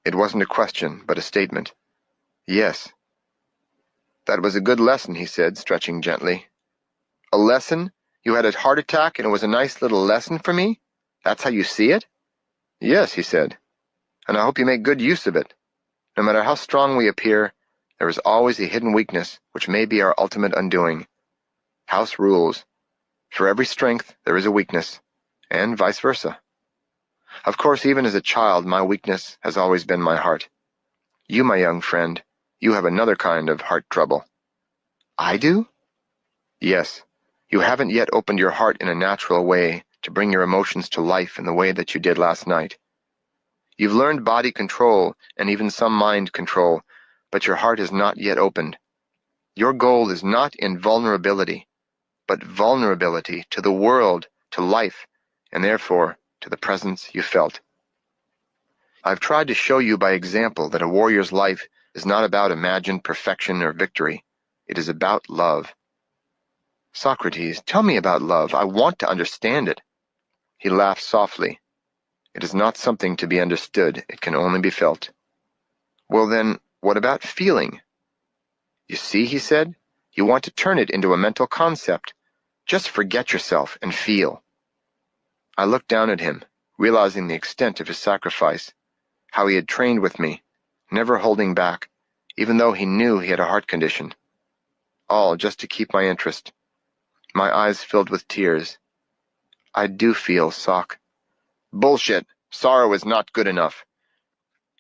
It wasn't a question, but a statement. "Yes." "That was a good lesson," he said, stretching gently. "A lesson? You had a heart attack and it was a nice little lesson for me? That's how you see it?" "Yes," he said, "and I hope you make good use of it. No matter how strong we appear, there is always a hidden weakness which may be our ultimate undoing. House rules. For every strength there is a weakness, and vice versa. Of course, even as a child, my weakness has always been my heart. You, my young friend, you have another kind of heart trouble." "I do?" "Yes. You haven't yet opened your heart in a natural way to bring your emotions to life in the way that you did last night. You've learned body control and even some mind control, but your heart is not yet opened. Your goal is not invulnerability, but vulnerability to the world, to life, and therefore to the presence you felt. I've tried to show you by example that a warrior's life is not about imagined perfection or victory. It is about love." "Socrates, tell me about love. I want to understand it." He laughed softly. "It is not something to be understood. It can only be felt." "Well then, what about feeling?" "You see," he said, "you want to turn it into a mental concept. Just forget yourself and feel." I looked down at him, realizing the extent of his sacrifice, how he had trained with me, never holding back, even though he knew he had a heart condition. All just to keep my interest. My eyes filled with tears. "I do feel, Sock." "Bullshit. Sorrow is not good enough."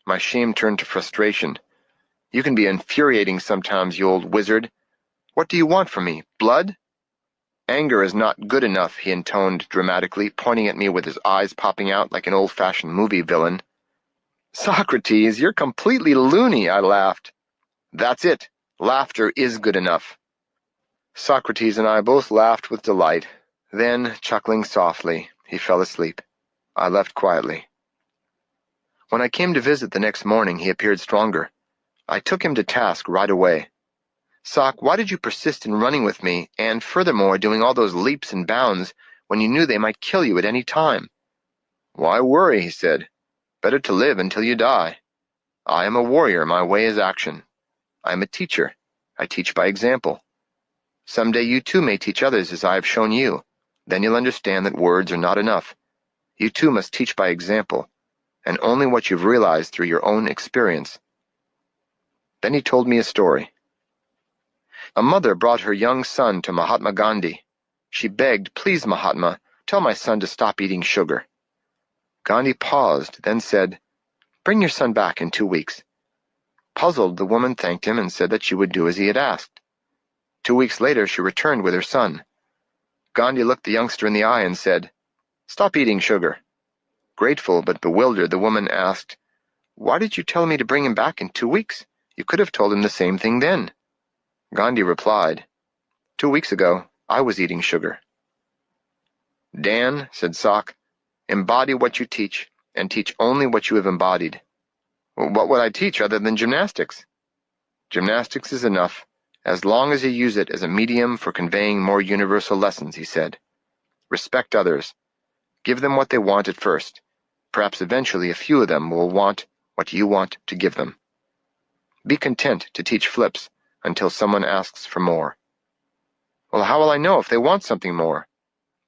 My shame turned to frustration. "You can be infuriating sometimes, you old wizard. What do you want from me? Blood?" "Anger is not good enough," he intoned dramatically, pointing at me with his eyes popping out like an old-fashioned movie villain. "Socrates, you're completely loony," I laughed. "That's it. Laughter is good enough." Socrates and I both laughed with delight. Then, chuckling softly, he fell asleep. I left quietly. When I came to visit the next morning, he appeared stronger. I took him to task right away. "Sock, why did you persist in running with me, and furthermore doing all those leaps and bounds when you knew they might kill you at any time?" "Why worry?" he said. "Better to live until you die. I am a warrior. My way is action. I am a teacher. I teach by example. Someday you too may teach others as I have shown you. Then you'll understand that words are not enough. You too must teach by example, and only what you've realized through your own experience." Then he told me a story. A mother brought her young son to Mahatma Gandhi. She begged, "Please, Mahatma, tell my son to stop eating sugar." Gandhi paused, then said, "Bring your son back in 2 weeks." Puzzled, the woman thanked him and said that she would do as he had asked. 2 weeks later, she returned with her son. Gandhi looked the youngster in the eye and said, "Stop eating sugar." Grateful but bewildered, the woman asked, Why did you tell me to bring him back in 2 weeks? You could have told him the same thing then. Gandhi replied, 2 weeks ago, I was eating sugar. Dan, said Sock, embody what you teach, and teach only what you have embodied. Well, what would I teach other than gymnastics? Gymnastics is enough, as long as you use it as a medium for conveying more universal lessons, he said. Respect others. Give them what they want at first. Perhaps eventually a few of them will want what you want to give them. Be content to teach flips until someone asks for more. Well, how will I know if they want something more?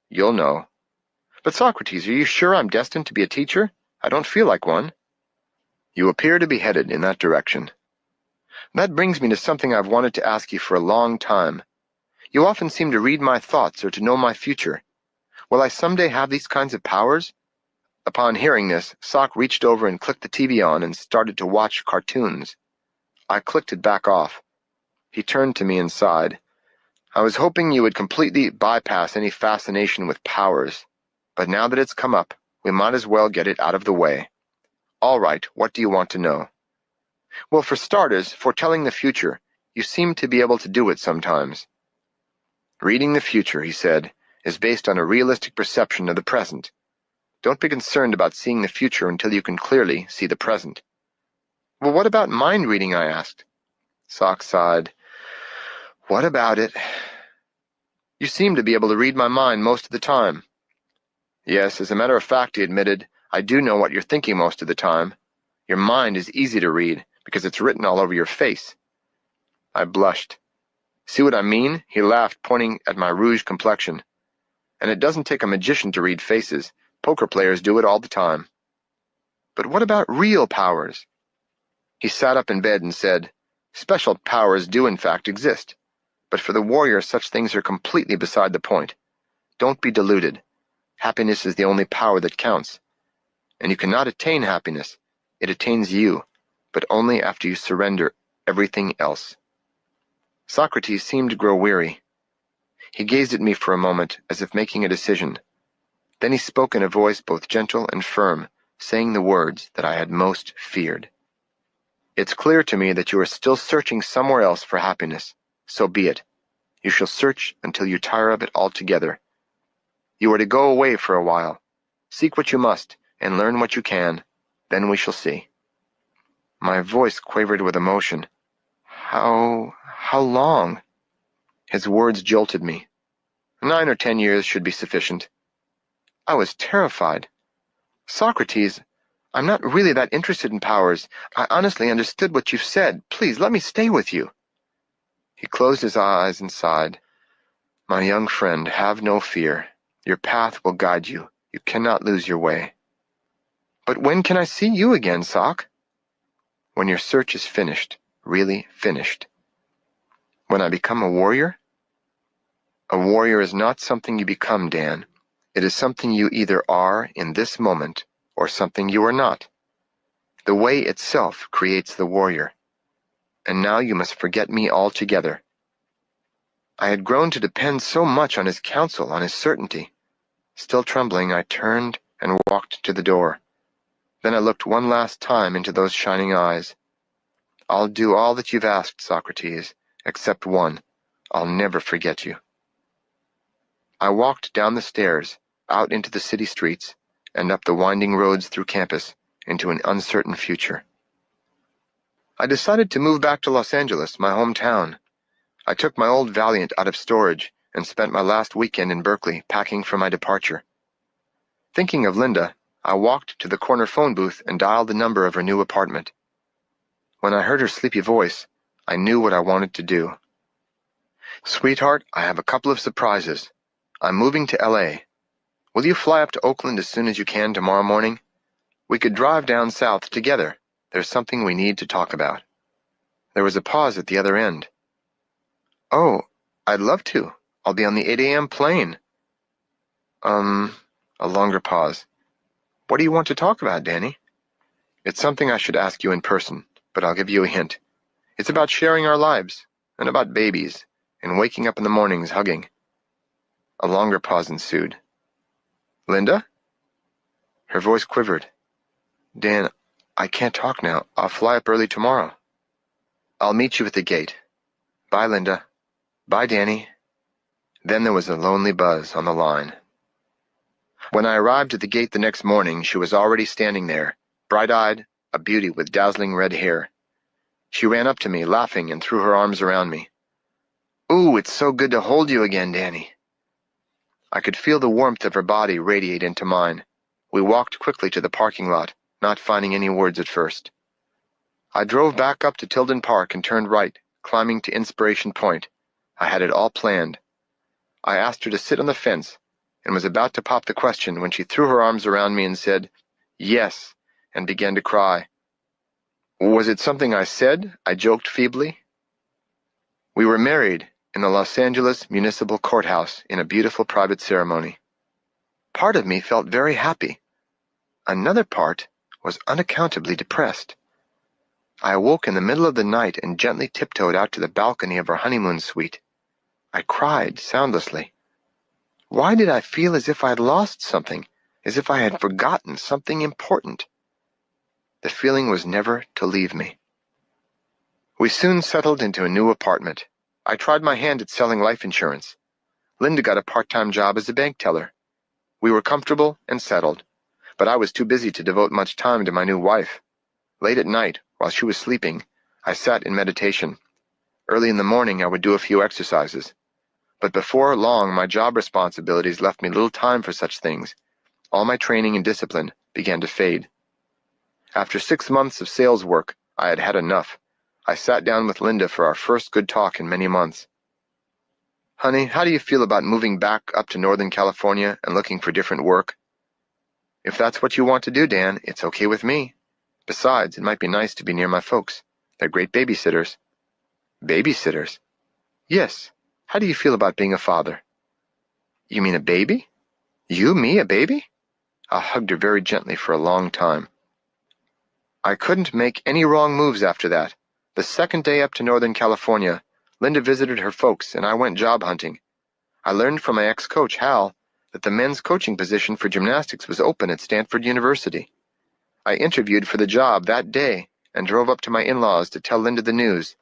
You'll know. But Socrates, are you sure I'm destined to be a teacher? I don't feel like one. You appear to be headed in that direction. That brings me to something I've wanted to ask you for a long time. You often seem to read my thoughts or to know my future. Will I someday have these kinds of powers? Upon hearing this, Sock reached over and clicked the TV on and started to watch cartoons. I clicked it back off. He turned to me and sighed. I was hoping you would completely bypass any fascination with powers, but now that it's come up, we might as well get it out of the way. All right, what do you want to know? Well, for starters, foretelling the future, you seem to be able to do it sometimes. Reading the future, he said, is based on a realistic perception of the present. Don't be concerned about seeing the future until you can clearly see the present. Well, what about mind reading, I asked. Sock sighed. What about it? You seem to be able to read my mind most of the time. Yes, as a matter of fact, he admitted, I do know what you're thinking most of the time. Your mind is easy to read, because it's written all over your face. I blushed. See what I mean? He laughed, pointing at my rouge complexion. And it doesn't take a magician to read faces. Poker players do it all the time. But what about real powers? He sat up in bed and said, Special powers do in fact exist. But for the warrior, such things are completely beside the point. Don't be deluded. Happiness is the only power that counts. And you cannot attain happiness. It attains you, but only after you surrender everything else. Socrates seemed to grow weary. He gazed at me for a moment, as if making a decision. Then he spoke in a voice both gentle and firm, saying the words that I had most feared. It's clear to me that you are still searching somewhere else for happiness. So be it. You shall search until you tire of it altogether. You are to go away for a while. Seek what you must, and learn what you can. Then we shall see. My voice quavered with emotion. How long? His words jolted me. 9 or 10 years should be sufficient. I was terrified. Socrates, I'm not really that interested in powers. I honestly understood what you've said. Please, let me stay with you. He closed his eyes and sighed. My young friend, have no fear. Your path will guide you. You cannot lose your way. But when can I see you again, Sock? When your search is finished, really finished. When I become a warrior? A warrior is not something you become, Dan. It is something you either are in this moment or something you are not. The way itself creates the warrior. And now you must forget me altogether. I had grown to depend so much on his counsel, on his certainty. Still trembling, I turned and walked to the door. Then I looked one last time into those shining eyes. I'll do all that you've asked, Socrates, except one. I'll never forget you. I walked down the stairs, out into the city streets, and up the winding roads through campus, into an uncertain future. I decided to move back to Los Angeles, my hometown. I took my old Valiant out of storage and spent my last weekend in Berkeley packing for my departure. Thinking of Linda, I walked to the corner phone booth and dialed the number of her new apartment. When I heard her sleepy voice, I knew what I wanted to do. Sweetheart, I have a couple of surprises. I'm moving to L.A. Will you fly up to Oakland as soon as you can tomorrow morning? We could drive down south together. There's something we need to talk about. There was a pause at the other end. Oh, I'd love to. I'll be on the 8 a.m. plane. A longer pause. What do you want to talk about, Danny? It's something I should ask you in person, but I'll give you a hint. It's about sharing our lives, and about babies, and waking up in the mornings hugging. A longer pause ensued. Linda? Her voice quivered. Dan, I can't talk now. I'll fly up early tomorrow. I'll meet you at the gate. Bye, Linda. Bye, Danny. Then there was a lonely buzz on the line. When I arrived at the gate the next morning, she was already standing there, bright-eyed, a beauty with dazzling red hair. She ran up to me, laughing, and threw her arms around me. "Ooh, it's so good to hold you again, Danny." I could feel the warmth of her body radiate into mine. We walked quickly to the parking lot, not finding any words at first. I drove back up to Tilden Park and turned right, climbing to Inspiration Point. I had it all planned. I asked her to sit on the fence and was about to pop the question when she threw her arms around me and said, "Yes," and began to cry. "Was it something I said?" I joked feebly. We were married in the Los Angeles Municipal Courthouse in a beautiful private ceremony. Part of me felt very happy. Another part was unaccountably depressed. I awoke in the middle of the night and gently tiptoed out to the balcony of our honeymoon suite. I cried soundlessly. Why did I feel as if I had lost something, as if I had forgotten something important? The feeling was never to leave me. We soon settled into a new apartment. I tried my hand at selling life insurance. Linda got a part-time job as a bank teller. We were comfortable and settled, but I was too busy to devote much time to my new wife. Late at night, while she was sleeping, I sat in meditation. Early in the morning, I would do a few exercises. But before long, my job responsibilities left me little time for such things. All my training and discipline began to fade. After 6 months of sales work, I had had enough. I sat down with Linda for our first good talk in many months. "Honey, how do you feel about moving back up to Northern California and looking for different work?" "If that's what you want to do, Dan, it's okay with me. Besides, it might be nice to be near my folks. They're great babysitters." "Babysitters?" "Yes. How do you feel about being a father?" "You mean a baby? You, me, a baby?" I hugged her very gently for a long time. I couldn't make any wrong moves after that. The second day up to Northern California, Linda visited her folks and I went job hunting. I learned from my ex-coach, Hal, that the men's coaching position for gymnastics was open at Stanford University. I interviewed for the job that day and drove up to my in-laws to tell Linda the news.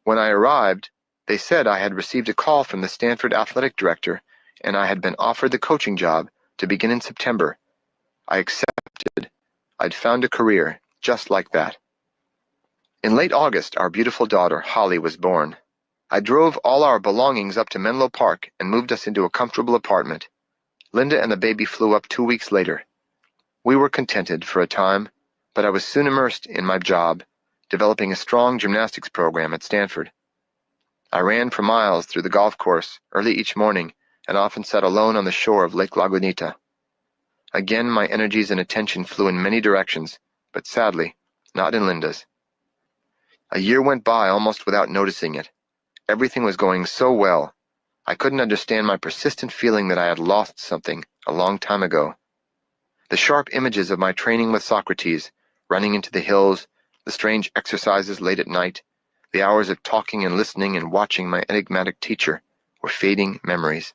When I arrived, they said I had received a call from the Stanford athletic director and I had been offered the coaching job to begin in September. I accepted. I'd found a career just like that. In late August, our beautiful daughter, Holly, was born. I drove all our belongings up to Menlo Park and moved us into a comfortable apartment. Linda and the baby flew up 2 weeks later. We were contented for a time, but I was soon immersed in my job, developing a strong gymnastics program at Stanford. I ran for miles through the golf course early each morning and often sat alone on the shore of Lake Lagunita. Again, my energies and attention flew in many directions, but sadly, not in Linda's. A year went by almost without noticing it. Everything was going so well. I couldn't understand my persistent feeling that I had lost something a long time ago. The sharp images of my training with Socrates, running into the hills, the strange exercises late at night, the hours of talking and listening and watching my enigmatic teacher were fading memories.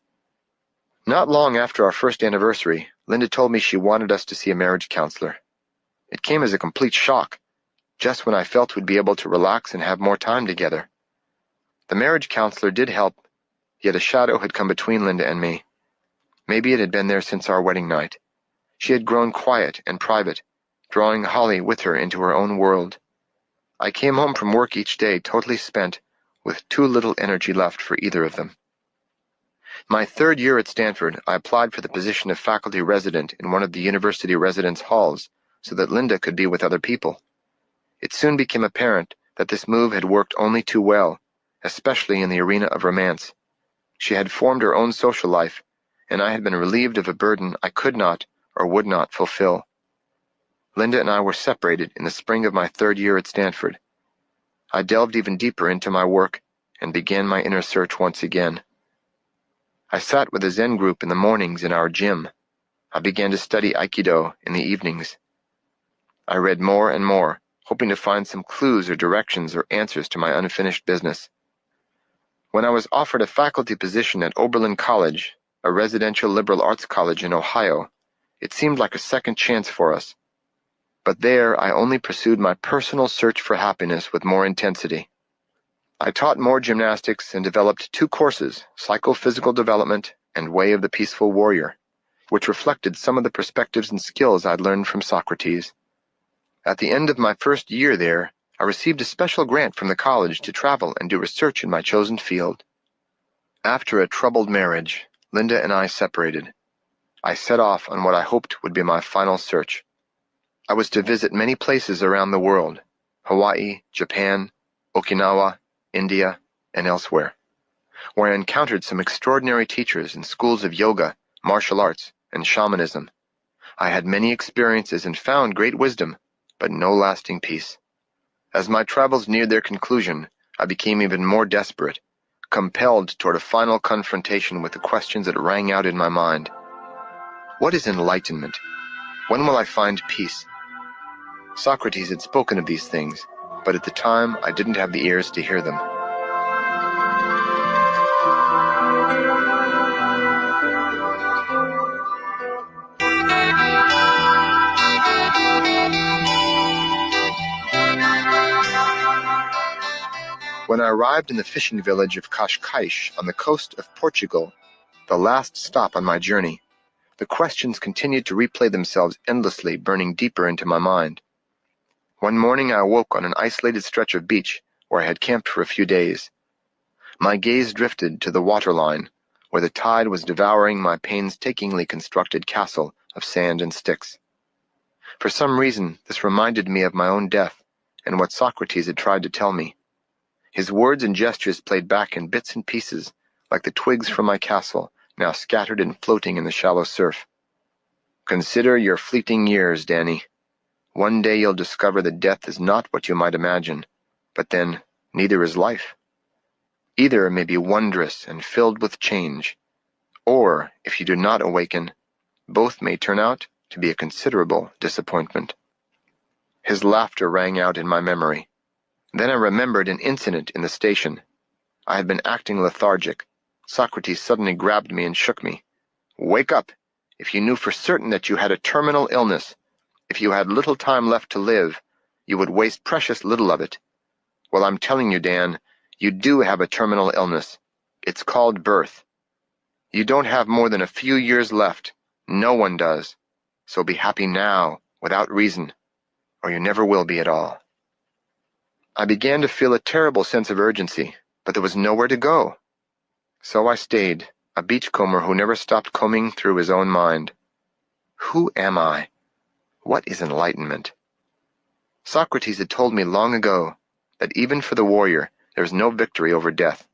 Not long after our first anniversary, Linda told me she wanted us to see a marriage counselor. It came as a complete shock, just when I felt we'd be able to relax and have more time together. The marriage counselor did help, yet a shadow had come between Linda and me. Maybe it had been there since our wedding night. She had grown quiet and private, drawing Holly with her into her own world. I came home from work each day totally spent, with too little energy left for either of them. My third year at Stanford, I applied for the position of faculty resident in one of the university residence halls so that Linda could be with other people. It soon became apparent that this move had worked only too well, especially in the arena of romance. She had formed her own social life, and I had been relieved of a burden I could not or would not fulfill. Linda and I were separated in the spring of my third year at Stanford. I delved even deeper into my work and began my inner search once again. I sat with a Zen group in the mornings in our gym. I began to study Aikido in the evenings. I read more and more, hoping to find some clues or directions or answers to my unfinished business. When I was offered a faculty position at Oberlin College, a residential liberal arts college in Ohio, it seemed like a second chance for us. but there I only pursued my personal search for happiness with more intensity. I taught more gymnastics and developed 2 courses, Psychophysical Development and Way of the Peaceful Warrior, which reflected some of the perspectives and skills I'd learned from Socrates. At the end of my first year there, I received a special grant from the college to travel and do research in my chosen field. After a troubled marriage, Linda and I separated. I set off on what I hoped would be my final search. I was to visit many places around the world: Hawaii, Japan, Okinawa, India, and elsewhere, where I encountered some extraordinary teachers in schools of yoga, martial arts, and shamanism. I had many experiences and found great wisdom, but no lasting peace. As my travels neared their conclusion, I became even more desperate, compelled toward a final confrontation with the questions that rang out in my mind. What is enlightenment? When will I find peace? Socrates had spoken of these things, but at the time I didn't have the ears to hear them. When I arrived in the fishing village of Cascais on the coast of Portugal, the last stop on my journey, the questions continued to replay themselves endlessly, burning deeper into my mind. One morning I awoke on an isolated stretch of beach where I had camped for a few days. My gaze drifted to the waterline, where the tide was devouring my painstakingly constructed castle of sand and sticks. For some reason, this reminded me of my own death and what Socrates had tried to tell me. His words and gestures played back in bits and pieces, like the twigs from my castle, now scattered and floating in the shallow surf. Consider your fleeting years, Danny. One day you'll discover that death is not what you might imagine, but then neither is life. Either may be wondrous and filled with change, or, if you do not awaken, both may turn out to be a considerable disappointment. His laughter rang out in my memory. Then I remembered an incident in the station. I had been acting lethargic. Socrates suddenly grabbed me and shook me. Wake up! If you knew for certain that you had a terminal illness, if you had little time left to live, you would waste precious little of it. Well, I'm telling you, Dan, you do have a terminal illness. It's called birth. You don't have more than a few years left. No one does. So be happy now, without reason, or you never will be at all. I began to feel a terrible sense of urgency, but there was nowhere to go. So I stayed, a beachcomber who never stopped combing through his own mind. Who am I? What is enlightenment? Socrates had told me long ago that even for the warrior there is no victory over death.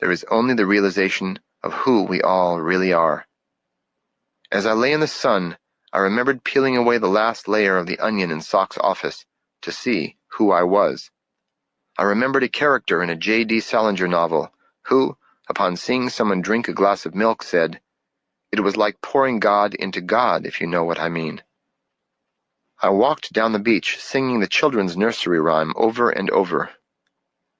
There is only the realization of who we all really are. As I lay in the sun, I remembered peeling away the last layer of the onion in Sock's office to see who I was. I remembered a character in a J.D. Salinger novel who, upon seeing someone drink a glass of milk, said, "It was like pouring God into God, if you know what I mean." I walked down the beach singing the children's nursery rhyme over and over.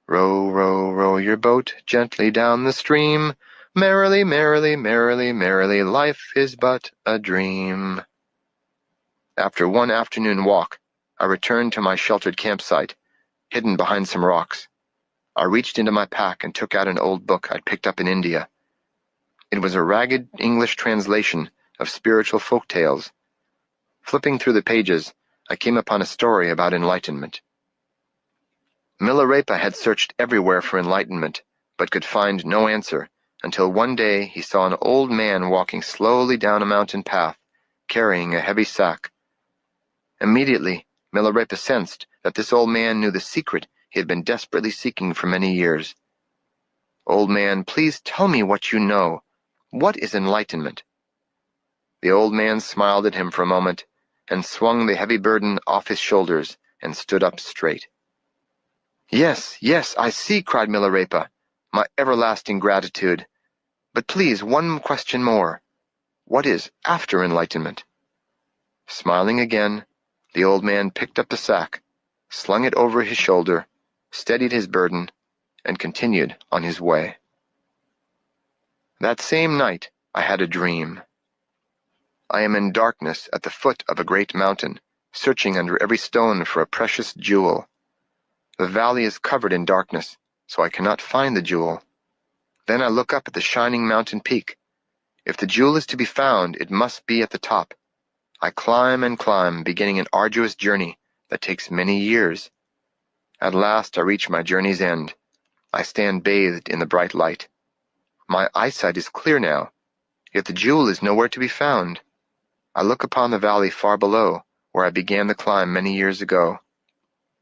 Row, row, row your boat gently down the stream. Merrily, merrily, merrily, merrily, life is but a dream. After one afternoon walk, I returned to my sheltered campsite, hidden behind some rocks. I reached into my pack and took out an old book I'd picked up in India. It was a ragged English translation of spiritual folk tales. Flipping through the pages, I came upon a story about enlightenment. Milarepa had searched everywhere for enlightenment, but could find no answer, until one day he saw an old man walking slowly down a mountain path, carrying a heavy sack. Immediately, Milarepa sensed that this old man knew the secret he had been desperately seeking for many years. Old man, please tell me what you know. What is enlightenment? The old man smiled at him for a moment, and swung the heavy burden off his shoulders and stood up straight. Yes, yes, I see, cried Milarepa. My everlasting gratitude. But please, one question more. What is after enlightenment? Smiling again, the old man picked up the sack, slung it over his shoulder, steadied his burden, and continued on his way. That same night, I had a dream. I am in darkness at the foot of a great mountain, searching under every stone for a precious jewel. The valley is covered in darkness, so I cannot find the jewel. Then I look up at the shining mountain peak. If the jewel is to be found, it must be at the top. I climb and climb, beginning an arduous journey that takes many years. At last I reach my journey's end. I stand bathed in the bright light. My eyesight is clear now, yet the jewel is nowhere to be found. I look upon the valley far below, where I began the climb many years ago.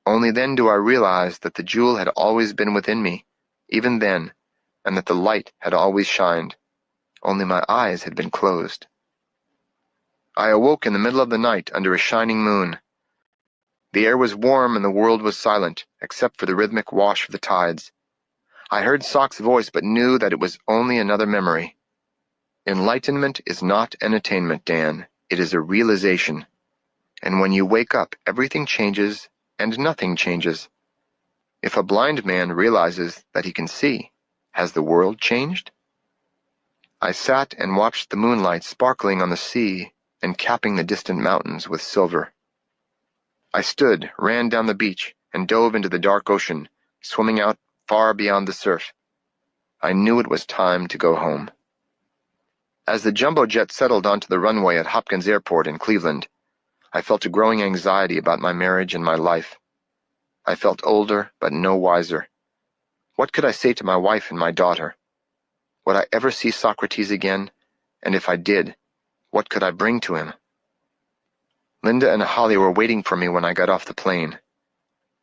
Only then do I realize that the jewel had always been within me, even then, and that the light had always shined. Only my eyes had been closed. I awoke in the middle of the night under a shining moon. The air was warm and the world was silent, except for the rhythmic wash of the tides. I heard Sock's voice but knew that it was only another memory. Enlightenment is not an attainment, Dan. It is a realization. And when you wake up, everything changes and nothing changes. If a blind man realizes that he can see, has the world changed? I sat and watched the moonlight sparkling on the sea and capping the distant mountains with silver. I stood, ran down the beach, and dove into the dark ocean, swimming out far beyond the surf. I knew it was time to go home. As the jumbo jet settled onto the runway at Hopkins Airport in Cleveland, I felt a growing anxiety about my marriage and my life. I felt older, but no wiser. What could I say to my wife and my daughter? Would I ever see Socrates again? And if I did, what could I bring to him? Linda and Holly were waiting for me when I got off the plane.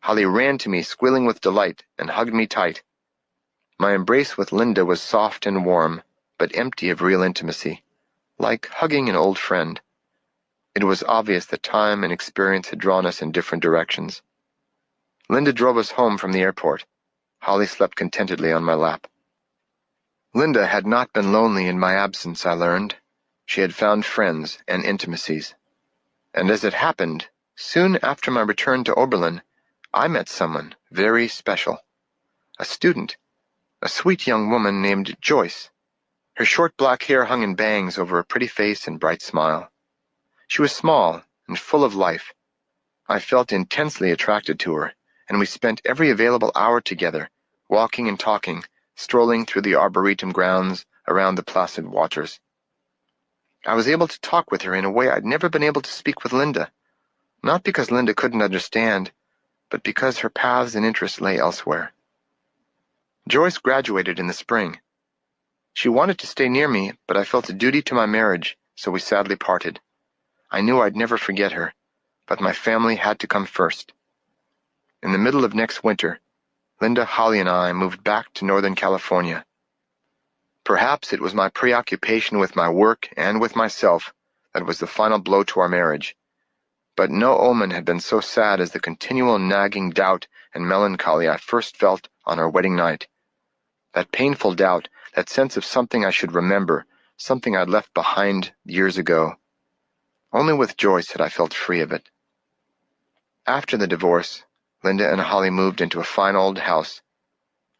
Holly ran to me, squealing with delight, and hugged me tight. My embrace with Linda was soft and warm, but empty of real intimacy, like hugging an old friend. It was obvious that time and experience had drawn us in different directions. Linda drove us home from the airport. Holly slept contentedly on my lap. Linda had not been lonely in my absence, I learned. She had found friends and intimacies. And as it happened, soon after my return to Oberlin, I met someone very special. A student, a sweet young woman named Joyce. Her short black hair hung in bangs over a pretty face and bright smile. She was small and full of life. I felt intensely attracted to her, and we spent every available hour together, walking and talking, strolling through the Arboretum grounds around the placid waters. I was able to talk with her in a way I'd never been able to speak with Linda, not because Linda couldn't understand, but because her paths and interests lay elsewhere. Joyce graduated in the spring. She wanted to stay near me, but I felt a duty to my marriage, so we sadly parted. I knew I'd never forget her, but my family had to come first. In the middle of next winter, Linda, Holly, and I moved back to Northern California. Perhaps it was my preoccupation with my work and with myself that was the final blow to our marriage. But no omen had been so sad as the continual nagging doubt and melancholy I first felt on our wedding night. That painful doubt, that sense of something I should remember, something I'd left behind years ago. Only with Joyce had I felt free of it. After the divorce, Linda and Holly moved into a fine old house.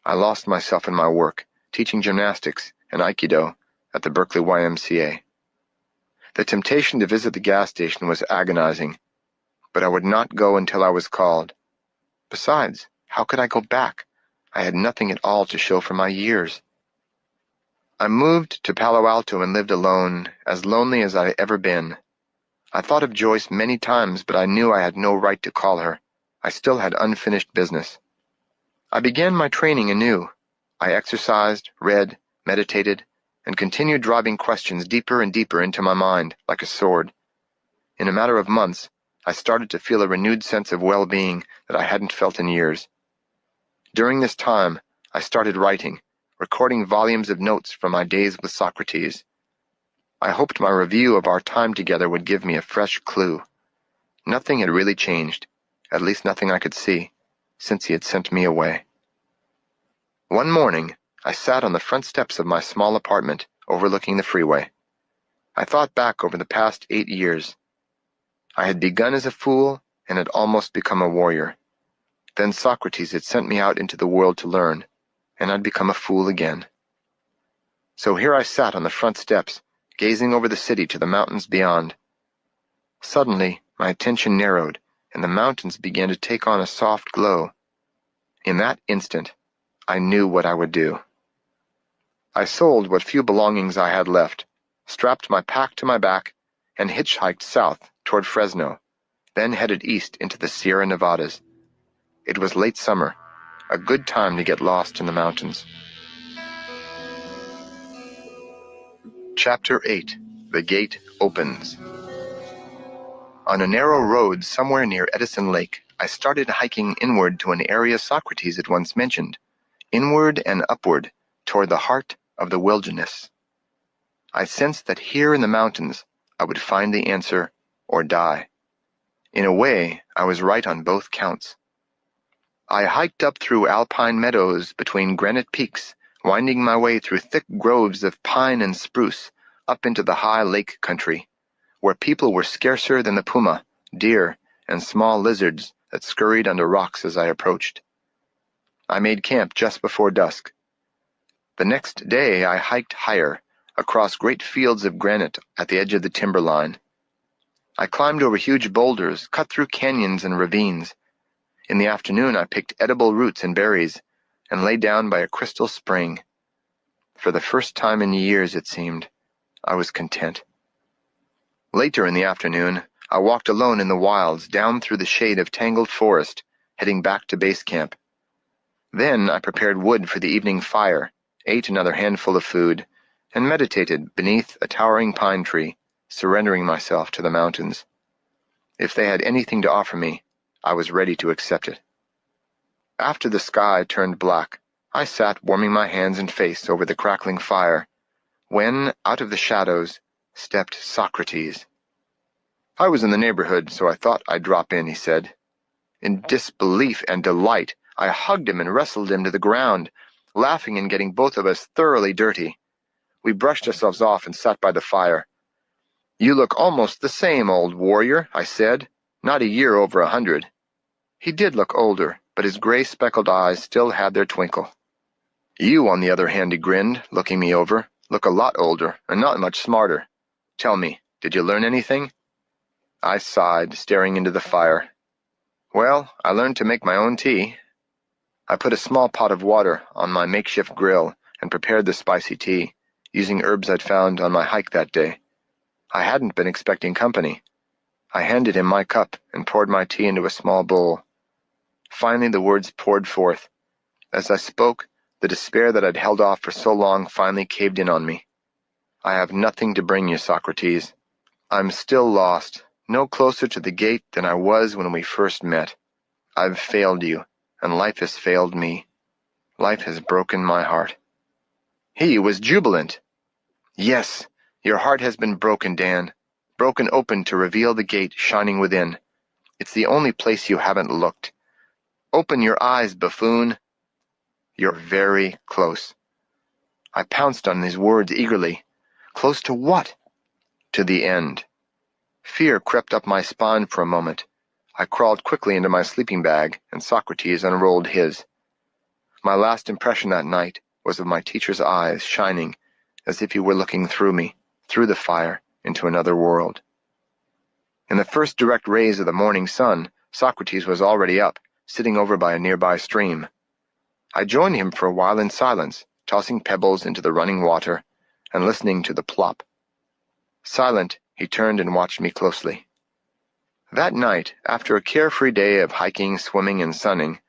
I lost myself in my work, teaching gymnastics and Aikido at the Berkeley YMCA. The temptation to visit the gas station was agonizing, but I would not go until I was called. Besides, how could I go back? I had nothing at all to show for my years. I moved to Palo Alto and lived alone, as lonely as I had ever been. I thought of Joyce many times, but I knew I had no right to call her. I still had unfinished business. I began my training anew. I exercised, read, meditated, and continued driving questions deeper and deeper into my mind, like a sword. In a matter of months, I started to feel a renewed sense of well-being that I hadn't felt in years. During this time, I started writing, recording volumes of notes from my days with Socrates. I hoped my review of our time together would give me a fresh clue. Nothing had really changed, at least nothing I could see, since he had sent me away. One morning, I sat on the front steps of my small apartment overlooking the freeway. I thought back over the past 8 years. I had begun as a fool and had almost become a warrior. Then Socrates had sent me out into the world to learn, and I'd become a fool again. So here I sat on the front steps, gazing over the city to the mountains beyond. Suddenly, My attention narrowed, and the mountains began to take on a soft glow. In that instant, I knew what I would do. I sold what few belongings I had left, strapped my pack to my back, and hitchhiked south toward Fresno, then headed east into the Sierra Nevadas. It was late summer, a good time to get lost in the mountains. Chapter 8. The Gate Opens. On a narrow road somewhere near Edison Lake, I started hiking inward to an area Socrates had once mentioned, inward and upward, toward the heart of the wilderness. I sensed that here in the mountains I would find the answer or die. In a way, I was right on both counts. I hiked up through alpine meadows between granite peaks, winding my way through thick groves of pine and spruce, up into the high lake country, where people were scarcer than the puma, deer, and small lizards that scurried under rocks as I approached. I made camp just before dusk. The next day I hiked higher, across great fields of granite at the edge of the timberline. I climbed over huge boulders, cut through canyons and ravines. In the afternoon I picked edible roots and berries, and lay down by a crystal spring. For the first time in years, it seemed, I was content. Later in the afternoon, I walked alone in the wilds down through the shade of tangled forest, heading back to base camp. Then I prepared wood for the evening fire, ate another handful of food, and meditated beneath a towering pine tree, surrendering myself to the mountains. If they had anything to offer me, I was ready to accept it. After the sky turned black, I sat warming my hands and face over the crackling fire, when, out of the shadows, stepped Socrates. I was in the neighborhood, so I thought I'd drop in, he said. In disbelief and delight, I hugged him and wrestled him to the ground, laughing and getting both of us thoroughly dirty. We brushed ourselves off and sat by the fire. "You look almost the same, old warrior," I said, not a year over 100. He did look older, but his gray speckled eyes still had their twinkle. "You, on the other hand," he grinned, looking me over, "look a lot older and not much smarter. Tell me, did you learn anything?" I sighed, staring into the fire. "Well, I learned to make my own tea." I put a small pot of water on my makeshift grill and prepared the spicy tea, using herbs I'd found on my hike that day. I hadn't been expecting company. I handed him my cup and poured my tea into a small bowl. Finally the words poured forth. As I spoke, the despair that I'd held off for so long finally caved in on me. "I have nothing to bring you, Socrates. I'm still lost, no closer to the gate than I was when we first met. I've failed you, and life has failed me. Life has broken my heart." He was jubilant. "Yes, your heart has been broken, Dan. Broken open to reveal the gate shining within. It's the only place you haven't looked. Open your eyes, buffoon. You're very close." I pounced on his words eagerly. Close to what? To the end. Fear crept up my spine for a moment. I crawled quickly into my sleeping bag, and Socrates unrolled his. My last impression that night was of my teacher's eyes shining, as if he were looking through me, through the fire, into another world. In the first direct rays of the morning sun, Socrates was already up, sitting over by a nearby stream. I joined him for a while in silence, tossing pebbles into the running water, and listening to the plop. Silent, he turned and watched me closely. That night, after a carefree day of hiking, swimming, and sunning,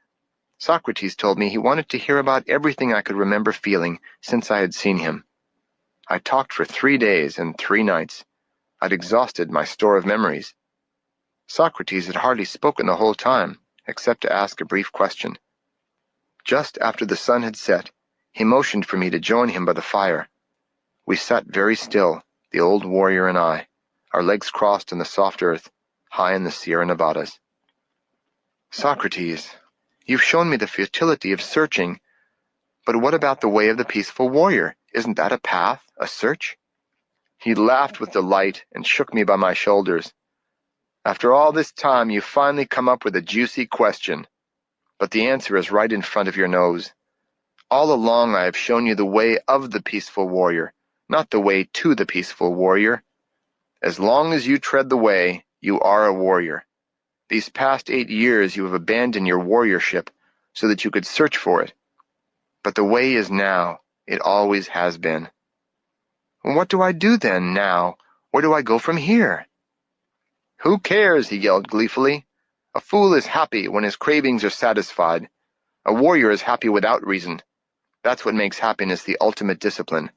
Socrates told me he wanted to hear about everything I could remember feeling since I had seen him. I talked for 3 days and 3 nights. I'd exhausted my store of memories. Socrates had hardly spoken the whole time, except to ask a brief question. Just after the sun had set, he motioned for me to join him by the fire. We sat very still, the old warrior and I, our legs crossed on the soft earth, high in the Sierra Nevadas. "Socrates, you've shown me the futility of searching, but what about the way of the peaceful warrior? Isn't that a path, a search?" He laughed with delight and shook me by my shoulders. "After all this time, you've finally come up with a juicy question. But the answer is right in front of your nose. All along I have shown you the way of the peaceful warrior, not the way to the peaceful warrior. As long as you tread the way, you are a warrior. These past 8 years you have abandoned your warriorship so that you could search for it. But the way is now. It always has been. What do I do then, now? Where do I go from here? Who cares, he yelled gleefully. A fool is happy when his cravings are satisfied. A warrior is happy without reason. That's what makes happiness the ultimate discipline.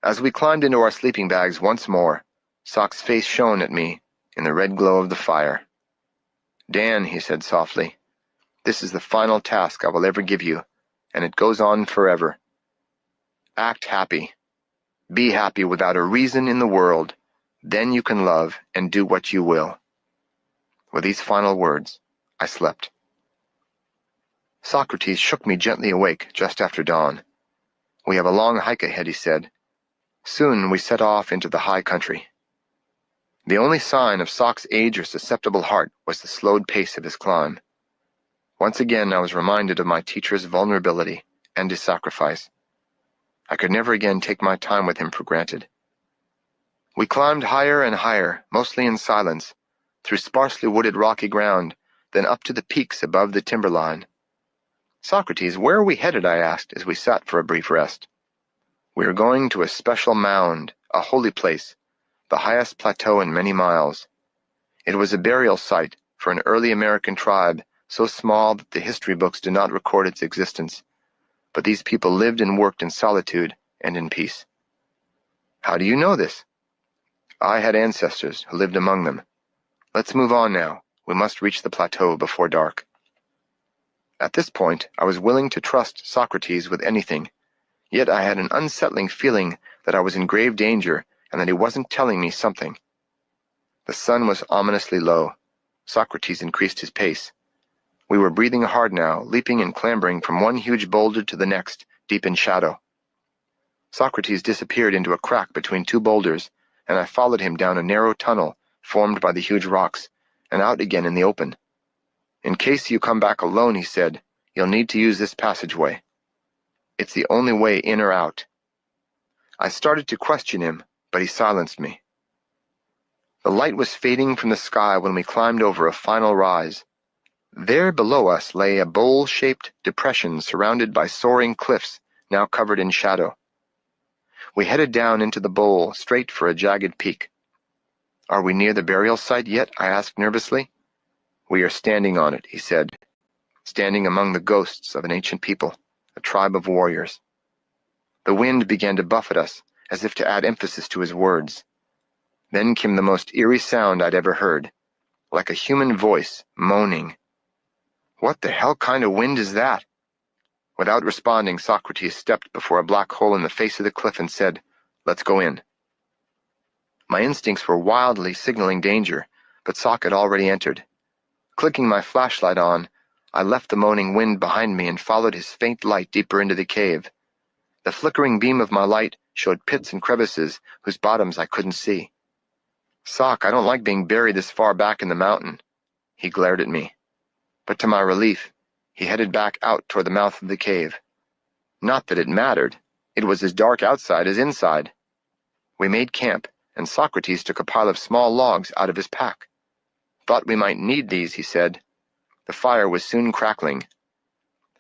As we climbed into our sleeping bags once more, Sock's face shone at me in the red glow of the fire. Dan, he said softly, this is the final task I will ever give you, and it goes on forever. Act happy. Be happy without a reason in the world. Then you can love and do what you will. With these final words, I slept. Socrates shook me gently awake just after dawn. We have a long hike ahead, he said. Soon we set off into the high country. The only sign of Sock's age or susceptible heart was the slowed pace of his climb. Once again I was reminded of my teacher's vulnerability and his sacrifice. I could never again take my time with him for granted. We climbed higher and higher, mostly in silence, through sparsely wooded rocky ground, then up to the peaks above the timberline. Socrates, where are we headed? I asked as we sat for a brief rest. We are going to a special mound, a holy place, the highest plateau in many miles. It was a burial site for an early American tribe so small that the history books do not record its existence. But these people lived and worked in solitude and in peace. How do you know this? I had ancestors who lived among them. Let's move on now. We must reach the plateau before dark. At this point, I was willing to trust Socrates with anything, yet I had an unsettling feeling that I was in grave danger and that he wasn't telling me something. The sun was ominously low. Socrates increased his pace. We were breathing hard now, leaping and clambering from one huge boulder to the next, deep in shadow. Socrates disappeared into a crack between two boulders, and I followed him down a narrow tunnel formed by the huge rocks, and out again in the open. In case you come back alone, he said, you'll need to use this passageway. It's the only way in or out. I started to question him, but he silenced me. The light was fading from the sky when we climbed over a final rise. There below us lay a bowl-shaped depression surrounded by soaring cliffs now covered in shadow. We headed down into the bowl, straight for a jagged peak. Are we near the burial site yet? I asked nervously. We are standing on it, he said, standing among the ghosts of an ancient people, a tribe of warriors. The wind began to buffet us, as if to add emphasis to his words. Then came the most eerie sound I'd ever heard, like a human voice moaning. What the hell kind of wind is that? Without responding, Socrates stepped before a black hole in the face of the cliff and said, let's go in. My instincts were wildly signaling danger, but Sock had already entered. Clicking my flashlight on, I left the moaning wind behind me and followed his faint light deeper into the cave. The flickering beam of my light showed pits and crevices whose bottoms I couldn't see. Sock, I don't like being buried this far back in the mountain. He glared at me. But to my relief, he headed back out toward the mouth of the cave. Not that it mattered. It was as dark outside as inside. We made camp, and Socrates took a pile of small logs out of his pack. Thought we might need these, he said. The fire was soon crackling.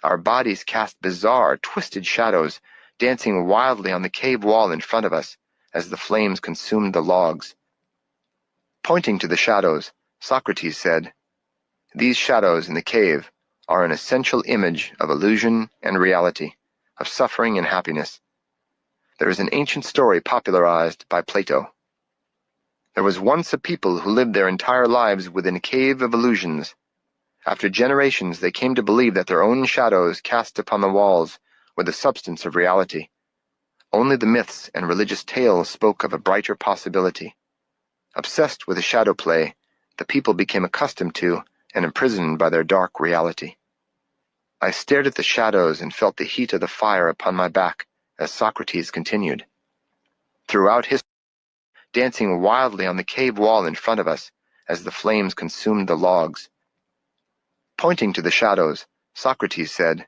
Our bodies cast bizarre, twisted shadows, dancing wildly on the cave wall in front of us as the flames consumed the logs. Pointing to the shadows, Socrates said, these shadows in the cave are an essential image of illusion and reality, of suffering and happiness. There is an ancient story popularized by Plato. There was once a people who lived their entire lives within a cave of illusions. After generations, they came to believe that their own shadows cast upon the walls were the substance of reality. Only the myths and religious tales spoke of a brighter possibility. Obsessed with the shadow play, the people became accustomed to and imprisoned by their dark reality. I stared at the shadows and felt the heat of the fire upon my back as Socrates continued. Throughout history, dancing wildly on the cave wall in front of us as the flames consumed the logs. Pointing to the shadows, Socrates said,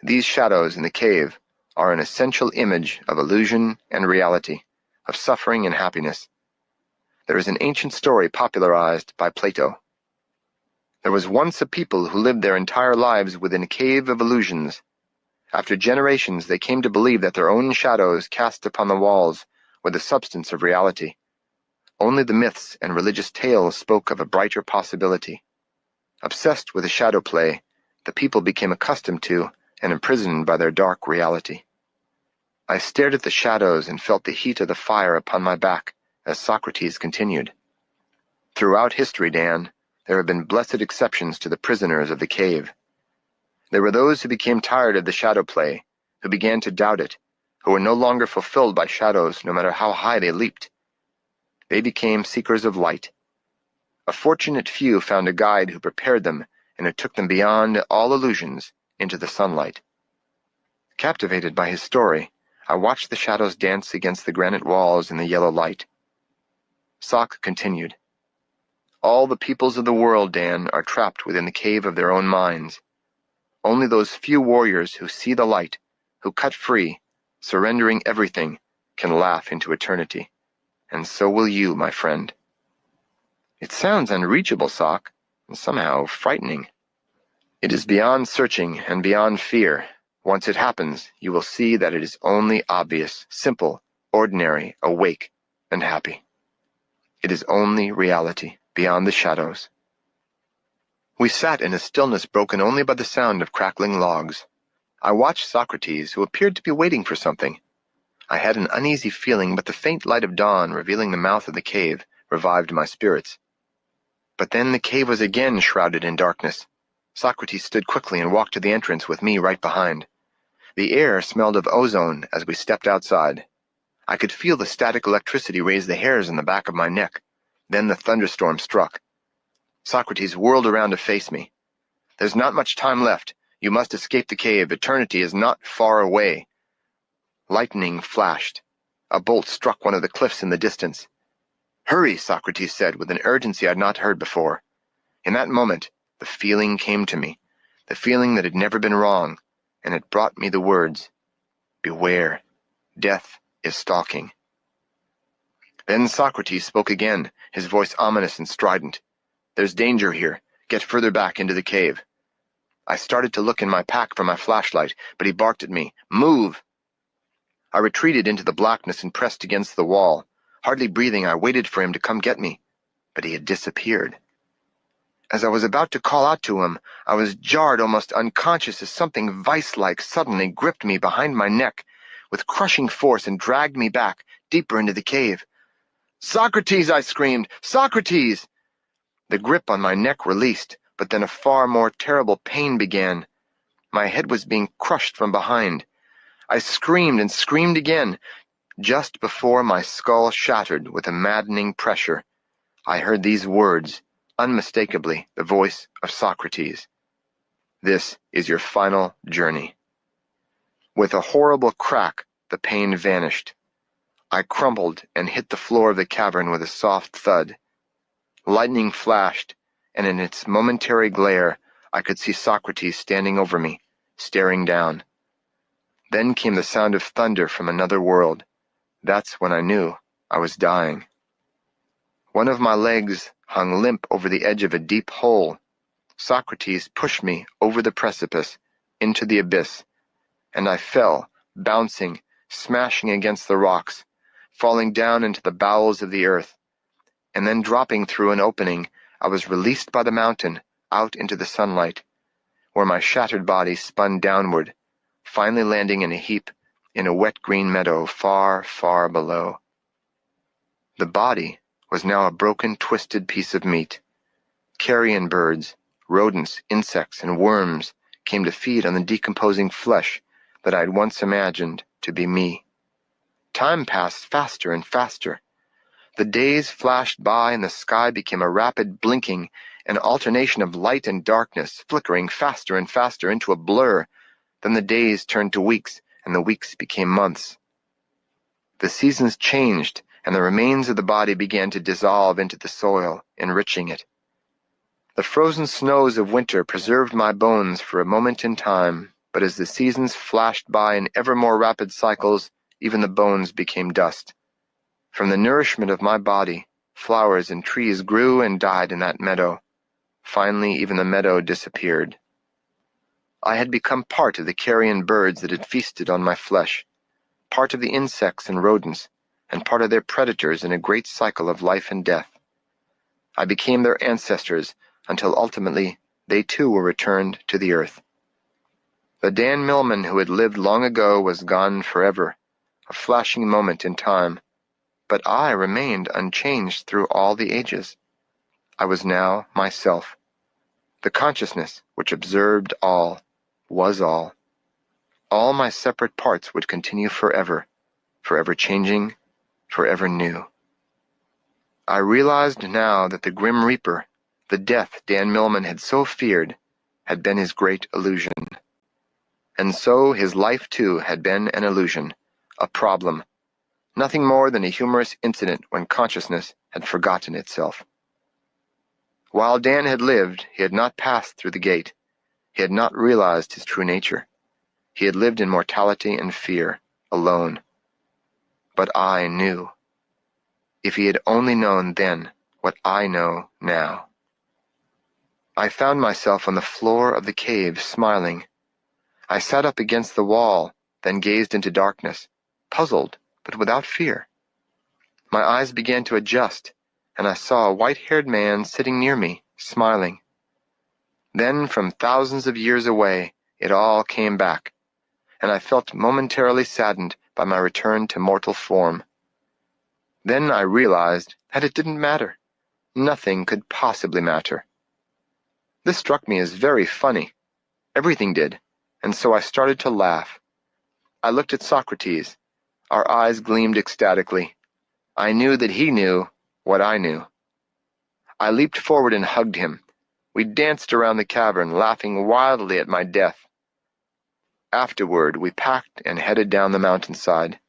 these shadows in the cave are an essential image of illusion and reality, of suffering and happiness. There is an ancient story popularized by Plato. There was once a people who lived their entire lives within a cave of illusions. After generations, they came to believe that their own shadows cast upon the walls were the substance of reality. Only the myths and religious tales spoke of a brighter possibility. Obsessed with the shadow play, the people became accustomed to and imprisoned by their dark reality. I stared at the shadows and felt the heat of the fire upon my back as Socrates continued. Throughout history, Dan, there have been blessed exceptions to the prisoners of the cave. There were those who became tired of the shadow play, who began to doubt it, who were no longer fulfilled by shadows no matter how high they leaped. They became seekers of light. A fortunate few found a guide who prepared them and who took them beyond all illusions into the sunlight. Captivated by his story, I watched the shadows dance against the granite walls in the yellow light. Sock continued. All the peoples of the world, Dan, are trapped within the cave of their own minds. Only those few warriors who see the light, who cut free, surrendering everything, can laugh into eternity. And so will you, my friend. It sounds unreachable, Sock, and somehow frightening. It is beyond searching and beyond fear. Once it happens, you will see that it is only obvious, simple, ordinary, awake, and happy. It is only reality, beyond the shadows. We sat in a stillness broken only by the sound of crackling logs. I watched Socrates, who appeared to be waiting for something. I had an uneasy feeling, but the faint light of dawn revealing the mouth of the cave revived my spirits. But then the cave was again shrouded in darkness. Socrates stood quickly and walked to the entrance with me right behind. The air smelled of ozone as we stepped outside. I could feel the static electricity raise the hairs on the back of my neck. Then the thunderstorm struck. Socrates whirled around to face me. There's not much time left. You must escape the cave. Eternity is not far away. Lightning flashed. A bolt struck one of the cliffs in the distance. Hurry, Socrates said with an urgency I'd not heard before. In that moment, the feeling came to me, the feeling that had never been wrong, and it brought me the words, "Beware, death is stalking." Then Socrates spoke again, his voice ominous and strident. "There's danger here. Get further back into the cave." I started to look in my pack for my flashlight, but he barked at me, "Move!" I retreated into the blackness and pressed against the wall. Hardly breathing, I waited for him to come get me, but he had disappeared. As I was about to call out to him, I was jarred almost unconscious as something vice-like suddenly gripped me behind my neck with crushing force and dragged me back, deeper into the cave. "Socrates!" I screamed. "Socrates!" The grip on my neck released, but then a far more terrible pain began. My head was being crushed from behind. I screamed and screamed again. Just before my skull shattered with a maddening pressure, I heard these words, unmistakably the voice of Socrates. "This is your final journey." With a horrible crack, the pain vanished. I crumpled and hit the floor of the cavern with a soft thud. Lightning flashed, and in its momentary glare, I could see Socrates standing over me, staring down. Then came the sound of thunder from another world. That's when I knew I was dying. One of my legs hung limp over the edge of a deep hole. Socrates pushed me over the precipice, into the abyss, and I fell, bouncing, smashing against the rocks, falling down into the bowels of the earth. And then dropping through an opening, I was released by the mountain, out into the sunlight, where my shattered body spun downward, finally landing in a heap in a wet green meadow far, far below. The body was now a broken, twisted piece of meat. Carrion birds, rodents, insects, and worms came to feed on the decomposing flesh that I had once imagined to be me. Time passed faster and faster. The days flashed by and the sky became a rapid blinking, an alternation of light and darkness, flickering faster and faster into a blur. Then the days turned to weeks, and the weeks became months. The seasons changed, and the remains of the body began to dissolve into the soil, enriching it. The frozen snows of winter preserved my bones for a moment in time, but as the seasons flashed by in ever more rapid cycles, even the bones became dust. From the nourishment of my body, Flowers and trees grew and died in that meadow. Finally, even the meadow disappeared. I had become part of the carrion birds that had feasted on my flesh, part of the insects and rodents, and part of their predators in a great cycle of life and death. I became their ancestors until ultimately they too were returned to the earth. The Dan Millman who had lived long ago was gone forever, a flashing moment in time, but I remained unchanged through all the ages. I was now myself, the consciousness which observed all, was all. All my separate parts would continue forever, forever changing, forever new. I realized now that the Grim Reaper, the death Dan Millman had so feared, had been his great illusion. And so his life too had been an illusion, a problem, nothing more than a humorous incident when consciousness had forgotten itself. While Dan had lived, he had not passed through the gate. He had not realized his true nature. He had lived in mortality and fear, alone. But I knew. If he had only known then what I know now. I found myself on the floor of the cave, smiling. I sat up against the wall, then gazed into darkness, puzzled, but without fear. My eyes began to adjust, and I saw a white-haired man sitting near me, smiling. Then, from thousands of years away, it all came back, and I felt momentarily saddened by my return to mortal form. Then I realized that it didn't matter. Nothing could possibly matter. This struck me as very funny. Everything did, and so I started to laugh. I looked at Socrates. Our eyes gleamed ecstatically. I knew that he knew what I knew. I leaped forward and hugged him. We danced around the cavern, laughing wildly at my death. Afterward, we packed and headed down the mountainside.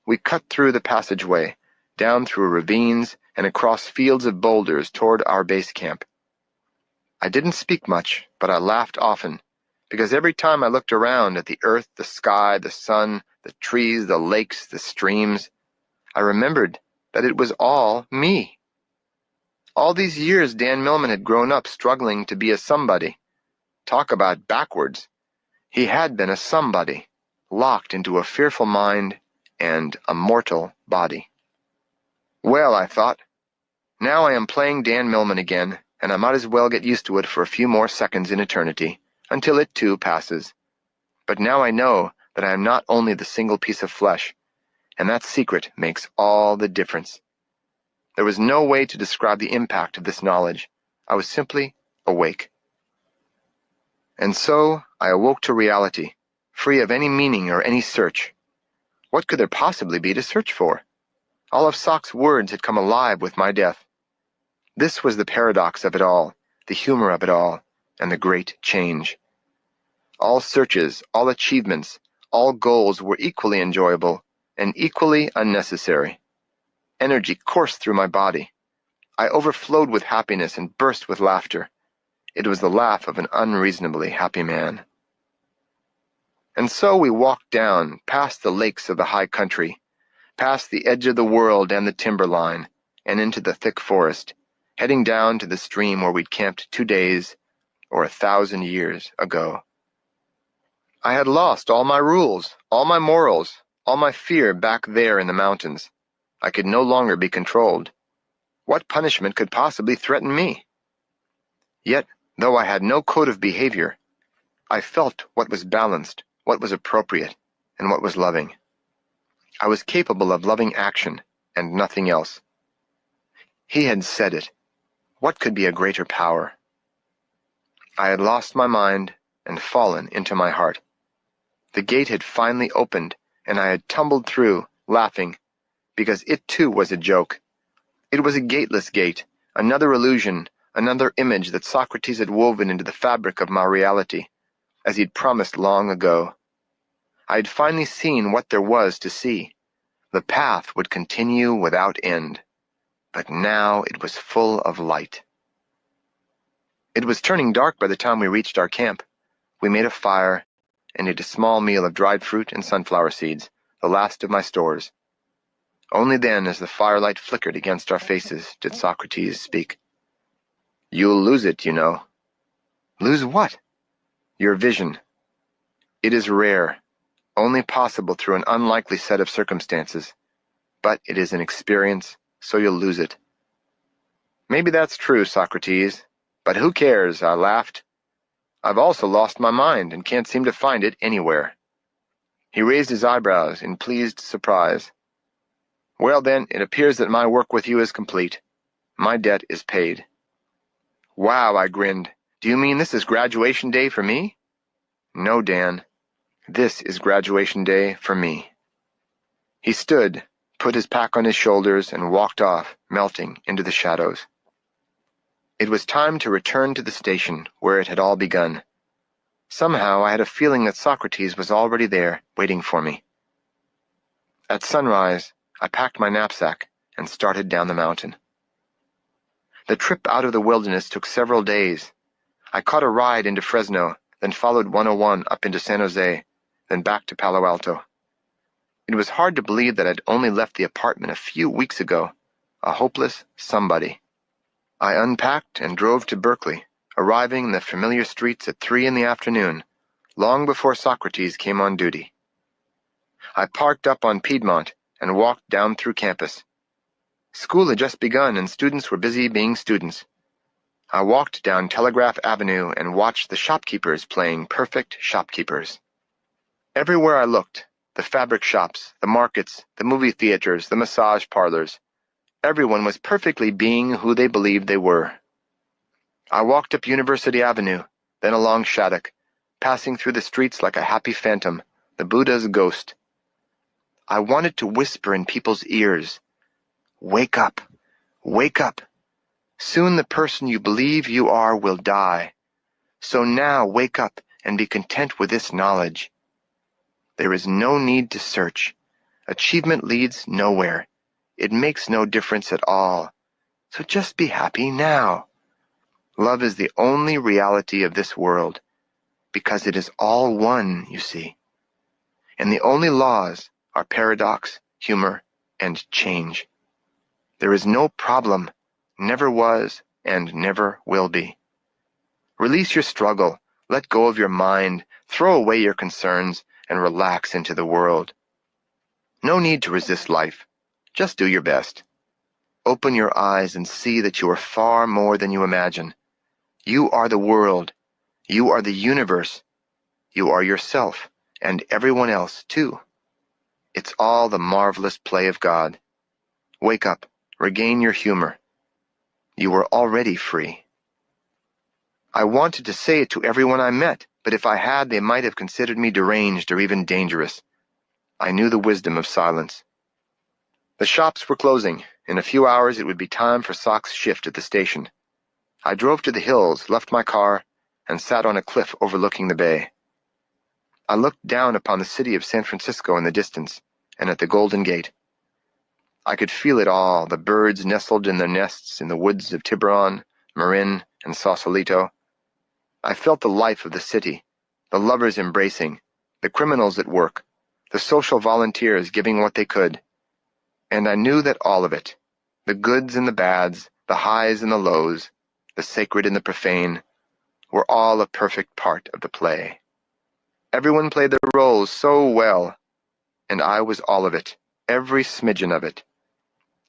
We cut through the passageway, down through ravines, and across fields of boulders toward our base camp. I didn't speak much, but I laughed often, because every time I looked around at the earth, the sky, the sun, the trees, the lakes, the streams, I remembered that it was all me. All these years Dan Millman had grown up struggling to be a somebody. Talk about backwards. He had been a somebody, locked into a fearful mind and a mortal body. Well, I thought, now I am playing Dan Millman again, and I might as well get used to it for a few more seconds in eternity, until it too passes. But now I know that I am not only the single piece of flesh, and that secret makes all the difference. There was no way to describe the impact of this knowledge. I was simply awake. And so I awoke to reality, free of any meaning or any search. What could there possibly be to search for? All of Sock's words had come alive with my death. This was the paradox of it all, the humor of it all, and the great change. All searches, all achievements, all goals were equally enjoyable and equally unnecessary. Energy coursed through my body. I overflowed with happiness and burst with laughter. It was the laugh of an unreasonably happy man. And so we walked down, past the lakes of the high country, past the edge of the world and the timberline, and into the thick forest, heading down to the stream where we'd camped 2 days, or 1,000 years ago. I had lost all my rules, all my morals, all my fear back there in the mountains. I could no longer be controlled. What punishment could possibly threaten me? Yet, though I had no code of behavior, I felt what was balanced, what was appropriate, and what was loving. I was capable of loving action, and nothing else. He had said it. What could be a greater power? I had lost my mind and fallen into my heart. The gate had finally opened, and I had tumbled through, laughing, because it too was a joke. It was a gateless gate, another illusion, another image that Socrates had woven into the fabric of my reality, as he'd promised long ago. I had finally seen what there was to see. The path would continue without end, but now it was full of light. It was turning dark by the time we reached our camp. We made a fire and ate a small meal of dried fruit and sunflower seeds, the last of my stores. Only then, as the firelight flickered against our faces, did Socrates speak. "You'll lose it, you know." "Lose what?" "Your vision. It is rare, only possible through an unlikely set of circumstances. But it is an experience, so you'll lose it." "Maybe that's true, Socrates. But who cares?" I laughed. "I've also lost my mind and can't seem to find it anywhere." He raised his eyebrows in pleased surprise. "Well then, it appears that my work with you is complete. My debt is paid." "Wow," I grinned. "Do you mean this is graduation day for me?" "No, Dan. This is graduation day for me." He stood, put his pack on his shoulders, and walked off, melting into the shadows. It was time to return to the station where it had all begun. Somehow I had a feeling that Socrates was already there, waiting for me. At sunrise, I packed my knapsack and started down the mountain. The trip out of the wilderness took several days. I caught a ride into Fresno, then followed 101 up into San Jose, then back to Palo Alto. It was hard to believe that I'd only left the apartment a few weeks ago, a hopeless somebody. I unpacked and drove to Berkeley, arriving in the familiar streets at 3 in the afternoon, long before Socrates came on duty. I parked up on Piedmont and walked down through campus. School had just begun and students were busy being students. I walked down Telegraph Avenue and watched the shopkeepers playing perfect shopkeepers. Everywhere I looked, the fabric shops, the markets, the movie theaters, the massage parlors, everyone was perfectly being who they believed they were. I walked up University Avenue, then along Shattuck, passing through the streets like a happy phantom, the Buddha's ghost. I wanted to whisper in people's ears, "Wake up, wake up. Soon the person you believe you are will die. So now wake up and be content with this knowledge. There is no need to search. Achievement leads nowhere. It makes no difference at all. So just be happy now. Love is the only reality of this world, because it is all one, you see. And the only laws are paradox, humor, and change. There is no problem, never was, and never will be. Release your struggle, let go of your mind, throw away your concerns, and relax into the world. No need to resist life. Just do your best. Open your eyes and see that you are far more than you imagine. You are the world. You are the universe. You are yourself, and everyone else, too. It's all the marvelous play of God. Wake up, regain your humor. You are already free. I wanted to say it to everyone I met, but if I had, they might have considered me deranged or even dangerous. I knew the wisdom of silence. The shops were closing. In a few hours it would be time for Sock's shift at the station. I drove to the hills, left my car, and sat on a cliff overlooking the bay. I looked down upon the city of San Francisco in the distance, and at the Golden Gate. I could feel it all, the birds nestled in their nests in the woods of Tiburon, Marin, and Sausalito. I felt the life of the city, the lovers embracing, the criminals at work, the social volunteers giving what they could. And I knew that all of it, the goods and the bads, the highs and the lows, the sacred and the profane, were all a perfect part of the play. Everyone played their roles so well, and I was all of it, every smidgen of it.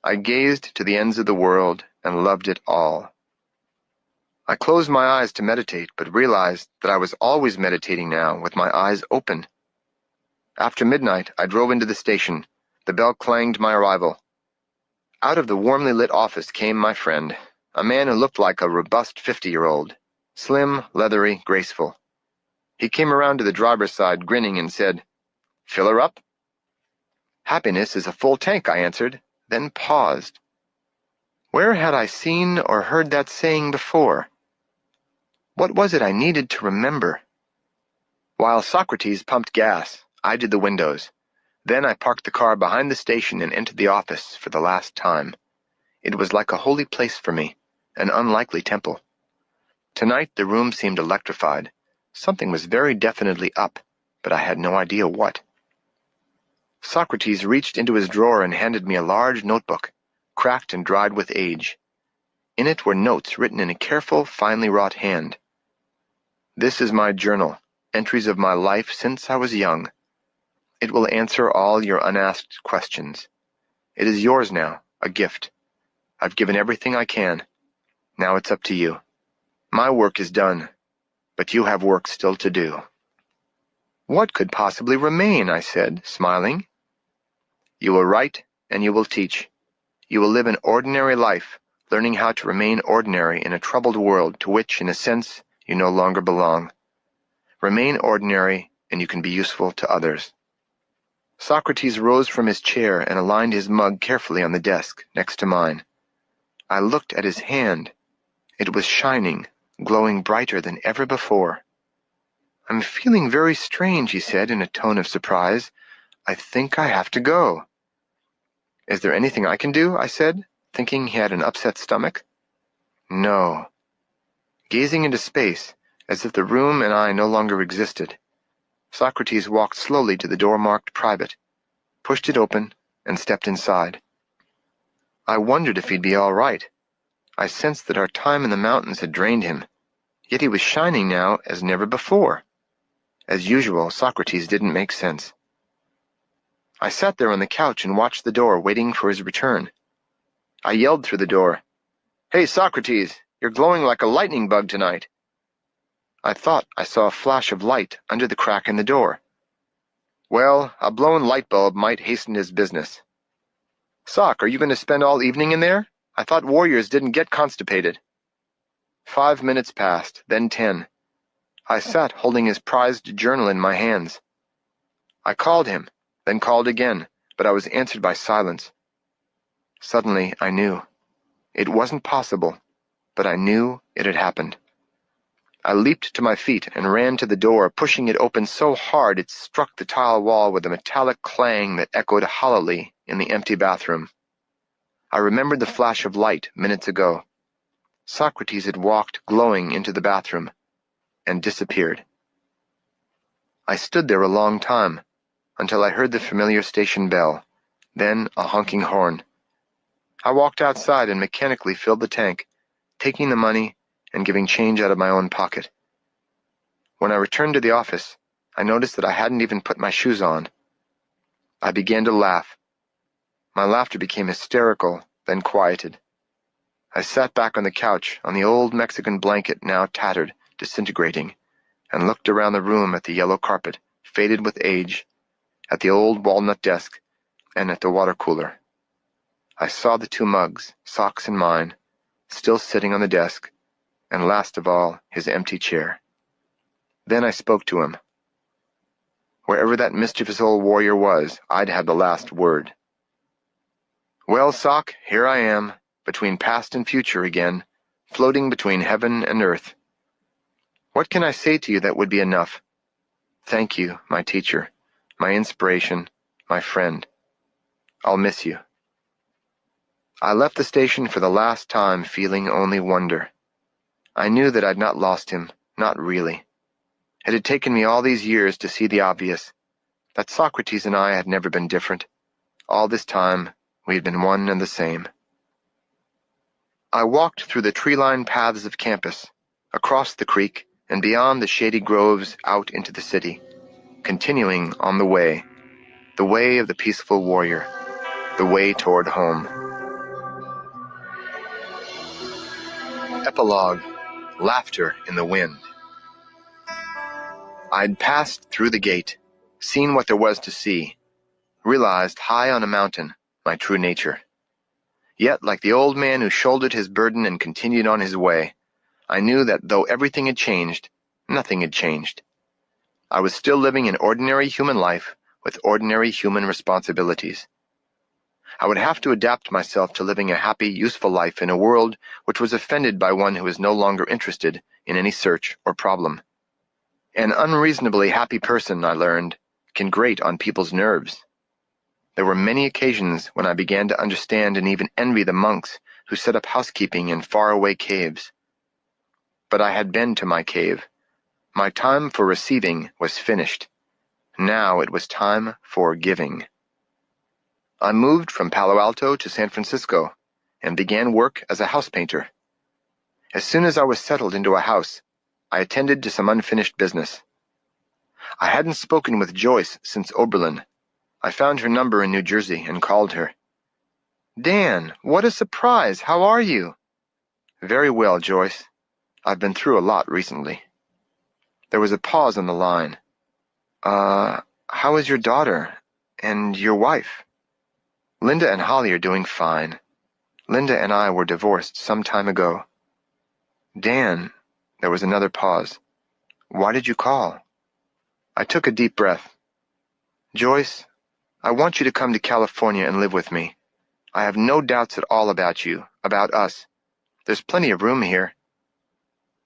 I gazed to the ends of the world and loved it all. I closed my eyes to meditate, but realized that I was always meditating now with my eyes open. After midnight, I drove into the station. The bell clanged my arrival. Out of the warmly lit office came my friend, a man who looked like a robust 50-year-old, slim, leathery, graceful. He came around to the driver's side, grinning, and said, "Fill her up?" "Happiness is a full tank," I answered, then paused. Where had I seen or heard that saying before? What was it I needed to remember? While Socrates pumped gas, I did the windows. Then I parked the car behind the station and entered the office for the last time. It was like a holy place for me, an unlikely temple. Tonight the room seemed electrified. Something was very definitely up, but I had no idea what. Socrates reached into his drawer and handed me a large notebook, cracked and dried with age. In it were notes written in a careful, finely wrought hand. "This is my journal, entries of my life since I was young. It will answer all your unasked questions. It is yours now, a gift. I've given everything I can. Now it's up to you. My work is done, but you have work still to do." "What could possibly remain?" I said, smiling. "You will write and you will teach. You will live an ordinary life, learning how to remain ordinary in a troubled world to which, in a sense, you no longer belong. Remain ordinary and you can be useful to others." Socrates rose from his chair and aligned his mug carefully on the desk next to mine. I looked at his hand. It was shining, glowing brighter than ever before. "I'm feeling very strange," he said in a tone of surprise. "I think I have to go." "Is there anything I can do?" I said, thinking he had an upset stomach. "No." Gazing into space, as if the room and I no longer existed, Socrates walked slowly to the door marked "Private," pushed it open, and stepped inside. I wondered if he'd be all right. I sensed that our time in the mountains had drained him, yet he was shining now as never before. As usual, Socrates didn't make sense. I sat there on the couch and watched the door, waiting for his return. I yelled through the door, "Hey, Socrates, you're glowing like a lightning bug tonight." I thought I saw a flash of light under the crack in the door. Well, a blown light bulb might hasten his business. "Sock, are you going to spend all evening in there? I thought warriors didn't get constipated." 5 minutes passed, then 10. I sat holding his prized journal in my hands. I called him, then called again, but I was answered by silence. Suddenly, I knew. It wasn't possible, but I knew it had happened. I leaped to my feet and ran to the door, pushing it open so hard it struck the tile wall with a metallic clang that echoed hollowly in the empty bathroom. I remembered the flash of light minutes ago. Socrates had walked glowing into the bathroom and disappeared. I stood there a long time, until I heard the familiar station bell, then a honking horn. I walked outside and mechanically filled the tank, taking the money and giving change out of my own pocket. When I returned to the office, I noticed that I hadn't even put my shoes on. I began to laugh. My laughter became hysterical, then quieted. I sat back on the couch, on the old Mexican blanket now tattered, disintegrating, and looked around the room at the yellow carpet, faded with age, at the old walnut desk, and at the water cooler. I saw the 2 mugs, Sock's and mine, still sitting on the desk, and last of all, his empty chair. Then I spoke to him. Wherever that mischievous old warrior was, I'd have the last word. "Well, Sock, here I am, between past and future again, floating between heaven and earth. What can I say to you that would be enough? Thank you, my teacher, my inspiration, my friend. I'll miss you." I left the station for the last time feeling only wonder. I knew that I'd not lost him, not really. It had taken me all these years to see the obvious, that Socrates and I had never been different. All this time, we had been one and the same. I walked through the tree-lined paths of campus, across the creek, and beyond the shady groves out into the city, continuing on the way of the peaceful warrior, the way toward home. Epilogue: Laughter in the Wind. I'd passed through the gate, seen what there was to see, realized high on a mountain my true nature. Yet, like the old man who shouldered his burden and continued on his way, I knew that though everything had changed, nothing had changed. I was still living an ordinary human life with ordinary human responsibilities. I would have to adapt myself to living a happy, useful life in a world which was offended by one who was no longer interested in any search or problem. An unreasonably happy person, I learned, can grate on people's nerves. There were many occasions when I began to understand and even envy the monks who set up housekeeping in faraway caves. But I had been to my cave. My time for receiving was finished. Now it was time for giving. I moved from Palo Alto to San Francisco and began work as a house painter. As soon as I was settled into a house, I attended to some unfinished business. I hadn't spoken with Joyce since Oberlin. I found her number in New Jersey and called her. "Dan, what a surprise! How are you?" "Very well, Joyce. I've been through a lot recently." There was a pause on the line. How is your daughter and your wife?" "Linda and Holly are doing fine. Linda and I were divorced some time ago." "Dan," there was another pause. "Why did you call?" I took a deep breath. "Joyce, I want you to come to California and live with me. I have no doubts at all about you, about us. There's plenty of room here."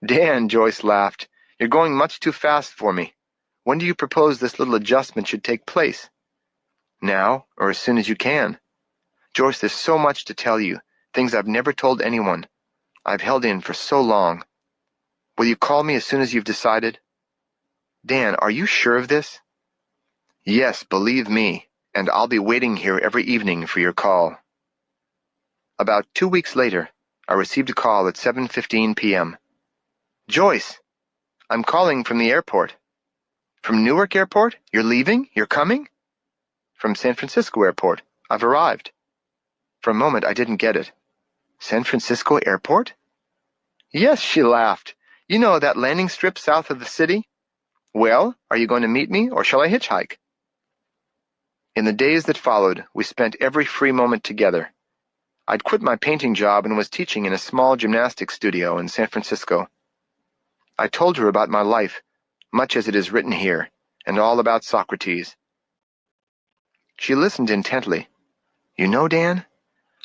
"Dan," Joyce laughed, "you're going much too fast for me. When do you propose this little adjustment should take place?" "Now, or as soon as you can. Joyce, there's so much to tell you, things I've never told anyone. I've held in for so long. Will you call me as soon as you've decided?" "Dan, are you sure of this?" "Yes, believe me, and I'll be waiting here every evening for your call." About 2 weeks later, I received a call at 7:15 p.m. "Joyce, I'm calling from the airport." "From Newark Airport? You're leaving? You're coming?" "From San Francisco Airport. I've arrived." For a moment, I didn't get it. "San Francisco Airport?" "Yes," she laughed. "You know that landing strip south of the city? Well, are you going to meet me, or shall I hitchhike?" In the days that followed, we spent every free moment together. I'd quit my painting job and was teaching in a small gymnastics studio in San Francisco. I told her about my life, much as it is written here, and all about Socrates. She listened intently. "You know, Dan,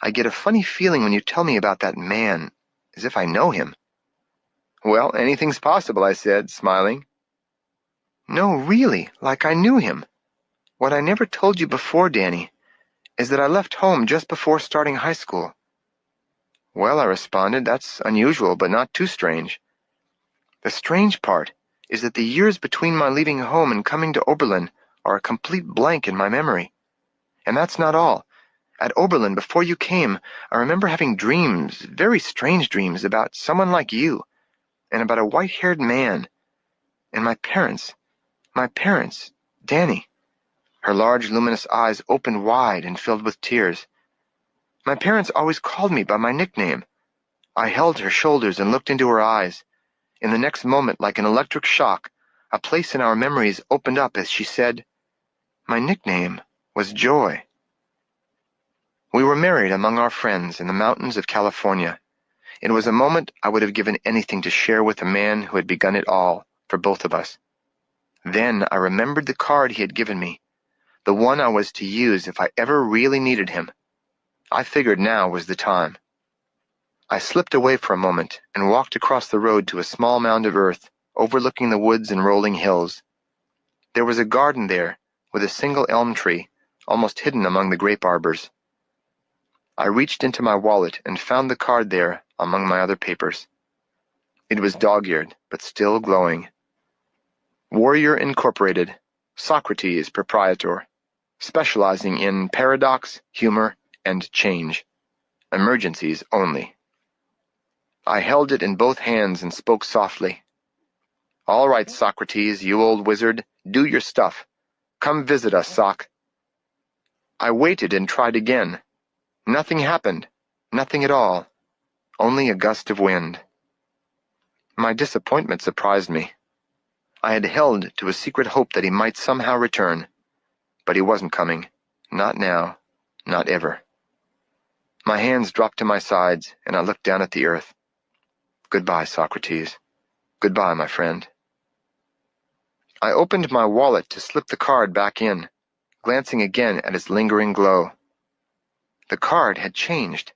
I get a funny feeling when you tell me about that man, as if I know him." "Well, anything's possible," I said, smiling. "No, really, like I knew him. What I never told you before, Danny, is that I left home just before starting high school." "Well," I responded, "that's unusual, but not too strange." "The strange part is that the years between my leaving home and coming to Oberlin are a complete blank in my memory. And that's not all. At Oberlin, before you came, I remember having dreams, very strange dreams, about someone like you, and about a white-haired man. And my parents, Danny." Her large, luminous eyes opened wide and filled with tears. "My parents always called me by my nickname." I held her shoulders and looked into her eyes. In the next moment, like an electric shock, a place in our memories opened up as she said, "My nickname was Joy." We were married among our friends in the mountains of California. It was a moment I would have given anything to share with a man who had begun it all, for both of us. Then I remembered the card he had given me, the one I was to use if I ever really needed him. I figured now was the time. I slipped away for a moment and walked across the road to a small mound of earth, overlooking the woods and rolling hills. There was a garden there, with a single elm tree, almost hidden among the grape arbors. I reached into my wallet and found the card there among my other papers. It was dog-eared, but still glowing. "Warrior Incorporated, Socrates Proprietor, specializing in paradox, humor, and change. Emergencies only." I held it in both hands and spoke softly. "All right, Socrates, you old wizard, do your stuff. Come visit us, Soc." I waited and tried again. Nothing happened. Nothing at all. Only a gust of wind. My disappointment surprised me. I had held to a secret hope that he might somehow return. But he wasn't coming. Not now. Not ever. My hands dropped to my sides, and I looked down at the earth. Goodbye, Socrates. Goodbye, my friend. I opened my wallet to slip the card back in, glancing again at its lingering glow. The card had changed.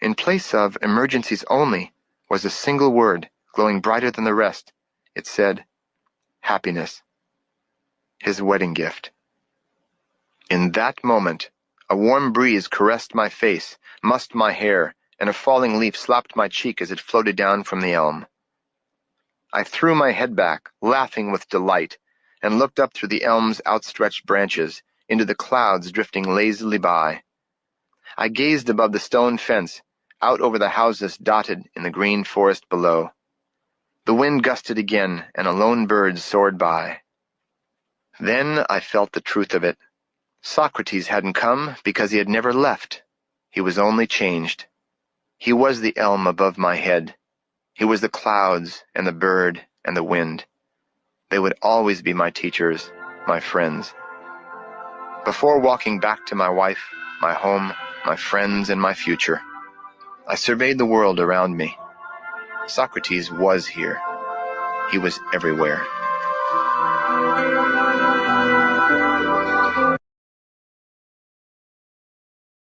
In place of "emergencies only" was a single word, glowing brighter than the rest. It said, "Happiness." His wedding gift. In that moment, a warm breeze caressed my face, mussed my hair, and a falling leaf slapped my cheek as it floated down from the elm. I threw my head back, laughing with delight, and looked up through the elm's outstretched branches, into the clouds drifting lazily by. I gazed above the stone fence, out over the houses dotted in the green forest below. The wind gusted again, and a lone bird soared by. Then I felt the truth of it. Socrates hadn't come because he had never left. He was only changed. He was the elm above my head. He was the clouds and the bird and the wind. They would always be my teachers, my friends. Before walking back to my wife, my home, my friends, and my future, I surveyed the world around me. Socrates was here. He was everywhere.